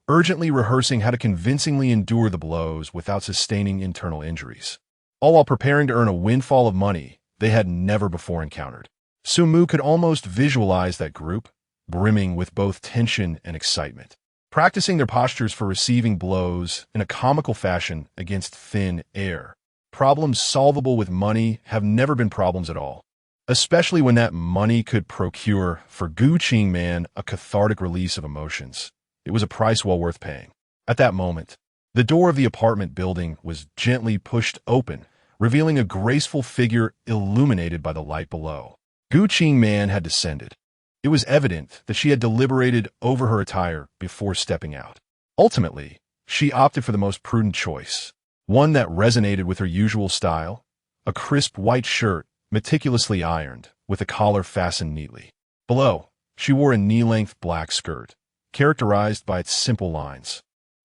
urgently rehearsing how to convincingly endure the blows without sustaining internal injuries, all while preparing to earn a windfall of money they had never before encountered. Su Mu could almost visualize that group, brimming with both tension and excitement, practicing their postures for receiving blows in a comical fashion against thin air. Problems solvable with money have never been problems at all, especially when that money could procure for Gu Qingman a cathartic release of emotions. It was a price well worth paying. At that moment, the door of the apartment building was gently pushed open, revealing a graceful figure illuminated by the light below. Gu Qingman had descended. It was evident that she had deliberated over her attire before stepping out. Ultimately, She opted for the most prudent choice, one that resonated with her usual style, a crisp white shirt, meticulously ironed, with a collar fastened neatly. Below, she wore a knee-length black skirt, characterized by its simple lines,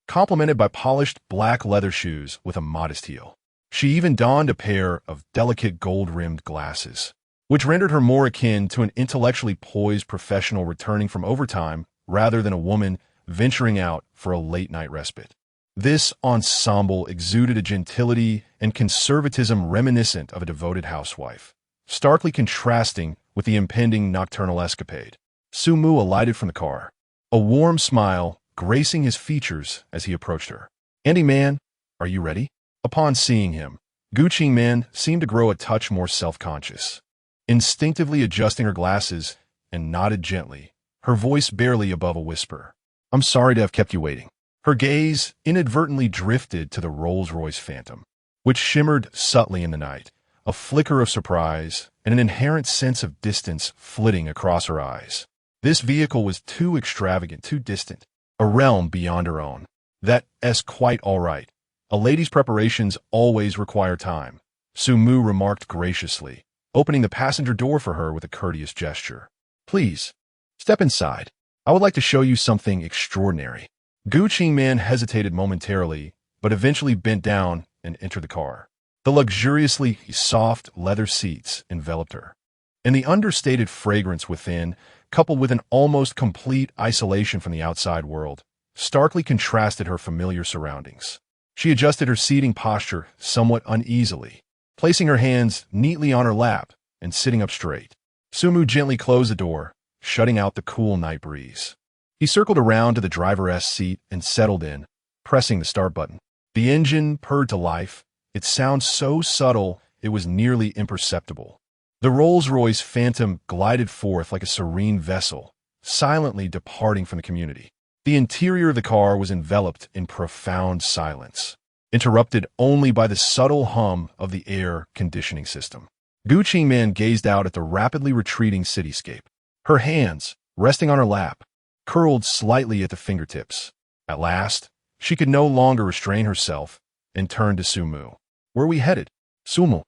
complemented by polished black leather shoes with a modest heel. She even donned a pair of delicate gold-rimmed glasses, which rendered her more akin to an intellectually poised professional returning from overtime rather than a woman venturing out for a late-night respite. This ensemble exuded a gentility and conservatism reminiscent of a devoted housewife, starkly contrasting with the impending nocturnal escapade. Sumu alighted from the car, a warm smile gracing his features as he approached her. "Andy man, are you ready?" Upon seeing him, Gucci man seemed to grow a touch more self-conscious, instinctively adjusting her glasses and nodded gently, her voice barely above a whisper. "I'm sorry to have kept you waiting." Her gaze inadvertently drifted to the Rolls-Royce Phantom, which shimmered subtly in the night, a flicker of surprise and an inherent sense of distance flitting across her eyes. This vehicle was too extravagant, too distant, a realm beyond her own. "That's quite all right. A lady's preparations always require time," Sumu remarked graciously, opening the passenger door for her with a courteous gesture. "Please, step inside. I would like to show you something extraordinary." Gucci man hesitated momentarily, but eventually bent down and entered the car. The luxuriously soft leather seats enveloped her, and the understated fragrance within, coupled with an almost complete isolation from the outside world, starkly contrasted her familiar surroundings. She adjusted her seating posture somewhat uneasily, placing her hands neatly on her lap and sitting up straight. Sumu gently closed the door, shutting out the cool night breeze. He circled around to the driver's seat and settled in, pressing the start button. The engine purred to life, its sound so subtle it was nearly imperceptible. The Rolls-Royce Phantom glided forth like a serene vessel, silently departing from the community. The interior of the car was enveloped in profound silence, interrupted only by the subtle hum of the air conditioning system. Gucci man gazed out at the rapidly retreating cityscape, her hands, resting on her lap, curled slightly at the fingertips. At last, she could no longer restrain herself and turned to Sumu. "Where are we headed?" Sumu,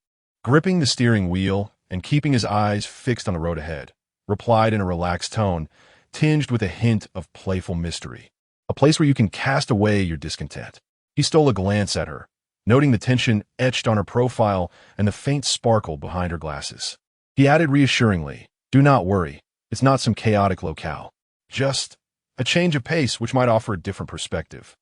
gripping the steering wheel and keeping his eyes fixed on the road ahead, replied in a relaxed tone, tinged with a hint of playful mystery. "A place where you can cast away your discontent." He stole a glance at her, noting the tension etched on her profile and the faint sparkle behind her glasses. He added reassuringly, "Do not worry, it's not some chaotic locale. Just a change of pace which might offer a different perspective."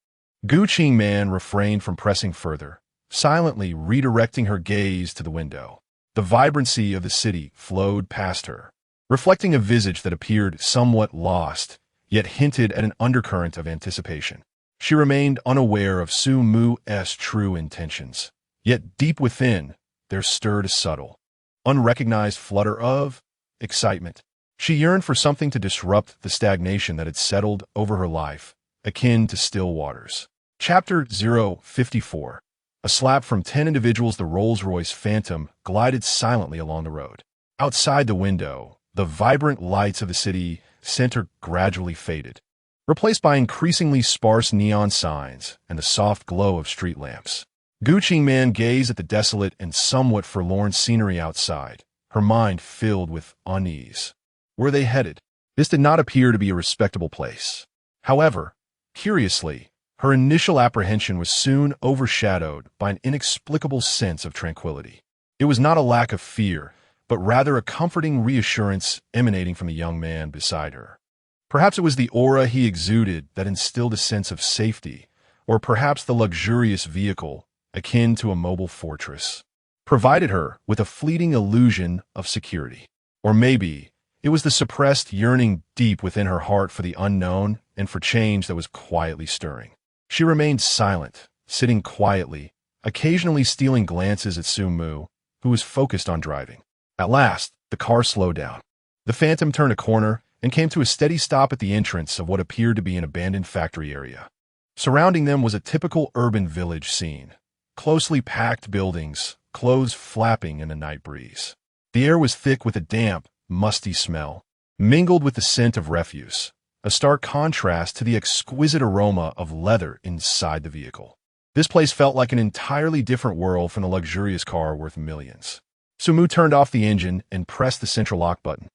Gucci man refrained from pressing further, silently redirecting her gaze to the window. The vibrancy of the city flowed past her, reflecting a visage that appeared somewhat lost, yet hinted at an undercurrent of anticipation. She remained unaware of Sumu's true intentions, yet deep within, there stirred a subtle, unrecognized flutter of excitement. She yearned for something to disrupt the stagnation that had settled over her life, akin to still waters. Chapter 054. A slap from 10 individuals. The Rolls-Royce Phantom glided silently along the road. Outside the window, the vibrant lights of the city center gradually faded, replaced by increasingly sparse neon signs and the soft glow of street lamps. Gucci man gazed at the desolate and somewhat forlorn scenery outside, her mind filled with unease. Were they headed? This did not appear to be a respectable place. However, curiously, her initial apprehension was soon overshadowed by an inexplicable sense of tranquility. It was not a lack of fear, but rather a comforting reassurance emanating from the young man beside her. Perhaps it was the aura he exuded that instilled a sense of safety, or perhaps the luxurious vehicle, akin to a mobile fortress, provided her with a fleeting illusion of security. Or maybe it was the suppressed yearning deep within her heart for the unknown and for change that was quietly stirring. She remained silent, sitting quietly, occasionally stealing glances at Sumu, who was focused on driving. At last, the car slowed down. The Phantom turned a corner and came to a steady stop at the entrance of what appeared to be an abandoned factory area. Surrounding them was a typical urban village scene, closely packed buildings, clothes flapping in the night breeze. The air was thick with a damp, musty smell, mingled with the scent of refuse, a stark contrast to the exquisite aroma of leather inside the vehicle. This place felt like an entirely different world from the luxurious car worth millions. Sumu turned off the engine and pressed the central lock button.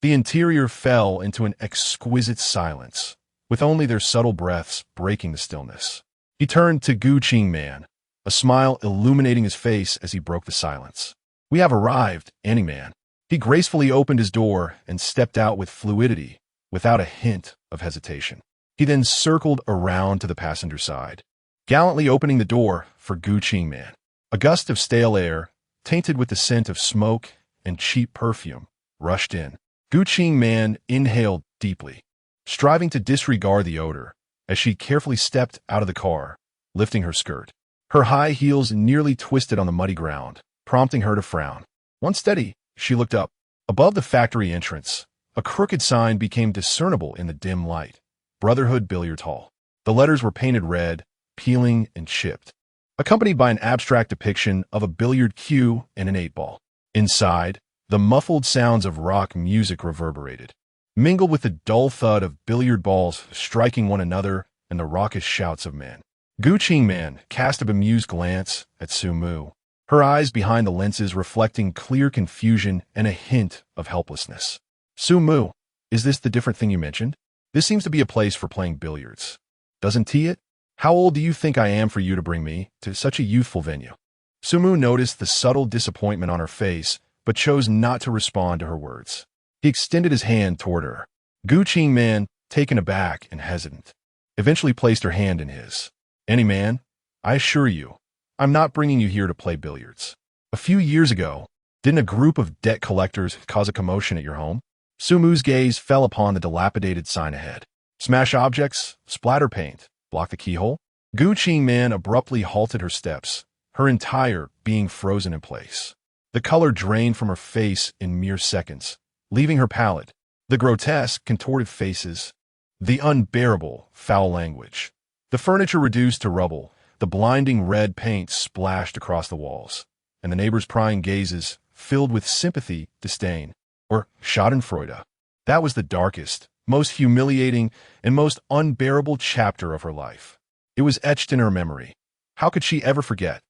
The interior fell into an exquisite silence, with only their subtle breaths breaking the stillness. He turned to Gu Qingman, a smile illuminating his face as he broke the silence. "We have arrived, Enigman." He gracefully opened his door and stepped out with fluidity, without a hint of hesitation. He then circled around to the passenger side, gallantly opening the door for Gu Qingman. A gust of stale air, tainted with the scent of smoke and cheap perfume, rushed in. Gu Qingman inhaled deeply, striving to disregard the odor, as she carefully stepped out of the car, lifting her skirt. Her high heels nearly twisted on the muddy ground, prompting her to frown. Once steady, she looked up. Above the factory entrance, a crooked sign became discernible in the dim light. Brotherhood Billiard Hall. The letters were painted red, peeling and chipped, accompanied by an abstract depiction of a billiard cue and an 8-ball. Inside, the muffled sounds of rock music reverberated, mingled with the dull thud of billiard balls striking one another and the raucous shouts of men. Gu Qingman cast a bemused glance at Sumu, her eyes behind the lenses reflecting clear confusion and a hint of helplessness. "Sumu, is this the different thing you mentioned? This seems to be a place for playing billiards. Doesn't tea it? How old do you think I am for you to bring me to such a youthful venue?" Sumu noticed the subtle disappointment on her face, but chose not to respond to her words. He extended his hand toward her. Gu Qingman, taken aback and hesitant, eventually placed her hand in his. "Enigman, I assure you, I'm not bringing you here to play billiards. A few years ago, didn't a group of debt collectors cause a commotion at your home?" Sumu's gaze fell upon the dilapidated sign ahead. "Smash objects, splatter paint, block the keyhole?" Gu Qingman abruptly halted her steps, her entire being frozen in place. The color drained from her face in mere seconds, leaving her pallid. The grotesque, contorted faces, the unbearable, foul language, the furniture reduced to rubble, the blinding red paint splashed across the walls, and the neighbors' prying gazes filled with sympathy, disdain, or schadenfreude. That was the darkest, most humiliating, and most unbearable chapter of her life. It was etched in her memory. How could she ever forget?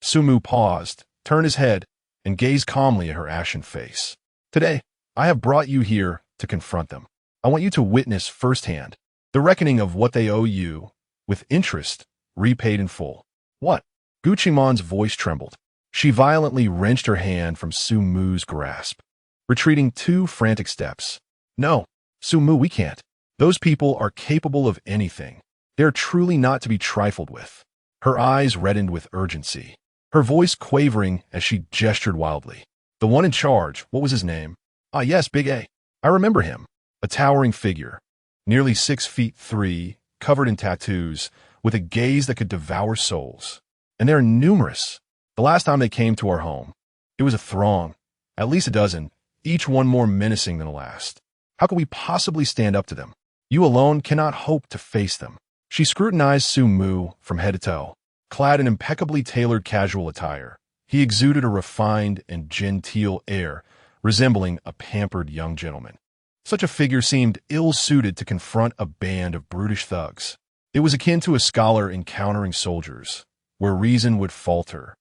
Sumu paused, turned his head, and gazed calmly at her ashen face. "Today, I have brought you here to confront them. I want you to witness firsthand the reckoning of what they owe you, with interest, repaid in full." "What?" Gu Qingman's voice trembled. She violently wrenched her hand from Sumu's grasp, retreating 2 frantic steps. "No, Sumu, we can't. Those people are capable of anything. They're truly not to be trifled with." Her eyes reddened with urgency, her voice quavering as she gestured wildly. "The one in charge, what was his name?" "Ah, yes, Big A. I remember him. A towering figure, nearly 6'3", covered in tattoos, with a gaze that could devour souls. And they're numerous. The last time they came to our home, it was a throng, at least a dozen, each one more menacing than the last. How could we possibly stand up to them? You alone cannot hope to face them." She scrutinized Sumu from head to toe. Clad in impeccably tailored casual attire, he exuded a refined and genteel air, resembling a pampered young gentleman. Such a figure seemed ill-suited to confront a band of brutish thugs. It was akin to a scholar encountering soldiers, where reason would falter,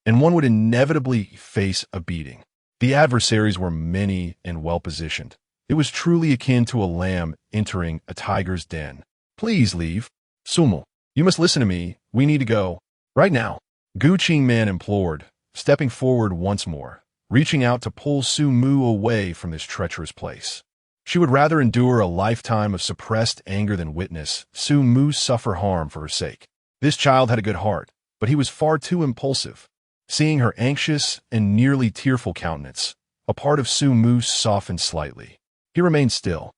and one would inevitably face a beating. The adversaries were many and well-positioned. It was truly akin to a lamb entering a tiger's den. "Please leave. Sumu, you must listen to me. We need to go. Right now." Gu Qingman implored, stepping forward once more, reaching out to pull Sumu away from this treacherous place. She would rather endure a lifetime of suppressed anger than witness Sumu suffer harm for her sake. This child had a good heart, but he was far too impulsive. Seeing her anxious and nearly tearful countenance, a part of Sumu softened slightly. He remained still,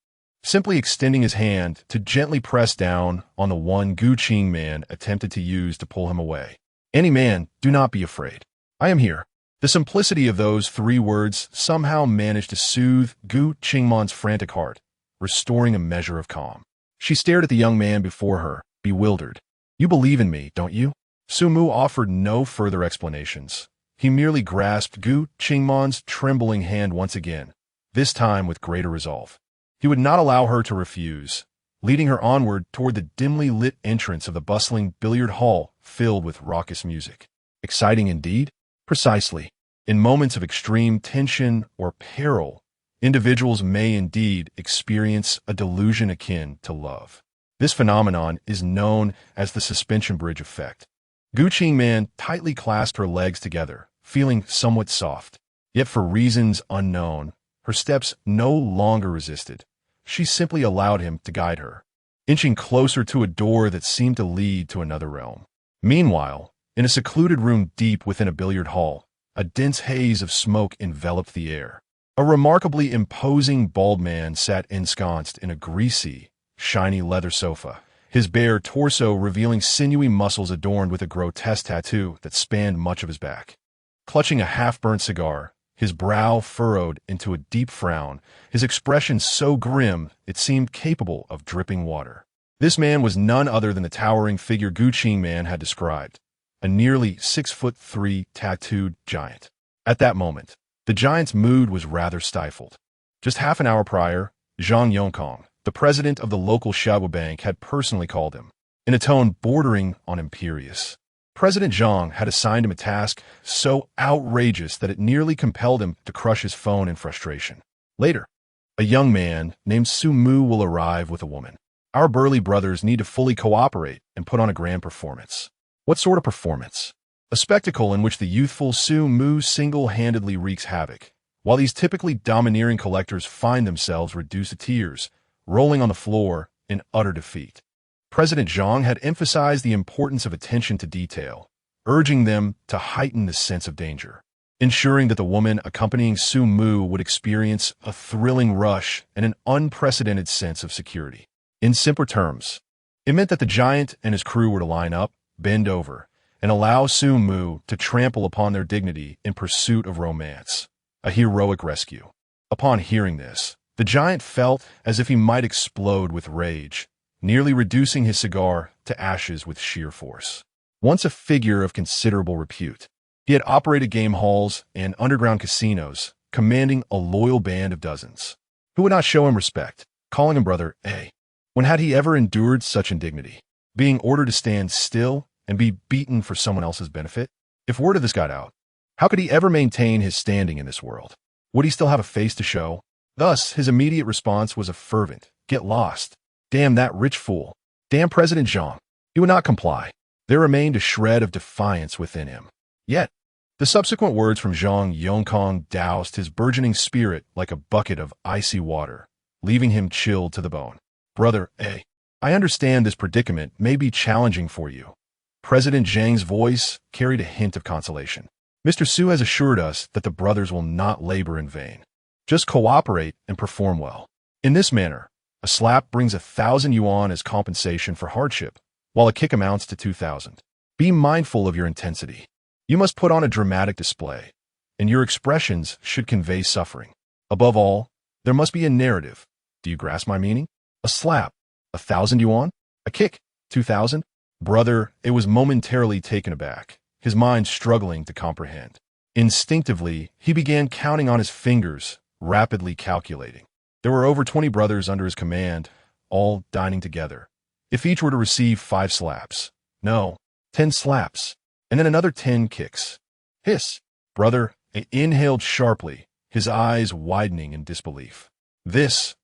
simply extending his hand to gently press down on the one Gu Qingman attempted to use to pull him away. "Enigman, do not be afraid. I am here." The simplicity of those 3 words somehow managed to soothe Gu Qingman's frantic heart, restoring a measure of calm. She stared at the young man before her, bewildered. "You believe in me, don't you?" Sumu offered no further explanations. He merely grasped Gu Qingman's trembling hand once again, this time with greater resolve. He would not allow her to refuse, leading her onward toward the dimly lit entrance of the bustling billiard hall filled with raucous music. Exciting indeed? Precisely. In moments of extreme tension or peril, individuals may indeed experience a delusion akin to love. This phenomenon is known as the suspension bridge effect. Guqing Man tightly clasped her legs together, feeling somewhat soft. Yet for reasons unknown, her steps no longer resisted. She simply allowed him to guide her, inching closer to a door that seemed to lead to another realm. Meanwhile, in a secluded room deep within a billiard hall, a dense haze of smoke enveloped the air. A remarkably imposing bald man sat ensconced in a greasy, shiny leather sofa, his bare torso revealing sinewy muscles adorned with a grotesque tattoo that spanned much of his back. Clutching a half-burnt cigar, his brow furrowed into a deep frown, his expression so grim it seemed capable of dripping water. This man was none other than the towering figure Guqing Man had described, a nearly 6'3" tattooed giant. At that moment, the giant's mood was rather stifled. Just half an hour prior, Zhang Yongkong, the president of the local Xiaobo bank, had personally called him, in a tone bordering on imperious. President Zhang had assigned him a task so outrageous that it nearly compelled him to crush his phone in frustration. Later, a young man named Su Mu will arrive with a woman. Our burly brothers need to fully cooperate and put on a grand performance. What sort of performance? A spectacle in which the youthful Su Mu single-handedly wreaks havoc, while these typically domineering collectors find themselves reduced to tears, rolling on the floor in utter defeat. President Zhang had emphasized the importance of attention to detail, urging them to heighten the sense of danger, ensuring that the woman accompanying Su Mu would experience a thrilling rush and an unprecedented sense of security. In simpler terms, it meant that the giant and his crew were to line up, bend over, and allow Su Mu to trample upon their dignity in pursuit of romance, a heroic rescue. Upon hearing this, the giant felt as if he might explode with rage, nearly reducing his cigar to ashes with sheer force. Once a figure of considerable repute, he had operated game halls and underground casinos, commanding a loyal band of dozens, who would not show him respect, calling him brother A. When had he ever endured such indignity? Being ordered to stand still and be beaten for someone else's benefit? If word of this got out, how could he ever maintain his standing in this world? Would he still have a face to show? Thus, his immediate response was a fervent, "Get lost. Damn that rich fool. Damn President Zhang." He would not comply. There remained a shred of defiance within him. Yet, the subsequent words from Zhang Yongkong doused his burgeoning spirit like a bucket of icy water, leaving him chilled to the bone. "Brother A, I understand this predicament may be challenging for you." President Zhang's voice carried a hint of consolation. "Mr. Su has assured us that the brothers will not labor in vain. Just cooperate and perform well. In this manner, a slap brings 1,000 yuan as compensation for hardship, while a kick amounts to 2,000. Be mindful of your intensity. You must put on a dramatic display, and your expressions should convey suffering. Above all, there must be a narrative. Do you grasp my meaning? A slap, 1,000 yuan? A kick, 2,000? Brother, it was momentarily taken aback, his mind struggling to comprehend. Instinctively, he began counting on his fingers, rapidly calculating. There were over 20 brothers under his command, all dining together. If each were to receive 5 slaps, no, 10 slaps, and then another 10 kicks. Hiss! Brother inhaled sharply, his eyes widening in disbelief. This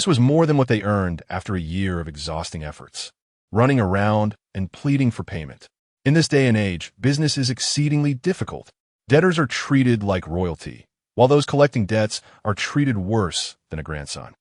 was more than what they earned after a year of exhausting efforts, running around and pleading for payment. In this day and age, business is exceedingly difficult. Debtors are treated like royalty, while those collecting debts are treated worse than a grandson.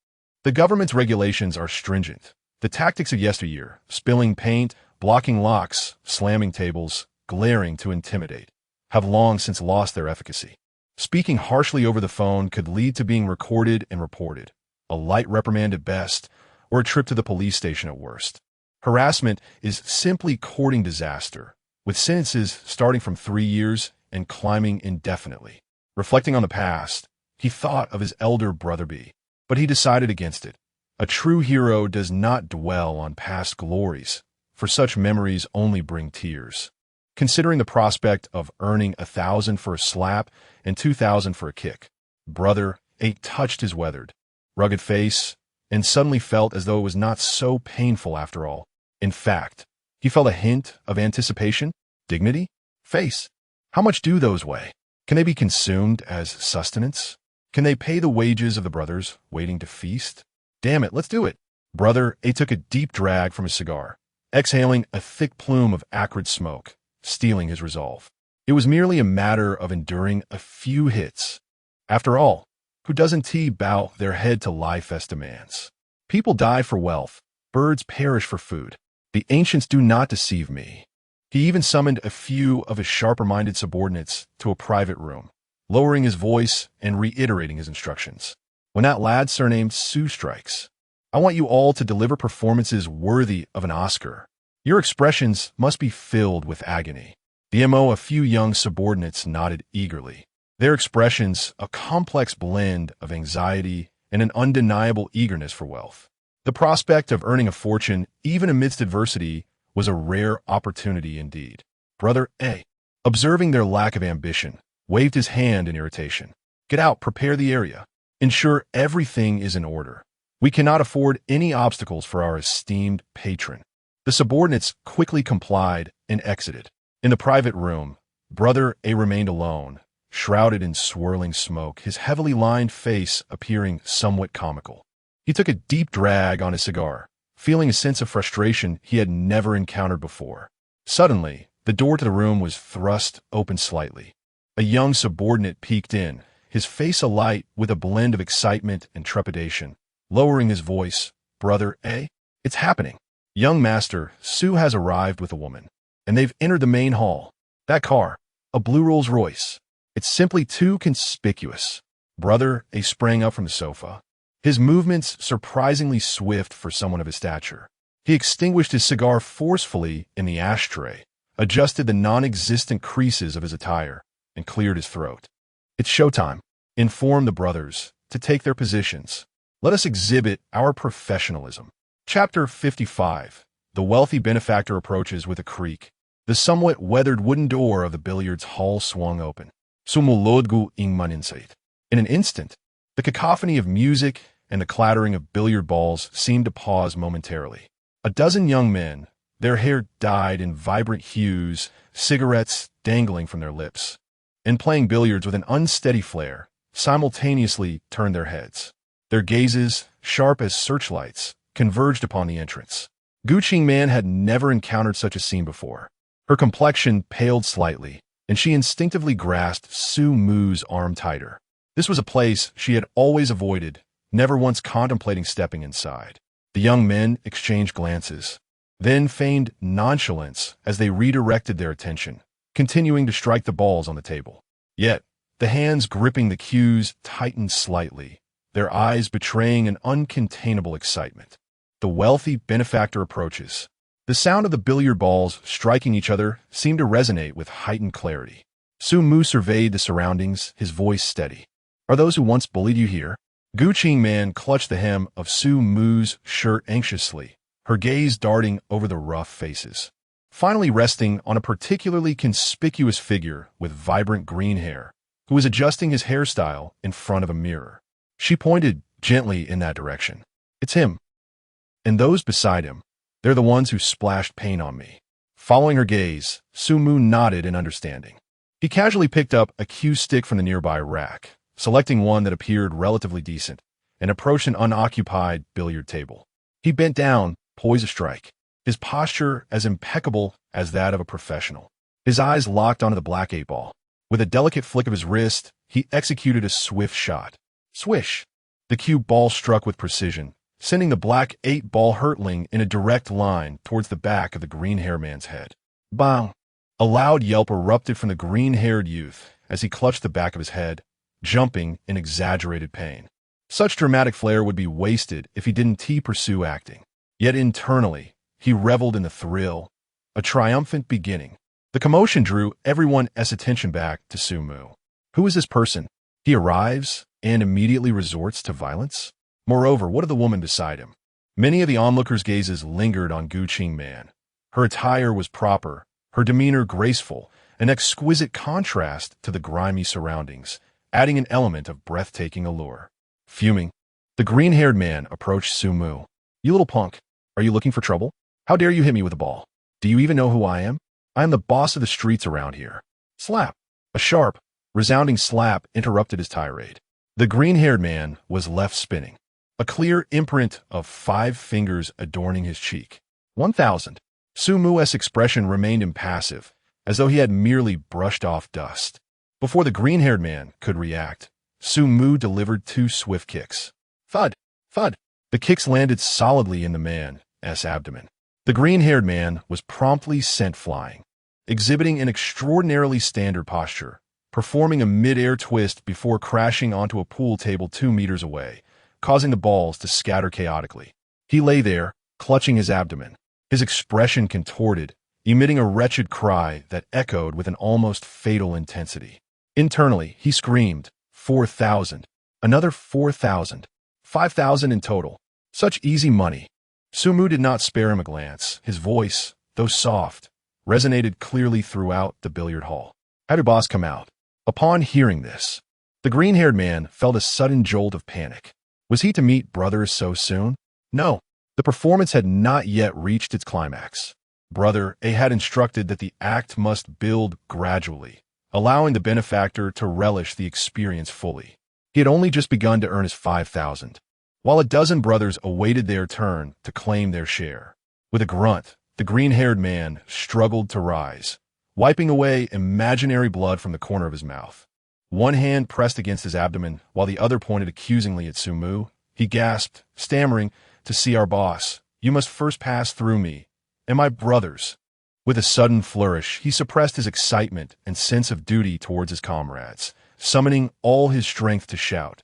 The government's regulations are stringent. The tactics of yesteryear, spilling paint, blocking locks, slamming tables, glaring to intimidate, have long since lost their efficacy. Speaking harshly over the phone could lead to being recorded and reported, a light reprimand at best, or a trip to the police station at worst. Harassment is simply courting disaster, with sentences starting from 3 years and climbing indefinitely. Reflecting on the past, he thought of his elder brother B, but he decided against it. A true hero does not dwell on past glories, for such memories only bring tears. Considering the prospect of earning 1,000 for a slap and 2,000 for a kick, brother 8 touched his weathered, rugged face and suddenly felt as though it was not so painful after all. In fact, he felt a hint of anticipation, dignity, face. How much do those weigh? Can they be consumed as sustenance? Can they pay the wages of the brothers waiting to feast? Damn it, let's do it. Brother A took a deep drag from his cigar, exhaling a thick plume of acrid smoke, steeling his resolve. It was merely a matter of enduring a few hits. After all, who doesn't bow their head to life-est demands? People die for wealth, birds perish for food. The ancients do not deceive me. He even summoned a few of his sharper-minded subordinates to a private room, lowering his voice and reiterating his instructions. When that lad surnamed Sue strikes, I want you all to deliver performances worthy of an Oscar. Your expressions must be filled with agony. The MO, a few young subordinates nodded eagerly. Their expressions, a complex blend of anxiety and an undeniable eagerness for wealth. The prospect of earning a fortune, even amidst adversity, was a rare opportunity indeed. Brother A, observing their lack of ambition, waved his hand in irritation. Get out, prepare the area. Ensure everything is in order. We cannot afford any obstacles for our esteemed patron. The subordinates quickly complied and exited. In the private room, Brother A remained alone, shrouded in swirling smoke, his heavily lined face appearing somewhat comical. He took a deep drag on his cigar, feeling a sense of frustration he had never encountered before. Suddenly, the door to the room was thrust open slightly. A young subordinate peeked in, his face alight with a blend of excitement and trepidation. Lowering his voice, Brother A, it's happening. Young master, Sue has arrived with a woman, and they've entered the main hall. That car, a blue Rolls Royce. It's simply too conspicuous. Brother A sprang up from the sofa, his movements surprisingly swift for someone of his stature. He extinguished his cigar forcefully in the ashtray, adjusted the non-existent creases of his attire, and cleared his throat. It's showtime. Inform the brothers to take their positions. Let us exhibit our professionalism. Chapter 55. The wealthy benefactor approaches with a creak. The somewhat weathered wooden door of the billiards hall swung open. Sumulodgu ingman insight. In an instant, the cacophony of music and the clattering of billiard balls seemed to pause momentarily. A dozen young men, their hair dyed in vibrant hues, cigarettes dangling from their lips, and playing billiards with an unsteady flair, simultaneously turned their heads. Their gazes, sharp as searchlights, converged upon the entrance. Guqing Man had never encountered such a scene before. Her complexion paled slightly, and she instinctively grasped Su Mu's arm tighter. This was a place she had always avoided, never once contemplating stepping inside. The young men exchanged glances, then feigned nonchalance as they redirected their attention, continuing to strike the balls on the table. Yet, the hands gripping the cues tightened slightly, their eyes betraying an uncontainable excitement. The wealthy benefactor approaches. The sound of the billiard balls striking each other seemed to resonate with heightened clarity. Su Mu surveyed the surroundings, his voice steady. Are those who once bullied you here? Guqing Man clutched the hem of Su Mu's shirt anxiously, her gaze darting over the rough faces, finally resting on a particularly conspicuous figure with vibrant green hair, who was adjusting his hairstyle in front of a mirror. She pointed gently in that direction. It's him. And those beside him, they're the ones who splashed paint on me. Following her gaze, Su Mu nodded in understanding. He casually picked up a cue stick from the nearby rack, selecting one that appeared relatively decent, and approached an unoccupied billiard table. He bent down, poised to strike, his posture as impeccable as that of a professional. His eyes locked onto the black 8-ball. With a delicate flick of his wrist, he executed a swift shot. Swish! The cue ball struck with precision, sending the black 8-ball hurtling in a direct line towards the back of the green-haired man's head. Bang! A loud yelp erupted from the green-haired youth as he clutched the back of his head, jumping in exaggerated pain. Such dramatic flair would be wasted if he didn't pursue acting. Yet internally, he reveled in the thrill, a triumphant beginning. The commotion drew everyone's attention back to Su Mu. Who is this person? He arrives and immediately resorts to violence? Moreover, what of the woman beside him? Many of the onlookers' gazes lingered on Guqing Man. Her attire was proper, her demeanor graceful, an exquisite contrast to the grimy surroundings, adding an element of breathtaking allure. Fuming, The green-haired man approached Su Mu. "You little punk, are you looking for trouble? How dare you hit me with a ball? Do you even know who I am? I am the boss of the streets around here." Slap! A sharp, resounding slap interrupted his tirade. The green-haired man was left spinning, a clear imprint of 5 fingers adorning his cheek. 1,000. Su Mu's expression remained impassive, as though he had merely brushed off dust. Before the green-haired man could react, Su Mu delivered 2 swift kicks. Thud! Thud! The kicks landed solidly in the man's abdomen. The green-haired man was promptly sent flying, exhibiting an extraordinarily standard posture, performing a mid-air twist before crashing onto a pool table 2 meters away, causing the balls to scatter chaotically. He lay there, clutching his abdomen, his expression contorted, emitting a wretched cry that echoed with an almost fatal intensity. Internally, he screamed, 4,000. Another 4,000. 5,000 in total. Such easy money. Su Mu did not spare him a glance. His voice, though soft, resonated clearly throughout the billiard hall. "How'd your boss come out?" Upon hearing this, the green-haired man felt a sudden jolt of panic. Was he to meet brothers so soon? No. The performance had not yet reached its climax. Brother A had instructed that the act must build gradually, allowing the benefactor to relish the experience fully. He had only just begun to earn his 5,000, while a dozen brothers awaited their turn to claim their share. With a grunt, the green-haired man struggled to rise, wiping away imaginary blood from the corner of his mouth. One hand pressed against his abdomen, while the other pointed accusingly at Su Mu. He gasped, stammering, "To see our boss, you must first pass through me and my brothers." With a sudden flourish, he suppressed his excitement and sense of duty towards his comrades, summoning all his strength to shout,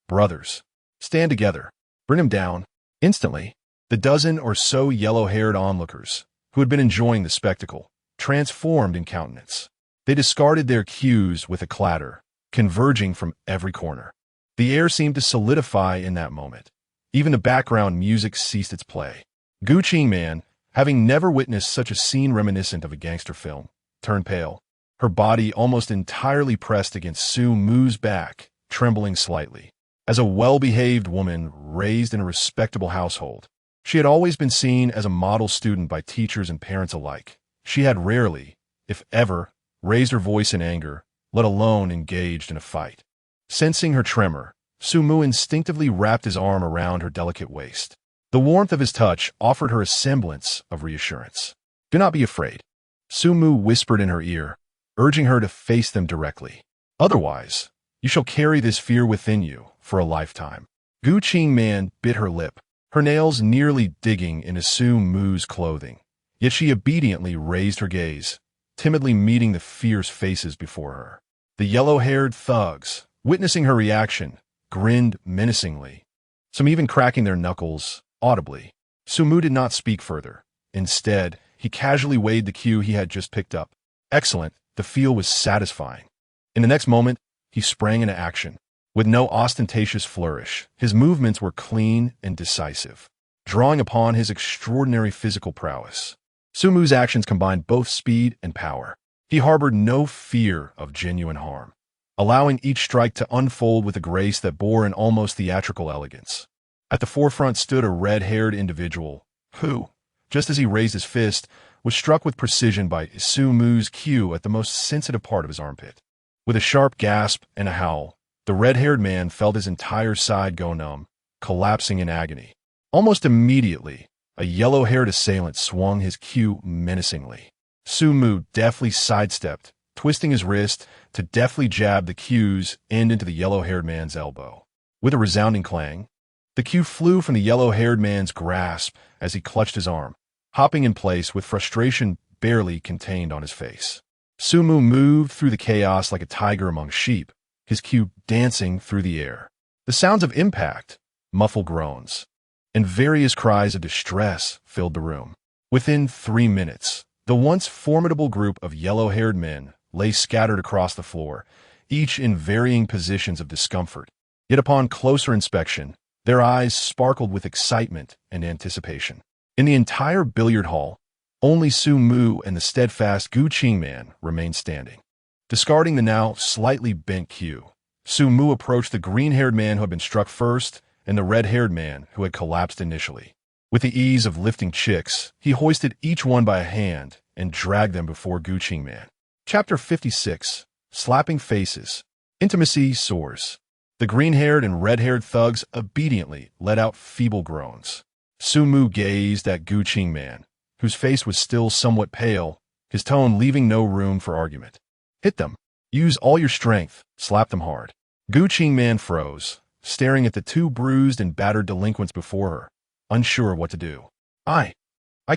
"Brothers, stand together. Bring him down." Instantly, the dozen or so yellow-haired onlookers, who had been enjoying the spectacle, transformed in countenance. They discarded their cues with a clatter, converging from every corner. The air seemed to solidify in that moment. Even the background music ceased its play. Guqing Man, having never witnessed such a scene reminiscent of a gangster film, turned pale, her body almost entirely pressed against Su Mu's back, trembling slightly. As a well-behaved woman raised in a respectable household, she had always been seen as a model student by teachers and parents alike. She had rarely, if ever, raised her voice in anger, let alone engaged in a fight. Sensing her tremor, Su Mu instinctively wrapped his arm around her delicate waist. The warmth of his touch offered her a semblance of reassurance. "Do not be afraid," Su Mu whispered in her ear, urging her to face them directly. "Otherwise, you shall carry this fear within you for a lifetime." Guqing Man bit her lip, her nails nearly digging into Su Mu's clothing. Yet she obediently raised her gaze, timidly meeting the fierce faces before her. The yellow-haired thugs, witnessing her reaction, grinned menacingly, some even cracking their knuckles audibly. Su Mu did not speak further. Instead, he casually weighed the cue he had just picked up. Excellent, the feel was satisfying. In the next moment, he sprang into action. With no ostentatious flourish, his movements were clean and decisive, drawing upon his extraordinary physical prowess. Su Mu's actions combined both speed and power. He harbored no fear of genuine harm, allowing each strike to unfold with a grace that bore an almost theatrical elegance. At the forefront stood a red-haired individual who, just as he raised his fist, was struck with precision by Su Mu's cue at the most sensitive part of his armpit. With a sharp gasp and a howl, the red-haired man felt his entire side go numb, collapsing in agony. Almost immediately, a yellow-haired assailant swung his cue menacingly. Su Mu deftly sidestepped, twisting his wrist to deftly jab the cue's end into the yellow-haired man's elbow. With a resounding clang, the cue flew from the yellow-haired man's grasp as he clutched his arm, hopping in place with frustration barely contained on his face. Su Mu moved through the chaos like a tiger among sheep, his cue dancing through the air. The sounds of impact, muffled groans, and various cries of distress filled the room. Within 3 minutes, the once formidable group of yellow-haired men lay scattered across the floor, each in varying positions of discomfort. Yet upon closer inspection, their eyes sparkled with excitement and anticipation. In the entire billiard hall, only Su Mu and the steadfast Guqing Man remained standing. Discarding the now slightly bent cue, Su Mu approached the green-haired man who had been struck first and the red-haired man who had collapsed initially. With the ease of lifting chicks, he hoisted each one by a hand and dragged them before Guqing Man. Chapter 56. Slapping Faces. Intimacy soars. The green-haired and red-haired thugs obediently let out feeble groans. Sumu gazed at Guqing Man, whose face was still somewhat pale, his tone leaving no room for argument. Hit them. Use all your strength. Slap them hard. Guqing Man froze, staring at the two bruised and battered delinquents before her, unsure of what to do. I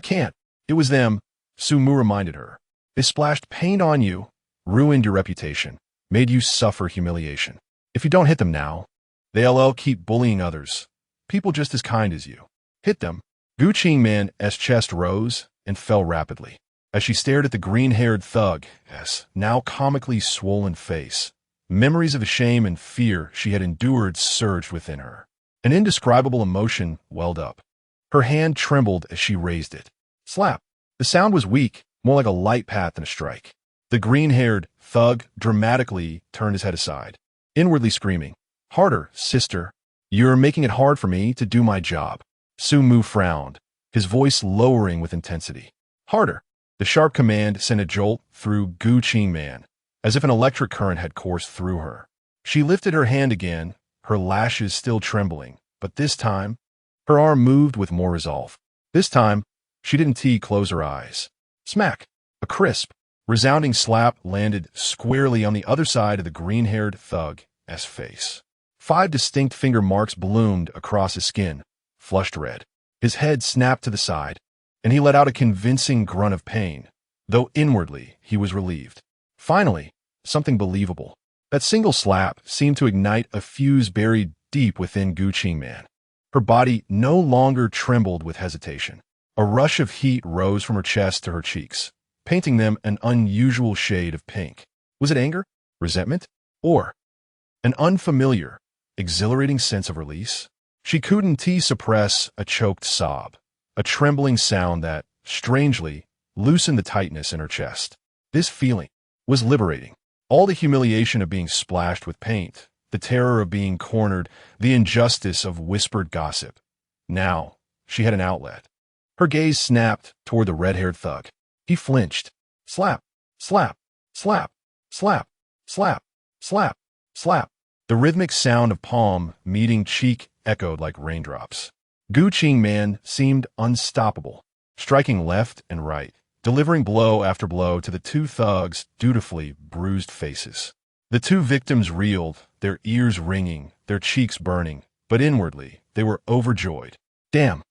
can't. It was them, Sumu reminded her. They splashed paint on you, ruined your reputation, made you suffer humiliation. If you don't hit them now, they'll keep bullying others, people just as kind as you. Hit them. Guqing Man's chest rose and fell rapidly as she stared at the green-haired thug's now comically swollen face. Memories of the shame and fear she had endured surged within her. An indescribable emotion welled up. Her hand trembled as she raised it. Slap. The sound was weak, more like a light pat than a strike. The green-haired thug dramatically turned his head aside, inwardly screaming, "Harder, sister. You're making it hard for me to do my job." Sumu frowned, his voice lowering with intensity. Harder. The sharp command sent a jolt through Guqing Man, as if an electric current had coursed through her. She lifted her hand again, her lashes still trembling, but this time, her arm moved with more resolve. This time, she didn't close her eyes. Smack! A crisp, resounding slap landed squarely on the other side of the green-haired thug's face. 5 distinct finger marks bloomed across his skin, flushed red. His head snapped to the side, and he let out a convincing grunt of pain, though inwardly he was relieved. Finally, something believable. That single slap seemed to ignite a fuse buried deep within Guqing Man. Her body no longer trembled with hesitation. A rush of heat rose from her chest to her cheeks, painting them an unusual shade of pink. Was it anger, resentment, or an unfamiliar, exhilarating sense of release? She couldn't suppress a choked sob, a trembling sound that, strangely, loosened the tightness in her chest. This feeling was liberating. All the humiliation of being splashed with paint, the terror of being cornered, the injustice of whispered gossip. Now, she had an outlet. Her gaze snapped toward the red-haired thug. He flinched. Slap, slap, slap, slap, slap, slap, slap. The rhythmic sound of palm meeting cheek echoed like raindrops. Guqing Man seemed unstoppable, striking left and right, delivering blow after blow to the two thugs' dutifully bruised faces. The two victims reeled, their ears ringing, their cheeks burning, but inwardly they were overjoyed. Damn.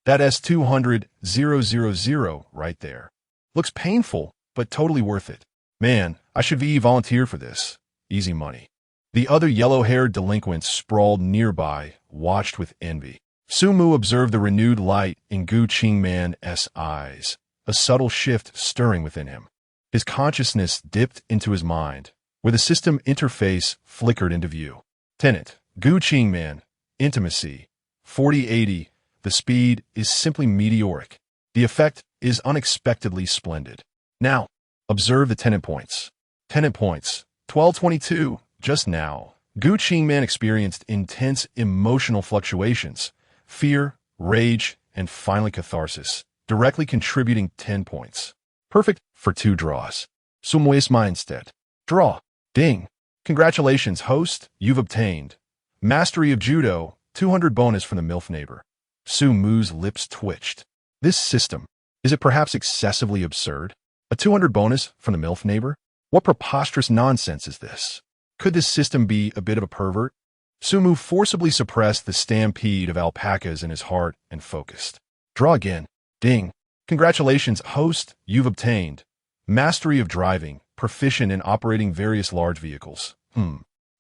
That S200,000 right there. Looks painful, but totally worth it. Man, I should volunteer for this. Easy money. The other yellow-haired delinquents sprawled nearby, watched with envy. Sumu observed the renewed light in Guqing Man's eyes, a subtle shift stirring within him. His consciousness dipped into his mind, where the system interface flickered into view. Tenant, Guqing Man, intimacy, 4080. The speed is simply meteoric. The effect is unexpectedly splendid. Now, observe the tenant points. Tenant points, 1222. Just now, Guqing Man experienced intense emotional fluctuations, fear, rage, and finally catharsis, directly contributing 10 points. Perfect for 2 draws. Sumu's mindset. Draw. Ding. Congratulations, host. You've obtained Mastery of Judo, 200 bonus from the MILF neighbor. Sumu's lips twitched. This system, is it perhaps excessively absurd? A 200 bonus from the MILF neighbor? What preposterous nonsense is this? Could this system be a bit of a pervert? Sumu forcibly suppressed the stampede of alpacas in his heart and focused. Draw again. Ding. Congratulations, host. You've obtained Mastery of Driving, proficient in operating various large vehicles.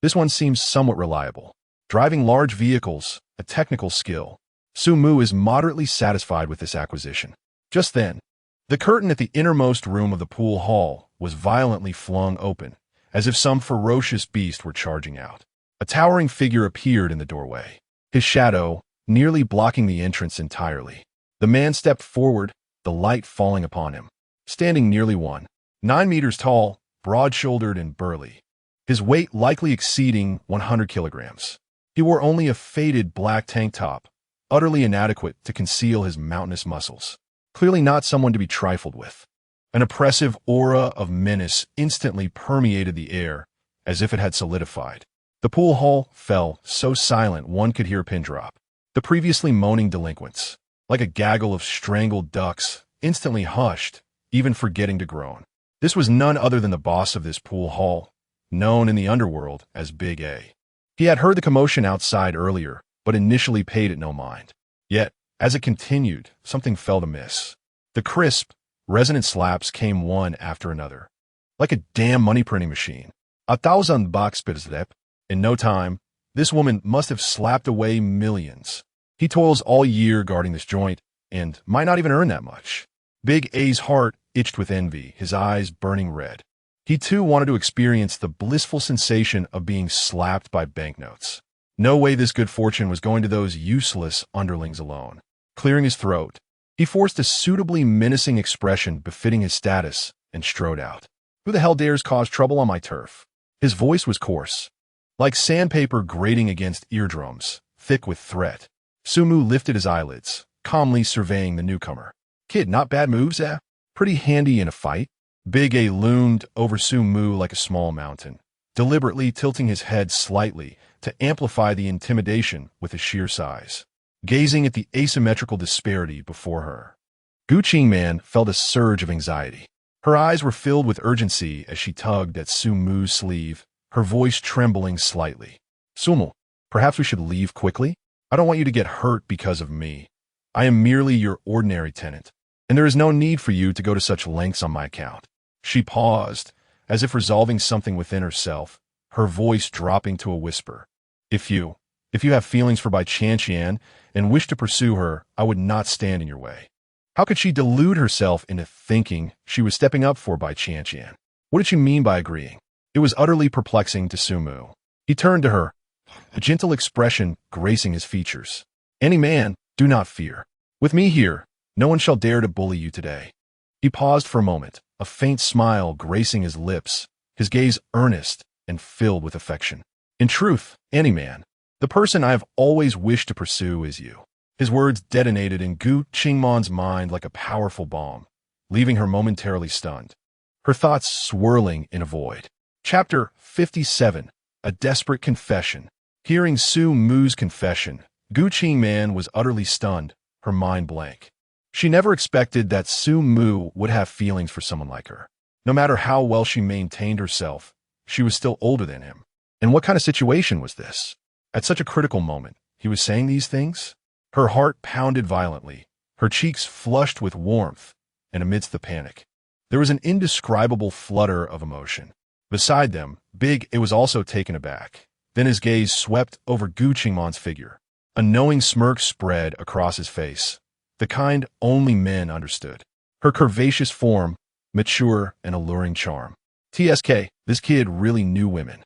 This one seems somewhat reliable. Driving large vehicles, a technical skill. Sumu is moderately satisfied with this acquisition. Just then, the curtain at the innermost room of the pool hall was violently flung open, as if some ferocious beast were charging out. A towering figure appeared in the doorway, his shadow nearly blocking the entrance entirely. The man stepped forward, the light falling upon him, standing nearly 9 meters tall, broad-shouldered and burly, his weight likely exceeding 100 kilograms. He wore only a faded black tank top, utterly inadequate to conceal his mountainous muscles. Clearly not someone to be trifled with. An oppressive aura of menace instantly permeated the air, as if it had solidified. The pool hall fell so silent one could hear a pin drop. The previously moaning delinquents, like a gaggle of strangled ducks, instantly hushed, even forgetting to groan. This was none other than the boss of this pool hall, known in the underworld as Big A. He had heard the commotion outside earlier, but initially paid it no mind. Yet, as it continued, something felt amiss. The crisp, resonant slaps came one after another. Like a damn money printing machine. $1,000 per slap. In no time, this woman must have slapped away millions. He toils all year guarding this joint, and might not even earn that much. Big A's heart itched with envy, his eyes burning red. He too wanted to experience the blissful sensation of being slapped by banknotes. No way this good fortune was going to those useless underlings alone. Clearing his throat, he forced a suitably menacing expression befitting his status and strode out. Who the hell dares cause trouble on my turf? His voice was coarse, like sandpaper grating against eardrums, thick with threat. Sumu lifted his eyelids, calmly surveying the newcomer. Kid, not bad moves, eh? Pretty handy in a fight. Big A loomed over Sumu like a small mountain, deliberately tilting his head slightly to amplify the intimidation with his sheer size. Gazing at the asymmetrical disparity before her, Guqing Man felt a surge of anxiety. Her eyes were filled with urgency as she tugged at Sumu's sleeve, her voice trembling slightly. Sumu, perhaps we should leave quickly? I don't want you to get hurt because of me. I am merely your ordinary tenant, and there is no need for you to go to such lengths on my account. She paused, as if resolving something within herself, her voice dropping to a whisper. If you have feelings for Bai Qianqian and wish to pursue her, I would not stand in your way. How could she delude herself into thinking she was stepping up for Bai Qianqian? What did she mean by agreeing? It was utterly perplexing to Sumu. He turned to her, a gentle expression gracing his features. Any man, do not fear. With me here, no one shall dare to bully you today. He paused for a moment, a faint smile gracing his lips, his gaze earnest and filled with affection. In truth, any man, the person I have always wished to pursue is you. His words detonated in Gu Qingmon's mind like a powerful bomb, leaving her momentarily stunned, her thoughts swirling in a void. Chapter 57, A Desperate Confession. Hearing Su Mu's confession, Gu Qingman was utterly stunned, her mind blank. She never expected that Su Mu would have feelings for someone like her. No matter how well she maintained herself, she was still older than him. And what kind of situation was this? At such a critical moment, he was saying these things? Her heart pounded violently, her cheeks flushed with warmth, and amidst the panic, there was an indescribable flutter of emotion. Beside them, Big A was also taken aback. Then his gaze swept over Gu Qingmon's figure. A knowing smirk spread across his face, the kind only men understood. Her curvaceous form, mature and alluring charm. TSK, this kid really knew women.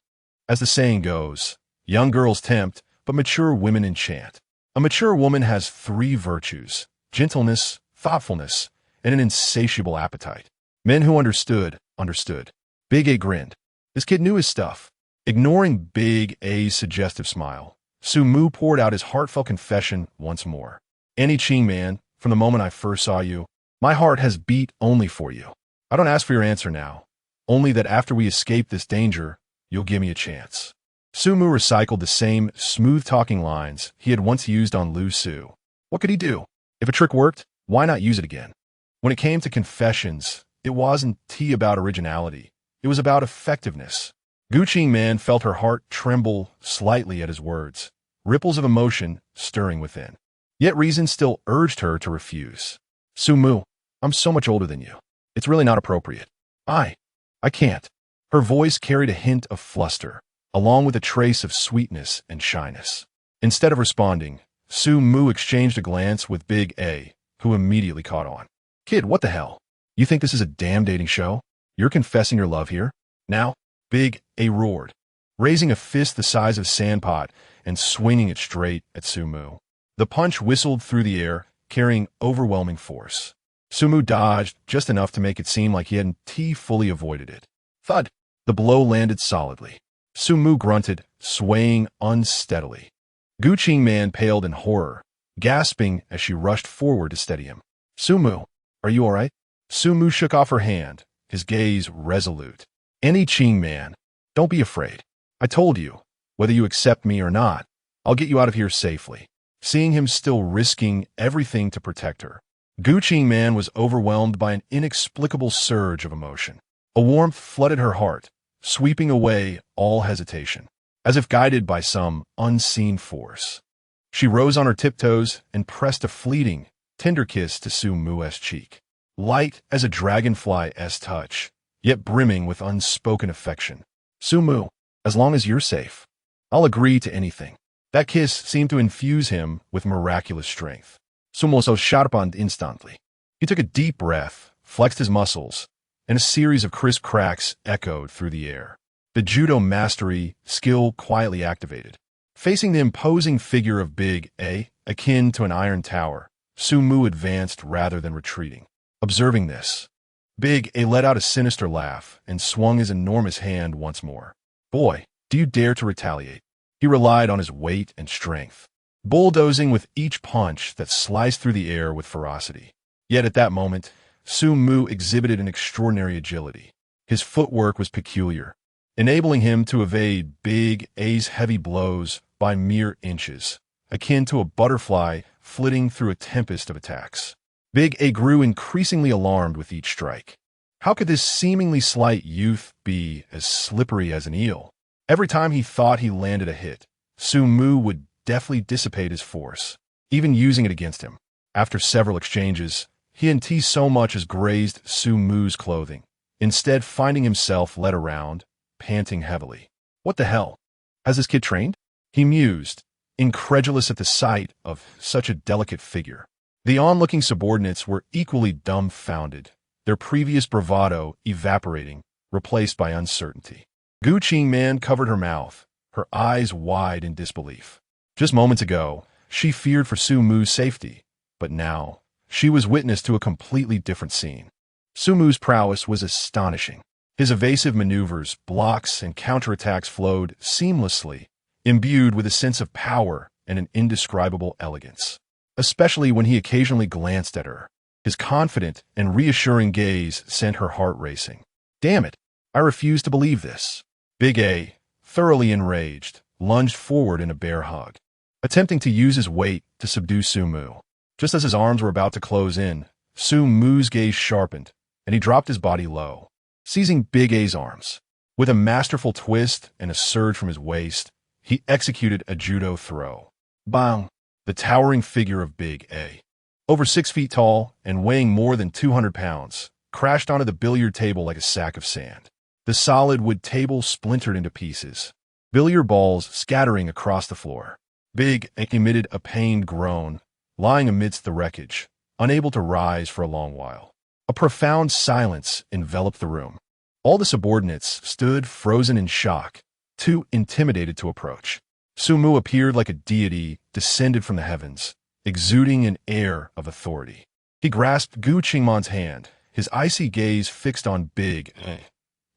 As the saying goes, young girls tempt, but mature women enchant. A mature woman has three virtues: gentleness, thoughtfulness, and an insatiable appetite. Men who understood. Big A grinned. This kid knew his stuff. Ignoring Big A's suggestive smile, Su Mu poured out his heartfelt confession once more. Any Qing man, from the moment I first saw you, my heart has beat only for you. I don't ask for your answer now, only that after we escape this danger, you'll give me a chance. Su Mu recycled the same smooth-talking lines he had once used on Lu Su. What could he do? If a trick worked, why not use it again? When it came to confessions, it wasn't about originality. It was about effectiveness. Gu Qingman felt her heart tremble slightly at his words, ripples of emotion stirring within. Yet reason still urged her to refuse. Su Mu, I'm so much older than you. It's really not appropriate. I can't. Her voice carried a hint of fluster, along with a trace of sweetness and shyness. Instead of responding, Su Mu exchanged a glance with Big A, who immediately caught on. Kid, what the hell? You think this is a damn dating show? You're confessing your love here? Now? Big A roared, raising a fist the size of a sandpot and swinging it straight at Su Mu. The punch whistled through the air, carrying overwhelming force. Su Mu dodged just enough to make it seem like he hadn't fully avoided it. Thud! The blow landed solidly. Su Mu grunted, swaying unsteadily. Guqing Man paled in horror, gasping as she rushed forward to steady him. Sumu, are you all right? Sumu shook off her hand, his gaze resolute. Any Qing Man, don't be afraid. I told you, whether you accept me or not, I'll get you out of here safely. Seeing him still risking everything to protect her, Guqing Man was overwhelmed by an inexplicable surge of emotion. A warmth flooded her heart, sweeping away all hesitation, as if guided by some unseen force. She rose on her tiptoes and pressed a fleeting, tender kiss to Su Mu's cheek. Light as a dragonfly's touch, yet brimming with unspoken affection. Su Mu, as long as you're safe, I'll agree to anything. That kiss seemed to infuse him with miraculous strength. Su Mu so sharpened instantly. He took a deep breath, flexed his muscles, and a series of crisp cracks echoed through the air. The judo mastery skill quietly activated. Facing the imposing figure of Big A, akin to an iron tower, Su Mu advanced rather than retreating. Observing this, Big A let out a sinister laugh and swung his enormous hand once more. Boy, do you dare to retaliate? He relied on his weight and strength, bulldozing with each punch that sliced through the air with ferocity. Yet at that moment, Su Mu exhibited an extraordinary agility. His footwork was peculiar, enabling him to evade Big A's heavy blows by mere inches, akin to a butterfly flitting through a tempest of attacks. Big A grew increasingly alarmed with each strike. How could this seemingly slight youth be as slippery as an eel? Every time he thought he landed a hit, Su Mu would deftly dissipate his force, even using it against him. After several exchanges, he hadn't so much as grazed Su Mu's clothing, instead finding himself led around, panting heavily. What the hell? Has this kid trained? He mused, incredulous at the sight of such a delicate figure. The onlooking subordinates were equally dumbfounded, their previous bravado evaporating, replaced by uncertainty. Guqing Man covered her mouth, her eyes wide in disbelief. Just moments ago, she feared for Su Mu's safety, but now, she was witness to a completely different scene. Su Mu's prowess was astonishing. His evasive maneuvers, blocks, and counterattacks flowed seamlessly, imbued with a sense of power and an indescribable elegance. Especially when he occasionally glanced at her. His confident and reassuring gaze sent her heart racing. Damn it, I refuse to believe this. Big A, thoroughly enraged, lunged forward in a bear hug, attempting to use his weight to subdue Su Mu. Just as his arms were about to close in, Su Mu's gaze sharpened, and he dropped his body low, seizing Big A's arms. With a masterful twist and a surge from his waist, he executed a judo throw. Bang! The towering figure of Big A, over 6 feet tall and weighing more than 200 pounds, crashed onto the billiard table like a sack of sand. The solid wood table splintered into pieces, billiard balls scattering across the floor. Big A emitted a pained groan, lying amidst the wreckage, unable to rise for a long while. A profound silence enveloped the room. All the subordinates stood frozen in shock, too intimidated to approach. Su Mu appeared like a deity descended from the heavens, exuding an air of authority. He grasped Guqing Man's hand, his icy gaze fixed on Big A.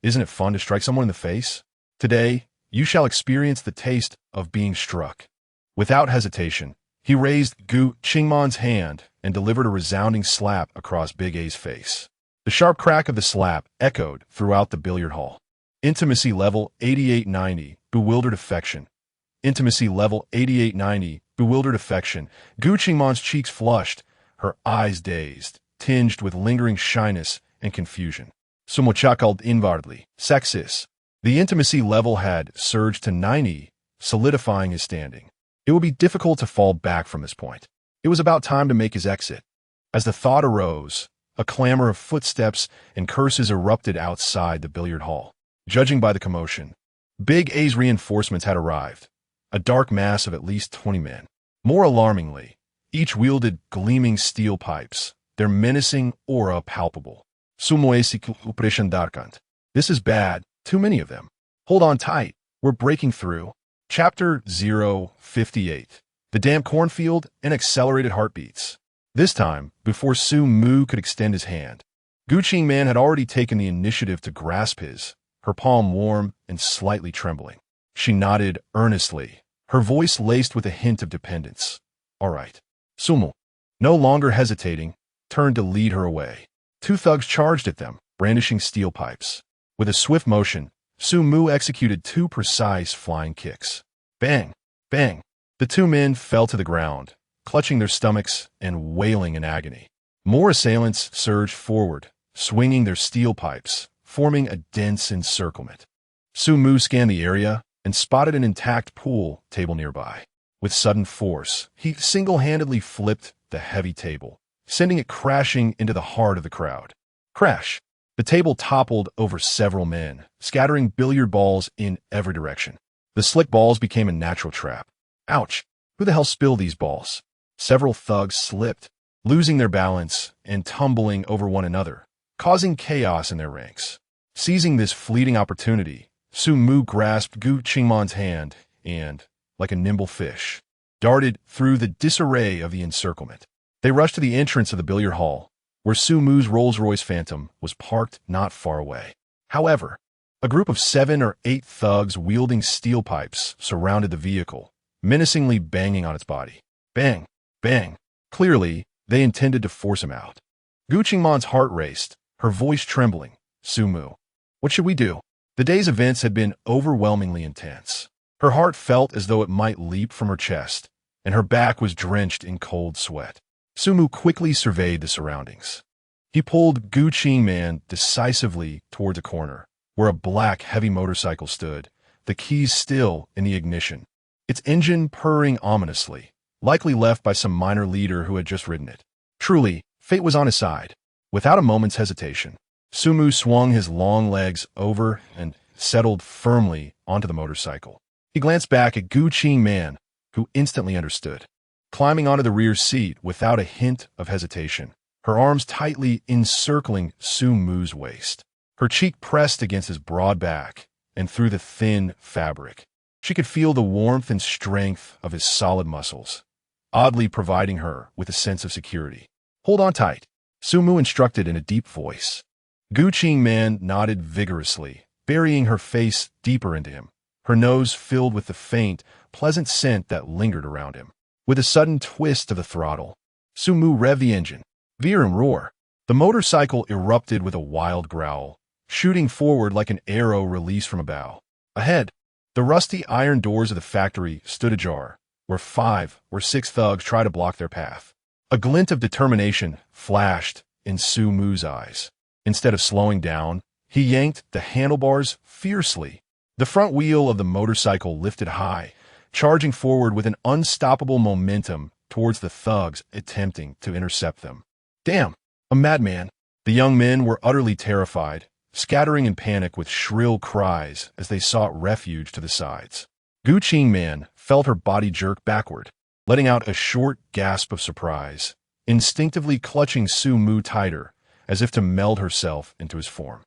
Isn't it fun to strike someone in the face? Today, you shall experience the taste of being struck. Without hesitation, he raised Guqing Man's hand and delivered a resounding slap across Big A's face. The sharp crack of the slap echoed throughout the billiard hall. Intimacy level 8890, bewildered affection. Intimacy level 8890, bewildered affection. Guqing Man's cheeks flushed, her eyes dazed, tinged with lingering shyness and confusion. Sumochakald inwardly, sexis. The intimacy level had surged to 90, solidifying his standing. It would be difficult to fall back from this point. It was about time to make his exit. As the thought arose, a clamor of footsteps and curses erupted outside the billiard hall. Judging by the commotion, Big A's reinforcements had arrived, a dark mass of at least 20 men. More alarmingly, each wielded gleaming steel pipes, their menacing aura palpable. This is bad, too many of them. Hold on tight, we're breaking through. Chapter 058. The Damp Cornfield and Accelerated Heartbeats. This time, before Su Mu could extend his hand, Guqing Man had already taken the initiative to grasp his, her palm warm and slightly trembling. She nodded earnestly, her voice laced with a hint of dependence. "All right." Sumu, no longer hesitating, turned to lead her away. Two thugs charged at them, brandishing steel pipes. With a swift motion, Sumu executed two precise flying kicks. Bang! Bang! The two men fell to the ground, clutching their stomachs and wailing in agony. More assailants surged forward, swinging their steel pipes, forming a dense encirclement. Sumu scanned the area and spotted an intact pool table nearby. With sudden force, he single-handedly flipped the heavy table, sending it crashing into the heart of the crowd. Crash! The table toppled over several men, scattering billiard balls in every direction. The slick balls became a natural trap. Ouch! Who the hell spilled these balls? Several thugs slipped, losing their balance and tumbling over one another, causing chaos in their ranks. Seizing this fleeting opportunity, Sumu grasped Gu Qingman's hand and, like a nimble fish, darted through the disarray of the encirclement. They rushed to the entrance of the billiard hall, where Sumu's Rolls-Royce Phantom was parked not far away. However, a group of 7 or 8 thugs wielding steel pipes surrounded the vehicle, menacingly banging on its body. Bang! Bang! Clearly, they intended to force him out. Gu Qingman's heart raced, her voice trembling. "Sumu, what should we do?" The day's events had been overwhelmingly intense. Her heart felt as though it might leap from her chest, and her back was drenched in cold sweat. Sumu quickly surveyed the surroundings. He pulled Gu Qingman decisively towards a corner, where a black, heavy motorcycle stood, the keys still in the ignition, its engine purring ominously, likely left by some minor leader who had just ridden it. Truly, fate was on his side. Without a moment's hesitation, Sumu swung his long legs over and settled firmly onto the motorcycle. He glanced back at Gu Qingman, who instantly understood. Climbing onto the rear seat without a hint of hesitation, her arms tightly encircling Sumu's waist. Her cheek pressed against his broad back and through the thin fabric. She could feel the warmth and strength of his solid muscles, oddly providing her with a sense of security. "Hold on tight," Sumu instructed in a deep voice. Gu Qingman nodded vigorously, burying her face deeper into him, her nose filled with the faint, pleasant scent that lingered around him. With a sudden twist of the throttle, Sumu revved the engine. Veer and roar. The motorcycle erupted with a wild growl, shooting forward like an arrow released from a bow. Ahead, the rusty iron doors of the factory stood ajar, where 5 or 6 thugs tried to block their path. A glint of determination flashed in Sumu's eyes. Instead of slowing down, he yanked the handlebars fiercely. The front wheel of the motorcycle lifted high, charging forward with an unstoppable momentum towards the thugs attempting to intercept them. Damn, a madman. The young men were utterly terrified, scattering in panic with shrill cries as they sought refuge to the sides. Gu Qingman felt her body jerk backward, letting out a short gasp of surprise, instinctively clutching Sumu tighter, as if to meld herself into his form.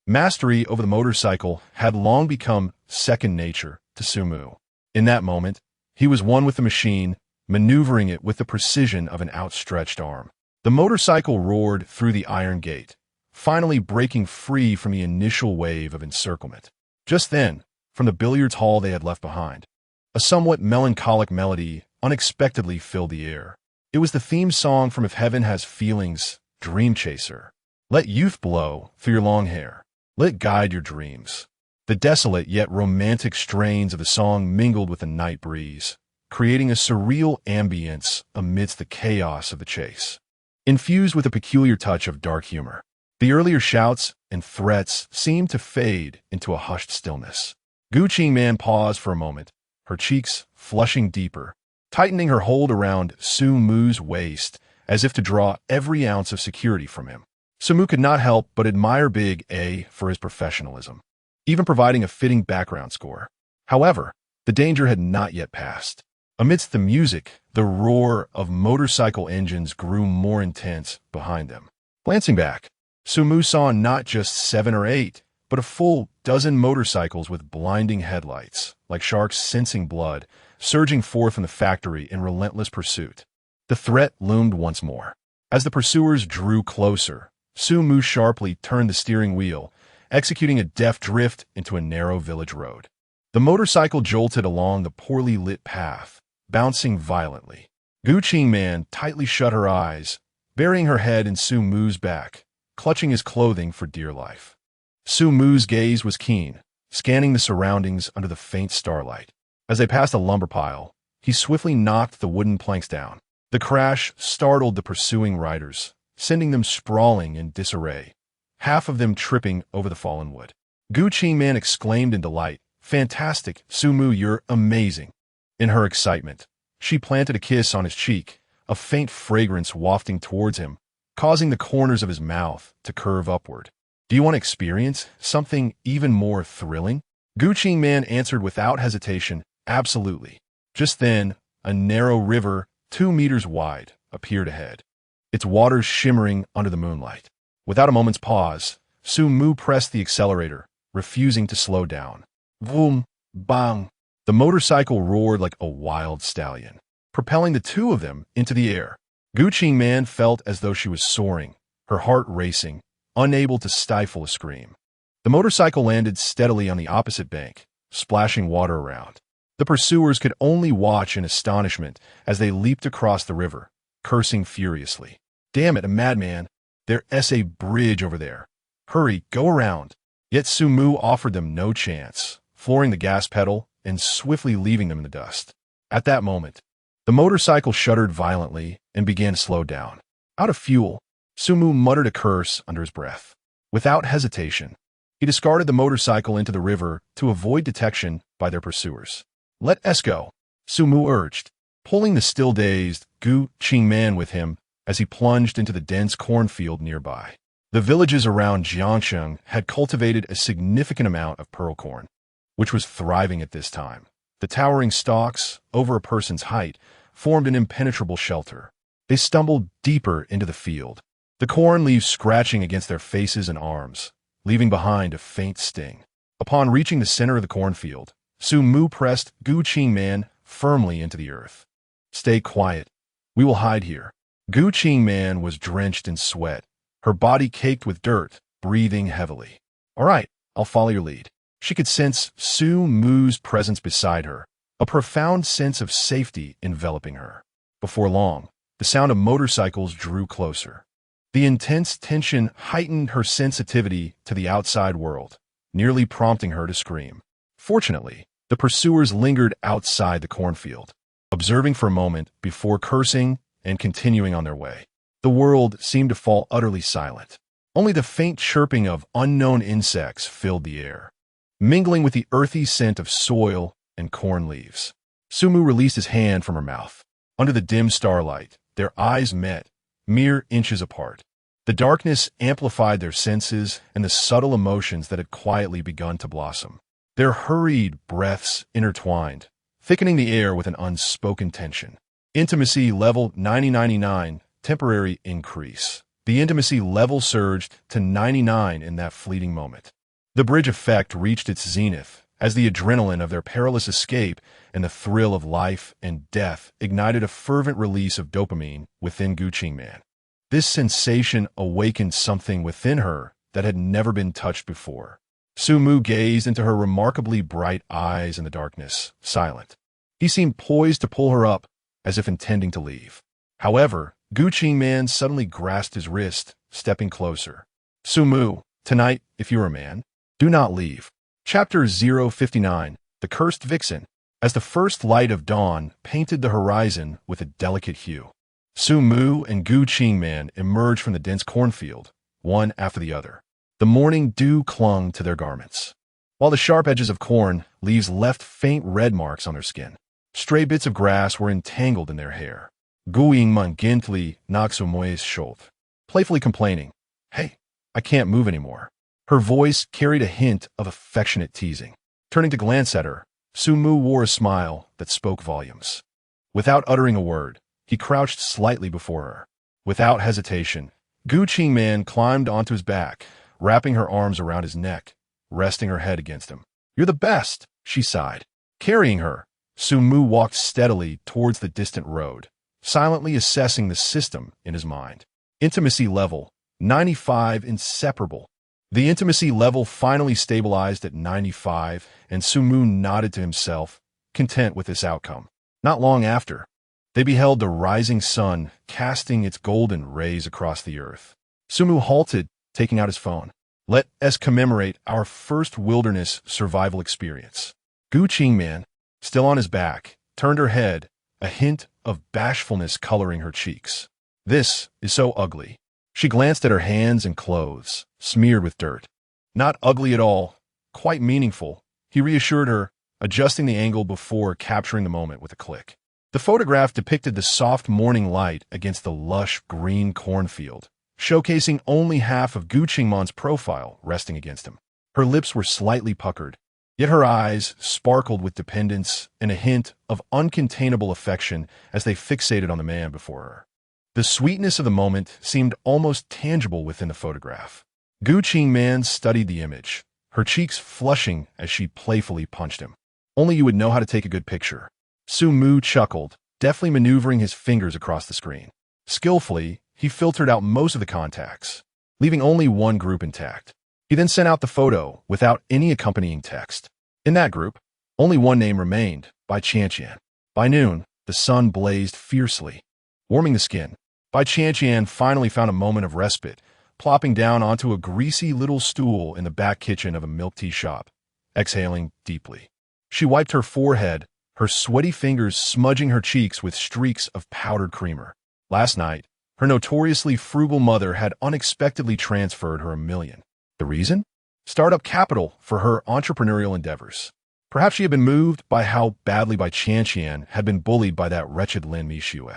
Mastery over the motorcycle had long become second nature to Sumu. In that moment, he was one with the machine, maneuvering it with the precision of an outstretched arm. The motorcycle roared through the iron gate, finally breaking free from the initial wave of encirclement. Just then, from the billiards hall they had left behind, a somewhat melancholic melody unexpectedly filled the air. It was the theme song from If Heaven Has Feelings, Dream Chaser. Let youth blow through your long hair. Let it guide your dreams. The desolate yet romantic strains of the song mingled with the night breeze, creating a surreal ambience amidst the chaos of the chase. Infused with a peculiar touch of dark humor, the earlier shouts and threats seemed to fade into a hushed stillness. Gu Qingman paused for a moment, her cheeks flushing deeper, tightening her hold around Sumu's waist as if to draw every ounce of security from him. Sumu could not help but admire Big A for his professionalism, even providing a fitting background score. However, the danger had not yet passed. Amidst the music, the roar of motorcycle engines grew more intense behind them. Glancing back, Sumu saw not just 7 or 8, but a full dozen motorcycles with blinding headlights, like sharks sensing blood, surging forth from the factory in relentless pursuit. The threat loomed once more. As the pursuers drew closer, Sumu sharply turned the steering wheel, executing a deft drift into a narrow village road. The motorcycle jolted along the poorly lit path, bouncing violently. Gu Qingman tightly shut her eyes, burying her head in Su Mu's back, clutching his clothing for dear life. Su Mu's gaze was keen, scanning the surroundings under the faint starlight. As they passed a lumber pile, he swiftly knocked the wooden planks down. The crash startled the pursuing riders, sending them sprawling in disarray, half of them tripping over the fallen wood. Gu Qingman exclaimed in delight, "Fantastic, Su Mu, you're amazing." In her excitement, she planted a kiss on his cheek, a faint fragrance wafting towards him, causing the corners of his mouth to curve upward. "Do you want to experience something even more thrilling?" Gu Qingman answered without hesitation, "Absolutely." Just then, a narrow river, 2 meters wide, appeared ahead, its waters shimmering under the moonlight. Without a moment's pause, Su Mu pressed the accelerator, refusing to slow down. Vroom, bang. The motorcycle roared like a wild stallion, propelling the two of them into the air. Gu Qingman felt as though she was soaring, her heart racing, unable to stifle a scream. The motorcycle landed steadily on the opposite bank, splashing water around. The pursuers could only watch in astonishment as they leaped across the river, cursing furiously. "Damn it, a madman! There's a bridge over there. Hurry, go around." Yet Su Mu offered them no chance, flooring the gas pedal and swiftly leaving them in the dust. At that moment, the motorcycle shuddered violently and began to slow down. Out of fuel, Su Mu muttered a curse under his breath. Without hesitation, he discarded the motorcycle into the river to avoid detection by their pursuers. "Let us go," Su Mu urged, pulling the still-dazed Gu Qingman with him as he plunged into the dense cornfield nearby. The villages around Jiangsheng had cultivated a significant amount of pearl corn, which was thriving at this time. The towering stalks, over a person's height, formed an impenetrable shelter. They stumbled deeper into the field, the corn leaves scratching against their faces and arms, leaving behind a faint sting. Upon reaching the center of the cornfield, Su Mu pressed Gu Qingman firmly into the earth. "Stay quiet. We will hide here." Gu Qingman was drenched in sweat, her body caked with dirt, breathing heavily. "All right, I'll follow your lead." She could sense Su Mu's presence beside her, a profound sense of safety enveloping her. Before long, the sound of motorcycles drew closer. The intense tension heightened her sensitivity to the outside world, nearly prompting her to scream. Fortunately, the pursuers lingered outside the cornfield, observing for a moment before cursing and continuing on their way. The world seemed to fall utterly silent. Only the faint chirping of unknown insects filled the air, mingling with the earthy scent of soil and corn leaves. Su Mu released his hand from her mouth. Under the dim starlight, their eyes met, mere inches apart. The darkness amplified their senses and the subtle emotions that had quietly begun to blossom. Their hurried breaths intertwined, thickening the air with an unspoken tension. Intimacy level 9099, temporary increase. The intimacy level surged to 99 in that fleeting moment. The bridge effect reached its zenith as the adrenaline of their perilous escape and the thrill of life and death ignited a fervent release of dopamine within Gu Qingman. This sensation awakened something within her that had never been touched before. Su Mu gazed into her remarkably bright eyes in the darkness, silent. He seemed poised to pull her up, as if intending to leave. However, Gu Qingman suddenly grasped his wrist, stepping closer. "Su Mu, tonight, if you're a man, do not leave." Chapter 059, The Cursed Vixen. As the first light of dawn painted the horizon with a delicate hue, Su Mu and Gu Qingman emerged from the dense cornfield, one after the other. The morning dew clung to their garments, while the sharp edges of corn leaves left faint red marks on their skin. Stray bits of grass were entangled in their hair. Guing man gently Naxumoy's shoulder, playfully complaining, "Hey, I can't move anymore." Her voice carried a hint of affectionate teasing. Turning to glance at her, Su Mu wore a smile that spoke volumes. Without uttering a word, he crouched slightly before her. Without hesitation, Gu Qingman climbed onto his back, wrapping her arms around his neck, resting her head against him. "You're the best," she sighed. Carrying her, Su Mu walked steadily towards the distant road, silently assessing the system in his mind. Intimacy level 95 inseparable. The intimacy level finally stabilized at 95, and Sumu nodded to himself, content with this outcome. Not long after, they beheld the rising sun casting its golden rays across the earth. Sumu halted, taking out his phone. Let us commemorate our first wilderness survival experience. Gu Qingman, still on his back, turned her head, a hint of bashfulness coloring her cheeks. This is so ugly. She glanced at her hands and clothes, smeared with dirt. Not ugly at all, quite meaningful, he reassured her, adjusting the angle before capturing the moment with a click. The photograph depicted the soft morning light against the lush green cornfield, showcasing only half of Gu Qingman's profile resting against him. Her lips were slightly puckered, yet her eyes sparkled with dependence and a hint of uncontainable affection as they fixated on the man before her. The sweetness of the moment seemed almost tangible within the photograph. Gu Qingman studied the image, her cheeks flushing as she playfully punched him. Only you would know how to take a good picture. Sumu chuckled, deftly maneuvering his fingers across the screen. Skillfully, he filtered out most of the contacts, leaving only one group intact. He then sent out the photo without any accompanying text. In that group, only one name remained, Bai Qianqian. By noon, the sun blazed fiercely, warming the skin. Bai Qianqian finally found a moment of respite, plopping down onto a greasy little stool in the back kitchen of a milk tea shop, exhaling deeply. She wiped her forehead, her sweaty fingers smudging her cheeks with streaks of powdered creamer. Last night, her notoriously frugal mother had unexpectedly transferred her $1 million. The reason? Startup capital for her entrepreneurial endeavors. Perhaps she had been moved by how badly Bai Qianqian had been bullied by that wretched Lin Mixue.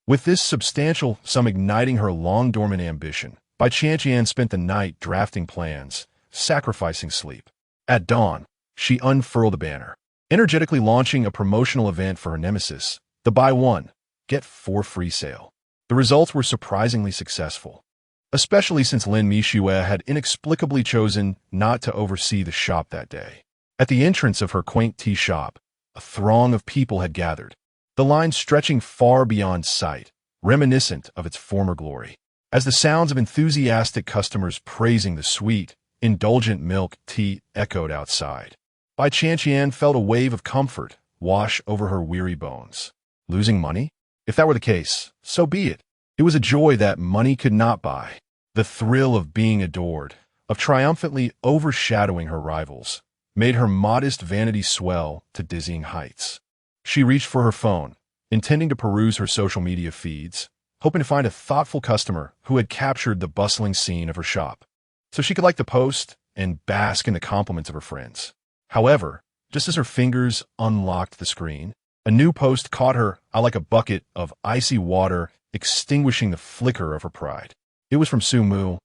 With this substantial sum igniting her long-dormant ambition, Bai Qianqian spent the night drafting plans, sacrificing sleep. At dawn, she unfurled a banner, energetically launching a promotional event for her nemesis, the Buy One, Get Four free sale. The results were surprisingly successful, especially since Lin Mixue had inexplicably chosen not to oversee the shop that day. At the entrance of her quaint tea shop, a throng of people had gathered, the line stretching far beyond sight, reminiscent of its former glory. As the sounds of enthusiastic customers praising the sweet, indulgent milk tea echoed outside, Bai Qianqian felt a wave of comfort wash over her weary bones. Losing money? If that were the case, so be it. It was a joy that money could not buy. The thrill of being adored, of triumphantly overshadowing her rivals, made her modest vanity swell to dizzying heights. She reached for her phone, intending to peruse her social media feeds, hoping to find a thoughtful customer who had captured the bustling scene of her shop, so she could like the post and bask in the compliments of her friends. However, just as her fingers unlocked the screen, a new post caught her like a bucket of icy water, extinguishing the flicker of her pride. It was from Sumu,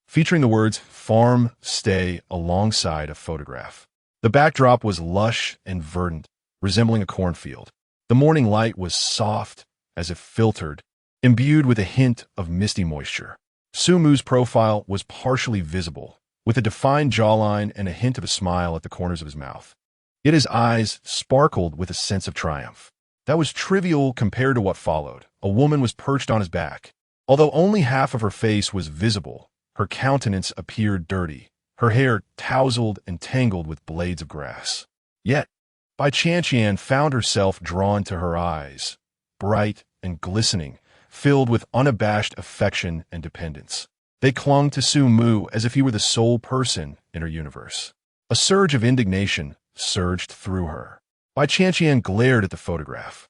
featuring the words "Farm Stay" alongside a photograph. The backdrop was lush and verdant, resembling a cornfield. The morning light was soft, as if filtered, imbued with a hint of misty moisture. Sumu's profile was partially visible, with a defined jawline and a hint of a smile at the corners of his mouth. Yet his eyes sparkled with a sense of triumph. That was trivial compared to what followed. A woman was perched on his back. Although only half of her face was visible, her countenance appeared dirty, her hair tousled and tangled with blades of grass. Yet, Bai Qianqian found herself drawn to her eyes, bright and glistening, filled with unabashed affection and dependence. They clung to Sumu as if he were the sole person in her universe. A surge of indignation surged through her. Bai Qianqian glared at the photograph,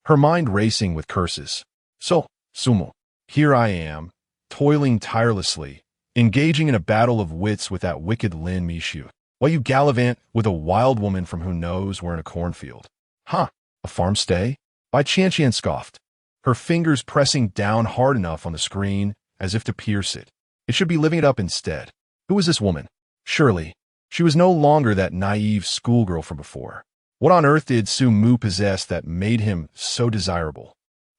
her mind racing with curses. So, Sumu, here I am, toiling tirelessly, engaging in a battle of wits with that wicked Lin Mixue, while you gallivant with a wild woman from who knows where in a cornfield. Huh, a farm stay? Bai Qianqian scoffed, her fingers pressing down hard enough on the screen as if to pierce it. It should be living it up instead. Who was this woman? Surely, she was no longer that naive schoolgirl from before. What on earth did Sumu possess that made him so desirable?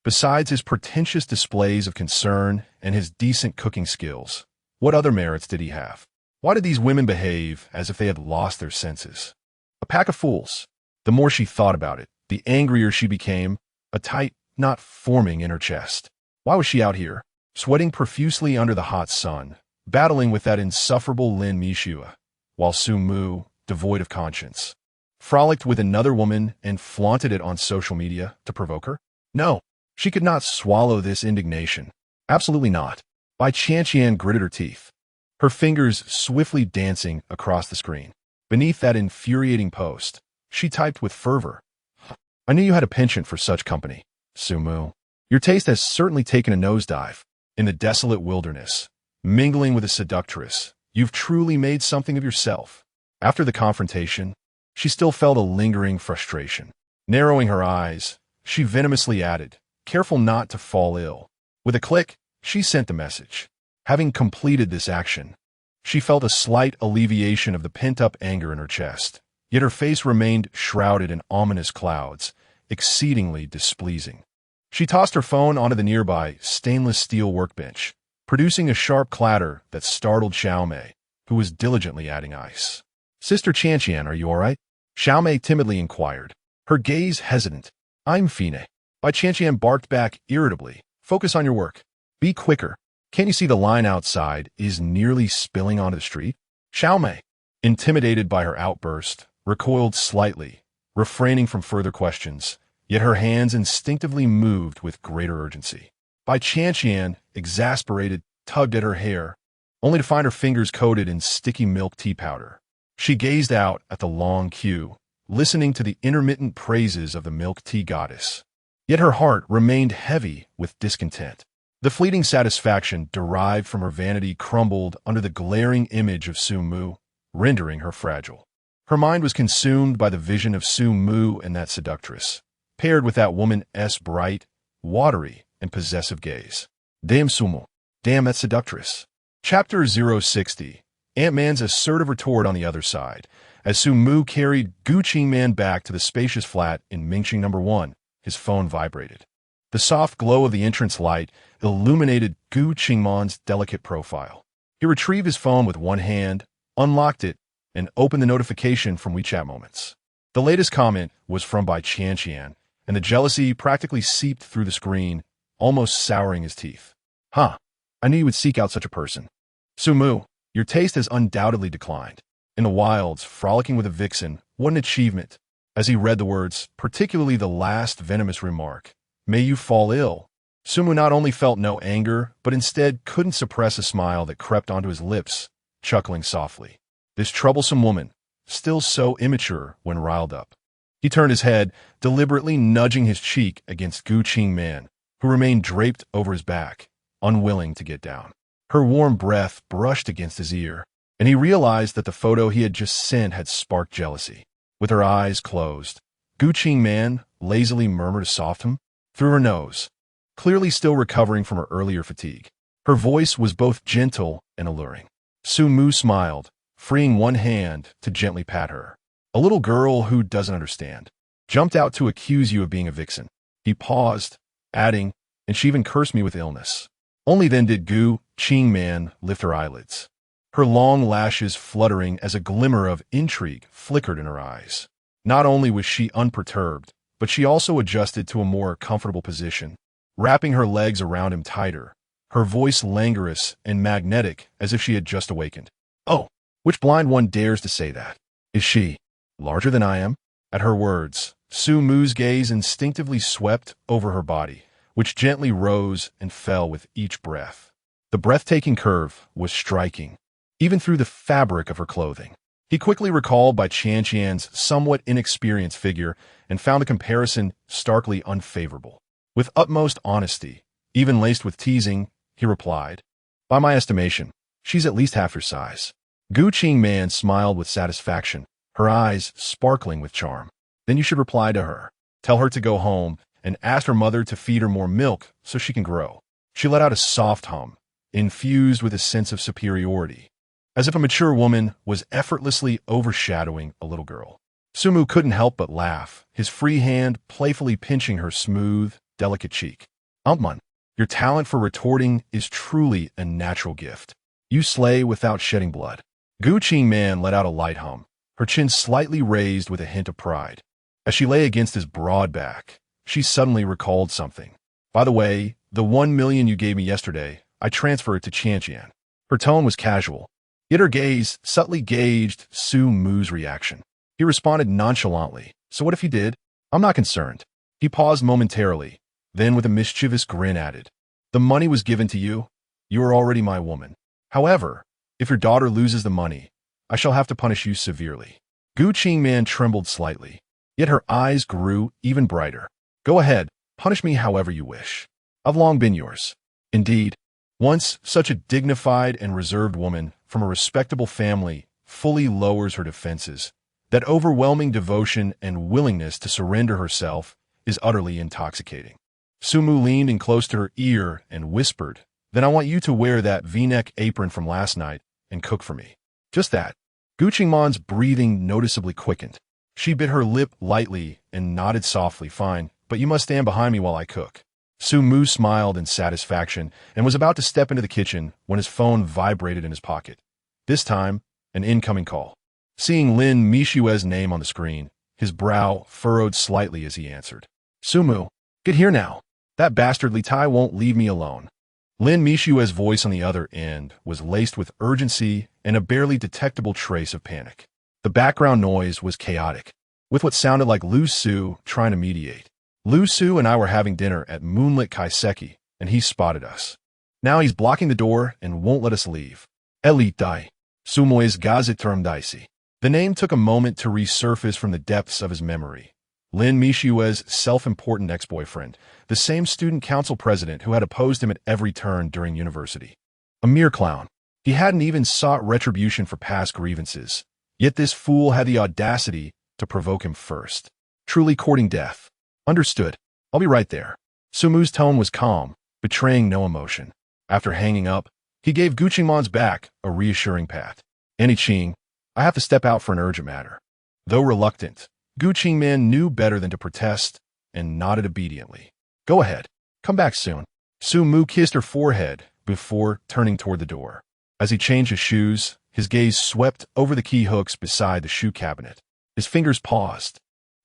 Besides his pretentious displays of concern and his decent cooking skills, what other merits did he have? Why did these women behave as if they had lost their senses? A pack of fools. The more she thought about it, the angrier she became, a tight knot forming in her chest. Why was she out here, sweating profusely under the hot sun, battling with that insufferable Lin Mishua, while Su Mu, devoid of conscience, frolicked with another woman and flaunted it on social media to provoke her? No, she could not swallow this indignation. Absolutely not. Bai Qianqian gritted her teeth, her fingers swiftly dancing across the screen. Beneath that infuriating post, she typed with fervor, I knew you had a penchant for such company, Su Mu. Your taste has certainly taken a nosedive. In the desolate wilderness, mingling with a seductress, you've truly made something of yourself. After the confrontation, she still felt a lingering frustration. Narrowing her eyes, she venomously added, careful not to fall ill. With a click, she sent the message. Having completed this action, she felt a slight alleviation of the pent-up anger in her chest, yet her face remained shrouded in ominous clouds, exceedingly displeasing. She tossed her phone onto the nearby stainless steel workbench, producing a sharp clatter that startled Xiaomei, who was diligently adding ice. Sister Qianqian, are you all right? Xiaomei timidly inquired, her gaze hesitant. I'm fine. Bai Qianqian barked back irritably. Focus on your work. Be quicker. Can't you see the line outside is nearly spilling onto the street? Xiaomei, intimidated by her outburst, recoiled slightly, refraining from further questions, yet her hands instinctively moved with greater urgency. Bai Qianqian, exasperated, tugged at her hair, only to find her fingers coated in sticky milk tea powder. She gazed out at the long queue, listening to the intermittent praises of the milk tea goddess. Yet her heart remained heavy with discontent. The fleeting satisfaction derived from her vanity crumbled under the glaring image of Su Mu, rendering her fragile. Her mind was consumed by the vision of Su Mu and that seductress, paired with that woman's bright, watery, and possessive gaze. Damn Su Mu. Damn that seductress. Chapter 060. Ant-Man's assertive retort on the other side. As Su Mu carried Gu Qingman back to the spacious flat in Mingxing No. 1, his phone vibrated. The soft glow of the entrance light illuminated Gu Qingman's delicate profile. He retrieved his phone with one hand, unlocked it, and opened the notification from WeChat Moments. The latest comment was from Bai Qianqian, and the jealousy practically seeped through the screen, almost souring his teeth. Huh, I knew you would seek out such a person. Su Mu, your taste has undoubtedly declined. In the wilds, frolicking with a vixen, what an achievement. As he read the words, particularly the last venomous remark, may you fall ill, Su Mu not only felt no anger, but instead couldn't suppress a smile that crept onto his lips, chuckling softly. This troublesome woman, still so immature when riled up. He turned his head, deliberately nudging his cheek against Gu Qingman, who remained draped over his back, unwilling to get down. Her warm breath brushed against his ear, and he realized that the photo he had just sent had sparked jealousy. With her eyes closed, Gu Qingman lazily murmured a soft hum through her nose, clearly still recovering from her earlier fatigue. Her voice was both gentle and alluring. Su Mu smiled, freeing one hand to gently pat her. A little girl who doesn't understand. Jumped out to accuse you of being a vixen. He paused, adding, and she even cursed me with illness. Only then did Gu Qingman lift her eyelids, her long lashes fluttering as a glimmer of intrigue flickered in her eyes. Not only was she unperturbed, but she also adjusted to a more comfortable position, wrapping her legs around him tighter, her voice languorous and magnetic as if she had just awakened. Oh, which blind one dares to say that? Is she larger than I am? At her words, Su Mu's gaze instinctively swept over her body, which gently rose and fell with each breath. The breathtaking curve was striking, even through the fabric of her clothing. He quickly recalled Bai Qianqian's somewhat inexperienced figure and found the comparison starkly unfavorable. With utmost honesty, even laced with teasing, he replied, by my estimation, she's at least half your size. Gu Qingman smiled with satisfaction, her eyes sparkling with charm. Then you should reply to her. Tell her to go home and ask her mother to feed her more milk so she can grow. She let out a soft hum, infused with a sense of superiority, as if a mature woman was effortlessly overshadowing a little girl. Su Mu couldn't help but laugh, his free hand playfully pinching her smooth, delicate cheek. Ant-Man, your talent for retorting is truly a natural gift. You slay without shedding blood. Gu Qingman let out a light hum, her chin slightly raised with a hint of pride. As she lay against his broad back, she suddenly recalled something. By the way, the 1 million you gave me yesterday, I transferred to Qianqian. Her tone was casual, yet her gaze subtly gauged Su Mu's reaction. He responded nonchalantly, "So what if he did? I'm not concerned." He paused momentarily, then with a mischievous grin added, "The money was given to you. You are already my woman. However, if your daughter loses the money, I shall have to punish you severely." Gu Qingman trembled slightly, yet her eyes grew even brighter. "Go ahead, punish me however you wish. I've long been yours." Indeed, once such a dignified and reserved woman from a respectable family fully lowers her defenses, that overwhelming devotion and willingness to surrender herself is utterly intoxicating. Sumu leaned in close to her ear and whispered, "Then I want you to wear that V-neck apron from last night and cook for me." Just that. Gu Qingman's breathing noticeably quickened. She bit her lip lightly and nodded softly, "Fine, but you must stand behind me while I cook." Su Mu smiled in satisfaction and was about to step into the kitchen when his phone vibrated in his pocket. This time, an incoming call. Seeing Lin Mishue's name on the screen, his brow furrowed slightly as he answered. "Sumu, get here now. That bastard Li Tai won't leave me alone." Lin Mishue's voice on the other end was laced with urgency and a barely detectable trace of panic. The background noise was chaotic, with what sounded like Lu Su trying to mediate. "Lu Su and I were having dinner at Moonlit Kaiseki, and he spotted us. Now he's blocking the door and won't let us leave. Elite Dai. Sumoy's Gazeterm Daisi." The name took a moment to resurface from the depths of his memory. Lin Mishue's self-important ex-boyfriend, the same student council president who had opposed him at every turn during university. A mere clown. He hadn't even sought retribution for past grievances. Yet this fool had the audacity to provoke him first. Truly courting death. "Understood. I'll be right there." Sumu's tone was calm, betraying no emotion. After hanging up, he gave Gu Qingman's back a reassuring pat. "Annie Qing, I have to step out for an urgent matter." Though reluctant, Gu Qingman knew better than to protest and nodded obediently. "Go ahead. Come back soon." Su Mu kissed her forehead before turning toward the door. As he changed his shoes, his gaze swept over the key hooks beside the shoe cabinet. His fingers paused,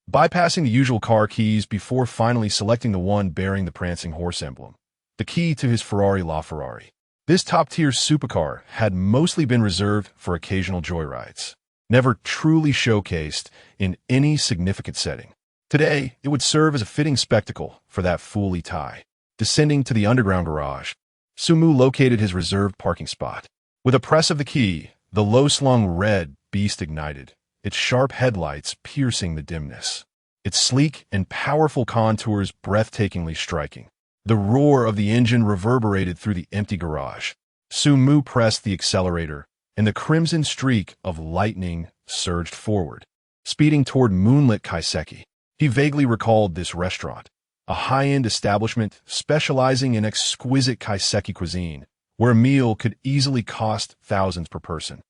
bypassing the usual car keys before finally selecting the one bearing the prancing horse emblem, the key to his Ferrari LaFerrari. This top-tier supercar had mostly been reserved for occasional joyrides, never truly showcased in any significant setting. Today, it would serve as a fitting spectacle for that fool Li Tai. Descending to the underground garage, Sumu located his reserved parking spot. With a press of the key, the low-slung red beast ignited, its sharp headlights piercing the dimness, its sleek and powerful contours breathtakingly striking. The roar of the engine reverberated through the empty garage. Sumu pressed the accelerator, and the crimson streak of lightning surged forward, speeding toward Moonlit Kaiseki. He vaguely recalled this restaurant, a high-end establishment specializing in exquisite Kaiseki cuisine, where a meal could easily cost thousands per person.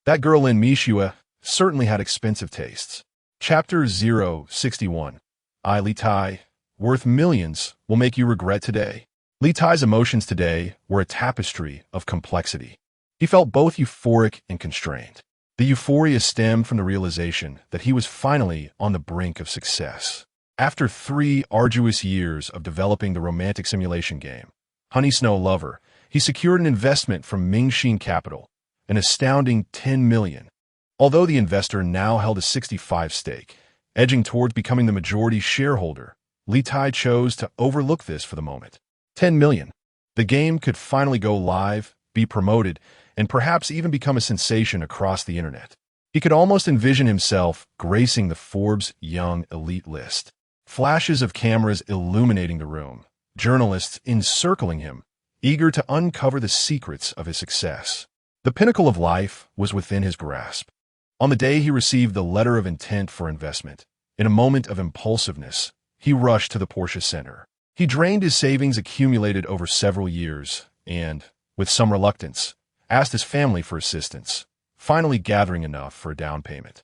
That girl in Mishua certainly had expensive tastes. Chapter 061. Li Tai, worth millions, will make you regret today. Li Tai's emotions today were a tapestry of complexity. He felt both euphoric and constrained. The euphoria stemmed from the realization that he was finally on the brink of success. After 3 arduous years of developing the romantic simulation game, Honey Snow Lover, he secured an investment from Mingxin Capital, an astounding 10 million. Although the investor now held a 65% stake, edging towards becoming the majority shareholder, Li Tai chose to overlook this for the moment. 10 million. The game could finally go live, be promoted, and perhaps even become a sensation across the internet. He could almost envision himself gracing the Forbes Young Elite list. Flashes of cameras illuminating the room, journalists encircling him, eager to uncover the secrets of his success. The pinnacle of life was within his grasp. On the day he received the letter of intent for investment, in a moment of impulsiveness, he rushed to the Porsche Center. He drained his savings accumulated over several years and, with some reluctance, asked his family for assistance, finally gathering enough for a down payment.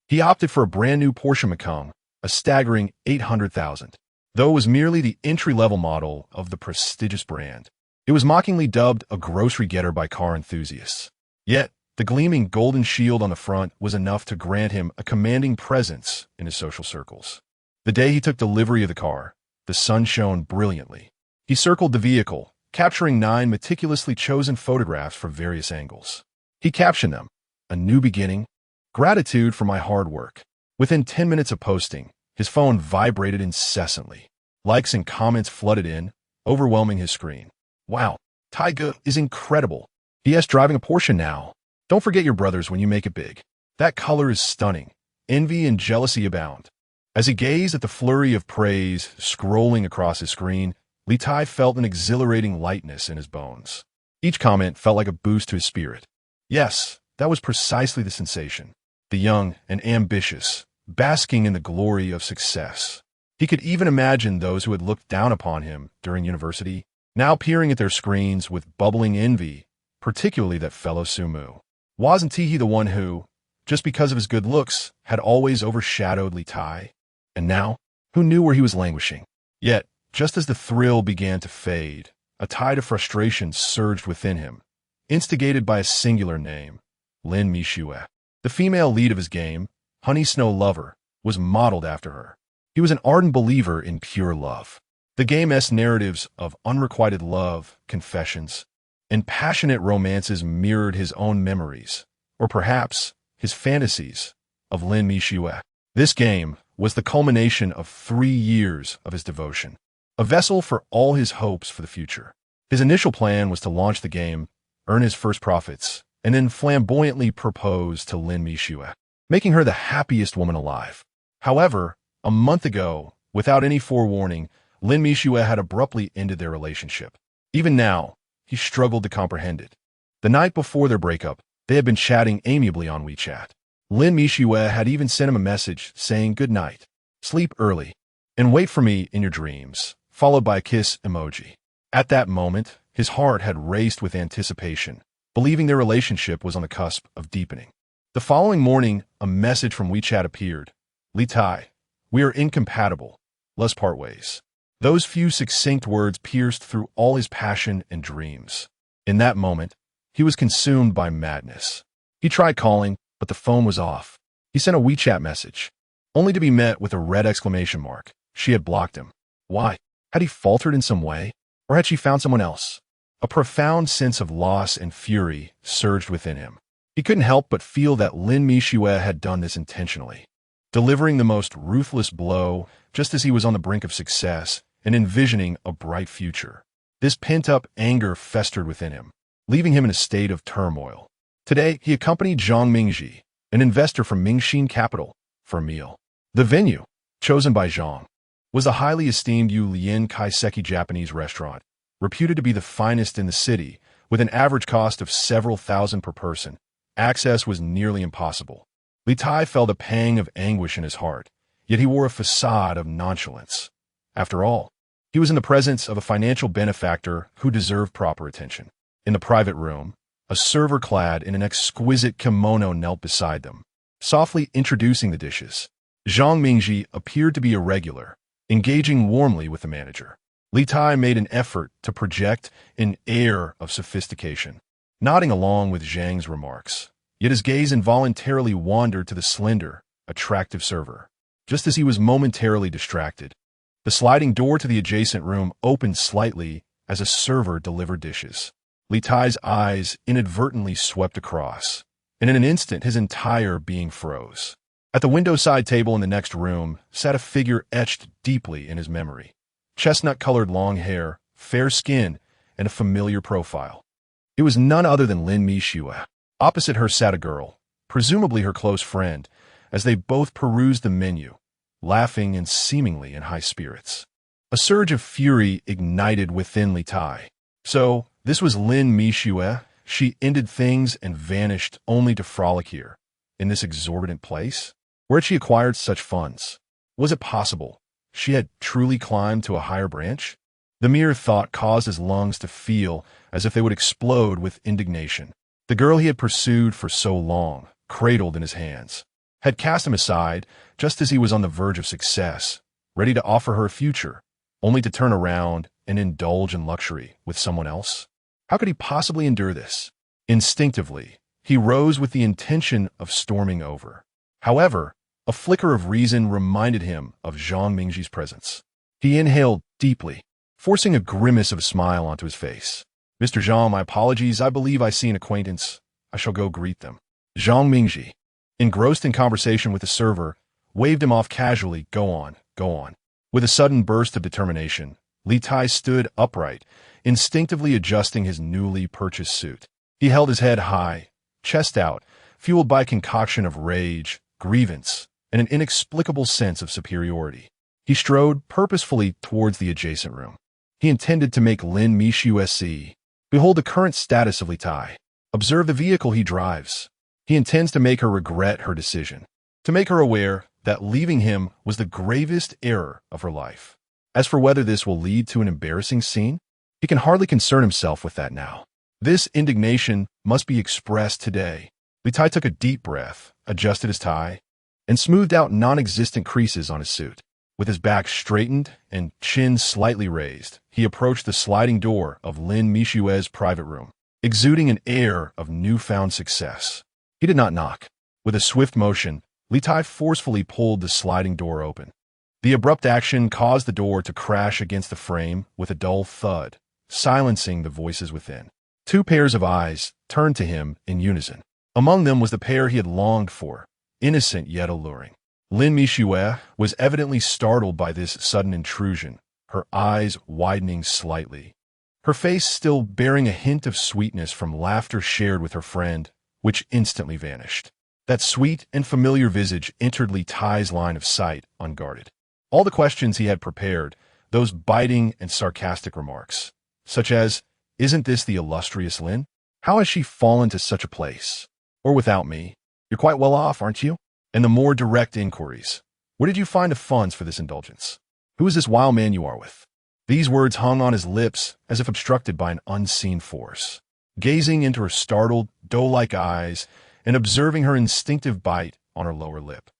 He opted for a brand new Porsche Macan, a staggering 800,000. Though it was merely the entry-level model of the prestigious brand, it was mockingly dubbed a grocery getter by car enthusiasts. Yet, the gleaming golden shield on the front was enough to grant him a commanding presence in his social circles. The day he took delivery of the car, the sun shone brilliantly. He circled the vehicle, capturing 9 meticulously chosen photographs from various angles. He captioned them, "A new beginning. Gratitude for my hard work." Within 10 minutes of posting, his phone vibrated incessantly. Likes and comments flooded in, overwhelming his screen. "Wow, Taiga is incredible. P.S. driving a Porsche now. Don't forget your brothers when you make it big. That color is stunning." Envy and jealousy abound. As he gazed at the flurry of praise scrolling across his screen, Li Tai felt an exhilarating lightness in his bones. Each comment felt like a boost to his spirit. Yes, that was precisely the sensation. The young and ambitious, basking in the glory of success. He could even imagine those who had looked down upon him during university, now peering at their screens with bubbling envy, particularly that fellow Sumu. Wasn't he the one who, just because of his good looks, had always overshadowed Li Tai? And now, who knew where he was languishing? Yet, just as the thrill began to fade, a tide of frustration surged within him, instigated by a singular name, Lin Mishue. The female lead of his game, Honey Snow Lover, was modeled after her. He was an ardent believer in pure love. The game's narratives of unrequited love, confessions, and passionate romances mirrored his own memories, or perhaps his fantasies, of Lin Mishue. This game was the culmination of 3 years of his devotion, a vessel for all his hopes for the future. His initial plan was to launch the game, earn his first profits, and then flamboyantly propose to Lin Mishue, making her the happiest woman alive. However, a month ago, without any forewarning, Lin Mishue had abruptly ended their relationship. Even now, he struggled to comprehend it. The night before their breakup, they had been chatting amiably on WeChat. Lin Mishue had even sent him a message saying good night, sleep early, and wait for me in your dreams, followed by a kiss emoji. At that moment, his heart had raced with anticipation, believing their relationship was on the cusp of deepening. The following morning, a message from WeChat appeared. "Li Tai, we are incompatible. Let's part ways." Those few succinct words pierced through all his passion and dreams. In that moment, he was consumed by madness. He tried calling, but the phone was off. He sent a WeChat message, only to be met with a red exclamation mark. She had blocked him. Why? Had he faltered in some way? Or had she found someone else? A profound sense of loss and fury surged within him. He couldn't help but feel that Lin Mishue had done this intentionally, delivering the most ruthless blow just as he was on the brink of success and envisioning a bright future. This pent-up anger festered within him, leaving him in a state of turmoil. Today, he accompanied Zhang Mingji, an investor from Mingxin Capital, for a meal. The venue, chosen by Zhang, was a highly esteemed Yu Lian Kaiseki Japanese restaurant, reputed to be the finest in the city, with an average cost of several thousand per person. Access was nearly impossible. Li Tai felt a pang of anguish in his heart, yet he wore a facade of nonchalance. After all, he was in the presence of a financial benefactor who deserved proper attention. In the private room, a server clad in an exquisite kimono knelt beside them, softly introducing the dishes. Zhang Mingji appeared to be a regular, engaging warmly with the manager. Li Tai made an effort to project an air of sophistication, nodding along with Zhang's remarks. Yet his gaze involuntarily wandered to the slender, attractive server. Just as he was momentarily distracted, the sliding door to the adjacent room opened slightly as a server delivered dishes. Li Tai's eyes inadvertently swept across, and in an instant his entire being froze. At the window-side table in the next room sat a figure etched deeply in his memory. Chestnut-colored long hair, fair skin, and a familiar profile. It was none other than Lin Mishue. Opposite her sat a girl, presumably her close friend, as they both perused the menu, laughing and seemingly in high spirits. A surge of fury ignited within Li Tai. So, this was Lin Mishue. She ended things and vanished only to frolic here, in this exorbitant place? Where had she acquired such funds? Was it possible she had truly climbed to a higher branch? The mere thought caused his lungs to feel as if they would explode with indignation. The girl he had pursued for so long, cradled in his hands, had cast him aside just as he was on the verge of success, ready to offer her a future, only to turn around and indulge in luxury with someone else. How could he possibly endure this? Instinctively, he rose with the intention of storming over. However, a flicker of reason reminded him of Zhang Mingji's presence. He inhaled deeply, forcing a grimace of a smile onto his face. "Mr. Zhang, my apologies. I believe I see an acquaintance. I shall go greet them." Zhang Mingji, engrossed in conversation with the server, waved him off casually. "Go on, go on." With a sudden burst of determination, Li Tai stood upright, instinctively adjusting his newly purchased suit. He held his head high, chest out, fueled by a concoction of rage, grievance, and an inexplicable sense of superiority. He strode purposefully towards the adjacent room. He intended to make Lin Mishu SC. Behold the current status of Li Tai. Observe the vehicle he drives. He intends to make her regret her decision, to make her aware that leaving him was the gravest error of her life. As for whether this will lead to an embarrassing scene, he can hardly concern himself with that now. This indignation must be expressed today. Li Tai took a deep breath, adjusted his tie, and smoothed out non-existent creases on his suit. With his back straightened and chin slightly raised, he approached the sliding door of Lin Mishue's private room, exuding an air of newfound success. He did not knock. With a swift motion, Li Tai forcefully pulled the sliding door open. The abrupt action caused the door to crash against the frame with a dull thud, silencing the voices within. Two pairs of eyes turned to him in unison. Among them was the pair he had longed for, innocent yet alluring. Lin Mishue was evidently startled by this sudden intrusion, her eyes widening slightly. Her face still bearing a hint of sweetness from laughter shared with her friend, which instantly vanished. That sweet and familiar visage entered Li Tai's line of sight unguarded. All the questions he had prepared, those biting and sarcastic remarks, such as, "Isn't this the illustrious Lin? How has she fallen to such a place? Or without me? You're quite well off, aren't you?" And the more direct inquiries, "Where did you find the funds for this indulgence? Who is this wild man you are with?" These words hung on his lips as if obstructed by an unseen force. Gazing into her startled, doe-like eyes and observing her instinctive bite on her lower lip,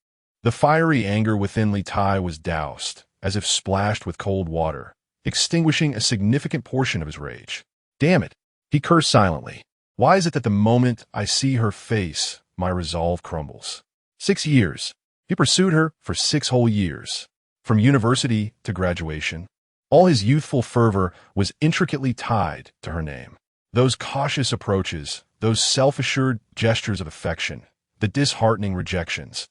the fiery anger within Li Tai was doused, as if splashed with cold water, extinguishing a significant portion of his rage. "Damn it," he cursed silently. "Why is it that the moment I see her face, my resolve crumbles?" 6 years. He pursued her for 6 whole years. From university to graduation, all his youthful fervor was intricately tied to her name. Those cautious approaches, those self-assured gestures of affection, the disheartening rejections,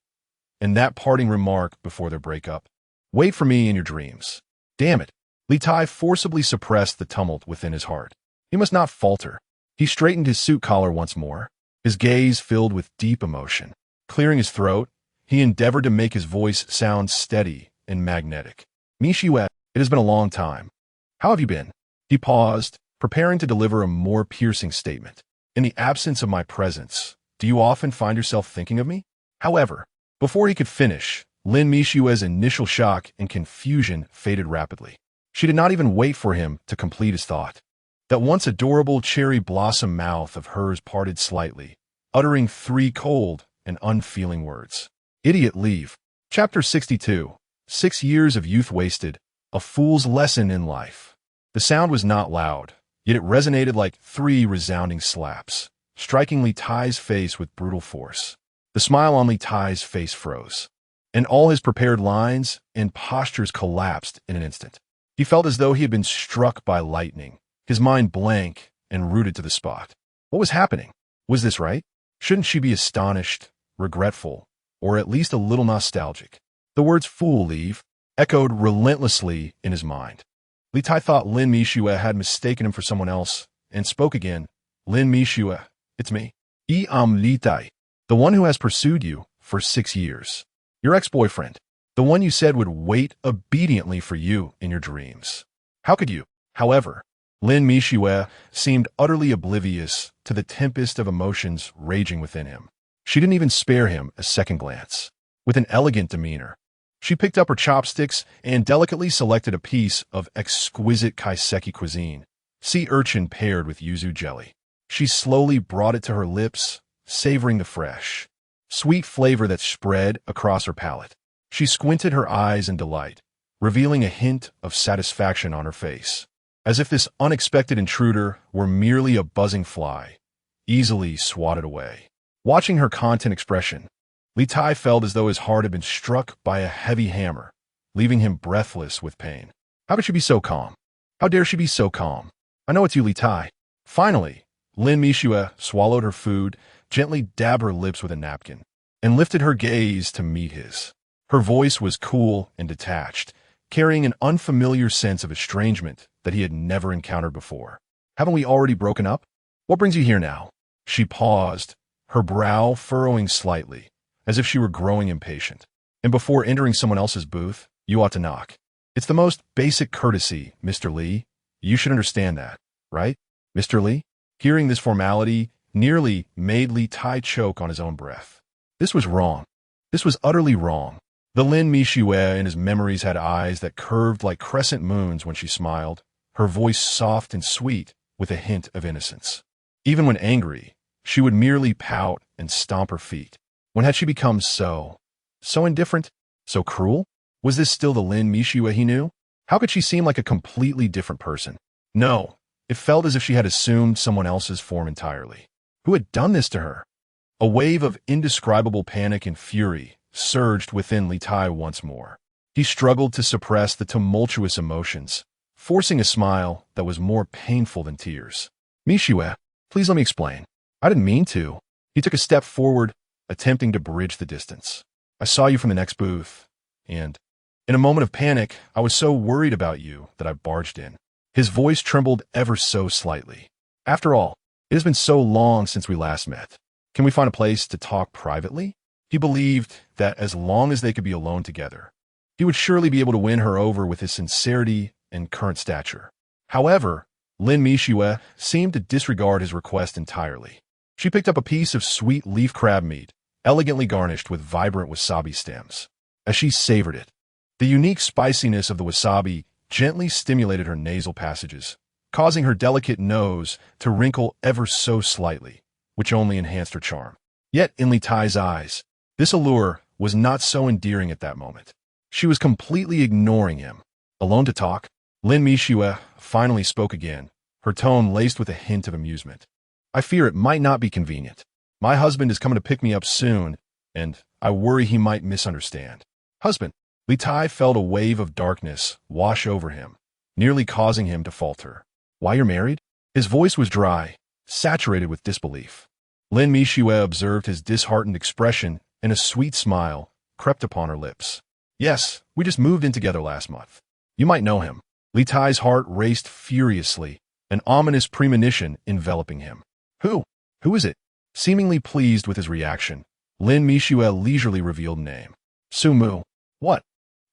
and that parting remark before their breakup, "Wait for me in your dreams." Damn it. Li Tai forcibly suppressed the tumult within his heart. He must not falter. He straightened his suit collar once more, his gaze filled with deep emotion. Clearing his throat, he endeavored to make his voice sound steady and magnetic. "Mishiue, it has been a long time. How have you been?" He paused, preparing to deliver a more piercing statement. "In the absence of my presence, do you often find yourself thinking of me?" However, before he could finish, Lin Mishue's initial shock and confusion faded rapidly. She did not even wait for him to complete his thought. That once adorable cherry blossom mouth of hers parted slightly, uttering 3 cold and unfeeling words. "Idiot, leave." Chapter 62. 6 years of youth wasted, a fool's lesson in life. The sound was not loud, yet it resonated like 3 resounding slaps, striking Li Tai's face with brutal force. The smile on Li Tai's face froze, and all his prepared lines and postures collapsed in an instant. He felt as though he had been struck by lightning, his mind blank and rooted to the spot. What was happening? Was this right? Shouldn't she be astonished, regretful, or at least a little nostalgic? The words "fool, leave" echoed relentlessly in his mind. Li Tai thought Lin Mishue had mistaken him for someone else, and spoke again. "Lin Mishue, it's me. I am Li Tai, the one who has pursued you for 6 years. Your ex-boyfriend, the one you said would wait obediently for you in your dreams. How could you?" However, Lin Mishue seemed utterly oblivious to the tempest of emotions raging within him. She didn't even spare him a second glance. With an elegant demeanor, she picked up her chopsticks and delicately selected a piece of exquisite kaiseki cuisine, sea urchin paired with yuzu jelly. She slowly brought it to her lips, savoring the fresh, sweet flavor that spread across her palate. She squinted her eyes in delight, revealing a hint of satisfaction on her face, as if this unexpected intruder were merely a buzzing fly, easily swatted away. Watching her content expression, Li Tai felt as though his heart had been struck by a heavy hammer, leaving him breathless with pain. How could she be so calm? How dare she be so calm? I know it's you, Li Tai. Finally, Lin Mishue swallowed her food, gently dabbed her lips with a napkin, and lifted her gaze to meet his. Her voice was cool and detached, carrying an unfamiliar sense of estrangement that he had never encountered before. Haven't we already broken up? What brings you here now? She paused, her brow furrowing slightly, as if she were growing impatient. And before entering someone else's booth, you ought to knock. It's the most basic courtesy, Mr. Li. You should understand that, right? Mr. Li? Hearing this formality nearly made Li Tai choke on his own breath. This was wrong. This was utterly wrong. The Lin Mishue in his memories had eyes that curved like crescent moons when she smiled, her voice soft and sweet with a hint of innocence. Even when angry, she would merely pout and stomp her feet. When had she become so indifferent, so cruel? Was this still the Lin Mishue he knew? How could she seem like a completely different person? No, it felt as if she had assumed someone else's form entirely. Who had done this to her? A wave of indescribable panic and fury surged within Li Tai once more. He struggled to suppress the tumultuous emotions, forcing a smile that was more painful than tears. Mishue, please let me explain. I didn't mean to. He took a step forward, attempting to bridge the distance. I saw you from the next booth, and in a moment of panic, I was so worried about you that I barged in. His voice trembled ever so slightly. After all, it has been so long since we last met. Can we find a place to talk privately? He believed that as long as they could be alone together, he would surely be able to win her over with his sincerity and current stature. However, Lin Mishue seemed to disregard his request entirely. She picked up a piece of sweet leaf crab meat, elegantly garnished with vibrant wasabi stems. As she savored it, the unique spiciness of the wasabi gently stimulated her nasal passages, causing her delicate nose to wrinkle ever so slightly, which only enhanced her charm. Yet in Li Tai's eyes, this allure was not so endearing at that moment. She was completely ignoring him. Alone to talk, Lin Mishue finally spoke again, her tone laced with a hint of amusement. I fear it might not be convenient. My husband is coming to pick me up soon, and I worry he might misunderstand. Husband. Li Tai felt a wave of darkness wash over him, nearly causing him to falter. Why, you're married? His voice was dry, saturated with disbelief. Lin Mishue observed his disheartened expression, and a sweet smile crept upon her lips. Yes, we just moved in together last month. You might know him. Li Tai's heart raced furiously, an ominous premonition enveloping him. Who? Who is it? Seemingly pleased with his reaction, Lin Mishue leisurely revealed name. Sumu. What?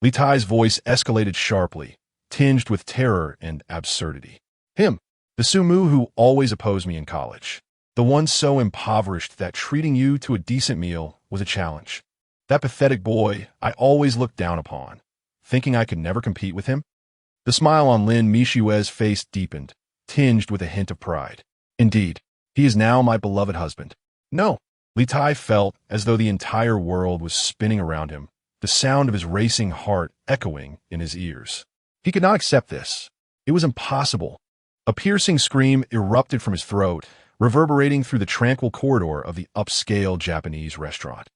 Li Tai's voice escalated sharply, tinged with terror and absurdity. Him. The Sumu who always opposed me in college. The one so impoverished that treating you to a decent meal was a challenge. That pathetic boy I always looked down upon, thinking I could never compete with him. The smile on Lin Mishue's face deepened, tinged with a hint of pride. Indeed, he is now my beloved husband. No. Li Tai felt as though the entire world was spinning around him, the sound of his racing heart echoing in his ears. He could not accept this. It was impossible. A piercing scream erupted from his throat, reverberating through the tranquil corridor of the upscale Japanese restaurant.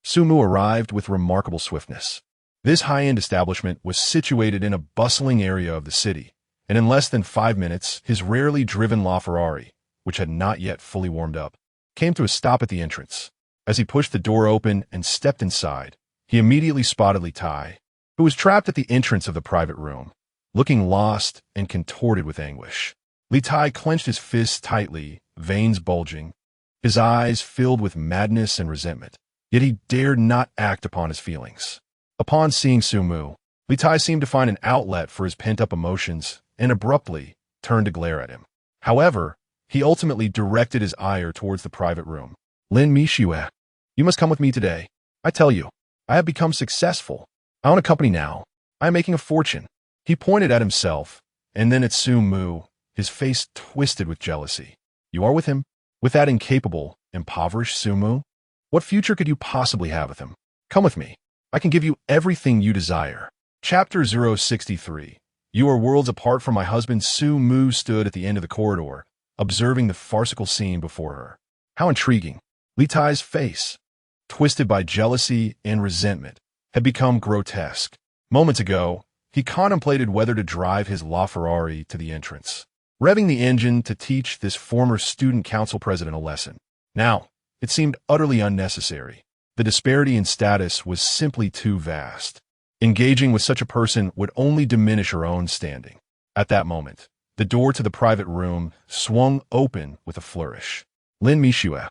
Sumu arrived with remarkable swiftness. This high-end establishment was situated in a bustling area of the city, and in less than 5 minutes, his rarely driven LaFerrari, which had not yet fully warmed up, came to a stop at the entrance. As he pushed the door open and stepped inside, he immediately spotted Li Tai, who was trapped at the entrance of the private room, looking lost and contorted with anguish. Li Tai clenched his fists tightly, veins bulging, his eyes filled with madness and resentment. Yet he dared not act upon his feelings. Upon seeing Sumu, Li Tai seemed to find an outlet for his pent-up emotions and abruptly turned to glare at him. However, he ultimately directed his ire towards the private room. Lin Mishue, you must come with me today. I tell you, I have become successful. I own a company now. I am making a fortune. He pointed at himself, and then at Sumu, his face twisted with jealousy. You are with him? With that incapable, impoverished Sumu? What future could you possibly have with him? Come with me. I can give you everything you desire. Chapter 063. You are worlds apart from my husband. Sumu stood at the end of the corridor, observing the farcical scene before her. How intriguing. Li Tai's face, twisted by jealousy and resentment, had become grotesque. Moments ago, He contemplated whether to drive his LaFerrari to the entrance, revving the engine to teach this former student council president a lesson. Now, it seemed utterly unnecessary. The disparity in status was simply too vast. Engaging with such a person would only diminish her own standing. At that moment, the door to the private room swung open with a flourish. Lin Mishue,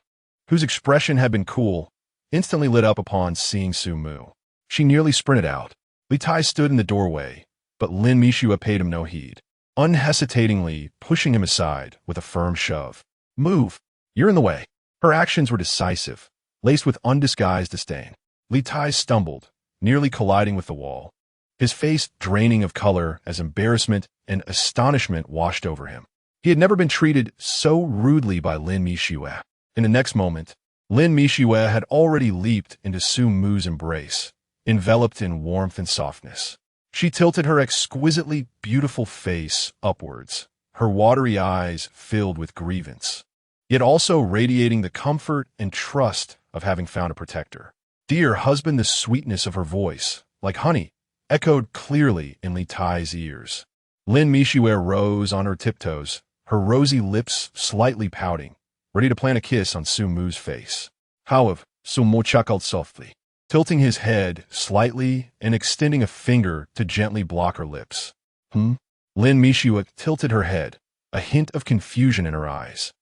whose expression had been cool, instantly lit up upon seeing Su Mu. She nearly sprinted out. Li Tai stood in the doorway, but Lin Mishue paid him no heed, unhesitatingly pushing him aside with a firm shove. "Move! You're in the way." Her actions were decisive, laced with undisguised disdain. Li Tai stumbled, nearly colliding with the wall, his face draining of color as embarrassment and astonishment washed over him. He had never been treated so rudely by Lin Mishue. In the next moment, Lin Mishue had already leaped into Su Mu's embrace, enveloped in warmth and softness. She tilted her exquisitely beautiful face upwards, her watery eyes filled with grievance, yet also radiating the comfort and trust of having found a protector. "Dear husband," the sweetness of her voice, like honey, echoed clearly in Li Tai's ears. Lin Mishue rose on her tiptoes, her rosy lips slightly pouting, ready to plant a kiss on Su Mu's face. However, Su Mu chuckled softly, tilting his head slightly and extending a finger to gently block her lips. Lin Mishue tilted her head, a hint of confusion in her eyes.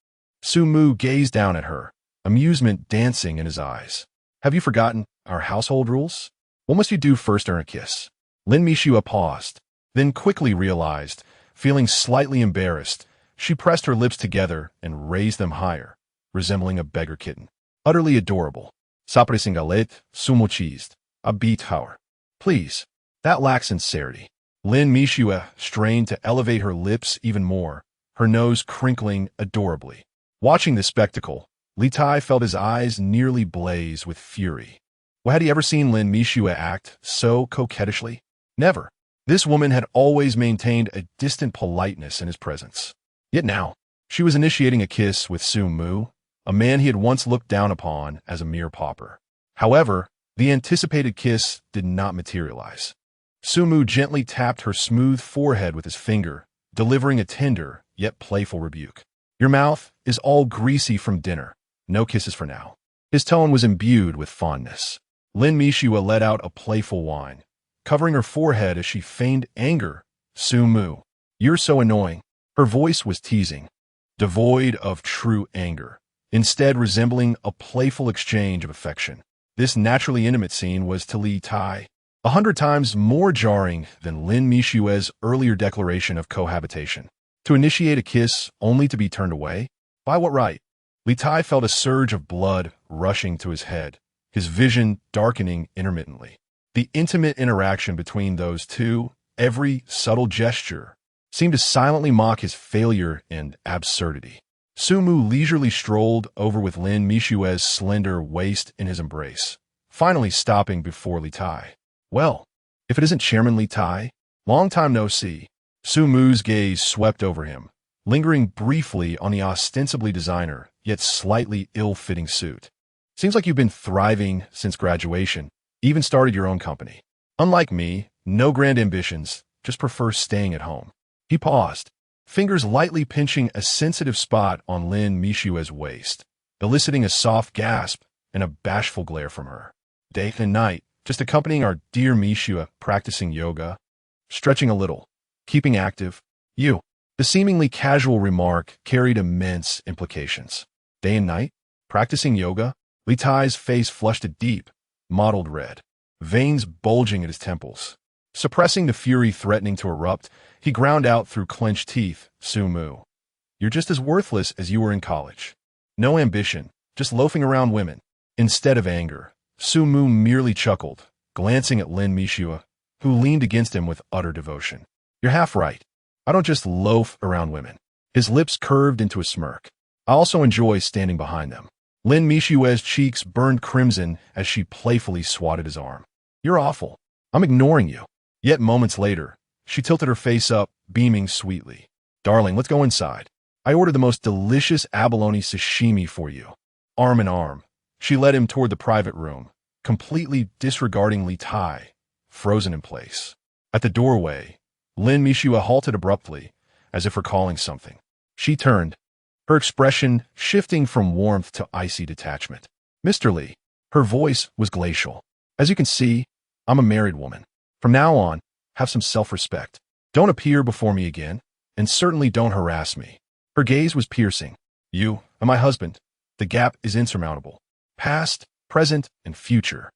Su Mu gazed down at her, amusement dancing in his eyes. "Have you forgotten our household rules? What must you do first during a kiss?" Lin Mishue paused, then quickly realized, feeling slightly embarrassed, she pressed her lips together and raised them higher, resembling a beggar kitten. Utterly adorable. "Sapre singalet, sumo cheesed. A beat hour. Please." That lacked sincerity. Lin Mishue strained to elevate her lips even more, her nose crinkling adorably. Watching this spectacle, Li Tai felt his eyes nearly blaze with fury. Had he ever seen Lin Mishue act so coquettishly? Never. This woman had always maintained a distant politeness in his presence. Yet now, she was initiating a kiss with Su Mu, a man he had once looked down upon as a mere pauper. However, the anticipated kiss did not materialize. Su Mu gently tapped her smooth forehead with his finger, delivering a tender yet playful rebuke. "Your mouth is all greasy from dinner. No kisses for now." His tone was imbued with fondness. Lin Mishue let out a playful whine, covering her forehead as she feigned anger. "Su Mu, you're so annoying." Her voice was teasing, devoid of true anger, instead resembling a playful exchange of affection. This naturally intimate scene was to Li Tai 100 times more jarring than Lin Mishue's earlier declaration of cohabitation. To initiate a kiss only to be turned away? By what right? Li Tai felt a surge of blood rushing to his head, his vision darkening intermittently. The intimate interaction between those two, every subtle gesture, seemed to silently mock his failure and absurdity. Su Mu leisurely strolled over with Lin Mishue's slender waist in his embrace, finally stopping before Li Tai. "Well, if it isn't Chairman Li Tai, long time no see." Su Mu's gaze swept over him, lingering briefly on the ostensibly designer, yet slightly ill-fitting suit. "Seems like you've been thriving since graduation, even started your own company. Unlike me, no grand ambitions, just prefer staying at home." He paused, fingers lightly pinching a sensitive spot on Lin Mishue's waist, eliciting a soft gasp and a bashful glare from her. "Day and night, just accompanying our dear Mishue, practicing yoga, stretching a little, keeping active. You." The seemingly casual remark carried immense implications. Day and night? Practicing yoga? Li Tai's face flushed a deep, mottled red, veins bulging at his temples. Suppressing the fury threatening to erupt, he ground out through clenched teeth, "Su Mu, you're just as worthless as you were in college. No ambition, just loafing around women." Instead of anger, Su Mu merely chuckled, glancing at Lin Mishue, who leaned against him with utter devotion. "You're half right. I don't just loaf around women." His lips curved into a smirk. "I also enjoy standing behind them." Lin Mishue's cheeks burned crimson as she playfully swatted his arm. "You're awful. I'm ignoring you." Yet moments later, she tilted her face up, beaming sweetly. "Darling, let's go inside. I ordered the most delicious abalone sashimi for you." Arm in arm, she led him toward the private room, completely disregarding Li Tai, frozen in place. At the doorway, Lin Mishua halted abruptly, as if recalling something. She turned, her expression shifting from warmth to icy detachment. Mr. Lee, her voice was glacial. As you can see, I'm a married woman. From now on, have some self-respect. Don't appear before me again, and certainly don't harass me. Her gaze was piercing. You and my husband. The gap is insurmountable. Past, present, and future.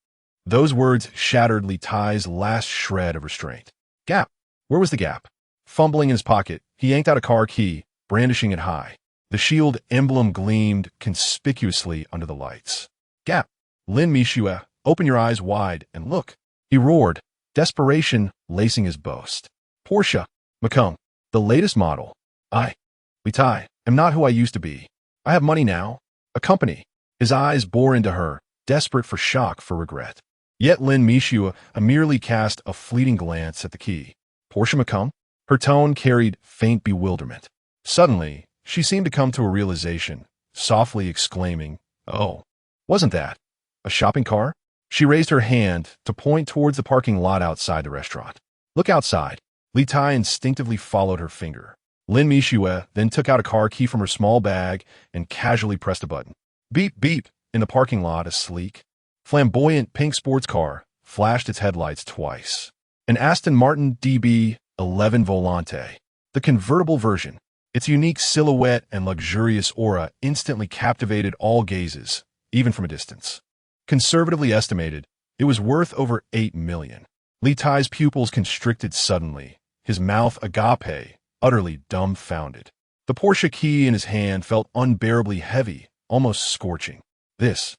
Those words shattered Li Tai's last shred of restraint. Gap. Where was the gap? Fumbling in his pocket, he yanked out a car key, brandishing it high. The shield emblem gleamed conspicuously under the lights. Gap. Lin Mishua, open your eyes wide and look. He roared, desperation lacing his boast. Porsche, Macomb, the latest model. Li Tai, am not who I used to be. I have money now. A company. His eyes bore into her, desperate for shock, for regret. Yet Lin Mishua merely cast a fleeting glance at the key. Porsche Macomb? Her tone carried faint bewilderment. Suddenly, she seemed to come to a realization, softly exclaiming, "Oh, wasn't that a shopping car?" She raised her hand to point towards the parking lot outside the restaurant. Look outside. Li Tai instinctively followed her finger. Lin Mishua then took out a car key from her small bag and casually pressed a button. Beep, beep. In the parking lot, a sleek, flamboyant pink sports car flashed its headlights twice. An Aston Martin DB11 Volante, the convertible version. Its unique silhouette and luxurious aura instantly captivated all gazes, even from a distance. Conservatively estimated, it was worth over $8 million. Li Tai's pupils constricted suddenly, his mouth agape, utterly dumbfounded. The Porsche key in his hand felt unbearably heavy, almost scorching. This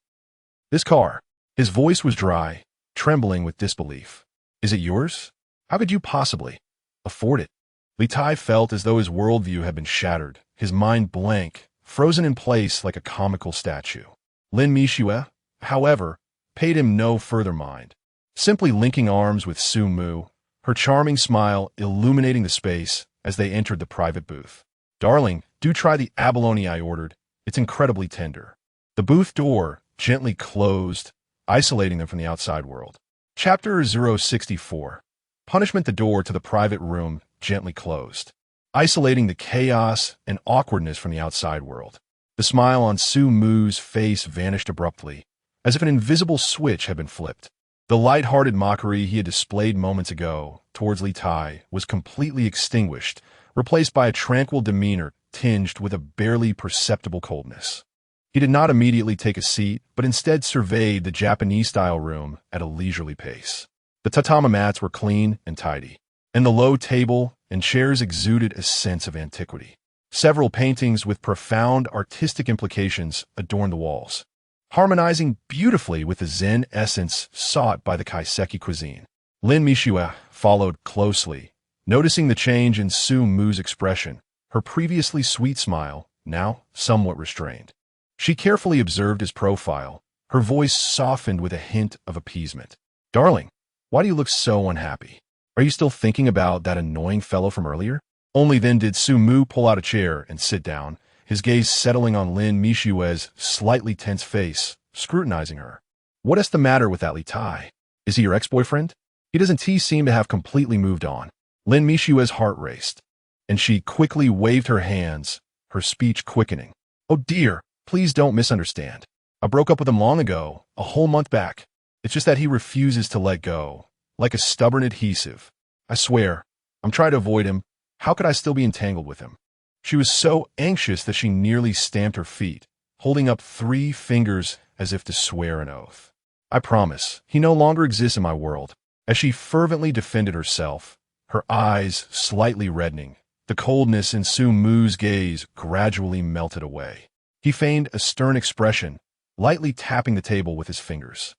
car. His voice was dry, trembling with disbelief. Is it yours? How could you possibly afford it? Li Tai felt as though his worldview had been shattered, his mind blank, frozen in place like a comical statue. Lin Mishua, however, paid him no further mind, simply linking arms with Su Mu, her charming smile illuminating the space as they entered the private booth. Darling, do try the abalone I ordered. It's incredibly tender. The booth door gently closed, isolating them from the outside world. Chapter 064. Punishment. The door to the private room gently closed, isolating the chaos and awkwardness from the outside world. The smile on Su Mu's face vanished abruptly, as if an invisible switch had been flipped. The light-hearted mockery he had displayed moments ago towards Li Tai was completely extinguished, replaced by a tranquil demeanor tinged with a barely perceptible coldness. He did not immediately take a seat, but instead surveyed the Japanese-style room at a leisurely pace. The tatami mats were clean and tidy, and the low table and chairs exuded a sense of antiquity. Several paintings with profound artistic implications adorned the walls, harmonizing beautifully with the Zen essence sought by the Kaiseki cuisine. Lin Mishua followed closely, noticing the change in Su Mu's expression, her previously sweet smile, now somewhat restrained. She carefully observed his profile, her voice softened with a hint of appeasement. Darling, why do you look so unhappy? Are you still thinking about that annoying fellow from earlier? Only then did Su Mu pull out a chair and sit down, his gaze settling on Lin Mishua's slightly tense face, scrutinizing her. What is the matter with that Li Tai? Is he your ex-boyfriend? He doesn't seem to have completely moved on. Lin Mishua's heart raced, and she quickly waved her hands, her speech quickening. Oh dear, please don't misunderstand. I broke up with him long ago, a whole month back. It's just that he refuses to let go, like a stubborn adhesive. I swear, I'm trying to avoid him. How could I still be entangled with him? She was so anxious that she nearly stamped her feet, holding up 3 fingers as if to swear an oath. I promise, he no longer exists in my world. As she fervently defended herself, her eyes slightly reddening, the coldness in Su Mu's gaze gradually melted away. He feigned a stern expression, lightly tapping the table with his fingers.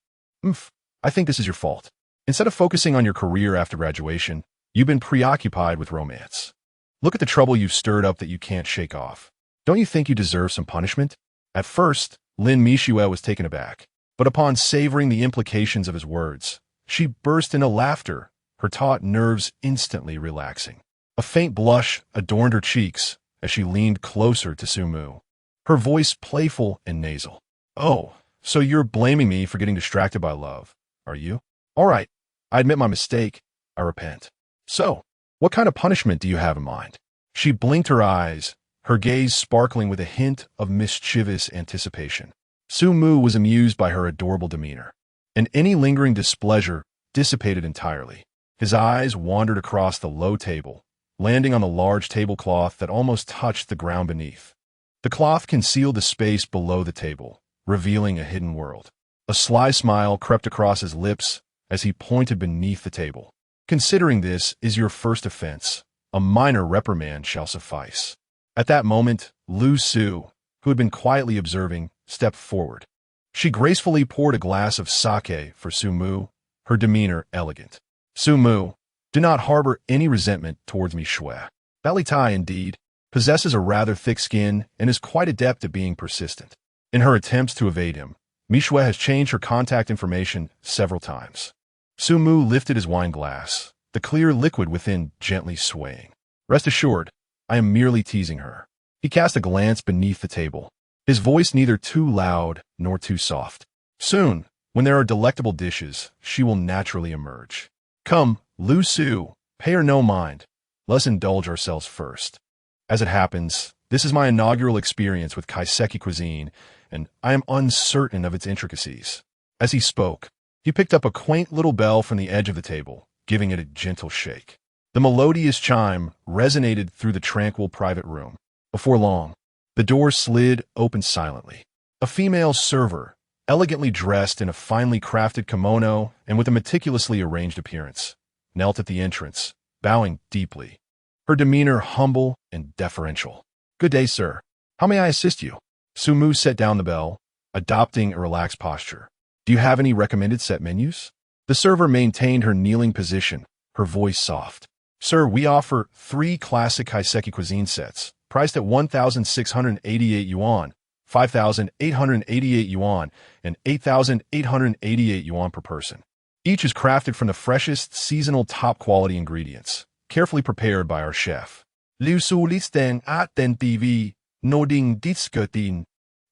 I think this is your fault. Instead of focusing on your career after graduation, you've been preoccupied with romance. Look at the trouble you've stirred up that you can't shake off. Don't you think you deserve some punishment? At first, Lin Mishua was taken aback, but upon savoring the implications of his words, she burst into laughter, her taut nerves instantly relaxing. A faint blush adorned her cheeks as she leaned closer to Su Mu, her voice playful and nasal. Oh, so you're blaming me for getting distracted by love, are you? All right, I admit my mistake. I repent. So, what kind of punishment do you have in mind? She blinked her eyes, her gaze sparkling with a hint of mischievous anticipation. Su-mu was amused by her adorable demeanor, and any lingering displeasure dissipated entirely. His eyes wandered across the low table, landing on the large tablecloth that almost touched the ground beneath. The cloth concealed the space below the table, revealing a hidden world. A sly smile crept across his lips as he pointed beneath the table. Considering this is your first offense, a minor reprimand shall suffice. At that moment, Lu Su, who had been quietly observing, stepped forward. She gracefully poured a glass of sake for Su-mu, her demeanor elegant. Su-mu, do not harbor any resentment towards me, Shui. Balitai, indeed, possesses a rather thick skin and is quite adept at being persistent. In her attempts to evade him, Mishue has changed her contact information several times. Su-mu lifted his wine glass, the clear liquid within gently swaying. Rest assured, I am merely teasing her. He cast a glance beneath the table, his voice neither too loud nor too soft. Soon, when there are delectable dishes, she will naturally emerge. Come, Lu Su, pay her no mind. Let's indulge ourselves first. As it happens, this is my inaugural experience with kaiseki cuisine, and I am uncertain of its intricacies. As he spoke, he picked up a quaint little bell from the edge of the table, giving it a gentle shake. The melodious chime resonated through the tranquil private room. Before long, the door slid open silently. A female server, elegantly dressed in a finely crafted kimono and with a meticulously arranged appearance, knelt at the entrance, bowing deeply, her demeanor humble and deferential. Good day, sir. How may I assist you? Su-mu set down the bell, adopting a relaxed posture. Do you have any recommended set menus? The server maintained her kneeling position, her voice soft. Sir, we offer 3 classic kaiseki cuisine sets, priced at 1,688 yuan, 5,888 yuan, and 8,888 yuan per person. Each is crafted from the freshest, seasonal, top-quality ingredients, carefully prepared by our chef. Liu Su Listen Atten TV, Noding Ditskötin,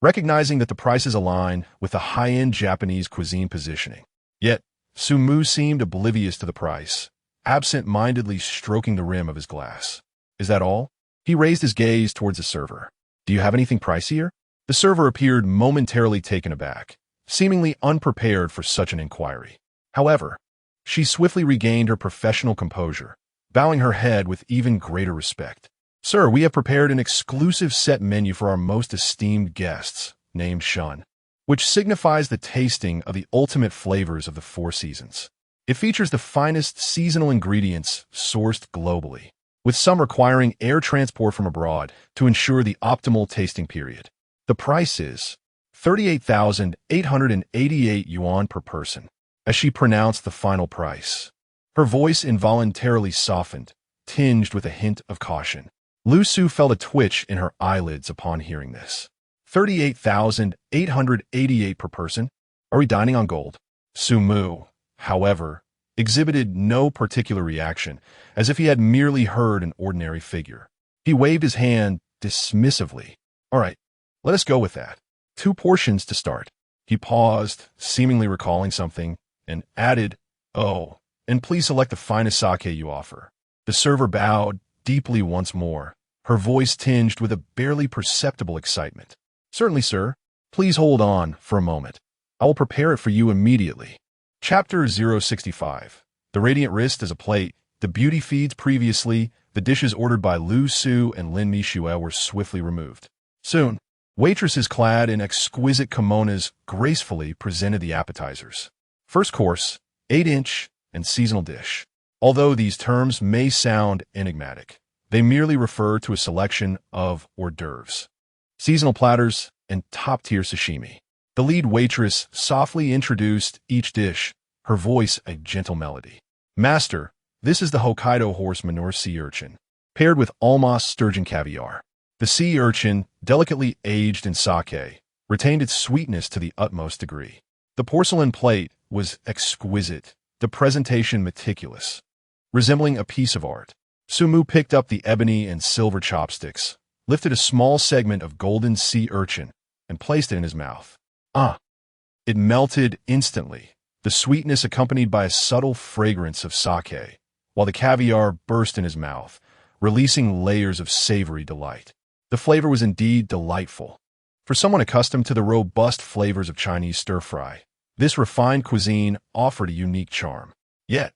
recognizing that the prices align with the high-end Japanese cuisine positioning. Yet, Su-mu seemed oblivious to the price, absent-mindedly stroking the rim of his glass. Is that all? He raised his gaze towards the server. Do you have anything pricier? The server appeared momentarily taken aback, seemingly unprepared for such an inquiry. However, she swiftly regained her professional composure, bowing her head with even greater respect. Sir, we have prepared an exclusive set menu for our most esteemed guests, named Shun, which signifies the tasting of the ultimate flavors of the 4 seasons. It features the finest seasonal ingredients sourced globally, with some requiring air transport from abroad to ensure the optimal tasting period. The price is 38,888 yuan per person. As she pronounced the final price, her voice involuntarily softened, tinged with a hint of caution. Lu Su felt a twitch in her eyelids upon hearing this. 38,888 per person? Are we dining on gold? Su-mu, however, exhibited no particular reaction, as if he had merely heard an ordinary figure. He waved his hand dismissively. All right, let us go with that. 2 portions to start. He paused, seemingly recalling something, and added, Oh, and please select the finest sake you offer. The server bowed deeply once more, her voice tinged with a barely perceptible excitement. Certainly, sir. Please hold on for a moment. I will prepare it for you immediately. Chapter 065. The radiant wrist as a plate. The beauty feeds previously, the dishes ordered by Lu Su and Lin Mishue were swiftly removed. Soon, waitresses clad in exquisite kimonos gracefully presented the appetizers. First course, 8-inch, and seasonal dish. Although these terms may sound enigmatic, they merely refer to a selection of hors d'oeuvres, seasonal platters, and top-tier sashimi. The lead waitress softly introduced each dish, her voice a gentle melody. Master, this is the Hokkaido horse manure sea urchin, paired with almost sturgeon caviar. The sea urchin, delicately aged in sake, retained its sweetness to the utmost degree. The porcelain plate was exquisite, the presentation meticulous, resembling a piece of art. Su-mu picked up the ebony and silver chopsticks, lifted a small segment of golden sea urchin, and placed it in his mouth. It melted instantly, the sweetness accompanied by a subtle fragrance of sake, while the caviar burst in his mouth, releasing layers of savory delight. The flavor was indeed delightful. For someone accustomed to the robust flavors of Chinese stir-fry, this refined cuisine offered a unique charm. Yet,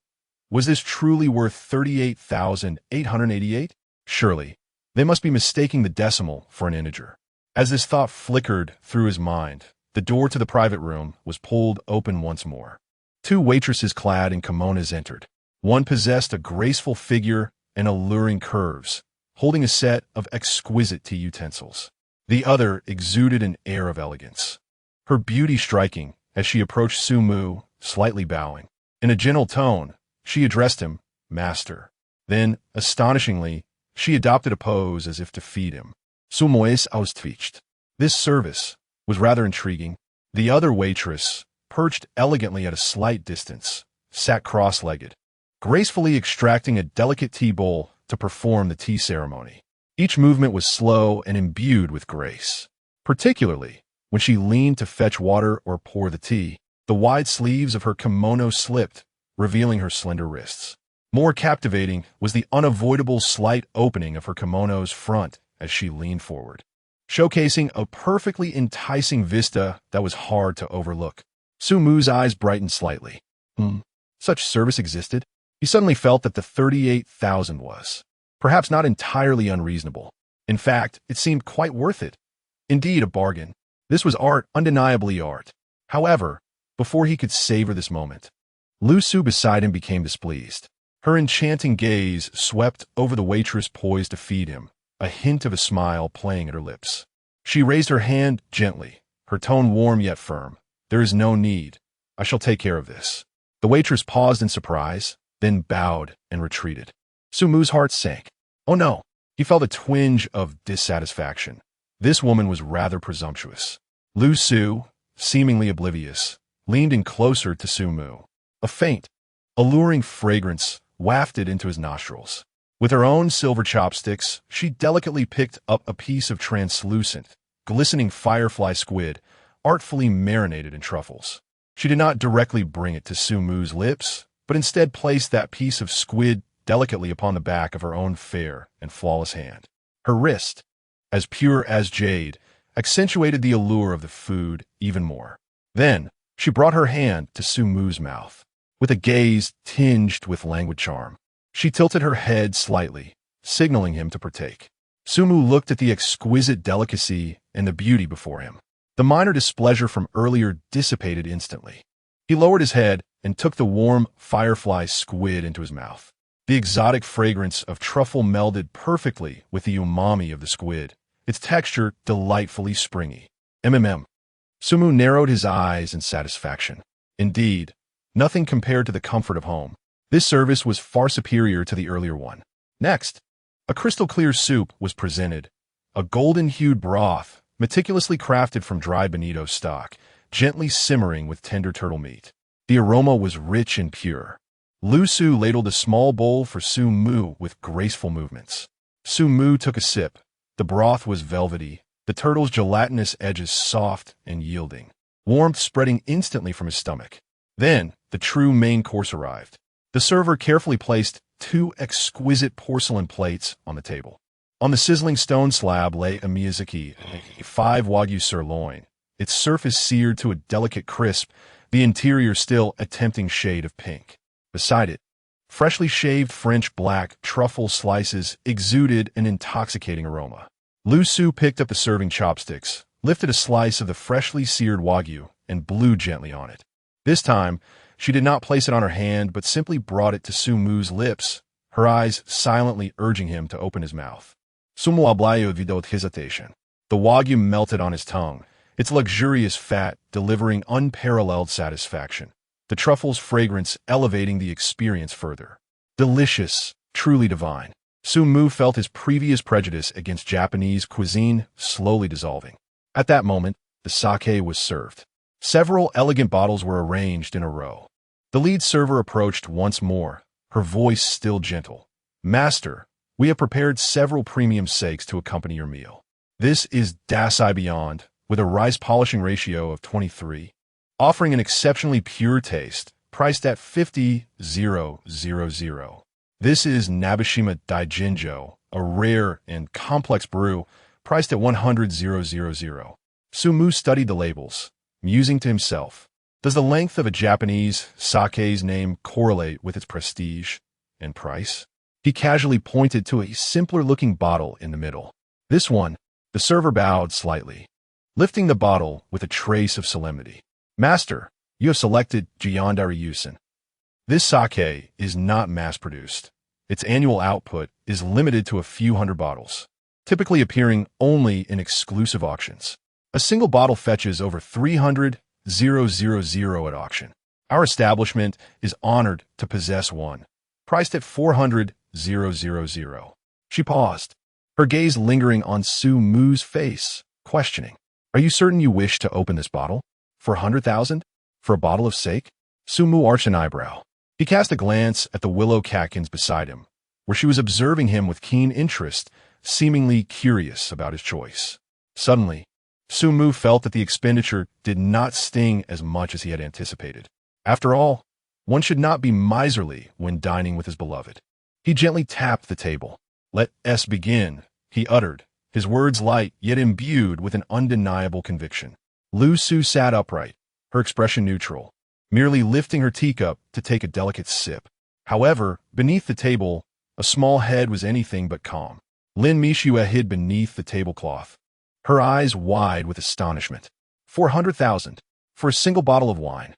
was this truly worth 38,888? Surely, they must be mistaking the decimal for an integer. As this thought flickered through his mind, the door to the private room was pulled open once more. Two waitresses clad in kimonos entered. One possessed a graceful figure and alluring curves, holding a set of exquisite tea utensils. The other exuded an air of elegance, her beauty striking as she approached Su Mu, slightly bowing. In a gentle tone, she addressed him, Master. Then, astonishingly, she adopted a pose as if to feed him. Su Mu es astonished. This service was rather intriguing. The other waitress, perched elegantly at a slight distance, sat cross-legged, gracefully extracting a delicate tea bowl to perform the tea ceremony. Each movement was slow and imbued with grace, particularly when she leaned to fetch water or pour the tea. The wide sleeves of her kimono slipped, revealing her slender wrists. More captivating was the unavoidable slight opening of her kimono's front as she leaned forward, showcasing a perfectly enticing vista that was hard to overlook. Su Mu's eyes brightened slightly. Such service existed? He suddenly felt that the 38,000 was perhaps not entirely unreasonable. In fact, it seemed quite worth it. Indeed, a bargain. This was art, undeniably art. However, before he could savor this moment, Lu Su beside him became displeased. Her enchanting gaze swept over the waitress poised to feed him, a hint of a smile playing at her lips. She raised her hand gently, her tone warm yet firm. There is no need. I shall take care of this. The waitress paused in surprise, then bowed and retreated. Su Mu's heart sank. Oh no! He felt a twinge of dissatisfaction. This woman was rather presumptuous. Lu Su, seemingly oblivious, leaned in closer to Su Mu. A faint, alluring fragrance wafted into his nostrils. With her own silver chopsticks, she delicately picked up a piece of translucent, glistening firefly squid, artfully marinated in truffles. She did not directly bring it to Su Mu's lips, but instead placed that piece of squid delicately upon the back of her own fair and flawless hand. Her wrist, as pure as jade, accentuated the allure of the food even more. Then, she brought her hand to Su Mu's mouth. With a gaze tinged with languid charm, she tilted her head slightly, signaling him to partake. Su Mu looked at the exquisite delicacy and the beauty before him. The minor displeasure from earlier dissipated instantly. He lowered his head and took the warm firefly squid into his mouth. The exotic fragrance of truffle melded perfectly with the umami of the squid, its texture delightfully springy. Su Mu narrowed his eyes in satisfaction. Indeed, nothing compared to the comfort of home. This service was far superior to the earlier one. Next, a crystal-clear soup was presented, a golden-hued broth, meticulously crafted from dry bonito stock, gently simmering with tender turtle meat. The aroma was rich and pure. Lu Su ladled a small bowl for Su Mu with graceful movements. Su Mu took a sip. The broth was velvety, the turtle's gelatinous edges soft and yielding, warmth spreading instantly from his stomach. Then, the true main course arrived. The server carefully placed 2 exquisite porcelain plates on the table. On the sizzling stone slab lay a Miyazaki, a 5 Wagyu sirloin, its surface seared to a delicate crisp, the interior still a tempting shade of pink. Beside it, freshly shaved French black truffle slices exuded an intoxicating aroma. Lu Su picked up the serving chopsticks, lifted a slice of the freshly seared Wagyu, and blew gently on it. This time, she did not place it on her hand, but simply brought it to Su Mu's lips, her eyes silently urging him to open his mouth. Su Mu habló without hesitation. The Wagyu melted on his tongue, its luxurious fat delivering unparalleled satisfaction, the truffle's fragrance elevating the experience further. Delicious, truly divine. Su Mu felt his previous prejudice against Japanese cuisine slowly dissolving. At that moment, the sake was served. Several elegant bottles were arranged in a row. The lead server approached once more, her voice still gentle. Master, we have prepared several premium sakes to accompany your meal. This is Dasai Beyond, with a rice polishing ratio of 23, offering an exceptionally pure taste, priced at 50,000. This is Nabishima Daijinjo, a rare and complex brew priced at 100,000. Sumu studied the labels, musing to himself, does the length of a Japanese sake's name correlate with its prestige and price? He casually pointed to a simpler-looking bottle in the middle. This one, the server bowed slightly, lifting the bottle with a trace of solemnity. Master, you have selected Giandari Yusen. This sake is not mass-produced. Its annual output is limited to a few hundred bottles, typically appearing only in exclusive auctions. A single bottle fetches over 300,000 at auction. Our establishment is honored to possess one, priced at 400,000. She paused, her gaze lingering on Su Mu's face, questioning. Are you certain you wish to open this bottle? For 100,000? For a bottle of sake? Su Mu arched an eyebrow. He cast a glance at the willow catkins beside him, where she was observing him with keen interest, seemingly curious about his choice. Suddenly, Su Mu felt that the expenditure did not sting as much as he had anticipated. After all, one should not be miserly when dining with his beloved. He gently tapped the table. Let us begin, he uttered, his words light yet imbued with an undeniable conviction. Lu Su sat upright, her expression neutral, merely lifting her teacup to take a delicate sip. However, beneath the table, a small head was anything but calm. Lin Mishua hid beneath the tablecloth, her eyes wide with astonishment. 400,000 for a single bottle of wine.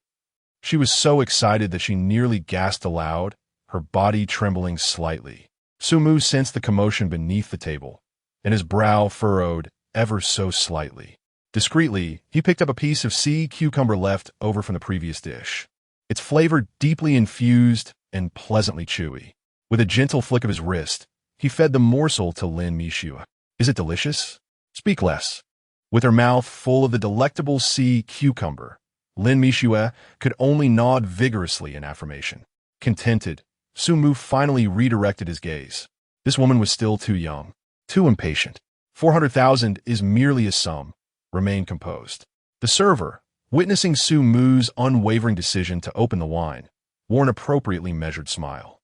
She was so excited that she nearly gasped aloud, her body trembling slightly. Su Mu sensed the commotion beneath the table, and his brow furrowed ever so slightly. Discreetly, he picked up a piece of sea cucumber left over from the previous dish, its flavor deeply infused and pleasantly chewy. With a gentle flick of his wrist, he fed the morsel to Lin Mishua. Is it delicious? Speak less. With her mouth full of the delectable sea cucumber, Lin Mishua could only nod vigorously in affirmation. Contented, Su Mu finally redirected his gaze. This woman was still too young, too impatient. 400,000 is merely a sum. Remain composed. The server, witnessing Su Mu's unwavering decision to open the wine, wore an appropriately measured smile.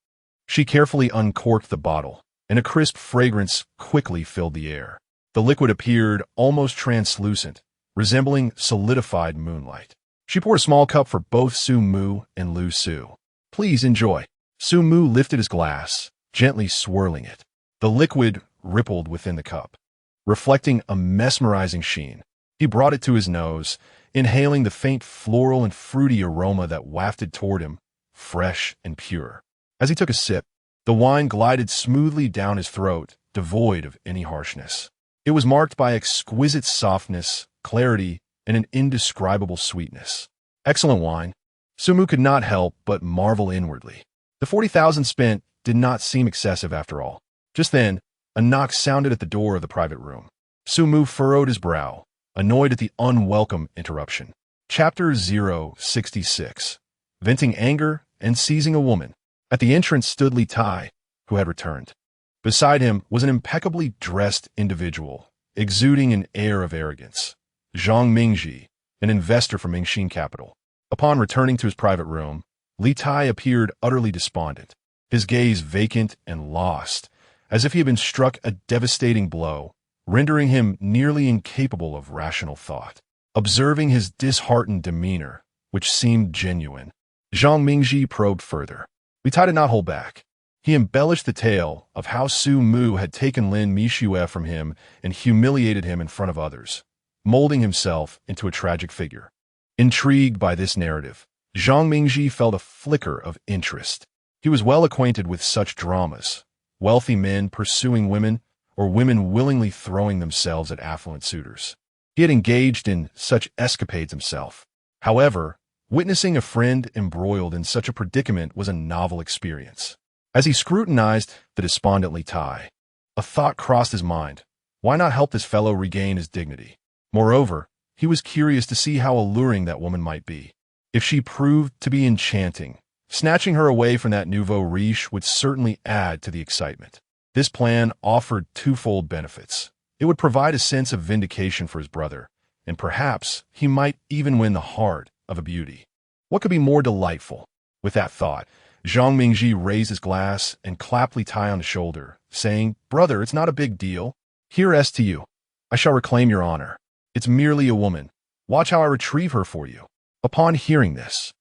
She carefully uncorked the bottle, and a crisp fragrance quickly filled the air. The liquid appeared almost translucent, resembling solidified moonlight. She poured a small cup for both Su Mu and Lu Su. Please enjoy. Su Mu lifted his glass, gently swirling it. The liquid rippled within the cup, reflecting a mesmerizing sheen. He brought it to his nose, inhaling the faint floral and fruity aroma that wafted toward him, fresh and pure. As he took a sip, the wine glided smoothly down his throat, devoid of any harshness. It was marked by exquisite softness, clarity, and an indescribable sweetness. Excellent wine. Su Mu could not help but marvel inwardly. The 40,000 spent did not seem excessive after all. Just then, a knock sounded at the door of the private room. Su Mu furrowed his brow, annoyed at the unwelcome interruption. Chapter 066. Venting anger and seizing a woman. At the entrance stood Li Tai, who had returned. Beside him was an impeccably dressed individual, exuding an air of arrogance. Zhang Mingji, an investor from Mingxin Capital. Upon returning to his private room, Li Tai appeared utterly despondent, his gaze vacant and lost, as if he had been struck a devastating blow, rendering him nearly incapable of rational thought. Observing his disheartened demeanor, which seemed genuine, Zhang Mingji probed further. Li Tai did not hold back. He embellished the tale of how Su Mu had taken Lin Mishue from him and humiliated him in front of others, molding himself into a tragic figure. Intrigued by this narrative, Zhang Mingji felt a flicker of interest. He was well acquainted with such dramas, wealthy men pursuing women or women willingly throwing themselves at affluent suitors. He had engaged in such escapades himself. However, witnessing a friend embroiled in such a predicament was a novel experience. As he scrutinized the despondent Li Tai, a thought crossed his mind. Why not help this fellow regain his dignity? Moreover, he was curious to see how alluring that woman might be. If she proved to be enchanting, snatching her away from that nouveau riche would certainly add to the excitement. This plan offered twofold benefits. It would provide a sense of vindication for his brother, and perhaps he might even win the heart of a beauty. What could be more delightful? With that thought, Zhang Mingji raised his glass and clapped Li Tai on the shoulder, saying, "Brother, it's not a big deal. Here S to you. I shall reclaim your honor. It's merely a woman. Watch how I retrieve her for you." Upon hearing this,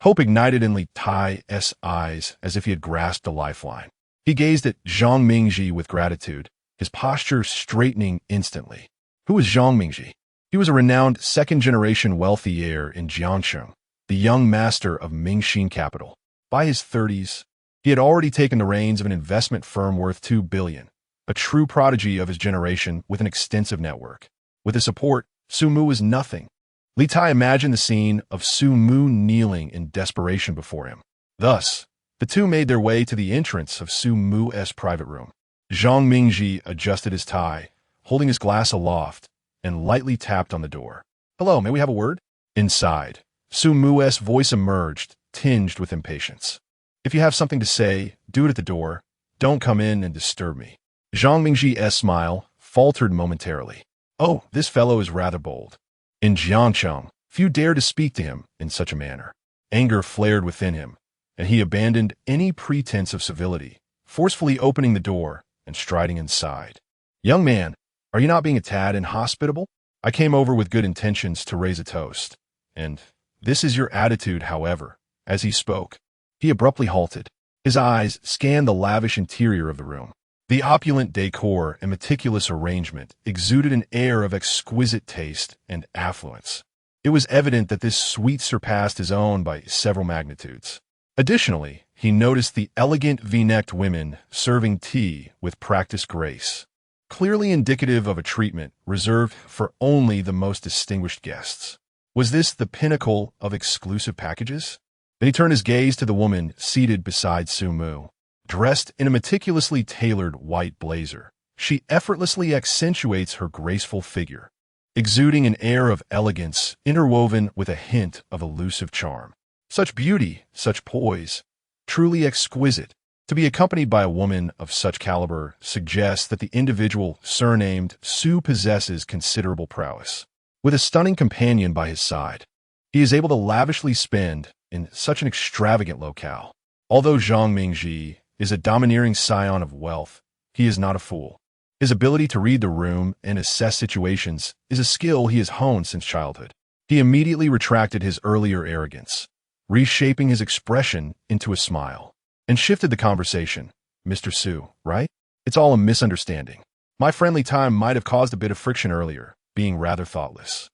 hope ignited in Li Tai's eyes as if he had grasped a lifeline. He gazed at Zhang Mingji with gratitude, his posture straightening instantly. Who was Zhang Mingji? He was a renowned second-generation wealthy heir in Jiangsheng, the young master of Mingxin capital. By his 30s, he had already taken the reins of an investment firm worth 2 billion, a true prodigy of his generation with an extensive network. With his support, Su Mu was nothing. Li Tai imagined the scene of Su Mu kneeling in desperation before him. Thus, the two made their way to the entrance of Su Mu's private room. Zhang Mingji adjusted his tie, holding his glass aloft, and lightly tapped on the door. "Hello, may we have a word?" Inside, Su Mu's voice emerged, tinged with impatience. "If you have something to say, do it at the door. Don't come in and disturb me." Zhang Mingji's smile faltered momentarily. "Oh, this fellow is rather bold." In Jiangcheng, few dared to speak to him in such a manner. Anger flared within him, and he abandoned any pretense of civility, forcefully opening the door and striding inside. "Young man, are you not being a tad inhospitable? I came over with good intentions to raise a toast, and this is your attitude, however." As he spoke, he abruptly halted. His eyes scanned the lavish interior of the room. The opulent decor and meticulous arrangement exuded an air of exquisite taste and affluence. It was evident that this suite surpassed his own by several magnitudes. Additionally, he noticed the elegant V-necked women serving tea with practiced grace, clearly indicative of a treatment reserved for only the most distinguished guests. Was this the pinnacle of exclusive packages? Then he turned his gaze to the woman seated beside Su Mu. Dressed in a meticulously tailored white blazer, she effortlessly accentuates her graceful figure, exuding an air of elegance interwoven with a hint of elusive charm. Such beauty, such poise, truly exquisite. To be accompanied by a woman of such caliber suggests that the individual surnamed Su possesses considerable prowess. With a stunning companion by his side, he is able to lavishly spend in such an extravagant locale. Although Zhang Mingji is a domineering scion of wealth, he is not a fool. His ability to read the room and assess situations is a skill he has honed since childhood. He immediately retracted his earlier arrogance, reshaping his expression into a smile, and shifted the conversation. "Mr. Su, right? It's all a misunderstanding. My friendly time might have caused a bit of friction earlier, being rather thoughtless.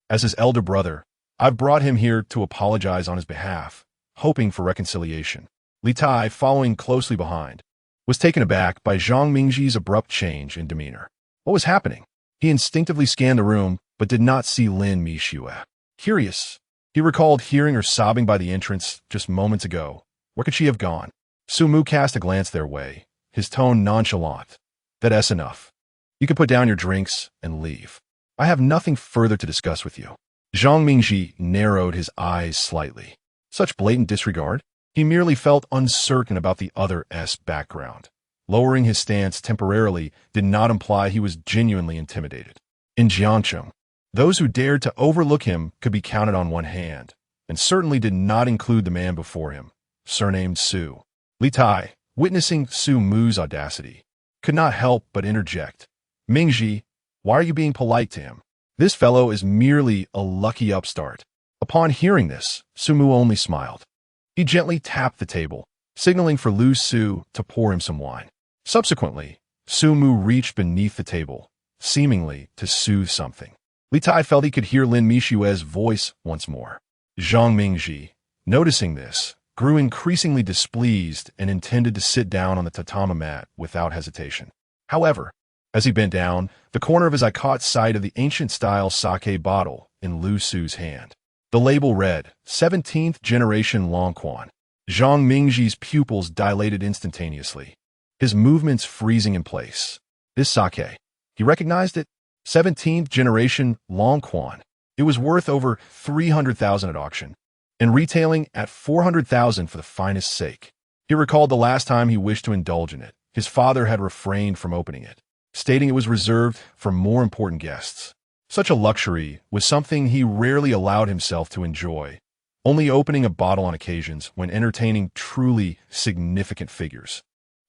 As his elder brother, I've brought him here to apologize on his behalf, hoping for reconciliation." Li Tai, following closely behind, was taken aback by Zhang Mingji's abrupt change in demeanor. What was happening? He instinctively scanned the room, but did not see Lin Mixue. Curious, he recalled hearing her sobbing by the entrance just moments ago. Where could she have gone? Su Mu cast a glance their way, his tone nonchalant. "That's enough. You can put down your drinks and leave. I have nothing further to discuss with you." Zhang Mingji narrowed his eyes slightly. Such blatant disregard? He merely felt uncertain about the other's background. Lowering his stance temporarily did not imply he was genuinely intimidated. In Jiangcheng, those who dared to overlook him could be counted on one hand, and certainly did not include the man before him, surnamed Su. Li Tai, witnessing Su Mu's audacity, could not help but interject. "Mingji, why are you being polite to him? This fellow is merely a lucky upstart." Upon hearing this, Su Mu only smiled. He gently tapped the table, signaling for Lu Su to pour him some wine. Subsequently, Su Mu reached beneath the table, seemingly to soothe something. Li Tai felt he could hear Lin Mixue's voice once more. Zhang Mingji, noticing this, grew increasingly displeased and intended to sit down on the tatami mat without hesitation. However, as he bent down, the corner of his eye caught sight of the ancient-style sake bottle in Lu Su's hand. The label read, 17th Generation Longquan. Zhang Mingji's pupils dilated instantaneously, his movements freezing in place. This sake, he recognized it. 17th Generation Longquan. It was worth over 300,000 at auction, and retailing at 400,000 for the finest sake. He recalled the last time he wished to indulge in it. His father had refrained from opening it, stating it was reserved for more important guests. Such a luxury was something he rarely allowed himself to enjoy, only opening a bottle on occasions when entertaining truly significant figures.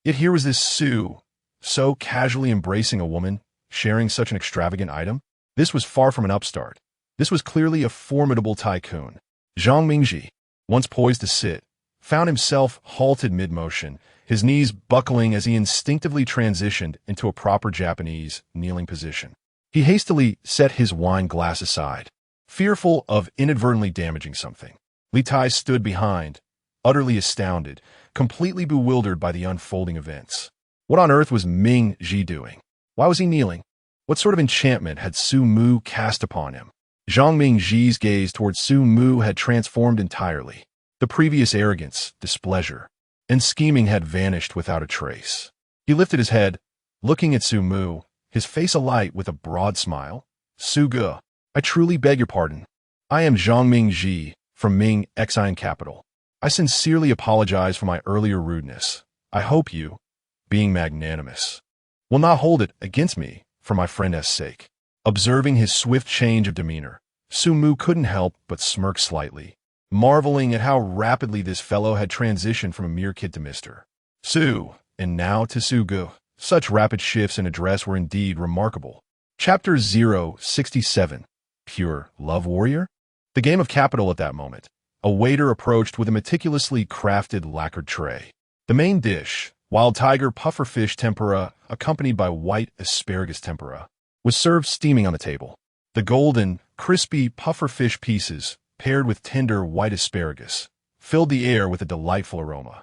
Yet here was this Sue, so casually embracing a woman, sharing such an extravagant item. This was far from an upstart. This was clearly a formidable tycoon. Zhang Mingji, once poised to sit, found himself halted mid-motion, his knees buckling as he instinctively transitioned into a proper Japanese kneeling position. He hastily set his wine glass aside, fearful of inadvertently damaging something. Li Tai stood behind, utterly astounded, completely bewildered by the unfolding events. What on earth was Ming Ji doing? Why was he kneeling? What sort of enchantment had Su Mu cast upon him? Zhang Mingji's gaze towards Su Mu had transformed entirely. The previous arrogance, displeasure, and scheming had vanished without a trace. He lifted his head, looking at Su Mu, his face alight with a broad smile. Su Ge, I truly beg your pardon. I am Zhang Mingji from Ming Exine Capital. I sincerely apologize for my earlier rudeness. I hope you, being magnanimous, will not hold it against me for my friend's sake. Observing his swift change of demeanor, Su Mu couldn't help but smirk slightly, marveling at how rapidly this fellow had transitioned from a mere kid to Mr. Su, and now to Su Ge. Such rapid shifts in address were indeed remarkable. Chapter 067, Pure Love Warrior? The game of capital at that moment. A waiter approached with a meticulously crafted lacquered tray. The main dish, wild tiger pufferfish tempura, accompanied by white asparagus tempura, was served steaming on the table. The golden, crispy pufferfish pieces, paired with tender white asparagus, filled the air with a delightful aroma,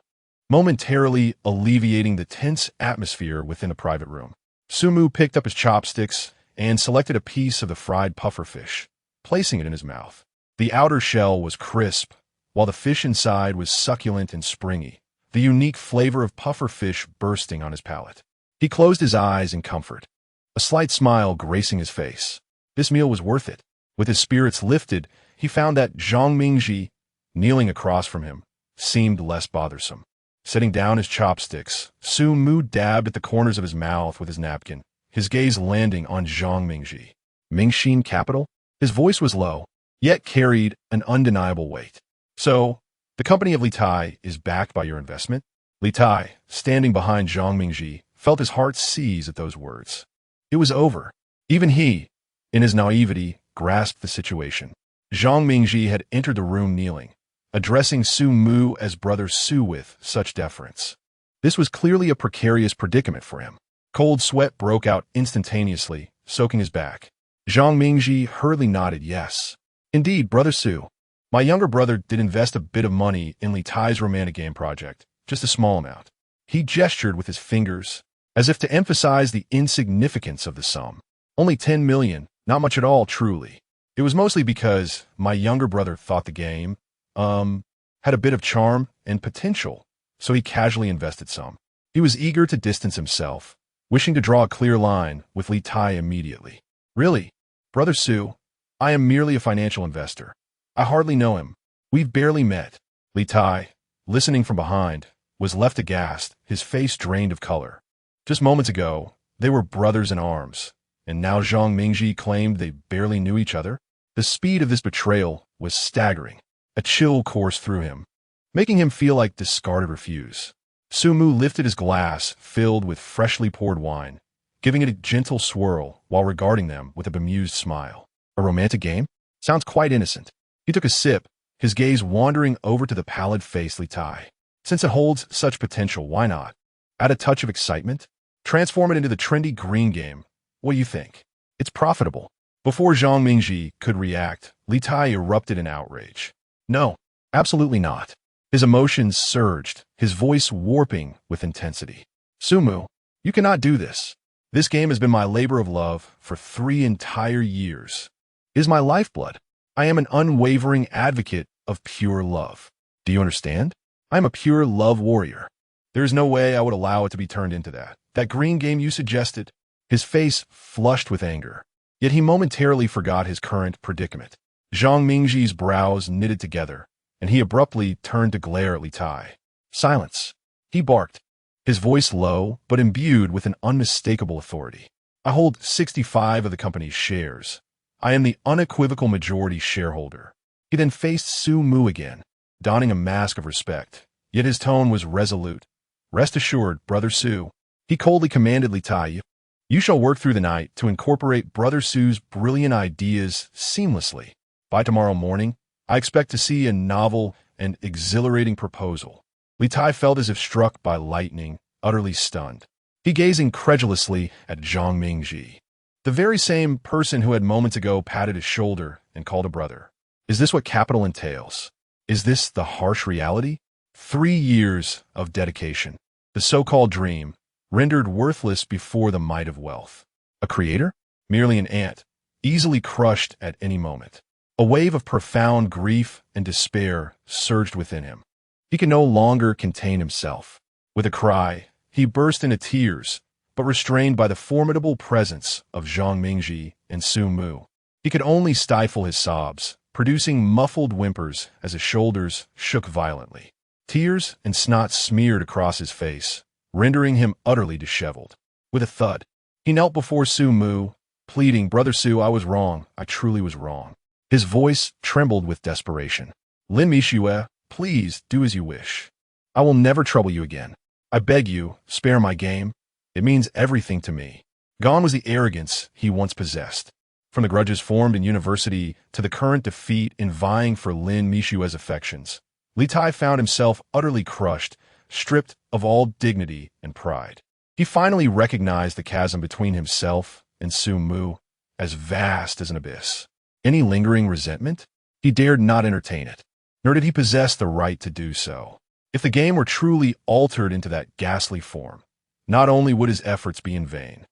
momentarily alleviating the tense atmosphere within the private room. Su Mu picked up his chopsticks and selected a piece of the fried pufferfish, placing it in his mouth. The outer shell was crisp, while the fish inside was succulent and springy, the unique flavor of pufferfish bursting on his palate. He closed his eyes in comfort, a slight smile gracing his face. This meal was worth it. With his spirits lifted, he found that Zhang Mingji, kneeling across from him, seemed less bothersome. Setting down his chopsticks, Su Mu dabbed at the corners of his mouth with his napkin, his gaze landing on Zhang Mingji. Mingxin Capital? His voice was low, yet carried an undeniable weight. So, the company of Li Tai is backed by your investment? Li Tai, standing behind Zhang Mingji, felt his heart seize at those words. It was over. Even he, in his naivety, grasped the situation. Zhang Mingji had entered the room kneeling, addressing Su Mu as brother Su with such deference. This was clearly a precarious predicament for him. Cold sweat broke out instantaneously, soaking his back. Zhang Mingji hurriedly nodded yes. Indeed, brother Su. My younger brother did invest a bit of money in Li Tai's romantic game project, just a small amount. He gestured with his fingers, as if to emphasize the insignificance of the sum. Only 10 million, not much at all, truly. It was mostly because my younger brother thought the game, had a bit of charm and potential, so he casually invested some. He was eager to distance himself, wishing to draw a clear line with Li Tai immediately. Really, brother Su, I am merely a financial investor. I hardly know him. We've barely met. Li Tai, listening from behind, was left aghast, his face drained of color. Just moments ago, they were brothers in arms, and now Zhang Mingji claimed they barely knew each other. The speed of this betrayal was staggering. A chill coursed through him, making him feel like discarded refuse. Su Mu lifted his glass filled with freshly poured wine, giving it a gentle swirl while regarding them with a bemused smile. A romantic game? Sounds quite innocent. He took a sip, his gaze wandering over to the pallid face Li Tai. Since it holds such potential, why not? Add a touch of excitement? Transform it into the trendy green game. What do you think? It's profitable. Before Zhang Mingji could react, Li Tai erupted in outrage. No, absolutely not. His emotions surged, his voice warping with intensity. Su Mu, you cannot do this. This game has been my labor of love for 3 entire years. It is my lifeblood. I am an unwavering advocate of pure love. Do you understand? I am a pure love warrior. There is no way I would allow it to be turned into that. That green game you suggested. His face flushed with anger, yet he momentarily forgot his current predicament. Zhang Mingji's brows knitted together, and he abruptly turned to glare at Li Tai. Silence. He barked, his voice low but imbued with an unmistakable authority. I hold 65 of the company's shares. I am the unequivocal majority shareholder. He then faced Su Mu again, donning a mask of respect, yet his tone was resolute. "Rest assured, Brother Su," he coldly commanded Li Tai, "you shall work through the night to incorporate Brother Su's brilliant ideas seamlessly. By tomorrow morning, I expect to see a novel and exhilarating proposal." Li Tai felt as if struck by lightning, utterly stunned. He gazed incredulously at Zhang Mingji, the very same person who had moments ago patted his shoulder and called a brother. Is this what capital entails? Is this the harsh reality? 3 years of dedication, the so-called dream, rendered worthless before the might of wealth. A creator? Merely an ant, easily crushed at any moment. A wave of profound grief and despair surged within him. He could no longer contain himself. With a cry, he burst into tears, but restrained by the formidable presence of Zhang Mingji and Su Mu. He could only stifle his sobs, producing muffled whimpers as his shoulders shook violently. Tears and snot smeared across his face, rendering him utterly disheveled. With a thud, he knelt before Su Mu, pleading, "Brother Su, I was wrong. I truly was wrong." His voice trembled with desperation. "Lin Mi Shue, please do as you wish. I will never trouble you again. I beg you, spare my game. It means everything to me." Gone was the arrogance he once possessed. From the grudges formed in university to the current defeat in vying for Lin Mishue's affections, Li Tai found himself utterly crushed, stripped of all dignity and pride. He finally recognized the chasm between himself and Su Mu as vast as an abyss. Any lingering resentment? He dared not entertain it, nor did he possess the right to do so. If the game were truly altered into that ghastly form, not only would his efforts be in vain,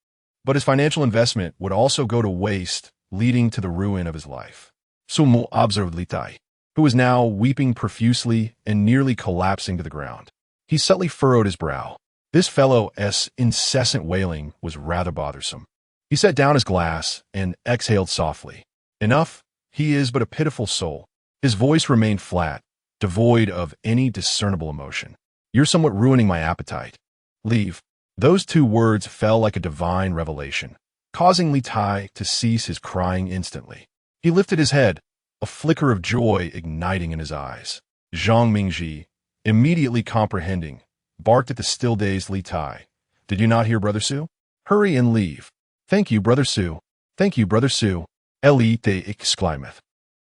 but his financial investment would also go to waste, leading to the ruin of his life. Su Mu observed Li Tai, who was now weeping profusely and nearly collapsing to the ground. He subtly furrowed his brow. This fellow's incessant wailing was rather bothersome. He set down his glass and exhaled softly. "Enough, he is but a pitiful soul." His voice remained flat, devoid of any discernible emotion. "You're somewhat ruining my appetite. Leave." Those 2 words fell like a divine revelation, causing Li Tai to cease his crying instantly. He lifted his head, a flicker of joy igniting in his eyes. Zhang Mingji, immediately comprehending, barked at the still-dazed Li Tai. "Did you not hear, Brother Su? Hurry and leave." "Thank you, Brother Su. Thank you, Brother Su," Li Tai exclaimed.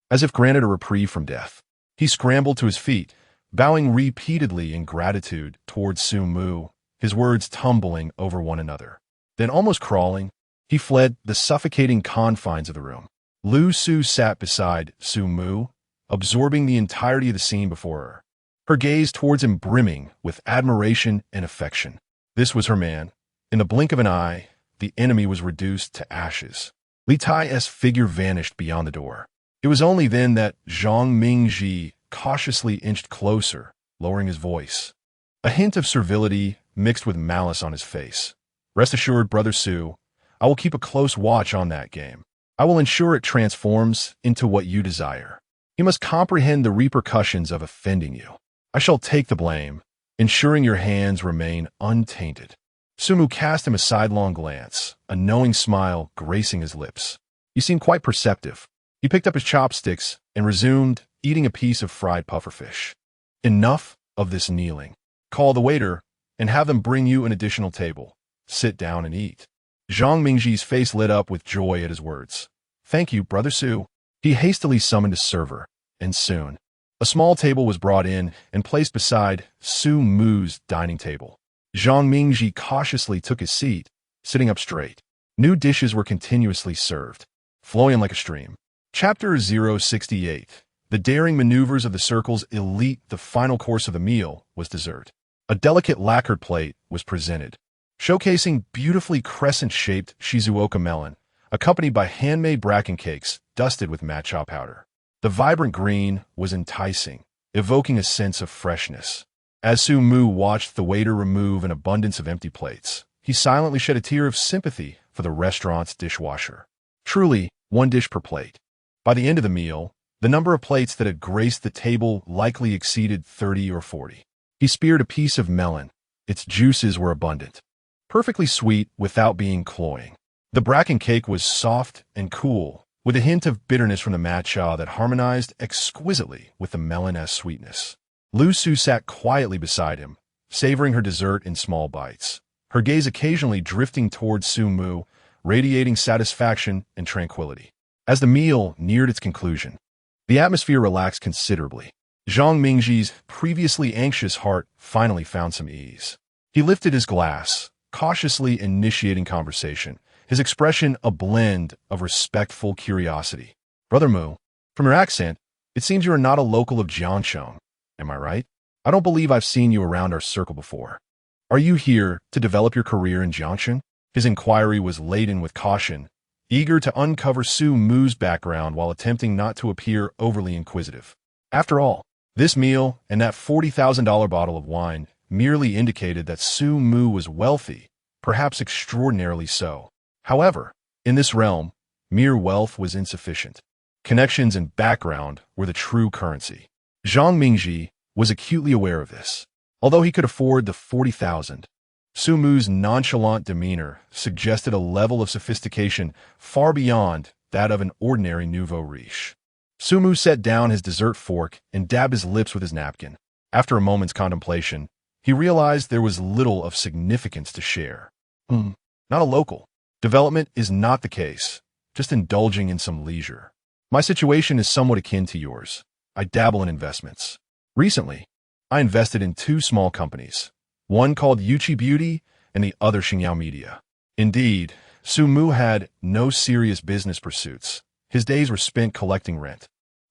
As if granted a reprieve from death, he scrambled to his feet, bowing repeatedly in gratitude towards Su Mu, his words tumbling over one another. Then, almost crawling, he fled the suffocating confines of the room. Lu Su sat beside Su Mu, absorbing the entirety of the scene before her, her gaze towards him brimming with admiration and affection. This was her man. In the blink of an eye, the enemy was reduced to ashes. Li Tai's figure vanished beyond the door. It was only then that Zhang Mingji cautiously inched closer, lowering his voice, a hint of servility mixed with malice on his face. "Rest assured, Brother Su, I will keep a close watch on that game. I will ensure it transforms into what you desire. You must comprehend the repercussions of offending you. I shall take the blame, ensuring your hands remain untainted." Su Mu cast him a sidelong glance, a knowing smile gracing his lips. "You seem quite perceptive." He picked up his chopsticks and resumed eating a piece of fried pufferfish. "Enough of this kneeling. Call the waiter and have them bring you an additional table. Sit down and eat." Zhang Mingji's face lit up with joy at his words. "Thank you, Brother Su." He hastily summoned a server, and soon, a small table was brought in and placed beside Su Mu's dining table. Zhang Mingji cautiously took his seat, sitting up straight. New dishes were continuously served, flowing like a stream. Chapter 068. The daring maneuvers of the Circle's elite. The final course of the meal was dessert. A delicate lacquered plate was presented, showcasing beautifully crescent-shaped Shizuoka melon, accompanied by handmade bracken cakes dusted with matcha powder. The vibrant green was enticing, evoking a sense of freshness. As Su Mu watched the waiter remove an abundance of empty plates, he silently shed a tear of sympathy for the restaurant's dishwasher. Truly, 1 dish per plate. By the end of the meal, the number of plates that had graced the table likely exceeded 30 or 40. He speared a piece of melon. Its juices were abundant, perfectly sweet without being cloying. The bracken cake was soft and cool, with a hint of bitterness from the matcha that harmonized exquisitely with the melon-esque sweetness. Lu Su sat quietly beside him, savoring her dessert in small bites, her gaze occasionally drifting towards Su Mu, radiating satisfaction and tranquility. As the meal neared its conclusion, the atmosphere relaxed considerably. Zhang Mingji's previously anxious heart finally found some ease. He lifted his glass, cautiously initiating conversation, his expression a blend of respectful curiosity. "Brother Mu, from your accent, it seems you are not a local of Jiangsheng. Am I right? I don't believe I've seen you around our circle before. Are you here to develop your career in Jiangsheng?" His inquiry was laden with caution, eager to uncover Su Mu's background while attempting not to appear overly inquisitive. After all, this meal and that $40,000 bottle of wine merely indicated that Su Mu was wealthy, perhaps extraordinarily so. However, in this realm, mere wealth was insufficient. Connections and background were the true currency. Zhang Mingji was acutely aware of this. Although he could afford the 40,000, Su Mu's nonchalant demeanor suggested a level of sophistication far beyond that of an ordinary nouveau riche. Su Mu set down his dessert fork and dabbed his lips with his napkin. After a moment's contemplation, he realized there was little of significance to share. Not a local. Development is not the case, just indulging in some leisure. My situation is somewhat akin to yours. I dabble in investments. Recently, I invested in 2 small companies, one called Yuchi Beauty and the other Xingyao Media. Indeed, Su Mu had no serious business pursuits. His days were spent collecting rent,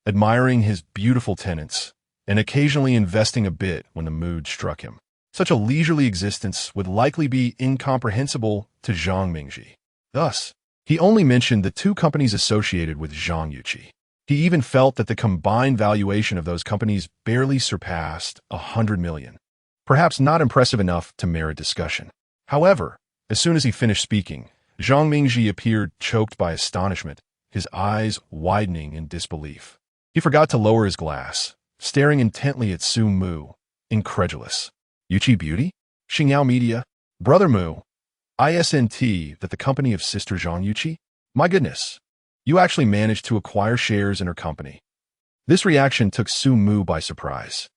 admiring his beautiful tenants, and occasionally investing a bit when the mood struck him. Such a leisurely existence would likely be incomprehensible to Zhang Mingji. Thus, he only mentioned the 2 companies associated with Zhang Yuqi. He even felt that the combined valuation of those companies barely surpassed 100 million. Perhaps not impressive enough to merit discussion. However, as soon as he finished speaking, Zhang Mingji appeared choked by astonishment, his eyes widening in disbelief. He forgot to lower his glass, staring intently at Su Mu, incredulous. "Yuchi Beauty? Xingyao Media? Brother Mu, isn't that the company of Sister Zhang Yuqi? My goodness, you actually managed to acquire shares in her company." This reaction took Su Mu by surprise.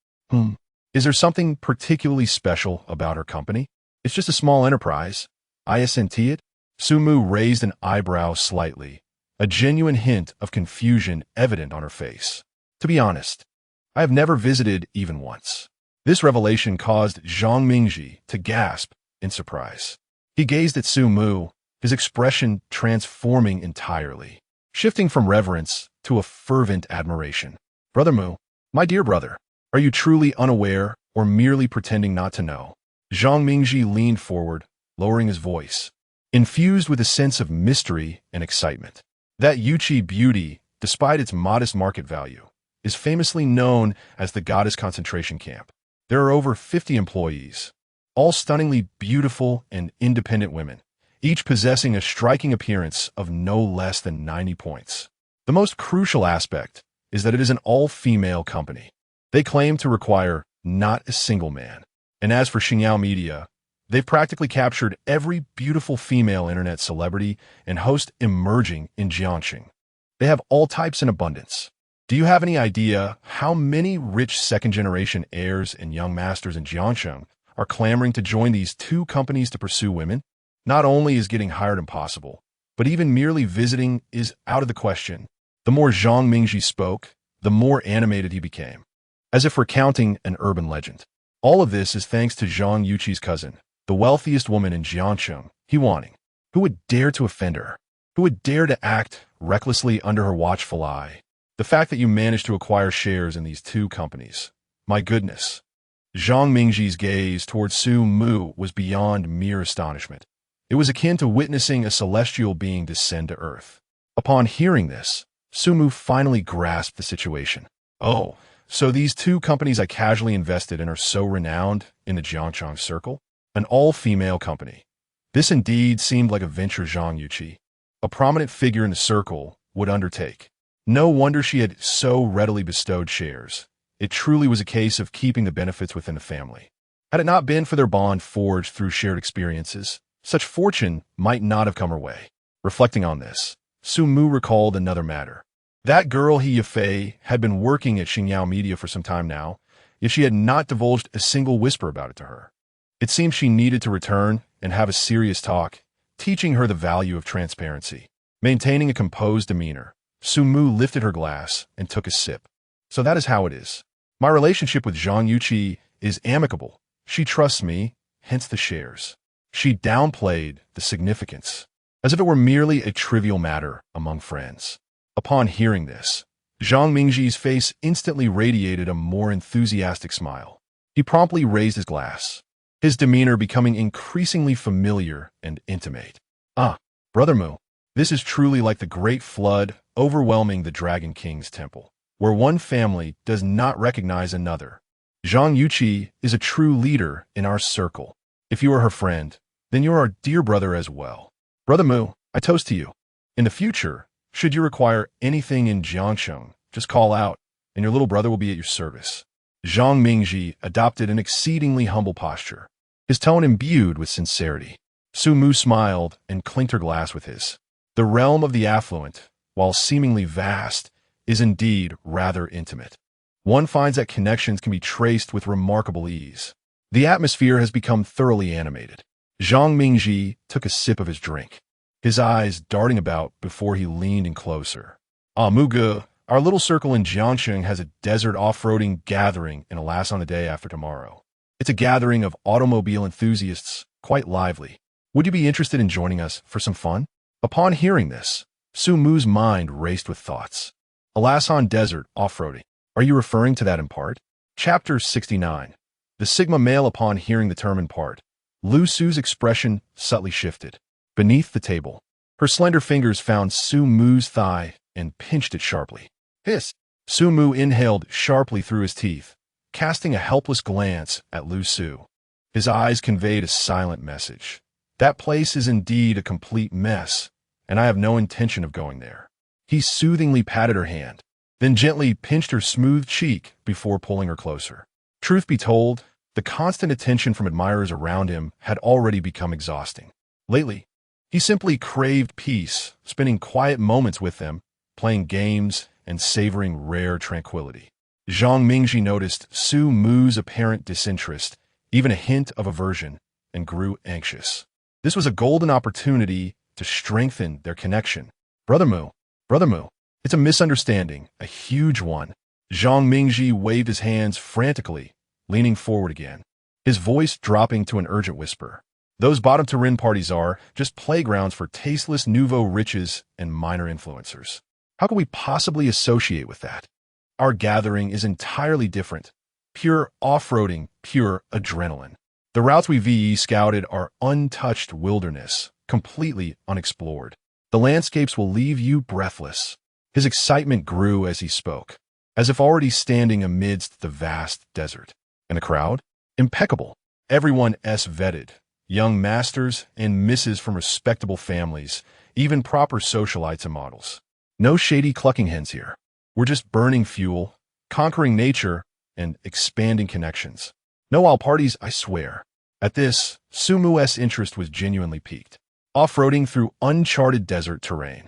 Is there something particularly special about her company? It's just a small enterprise. Isn't it? Su Mu raised an eyebrow slightly, a genuine hint of confusion evident on her face. "To be honest, I have never visited even once." This revelation caused Zhang Mingji to gasp in surprise. He gazed at Su Mu, his expression transforming entirely, shifting from reverence to a fervent admiration. "Brother Mu, my dear brother, are you truly unaware or merely pretending not to know?" Zhang Mingji leaned forward, lowering his voice, infused with a sense of mystery and excitement. That Yuchi Beauty, despite its modest market value, is famously known as the goddess concentration camp. There are over 50 employees, all stunningly beautiful and independent women, each possessing a striking appearance of no less than 90 points. The most crucial aspect is that it is an all-female company. They claim to require not a single man. And as for Xingyao Media, they've practically captured every beautiful female internet celebrity and host emerging in Jiangxing. They have all types in abundance. Do you have any idea how many rich second-generation heirs and young masters in Jiangxing are clamoring to join these 2 companies to pursue women? Not only is getting hired impossible, but even merely visiting is out of the question. The more Zhang Mingji spoke, the more animated he became, as if recounting an urban legend. All of this is thanks to Zhang Yuqi's cousin, the wealthiest woman in Jiangxing, Huaning. Who would dare to offend her? Who would dare to act recklessly under her watchful eye? The fact that you managed to acquire shares in these 2 companies. My goodness. Zhang Mingji's gaze towards Su Mu was beyond mere astonishment. It was akin to witnessing a celestial being descend to earth. Upon hearing this, Su Mu finally grasped the situation. "Oh, so these 2 companies I casually invested in are so renowned in the Jiangchang circle? An all-female company." This indeed seemed like a venture Zhang Yuqi, a prominent figure in the circle, would undertake. No wonder she had so readily bestowed shares. It truly was a case of keeping the benefits within the family. Had it not been for their bond forged through shared experiences, such fortune might not have come her way. Reflecting on this, Su Mu recalled another matter. That girl He Yafei had been working at Xingyao Media for some time now, yet she had not divulged a single whisper about it to her. It seemed she needed to return and have a serious talk, teaching her the value of transparency. Maintaining a composed demeanor, Su Mu lifted her glass and took a sip. So that is how it is. My relationship with Zhang Yuqi is amicable. She trusts me, hence the shares. She downplayed the significance, as if it were merely a trivial matter among friends. Upon hearing this, Zhang Mingji's face instantly radiated a more enthusiastic smile. He promptly raised his glass, his demeanor becoming increasingly familiar and intimate. Ah, Brother Mu, this is truly like the great flood overwhelming the Dragon King's temple, where one family does not recognize another. Zhang Yuqi is a true leader in our circle. If you are her friend, then you are our dear brother as well. Brother Mu, I toast to you. In the future, should you require anything in Jiangsheng, just call out, and your little brother will be at your service. Zhang Mingji adopted an exceedingly humble posture, his tone imbued with sincerity. Su Mu smiled and clinked her glass with his. The realm of the affluent, while seemingly vast, is indeed rather intimate. One finds that connections can be traced with remarkable ease. The atmosphere has become thoroughly animated. Zhang Mingji took a sip of his drink, his eyes darting about before he leaned in closer. Ah, Muge, our little circle in Jiangsheng has a desert off-roading gathering in Alas on the day after tomorrow. It's a gathering of automobile enthusiasts, quite lively. Would you be interested in joining us for some fun? Upon hearing this, Su Mu's mind raced with thoughts. Alasan Desert off-roading. Are you referring to that in part? Chapter 69. The Sigma male. Upon hearing the term in part, Lu Su's expression subtly shifted. Beneath the table, her slender fingers found Su Mu's thigh and pinched it sharply. Hiss! Su Mu inhaled sharply through his teeth, casting a helpless glance at Lu Su. His eyes conveyed a silent message. That place is indeed a complete mess, and I have no intention of going there. He soothingly patted her hand, then gently pinched her smooth cheek before pulling her closer. Truth be told, the constant attention from admirers around him had already become exhausting. Lately, he simply craved peace, spending quiet moments with them, playing games, and savoring rare tranquility. Zhang Mingji noticed Su Mu's apparent disinterest, even a hint of aversion, and grew anxious. This was a golden opportunity to strengthen their connection. Brother Mu, it's a misunderstanding, a huge one. Zhang Mingji waved his hands frantically, leaning forward again, his voice dropping to an urgent whisper. Those bottom-to-rin parties are just playgrounds for tasteless nouveau riches and minor influencers. How can we possibly associate with that? Our gathering is entirely different. Pure off-roading, pure adrenaline. The routes we VE scouted are untouched wilderness, completely unexplored. The landscapes will leave you breathless. His excitement grew as he spoke, as if already standing amidst the vast desert. And the crowd? Impeccable. Everyone vetted. Young masters and misses from respectable families, even proper socialites and models. No shady clucking hens here. We're just burning fuel, conquering nature, and expanding connections. No wild parties, I swear. At this, Su Mu's interest was genuinely piqued. Off-roading through uncharted desert terrain.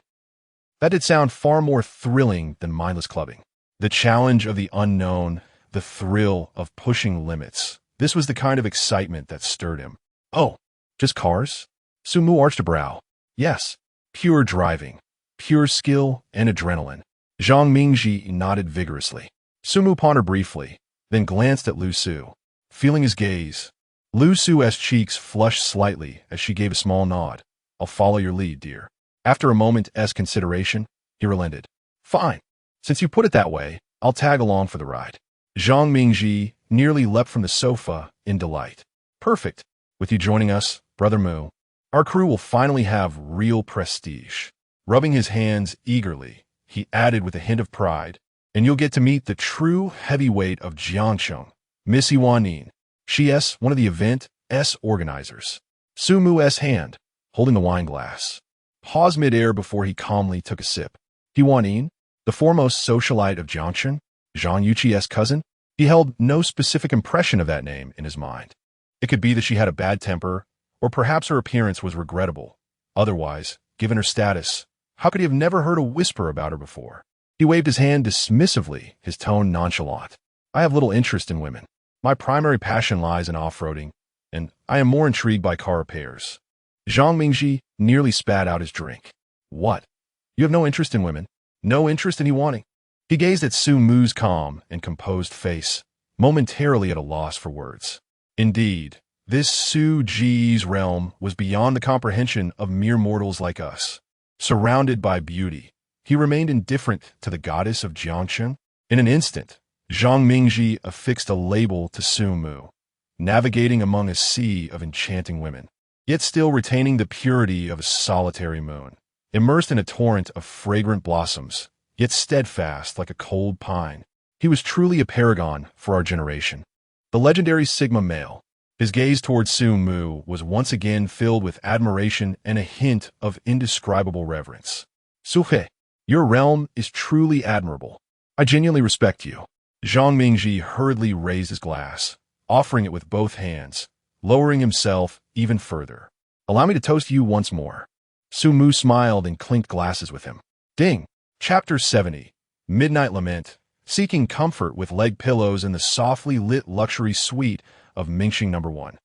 That did sound far more thrilling than mindless clubbing. The challenge of the unknown, the thrill of pushing limits. This was the kind of excitement that stirred him. Oh, just cars? Su Mu arched a brow. Yes, pure driving, pure skill and adrenaline. Zhang Mingji nodded vigorously. Su Mu pondered briefly, then glanced at Lu Su. Feeling his gaze, Lu Su's cheeks flushed slightly as she gave a small nod. I'll follow your lead, dear. After a moment's consideration, he relented. Fine. Since you put it that way, I'll tag along for the ride. Zhang Mingji nearly leapt from the sofa in delight. Perfect. With you joining us, Brother Mu, our crew will finally have real prestige. Rubbing his hands eagerly, he added with a hint of pride, and you'll get to meet the true heavyweight of Jiangsheng, Miss Yuanin. She's one of the event's organizers. Su Mu's hand, holding the wine glass, paused midair before he calmly took a sip. Yuanin, the foremost socialite of Jiangsheng, Zhang Yuqi's cousin, he held no specific impression of that name in his mind. It could be that she had a bad temper, or perhaps her appearance was regrettable. Otherwise, given her status, How could he have never heard a whisper about her before? He waved his hand dismissively, his tone nonchalant. I have little interest in women. My primary passion lies in off-roading, and I am more intrigued by car repairs. Zhang Mingji nearly spat out his drink. What? You have no interest in women? No interest in you wanting? He gazed at Su Mu's calm and composed face, momentarily at a loss for words. Indeed, this Su Ji's realm was beyond the comprehension of mere mortals like us. Surrounded by beauty, he remained indifferent to the goddess of Jiangcheng. In an instant, Zhang Mingji affixed a label to Su Mu, navigating among a sea of enchanting women, yet still retaining the purity of a solitary moon, immersed in a torrent of fragrant blossoms, yet steadfast like a cold pine. He was truly a paragon for our generation. The legendary Sigma male. His gaze toward Su Mu was once again filled with admiration and a hint of indescribable reverence. Su He, your realm is truly admirable. I genuinely respect you. Zhang Mingji hurriedly raised his glass, offering it with both hands, lowering himself even further. Allow me to toast you once more. Su Mu smiled and clinked glasses with him. Ding! Chapter 70. Midnight Lament. Seeking comfort with leg pillows in the softly lit luxury suite of Mingxing No. 1.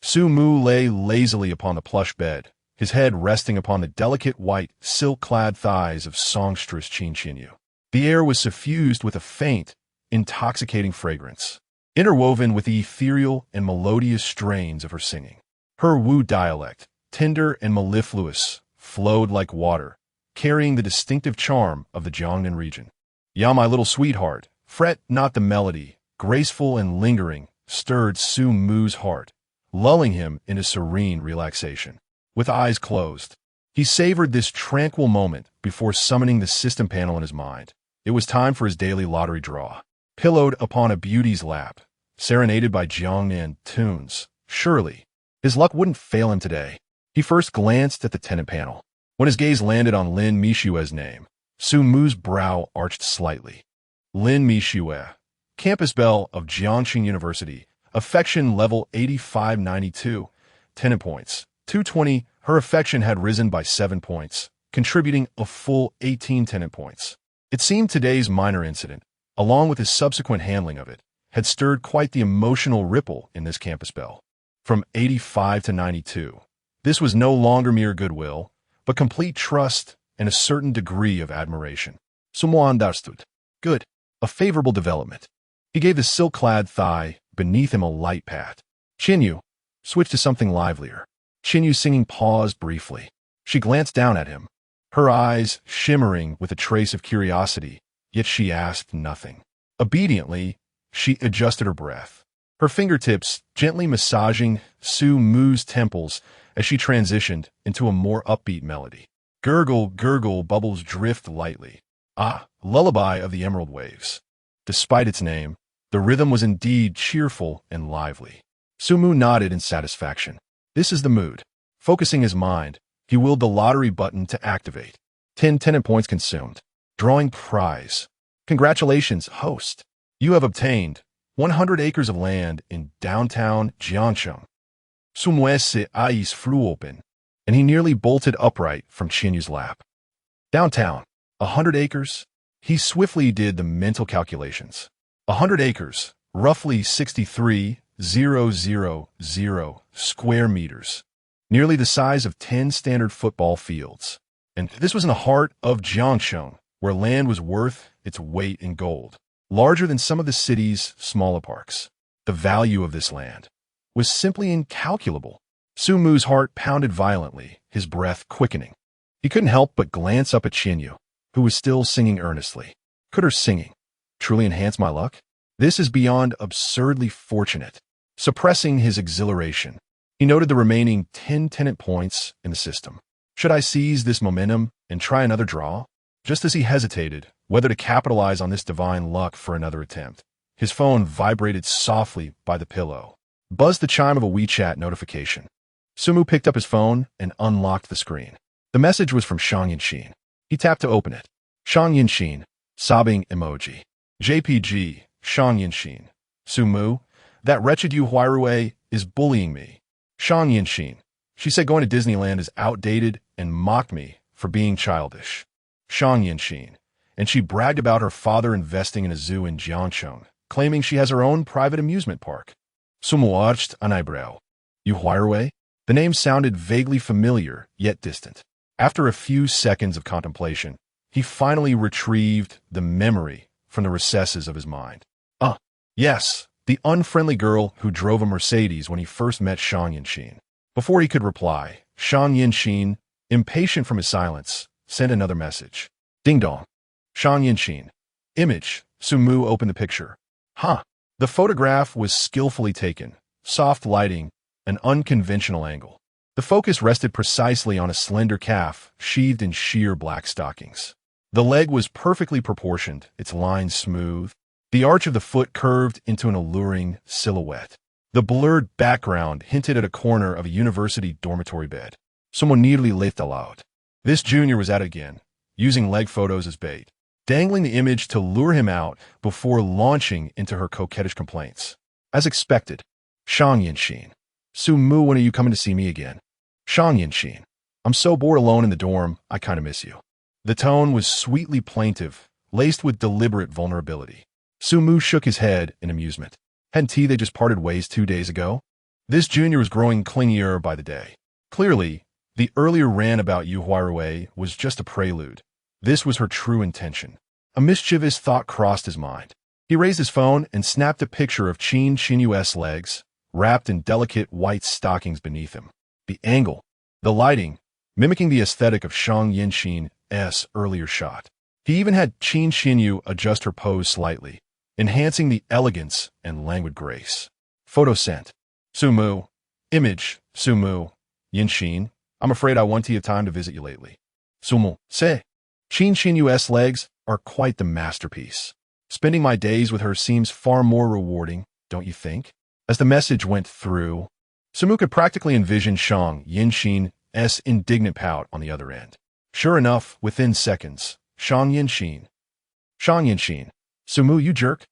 Su Mu lay lazily upon the plush bed, his head resting upon the delicate white, silk-clad thighs of songstress Qin Qinyu. The air was suffused with a faint, intoxicating fragrance, interwoven with the ethereal and melodious strains of her singing. Her Wu dialect, tender and mellifluous, flowed like water, carrying the distinctive charm of the Jiangnan region. Ya, my little sweetheart, fret not the melody, graceful and lingering, stirred Su Mu's heart, lulling him into serene relaxation. With eyes closed, he savored this tranquil moment before summoning the system panel in his mind. It was time for his daily lottery draw. Pillowed upon a beauty's lap, serenaded by Jiangnan tunes, surely his luck wouldn't fail him today. He first glanced at the tenant panel. When his gaze landed on Lin Mishue's name, Su Mu's brow arched slightly. Lin Mishue, campus belle of Jiangxing University, affection level 8592, tenant points, 220. Her affection had risen by 7 points, contributing a full 18 tenant points. It seemed today's minor incident, along with his subsequent handling of it, had stirred quite the emotional ripple in this campus belle. From 85 to 92, this was no longer mere goodwill, but complete trust and a certain degree of admiration. Someone understood. Good. A favorable development. He gave the silk-clad thigh beneath him a light pat. Qinyu, switch to something livelier. Qinyu singing paused briefly. She glanced down at him, her eyes shimmering with a trace of curiosity, yet she asked nothing. Obediently, she adjusted her breath, her fingertips gently massaging Su Mu's temples as she transitioned into a more upbeat melody. Gurgle, gurgle, bubbles drift lightly. Ah, lullaby of the emerald waves. Despite its name, the rhythm was indeed cheerful and lively. Su Mu nodded in satisfaction. This is the mood. Focusing his mind, he willed the lottery button to activate. 10 tenant points consumed. Drawing prize. Congratulations, host. You have obtained 100 acres of land in downtown Jiangcheng. Su Mu's eyes flew open, and he nearly bolted upright from Qinyu's lap. Downtown, 100 acres? He swiftly did the mental calculations. 100 acres, roughly 63,000 square meters, nearly the size of 10 standard football fields. And this was in the heart of Jiangcheng, where land was worth its weight in gold, larger than some of the city's smaller parks. The value of this land was simply incalculable. Su Mu's heart pounded violently, his breath quickening. He couldn't help but glance up at Qinyu, who was still singing earnestly. Could her singing truly enhance my luck? This is beyond absurdly fortunate. Suppressing his exhilaration, he noted the remaining 10 tenant points in the system. Should I seize this momentum and try another draw? Just as he hesitated whether to capitalize on this divine luck for another attempt, his phone vibrated softly by the pillow. Buzzed the chime of a WeChat notification. Su Mu picked up his phone and unlocked the screen. The message was from Shang Yinxin. He tapped to open it. Shang Yinxin, sobbing emoji. JPG, Shang Yinxin. Su Mu, that wretched Yu Huirue is bullying me. Shang Yinxin. She said going to Disneyland is outdated and mocked me for being childish. Shang Yinxin. And she bragged about her father investing in a zoo in Jiangcheng, claiming she has her own private amusement park. Sumo arched an eyebrow. Yu Huirui? The name sounded vaguely familiar, yet distant. After a few seconds of contemplation, he finally retrieved the memory from the recesses of his mind. Yes, the unfriendly girl who drove a Mercedes when he first met Shang Yinxin. Before he could reply, Shang Yinxin, impatient from his silence, sent another message. Ding dong. Shang Yinxin. Image. Sumu opened the picture. The photograph was skillfully taken, soft lighting, an unconventional angle. The focus rested precisely on a slender calf sheathed in sheer black stockings. The leg was perfectly proportioned, its lines smooth. The arch of the foot curved into an alluring silhouette. The blurred background hinted at a corner of a university dormitory bed. Someone nearly laughed aloud. This junior was at it again, using leg photos as bait, dangling the image to lure him out before launching into her coquettish complaints. As expected, Shang Yinxin. Sumu, when are you coming to see me again? Shang Yinxin. I'm so bored alone in the dorm, I kind of miss you. The tone was sweetly plaintive, laced with deliberate vulnerability. Sumu shook his head in amusement. Hadn't they just parted ways 2 days ago? This junior was growing clingier by the day. Clearly, the earlier rant about Yu Huirui was just a prelude. This was her true intention. A mischievous thought crossed his mind. He raised his phone and snapped a picture of Qin Xinyu's legs, wrapped in delicate white stockings beneath him. The angle, the lighting, mimicking the aesthetic of Shang Yinxin's earlier shot. He even had Qin Xinyu adjust her pose slightly, enhancing the elegance and languid grace. Photo sent. Sumu. Image. Sumu. Yinxin. I'm afraid I want to have time to visit you lately. Sumu. Say. Qin Xinyu's legs are quite the masterpiece. Spending my days with her seems far more rewarding, don't you think? As the message went through, Sumu could practically envision Shang Yinxin's indignant pout on the other end. Sure enough, within seconds, Shang Yinxin. Sumu, you jerk.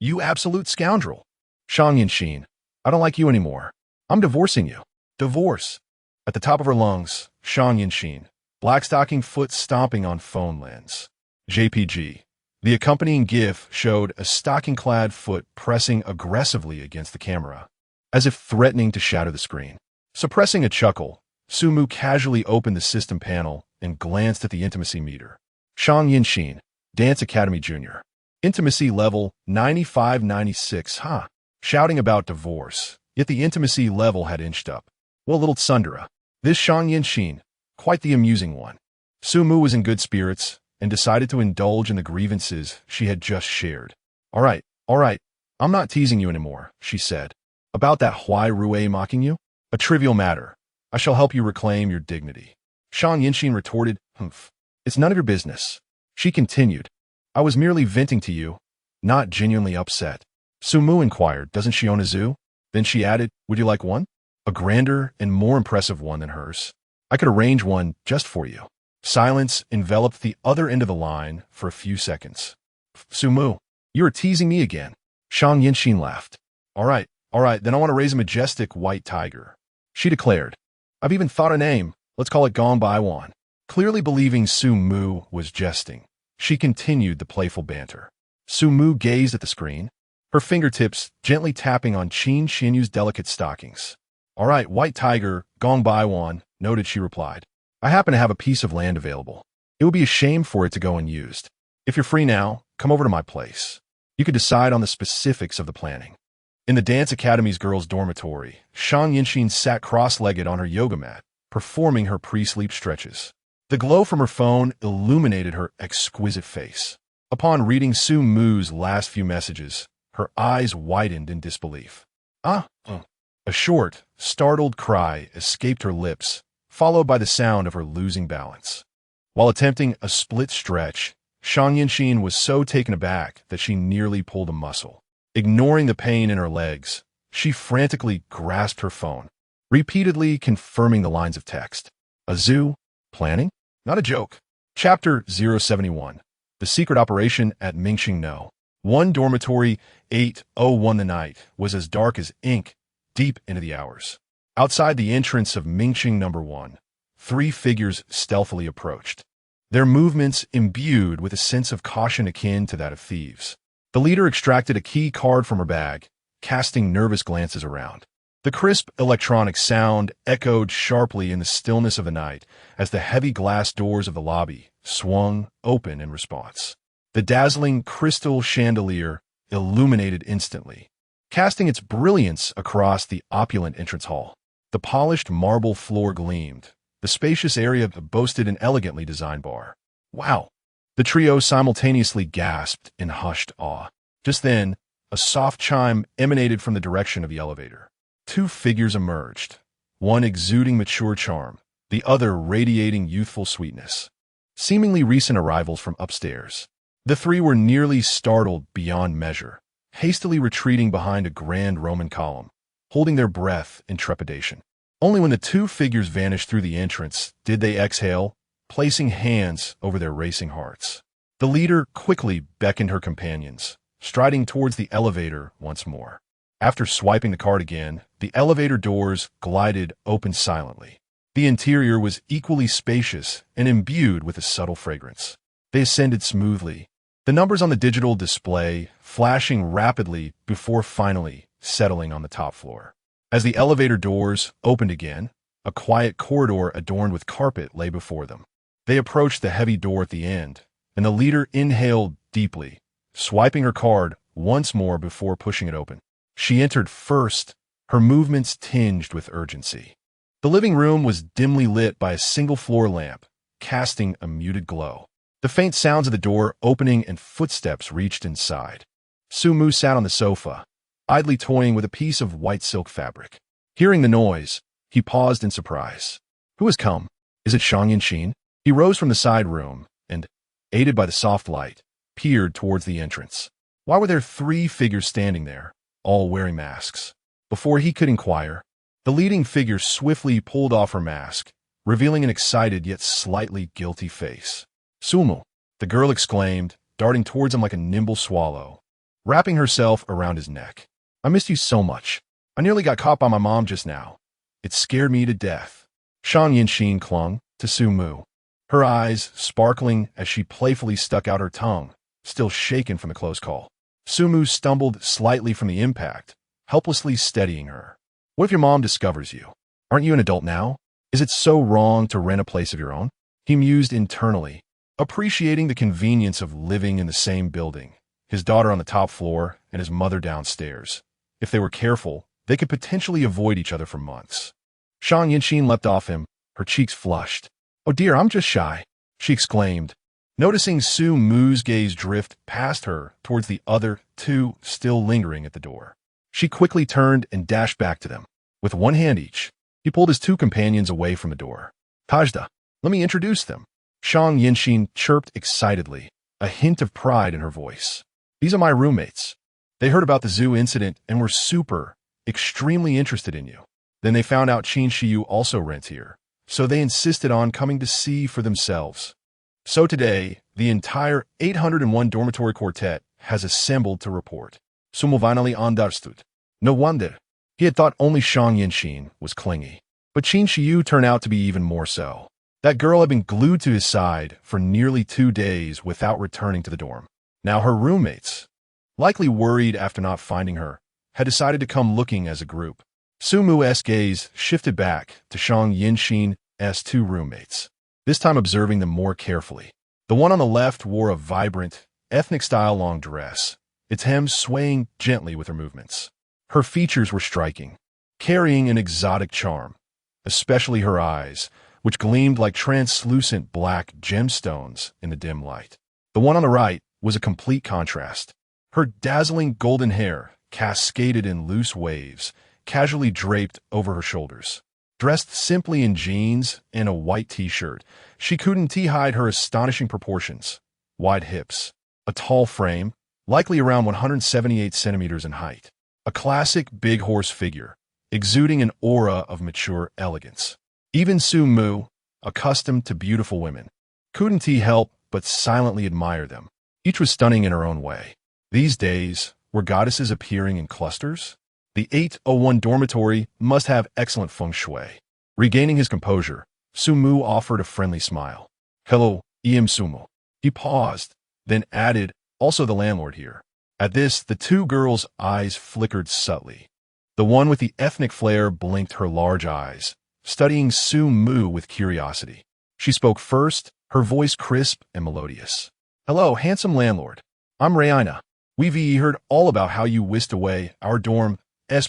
You absolute scoundrel. Shang Yinxin. I don't like you anymore. I'm divorcing you. Divorce. At the top of her lungs, Shang Yinxin. Black stocking foot stomping on phone lens. JPG. The accompanying GIF showed a stocking-clad foot pressing aggressively against the camera, as if threatening to shatter the screen. Suppressing a chuckle, Sumu casually opened the system panel and glanced at the intimacy meter. Shang Yinxin, Dance Academy Junior. Intimacy level 95-96, Shouting about divorce, yet the intimacy level had inched up. Well, little tsundere. This Shang Yinxin, quite the amusing one. Sumu was in good spirits and decided to indulge in the grievances she had just shared. All right, I'm not teasing you anymore, she said. About that Huirui mocking you? A trivial matter. I shall help you reclaim your dignity. Shang Yinxin retorted, Humph. It's none of your business. She continued. I was merely venting to you, not genuinely upset. Sumu inquired, doesn't she own a zoo? Then she added, would you like one? A grander and more impressive one than hers. I could arrange one just for you. Silence enveloped the other end of the line for a few seconds. Sumu, you are teasing me again. Shang Yinxin laughed. All right, then I want to raise a majestic white tiger. She declared. I've even thought a name. Let's call it Gong Bai Wan. Clearly believing Sumu was jesting, she continued the playful banter. Sumu gazed at the screen, her fingertips gently tapping on Qin Xinyu's delicate stockings. All right, white tiger, Gong Bai Wan, noted, she replied. I happen to have a piece of land available. It would be a shame for it to go unused. If you're free now, come over to my place. You could decide on the specifics of the planning. In the Dance Academy's girls' dormitory, Shang Yinxin sat cross-legged on her yoga mat, performing her pre-sleep stretches. The glow from her phone illuminated her exquisite face. Upon reading Sumu's last few messages, her eyes widened in disbelief. A short, startled cry escaped her lips, followed by the sound of her losing balance. While attempting a split stretch, Shang Yinxin was so taken aback that she nearly pulled a muscle. Ignoring the pain in her legs, she frantically grasped her phone, repeatedly confirming the lines of text. A zoo? Planning? Not a joke. Chapter 071. The Secret Operation at Mingxing No. One dormitory, 8:01 the night, was as dark as ink, deep into the hours. Outside the entrance of Mingxing No. 1, three figures stealthily approached, their movements imbued with a sense of caution akin to that of thieves. The leader extracted a key card from her bag, casting nervous glances around. The crisp electronic sound echoed sharply in the stillness of the night as the heavy glass doors of the lobby swung open in response. The dazzling crystal chandelier illuminated instantly, casting its brilliance across the opulent entrance hall. The polished marble floor gleamed. The spacious area boasted an elegantly designed bar. Wow! The trio simultaneously gasped in hushed awe. Just then, a soft chime emanated from the direction of the elevator. Two figures emerged, one exuding mature charm, the other radiating youthful sweetness. Seemingly recent arrivals from upstairs. The three were nearly startled beyond measure, hastily retreating behind a grand Roman column, holding their breath in trepidation. Only when the two figures vanished through the entrance did they exhale, placing hands over their racing hearts. The leader quickly beckoned her companions, striding towards the elevator once more. After swiping the card again, the elevator doors glided open silently. The interior was equally spacious and imbued with a subtle fragrance. They ascended smoothly, the numbers on the digital display flashing rapidly before finally settling on the top floor. As the elevator doors opened again, a quiet corridor adorned with carpet lay before them. They approached the heavy door at the end, and the leader inhaled deeply, swiping her card once more before pushing it open. She entered first, her movements tinged with urgency. The living room was dimly lit by a single floor lamp, casting a muted glow. The faint sounds of the door opening and footsteps reached inside. Sumu sat on the sofa, idly toying with a piece of white silk fabric. Hearing the noise, he paused in surprise. Who has come? Is it Shang Yinxin? He rose from the side room and, aided by the soft light, peered towards the entrance. Why were there three figures standing there, all wearing masks? Before he could inquire, the leading figure swiftly pulled off her mask, revealing an excited yet slightly guilty face. Sumu, the girl exclaimed, darting towards him like a nimble swallow, wrapping herself around his neck. I missed you so much. I nearly got caught by my mom just now. It scared me to death. Shang Yinxin clung to Sumu, her eyes sparkling as she playfully stuck out her tongue, still shaken from the close call. Sumu stumbled slightly from the impact, helplessly steadying her. What if your mom discovers you? Aren't you an adult now? Is it so wrong to rent a place of your own? He mused internally, appreciating the convenience of living in the same building, his daughter on the top floor and his mother downstairs. If they were careful, they could potentially avoid each other for months. Shang Yinxin leapt off him, her cheeks flushed. Oh dear, I'm just shy, she exclaimed, noticing Su Mu's gaze drift past her towards the other two still lingering at the door. She quickly turned and dashed back to them. With one hand each, he pulled his two companions away from the door. Tajda, let me introduce them. Shang Yinxin chirped excitedly, a hint of pride in her voice. These are my roommates. They heard about the zoo incident and were extremely interested in you. Then they found out Qin Shiyu also rents here, so they insisted on coming to see for themselves. So today, the entire 801 dormitory quartet has assembled to report. Sumu finally understood. No wonder. He had thought only Shang Yinxin was clingy. But Qin Shiyu turned out to be even more so. That girl had been glued to his side for nearly 2 days without returning to the dorm. Now her roommates, likely worried after not finding her, had decided to come looking as a group. Sumu's gaze shifted back to Shang Yinxin's two roommates, this time observing them more carefully. The one on the left wore a vibrant, ethnic-style long dress, its hem swaying gently with her movements. Her features were striking, carrying an exotic charm, especially her eyes, which gleamed like translucent black gemstones in the dim light. The one on the right was a complete contrast. Her dazzling golden hair cascaded in loose waves, casually draped over her shoulders. Dressed simply in jeans and a white t-shirt, she couldn't hide her astonishing proportions. Wide hips, a tall frame, likely around 178 centimeters in height. A classic big horse figure, exuding an aura of mature elegance. Even Su Mu, accustomed to beautiful women, couldn't help but silently admire them. Each was stunning in her own way. These days, were goddesses appearing in clusters? The 801 dormitory must have excellent feng shui. Regaining his composure, Sumu offered a friendly smile. Hello, Im Sumu. He paused, then added, also the landlord here. At this, the two girls' eyes flickered subtly. The one with the ethnic flair blinked her large eyes, studying Sumu with curiosity. She spoke first, her voice crisp and melodious. Hello, handsome landlord. I'm Raina. We've heard all about how you whisked away our dorm's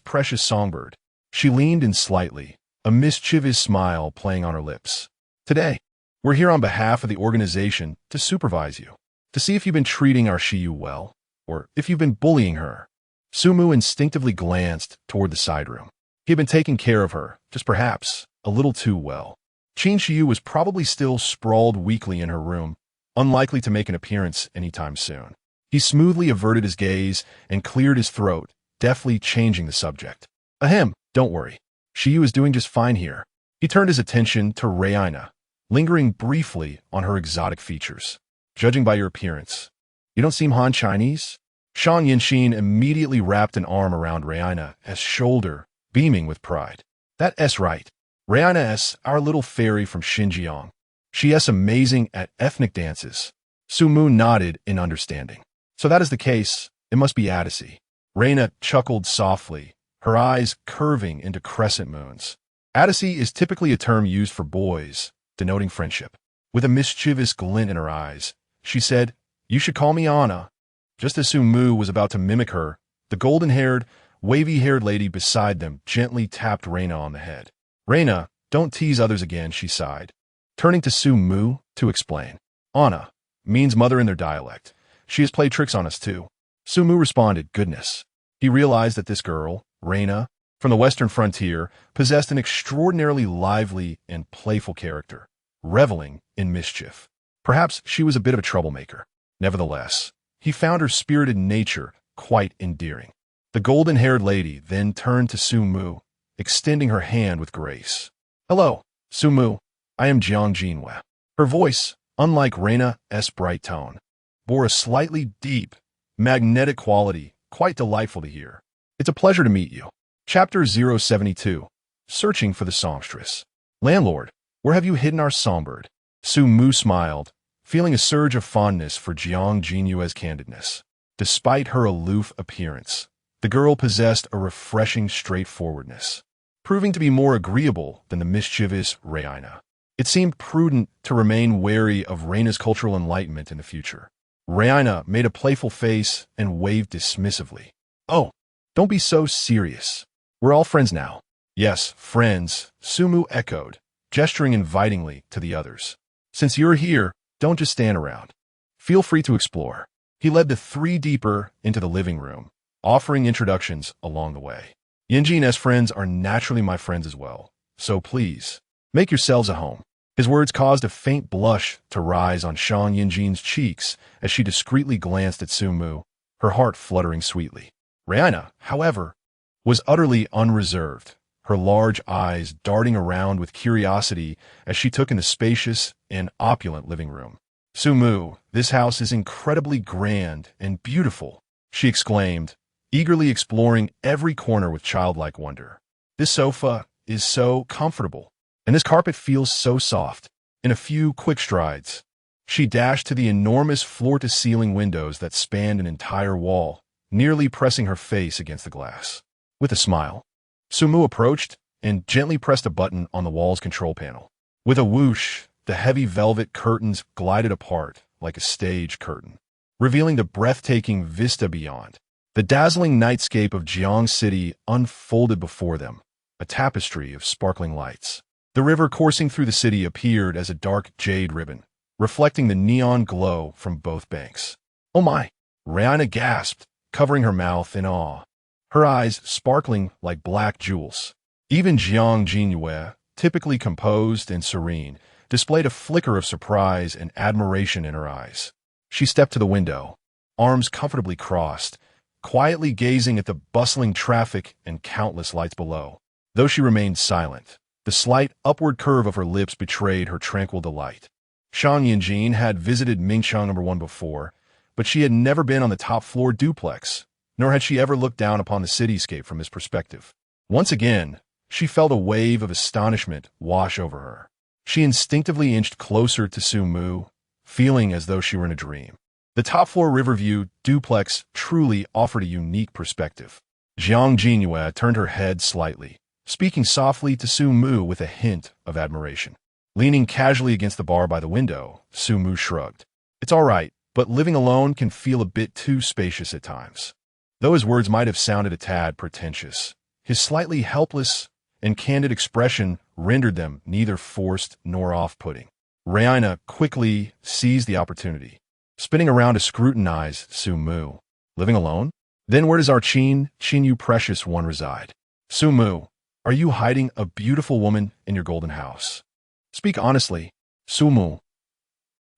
precious songbird. She leaned in slightly, a mischievous smile playing on her lips. Today, we're here on behalf of the organization to supervise you, to see if you've been treating our Shiyu well, or if you've been bullying her. Sumu instinctively glanced toward the side room. He had been taking care of her, just perhaps, a little too well. Qin Shiyu was probably still sprawled weakly in her room, unlikely to make an appearance anytime soon. He smoothly averted his gaze and cleared his throat, deftly changing the subject. Ahem, don't worry. Shiyu is doing just fine here. He turned his attention to Raina, lingering briefly on her exotic features. Judging by your appearance, you don't seem Han Chinese? Shan Yinshin immediately wrapped an arm around Raina's shoulder, beaming with pride. That's right. Raina's our little fairy from Xinjiang. She is amazing at ethnic dances. Sumu nodded in understanding. So that is the case, it must be Adisi. Raina chuckled softly, her eyes curving into crescent moons. Adisi is typically a term used for boys, denoting friendship. With a mischievous glint in her eyes, she said, You should call me Anna. Just as Sumu was about to mimic her, the golden-haired, wavy-haired lady beside them gently tapped Raina on the head. Raina, don't tease others again, she sighed, turning to Sumu to explain. Anna means mother in their dialect. She has played tricks on us too. Sumu responded, Goodness. He realized that this girl, Raina, from the western frontier, possessed an extraordinarily lively and playful character, reveling in mischief. Perhaps she was a bit of a troublemaker. Nevertheless, he found her spirited nature quite endearing. The golden-haired lady then turned to Sumu, extending her hand with grace. Hello, Sumu. I am Jiang Jinhua. Her voice, unlike Raina's bright tone, bore a slightly deep, magnetic quality, quite delightful to hear. It's a pleasure to meet you. Chapter 072, Searching for the Songstress. Landlord, where have you hidden our songbird? Sumu smiled, feeling a surge of fondness for Jiang Jinhua's candidness. Despite her aloof appearance, the girl possessed a refreshing straightforwardness, proving to be more agreeable than the mischievous Raina. It seemed prudent to remain wary of Raina's cultural enlightenment in the future. Raina made a playful face and waved dismissively. Oh, don't be so serious. We're all friends now. Yes, friends, Sumu echoed, gesturing invitingly to the others. Since you're here, don't just stand around. Feel free to explore. He led the three deeper into the living room, offering introductions along the way. Yinjin's friends are naturally my friends as well, so please, make yourselves at home. His words caused a faint blush to rise on Shan Yinjin's cheeks as she discreetly glanced at Sumu, her heart fluttering sweetly. Raina, however, was utterly unreserved, her large eyes darting around with curiosity as she took in the spacious and opulent living room. Sumu, this house is incredibly grand and beautiful, she exclaimed, eagerly exploring every corner with childlike wonder. This sofa is so comfortable, and this carpet feels so soft. In a few quick strides, she dashed to the enormous floor-to-ceiling windows that spanned an entire wall, nearly pressing her face against the glass. With a smile, Sumu approached and gently pressed a button on the wall's control panel. With a whoosh, the heavy velvet curtains glided apart like a stage curtain, revealing the breathtaking vista beyond. The dazzling nightscape of Jiang City unfolded before them, a tapestry of sparkling lights. The river coursing through the city appeared as a dark jade ribbon, reflecting the neon glow from both banks. Oh my! Raina gasped, covering her mouth in awe, her eyes sparkling like black jewels. Even Jiang Jinhua, typically composed and serene, displayed a flicker of surprise and admiration in her eyes. She stepped to the window, arms comfortably crossed, quietly gazing at the bustling traffic and countless lights below. Though she remained silent, the slight upward curve of her lips betrayed her tranquil delight. Shan Yinjin had visited Mingqiang No. 1 before, but she had never been on the top-floor duplex, nor had she ever looked down upon the cityscape from this perspective. Once again, she felt a wave of astonishment wash over her. She instinctively inched closer to Sumu, feeling as though she were in a dream. The top-floor Riverview duplex truly offered a unique perspective. Jiang Jinhua turned her head slightly, speaking softly to Sumu with a hint of admiration. Leaning casually against the bar by the window, Sumu shrugged. It's all right, but living alone can feel a bit too spacious at times. Though his words might have sounded a tad pretentious, his slightly helpless and candid expression rendered them neither forced nor off-putting. Raina quickly seized the opportunity, spinning around to scrutinize Sumu. Living alone? Then where does our Qin, you precious one, reside? Sumu, are you hiding a beautiful woman in your golden house? Speak honestly, Sumu.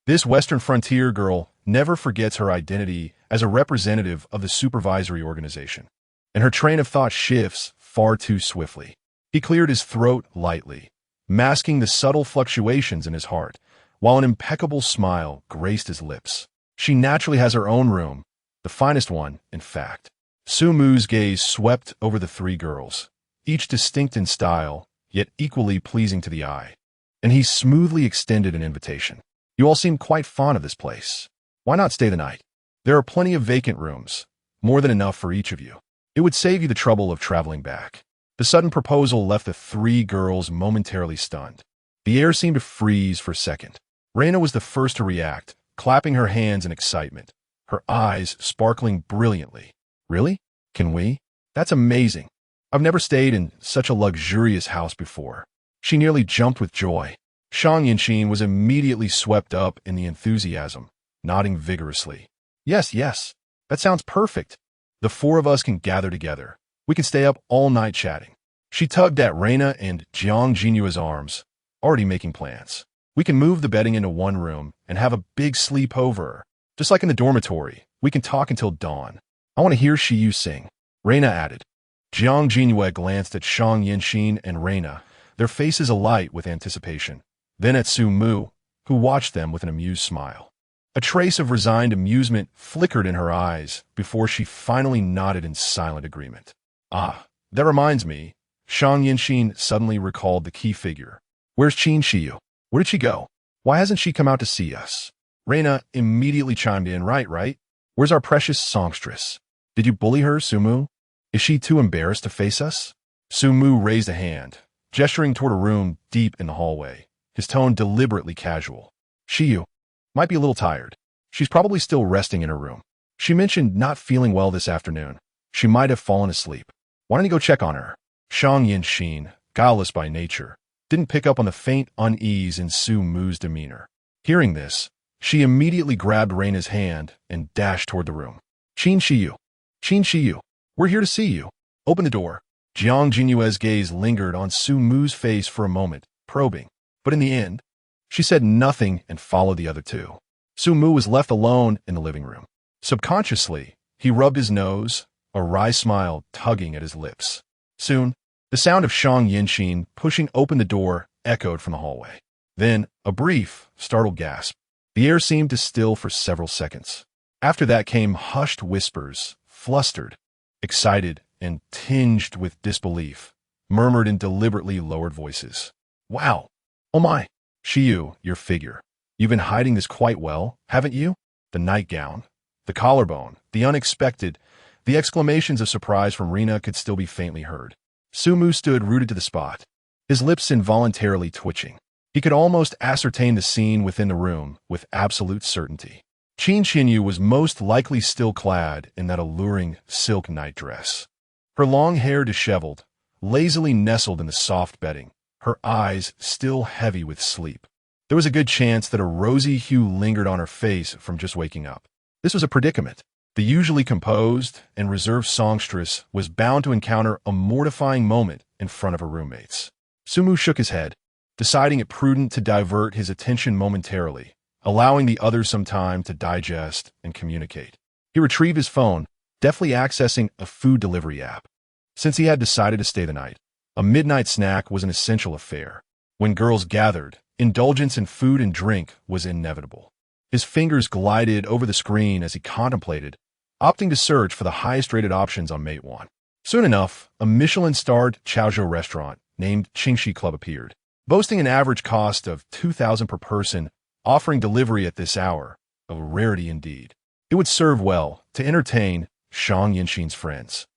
This Western frontier girl never forgets her identity as a representative of the supervisory organization, and her train of thought shifts far too swiftly. He cleared his throat lightly, masking the subtle fluctuations in his heart, while an impeccable smile graced his lips. She naturally has her own room, the finest one, in fact. Sumu's gaze swept over the three girls, each distinct in style, yet equally pleasing to the eye, and he smoothly extended an invitation. You all seem quite fond of this place. Why not stay the night? There are plenty of vacant rooms, more than enough for each of you. It would save you the trouble of traveling back. The sudden proposal left the three girls momentarily stunned. The air seemed to freeze for a second. Raina was the first to react, clapping her hands in excitement, her eyes sparkling brilliantly. Really? Can we? That's amazing. I've never stayed in such a luxurious house before. She nearly jumped with joy. Shang Yinxin was immediately swept up in the enthusiasm, nodding vigorously. Yes, that sounds perfect. The four of us can gather together. We can stay up all night chatting. She tugged at Raina and Jiang Jinua's arms, already making plans. We can move the bedding into one room and have a big sleepover. Just like in the dormitory, we can talk until dawn. I want to hear Shiyu sing, Raina added. Jiang Jinhua glanced at Shang Yinxin and Raina, their faces alight with anticipation. Then at Sumu, who watched them with an amused smile. A trace of resigned amusement flickered in her eyes before she finally nodded in silent agreement. Ah, that reminds me. Shang Yinxin suddenly recalled the key figure. Where's Qin Shiyu? Where did she go? Why hasn't she come out to see us? Raina immediately chimed in. Right. Where's our precious songstress? Did you bully her, Sumu? Is she too embarrassed to face us? Sumu raised a hand, gesturing toward a room deep in the hallway, his tone deliberately casual. Shiyu might be a little tired. She's probably still resting in her room. She mentioned not feeling well this afternoon. She might have fallen asleep. Why don't you go check on her? Shang Yinxin, guileless by nature, didn't pick up on the faint unease in Sumu's demeanor. Hearing this, she immediately grabbed Raina's hand and dashed toward the room. Qin Shiyu, we're here to see you. Open the door. Jiang Jinua's gaze lingered on Sumu's face for a moment, probing. But in the end, she said nothing and followed the other two. Sumu was left alone in the living room. Subconsciously, he rubbed his nose, a wry smile tugging at his lips. Soon, the sound of Shang Yinxin pushing open the door echoed from the hallway. Then, a brief, startled gasp. The air seemed to still for several seconds. After that came hushed whispers, flustered, excited, and tinged with disbelief, murmured in deliberately lowered voices. Wow! Oh my! Shiyu, your figure. You've been hiding this quite well, haven't you? The nightgown, the collarbone, the unexpected, the exclamations of surprise from Rina could still be faintly heard. Sumu stood rooted to the spot, his lips involuntarily twitching. He could almost ascertain the scene within the room with absolute certainty. Qin Xinyu was most likely still clad in that alluring silk nightdress. Her long hair disheveled, lazily nestled in the soft bedding, her eyes still heavy with sleep. There was a good chance that a rosy hue lingered on her face from just waking up. This was a predicament. The usually composed and reserved songstress was bound to encounter a mortifying moment in front of her roommates. Sumu shook his head, deciding it prudent to divert his attention momentarily, allowing the others some time to digest and communicate. He retrieved his phone, deftly accessing a food delivery app. Since he had decided to stay the night, a midnight snack was an essential affair. When girls gathered, indulgence in food and drink was inevitable. His fingers glided over the screen as he contemplated, opting to search for the highest-rated options on Mate1. Soon enough, a Michelin-starred Chaozhou restaurant named Qingxi Club appeared. boasting an average cost of $2,000 per person, offering delivery at this hour, a rarity indeed. It would serve well to entertain Shang Yinxin's friends,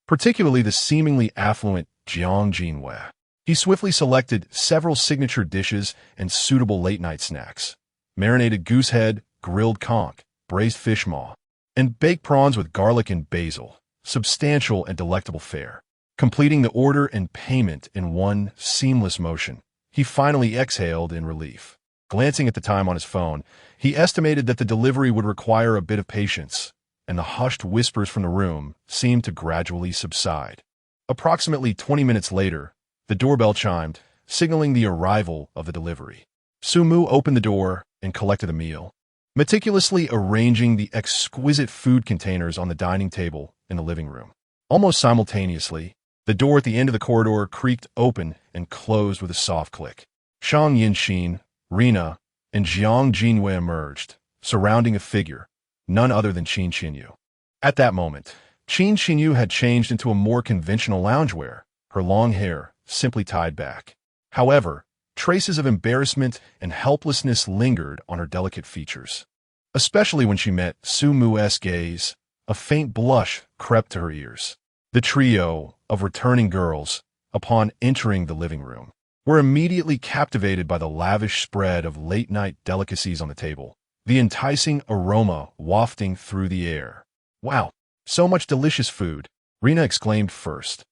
particularly the seemingly affluent Jiang Jinwei. He swiftly selected several signature dishes and suitable late-night snacks: marinated goose head, grilled conch, braised fish maw, and baked prawns with garlic and basil. Substantial and delectable fare. Completing the order and payment in one seamless motion, he finally exhaled in relief. Glancing at the time on his phone, he estimated that the delivery would require a bit of patience, and the hushed whispers from the room seemed to gradually subside. Approximately 20 minutes later, the doorbell chimed, signaling the arrival of the delivery. Sumu opened the door and collected a meal, meticulously arranging the exquisite food containers on the dining table in the living room. Almost simultaneously, the door at the end of the corridor creaked open and closed with a soft click. Shang Yinxin, Rina, and Jiang Jinwei emerged, surrounding a figure, none other than Qin Xinyu. At that moment, Qin Xinyu had changed into a more conventional loungewear, her long hair simply tied back. However, traces of embarrassment and helplessness lingered on her delicate features. Especially when she met Su Mu's gaze, a faint blush crept to her ears. The trio of returning girls, upon entering the living room, were immediately captivated by the lavish spread of late-night delicacies on the table, the enticing aroma wafting through the air. "Wow, so much delicious food," Rina exclaimed first,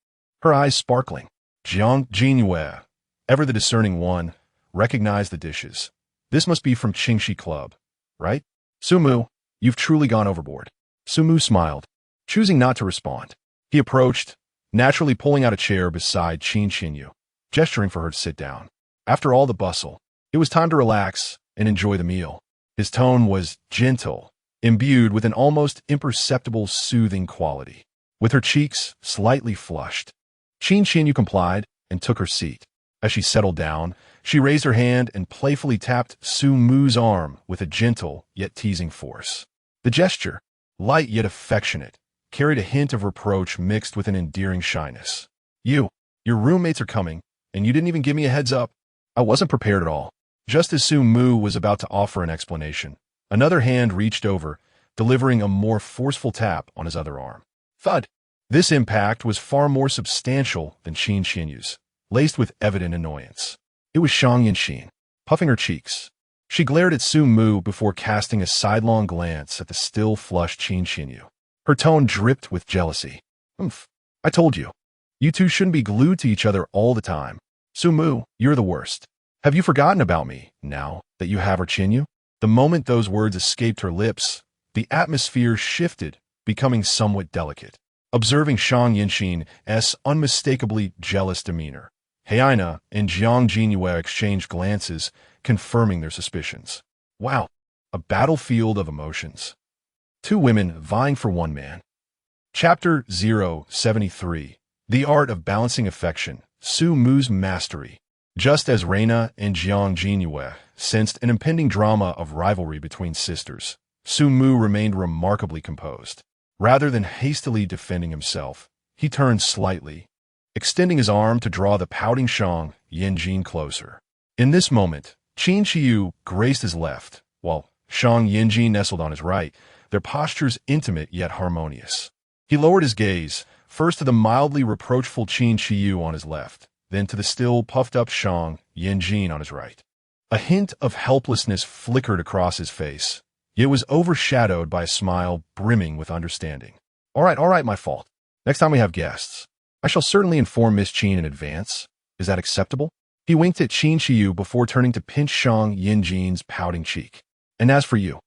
her eyes sparkling. Jiang Jinwei, ever the discerning one, recognized the dishes. "This must be from Qingxi Club, right? Sumu, you've truly gone overboard." Sumu smiled, choosing not to respond. He approached, naturally pulling out a chair beside Qin Xinyu, gesturing for her to sit down. After all the bustle, it was time to relax and enjoy the meal. His tone was gentle, imbued with an almost imperceptible soothing quality. With her cheeks slightly flushed, Qin Xinyu complied and took her seat. As she settled down, she raised her hand and playfully tapped Su Mu's arm with a gentle yet teasing force. The gesture, light yet affectionate, carried a hint of reproach mixed with an endearing shyness. Your roommates are coming, and you didn't even give me a heads up." "I wasn't prepared at all." Just as Su Mu was about to offer an explanation, another hand reached over, delivering a more forceful tap on his other arm. Thud! This impact was far more substantial than Qin Xinyu's, laced with evident annoyance. It was Shang Yinxin, puffing her cheeks. She glared at Su Mu before casting a sidelong glance at the still flushed Qin Xinyu. Her tone dripped with jealousy. I told you. You two shouldn't be glued to each other all the time. Su Mu, you're the worst. Have you forgotten about me, now that you have her Xinyu?" The moment those words escaped her lips, the atmosphere shifted, becoming somewhat delicate. Observing Shang Yinxin's unmistakably jealous demeanor, Heina and Jiang Jinwei exchanged glances, confirming their suspicions. Wow, a battlefield of emotions. Two women vying for one man. Chapter 073. The Art of Balancing Affection, Su Mu's Mastery. Just as Reina and Jiang Jinwei sensed an impending drama of rivalry between sisters, Su Mu remained remarkably composed. Rather than hastily defending himself, he turned slightly, extending his arm to draw the pouting Shang Yinjin closer. In this moment, Qin Xiyu graced his left, while Shang Yinjin nestled on his right, their postures intimate yet harmonious. He lowered his gaze, first to the mildly reproachful Qin Xiyu on his left, then to the still puffed-up Shang Yinjin on his right. A hint of helplessness flickered across his face, yet was overshadowed by a smile brimming with understanding. All right, my fault. Next time we have guests, I shall certainly inform Miss Qin in advance. Is that acceptable?" He winked at Qin Xiyu before turning to pinch Shang Yinjin's pouting cheek. "And as for you,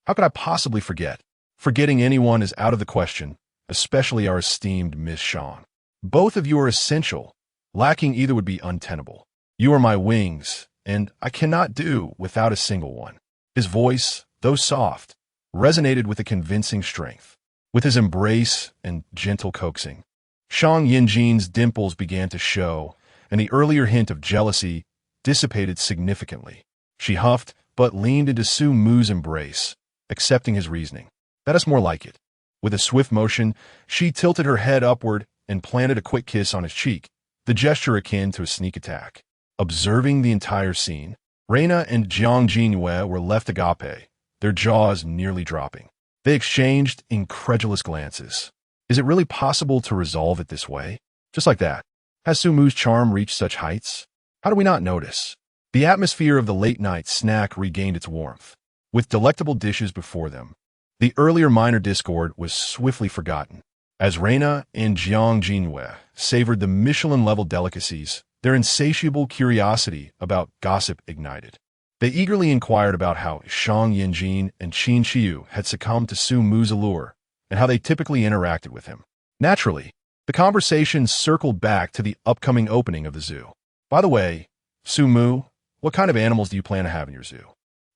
how could I possibly forget? Forgetting anyone is out of the question, especially our esteemed Miss Shang. Both of you are essential. Lacking either would be untenable. You are my wings, and I cannot do without a single one." His voice, though soft, resonated with a convincing strength. With his embrace and gentle coaxing, Shang Yinjin's dimples began to show, and the earlier hint of jealousy dissipated significantly. She huffed, but leaned into Su Mu's embrace, accepting his reasoning. "That is more like it." With a swift motion, she tilted her head upward and planted a quick kiss on his cheek, the gesture akin to a sneak attack. Observing the entire scene, Reina and Jiang Jingyue were left agape, their jaws nearly dropping. They exchanged incredulous glances. Is it really possible to resolve it this way? Just like that. Has Sumu's charm reached such heights? How do we not notice? The atmosphere of the late-night snack regained its warmth. With delectable dishes before them, the earlier minor discord was swiftly forgotten. As Reina and Jiang Jingyue savored the Michelin-level delicacies, their insatiable curiosity about gossip ignited. They eagerly inquired about how Shang Yinjin and Qin Qiu had succumbed to Su Mu's allure, and how they typically interacted with him. Naturally, the conversation circled back to the upcoming opening of the zoo. By the way, Su Mu, what kind of animals do you plan to have in your zoo?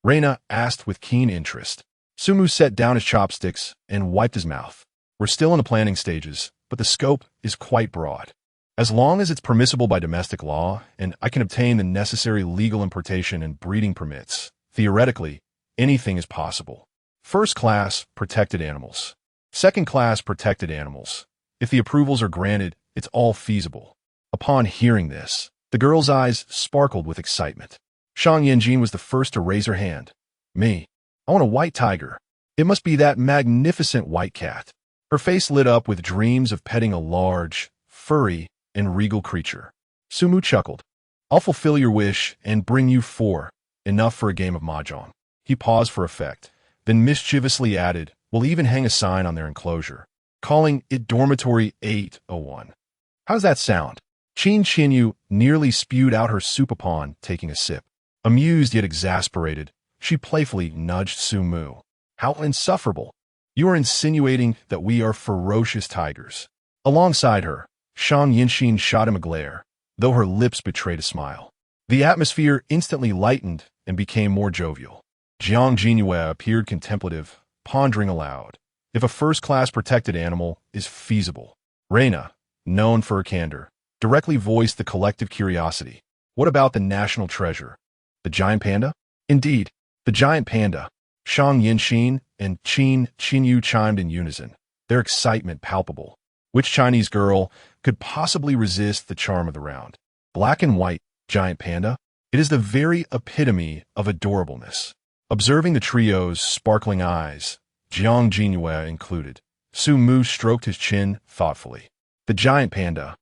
Reina asked with keen interest. Su Mu set down his chopsticks and wiped his mouth. We're still in the planning stages, but the scope is quite broad. As long as it's permissible by domestic law, and I can obtain the necessary legal importation and breeding permits, theoretically, anything is possible. First-class, protected animals. Second-class, protected animals. If the approvals are granted, it's all feasible. Upon hearing this, the girl's eyes sparkled with excitement. Shang Yinjin was the first to raise her hand. Me. I want a white tiger. It must be that magnificent white cat. Her face lit up with dreams of petting a large, furry, and regal creature. Su Mu chuckled. I'll fulfill your wish and bring you 4, enough for a game of mahjong. He paused for effect, then mischievously added, we'll even hang a sign on their enclosure, calling it Dormitory 801. How does that sound? Qin Qinyu nearly spewed out her soup upon taking a sip. Amused yet exasperated, she playfully nudged Su Mu. How insufferable! You are insinuating that we are ferocious tigers. Alongside her, Shang Yinxin shot him a glare, though her lips betrayed a smile. The atmosphere instantly lightened and became more jovial. Jiang Jingyue appeared contemplative, pondering aloud. If a first-class protected animal is feasible, Reina, known for her candor, directly voiced the collective curiosity. What about the national treasure? The giant panda? Indeed, the giant panda. Shang Yinxin and Qin Qinyu chimed in unison, their excitement palpable. Which Chinese girl could possibly resist the charm of the round? Black and white, giant panda? It is the very epitome of adorableness. Observing the trio's sparkling eyes, Jiang Jingyue included, Su Mu stroked his chin thoughtfully. The giant panda.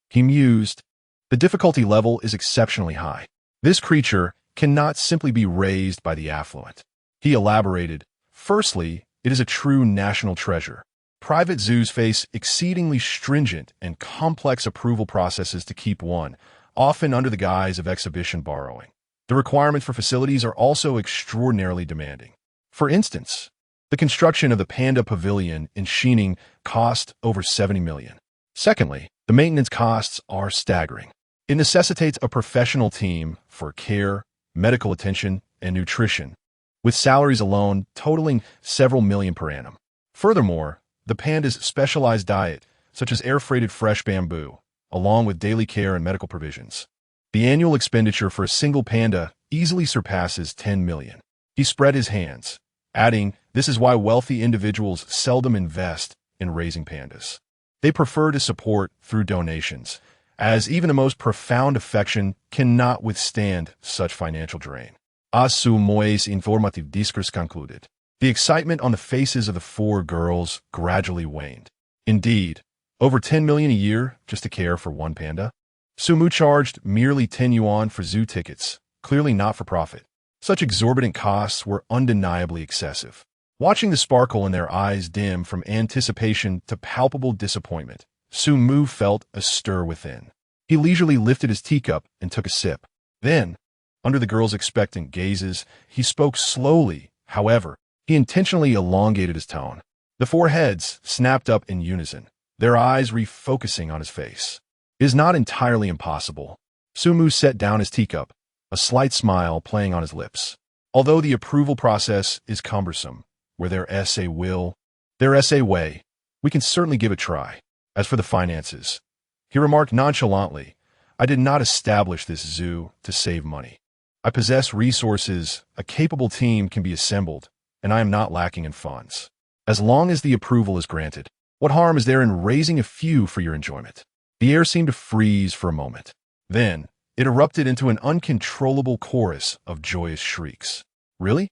He mused. The difficulty level is exceptionally high. This creature cannot simply be raised by the affluent. He elaborated. Firstly, it is a true national treasure. Private zoos face exceedingly stringent and complex approval processes to keep one, often under the guise of exhibition borrowing. The requirements for facilities are also extraordinarily demanding. For instance, the construction of the Panda Pavilion in Xining cost over 70 million. Secondly, the maintenance costs are staggering. It necessitates a professional team for care, medical attention, and nutrition, with salaries alone totaling several million per annum. Furthermore, the panda's specialized diet, such as air-freighted fresh bamboo, along with daily care and medical provisions. The annual expenditure for a single panda easily surpasses 10 million. He spread his hands, adding, this is why wealthy individuals seldom invest in raising pandas. They prefer to support through donations, as even the most profound affection cannot withstand such financial drain. As su moes informative discourse concluded, the excitement on the faces of the 4 girls gradually waned. Indeed, over 10 million a year just to care for one panda? Su Mu charged merely 10 yuan for zoo tickets, clearly not for profit. Such exorbitant costs were undeniably excessive. Watching the sparkle in their eyes dim from anticipation to palpable disappointment, Su Mu felt a stir within. He leisurely lifted his teacup and took a sip. Then, under the girls' expectant gazes, he spoke slowly. However, he intentionally elongated his tone. The 4 heads snapped up in unison, their eyes refocusing on his face. It is not entirely impossible. Su Mu set down his teacup, a slight smile playing on his lips. Although the approval process is cumbersome, where there is a will, there is a way. We can certainly give it a try. As for the finances, he remarked nonchalantly, I did not establish this zoo to save money. I possess resources, a capable team can be assembled, and I am not lacking in funds. As long as the approval is granted, what harm is there in raising a few for your enjoyment? The air seemed to freeze for a moment. Then, It erupted into an uncontrollable chorus of joyous shrieks. Really?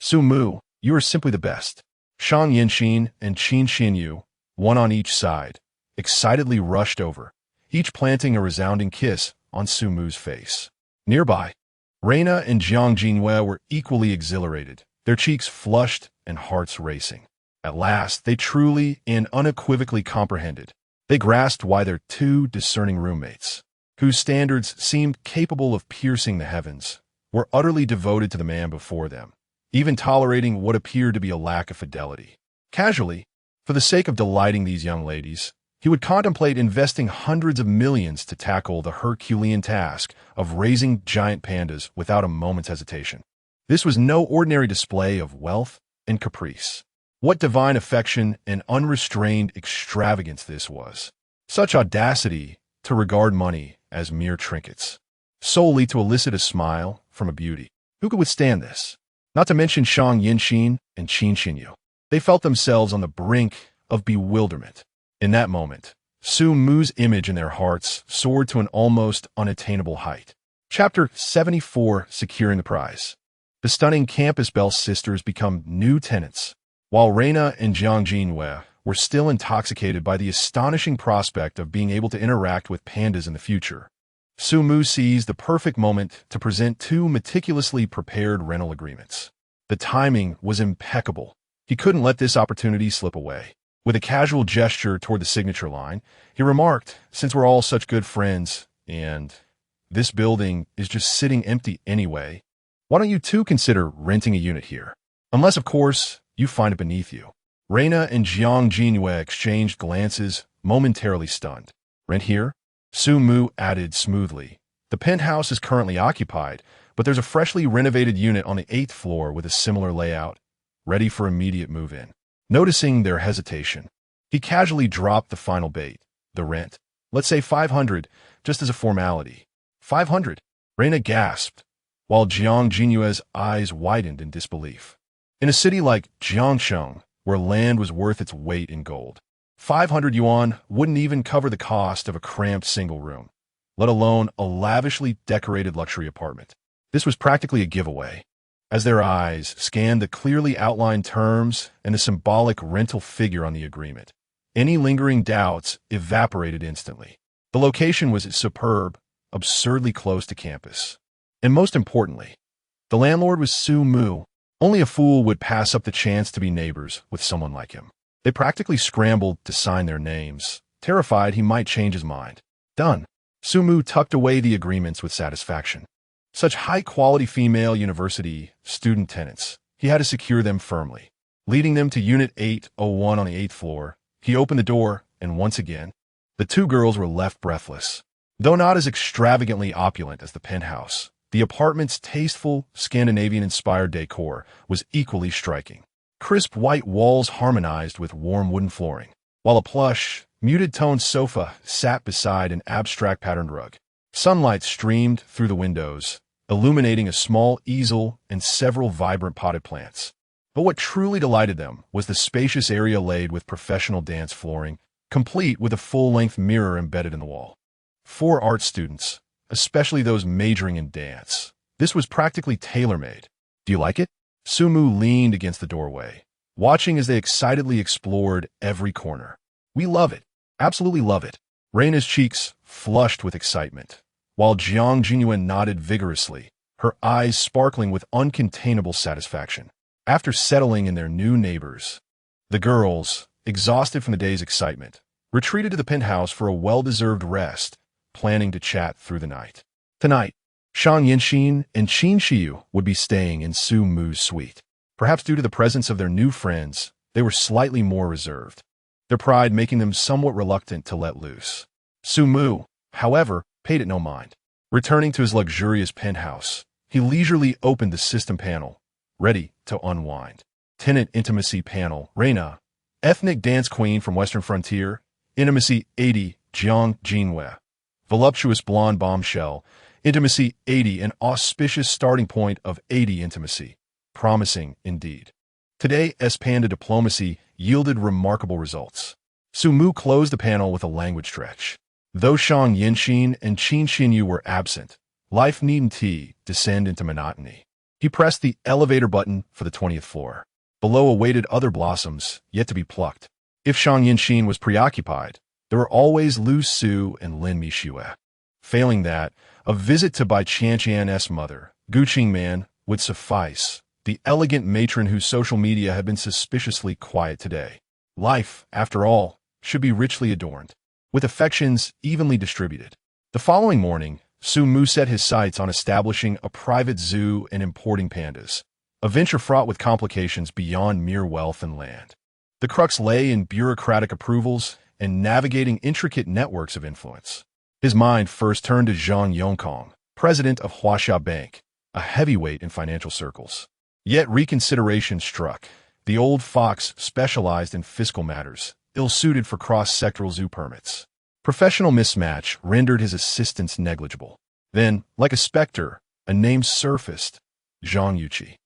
Su Mu, you are simply the best. Shang Yinxin and Qin Xinyu, one on each side, excitedly rushed over, each planting a resounding kiss on Su Mu's face. Nearby, Reina and Jiang Jinwei were equally exhilarated, their cheeks flushed and hearts racing. At last, they truly and unequivocally comprehended. They grasped why their two discerning roommates, whose standards seemed capable of piercing the heavens, were utterly devoted to the man before them, even tolerating what appeared to be a lack of fidelity. Casually, for the sake of delighting these young ladies, he would contemplate investing hundreds of millions to tackle the Herculean task of raising giant pandas without a moment's hesitation. This was no ordinary display of wealth and caprice. What divine affection and unrestrained extravagance this was. Such audacity to regard money as mere trinkets, solely to elicit a smile from a beauty. Who could withstand this? Not to mention Shang Yinxin and Qin Xinyu. They felt themselves on the brink of bewilderment. In that moment, Su Mu's image in their hearts soared to an almost unattainable height. Chapter 74, Securing the Prize. The stunning Campus Belle sisters become new tenants, while Reina and Jiang Jinwei were still intoxicated by the astonishing prospect of being able to interact with pandas in the future. Su Mu seized the perfect moment to present two meticulously prepared rental agreements. The timing was impeccable. He couldn't let this opportunity slip away. With a casual gesture toward the signature line, he remarked, "Since we're all such good friends, and this building is just sitting empty anyway, why don't you two consider renting a unit here? Unless, of course, you find it beneath you." Reina and Jiang Jinwei exchanged glances, momentarily stunned. "Rent here?" Su Mu added smoothly. "The penthouse is currently occupied, but there's a freshly renovated unit on the 8th floor with a similar layout, ready for immediate move-in." Noticing their hesitation, he casually dropped the final bait. "The rent? Let's say 500, just as a formality." 500? Reina gasped, while Jiang Jinyue's eyes widened in disbelief. In a city like Jiangsheng, where land was worth its weight in gold, 500 yuan wouldn't even cover the cost of a cramped single room, let alone a lavishly decorated luxury apartment. This was practically a giveaway. As their eyes scanned the clearly outlined terms and the symbolic rental figure on the agreement, any lingering doubts evaporated instantly. The location was superb, absurdly close to campus. And most importantly, the landlord was Su Mu. Only a fool would pass up the chance to be neighbors with someone like him. They practically scrambled to sign their names, terrified he might change his mind. Done. Su Mu tucked away the agreements with satisfaction. Such high-quality female university student tenants, he had to secure them firmly. Leading them to Unit 801 on the 8th floor, he opened the door, and once again, the two girls were left breathless. Though not as extravagantly opulent as the penthouse, the apartment's tasteful, Scandinavian-inspired decor was equally striking. Crisp white walls harmonized with warm wooden flooring, while a plush, muted-toned sofa sat beside an abstract patterned rug. Sunlight streamed through the windows, illuminating a small easel and several vibrant potted plants. But what truly delighted them was the spacious area laid with professional dance flooring, complete with a full-length mirror embedded in the wall. For art students, especially those majoring in dance, this was practically tailor-made. "Do you like it?" Su Mu leaned against the doorway, watching as they excitedly explored every corner. "We love it. Absolutely love it." Reina's cheeks flushed with excitement, while Jiang Jinyuan nodded vigorously, her eyes sparkling with uncontainable satisfaction. After settling in their new neighbors, the girls, exhausted from the day's excitement, retreated to the penthouse for a well-deserved rest, planning to chat through the night. Tonight, Shang Yinxin and Qin Xiyu would be staying in Su Mu's suite. Perhaps due to the presence of their new friends, they were slightly more reserved, their pride making them somewhat reluctant to let loose. Su Mu, however, paid it no mind. Returning to his luxurious penthouse, he leisurely opened the system panel, ready to unwind. Tenant Intimacy Panel, Reina, Ethnic Dance Queen from Western Frontier, Intimacy 80, Jiang Jinwei. Voluptuous Blonde Bombshell, Intimacy 80, an auspicious starting point of 80 intimacy. Promising indeed. Today, S-Panda diplomacy yielded remarkable results. Su Mu closed the panel with a languid stretch. Though Shang Yinxin and Qin Xinyu were absent, Life needn't descend into monotony. He pressed the elevator button for the 20th floor. Below awaited other blossoms, yet to be plucked. If Shang Yinxin was preoccupied, there were always Lu Su and Lin Mixue. Failing that, a visit to Bai Qianqian's mother, Gu Qingman, would suffice, the elegant matron whose social media had been suspiciously quiet today. Life, after all, should be richly adorned, with affections evenly distributed. The following morning, Su Mu set his sights on establishing a private zoo and importing pandas, a venture fraught with complications beyond mere wealth and land. The crux lay in bureaucratic approvals and navigating intricate networks of influence. His mind first turned to Zhang Yongkong, president of Huaxia Bank, a heavyweight in financial circles. Yet reconsideration struck. The old fox specialized in fiscal matters, ill-suited for cross-sectoral zoo permits. Professional mismatch rendered his assistance negligible. Then, like a specter, a name surfaced: Zhang Yuqi.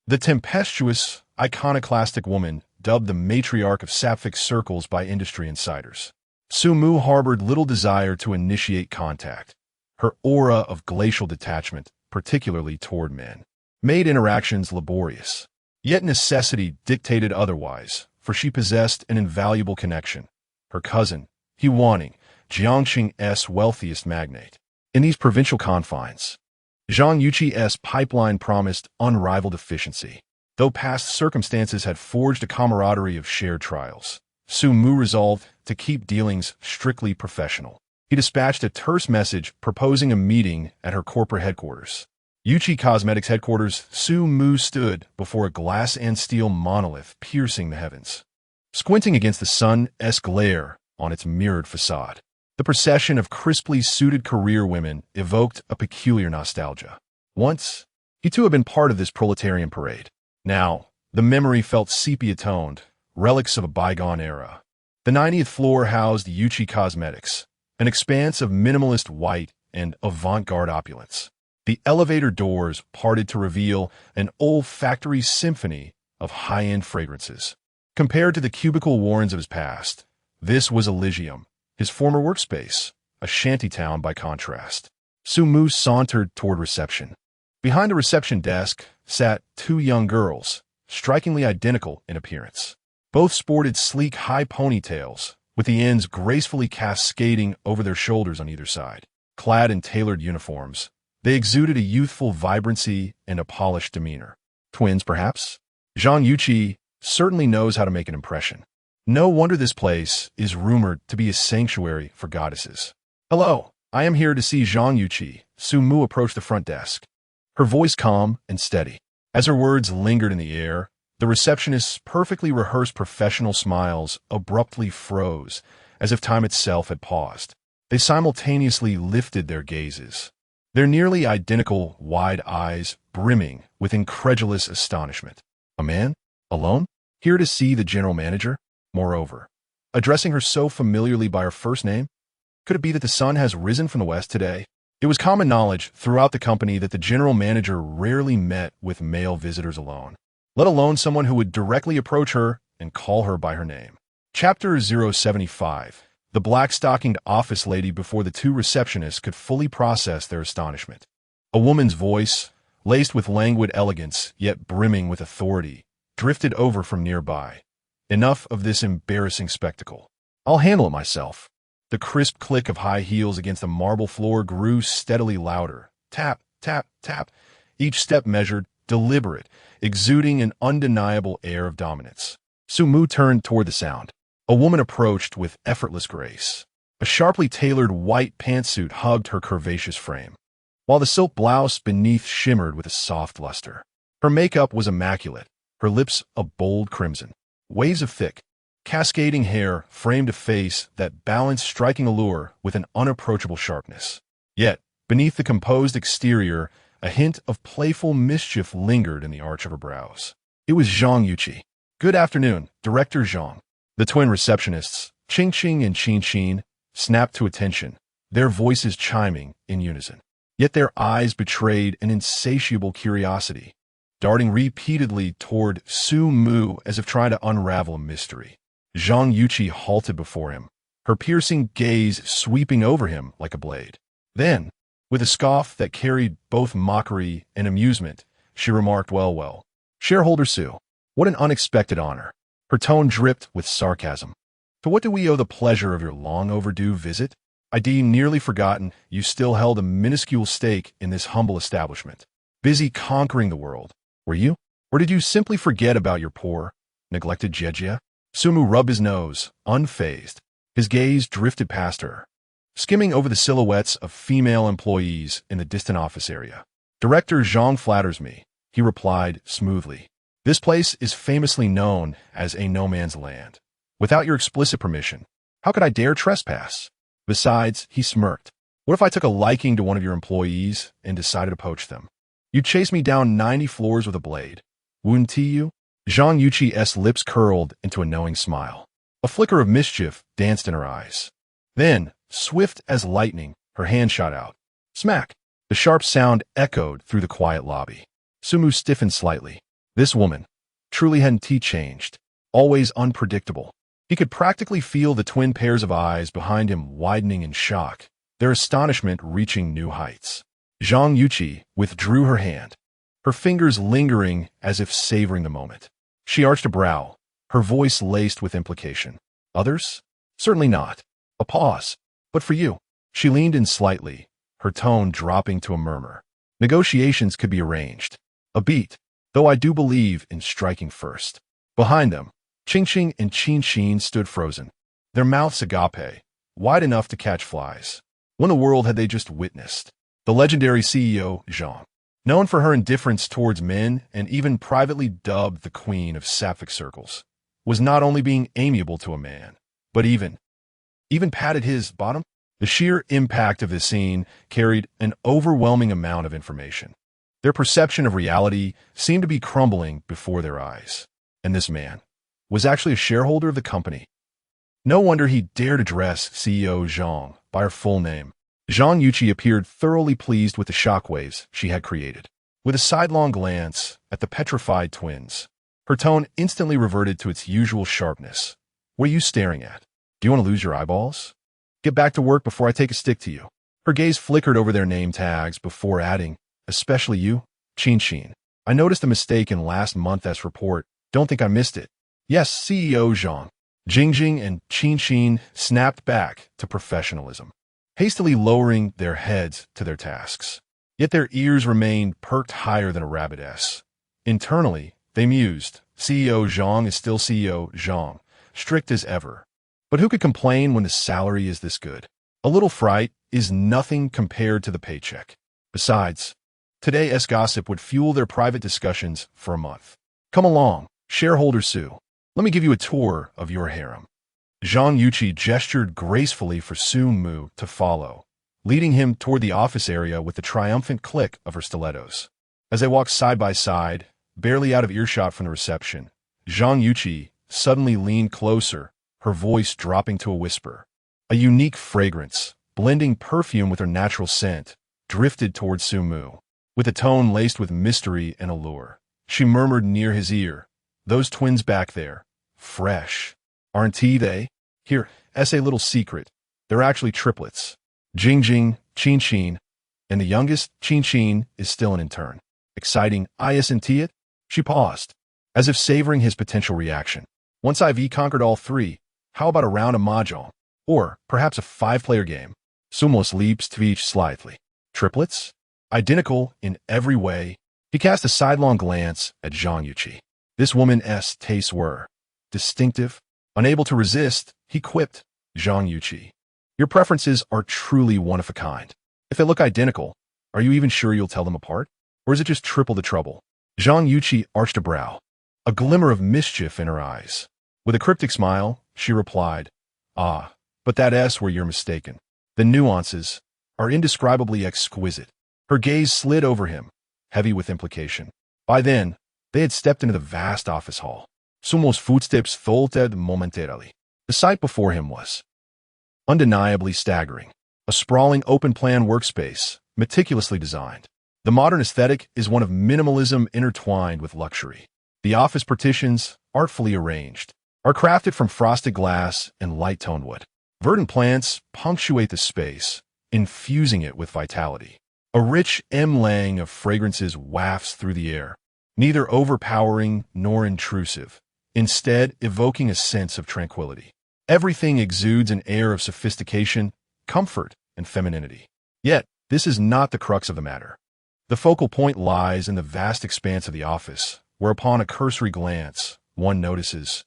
The tempestuous, iconoclastic woman dubbed the matriarch of sapphic circles by industry insiders. Su Mu harbored little desire to initiate contact. Her aura of glacial detachment, particularly toward men, made interactions laborious. Yet necessity dictated otherwise, for she possessed an invaluable connection. Her cousin, He Wanning, Jiangxing's wealthiest magnate. In these provincial confines, Zhang Yuqi's pipeline promised unrivaled efficiency. Though past circumstances had forged a camaraderie of shared trials, Su Mu resolved to keep dealings strictly professional. He dispatched a terse message proposing a meeting at her corporate headquarters. Yuqi Cosmetics headquarters, Su Mu stood before a glass and steel monolith piercing the heavens, squinting against the sun's glare on its mirrored facade. The procession of crisply suited career women evoked a peculiar nostalgia. Once, he too had been part of this proletarian parade. Now, the memory felt sepia-toned, relics of a bygone era. The 90th floor housed Yuqi Cosmetics, an expanse of minimalist white and avant-garde opulence. The elevator doors parted to reveal an olfactory symphony of high-end fragrances. Compared to the cubicle warrens of his past, this was Elysium, his former workspace, a shantytown by contrast. Su Mu sauntered toward reception. Behind a reception desk sat two young girls, strikingly identical in appearance. Both sported sleek high ponytails, with the ends gracefully cascading over their shoulders on either side. Clad in tailored uniforms, they exuded a youthful vibrancy and a polished demeanor. Twins, perhaps? Zhang Yuqi certainly knows how to make an impression. No wonder this place is rumored to be a sanctuary for goddesses. Hello, I am here to see Zhang Yuqi. Su Mu approached the front desk, her voice calm and steady. As her words lingered in the air, the receptionist's perfectly rehearsed professional smiles abruptly froze, as if time itself had paused. They simultaneously lifted their gazes, their nearly identical wide eyes brimming with incredulous astonishment. A man? Alone? Here to see the general manager? Moreover, addressing her so familiarly by her first name? Could it be that the sun has risen from the west today? It was common knowledge throughout the company that the general manager rarely met with male visitors alone, let alone someone who would directly approach her and call her by her name. Chapter 075. The black-stockinged office lady before the two receptionists could fully process their astonishment. A woman's voice, laced with languid elegance yet brimming with authority, drifted over from nearby. Enough of this embarrassing spectacle. I'll handle it myself. The crisp click of high heels against the marble floor grew steadily louder. Tap, tap, tap. Each step measured, deliberate, exuding an undeniable air of dominance. Su Mu turned toward the sound. A woman approached with effortless grace. A sharply tailored white pantsuit hugged her curvaceous frame, while the silk blouse beneath shimmered with a soft luster. Her makeup was immaculate, her lips a bold crimson. Waves of thick, cascading hair framed a face that balanced striking allure with an unapproachable sharpness. Yet, beneath the composed exterior, a hint of playful mischief lingered in the arch of her brows. It was Zhang Yuqi. Good afternoon, Director Zhang. The twin receptionists, Qingqing and Qinqin, snapped to attention, their voices chiming in unison. Yet their eyes betrayed an insatiable curiosity, darting repeatedly toward Su Mu as if trying to unravel a mystery. Zhang Yuqi halted before him, her piercing gaze sweeping over him like a blade. Then, With a scoff that carried both mockery and amusement, she remarked, well, shareholder Sue, what an unexpected honor. Her tone dripped with sarcasm. To what do we owe the pleasure of your long-overdue visit? I'd nearly forgotten you still held a minuscule stake in this humble establishment. Busy conquering the world, were you? Or did you simply forget about your poor, neglected Jejia? Sumu rubbed his nose, unfazed. His gaze drifted past her, skimming over the silhouettes of female employees in the distant office area. Director Zhang flatters me, he replied smoothly. This place is famously known as a no-man's land. Without your explicit permission, how could I dare trespass? Besides, he smirked. What if I took a liking to one of your employees and decided to poach them? You'd chase me down 90 floors with a blade. Wouldn't you? Zhang Yuqi's lips curled into a knowing smile. A flicker of mischief danced in her eyes. Then, swift as lightning, her hand shot out. Smack! The sharp sound echoed through the quiet lobby. Sumu stiffened slightly. This woman truly hadn't changed. Always unpredictable. He could practically feel the twin pairs of eyes behind him widening in shock, their astonishment reaching new heights. Zhang Yuqi withdrew her hand, her fingers lingering as if savoring the moment. She arched a brow, her voice laced with implication. Others? Certainly not. A pause. But for you. She leaned in slightly, her tone dropping to a murmur. Negotiations could be arranged. A beat, though I do believe in striking first. Behind them, Qingqing and Qinxin stood frozen, their mouths agape, wide enough to catch flies. What in the world had they just witnessed? The legendary CEO, Zhang, known for her indifference towards men and even privately dubbed the queen of sapphic circles, was not only being amiable to a man, but even patted his bottom. The sheer impact of this scene carried an overwhelming amount of information. Their perception of reality seemed to be crumbling before their eyes. And this man was actually a shareholder of the company. No wonder he dared address CEO Zhang by her full name. Zhang Yuqi appeared thoroughly pleased with the shockwaves she had created. With a sidelong glance at the petrified twins, her tone instantly reverted to its usual sharpness. What are you staring at? Do you want to lose your eyeballs? Get back to work before I take a stick to you. Her gaze flickered over their name tags before adding, especially you, Qinxin. I noticed a mistake in last month's report. Don't think I missed it. Yes, CEO Zhang. Jingjing and Qinxin snapped back to professionalism, hastily lowering their heads to their tasks. Yet their ears remained perked higher than a rabbit's. Internally, they mused, CEO Zhang is still CEO Zhang, strict as ever. But who could complain when the salary is this good? A little fright is nothing compared to the paycheck. Besides, today's gossip would fuel their private discussions for a month. Come along, shareholder Sue. Let me give you a tour of your harem. Zhang Yuqi gestured gracefully for Sumu to follow, leading him toward the office area with the triumphant click of her stilettos. As they walked side by side, barely out of earshot from the reception, Zhang Yuqi suddenly leaned closer, her voice dropping to a whisper. A unique fragrance, blending perfume with her natural scent, drifted toward Sumu. With a tone laced with mystery and allure, she murmured near his ear, those twins back there, fresh. Aren't they? Here, a little secret. They're actually triplets. Jingjing, Qinxin, and the youngest, Qinxin, is still an intern. Exciting, isn't it? She paused, as if savoring his potential reaction. Once I've conquered all three, how about a round of mahjong? Or perhaps a 5-player game? Sumos leaps tweaked slightly. Triplets? Identical in every way. He cast a sidelong glance at Zhang Yuqi. This woman's tastes were distinctive. Unable to resist, he quipped, Zhang Yuqi. Your preferences are truly one of a kind. If they look identical, are you even sure you'll tell them apart? Or is it just triple the trouble? Zhang Yuqi arched a brow, a glimmer of mischief in her eyes. With a cryptic smile, she replied, but that's where you're mistaken. The nuances are indescribably exquisite. Her gaze slid over him, heavy with implication. By then, they had stepped into the vast office hall. Sumo's footsteps faltered momentarily. The sight before him was undeniably staggering. A sprawling open-plan workspace, meticulously designed. The modern aesthetic is one of minimalism intertwined with luxury. The office partitions, artfully arranged, are crafted from frosted glass and light-toned wood. Verdant plants punctuate the space, infusing it with vitality. A rich emlang of fragrances wafts through the air, neither overpowering nor intrusive, instead evoking a sense of tranquility. Everything exudes an air of sophistication, comfort, and femininity. Yet, this is not the crux of the matter. The focal point lies in the vast expanse of the office, where upon a cursory glance, one notices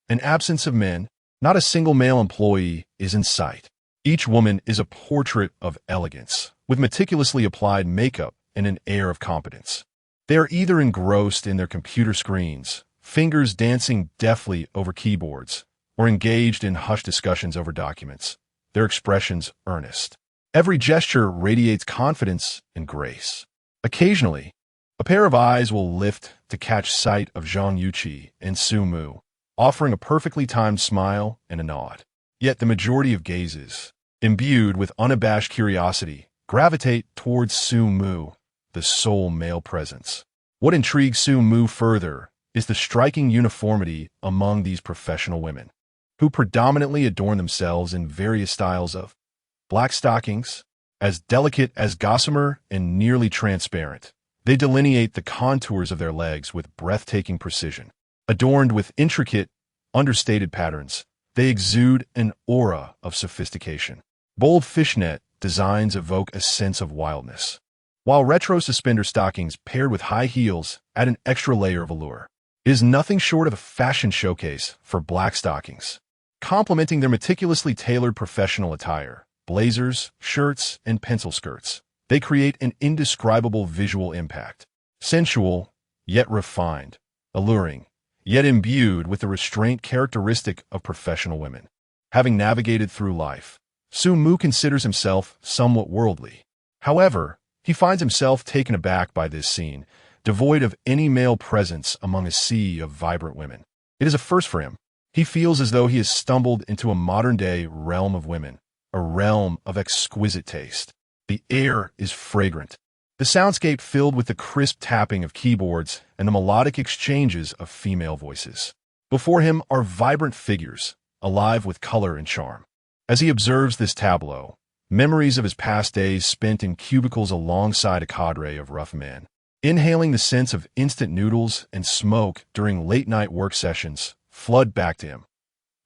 an absence of men. Not a single male employee is in sight. Each woman is a portrait of elegance, with meticulously applied makeup and an air of competence. They are either engrossed in their computer screens, fingers dancing deftly over keyboards, or engaged in hushed discussions over documents, their expressions earnest. Every gesture radiates confidence and grace. Occasionally, a pair of eyes will lift to catch sight of Zhang Yuqi and Su Mu, offering a perfectly timed smile and a nod. Yet the majority of gazes, imbued with unabashed curiosity, gravitate towards Su Mu, the sole male presence. What intrigues Su Mu further is the striking uniformity among these professional women, who predominantly adorn themselves in various styles of black stockings, as delicate as gossamer and nearly transparent. They delineate the contours of their legs with breathtaking precision. Adorned with intricate, understated patterns, they exude an aura of sophistication. Bold fishnet designs evoke a sense of wildness, while retro suspender stockings paired with high heels add an extra layer of allure. It is nothing short of a fashion showcase for black stockings, complementing their meticulously tailored professional attire. Blazers, shirts, and pencil skirts. They create an indescribable visual impact. Sensual, yet refined. Alluring, yet imbued with the restraint characteristic of professional women. Having navigated through life, Su Mu considers himself somewhat worldly. However, he finds himself taken aback by this scene, devoid of any male presence among a sea of vibrant women. It is a first for him. He feels as though he has stumbled into a modern-day realm of women, a realm of exquisite taste. The air is fragrant, the soundscape filled with the crisp tapping of keyboards and the melodic exchanges of female voices. Before him are vibrant figures, alive with color and charm. As he observes this tableau, memories of his past days spent in cubicles alongside a cadre of rough men, inhaling the scents of instant noodles and smoke during late-night work sessions, flood back to him.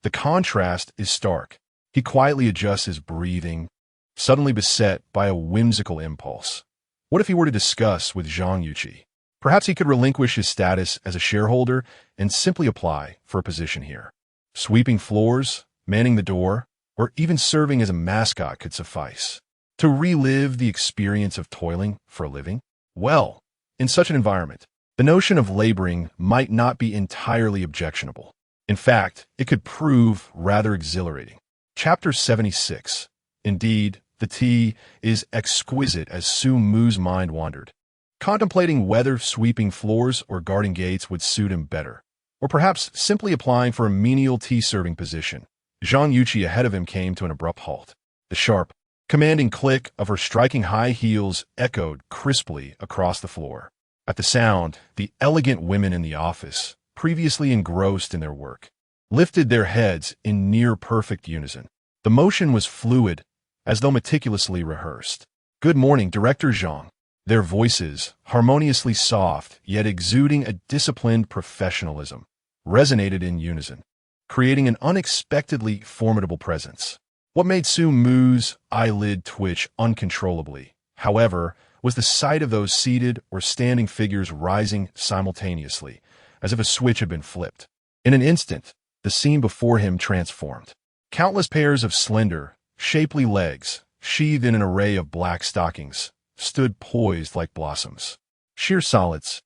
The contrast is stark. He quietly adjusts his breathing, suddenly beset by a whimsical impulse. What if he were to discuss with Zhang Yuqi? Perhaps he could relinquish his status as a shareholder and simply apply for a position here. Sweeping floors, manning the door, or even serving as a mascot could suffice. To relive the experience of toiling for a living? Well, in such an environment, the notion of laboring might not be entirely objectionable. In fact, it could prove rather exhilarating. Chapter 76. Indeed, the tea is exquisite as Su Mu's mind wandered, contemplating whether sweeping floors or guarding gates would suit him better, or perhaps simply applying for a menial tea-serving position. Zhang Yuqi ahead of him came to an abrupt halt. The sharp, commanding click of her striking high heels echoed crisply across the floor. At the sound, the elegant women in the office, previously engrossed in their work, lifted their heads in near-perfect unison. The motion was fluid, as though meticulously rehearsed. "Good morning, Director Zhang." Their voices, harmoniously soft yet exuding a disciplined professionalism, resonated in unison, creating an unexpectedly formidable presence. What made Su Mu's eyelid twitch uncontrollably, however, was the sight of those seated or standing figures rising simultaneously, as if a switch had been flipped. In an instant, the scene before him transformed. Countless pairs of slender, shapely legs, sheathed in an array of black stockings, stood poised like blossoms. Sheer solids,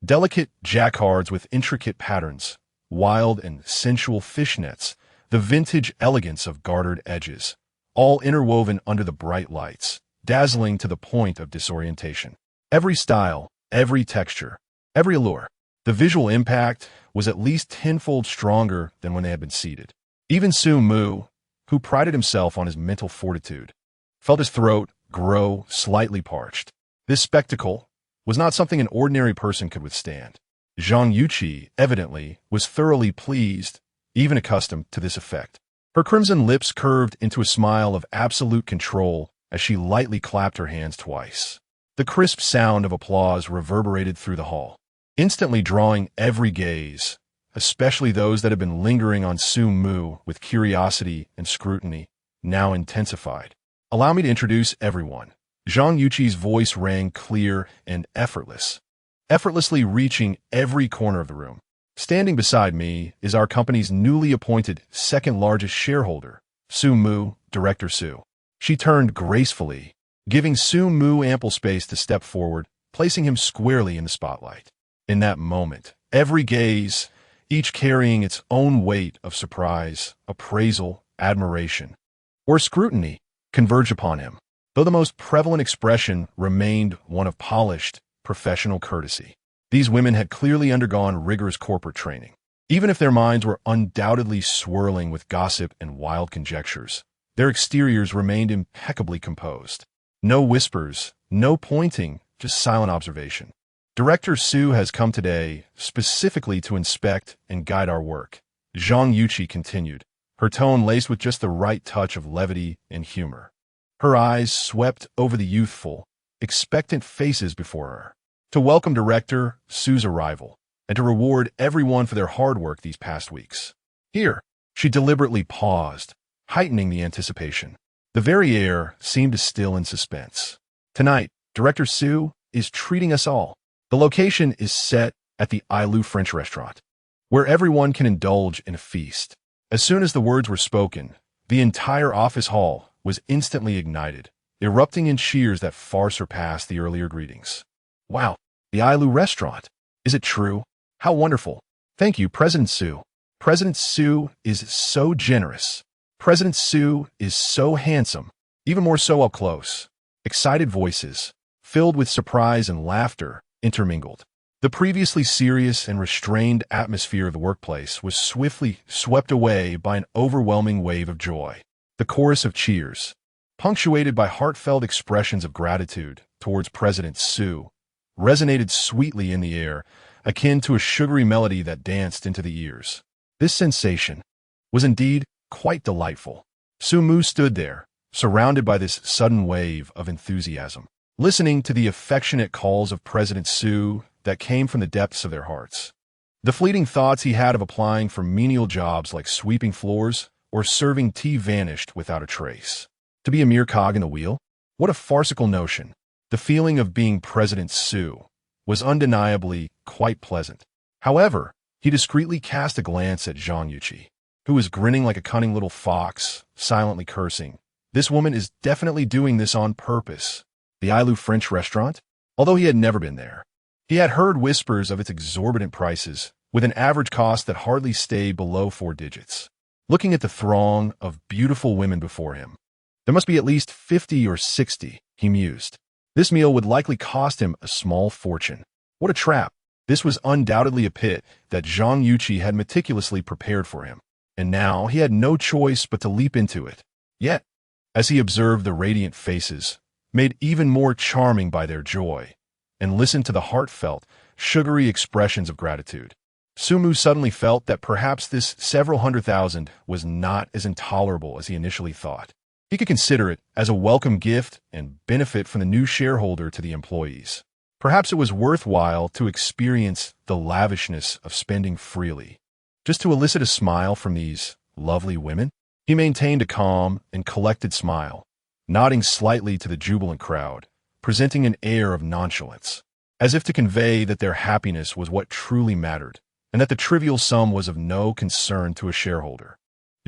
delicate jacquards with intricate patterns, wild and sensual fishnets, the vintage elegance of gartered edges, all interwoven under the bright lights, dazzling to the point of disorientation. Every style, every texture, every allure. The visual impact was at least tenfold stronger than when they had been seated. Even Su Mu, who prided himself on his mental fortitude, felt his throat grow slightly parched. This spectacle was not something an ordinary person could withstand. Zhang Yuqi, evidently, was thoroughly pleased, even accustomed to this effect. Her crimson lips curved into a smile of absolute control as she lightly clapped her hands twice. The crisp sound of applause reverberated through the hall, instantly drawing every gaze, especially those that had been lingering on Su-mu with curiosity and scrutiny, now intensified. "Allow me to introduce everyone." Zhang Yuqi's voice rang clear and effortlessly reaching every corner of the room. "Standing beside me is our company's newly appointed second-largest shareholder, Su-mu, Director Su." She turned gracefully, giving Su-mu ample space to step forward, placing him squarely in the spotlight. In that moment, every gaze, each carrying its own weight of surprise, appraisal, admiration, or scrutiny, converged upon him, though the most prevalent expression remained one of polished, professional courtesy. These women had clearly undergone rigorous corporate training. Even if their minds were undoubtedly swirling with gossip and wild conjectures, their exteriors remained impeccably composed. No whispers, no pointing, just silent observation. "Director Su has come today specifically to inspect and guide our work," Zhang Yuqi continued, her tone laced with just the right touch of levity and humor. Her eyes swept over the youthful, expectant faces before her. "To welcome Director Su's arrival, and to reward everyone for their hard work these past weeks. Here," she deliberately paused, heightening the anticipation. The very air seemed to still in suspense. "Tonight, Director Su is treating us all. The location is set at the Ilu French restaurant, where everyone can indulge in a feast." As soon as the words were spoken, the entire office hall was instantly ignited, erupting in cheers that far surpassed the earlier greetings. "Wow, the Ilu restaurant. Is it true? How wonderful. Thank you, President Su. President Su is so generous. President Su is so handsome, even more so up close." Excited voices, filled with surprise and laughter, intermingled. The previously serious and restrained atmosphere of the workplace was swiftly swept away by an overwhelming wave of joy. The chorus of cheers, punctuated by heartfelt expressions of gratitude towards President Su, resonated sweetly in the air, akin to a sugary melody that danced into the ears. This sensation was indeed quite delightful. Su-mu stood there, surrounded by this sudden wave of enthusiasm, listening to the affectionate calls of President Su that came from the depths of their hearts. The fleeting thoughts he had of applying for menial jobs like sweeping floors or serving tea vanished without a trace. To be a mere cog in the wheel? What a farcical notion. The feeling of being President Su was undeniably quite pleasant. However, he discreetly cast a glance at Zhang Yuqi, who was grinning like a cunning little fox, silently cursing. This woman is definitely doing this on purpose. The Ilu French restaurant? Although he had never been there, he had heard whispers of its exorbitant prices, with an average cost that hardly stayed below 4 digits. Looking at the throng of beautiful women before him, there must be at least 50 or 60, he mused. This meal would likely cost him a small fortune. What a trap! This was undoubtedly a pit that Zhang Yuqi had meticulously prepared for him, and now he had no choice but to leap into it. Yet, as he observed the radiant faces, made even more charming by their joy, and listened to the heartfelt, sugary expressions of gratitude, Su-mu suddenly felt that perhaps this several 100,000 was not as intolerable as he initially thought. He could consider it as a welcome gift and benefit from the new shareholder to the employees. Perhaps it was worthwhile to experience the lavishness of spending freely, just to elicit a smile from these lovely women. He maintained a calm and collected smile, nodding slightly to the jubilant crowd, presenting an air of nonchalance, as if to convey that their happiness was what truly mattered, and that the trivial sum was of no concern to a shareholder.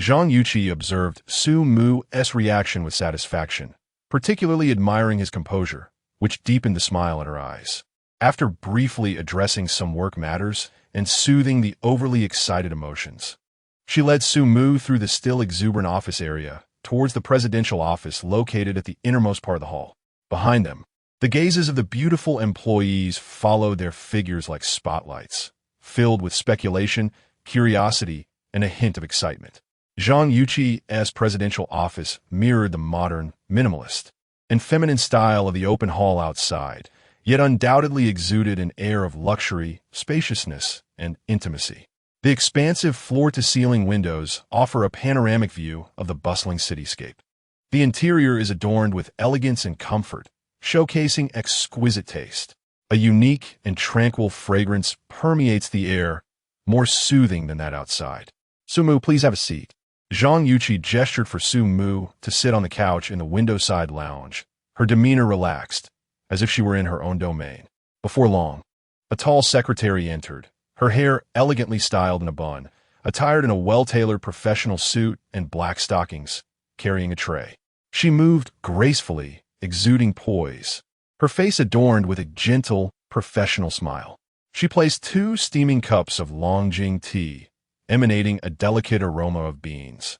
Zhang Yuqi observed Su-mu's reaction with satisfaction, particularly admiring his composure, which deepened the smile in her eyes. After briefly addressing some work matters and soothing the overly excited emotions, she led Su-mu through the still exuberant office area towards the presidential office located at the innermost part of the hall. Behind them, the gazes of the beautiful employees followed their figures like spotlights, filled with speculation, curiosity, and a hint of excitement. Zhang Yuqi's presidential office mirrored the modern, minimalist, and feminine style of the open hall outside, yet undoubtedly exuded an air of luxury, spaciousness, and intimacy. The expansive floor-to-ceiling windows offer a panoramic view of the bustling cityscape. The interior is adorned with elegance and comfort, showcasing exquisite taste. A unique and tranquil fragrance permeates the air, more soothing than that outside. Su-mu, please have a seat. Zhang Yuqi gestured for Su-mu to sit on the couch in the window-side lounge, her demeanor relaxed, as if she were in her own domain. Before long, a tall secretary entered, her hair elegantly styled in a bun, attired in a well-tailored professional suit and black stockings, carrying a tray. She moved gracefully, exuding poise, her face adorned with a gentle, professional smile. She placed 2 steaming cups of Longjing tea, emanating a delicate aroma of beans,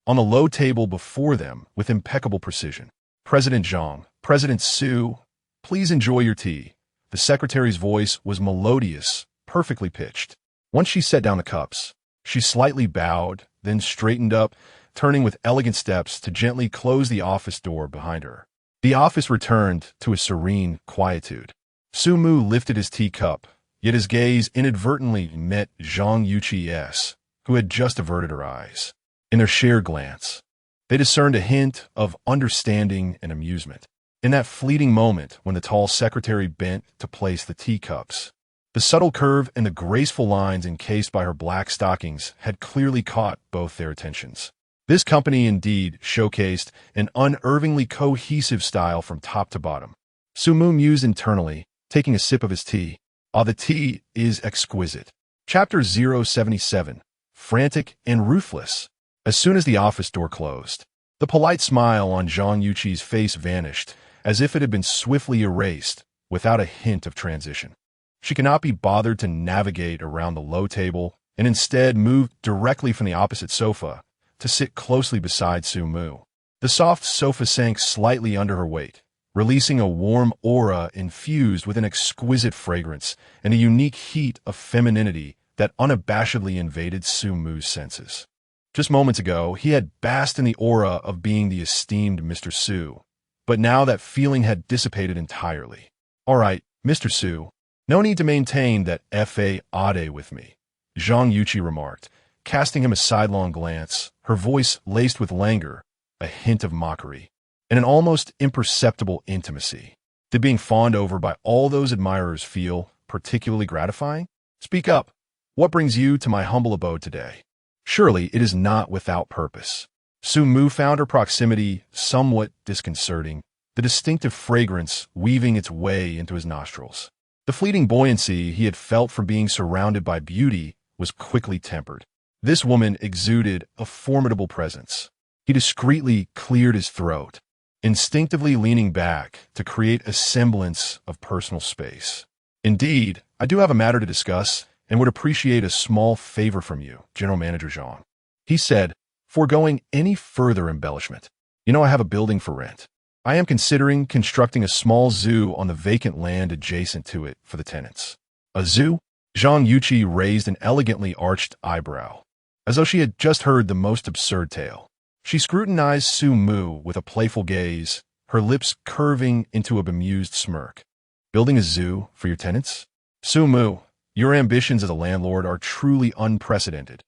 on the low table before them with impeccable precision. President Zhang, President Su, please enjoy your tea. The secretary's voice was melodious, perfectly pitched. Once she set down the cups, she slightly bowed, then straightened up, turning with elegant steps to gently close the office door behind her. The office returned to a serene quietude. Su-mu lifted his teacup, yet his gaze inadvertently met Zhang Yuqi's, who had just averted her eyes. In their shared glance, they discerned a hint of understanding and amusement. In that fleeting moment when the tall secretary bent to place the teacups, the subtle curve and the graceful lines encased by her black stockings had clearly caught both their attentions. This company indeed showcased an unerringly cohesive style from top to bottom. Su-mu mused internally, taking a sip of his tea. Ah, the tea is exquisite. Chapter 077, Frantic and Ruthless. As soon as the office door closed, the polite smile on Zhang Yuqi's face vanished, as if it had been swiftly erased, without a hint of transition. She could not be bothered to navigate around the low table, and instead moved directly from the opposite sofa to sit closely beside Su-mu. The soft sofa sank slightly under her weight, releasing a warm aura infused with an exquisite fragrance and a unique heat of femininity that unabashedly invaded Su-mu's senses. Just moments ago, he had basked in the aura of being the esteemed Mr. Su, but now that feeling had dissipated entirely. All right, Mr. Su, no need to maintain that fa-ade with me, Zhang Yuqi remarked, casting him a sidelong glance, her voice laced with languor, a hint of mockery, and an almost imperceptible intimacy. Did being fawned over by all those admirers feel particularly gratifying? Speak up. What brings you to my humble abode today? Surely it is not without purpose. Su-mu found her proximity somewhat disconcerting, the distinctive fragrance weaving its way into his nostrils. The fleeting buoyancy he had felt from being surrounded by beauty was quickly tempered. This woman exuded a formidable presence. He discreetly cleared his throat, instinctively leaning back to create a semblance of personal space. Indeed, I do have a matter to discuss and would appreciate a small favor from you, General Manager Zhang, he said, foregoing any further embellishment. You know, I have a building for rent. I am considering constructing a small zoo on the vacant land adjacent to it for the tenants. A zoo? Zhang Yuqi raised an elegantly arched eyebrow, as though she had just heard the most absurd tale. She scrutinized Su-mu with a playful gaze, her lips curving into a bemused smirk. Building a zoo for your tenants? Su-mu, your ambitions as a landlord are truly unprecedented.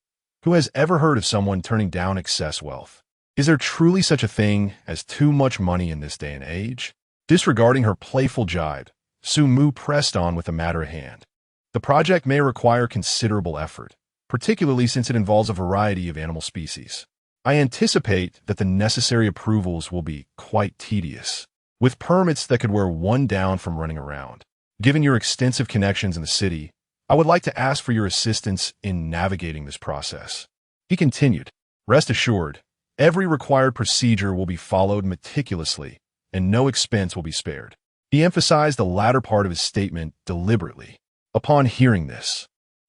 Who has ever heard of someone turning down excess wealth? Is there truly such a thing as too much money in this day and age? Disregarding her playful jibe, Su-mu pressed on with the matter at hand. The project may require considerable effort, particularly since it involves a variety of animal species. I anticipate that the necessary approvals will be quite tedious, with permits that could wear one down from running around. Given your extensive connections in the city, I would like to ask for your assistance in navigating this process. He continued, rest assured, every required procedure will be followed meticulously, and no expense will be spared. He emphasized the latter part of his statement deliberately. Upon hearing this,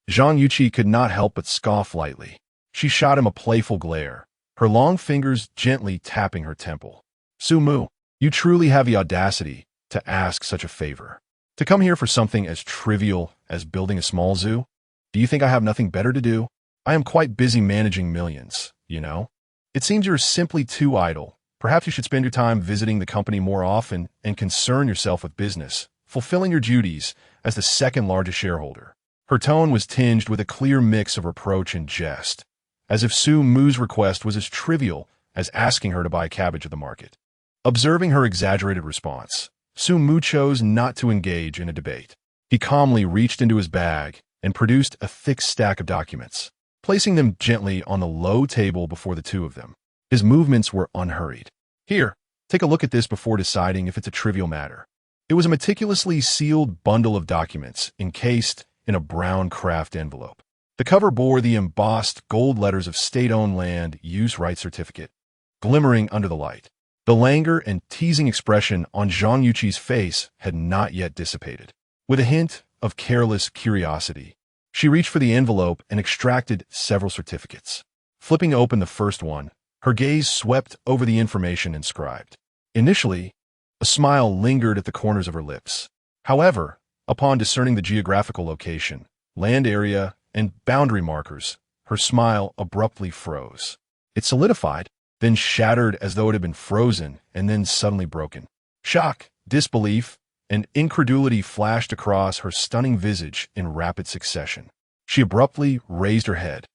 Zhang Yuqi could not help but scoff lightly. She shot him a playful glare, her long fingers gently tapping her temple. Su-mu, you truly have the audacity to ask such a favor. To come here for something as trivial as building a small zoo? Do you think I have nothing better to do? I am quite busy managing millions, you know? It seems you're simply too idle. Perhaps you should spend your time visiting the company more often and concern yourself with business, fulfilling your duties as the second largest shareholder. Her tone was tinged with a clear mix of reproach and jest, as if Su-mu's request was as trivial as asking her to buy cabbage at the market. Observing her exaggerated response, Mu chose not to engage in a debate. He calmly reached into his bag and produced a thick stack of documents, placing them gently on the low table before the two of them. His movements were unhurried. Here, take a look at this before deciding if it's a trivial matter. It was a meticulously sealed bundle of documents encased in a brown craft envelope. The cover bore the embossed gold letters of state-owned land use right certificate, glimmering under the light. The languor and teasing expression on Zhang Yuqi's face had not yet dissipated. With a hint of careless curiosity, she reached for the envelope and extracted several certificates. Flipping open the first one, her gaze swept over the information inscribed. Initially, a smile lingered at the corners of her lips. However, upon discerning the geographical location, land area, and boundary markers, her smile abruptly froze. It solidified, then shattered as though it had been frozen and then suddenly broken. Shock, disbelief, and incredulity flashed across her stunning visage in rapid succession. She abruptly raised her head,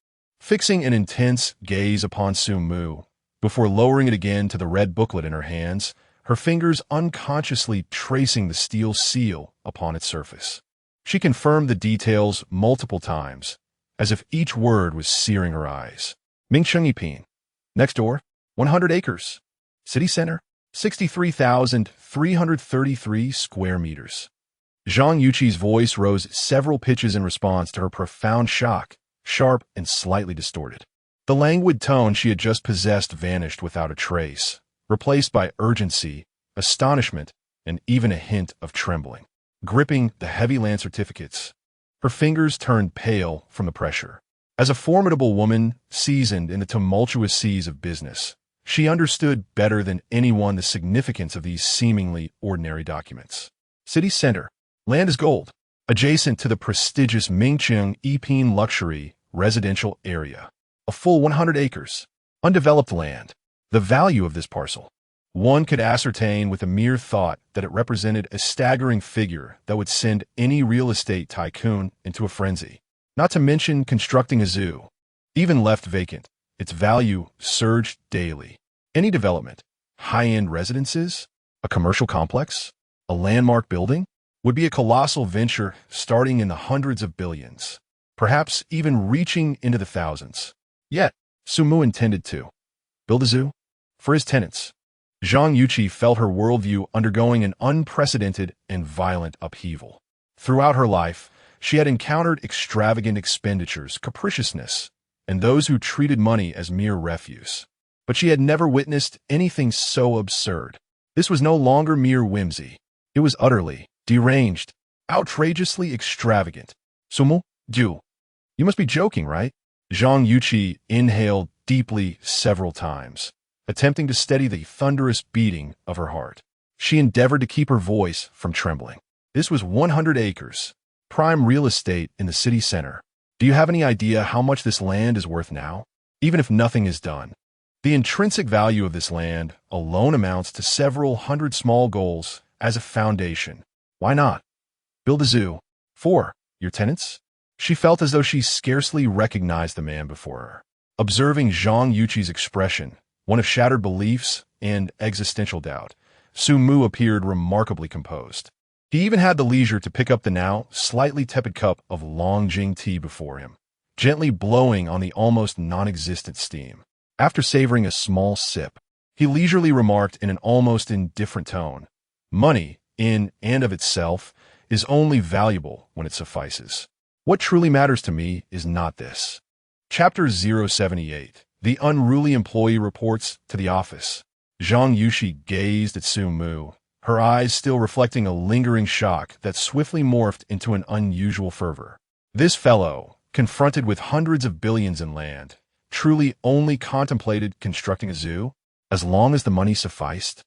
fixing an intense gaze upon Mu, before lowering it again to the red booklet in her hands, her fingers unconsciously tracing the steel seal upon its surface. She confirmed the details multiple times, as if each word was searing her eyes. Mingchengipin. Next door, 100 acres. City center, 63,333 square meters. Zhang Yuqi's voice rose several pitches in response to her profound shock, sharp and slightly distorted. The languid tone she had just possessed vanished without a trace, replaced by urgency, astonishment, and even a hint of trembling. Gripping the heavy land certificates, her fingers turned pale from the pressure. As a formidable woman seasoned in the tumultuous seas of business, she understood better than anyone the significance of these seemingly ordinary documents. City center. Land is gold, adjacent to the prestigious Mingcheng-Yiping luxury residential area. A full 100 acres. Undeveloped land. The value of this parcel. One could ascertain with a mere thought that it represented a staggering figure that would send any real estate tycoon into a frenzy. Not to mention constructing a zoo. Even left vacant, its value surged daily. Any development, high-end residences, a commercial complex, a landmark building, would be a colossal venture starting in the hundreds of billions, perhaps even reaching into the thousands. Yet, Mu intended to build a zoo for his tenants. Zhang Yuqi felt her worldview undergoing an unprecedented and violent upheaval. Throughout her life, she had encountered extravagant expenditures, capriciousness, and those who treated money as mere refuse. But she had never witnessed anything so absurd. This was no longer mere whimsy. It was utterly deranged, outrageously extravagant. Sumu, you must be joking, right? Zhang Yuqi inhaled deeply several times, attempting to steady the thunderous beating of her heart. She endeavored to keep her voice from trembling. This was 100 acres, prime real estate in the city center. Do you have any idea how much this land is worth now? Even if nothing is done. The intrinsic value of this land alone amounts to several hundred small goals as a foundation. Why not? Build a zoo. For your tenants? She felt as though she scarcely recognized the man before her. Observing Zhang Yuqi's expression, one of shattered beliefs and existential doubt, Mu appeared remarkably composed. He even had the leisure to pick up the now slightly tepid cup of Longjing tea before him, gently blowing on the almost non-existent steam. After savoring a small sip, he leisurely remarked in an almost indifferent tone, "Money, in and of itself, is only valuable when it suffices. What truly matters to me is not this." Chapter 078. The unruly employee reports to the office. Zhang Yuqi gazed at Mu, her eyes still reflecting a lingering shock that swiftly morphed into an unusual fervor. This fellow, confronted with hundreds of billions in land, truly only contemplated constructing a zoo, as long as the money sufficed.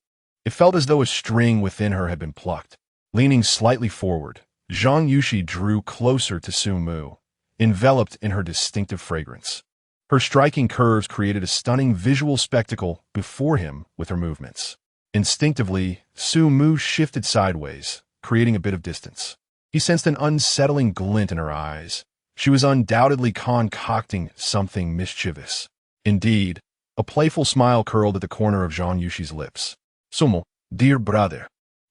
It felt as though a string within her had been plucked. Leaning slightly forward, Zhang Yuqi drew closer to Mu, enveloped in her distinctive fragrance. Her striking curves created a stunning visual spectacle before him with her movements. Instinctively, Mu shifted sideways, creating a bit of distance. He sensed an unsettling glint in her eyes. She was undoubtedly concocting something mischievous. Indeed, a playful smile curled at the corner of Zhang Yuqi's lips. "Sumo, dear brother,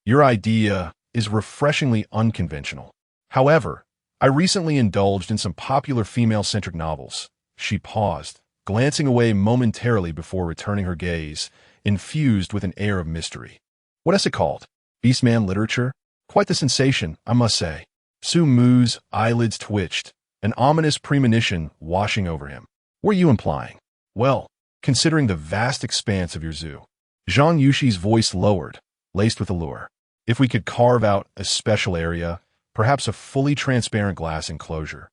Your idea is refreshingly unconventional. However, I recently indulged in some popular female-centric novels. She paused, glancing away momentarily before returning her gaze, infused with an air of mystery. What is it called? Beastman literature? Quite the sensation, I must say. Su Mu's eyelids twitched, an ominous premonition washing over him. What are you implying? Well, considering the vast expanse of your zoo. Zhang Yushi's voice lowered, laced with allure. If we could carve out a special area, perhaps a fully transparent glass enclosure,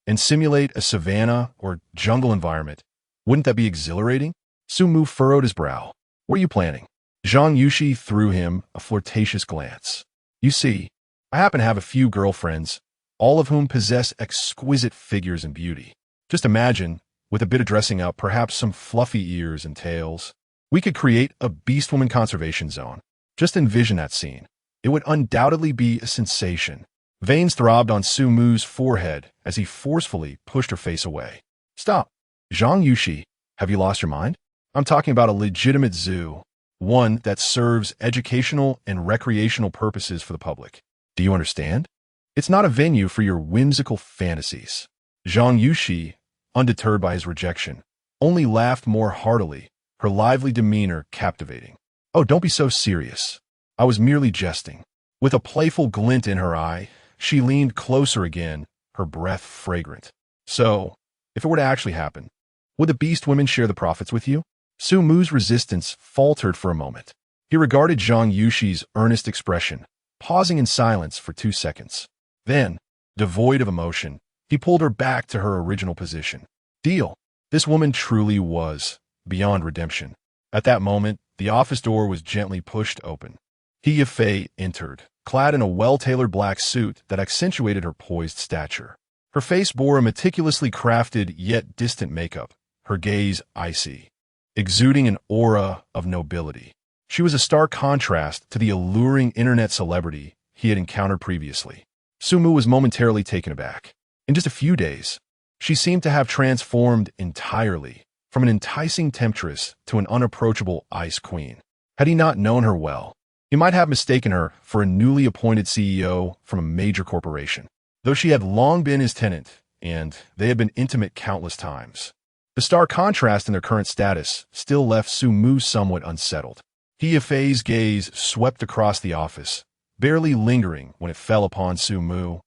and simulate a savanna or jungle environment, wouldn't that be exhilarating? Su Mu furrowed his brow. What are you planning? Zhang Yushi threw him a flirtatious glance. You see, I happen to have a few girlfriends, all of whom possess exquisite figures and beauty. Just imagine, with a bit of dressing up, perhaps some fluffy ears and tails, we could create a beastwoman conservation zone. Just envision that scene. It would undoubtedly be a sensation. Veins throbbed on Su Mu's forehead as he forcefully pushed her face away. Stop. Zhang Yushi, have you lost your mind? I'm talking about a legitimate zoo, one that serves educational and recreational purposes for the public. Do you understand? It's not a venue for your whimsical fantasies. Zhang Yushi, undeterred by his rejection, only laughed more heartily, her lively demeanor captivating. Oh, don't be so serious. I was merely jesting. With a playful glint in her eye, she leaned closer again, her breath fragrant. So, if it were to actually happen, would the beast women share the profits with you? Su Mu's resistance faltered for a moment. He regarded Zhang Yushi's earnest expression, pausing in silence for 2 seconds. Then, devoid of emotion, he pulled her back to her original position. Deal. This woman truly was beyond redemption. At that moment, the office door was gently pushed open. He Yafei entered, clad in a well-tailored black suit that accentuated her poised stature. Her face bore a meticulously crafted yet distant makeup, her gaze icy, exuding an aura of nobility. She was a stark contrast to the alluring internet celebrity he had encountered previously. Su Mu was momentarily taken aback. In just a few days, she seemed to have transformed entirely, from an enticing temptress to an unapproachable ice queen. Had he not known her well, he might have mistaken her for a newly appointed CEO from a major corporation, though she had long been his tenant, and they had been intimate countless times. The stark contrast in their current status still left Su Mu somewhat unsettled. He Yafei's gaze swept across the office, barely lingering when it fell upon Su Mu,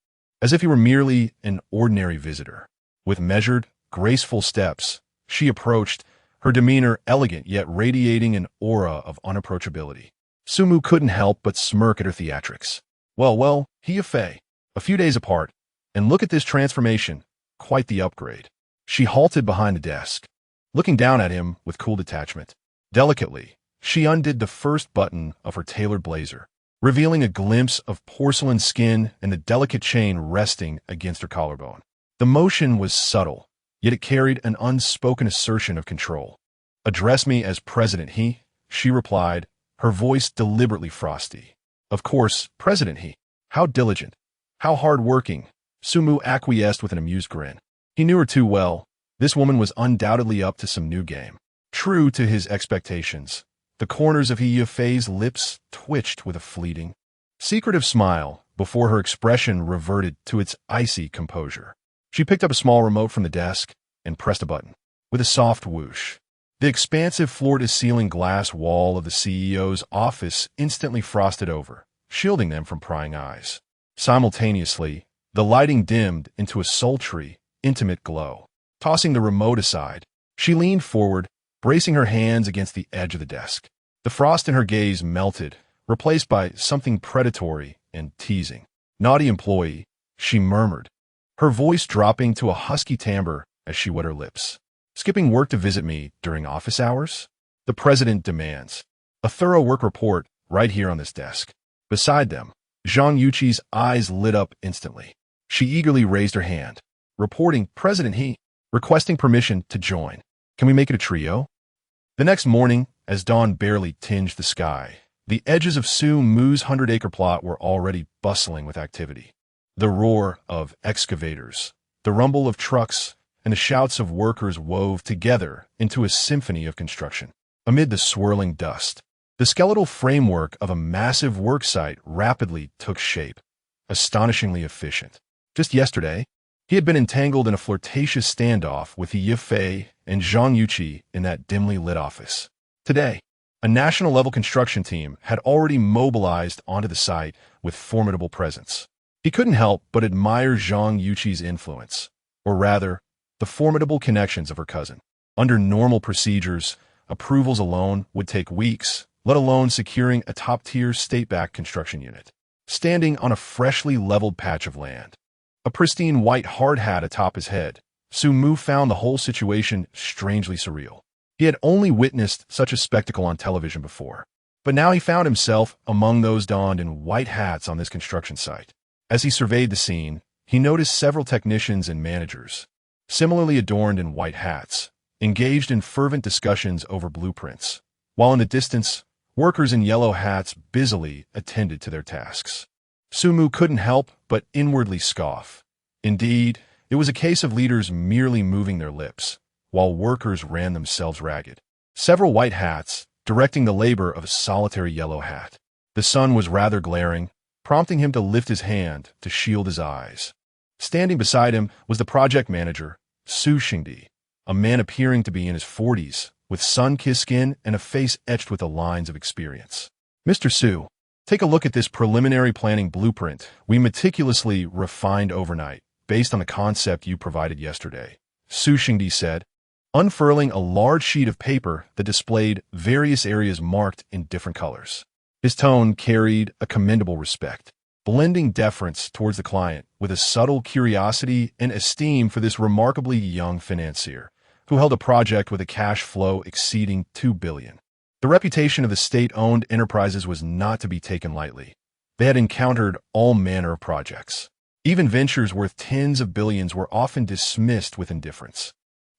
as if he were merely an ordinary visitor. With measured, graceful steps, she approached, her demeanor elegant yet radiating an aura of unapproachability. Su Mu couldn't help but smirk at her theatrics. Well, he Yafei, a few days apart, and look at this transformation, quite the upgrade. She halted behind the desk, looking down at him with cool detachment. Delicately, she undid the first button of her tailored blazer, revealing a glimpse of porcelain skin and the delicate chain resting against her collarbone. The motion was subtle, yet it carried an unspoken assertion of control. Address me as President He, she replied, her voice deliberately frosty. Of course, President He. How diligent, how hard-working. Su Mu acquiesced with an amused grin. He knew her too well. This woman was undoubtedly up to some new game. True to his expectations, the corners of He Yafei's lips twitched with a fleeting, secretive smile before her expression reverted to its icy composure. She picked up a small remote from the desk and pressed a button. With a soft whoosh, the expansive floor-to-ceiling glass wall of the CEO's office instantly frosted over, shielding them from prying eyes. Simultaneously, the lighting dimmed into a sultry, intimate glow. Tossing the remote aside, she leaned forward, bracing her hands against the edge of the desk. The frost in her gaze melted, replaced by something predatory and teasing. Naughty employee, she murmured, her voice dropping to a husky timbre as she wet her lips. Skipping work to visit me during office hours? The president demands. A thorough work report right here on this desk. Beside them, Zhang Yuqi's eyes lit up instantly. She eagerly raised her hand, reporting President He, requesting permission to join. Can we make it a trio? The next morning, as dawn barely tinged the sky, the edges of Su Mu's 100-acre plot were already bustling with activity. The roar of excavators, the rumble of trucks, and the shouts of workers wove together into a symphony of construction. Amid the swirling dust, The skeletal framework of a massive work site rapidly took shape, astonishingly efficient. Just yesterday, he had been entangled in a flirtatious standoff with Ye Fei and Zhang Yuqi in that dimly lit office. Today, a national-level construction team had already mobilized onto the site with formidable presence. He couldn't help but admire Zhang Yuqi's influence, or rather, the formidable connections of her cousin. Under normal procedures, approvals alone would take weeks, let alone securing a top-tier state-backed construction unit. Standing on a freshly leveled patch of land, a pristine white hard hat atop his head, Su Mu found the whole situation strangely surreal. He had only witnessed such a spectacle on television before, but now he found himself among those donned in white hats on this construction site. As he surveyed the scene, he noticed several technicians and managers, similarly adorned in white hats, engaged in fervent discussions over blueprints, while in the distance, workers in yellow hats busily attended to their tasks. Su Mu couldn't help but inwardly scoff. Indeed, it was a case of leaders merely moving their lips, while workers ran themselves ragged. Several white hats, directing the labor of a solitary yellow hat. The sun was rather glaring, prompting him to lift his hand to shield his eyes. Standing beside him was the project manager, Su Xingdi, a man appearing to be in his 40s, with sun-kissed skin and a face etched with the lines of experience. Mr. Su, take a look at this preliminary planning blueprint we meticulously refined overnight, based on the concept you provided yesterday, Su Xingdi said, unfurling a large sheet of paper that displayed various areas marked in different colors. His tone carried a commendable respect, blending deference towards the client with a subtle curiosity and esteem for this remarkably young financier, who held a project with a cash flow exceeding $2 billion. The reputation of the state-owned enterprises was not to be taken lightly. They had encountered all manner of projects. Even ventures worth tens of billions were often dismissed with indifference.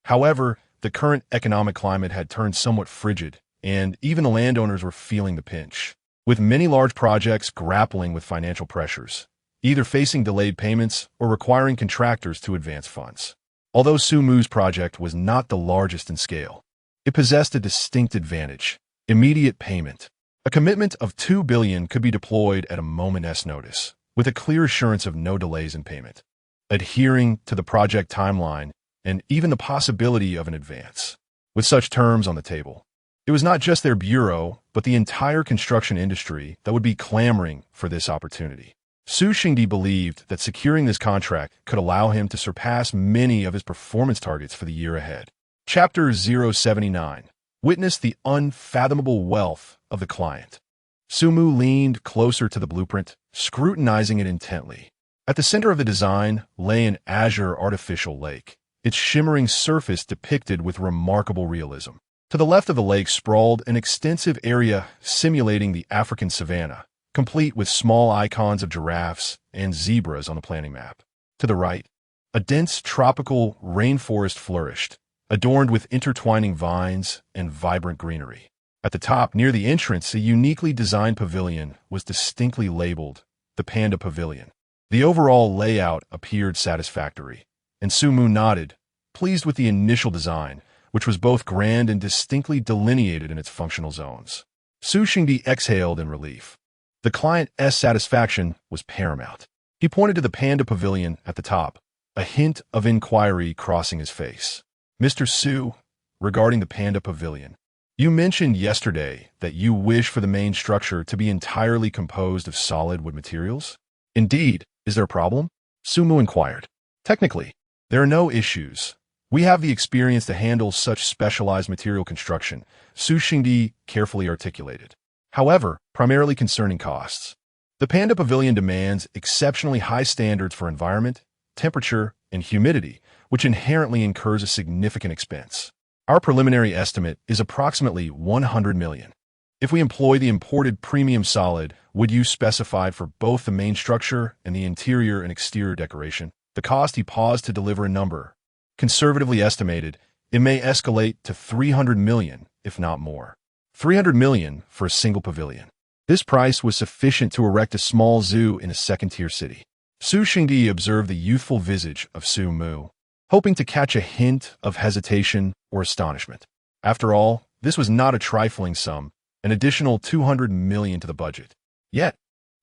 However, the current economic climate had turned somewhat frigid, and even the landowners were feeling the pinch, with many large projects grappling with financial pressures, either facing delayed payments or requiring contractors to advance funds. Although Su Mu's project was not the largest in scale, it possessed a distinct advantage: immediate payment. A commitment of $2 billion could be deployed at a moment's notice, with a clear assurance of no delays in payment, adhering to the project timeline, and even the possibility of an advance. With such terms on the table, it was not just their bureau, but the entire construction industry that would be clamoring for this opportunity. Su Xingdi believed that securing this contract could allow him to surpass many of his performance targets for the year ahead. Chapter 079. Witness the unfathomable wealth of the client. Su Mu leaned closer to the blueprint, scrutinizing it intently. At the center of the design lay an azure artificial lake, its shimmering surface depicted with remarkable realism. To the left of the lake sprawled an extensive area simulating the African savanna, complete with small icons of giraffes and zebras on the planning map. To the right, a dense tropical rainforest flourished, adorned with intertwining vines and vibrant greenery. At the top, near the entrance, a uniquely designed pavilion was distinctly labeled the Panda Pavilion. The overall layout appeared satisfactory, and Su Mu nodded, pleased with the initial design, which was both grand and distinctly delineated in its functional zones. Su Xingdi exhaled in relief. The client's satisfaction was paramount. He pointed to the Panda Pavilion at the top, a hint of inquiry crossing his face. Mr. Su, regarding the Panda Pavilion, you mentioned yesterday that you wish for the main structure to be entirely composed of solid wood materials? Indeed, is there a problem? Su Mu inquired. Technically, there are no issues. We have the experience to handle such specialized material construction, Su Xingdi carefully articulated. However, primarily concerning costs. The Panda Pavilion demands exceptionally high standards for environment, temperature, and humidity, which inherently incurs a significant expense. Our preliminary estimate is approximately $100 million. If we employ the imported premium solid wood you specified for both the main structure and the interior and exterior decoration, the cost he paused to deliver a number. Conservatively estimated, it may escalate to $300 million, if not more. $300 million for a single pavilion. This price was sufficient to erect a small zoo in a second-tier city. Su Xingdi observed the youthful visage of Su Mu, hoping to catch a hint of hesitation or astonishment. After all, this was not a trifling sum, an additional 200 million to the budget. Yet,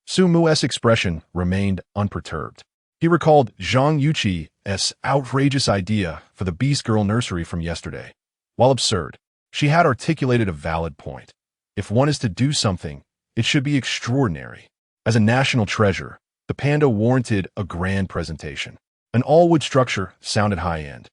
Su Mu's expression remained unperturbed. He recalled Zhang Yuqi's outrageous idea for the Beast Girl nursery from yesterday. While absurd, she had articulated a valid point. If one is to do something, it should be extraordinary. As a national treasure, the panda warranted a grand presentation. An all-wood structure sounded high-end,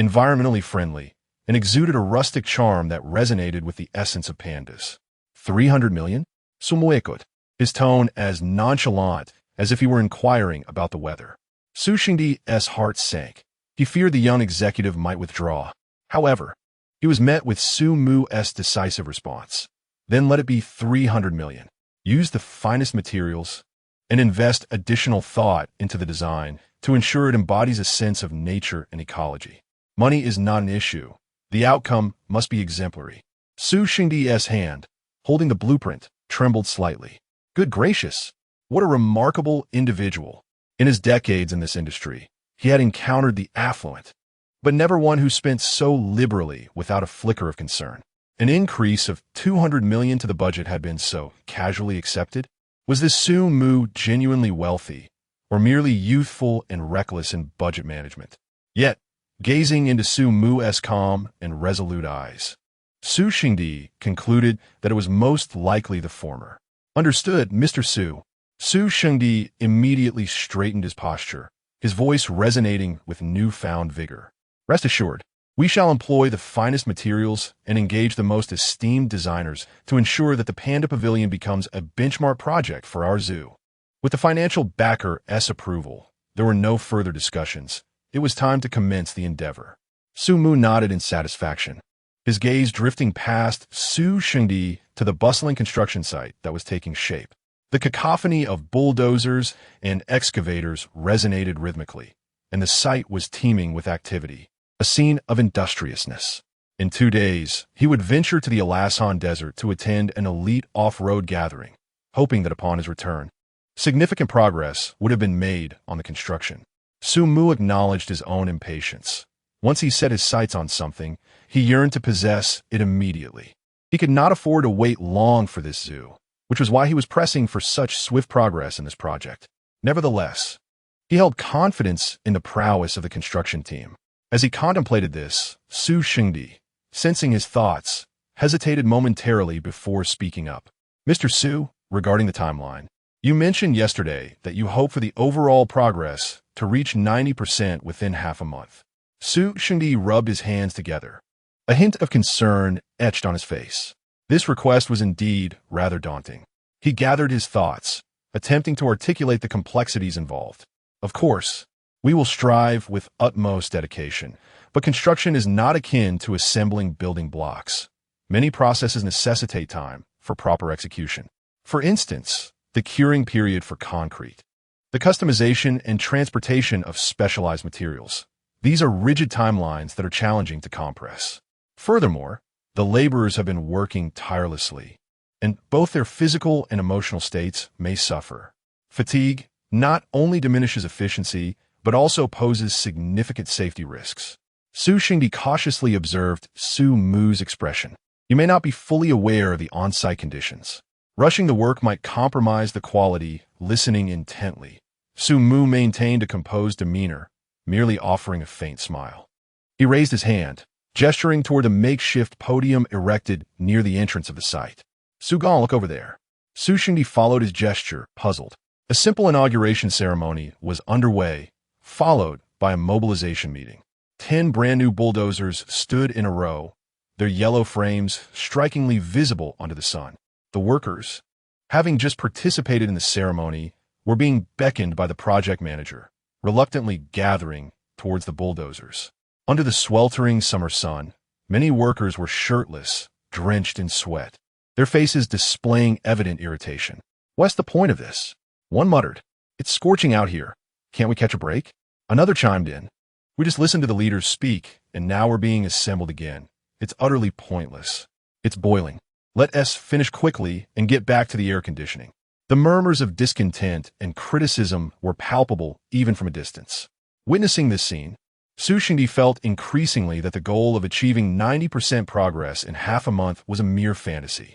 environmentally friendly, and exuded a rustic charm that resonated with the essence of pandas. 300 million? Sumuekot, his tone as nonchalant as if he were inquiring about the weather. Su Xingdi's heart sank. He feared the young executive might withdraw. However, he was met with Su Mu's decisive response. Then let it be 300 million. Use the finest materials and invest additional thought into the design to ensure it embodies a sense of nature and ecology. Money is not an issue. The outcome must be exemplary. Su Xingdi's hand, holding the blueprint, trembled slightly. Good gracious! What a remarkable individual. In his decades in this industry, he had encountered the affluent, but never one who spent so liberally without a flicker of concern. An increase of 200 million to the budget had been so casually accepted. Was this Su Mu genuinely wealthy, or merely youthful and reckless in budget management? Yet, gazing into Su Mu's calm and resolute eyes, Su Xingdi concluded that it was most likely the former. Understood, Mr. Su. Su Xingdi immediately straightened his posture, his voice resonating with newfound vigor. Rest assured, we shall employ the finest materials and engage the most esteemed designers to ensure that the Panda Pavilion becomes a benchmark project for our zoo. With the financial backer's approval, there were no further discussions. It was time to commence the endeavor. Su Mu nodded in satisfaction, his gaze drifting past Su Xingdi to the bustling construction site that was taking shape. The cacophony of bulldozers and excavators resonated rhythmically, and the site was teeming with activity, a scene of industriousness. In 2 days, he would venture to the Alasan Desert to attend an elite off-road gathering, hoping that upon his return, significant progress would have been made on the construction. Su Mu acknowledged his own impatience. Once he set his sights on something, he yearned to possess it immediately. He could not afford to wait long for this zoo, which was why he was pressing for such swift progress in this project. Nevertheless, he held confidence in the prowess of the construction team. As he contemplated this, Su Xingdi, sensing his thoughts, hesitated momentarily before speaking up. Mr. Su, regarding the timeline, you mentioned yesterday that you hope for the overall progress to reach 90% within half a month. Su Xingdi rubbed his hands together, a hint of concern etched on his face. This request was indeed rather daunting. He gathered his thoughts, attempting to articulate the complexities involved. Of course, we will strive with utmost dedication, but construction is not akin to assembling building blocks. Many processes necessitate time for proper execution. For instance, the curing period for concrete, the customization and transportation of specialized materials. These are rigid timelines that are challenging to compress. Furthermore, the laborers have been working tirelessly, and both their physical and emotional states may suffer. Fatigue not only diminishes efficiency, but also poses significant safety risks. Su Xingdi cautiously observed Su Mu's expression. You may not be fully aware of the on-site conditions. Rushing the work might compromise the quality. Listening intently, Su Mu maintained a composed demeanor, merely offering a faint smile. He raised his hand, gesturing toward a makeshift podium erected near the entrance of the site. Su Gong, look over there. Su Xingdi followed his gesture, puzzled. A simple inauguration ceremony was underway, followed by a mobilization meeting. 10 brand-new bulldozers stood in a row, their yellow frames strikingly visible under the sun. The workers, having just participated in the ceremony, were being beckoned by the project manager, reluctantly gathering towards the bulldozers. Under the sweltering summer sun, many workers were shirtless, drenched in sweat, their faces displaying evident irritation. What's the point of this? One muttered. It's scorching out here. Can't we catch a break? Another chimed in. We just listened to the leaders speak, and now we're being assembled again. It's utterly pointless. It's boiling. Let us finish quickly and get back to the air conditioning. The murmurs of discontent and criticism were palpable even from a distance. Witnessing this scene, Su Xingdi felt increasingly that the goal of achieving 90% progress in half a month was a mere fantasy.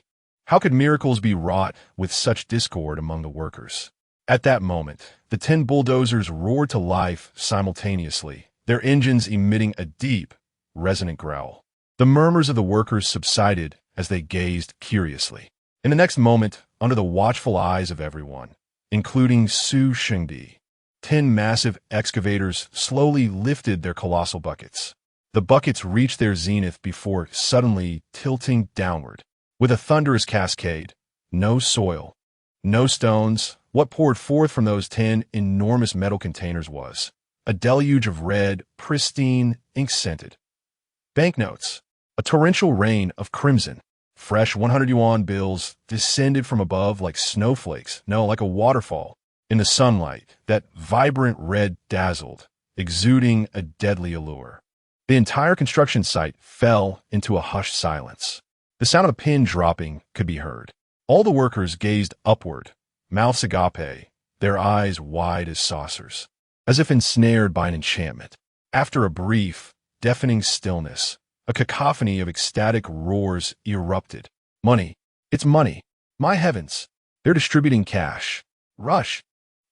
How could miracles be wrought with such discord among the workers? At that moment, the 10 bulldozers roared to life simultaneously, their engines emitting a deep, resonant growl. The murmurs of the workers subsided as they gazed curiously. In the next moment, under the watchful eyes of everyone, including Su Shengdi, 10 massive excavators slowly lifted their colossal buckets. The buckets reached their zenith before suddenly tilting downward. With a thunderous cascade, no soil, no stones, what poured forth from those 10 enormous metal containers was a deluge of red, pristine, ink-scented banknotes. A torrential rain of crimson, fresh 100 yuan bills descended from above like snowflakes, no, like a waterfall. In the sunlight, that vibrant red dazzled, exuding a deadly allure. The entire construction site fell into a hushed silence. The sound of a pin dropping could be heard. All the workers gazed upward, mouths agape, their eyes wide as saucers, as if ensnared by an enchantment. After a brief, deafening stillness, a cacophony of ecstatic roars erupted. Money. It's money. My heavens. They're distributing cash. Rush.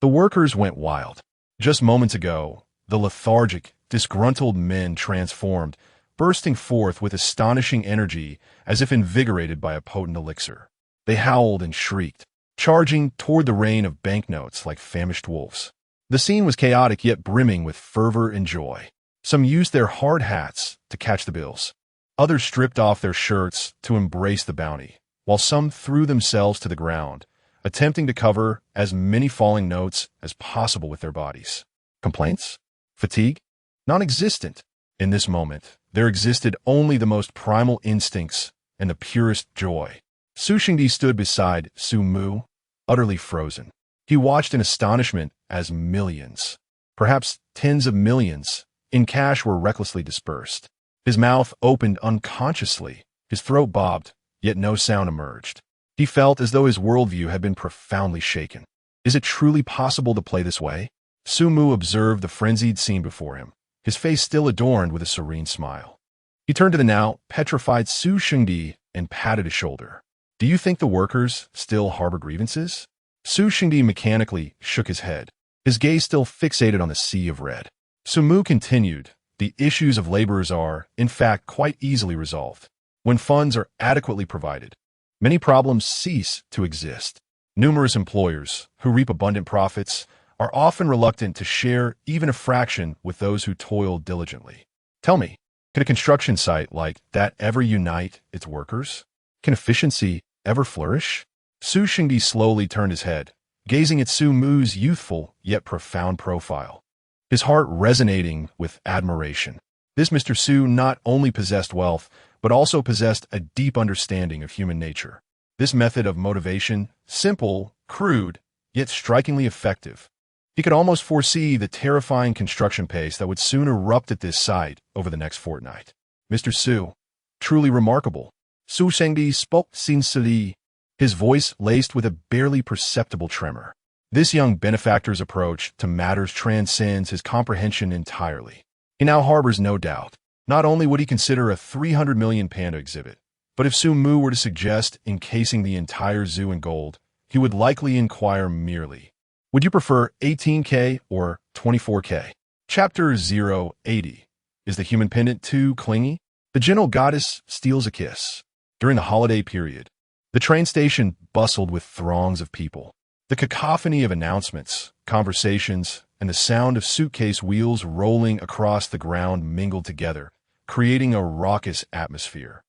The workers went wild. Just moments ago, the lethargic, disgruntled men transformed, bursting forth with astonishing energy as if invigorated by a potent elixir. They howled and shrieked, charging toward the rain of banknotes like famished wolves. The scene was chaotic yet brimming with fervor and joy. Some used their hard hats to catch the bills. Others stripped off their shirts to embrace the bounty, while some threw themselves to the ground, attempting to cover as many falling notes as possible with their bodies. Complaints? Fatigue? Non-existent. In this moment, there existed only the most primal instincts and the purest joy. Su Shengdi stood beside Su Mu, utterly frozen. He watched in astonishment as millions, perhaps tens of millions, in cash were recklessly dispersed. His mouth opened unconsciously, his throat bobbed, yet no sound emerged. He felt as though his worldview had been profoundly shaken. Is it truly possible to play this way? Su Mu observed the frenzied scene before him, his face still adorned with a serene smile. He turned to the now petrified Su Shengdi and patted his shoulder. Do you think the workers still harbor grievances? Su Shengdi mechanically shook his head, his gaze still fixated on the sea of red. Su Mu continued, the issues of laborers are, in fact, quite easily resolved. When funds are adequately provided, many problems cease to exist. Numerous employers, who reap abundant profits, are often reluctant to share even a fraction with those who toil diligently. Tell me, can a construction site like that ever unite its workers? Can efficiency ever flourish? Su Shengdi slowly turned his head, gazing at Su Mu's youthful yet profound profile, his heart resonating with admiration. This Mr. Su not only possessed wealth, but also possessed a deep understanding of human nature. This method of motivation, simple, crude, yet strikingly effective. He could almost foresee the terrifying construction pace that would soon erupt at this site over the next fortnight. Mr. Su, truly remarkable. Su Shengdi spoke sincerely, his voice laced with a barely perceptible tremor. This young benefactor's approach to matters transcends his comprehension entirely. He now harbors no doubt. Not only would he consider a 300 million panda exhibit, but if Su Mu were to suggest encasing the entire zoo in gold, he would likely inquire merely, would you prefer 18K or 24K? Chapter 080. Is the human pendant too clingy? The gentle goddess steals a kiss. During the holiday period, the train station bustled with throngs of people. The cacophony of announcements, conversations, and the sound of suitcase wheels rolling across the ground mingled together, creating a raucous atmosphere,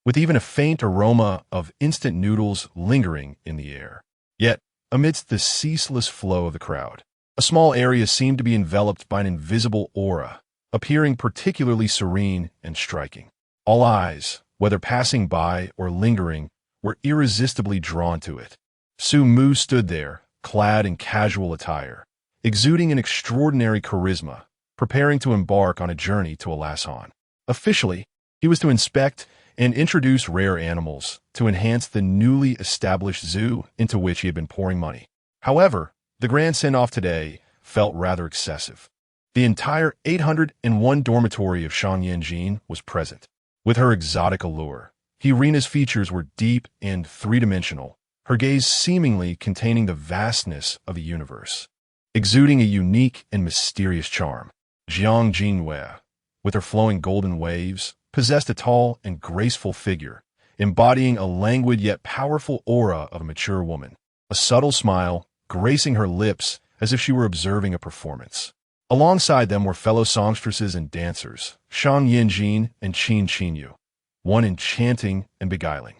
with even a faint aroma of instant noodles lingering in the air. Yet, amidst the ceaseless flow of the crowd, a small area seemed to be enveloped by an invisible aura, appearing particularly serene and striking. All eyes, whether passing by or lingering, were irresistibly drawn to it. Su Mu stood there, clad in casual attire, exuding an extraordinary charisma, preparing to embark on a journey to Alashan. Officially, he was to inspect and introduce rare animals to enhance the newly established zoo into which he had been pouring money. However, the grand send-off today felt rather excessive. The entire 801 dormitory of Shangyanjin was present. With her exotic allure, Rena's features were deep and three-dimensional, her gaze seemingly containing the vastness of the universe, exuding a unique and mysterious charm. Jiang Jinwei, with her flowing golden waves, possessed a tall and graceful figure, embodying a languid yet powerful aura of a mature woman, a subtle smile gracing her lips as if she were observing a performance. Alongside them were fellow songstresses and dancers, Shang Yinjin and Qin Qinyu, one enchanting and beguiling,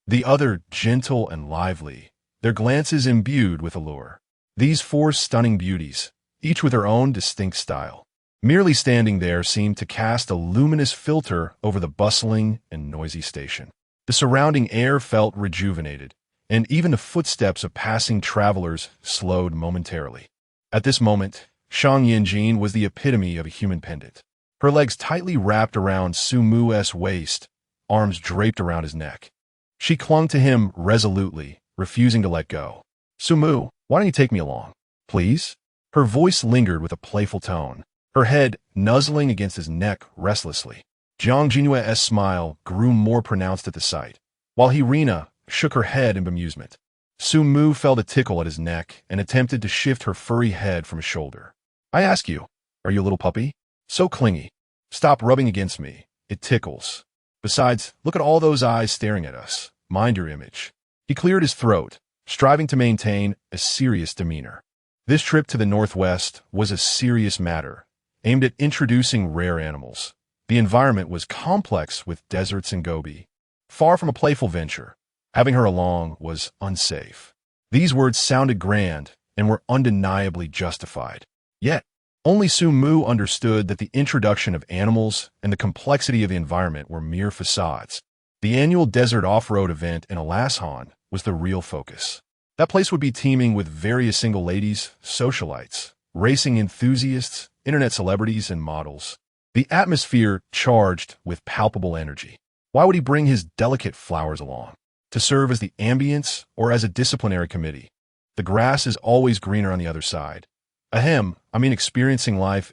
the other gentle and lively, their glances imbued with allure. These four stunning beauties, each with her own distinct style, merely standing there seemed to cast a luminous filter over the bustling and noisy station. The surrounding air felt rejuvenated, and even the footsteps of passing travelers slowed momentarily. At this moment, Shang Yinjin was the epitome of a human pendant. Her legs tightly wrapped around Su Mu's waist, arms draped around his neck. She clung to him resolutely, refusing to let go. Su Mu, why don't you take me along? Please? Her voice lingered with a playful tone, her head nuzzling against his neck restlessly. Jiang Jinue's smile grew more pronounced at the sight, while Rena shook her head in bemusement. Su Mu felt a tickle at his neck and attempted to shift her furry head from his shoulder. I ask you, are you a little puppy? So clingy. Stop rubbing against me. It tickles. Besides, look at all those eyes staring at us. Mind your image. He cleared his throat, striving to maintain a serious demeanor. This trip to the Northwest was a serious matter, aimed at introducing rare animals. The environment was complex with deserts and Gobi. Far from a playful venture, having her along was unsafe. These words sounded grand and were undeniably justified. Yet, only Su Mu understood that the introduction of animals and the complexity of the environment were mere facades. The annual desert off-road event in Alashan was the real focus. That place would be teeming with various single ladies, socialites, racing enthusiasts, internet celebrities, and models. The atmosphere charged with palpable energy. Why would he bring his delicate flowers along? To serve as the ambience or as a disciplinary committee? The grass is always greener on the other side. Ahem, I mean experiencing life.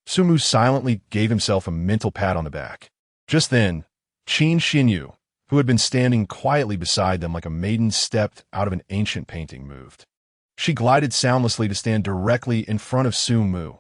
Su Mu silently gave himself a mental pat on the back. Just then, Qin Xinyu, who had been standing quietly beside them like a maiden stepped out of an ancient painting, moved. She glided soundlessly to stand directly in front of Su Mu,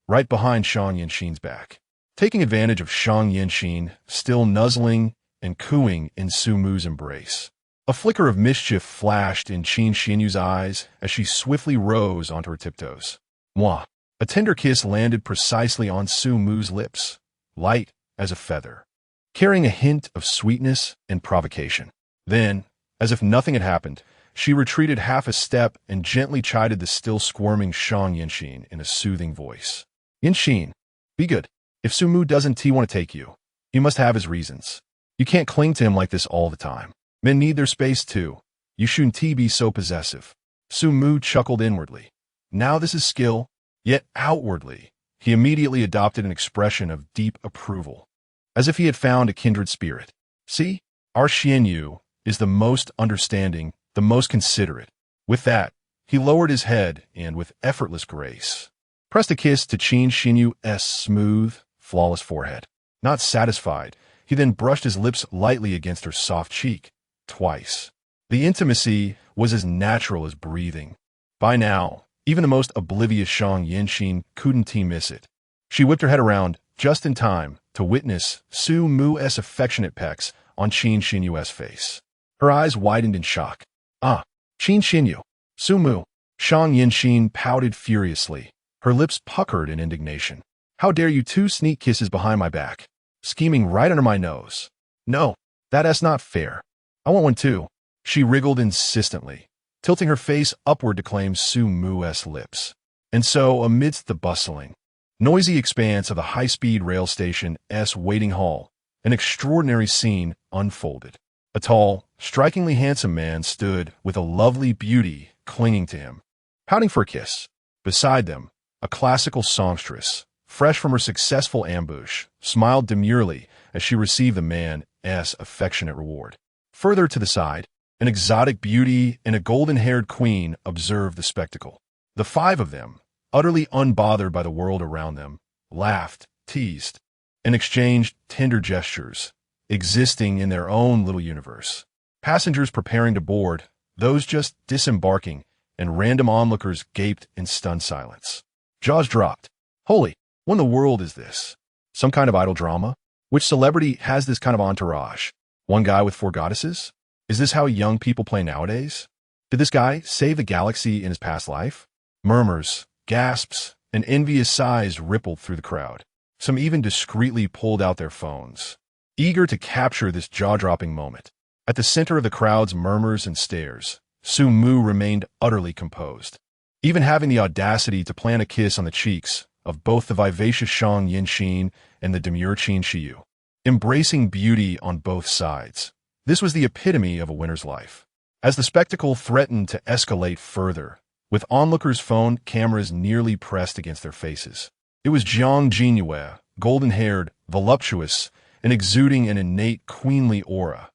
right behind Shang Yinxin's back. Taking advantage of Shang Yinxin still nuzzling and cooing in Su Mu's embrace, a flicker of mischief flashed in Qin Xinyu's eyes as she swiftly rose onto her tiptoes. Mwah! A tender kiss landed precisely on Su Mu's lips, light as a feather, carrying a hint of sweetness and provocation. Then, as if nothing had happened, she retreated half a step and gently chided the still squirming Shang Yinxin in a soothing voice. Yinxin, be good. If Su Mu doesn't want to take you, he must have his reasons. You can't cling to him like this all the time. Men need their space too. You shouldn't be so possessive. Su Mu chuckled inwardly. Now this is skill, yet outwardly, he immediately adopted an expression of deep approval, as if he had found a kindred spirit. See, our Xianyu is the most understanding, the most considerate. With that, he lowered his head and, with effortless grace, pressed a kiss to Qin Xinyu's smooth, flawless forehead. Not satisfied, he then brushed his lips lightly against her soft cheek, twice. The intimacy was as natural as breathing. By now, even the most oblivious Shang Yinxin couldn't miss it. She whipped her head around just in time to witness Su Mu's affectionate pecks on Qin Xinyu's face. Her eyes widened in shock. Ah, Qin Xinyu. Su Mu. Shang Yinxin pouted furiously, her lips puckered in indignation. How dare you two sneak kisses behind my back, scheming right under my nose? No, that's not fair. I want one too. She wriggled insistently, tilting her face upward to claim Su Mu's lips. And so, amidst the bustling, noisy expanse of the high-speed rail station's waiting hall, an extraordinary scene unfolded. A tall, strikingly handsome man stood with a lovely beauty clinging to him, pouting for a kiss. Beside them, a classical songstress, fresh from her successful ambush, smiled demurely as she received the man's affectionate reward. Further to the side, an exotic beauty and a golden-haired queen observed the spectacle. The five of them, utterly unbothered by the world around them, laughed, teased, and exchanged tender gestures, existing in their own little universe. Passengers preparing to board, those just disembarking, and random onlookers gaped in stunned silence. Jaws dropped. Holy, what in the world is this? Some kind of idol drama? Which celebrity has this kind of entourage? One guy with 4 goddesses? Is this how young people play nowadays? Did this guy save the galaxy in his past life? Murmurs, gasps, and envious sighs rippled through the crowd. Some even discreetly pulled out their phones, eager to capture this jaw-dropping moment. At the center of the crowd's murmurs and stares, Su-mu remained utterly composed, even having the audacity to plant a kiss on the cheeks of both the vivacious Shang Yinxin and the demure Qin Shiyu, embracing beauty on both sides. This was the epitome of a winner's life. As the spectacle threatened to escalate further, with onlookers' phone cameras nearly pressed against their faces, it was Jiang Jinhue, golden-haired, voluptuous, and exuding an innate queenly aura,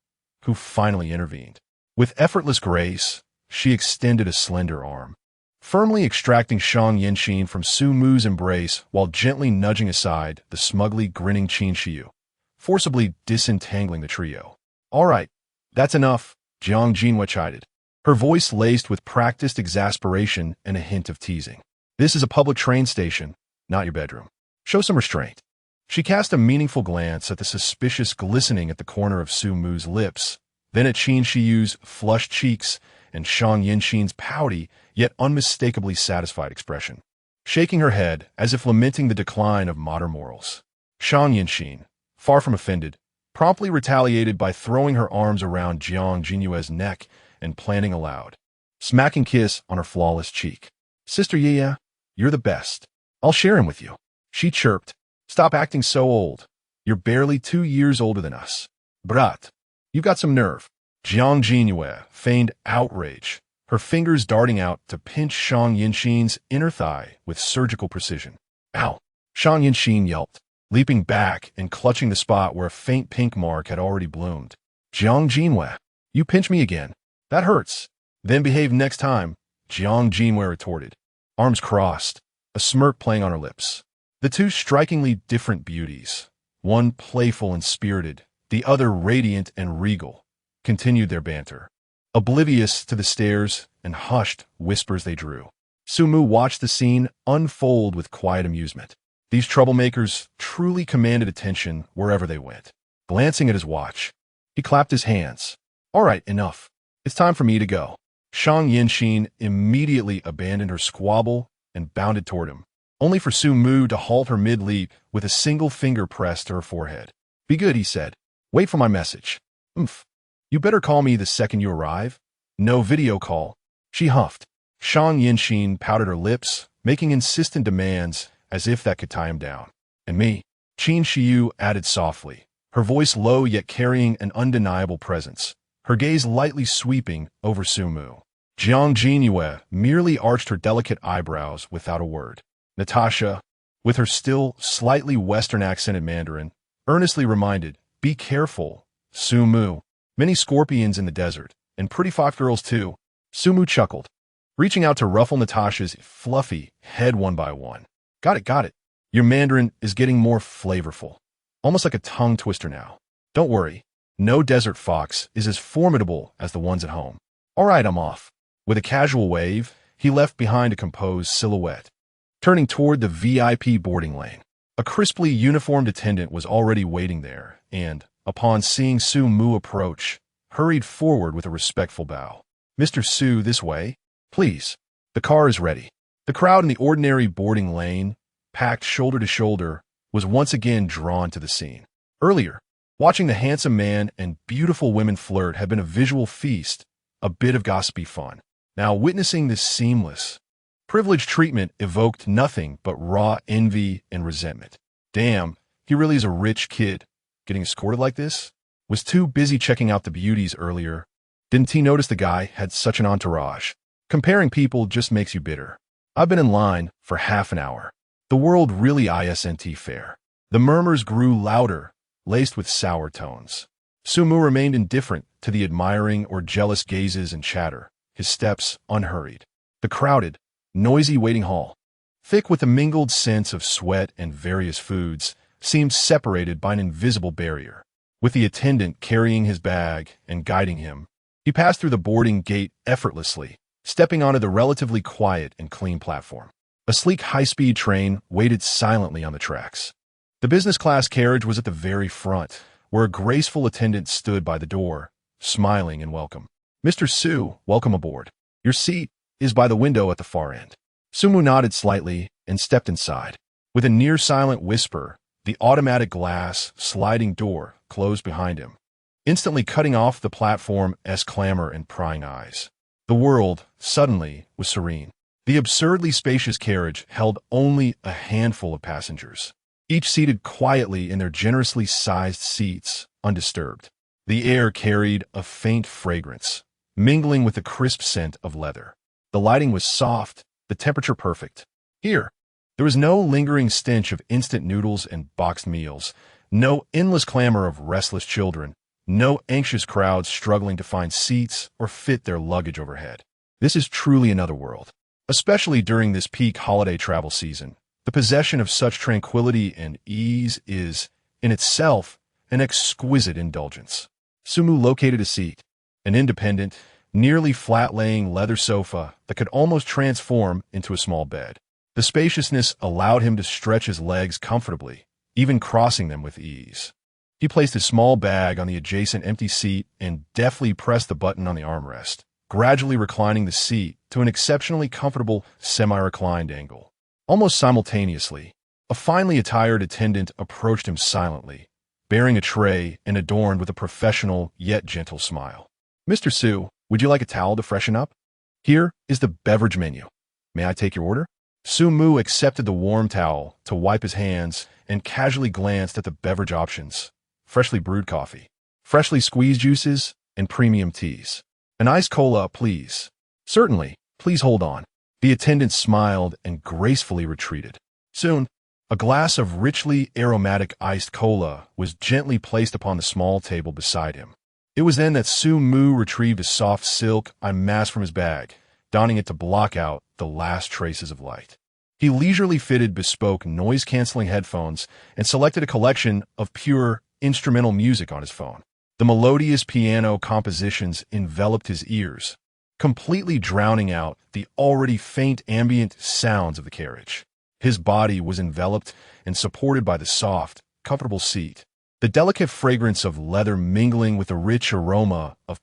who finally intervened. With effortless grace, she extended a slender arm, firmly extracting Shang Yinxin from Su-mu's embrace while gently nudging aside the smugly grinning Qin Shiyu, forcibly disentangling the trio. All right, that's enough, Jiang Jinhue chided, her voice laced with practiced exasperation and a hint of teasing. This is a public train station, not your bedroom. Show some restraint. She cast a meaningful glance at the suspicious glistening at the corner of Su-mu's lips, then at Qin Shiyu's flushed cheeks and Shang Yinxin's pouty yet unmistakably satisfied expression, shaking her head as if lamenting the decline of modern morals. Shang Yinxin, far from offended, promptly retaliated by throwing her arms around Jiang Jinhue's neck and planting aloud, smacking kiss on her flawless cheek. Sister Yaya, you're the best. I'll share him with you. She chirped. Stop acting so old. You're barely 2 years older than us. Brat, you've got some nerve. Jiang Jinhue feigned outrage, her fingers darting out to pinch Shang Yinxin's inner thigh with surgical precision. Ow! Shang Yinxin yelped, leaping back and clutching the spot where a faint pink mark had already bloomed. Jiang Jinhue, you pinch me again. That hurts. Then behave next time, Jiang Jinhue retorted, arms crossed, a smirk playing on her lips. The two strikingly different beauties, one playful and spirited, the other radiant and regal, continued their banter, oblivious to the stares and hushed whispers they drew. Su-mu watched the scene unfold with quiet amusement. These troublemakers truly commanded attention wherever they went. Glancing at his watch, he clapped his hands. All right, enough. It's time for me to go. Shang Yinxin immediately abandoned her squabble and bounded toward him, only for Su-mu to halt her mid-leap with a single finger pressed to her forehead. Be good, he said. Wait for my message. Oomph. You better call me the second you arrive. No video call. She huffed. Shang Yinxin pouted her lips, making insistent demands as if that could tie him down. And me, Qin Shiyu added softly, her voice low yet carrying an undeniable presence, her gaze lightly sweeping over Su-mu. Jiang Jinhue merely arched her delicate eyebrows without a word. Natasha, with her still slightly Western-accented Mandarin, earnestly reminded, be careful, Su-mu. Many scorpions in the desert, and pretty fox girls too. Su-mu chuckled, reaching out to ruffle Natasha's fluffy head one by one. Got it. Your Mandarin is getting more flavorful, almost like a tongue twister now. Don't worry, no desert fox is as formidable as the ones at home. All right, I'm off. With a casual wave, he left behind a composed silhouette, turning toward the VIP boarding lane. A crisply uniformed attendant was already waiting there, and, upon seeing Su-mu approach, hurried forward with a respectful bow. Mr. Su, this way, please. The car is ready. The crowd in the ordinary boarding lane, packed shoulder to shoulder, was once again drawn to the scene. Earlier, watching the handsome man and beautiful women flirt had been a visual feast, a bit of gossipy fun. Now, witnessing this seamless, privileged treatment evoked nothing but raw envy and resentment. Damn, he really is a rich kid. Getting escorted like this? Was too busy checking out the beauties earlier. Didn't he notice the guy had such an entourage? Comparing people just makes you bitter. I've been in line for half an hour. The world really isn't fair. The murmurs grew louder, laced with sour tones. Su-mu remained indifferent to the admiring or jealous gazes and chatter, his steps unhurried. The crowded, noisy waiting hall, thick with a mingled sense of sweat and various foods, seemed separated by an invisible barrier. With the attendant carrying his bag and guiding him, he passed through the boarding gate effortlessly, stepping onto the relatively quiet and clean platform. A sleek high-speed train waited silently on the tracks. The business-class carriage was at the very front, where a graceful attendant stood by the door, smiling in welcome. "Mr. Su, welcome aboard. Your seat is by the window at the far end." Sumu nodded slightly and stepped inside. With a near-silent whisper, the automatic glass sliding door closed behind him, instantly cutting off the platform's clamor and prying eyes. The world, suddenly, was serene. The absurdly spacious carriage held only a handful of passengers, each seated quietly in their generously sized seats, undisturbed. The air carried a faint fragrance, mingling with the crisp scent of leather. The lighting was soft, the temperature perfect. Here, there was no lingering stench of instant noodles and boxed meals, no endless clamor of restless children, no anxious crowds struggling to find seats or fit their luggage overhead. This is truly another world. Especially during this peak holiday travel season, the possession of such tranquility and ease is, in itself, an exquisite indulgence. Sumu located a seat, an independent, nearly flat-laying leather sofa that could almost transform into a small bed. The spaciousness allowed him to stretch his legs comfortably, even crossing them with ease. He placed his small bag on the adjacent empty seat and deftly pressed the button on the armrest, gradually reclining the seat to an exceptionally comfortable semi-reclined angle. Almost simultaneously, a finely attired attendant approached him silently, bearing a tray and adorned with a professional yet gentle smile. "Mr. Su, would you like a towel to freshen up? Here is the beverage menu. May I take your order?" Sumu accepted the warm towel to wipe his hands and casually glanced at the beverage options: freshly brewed coffee, freshly squeezed juices, and premium teas. "An iced cola, please." "Certainly. Please hold on." The attendant smiled and gracefully retreated. Soon, a glass of richly aromatic iced cola was gently placed upon the small table beside him. It was then that Sumu retrieved a soft silk eye mask from his bag, donning it to block out the last traces of light. He leisurely fitted bespoke noise-canceling headphones and selected a collection of pure instrumental music on his phone. The melodious piano compositions enveloped his ears, completely drowning out the already faint ambient sounds of the carriage. His body was enveloped and supported by the soft, comfortable seat, the delicate fragrance of leather mingling with the rich aroma of